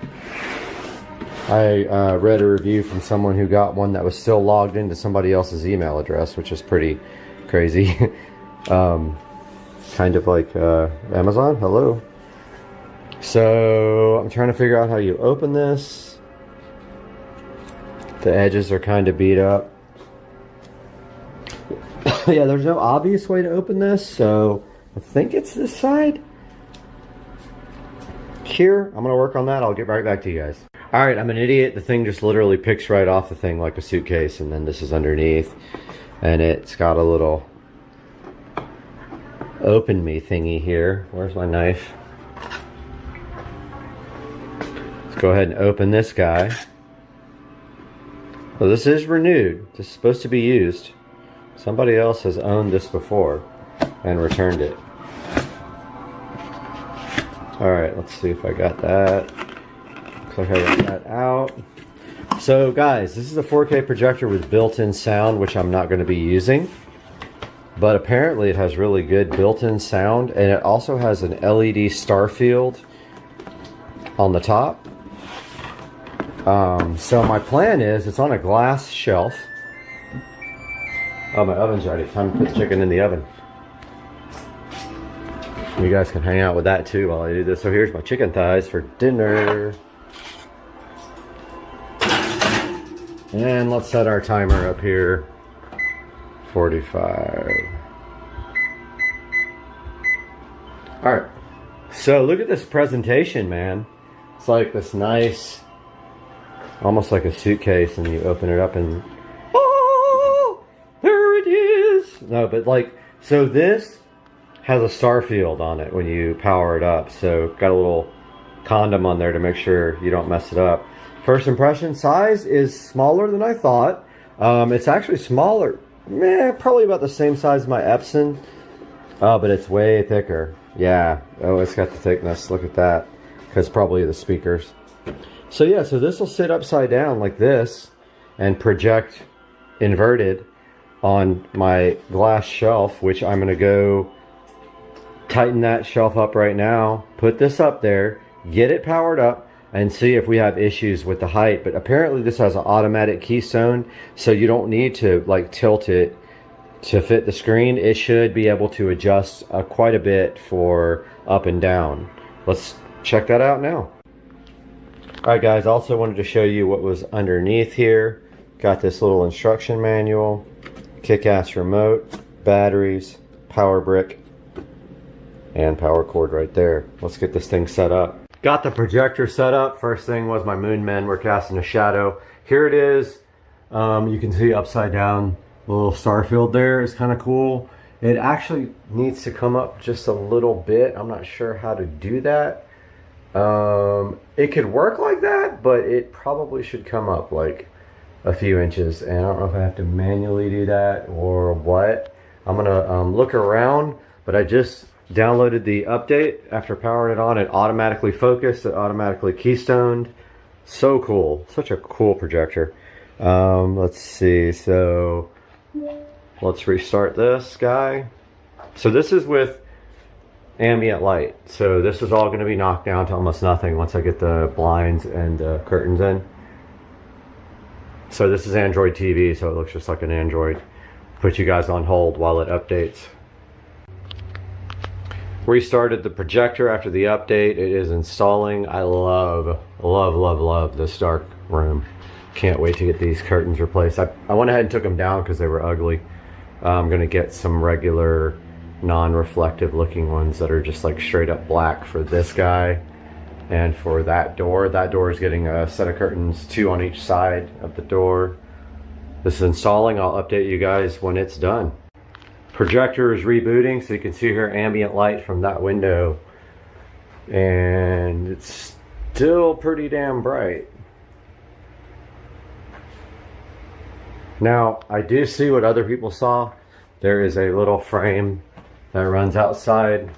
I read a review from someone who got one that was still logged into somebody else's email address, which is pretty crazy. Kind of like Amazon, hello. So I'm trying to figure out how you open this. The edges are kind of beat up. Yeah, there's no obvious way to open this, so I think it's this side. Here, I'm gonna work on that. I'll get right back to you guys. All right, I'm an idiot. The thing just literally picks right off the thing like a suitcase, and then this is underneath, and it's got a little open me thingy here. Where's my knife? Let's go ahead and open this guy. Well, this is renewed. This is supposed to be used. Somebody else has owned this before and returned it. All right, let's see if I got that. Looks like I got that out. So guys, this is a 4K projector with built-in sound, which I'm not going to be using. But apparently it has really good built-in sound, and it also has an LED star field on the top. So my plan is, it's on a glass shelf. Oh, my oven's ready. Time to put the chicken in the oven. You guys can hang out with that too while I do this. So here's my chicken thighs for dinner. And let's set our timer up here. 45. All right. So look at this presentation, man. It's like this nice, almost like a suitcase, and you open it up and, oh, there it is. No, but like, so this has a star field on it when you power it up. So got a little condom on there to make sure you don't mess it up. First impression, size is smaller than I thought. It's actually smaller, probably about the same size as my Epson, but it's way thicker. Yeah, oh, it's got the thickness, look at that, because probably the speakers. So yeah, so this will sit upside down like this and project inverted on my glass shelf, which I'm gonna go tighten that shelf up right now, put this up there, get it powered up, and see if we have issues with the height. But apparently this has an automatic keystone, so you don't need to like tilt it to fit the screen. It should be able to adjust quite a bit for up and down. Let's check that out now. Alright guys, also wanted to show you what was underneath here. Got this little instruction manual, kick-ass remote, batteries, power brick, and power cord right there. Let's get this thing set up. Got the projector set up. First thing was my moon men were casting a shadow. Here it is. You can see upside down. The little star field there is kind of cool. It actually needs to come up just a little bit. I'm not sure how to do that. It could work like that, but it probably should come up like a few inches. And I don't know if I have to manually do that or what. I'm gonna look around, but I just downloaded the update. After powering it on, it automatically focused, it automatically keystoned. So cool, such a cool projector. Let's see, so let's restart this guy. So this is with ambient light, so this is all going to be knocked down to almost nothing once I get the blinds and the curtains in. So this is Android TV, so it looks just like an Android. Put you guys on hold while it updates. Restarted the projector after the update. It is installing. I love this dark room. Can't wait to get these curtains replaced. I went ahead and took them down because they were ugly. I'm gonna get some regular non-reflective looking ones that are just like straight up black for this guy. And for that door is getting a set of curtains, 2 on each side of the door. This is installing. I'll update you guys when it's done. Projector is rebooting, so you can see here ambient light from that window, and it's still pretty damn bright. Now I do see what other people saw. There is a little frame that runs outside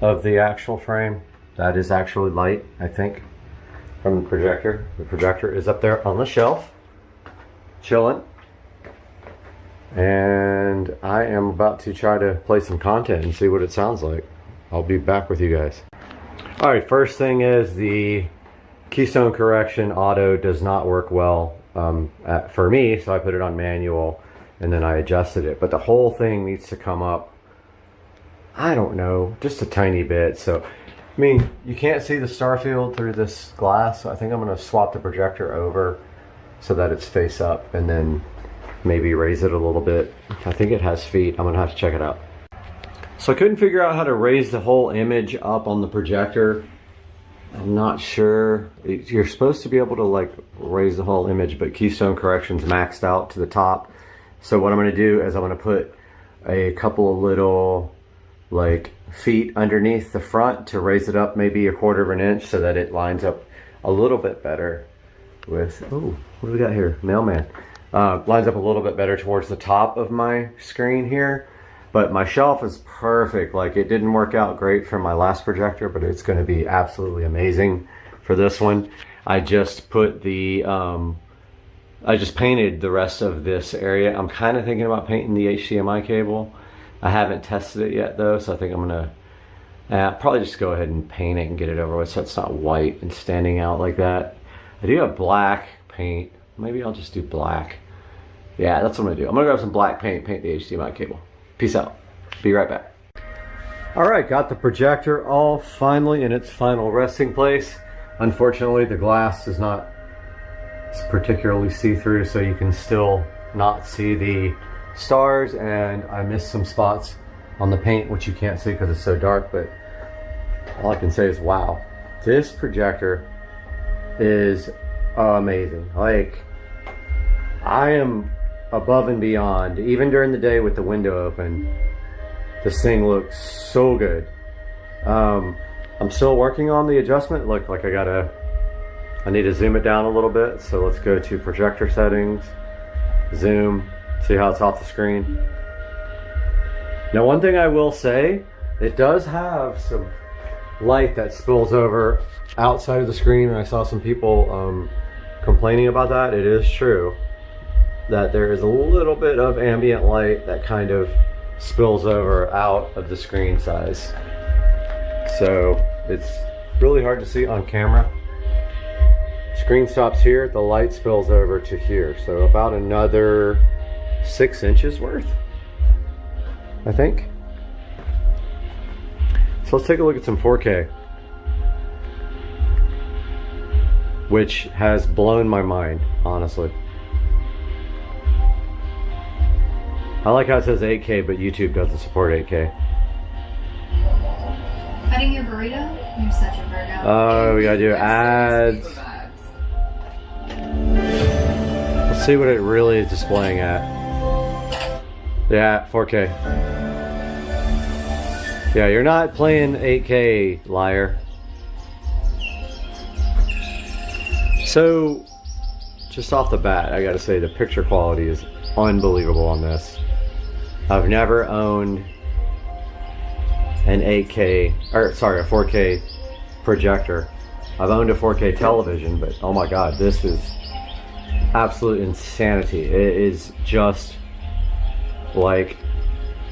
of the actual frame. That is actually light, I think, from the projector. The projector is up there on the shelf, chilling. And I am about to try to play some content and see what it sounds like. I'll be back with you guys. Alright, first thing is the keystone correction auto does not work well for me, so I put it on manual and then I adjusted it. But the whole thing needs to come up, I don't know, just a tiny bit. So, I mean, you can't see the star field through this glass, so I think I'm going to swap the projector over so that it's face up and then maybe raise it a little bit. I think it has feet. I'm gonna have to check it out. So I couldn't figure out how to raise the whole image up on the projector. I'm not sure. You're supposed to be able to like raise the whole image, but keystone correction's maxed out to the top. So what I'm gonna do is I'm gonna put a couple of little like feet underneath the front to raise it up maybe 1/4 of an inch so that it lines up a little bit better with, oh, what do we got here? Mailman. Lines up a little bit better towards the top of my screen here. But my shelf is perfect. Like, it didn't work out great for my last projector, but it's going to be absolutely amazing for this one. I just put the, I just painted the rest of this area. I'm kind of thinking about painting the HDMI cable. I haven't tested it yet though, so I think I'm going to probably just go ahead and paint it and get it over with so it's not white and standing out like that. I do have black paint. Maybe I'll just do black. Yeah, that's what I'm gonna do. I'm gonna grab some black paint, paint the HDMI cable. Peace out. Be right back. All right, got the projector all finally in its final resting place. Unfortunately, the glass is not It's particularly see-through, so you can still not see the stars, and I missed some spots on the paint, which you can't see because it's so dark, but all I can say is wow. This projector is amazing. Like, I am above and beyond, even during the day with the window open. This thing looks so good. I'm still working on the adjustment. Look, like I need to zoom it down a little bit. So let's go to projector settings, zoom, see how it's off the screen. Now, one thing I will say, it does have some light that spills over outside of the screen, and I saw some people complaining about that. It is true that there is a little bit of ambient light that kind of spills over out of the screen size. So it's really hard to see on camera. Screen stops here, the light spills over to here. So about another 6 inches worth, I think. So let's take a look at some 4K, which has blown my mind, honestly. I like how it says 8K, but YouTube doesn't support 8K. Cutting your burrito? You're such a Virgo. Oh, we gotta do ads. Let's see what it really is displaying at. Yeah, 4K. Yeah, you're not playing 8K, liar. So, just off the bat, I gotta say the picture quality is unbelievable on this. I've never owned an 8K, or sorry, a 4K projector. I've owned a 4K television, but oh my god, this is absolute insanity. It is just like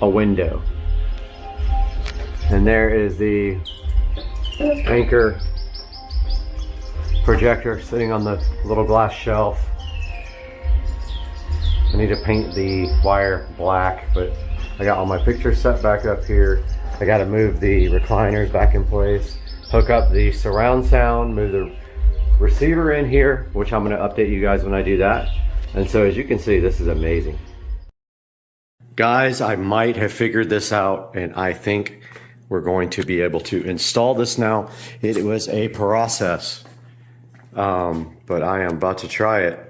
a window. And there is the Anchor projector sitting on the little glass shelf. I need to paint the wire black, but I got all my pictures set back up here. I got to move the recliners back in place, hook up the surround sound, move the receiver in here, which I'm going to update you guys when I do that. And so as you can see, this is amazing. Guys, I might have figured this out, and I think we're going to be able to install this now. It was a process, but I am about to try it.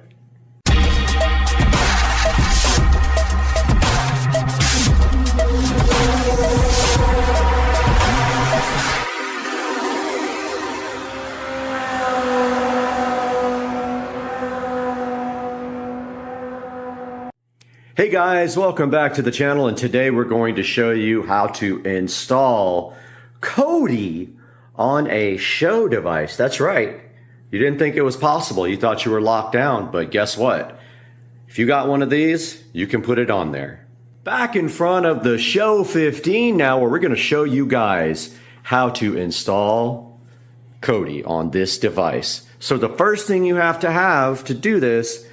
Hey guys, welcome back to the channel, and today we're going to show you how to install Kodi on a show device. That's right. You didn't think it was possible. You thought you were locked down, but guess what? If you got one of these, you can put it on there. Back in front of the Show 15 now, where we're going to show you guys how to install Kodi on this device. So the first thing you have to do this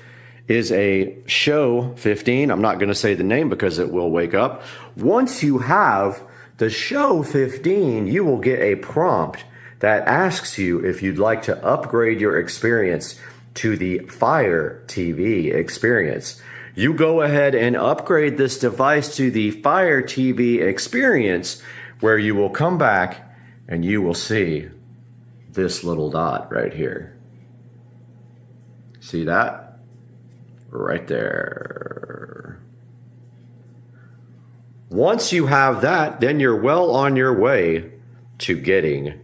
is a Show 15. I'm not going to say the name because it will wake up. Once you have the Show 15, you will get a prompt that asks you if you'd like to upgrade your experience to the Fire TV experience. You go ahead and upgrade this device to the Fire TV experience, where you will come back and you will see this little dot right here. See that? Right there. Once you have that, then you're well on your way to getting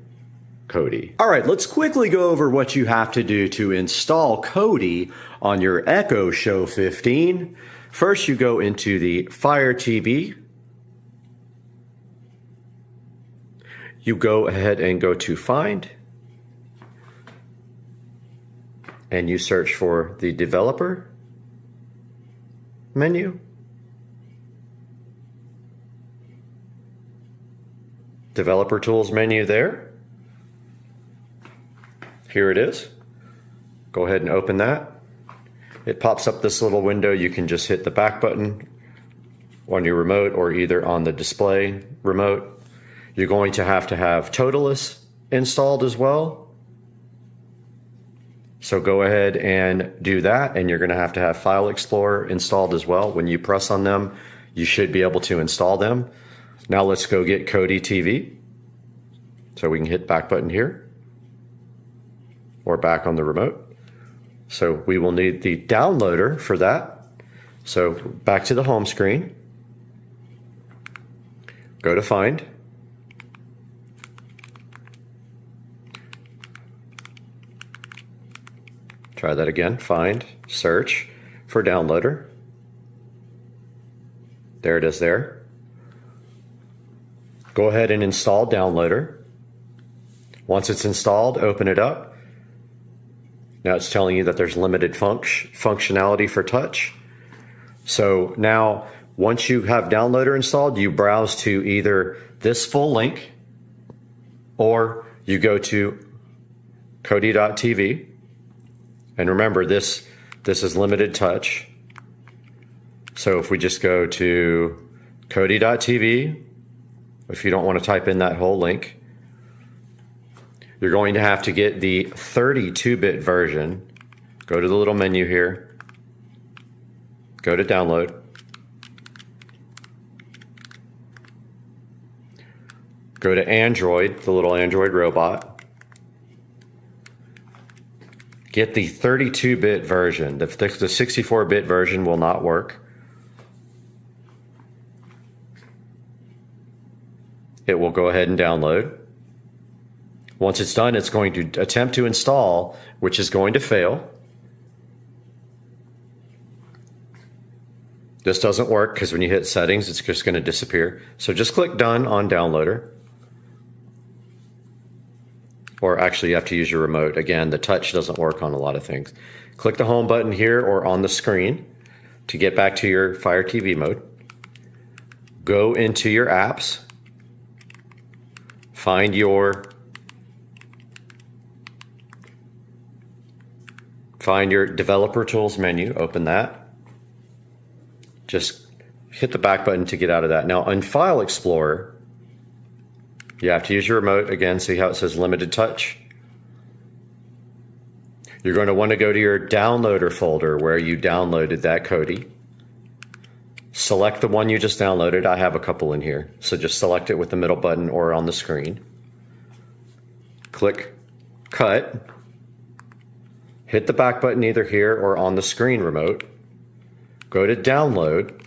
Kodi. All right, let's quickly go over what you have to do to install Kodi on your Echo Show 15. First, you go into the Fire TV. You go ahead and go to Find. And you search for the developer menu. Developer tools menu there. Here it is. Go ahead and open that. It pops up this little window. You can just hit the back button on your remote or either on the display remote. You're going to have Toolless installed as well. So go ahead and do that, and you're going to have File Explorer installed as well. When you press on them, you should be able to install them. Now let's go get Kodi TV. So we can hit back button here or back on the remote. So we will need the downloader for that. So back to the home screen. Go to Find. Try that again. Find, search for downloader. There it is there. Go ahead and install downloader. Once it's installed, open it up. Now it's telling you that there's limited functionality for touch. So now, once you have downloader installed, you browse to either this full link or you go to Kodi.tv. And remember, this is limited touch. So if we just go to Kodi.tv, if you don't want to type in that whole link, you're going to have to get the 32-bit version. Go to the little menu here. Go to download. Go to Android, the little Android robot. Get the 32-bit version. The 64-bit version will not work. It will go ahead and download. Once it's done, it's going to attempt to install, which is going to fail. This doesn't work because when you hit settings, it's just going to disappear. So just click done on downloader. Or actually you have to use your remote. Again, the touch doesn't work on a lot of things. Click the home button here or on the screen to get back to your Fire TV mode. Go into your apps. Find your developer tools menu, open that. Just hit the back button to get out of that. Now on File Explorer, you have to use your remote. Again, see how it says limited touch? You're going to want to go to your downloader folder where you downloaded that Kodi. Select the one you just downloaded. I have a couple in here. So just select it with the middle button or on the screen. Click Cut. Hit the back button either here or on the screen remote. Go to Download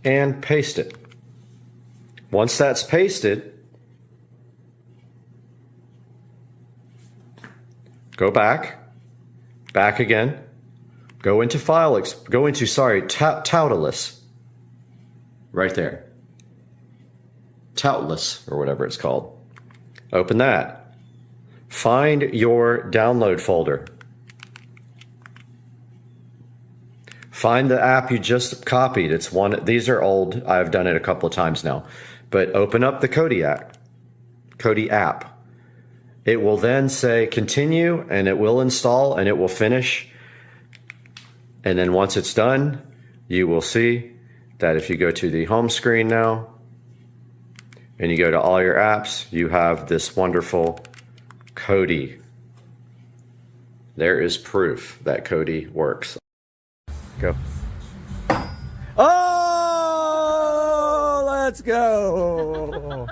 and paste it. Once that's pasted, go back again, go into Toolless, right there. Toolless, or whatever it's called. Open that. Find your download folder. Find the app you just copied. It's one, these are old. I've done it a couple of times now. But open up the Kodi app. It will then say continue, and it will install, and it will finish. And then once it's done, you will see that if you go to the home screen now, and you go to all your apps, you have this wonderful Kodi. There is proof that Kodi works. Go. Oh, let's go.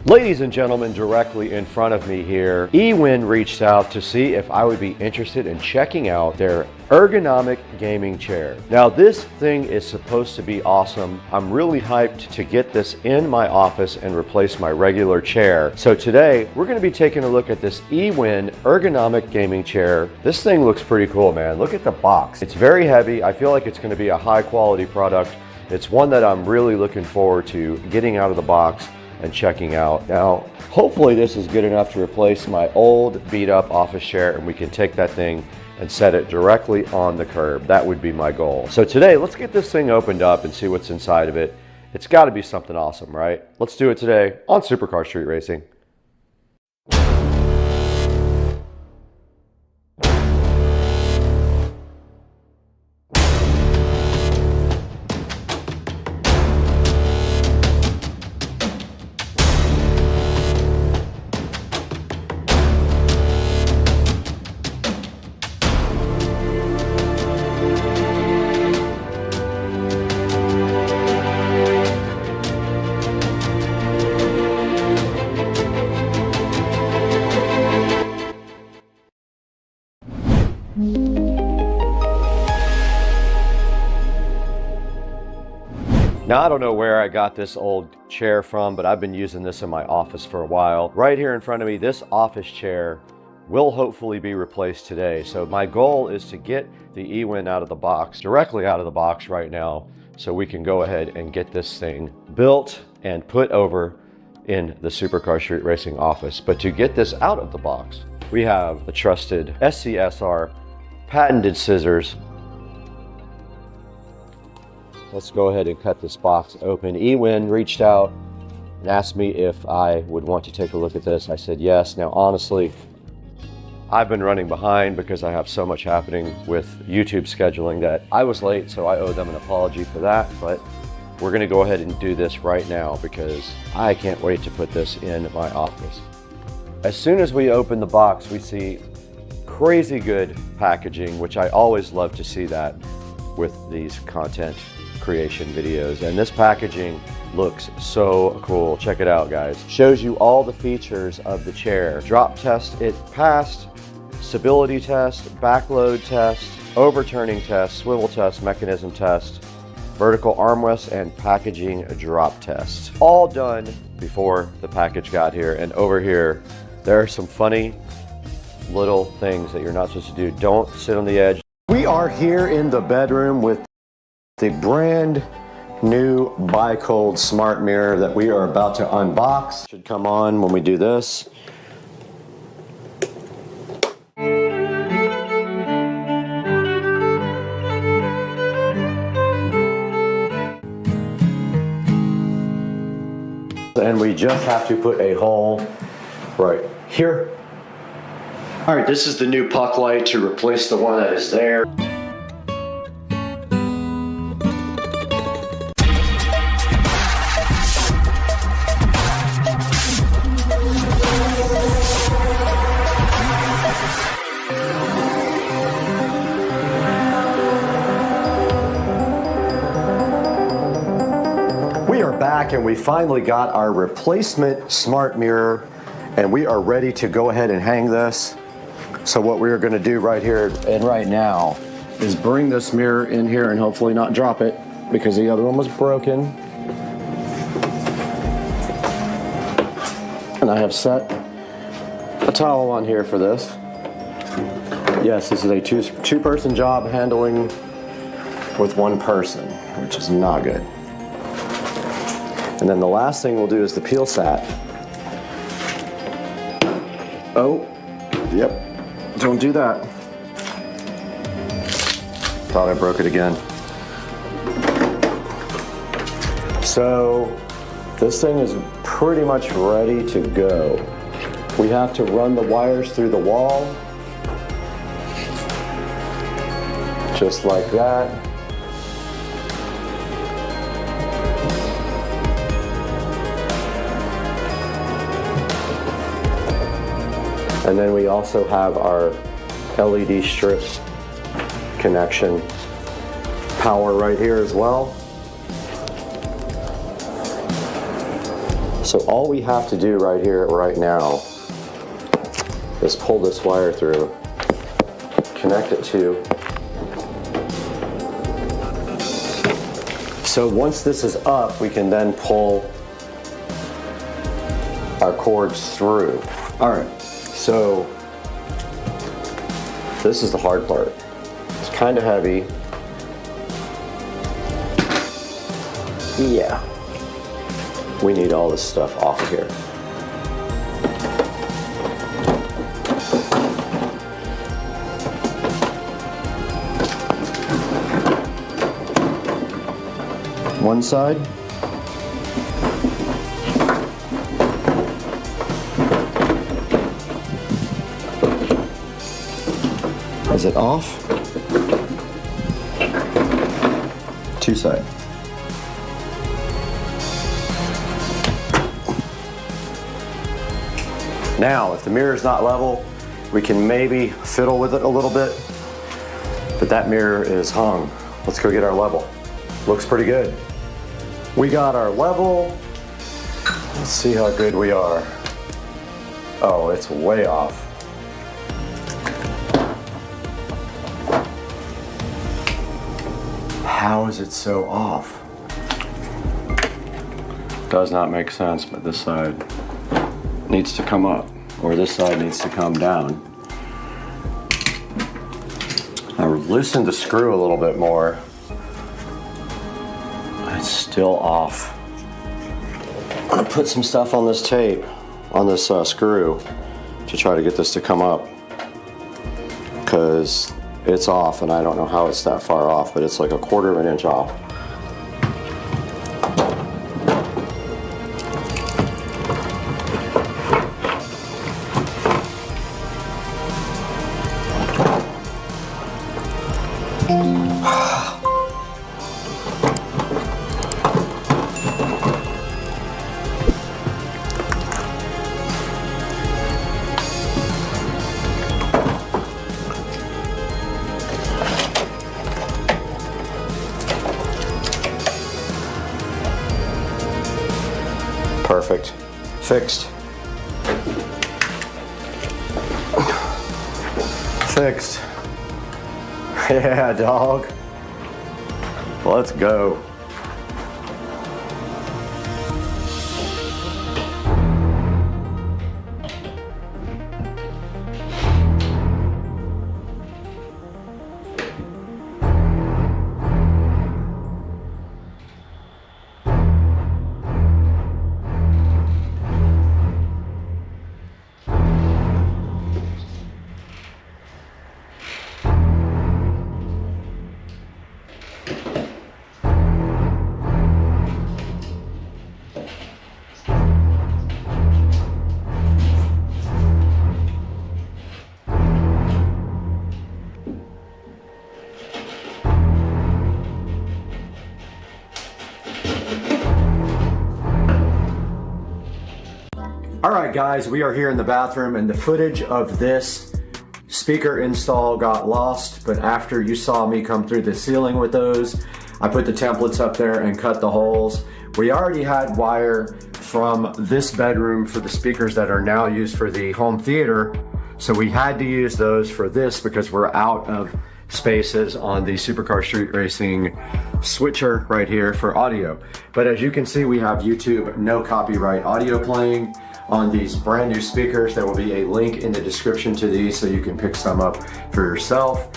Ladies and gentlemen, directly in front of me here, eWin reached out to see if I would be interested in checking out their ergonomic gaming chair. Now this thing is supposed to be awesome. I'm really hyped to get this in my office and replace my regular chair. So today we're going to be taking a look at this eWin ergonomic gaming chair. This thing looks pretty cool, man. Look at the box. It's very heavy. I feel like it's going to be a high quality product. It's one that I'm really looking forward to getting out of the box and checking out. Now, hopefully this is good enough to replace my old beat up office chair and we can take that thing and set it directly on the curb. That would be my goal. So today, let's get this thing opened up and see what's inside of it. It's gotta be something awesome, right? Let's do it today on Supercar Street Racing. Now, I don't know where I got this old chair from, but I've been using this in my office for a while. Right here in front of me, this office chair will hopefully be replaced today. So my goal is to get the eWin out of the box, directly out of the box right now, so we can go ahead and get this thing built and put over in the Supercar Street Racing office. But to get this out of the box, we have the trusted SCSR patented scissors. Let's go ahead and cut this box open. eWin reached out and asked me if I would want to take a look at this. I said yes. Now, honestly, I've been running behind because I have so much happening with YouTube scheduling that I was late, so I owe them an apology for that. But we're gonna go ahead and do this right now because I can't wait to put this in my office. As soon as we open the box, we see crazy good packaging, which I always love to see that with these content creation videos. And this packaging looks so cool. Check it out, guys. Shows you all the features of the chair. Drop test, it passed. Stability test, backload test, overturning test, swivel test, mechanism test, vertical armrest, and packaging drop test. All done before the package got here. And over here, there are some funny little things that you're not supposed to do. Don't sit on the edge. We are here in the bedroom with the brand new Bi-Cold smart mirror that we are about to unbox. Should come on when we do this. And we just have to put a hole right here. All right, this is the new puck light to replace the one that is there. We are back and we finally got our replacement smart mirror and we are ready to go ahead and hang this. So what we're going to do right here and right now is bring this mirror in here and hopefully not drop it because the other one was broken. And I have set a towel on here for this. Yes, this is a two-person job handling with one person, which is not good. And then the last thing we'll do is the peel sat. Oh, yep, don't do that. Thought I broke it again. So this thing is pretty much ready to go. We have to run the wires through the wall. Just like that. And then we also have our LED strip connection power right here as well. So all we have to do right here, right now, is pull this wire through, connect it to. So once this is up, we can then pull our cords through. All right. So this is the hard part. It's kind of heavy. Yeah. We need all this stuff off of here. One side. Is it off? Two side. Now, if the mirror is not level, we can maybe fiddle with it a little bit, but that mirror is hung. Let's go get our level. Looks pretty good. We got our level. Let's see how good we are. Oh, it's way off. How is it so off? Does not make sense, but this side needs to come up, or this side needs to come down. I loosened the screw a little bit more. It's still off. I'm gonna put some stuff on this tape, on this screw, to try to get this to come up, because it's off, and I don't know how it's that far off, but it's like 1/4 of an inch off. Perfect. Fixed. Fixed. Yeah, dog. Let's go. Alright guys, we are here in the bathroom, and the footage of this speaker install got lost, but after you saw me come through the ceiling with those, I put the templates up there and cut the holes. We already had wire from this bedroom for the speakers that are now used for the home theater, so we had to use those for this because we're out of spaces on the Supercar Street Racing switcher right here for audio. But as you can see, we have YouTube no copyright audio playing on these brand new speakers. There will be a link in the description to these so you can pick some up for yourself.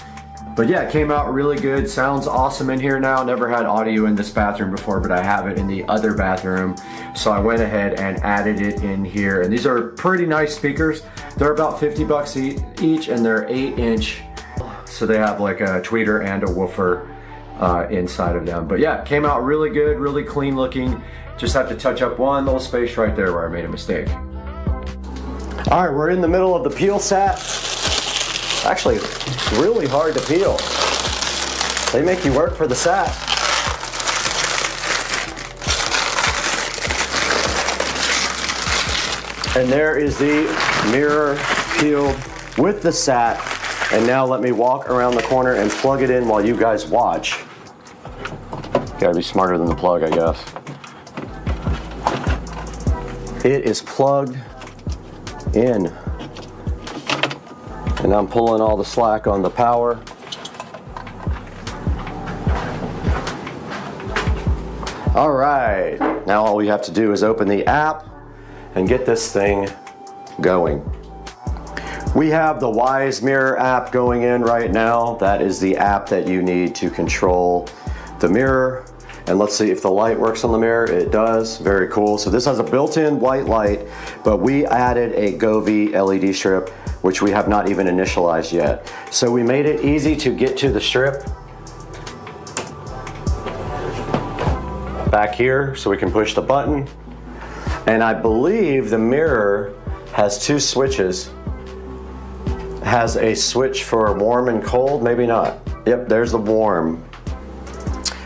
But yeah, it came out really good. Sounds awesome in here now. Never had audio in this bathroom before, but I have it in the other bathroom. So I went ahead and added it in here. And these are pretty nice speakers. They're about 50 bucks each, and they're 8-inch. So they have like a tweeter and a woofer inside of them. But yeah, came out really good, really clean looking. Just have to touch up one little space right there where I made a mistake. All right, we're in the middle of the peel set. Actually, it's really hard to peel. They make you work for the sat. And there is the mirror peeled with the sat. And now let me walk around the corner and plug it in while you guys watch. Gotta be smarter than the plug, I guess. It is plugged in. And I'm pulling all the slack on the power. All right, now all we have to do is open the app and get this thing going. We have the Wise Mirror app going in right now. That is the app that you need to control the mirror. And let's see if the light works on the mirror. It does, very cool. So this has a built-in white light, but we added a Govee LED strip, which we have not even initialized yet. So we made it easy to get to the strip back here so we can push the button. And I believe the mirror has 2 switches. It has a switch for warm and cold, maybe not. Yep, there's the warm.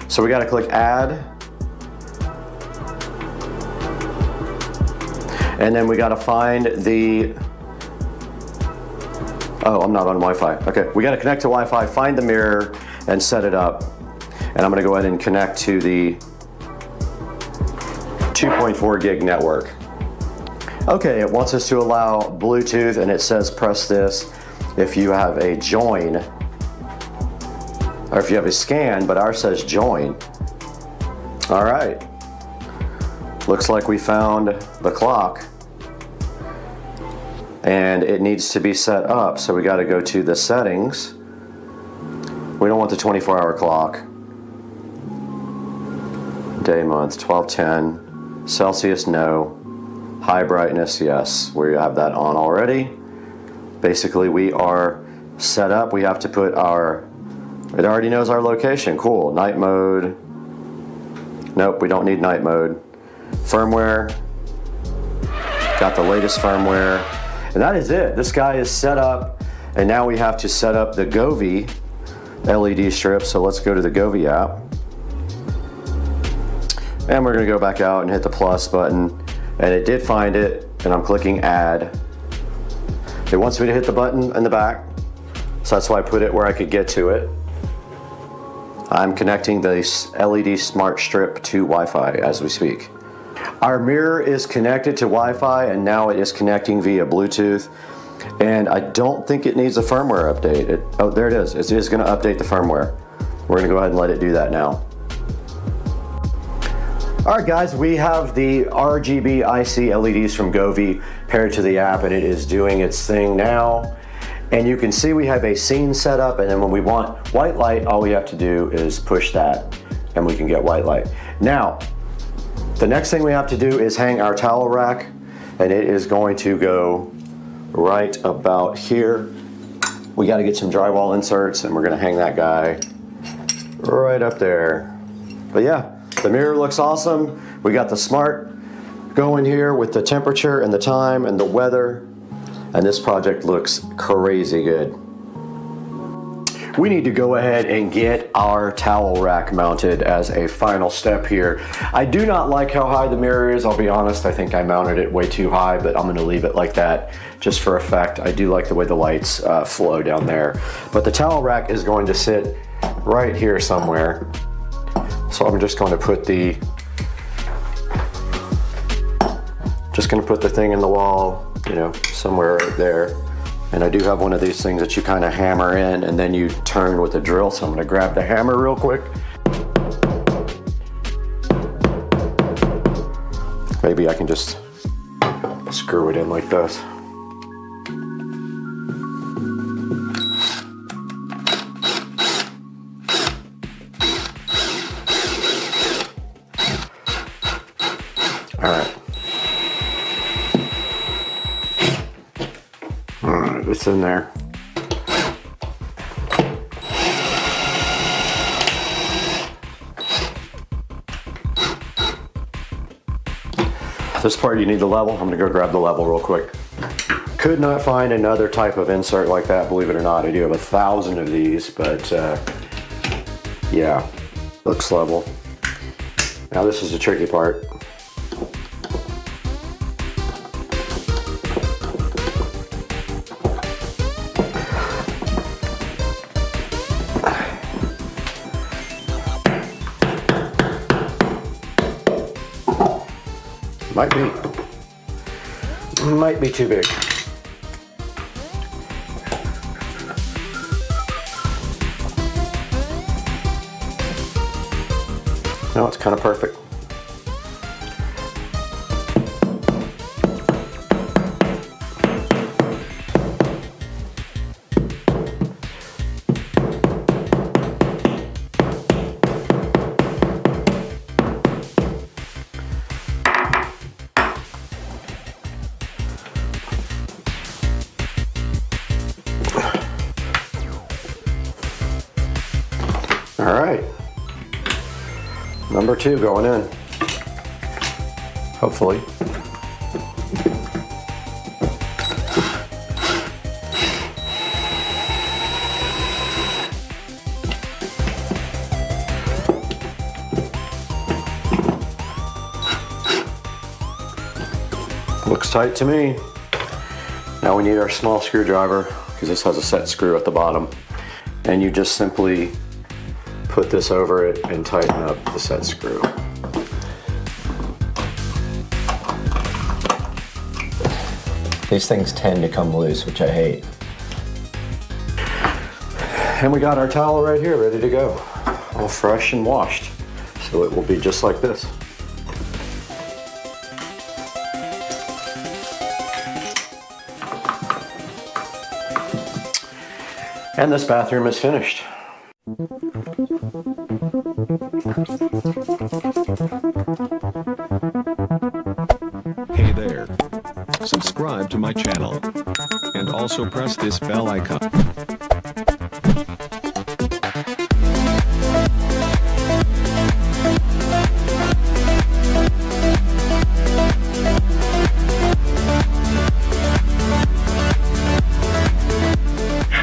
So we gotta click add. And then we gotta find the, oh, I'm not on Wi-Fi. Okay, we gotta connect to Wi-Fi, find the mirror, and set it up. And I'm gonna go ahead and connect to the 2.4 gig network. Okay, it wants us to allow Bluetooth, and it says press this if you have a join or if you have a scan, but ours says join. All right. Looks like we found the clock. And it needs to be set up, so we got to go to the settings. We don't want the 24-hour clock. Day, month, 1210. Celsius, no. High brightness, yes. We have that on already. Basically, we are set up. We have to put our, it already knows our location. Cool. Night mode. Nope, we don't need night mode. Firmware. Got the latest firmware. And that is it. This guy is set up. And now we have to set up the Govee LED strip. So let's go to the Govee app. And we're going to go back out and hit the plus button. And it did find it. And I'm clicking add. It wants me to hit the button in the back. So that's why I put it where I could get to it. I'm connecting the LED smart strip to Wi-Fi as we speak. Our mirror is connected to Wi-Fi and now it is connecting via Bluetooth. And I don't think it needs a firmware update. Oh, there it is. It is going to update the firmware. We're going to go ahead and let it do that now. All right, guys, we have the RGB IC LEDs from Govee paired to the app, and it is doing its thing now. And you can see we have a scene set up, and then when we want white light, all we have to do is push that, and we can get white light. Now, the next thing we have to do is hang our towel rack, and it is going to go right about here. We got to get some drywall inserts, and we're going to hang that guy right up there. But yeah. The mirror looks awesome. We got the smart going here with the temperature and the time and the weather. And this project looks crazy good. We need to go ahead and get our towel rack mounted as a final step here. I do not like how high the mirror is, I'll be honest. I think I mounted it way too high, but I'm gonna leave it like that just for effect. I do like the way the lights flow down there. But the towel rack is going to sit right here somewhere. So I'm just going to put the thing in the wall, you know, somewhere right there. And I do have one of these things that you kind of hammer in and then you turn with a drill. So I'm going to grab the hammer real quick. Maybe I can just screw it in like this. It's in there. This part you need the level. I'm gonna go grab the level real quick. Could not find another type of insert like that, believe it or not. I do have 1,000 of these, but yeah, looks level. Now this is the tricky part. Might be too big. No, it's kind of perfect. All right, number 2 going in, hopefully. Looks tight to me. Now we need our small screwdriver because this has a set screw at the bottom, and you just simply put this over it and tighten up the set screw. These things tend to come loose, which I hate. And we got our towel right here ready to go, all fresh and washed. So it will be just like this. And this bathroom is finished. Hey there. Subscribe to my channel. And also press this bell icon.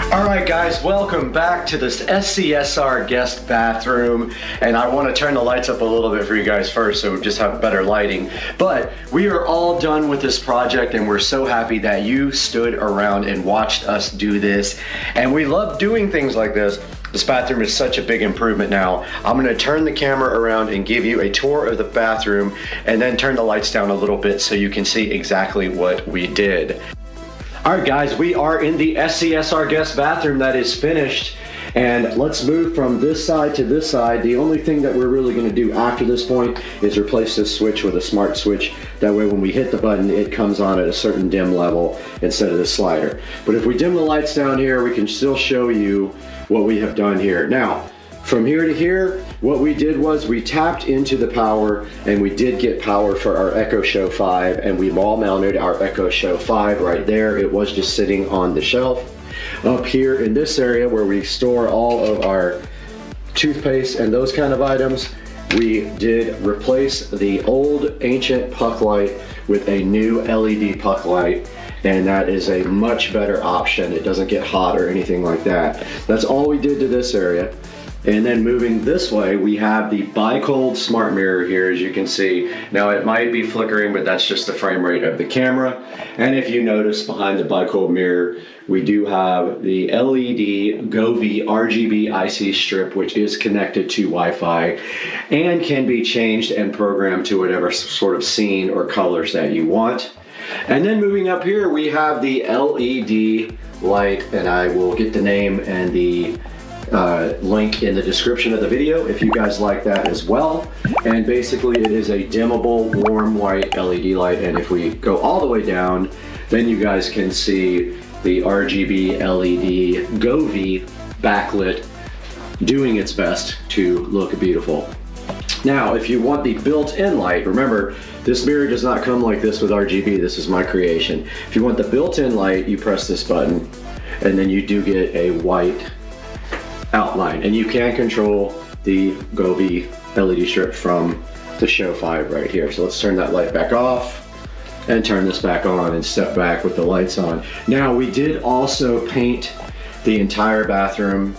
Alright guys, welcome back to this SCSR guest bathroom, and I want to turn the lights up a little bit for you guys first so we just have better lighting. But we are all done with this project and we're so happy that you stood around and watched us do this, and we love doing things like this. This bathroom is such a big improvement now. I'm going to turn the camera around and give you a tour of the bathroom and then turn the lights down a little bit so you can see exactly what we did. Alright guys, we are in the SCSR guest bathroom that is finished, and let's move from this side to this side. The only thing that we're really going to do after this point is replace this switch with a smart switch. That way when we hit the button it comes on at a certain dim level instead of the slider. But if we dim the lights down here, we can still show you what we have done here. Now, from here to here, what we did was we tapped into the power, and we did get power for our Echo Show 5, and we wall mounted our Echo Show 5 right there. It was just sitting on the shelf. Up here in this area where we store all of our toothpaste and those kind of items, we did replace the old ancient puck light with a new LED puck light, and that is a much better option. It doesn't get hot or anything like that. That's all we did to this area. And then moving this way, we have the Bi-Cold smart mirror here, as you can see. Now it might be flickering, but that's just the frame rate of the camera. And if you notice behind the Bi-Cold mirror, we do have the LED GoV RGB IC strip, which is connected to Wi-Fi and can be changed and programmed to whatever sort of scene or colors that you want. And then moving up here, we have the LED light, and I will get the name and the link in the description of the video if you guys like that as well. And basically it is a dimmable warm white LED light, and if we go all the way down, then you guys can see the RGB LED GoV backlit doing its best to look beautiful. Now if you want the built-in light, remember this mirror does not come like this with RGB, this is my creation. If you want the built-in light, you press this button and then you do get a white outline, and you can control the GoV LED strip from the Show 5 right here. So let's turn that light back off and turn this back on and step back with the lights on. Now we did also paint the entire bathroom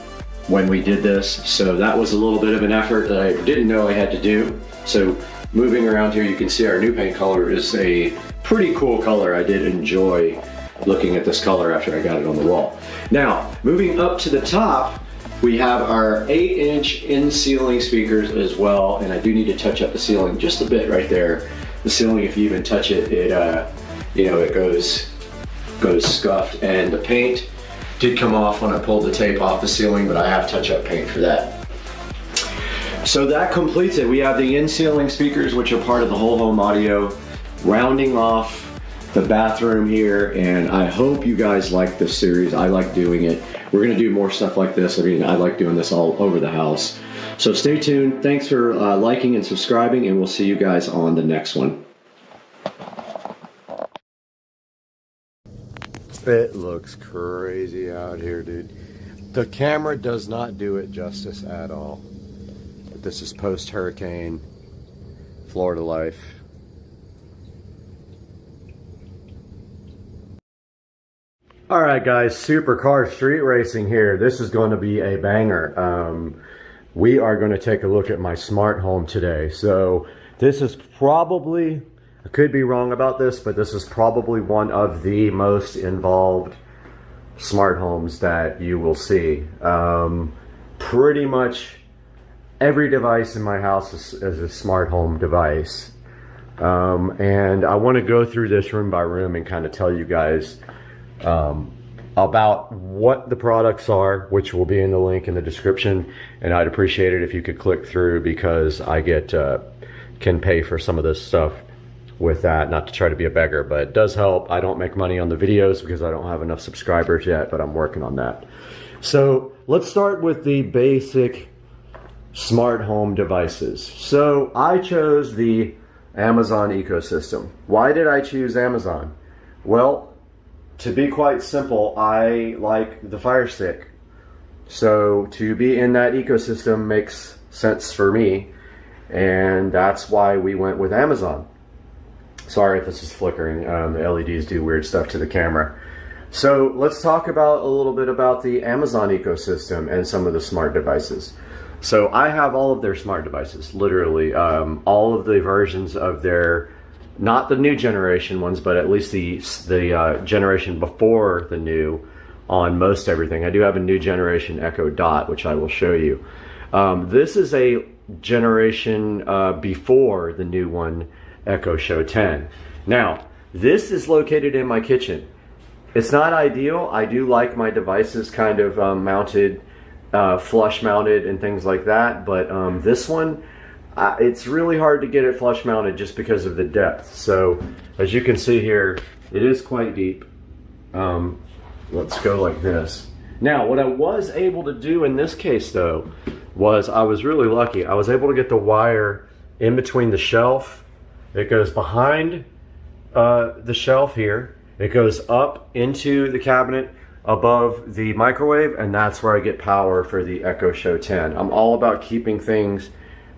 when we did this, so that was a little bit of an effort that I didn't know I had to do. So moving around here, you can see our new paint color is a pretty cool color. I did enjoy looking at this color after I got it on the wall. Now moving up to the top, we have our 8-inch in-ceiling speakers as well, and I do need to touch up the ceiling just a bit right there. The ceiling, if you even touch it, it goes scuffed, and the paint did come off when I pulled the tape off the ceiling, but I have touch-up paint for that. So that completes it. We have the in-ceiling speakers, which are part of the whole home audio, rounding off the bathroom here, and I hope you guys like this series. I like doing it. We're gonna do more stuff like this. I mean, I like doing this all over the house. So stay tuned. Thanks for liking and subscribing, and we'll see you guys on the next one. It looks crazy out here, dude. The camera does not do it justice at all. But this is post-hurricane Florida life. Alright guys, supercar street racing here. This is going to be a banger. We are going to take a look at my smart home today. So this is probably, I could be wrong about this, but this is probably one of the most involved smart homes that you will see. Pretty much every device in my house is a smart home device. And I want to go through this room by room and kind of tell you guys about what the products are, which will be in the link in the description. And I'd appreciate it if you could click through, because I can pay for some of this stuff with that, not to try to be a beggar, but it does help. I don't make money on the videos because I don't have enough subscribers yet, but I'm working on that. So let's start with the basic smart home devices. So I chose the Amazon ecosystem. Why did I choose Amazon? Well, to be quite simple, I like the Fire Stick. So to be in that ecosystem makes sense for me, and that's why we went with Amazon. Sorry if this is flickering. The LEDs do weird stuff to the camera. So let's talk about a little bit about the Amazon ecosystem and some of the smart devices. So I have all of their smart devices, literally all of the versions of their, not the new generation ones, but at least the generation before the new on most everything. I do have a new generation Echo Dot, which I will show you. This is a generation before the new one, Echo Show 10. Now, this is located in my kitchen. It's not ideal. I do like my devices kind of mounted, flush mounted and things like that, but this one, it's really hard to get it flush mounted just because of the depth. So as you can see here, it is quite deep. Let's go like this. Now, what I was able to do in this case though, was I was really lucky. I was able to get the wire in between the shelf. It goes behind the shelf here. It goes up into the cabinet above the microwave, and that's where I get power for the Echo Show 10. I'm all about keeping things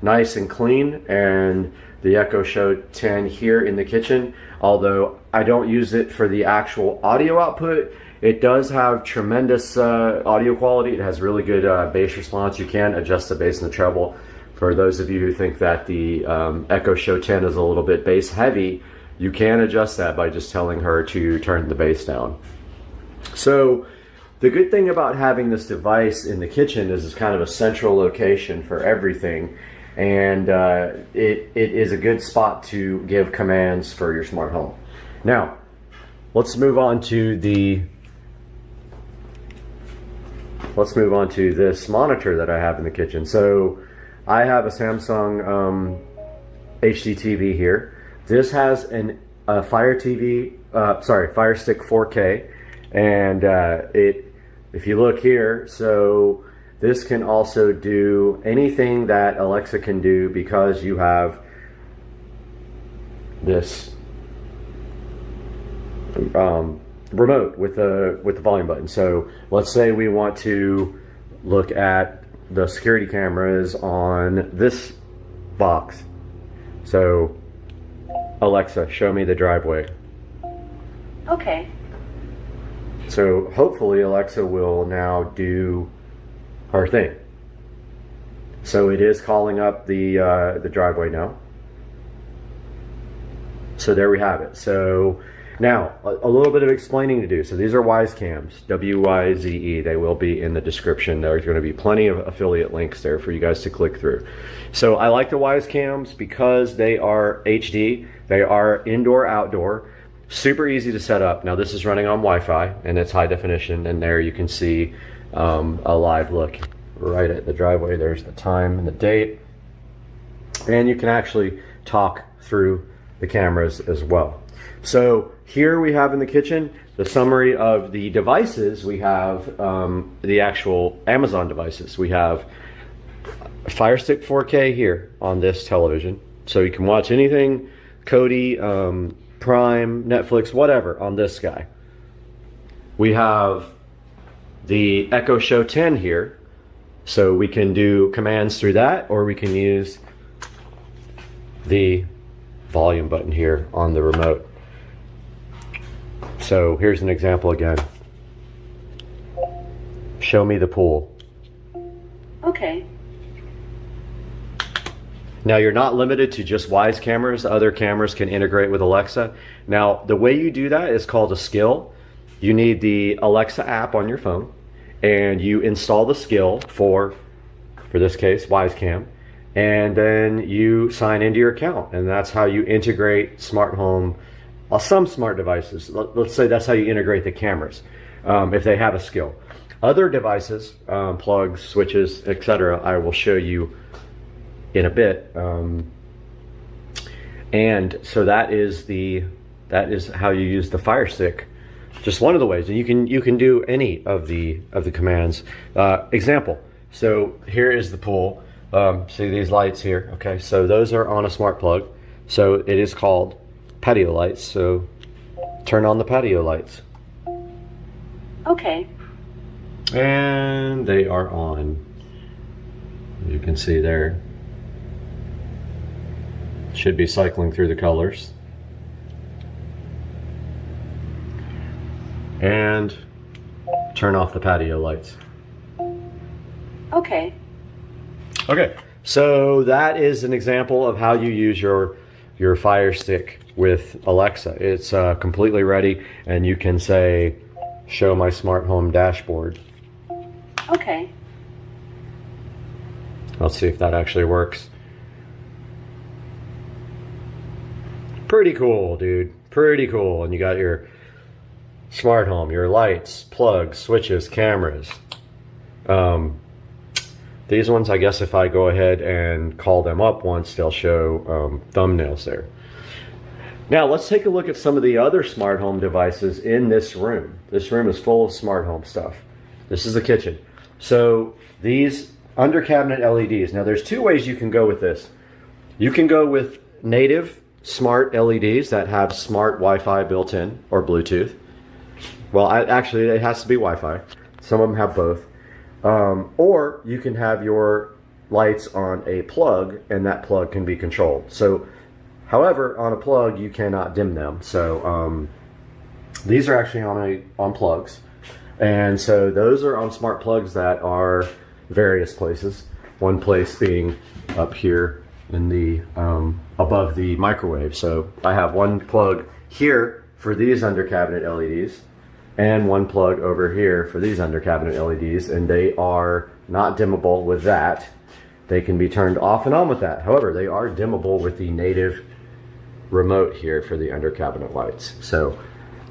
nice and clean, and the Echo Show 10 here in the kitchen, although I don't use it for the actual audio output, it does have tremendous audio quality. It has really good bass response. You can adjust the bass and the treble. For those of you who think that the Echo Show 10 is a little bit bass heavy, you can adjust that by just telling her to turn the bass down. So the good thing about having this device in the kitchen is it's kind of a central location for everything, and it is a good spot to give commands for your smart home. Now, let's move on to this monitor that I have in the kitchen. So I have a Samsung HD TV here. This has a Fire Stick 4K, and if you look here, so this can also do anything that Alexa can do because you have this remote with the volume button. So let's say we want to look at the security cameras on this box. So Alexa, show me the driveway. Okay. So hopefully Alexa will now do her thing. So it is calling up the driveway now. So there we have it. So now a little bit of explaining to do. So these are Wyze cams, W-Y-Z-E. They will be in the description. There's going to be plenty of affiliate links there for you guys to click through. So I like the Wyze cams because they are HD. They are indoor, outdoor, super easy to set up. Now this is running on Wi-Fi and it's high definition, and there you can see a live look right at the driveway. There's the time and the date, and you can actually talk through the cameras as well. So here we have in the kitchen the summary of the devices. We have the actual Amazon devices. We have a Fire Stick 4K here on this television, so you can watch anything, Kodi, Prime, Netflix, whatever on this guy. We have the Echo Show 10 here, so we can do commands through that, or we can use the volume button here on the remote. So here's an example again. Show me the pool. Okay. Now you're not limited to just Wyze cameras. Other cameras can integrate with Alexa. Now the way you do that is called a skill. You need the Alexa app on your phone, and you install the skill for this case, Wyze Cam, and then you sign into your account, and that's how you integrate smart home, some smart devices. Let's say that's how you integrate the cameras. if they have a skill. Other devices, plugs, switches, etc., I will show you in a bit. And so that is how you use the Fire Stick. Just one of the ways, and you can do any of the commands. Example. So here is the pool. See these lights here? Okay, so those are on a smart plug. So it is called patio lights. So turn on the patio lights. Okay. And they are on. You can see there. Should be cycling through the colors. And turn off the patio lights. Okay. Okay, so that is an example of how you use your Fire Stick with Alexa. It's completely ready, and you can say, show my smart home dashboard. Okay. Let's see if that actually works. Pretty cool, dude. Pretty cool. And you got your smart home, your lights, plugs, switches, cameras. These ones, I guess if I go ahead and call them up once, they'll show thumbnails there. Now let's take a look at some of the other smart home devices in this room. This room is full of smart home stuff. This is the kitchen. So these under cabinet LEDs. Now there's two ways you can go with this. You can go with native smart LEDs that have smart Wi-Fi built in, or Bluetooth. Well, actually it has to be Wi-Fi. Some of them have both. Or you can have your lights on a plug, and that plug can be controlled. So, however, on a plug you cannot dim them. So these are actually on plugs, and so those are on smart plugs that are various places. One place being up here in the above the microwave. So I have one plug here for these under cabinet LEDs, and one plug over here for these under cabinet LEDs, and they are not dimmable with that. They can be turned off and on with that. However, they are dimmable with the native remote here for the under cabinet lights. So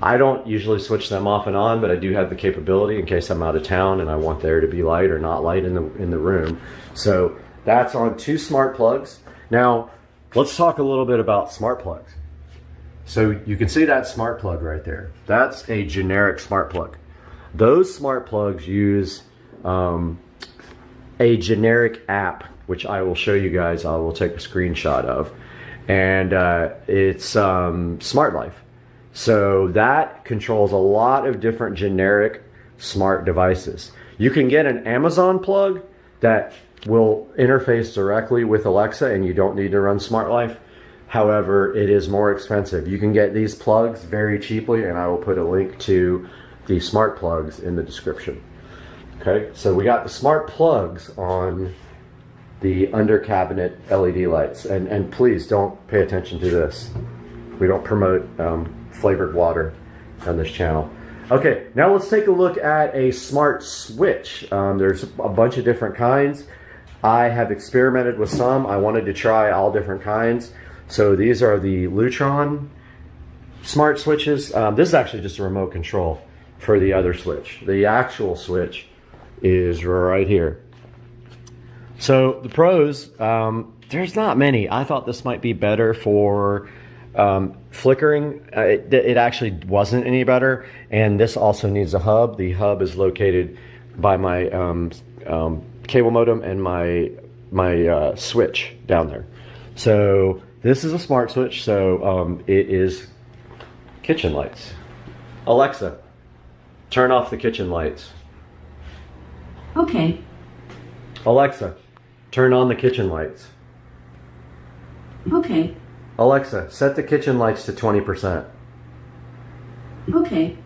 I don't usually switch them off and on, but I do have the capability in case I'm out of town and I want there to be light or not light in the room. So that's on two smart plugs. Now let's talk a little bit about smart plugs. So you can see that smart plug right there. That's a generic smart plug. Those smart plugs use a generic app, which I will show you guys. I will take a screenshot of. And it's Smart Life. So that controls a lot of different generic smart devices. You can get an Amazon plug that will interface directly with Alexa, and you don't need to run Smart Life. However, it is more expensive. You can get these plugs very cheaply, and I will put a link to the smart plugs in the description. Okay, so we got the smart plugs on the under cabinet LED lights, and please don't pay attention to this. We don't promote flavored water on this channel. Okay, now let's take a look at a smart switch. There's a bunch of different kinds. I have experimented with some. I wanted to try all different kinds. So these are the Lutron smart switches. This is actually just a remote control for the other switch. The actual switch is right here. So the pros, there's not many. I thought this might be better for flickering. It actually wasn't any better, and this also needs a hub. The hub is located by my cable modem and my switch down there. So this is a smart switch, so it is kitchen lights. Alexa, turn off the kitchen lights. Okay. Alexa, turn on the kitchen lights. Okay. Alexa, set the kitchen lights to 20%. Okay.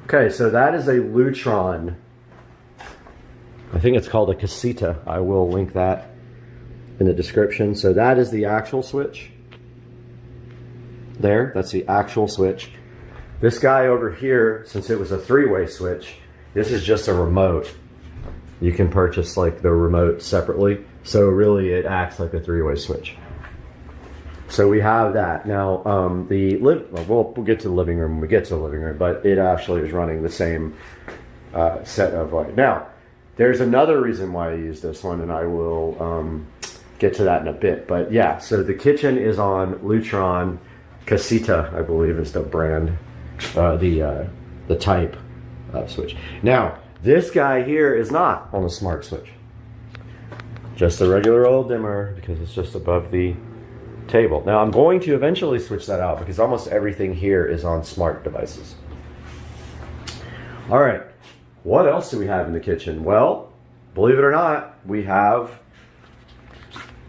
Okay, so that is a Lutron. I think it's called a Casita. I will link that in the description. So that is the actual switch. There, that's the actual switch. This guy over here, since it was a three-way switch, this is just a remote. You can purchase like the remote separately. So really it acts like a three-way switch. So we have that. Now, we'll get to the living room when we get to the living room, but it actually is running the same set of light. Now, there's another reason why I use this one, and I will get to that in a bit. But yeah, so the kitchen is on Lutron Casita, I believe is the brand, the type switch. Now, this guy here is not on a smart switch. Just a regular old dimmer because it's just above the table. Now, I'm going to eventually switch that out because almost everything here is on smart devices. All right, what else do we have in the kitchen? Well, believe it or not, we have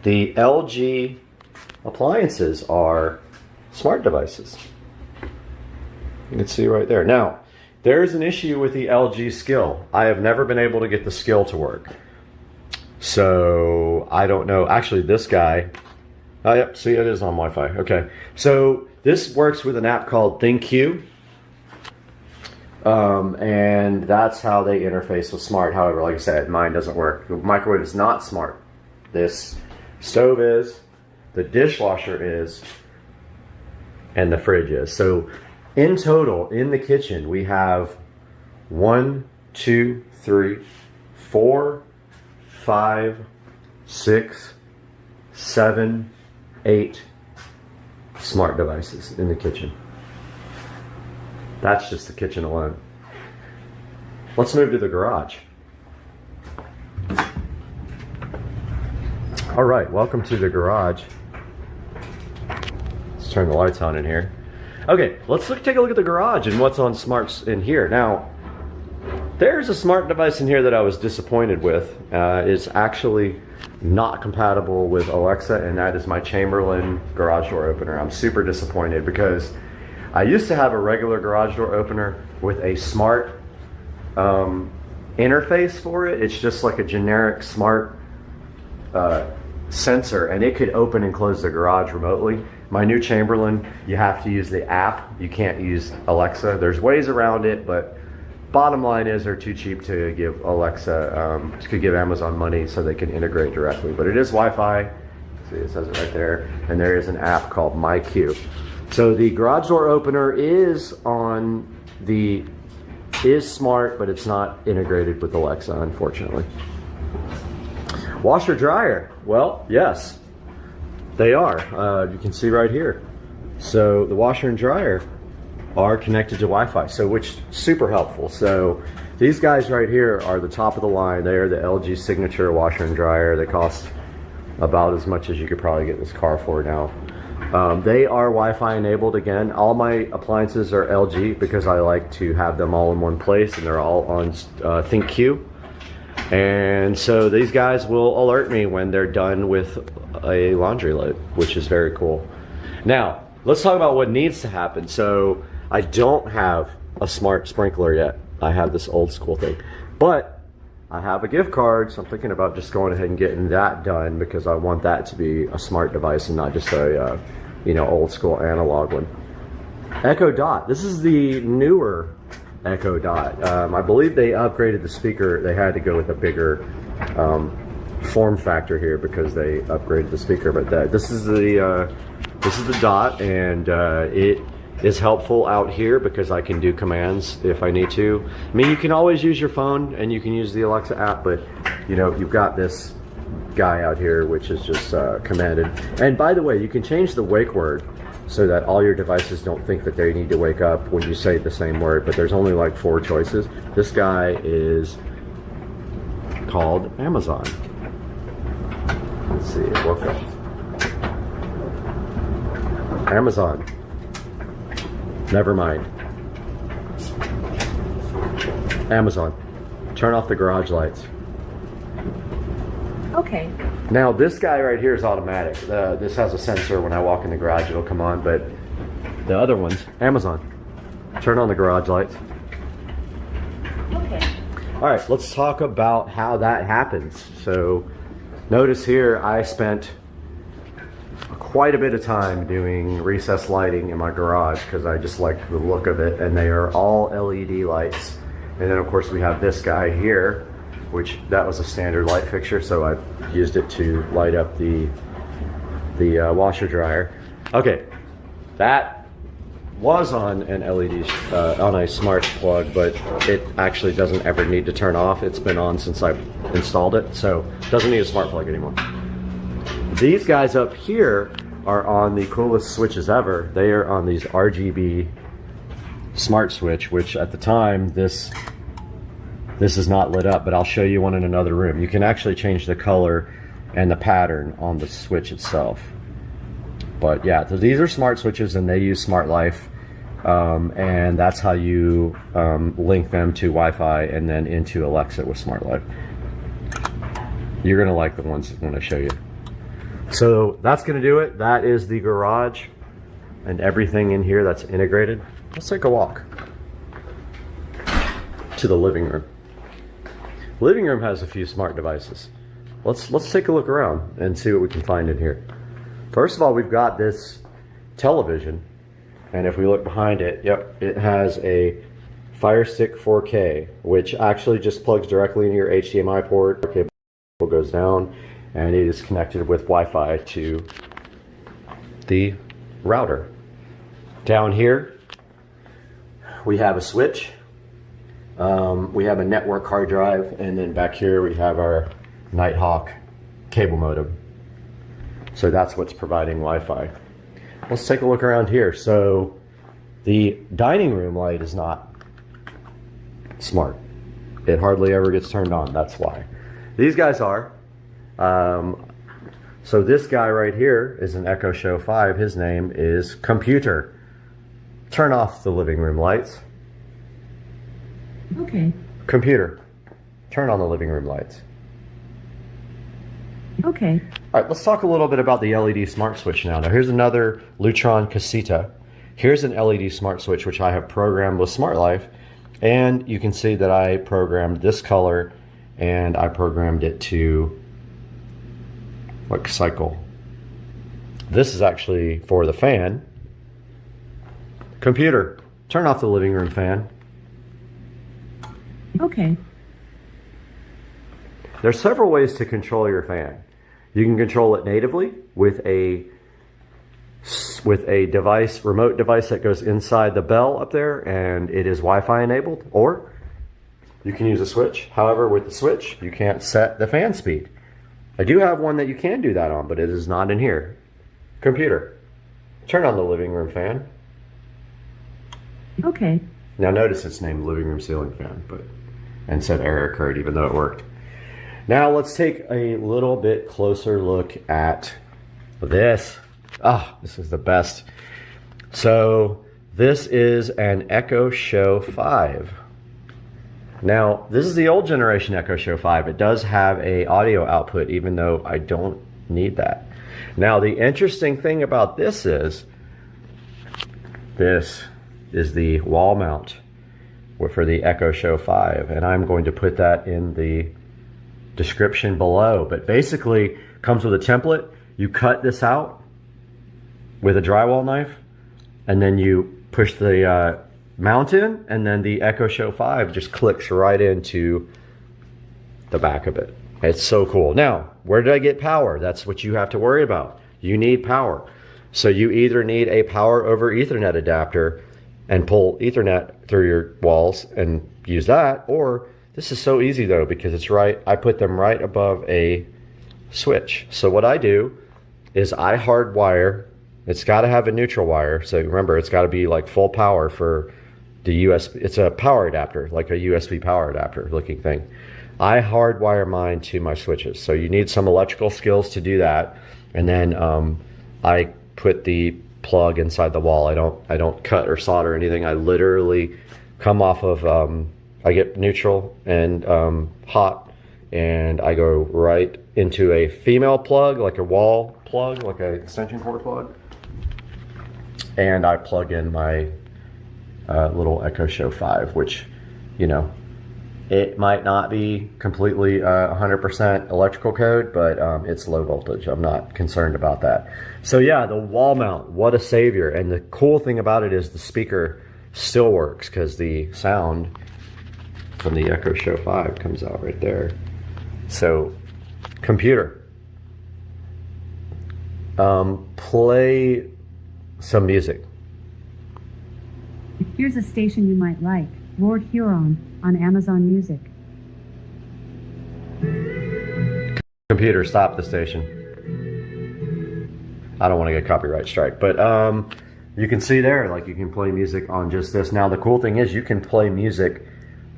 the LG appliances are smart devices. You can see right there. Now, there's an issue with the LG skill. I have never been able to get the skill to work. So, I don't know. Actually, this guy, oh, yep, see, it is on Wi-Fi. Okay, so this works with an app called ThinQ. And that's how they interface with smart. However, like I said, mine doesn't work. The microwave is not smart. This stove is, the dishwasher is, and the fridge is. So in total, in the kitchen, we have 1, 2, 3, 4, 5, 6, 7, 8 smart devices in the kitchen. That's just the kitchen alone. Let's move to the garage. All right, welcome to the garage. Let's turn the lights on in here. Okay, let's take a look at the garage and what's on smarts in here. Now, there's a smart device in here that I was disappointed with. It's actually not compatible with Alexa, and that is my Chamberlain garage door opener. I'm super disappointed because I used to have a regular garage door opener with a smart interface for it. It's just like a generic smart sensor, and it could open and close the garage remotely. My new Chamberlain, you have to use the app. You can't use Alexa. There's ways around it, but bottom line is they're too cheap to give Alexa, to give Amazon money so they can integrate directly. But it is Wi-Fi. See, it says it right there. And there is an app called MyQ. So the garage door opener is smart, but it's not integrated with Alexa, unfortunately. Washer dryer. Well, yes, they are. You can see right here. So the washer and dryer are connected to Wi-Fi, so which is super helpful. So these guys right here are the top of the line. They are the LG Signature washer and dryer. They cost about as much as you could probably get this car for now. They are Wi-Fi enabled. Again, all my appliances are LG because I like to have them all in one place, and they're all on ThinQ. And so these guys will alert me when they're done with a laundry load, which is very cool. Now, let's talk about what needs to happen. So I don't have a smart sprinkler yet. I have this old school thing, but I have a gift card, so I'm thinking about just going ahead and getting that done because I want that to be a smart device and not just a old school analog one. Echo Dot. This is the newer Echo Dot. I believe they upgraded the speaker. They had to go with a bigger form factor here because they upgraded the speaker. But this is the Dot, and it is helpful out here because I can do commands if I need to. I mean, you can always use your phone and you can use the Alexa app, but you've got this guy out here which is just commanded. And by the way, you can change the wake word so that all your devices don't think that they need to wake up when you say the same word, but there's only like 4 choices. This guy is called Amazon. Let's see, woke up. Amazon. Never mind. Amazon. Turn off the garage lights. Okay. Now this guy right here is automatic. This has a sensor. When I walk in the garage, it'll come on. But the other ones, Amazon. Turn on the garage lights. Okay. All right, let's talk about how that happens. So notice here, I spent quite a bit of time doing recessed lighting in my garage because I just like the look of it, and they are all LED lights. And then of course we have this guy here, which that was a standard light fixture, so I used it to light up the washer dryer. Okay, that was on an LED, on a smart plug, but it actually doesn't ever need to turn off. It's been on since I installed it, so it doesn't need a smart plug anymore. These guys up here are on the coolest switches ever. They are on these RGB smart switch, which at the time, this is not lit up, but I'll show you one in another room. You can actually change the color and the pattern on the switch itself. But yeah, so these are smart switches and they use Smart Life, and that's how you link them to Wi-Fi and then into Alexa with Smart Life. You're gonna like the ones when I show you. So that's gonna do it. That is the garage and everything in here that's integrated. Let's take a walk to the living room. Living room has a few smart devices. Let's take a look around and see what we can find in here. First of all, we've got this television, and if we look behind it, yep, it has a Fire Stick 4K, which actually just plugs directly into your HDMI port. Cable goes down, and it is connected with Wi-Fi to the router. Down here, we have a switch. We have a network hard drive, and then back here we have our Nighthawk cable modem. So that's what's providing Wi-Fi. Let's take a look around here. So the dining room light is not smart. It hardly ever gets turned on, that's why. These guys are. So this guy right here is an Echo Show 5. His name is Computer. Turn off the living room lights. Okay. Computer, turn on the living room lights. Okay. All right, let's talk a little bit about the LED smart switch now. Now here's another Lutron Casita. Here's an LED smart switch which I have programmed with Smart Life, and you can see that I programmed this color and I programmed it to like cycle. This is actually for the fan. Computer, turn off the living room fan. Okay. There's several ways to control your fan. You can control it natively with a device, remote device that goes inside the bell up there, and it is Wi-Fi enabled, or you can use a switch. However, with the switch, you can't set the fan speed. I do have one that you can do that on, but it is not in here. Computer, turn on the living room fan. Okay. Now notice it's named living room ceiling fan, and said error occurred even though it worked. Now let's take a little bit closer look at this. This is the best. So this is an Echo Show 5. Now this is the old generation Echo Show 5. It does have a audio output even though I don't need that. Now the interesting thing about this is the wall mount for the Echo Show 5, and I'm going to put that in the description below. But basically comes with a template. You cut this out with a drywall knife, and then you push the mount in, and then the Echo Show 5 just clicks right into the back of it. It's so cool. Now, where did I get power? That's what you have to worry about. You need power. So you either need a power over Ethernet adapter and pull Ethernet through your walls and use that, or this is so easy though, because it's right, I put them right above a switch. So what I do is I hardwire, it's got to have a neutral wire. So remember, it's got to be like full power for the USB. It's a power adapter, like a USB power adapter looking thing. I hardwire mine to my switches. So you need some electrical skills to do that. And then I put the plug inside the wall. I don't cut or solder anything. I literally come off of, I get neutral and hot, and I go right into a female plug, like a wall plug, like an extension cord plug. And I plug in my little Echo Show 5, which, you know, it might not be completely 100% electrical code, but it's low voltage. I'm not concerned about that. So yeah, the wall mount, what a savior. And the cool thing about it is the speaker still works, because the sound from the Echo Show 5 comes out right there. So, computer, play some music. Here's a station you might like, Lord Huron, on Amazon Music. Computer, stop the station. I don't want to get copyright strike, but you can see there, like you can play music on just this. Now the cool thing is you can play music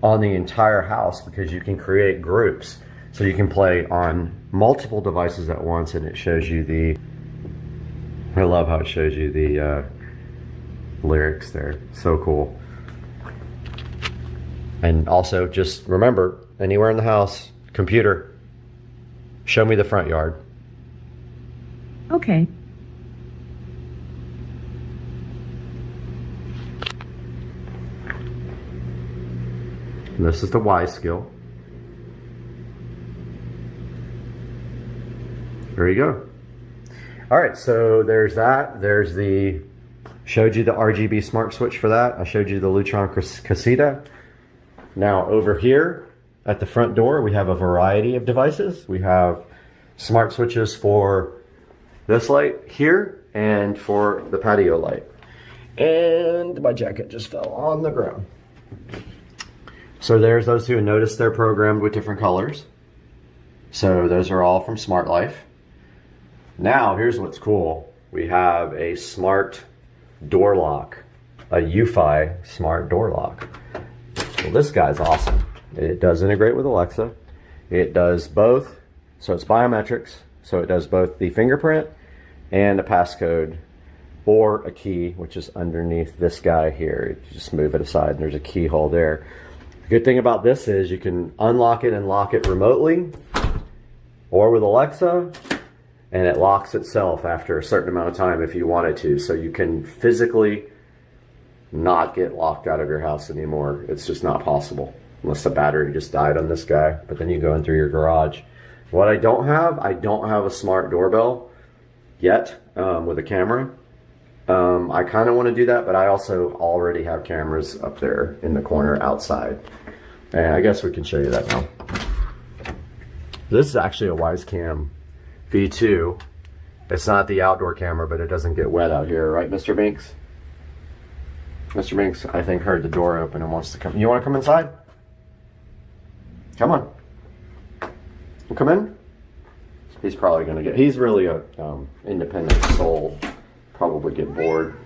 on the entire house because you can create groups. So you can play on multiple devices at once, and it shows you the, I love how it shows you the lyrics there. So cool. And also just remember, anywhere in the house, computer, show me the front yard. Okay. And this is the Y skill. There you go. All right, so there's that. There's the, showed you the RGB smart switch for that. I showed you the Lutron Casita. Now over here at the front door, we have a variety of devices. We have smart switches for this light here and for the patio light. And my jacket just fell on the ground. So there's those who notice they're programmed with different colors. So those are all from Smart Life. Now here's what's cool. We have a smart door lock, a UFI smart door lock. Well, this guy's awesome. It does integrate with Alexa. It does both, so it's biometrics. So it does both the fingerprint and a passcode or a key, which is underneath this guy here. You just move it aside and there's a keyhole there. The good thing about this is you can unlock it and lock it remotely or with Alexa, and it locks itself after a certain amount of time if you wanted to. So you can physically not get locked out of your house anymore. It's just not possible unless the battery just died on this guy. But then you go in through your garage. What I don't have a smart doorbell yet with a camera. I kind of want to do that, but I also already have cameras up there in the corner outside. And I guess we can show you that now. This is actually a Wisecam V2. It's not the outdoor camera, but it doesn't get wet out here, right, Mr. Binks? Mr. Binks, I think, heard the door open and wants to come. You want to come inside? Come on. You come in? He's probably going to get, he's really a independent soul. Probably get bored.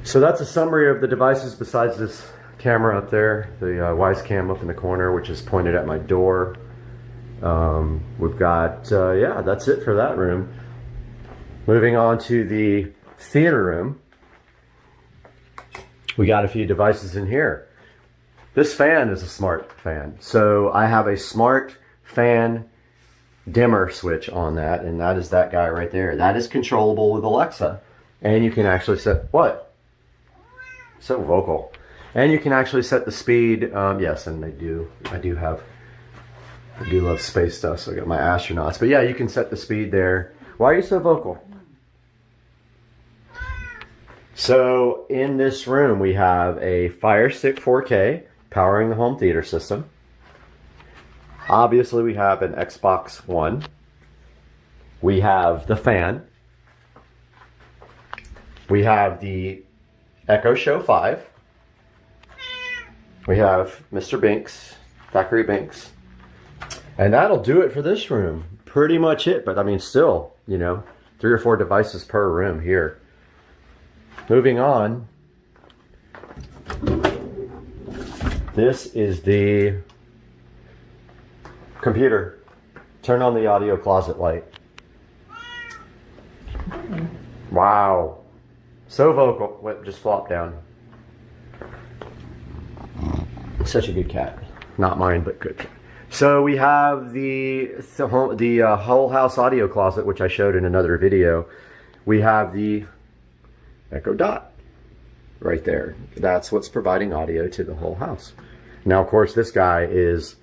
So that's a summary of the devices besides this camera up there, the Wisecam up in the corner, which is pointed at my door. We've got, yeah, that's it for that room. Moving on to the theater room. We got a few devices in here. This fan is a smart fan. So I have a smart fan dimmer switch on that, and that is that guy right there. That is controllable with Alexa. And you can actually set, what? So vocal. And you can actually set the speed, yes, and I do love space stuff, so I got my astronauts. But yeah, you can set the speed there. Why are you so vocal? So in this room, we have a Fire Stick 4K powering the home theater system. Obviously, we have an Xbox One. We have the fan. We have the Echo Show 5. We have Mr. Binks, Thackeray Binks. And that'll do it for this room. Pretty much it, but I mean, still, you know, 3 or 4 devices per room here. Moving on. This is the computer. Turn on the audio closet light. Wow. So vocal. What, just flop down. Such a good cat. Not mine, but good. So we have the whole house audio closet, which I showed in another video. We have the Echo Dot right there. That's what's providing audio to the whole house. Now, of course, this guy is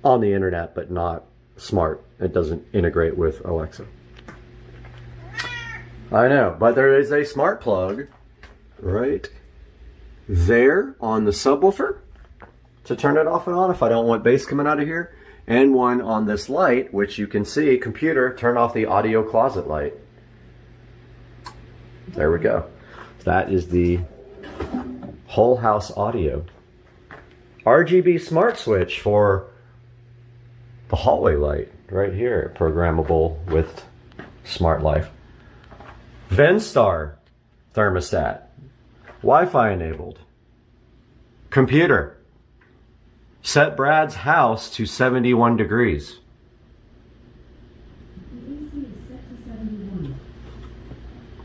on the internet, but not smart. It doesn't integrate with Alexa. I know, but there is a smart plug right there on the subwoofer to turn it off and on if I don't want bass coming out of here, and one on this light, which you can see, computer, turn off the audio closet light. There we go. That is the whole house audio. RGB smart switch for the hallway light right here, programmable with smart life. Venstar thermostat, Wi-Fi enabled. Computer, set Brad's house to 71 degrees.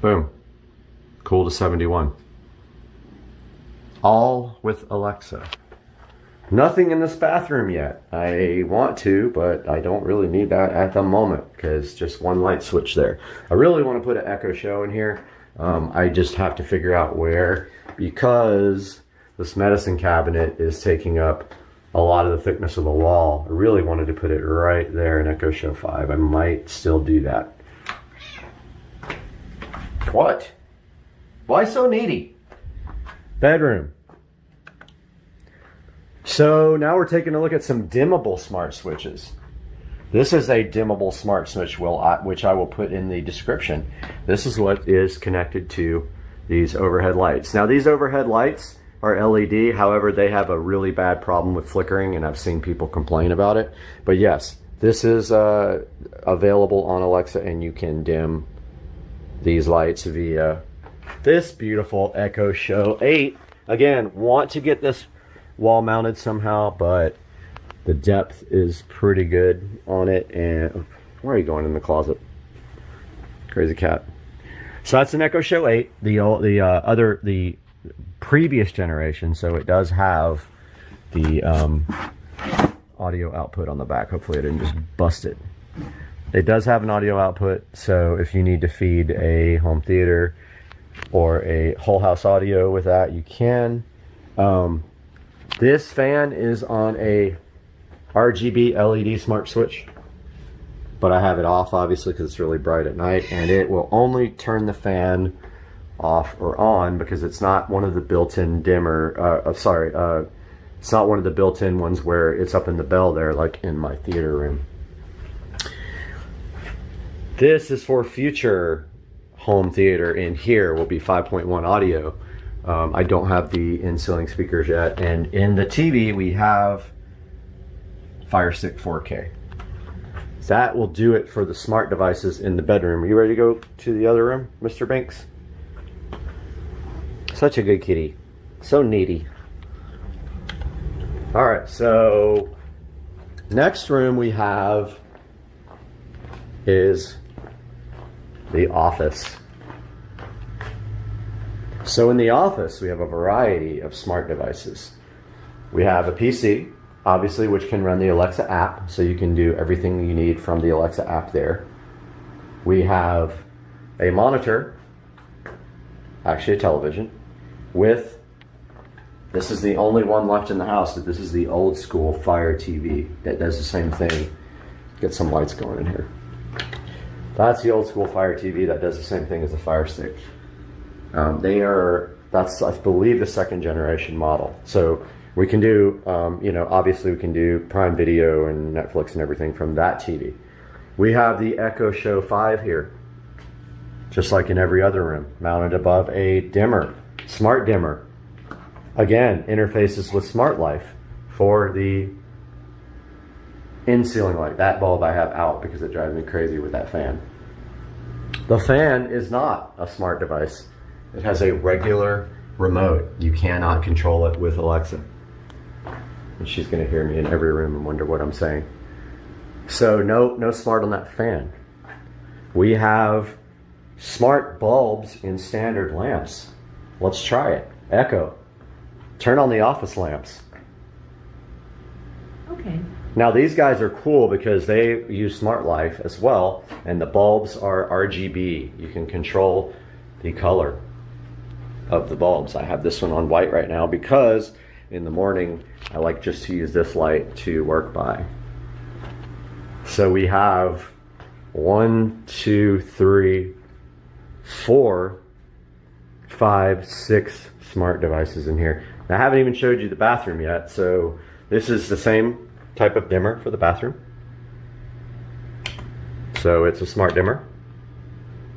Boom, cool to 71. All with Alexa. Nothing in this bathroom yet. I want to, but I don't really need that at the moment because just one light switch there. I really want to put an Echo Show in here. I just have to figure out where, because this medicine cabinet is taking up a lot of the thickness of the wall. I really wanted to put it right there in Echo Show 5. I might still do that. What? Why so needy? Bedroom. So now we're taking a look at some dimmable smart switches. This is a dimmable smart switch, which I will put in the description. This is what is connected to these overhead lights. Now these overhead lights are LED, however they have a really bad problem with flickering, and I've seen people complain about it. But yes, this is available on Alexa, and you can dim these lights via this beautiful Echo Show 8. Again, want to get this wall mounted somehow, but the depth is pretty good on it. And where are you going in the closet? Crazy cat. So that's an Echo Show 8, the previous generation. So it does have the audio output on the back. Hopefully I didn't just bust it. It does have an audio output, so if you need to feed a home theater or a whole house audio with that, you can. This fan is on a RGB LED smart switch, but I have it off obviously because it's really bright at night, and it will only turn the fan off or on because it's not one of the built-in dimmer, it's not one of the built-in ones where it's up in the bell there like in my theater room. This is for future home theater. In here will be 5.1 audio. I don't have the in-ceiling speakers yet, and in the TV we have Fire Stick 4K. That will do it for the smart devices in the bedroom. Are you ready to go to the other room, Mr. Banks? Such a good kitty. So needy. Alright, so next room we have is the office. So in the office we have a variety of smart devices. We have a PC, obviously, which can run the Alexa app, so you can do everything you need from the Alexa app there. We have a monitor, actually a television, with, this is the only one left in the house, but this is the old school Fire TV that does the same thing. Get some lights going in here. That's the old school Fire TV that does the same thing as the Fire Stick. That's I believe the second generation model. So we can do, obviously we can do Prime Video and Netflix and everything from that TV. We have the Echo Show 5 here, just like in every other room, mounted above a dimmer, smart dimmer. Again, interfaces with Smart Life for the in-ceiling light. That bulb I have out because it drives me crazy with that fan. The fan is not a smart device. It has a regular remote. You cannot control it with Alexa. And she's going to hear me in every room and wonder what I'm saying. So no smart on that fan. We have smart bulbs in standard lamps. Let's try it. Echo, turn on the office lamps. Okay. Now these guys are cool because they use Smart Life as well, and the bulbs are RGB. You can control the color of the bulbs. I have this one on white right now because in the morning I like just to use this light to work by. So we have 1, 2, 3, 4, 5, 6 smart devices in here. Now, I haven't even showed you the bathroom yet, so this is the same type of dimmer for the bathroom. So it's a smart dimmer,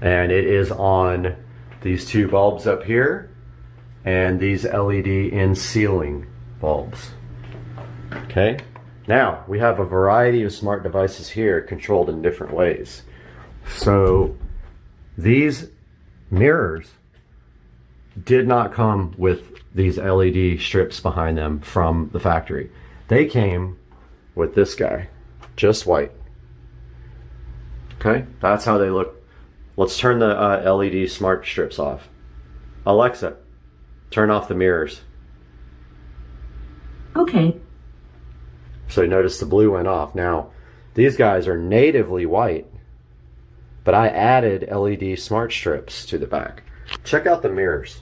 and it is on these two bulbs up here and these LED in ceiling bulbs. Okay, now we have a variety of smart devices here controlled in different ways. So these mirrors did not come with these LED strips behind them from the factory. They came with this guy, just white. Okay, that's how they look. Let's turn the LED smart strips off. Alexa, turn off the mirrors. Okay. So you notice the blue went off. Now, these guys are natively white, but I added LED smart strips to the back. Check out the mirrors.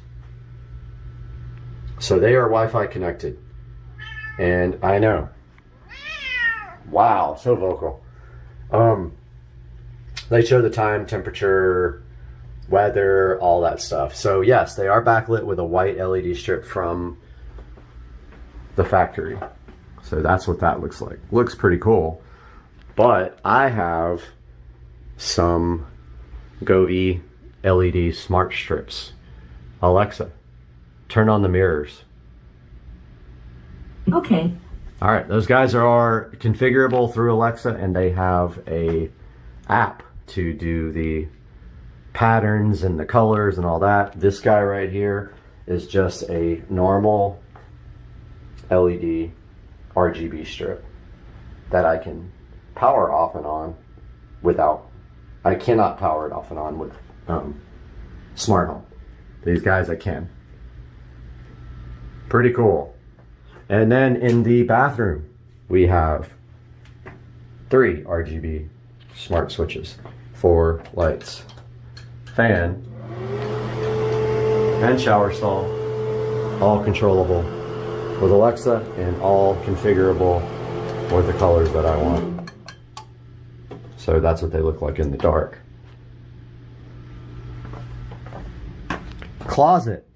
So they are Wi-Fi connected. And I know. Wow, so vocal. They show the time, temperature, weather, all that stuff. So yes, they are backlit with a white LED strip from the factory. So that's what that looks like. Looks pretty cool. But I have some Govee LED smart strips. Alexa, turn on the mirrors. Okay. All right, those guys are configurable through Alexa, and they have a app to do the patterns and the colors and all that. This guy right here is just a normal LED RGB strip that I can power off and on without, I cannot power it off and on with smart home. These guys I can. Pretty cool. And then in the bathroom, we have 3 RGB smart switches, 4 lights, fan, and shower stall, all controllable with Alexa and all configurable with the colors that I want. So that's what they look like in the dark. Closet.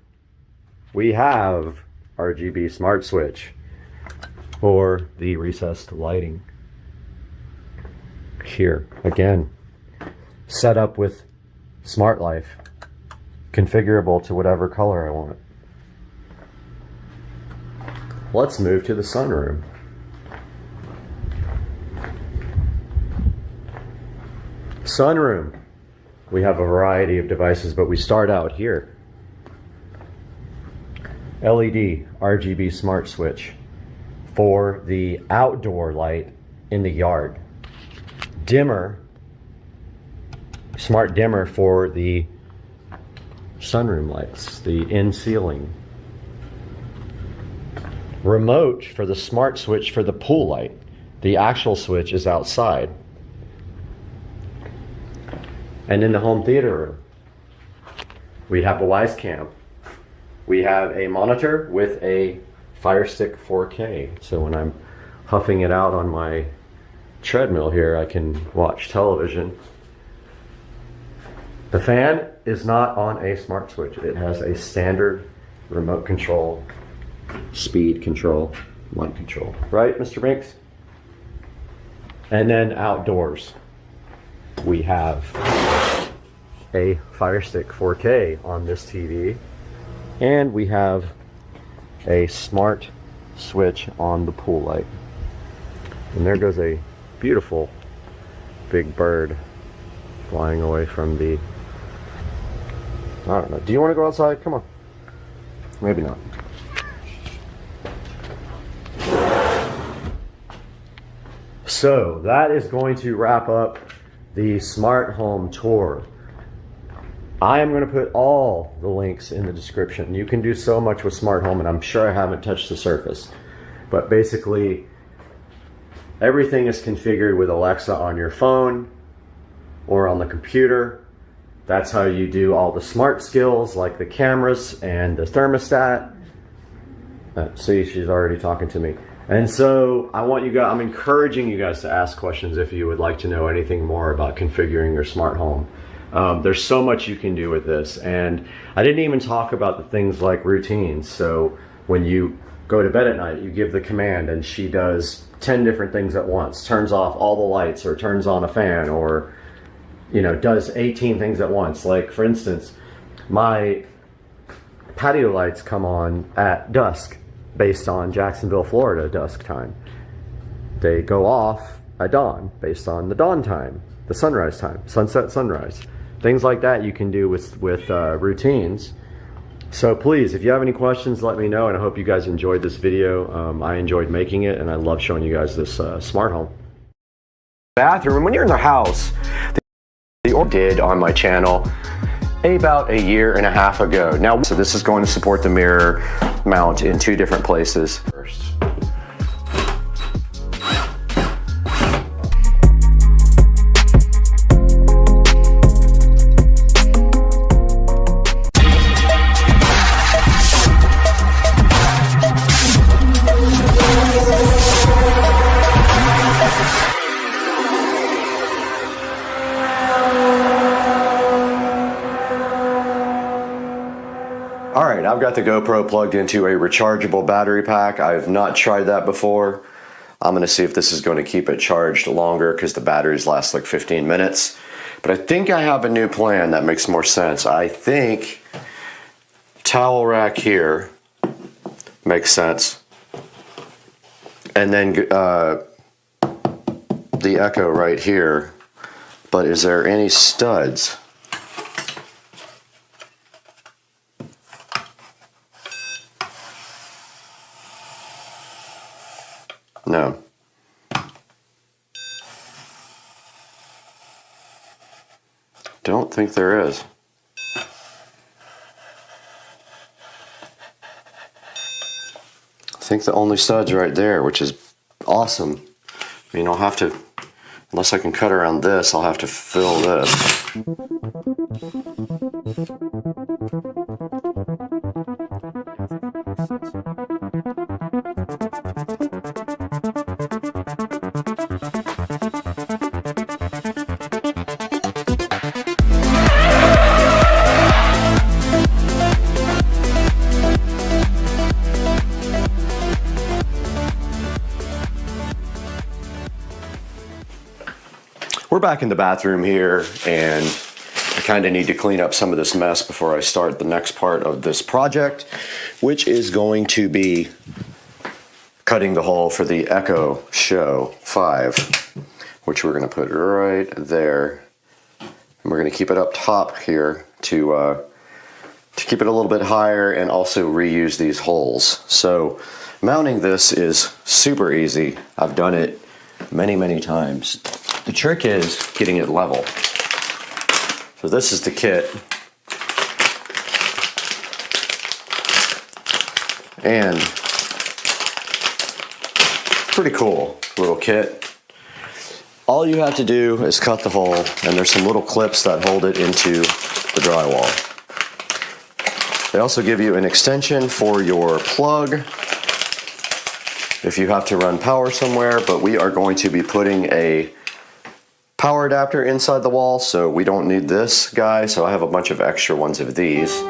We have RGB smart switch for the recessed lighting. Here, again, set up with Smart Life, configurable to whatever color I want. Let's move to the sunroom. Sunroom. We have a variety of devices, but we start out here. LED RGB smart switch for the outdoor light in the yard. Dimmer, smart dimmer for the sunroom lights, the in-ceiling. Remote for the smart switch for the pool light. The actual switch is outside. And in the home theater room, we have a Wise Cam. We have a monitor with a Fire Stick 4K. So when I'm huffing it out on my treadmill here, I can watch television. The fan is not on a smart switch. It has a standard remote control, speed control, light control. Right, Mr. Binks? And then outdoors, we have a Fire Stick 4K on this TV. And we have a smart switch on the pool light. And there goes a beautiful big bird flying away from the, I don't know. Do you want to go outside? Come on. Maybe not. So that is going to wrap up the smart home tour. I am going to put all the links in the description. You can do so much with smart home, and I'm sure I haven't touched the surface. But basically, everything is configured with Alexa on your phone or on the computer. That's how you do all the smart skills like the cameras and the thermostat. See, she's already talking to me. And so I want you guys, I'm encouraging you guys to ask questions if you would like to know anything more about configuring your smart home. There's so much you can do with this, and I didn't even talk about the things like routines. So when you go to bed at night, you give the command and she does 10 different things at once, turns off all the lights or turns on a fan, or does 18 things at once. Like for instance, my patio lights come on at dusk based on Jacksonville, Florida dusk time. They go off at dawn based on the dawn time, the sunrise time, sunset, sunrise. Things like that you can do with routines. So please, if you have any questions, let me know, and I hope you guys enjoyed this video. I enjoyed making it, and I love showing you guys this smart home. Bathroom, and when you're in the house, the did on my channel about a year and a half ago. Now, so this is going to support the mirror mount in 2 different places. First. Alright, I've got the GoPro plugged into a rechargeable battery pack. I've not tried that before. I'm going to see if this is going to keep it charged longer because the batteries last like 15 minutes. But I think I have a new plan that makes more sense. I think towel rack here makes sense. And then the Echo right here. But is there any studs? No. Don't think there is. I think the only stud's right there, which is awesome. I mean, I'll have to, unless I can cut around this, I'll have to fill this. We're back in the bathroom here, and I kind of need to clean up some of this mess before I start the next part of this project, which is going to be cutting the hole for the Echo Show 5, which we're going to put right there. And we're going to keep it up top here to keep it a little bit higher and also reuse these holes. So mounting this is super easy. I've done it many times. The trick is getting it level. So this is the kit. And pretty cool little kit. All you have to do is cut the hole, and there's some little clips that hold it into the drywall. They also give you an extension for your plug if you have to run power somewhere, but we are going to be putting a power adapter inside the wall, so we don't need this guy, so I have a bunch of extra ones of these.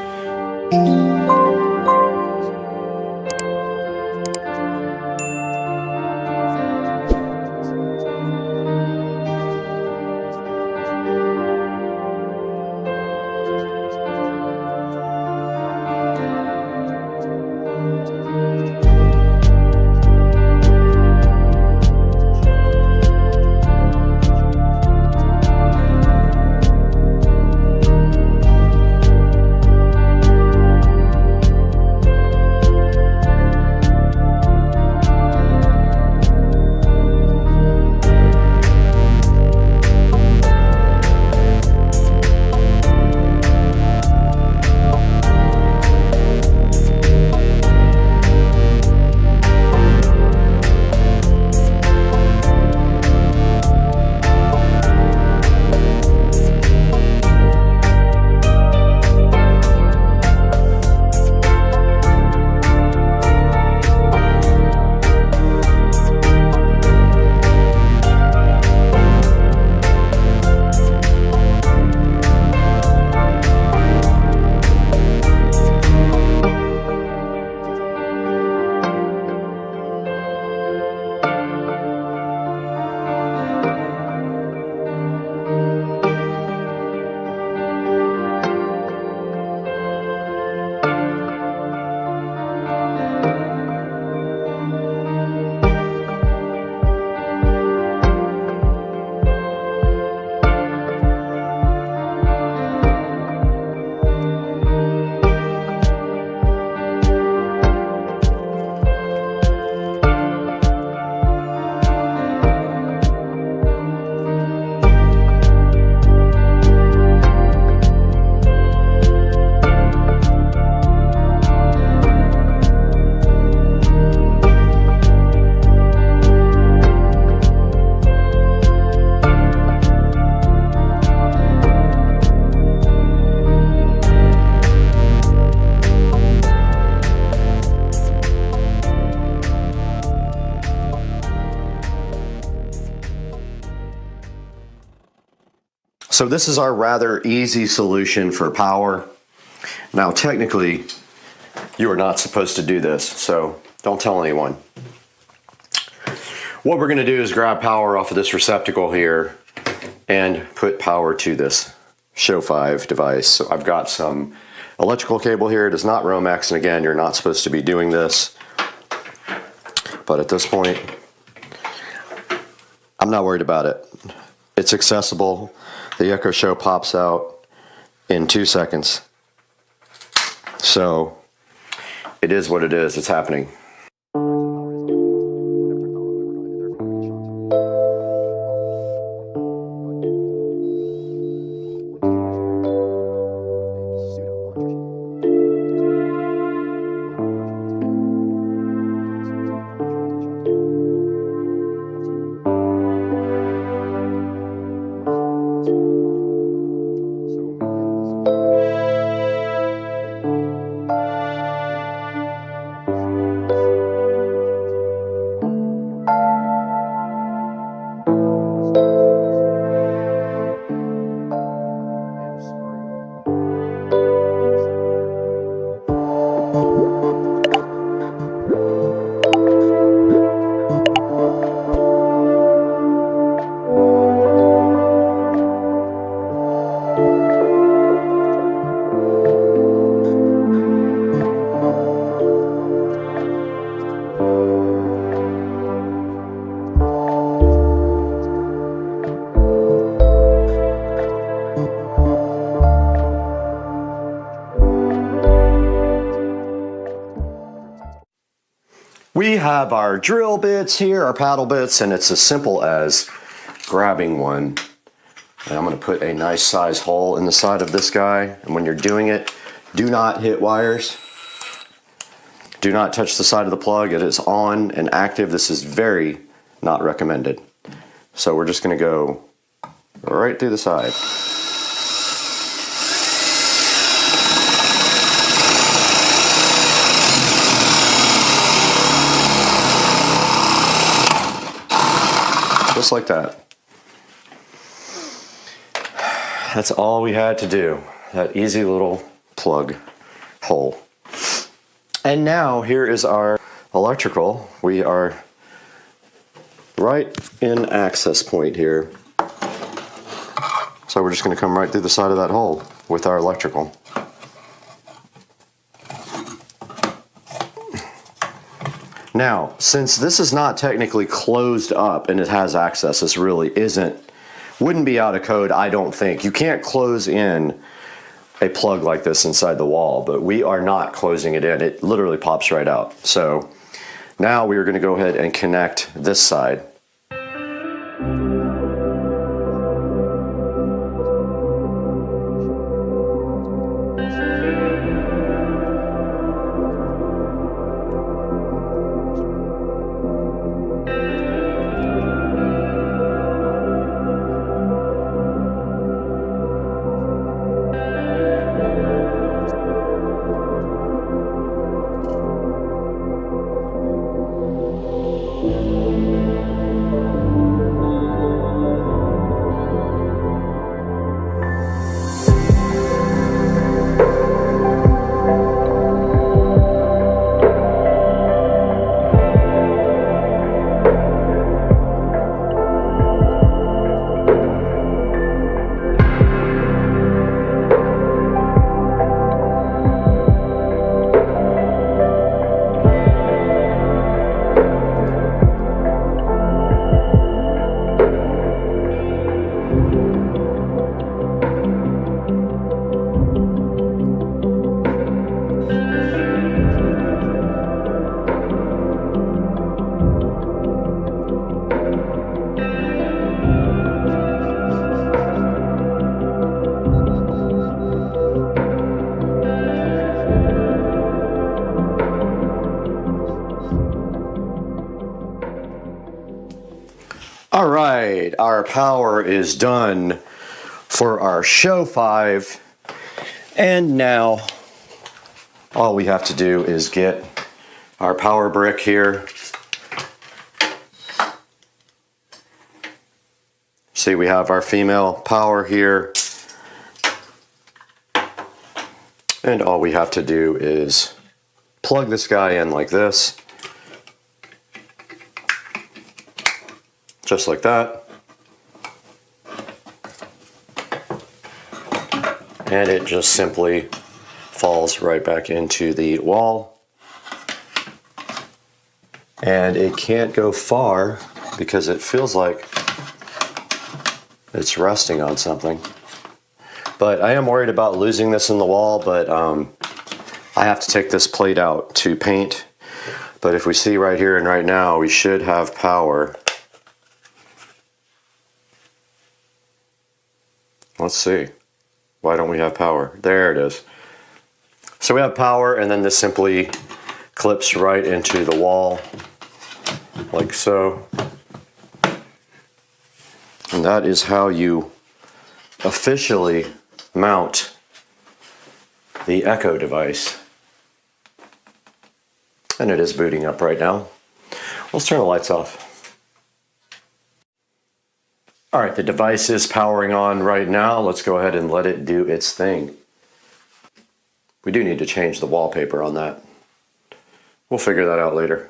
So this is our rather easy solution for power. Now technically, you are not supposed to do this, so don't tell anyone. What we're gonna do is grab power off of this receptacle here and put power to this Show 5 device. So I've got some electrical cable here. It is not Romex, and again, you're not supposed to be doing this. But at this point, I'm not worried about it. It's accessible. The Echo Show pops out in 2 seconds. So it is what it is. It's happening. We have our drill bits here, our paddle bits, and it's as simple as grabbing one. And I'm going to put a nice size hole in the side of this guy. And when you're doing it, do not hit wires. Do not touch the side of the plug. It is on and active. This is very not recommended. So we're just going to go right through the side. Just like that. That's all we had to do. That easy little plug hole. And now here is our electrical. We are right in access point here. So we're just going to come right through the side of that hole with our electrical. Now, since this is not technically closed up and it has access, this really wouldn't be out of code, I don't think. You can't close in a plug like this inside the wall, but we are not closing it in. It literally pops right out. So now we are going to go ahead and connect this side. All right, our power is done for our Show 5. And now all we have to do is get our power brick here. See, we have our female power here. And all we have to do is plug this guy in like this. Just like that. And it just simply falls right back into the wall. And it can't go far because it feels like it's resting on something. But I am worried about losing this in the wall, but I have to take this plate out to paint. But if we see right here and right now, we should have power. Let's see. Why don't we have power? There it is. So we have power, and then this simply clips right into the wall, like so. And that is how you officially mount the Echo device. And it is booting up right now. Let's turn the lights off. All right, the device is powering on right now. Let's go ahead and let it do its thing. We do need to change the wallpaper on that. We'll figure that out later.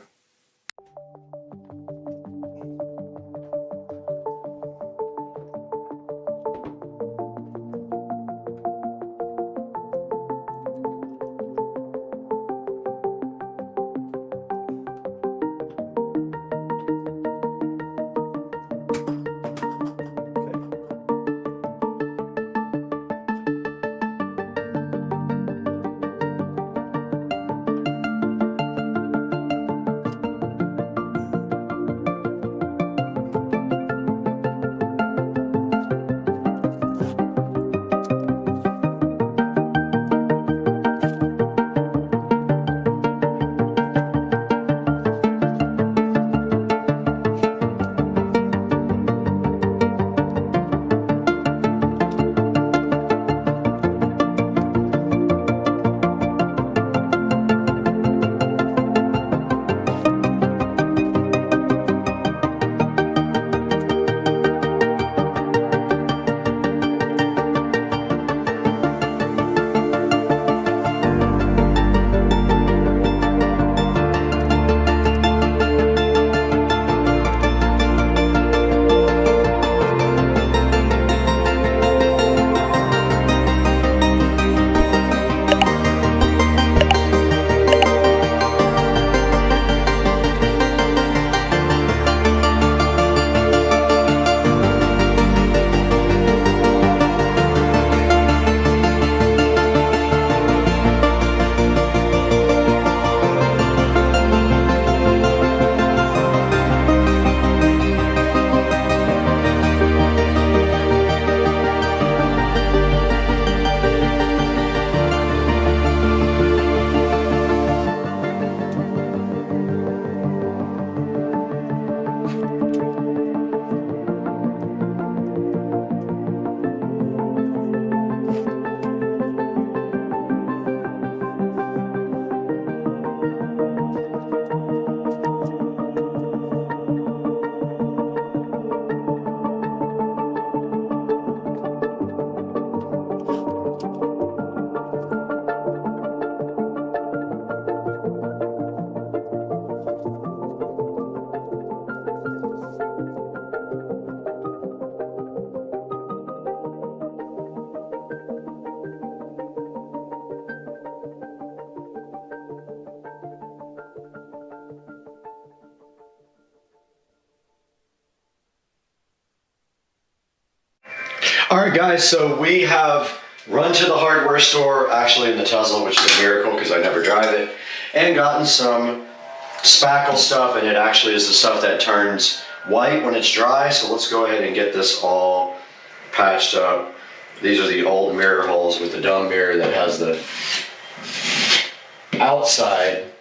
All right, guys, so we have run to the hardware store, actually in the Tesla, which is a miracle because I never drive it, and gotten some spackle stuff, and it actually is the stuff that turns white when it's dry. So let's go ahead and get this all patched up. These are the old mirror holes with the dumb mirror that has the outside.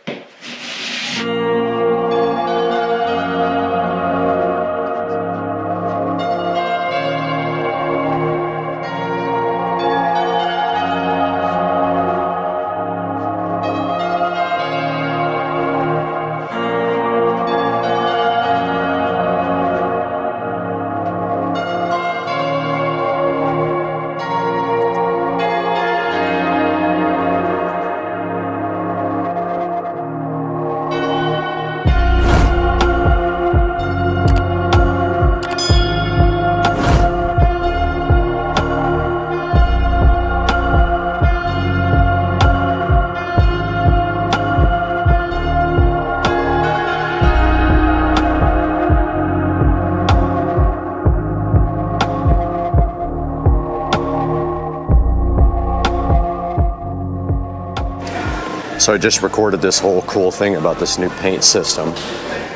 So I just recorded this whole cool thing about this new paint system.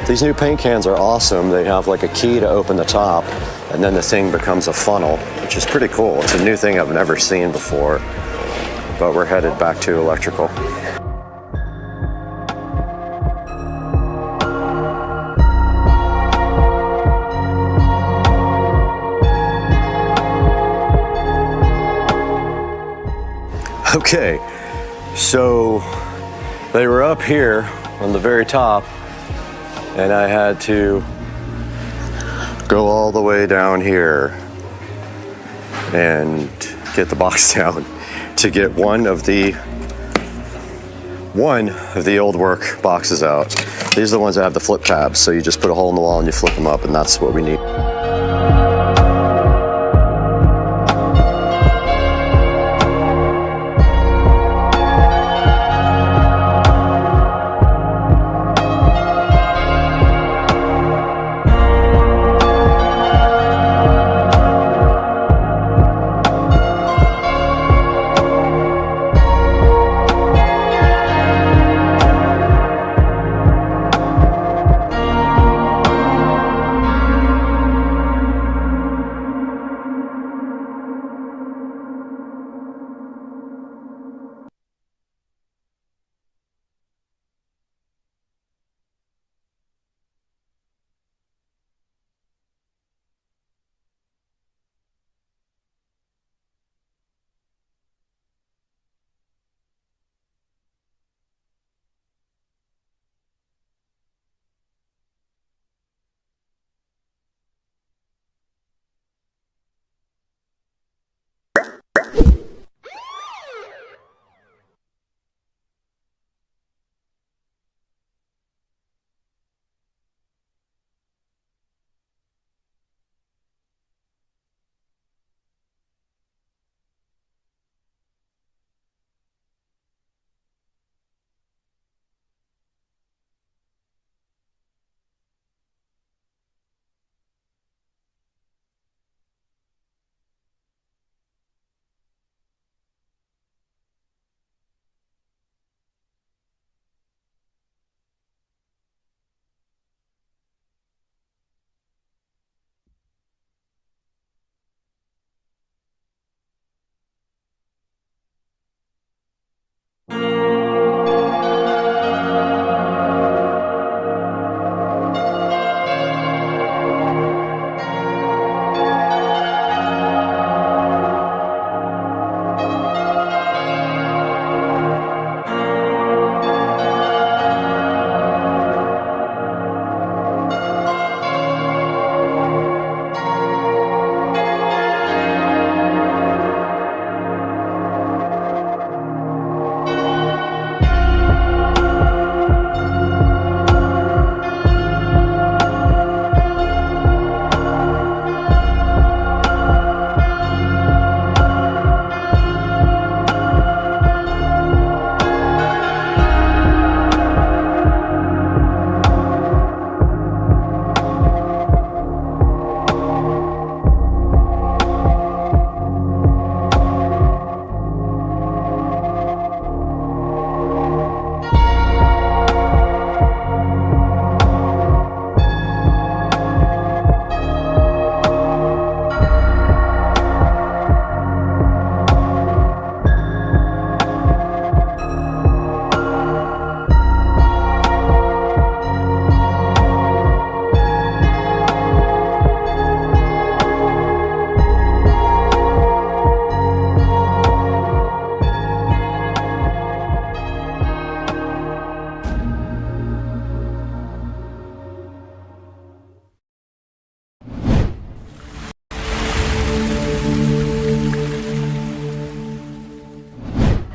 These new paint cans are awesome. They have like a key to open the top, and then the thing becomes a funnel, which is pretty cool. It's a new thing I've never seen before, but we're headed back to electrical. Okay, so they were up here on the very top, and I had to go all the way down here and get the box down to get one of the old work boxes out. These are the ones that have the flip tabs, so you just put a hole in the wall and you flip them up, and that's what we need.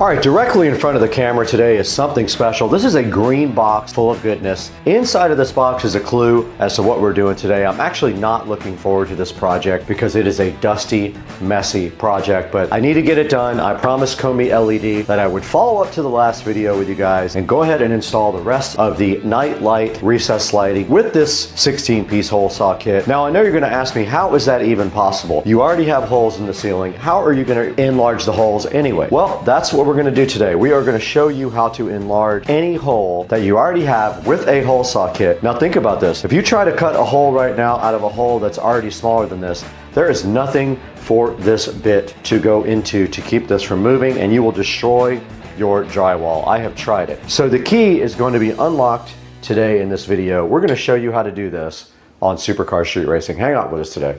All right, directly in front of the camera today is something special. This is a green box full of goodness. Inside of this box is a clue as to what we're doing today. I'm actually not looking forward to this project because it is a dusty, messy project, but I need to get it done. I promised Komi LED that I would follow up to the last video with you guys and go ahead and install the rest of the night light recessed lighting with this 16-piece hole saw kit. Now, I know you're gonna ask me, how is that even possible? You already have holes in the ceiling. How are you gonna enlarge the holes anyway? Well, that's what we're we're going to do today. We are going to show you how to enlarge any hole that you already have with a hole saw kit. Now think about this. If you try to cut a hole right now out of a hole that's already smaller than this, there is nothing for this bit to go into to keep this from moving, and you will destroy your drywall. I have tried it. So the key is going to be unlocked today in this video. We're going to show you how to do this on Supercar Street Racing. Hang out with us today.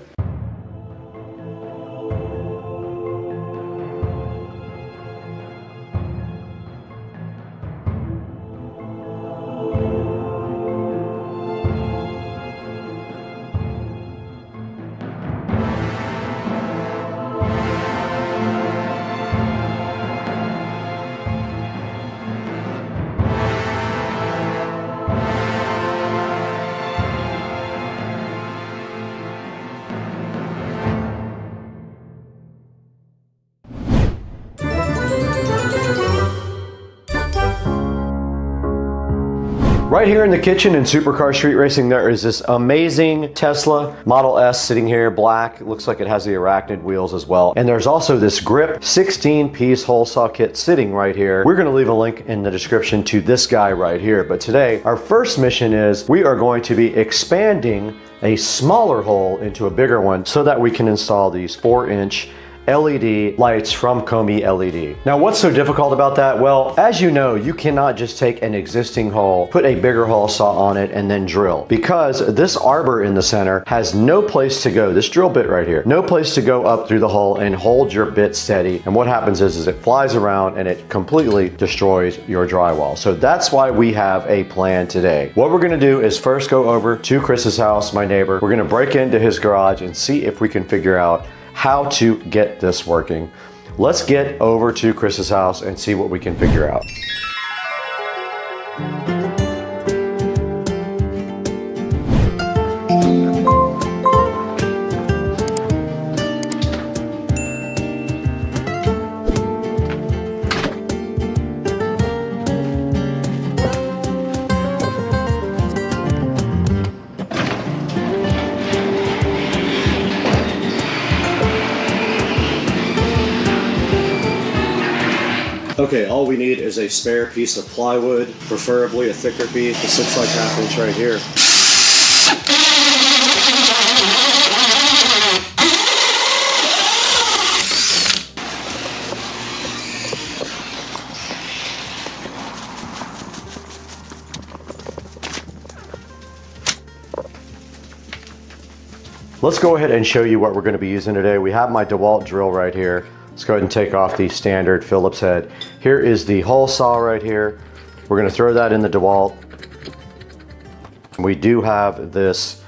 Right here in the kitchen in Supercar Street Racing, there is this amazing Tesla Model S sitting here, black. It looks like it has the arachnid wheels as well. And there's also this grip 16-piece hole saw kit sitting right here. We're gonna leave a link in the description to this guy right here. But today, our first mission is we are going to be expanding a smaller hole into a bigger one so that we can install these 4-inch LED lights from Comey LED. Now, what's so difficult about that? Well, as you know, you cannot just take an existing hole, put a bigger hole saw on it, and then drill, because this arbor in the center has no place to go. This drill bit right here, no place to go up through the hole and hold your bit steady. And what happens is it flies around and it completely destroys your drywall. So that's why we have a plan today. What we're gonna do is first go over to Chris's house, my neighbor. We're gonna break into his garage and see if we can figure out how to get this working. Let's get over to Chris's house and see what we can figure out. Okay, all we need is a spare piece of plywood, preferably a thicker piece. This looks like 1/2 inch right here. Let's go ahead and show you what we're going to be using today. We have my DeWalt drill right here. Let's go ahead and take off the standard Phillips head. Here is the hole saw right here. We're going to throw that in the DeWalt. We do have this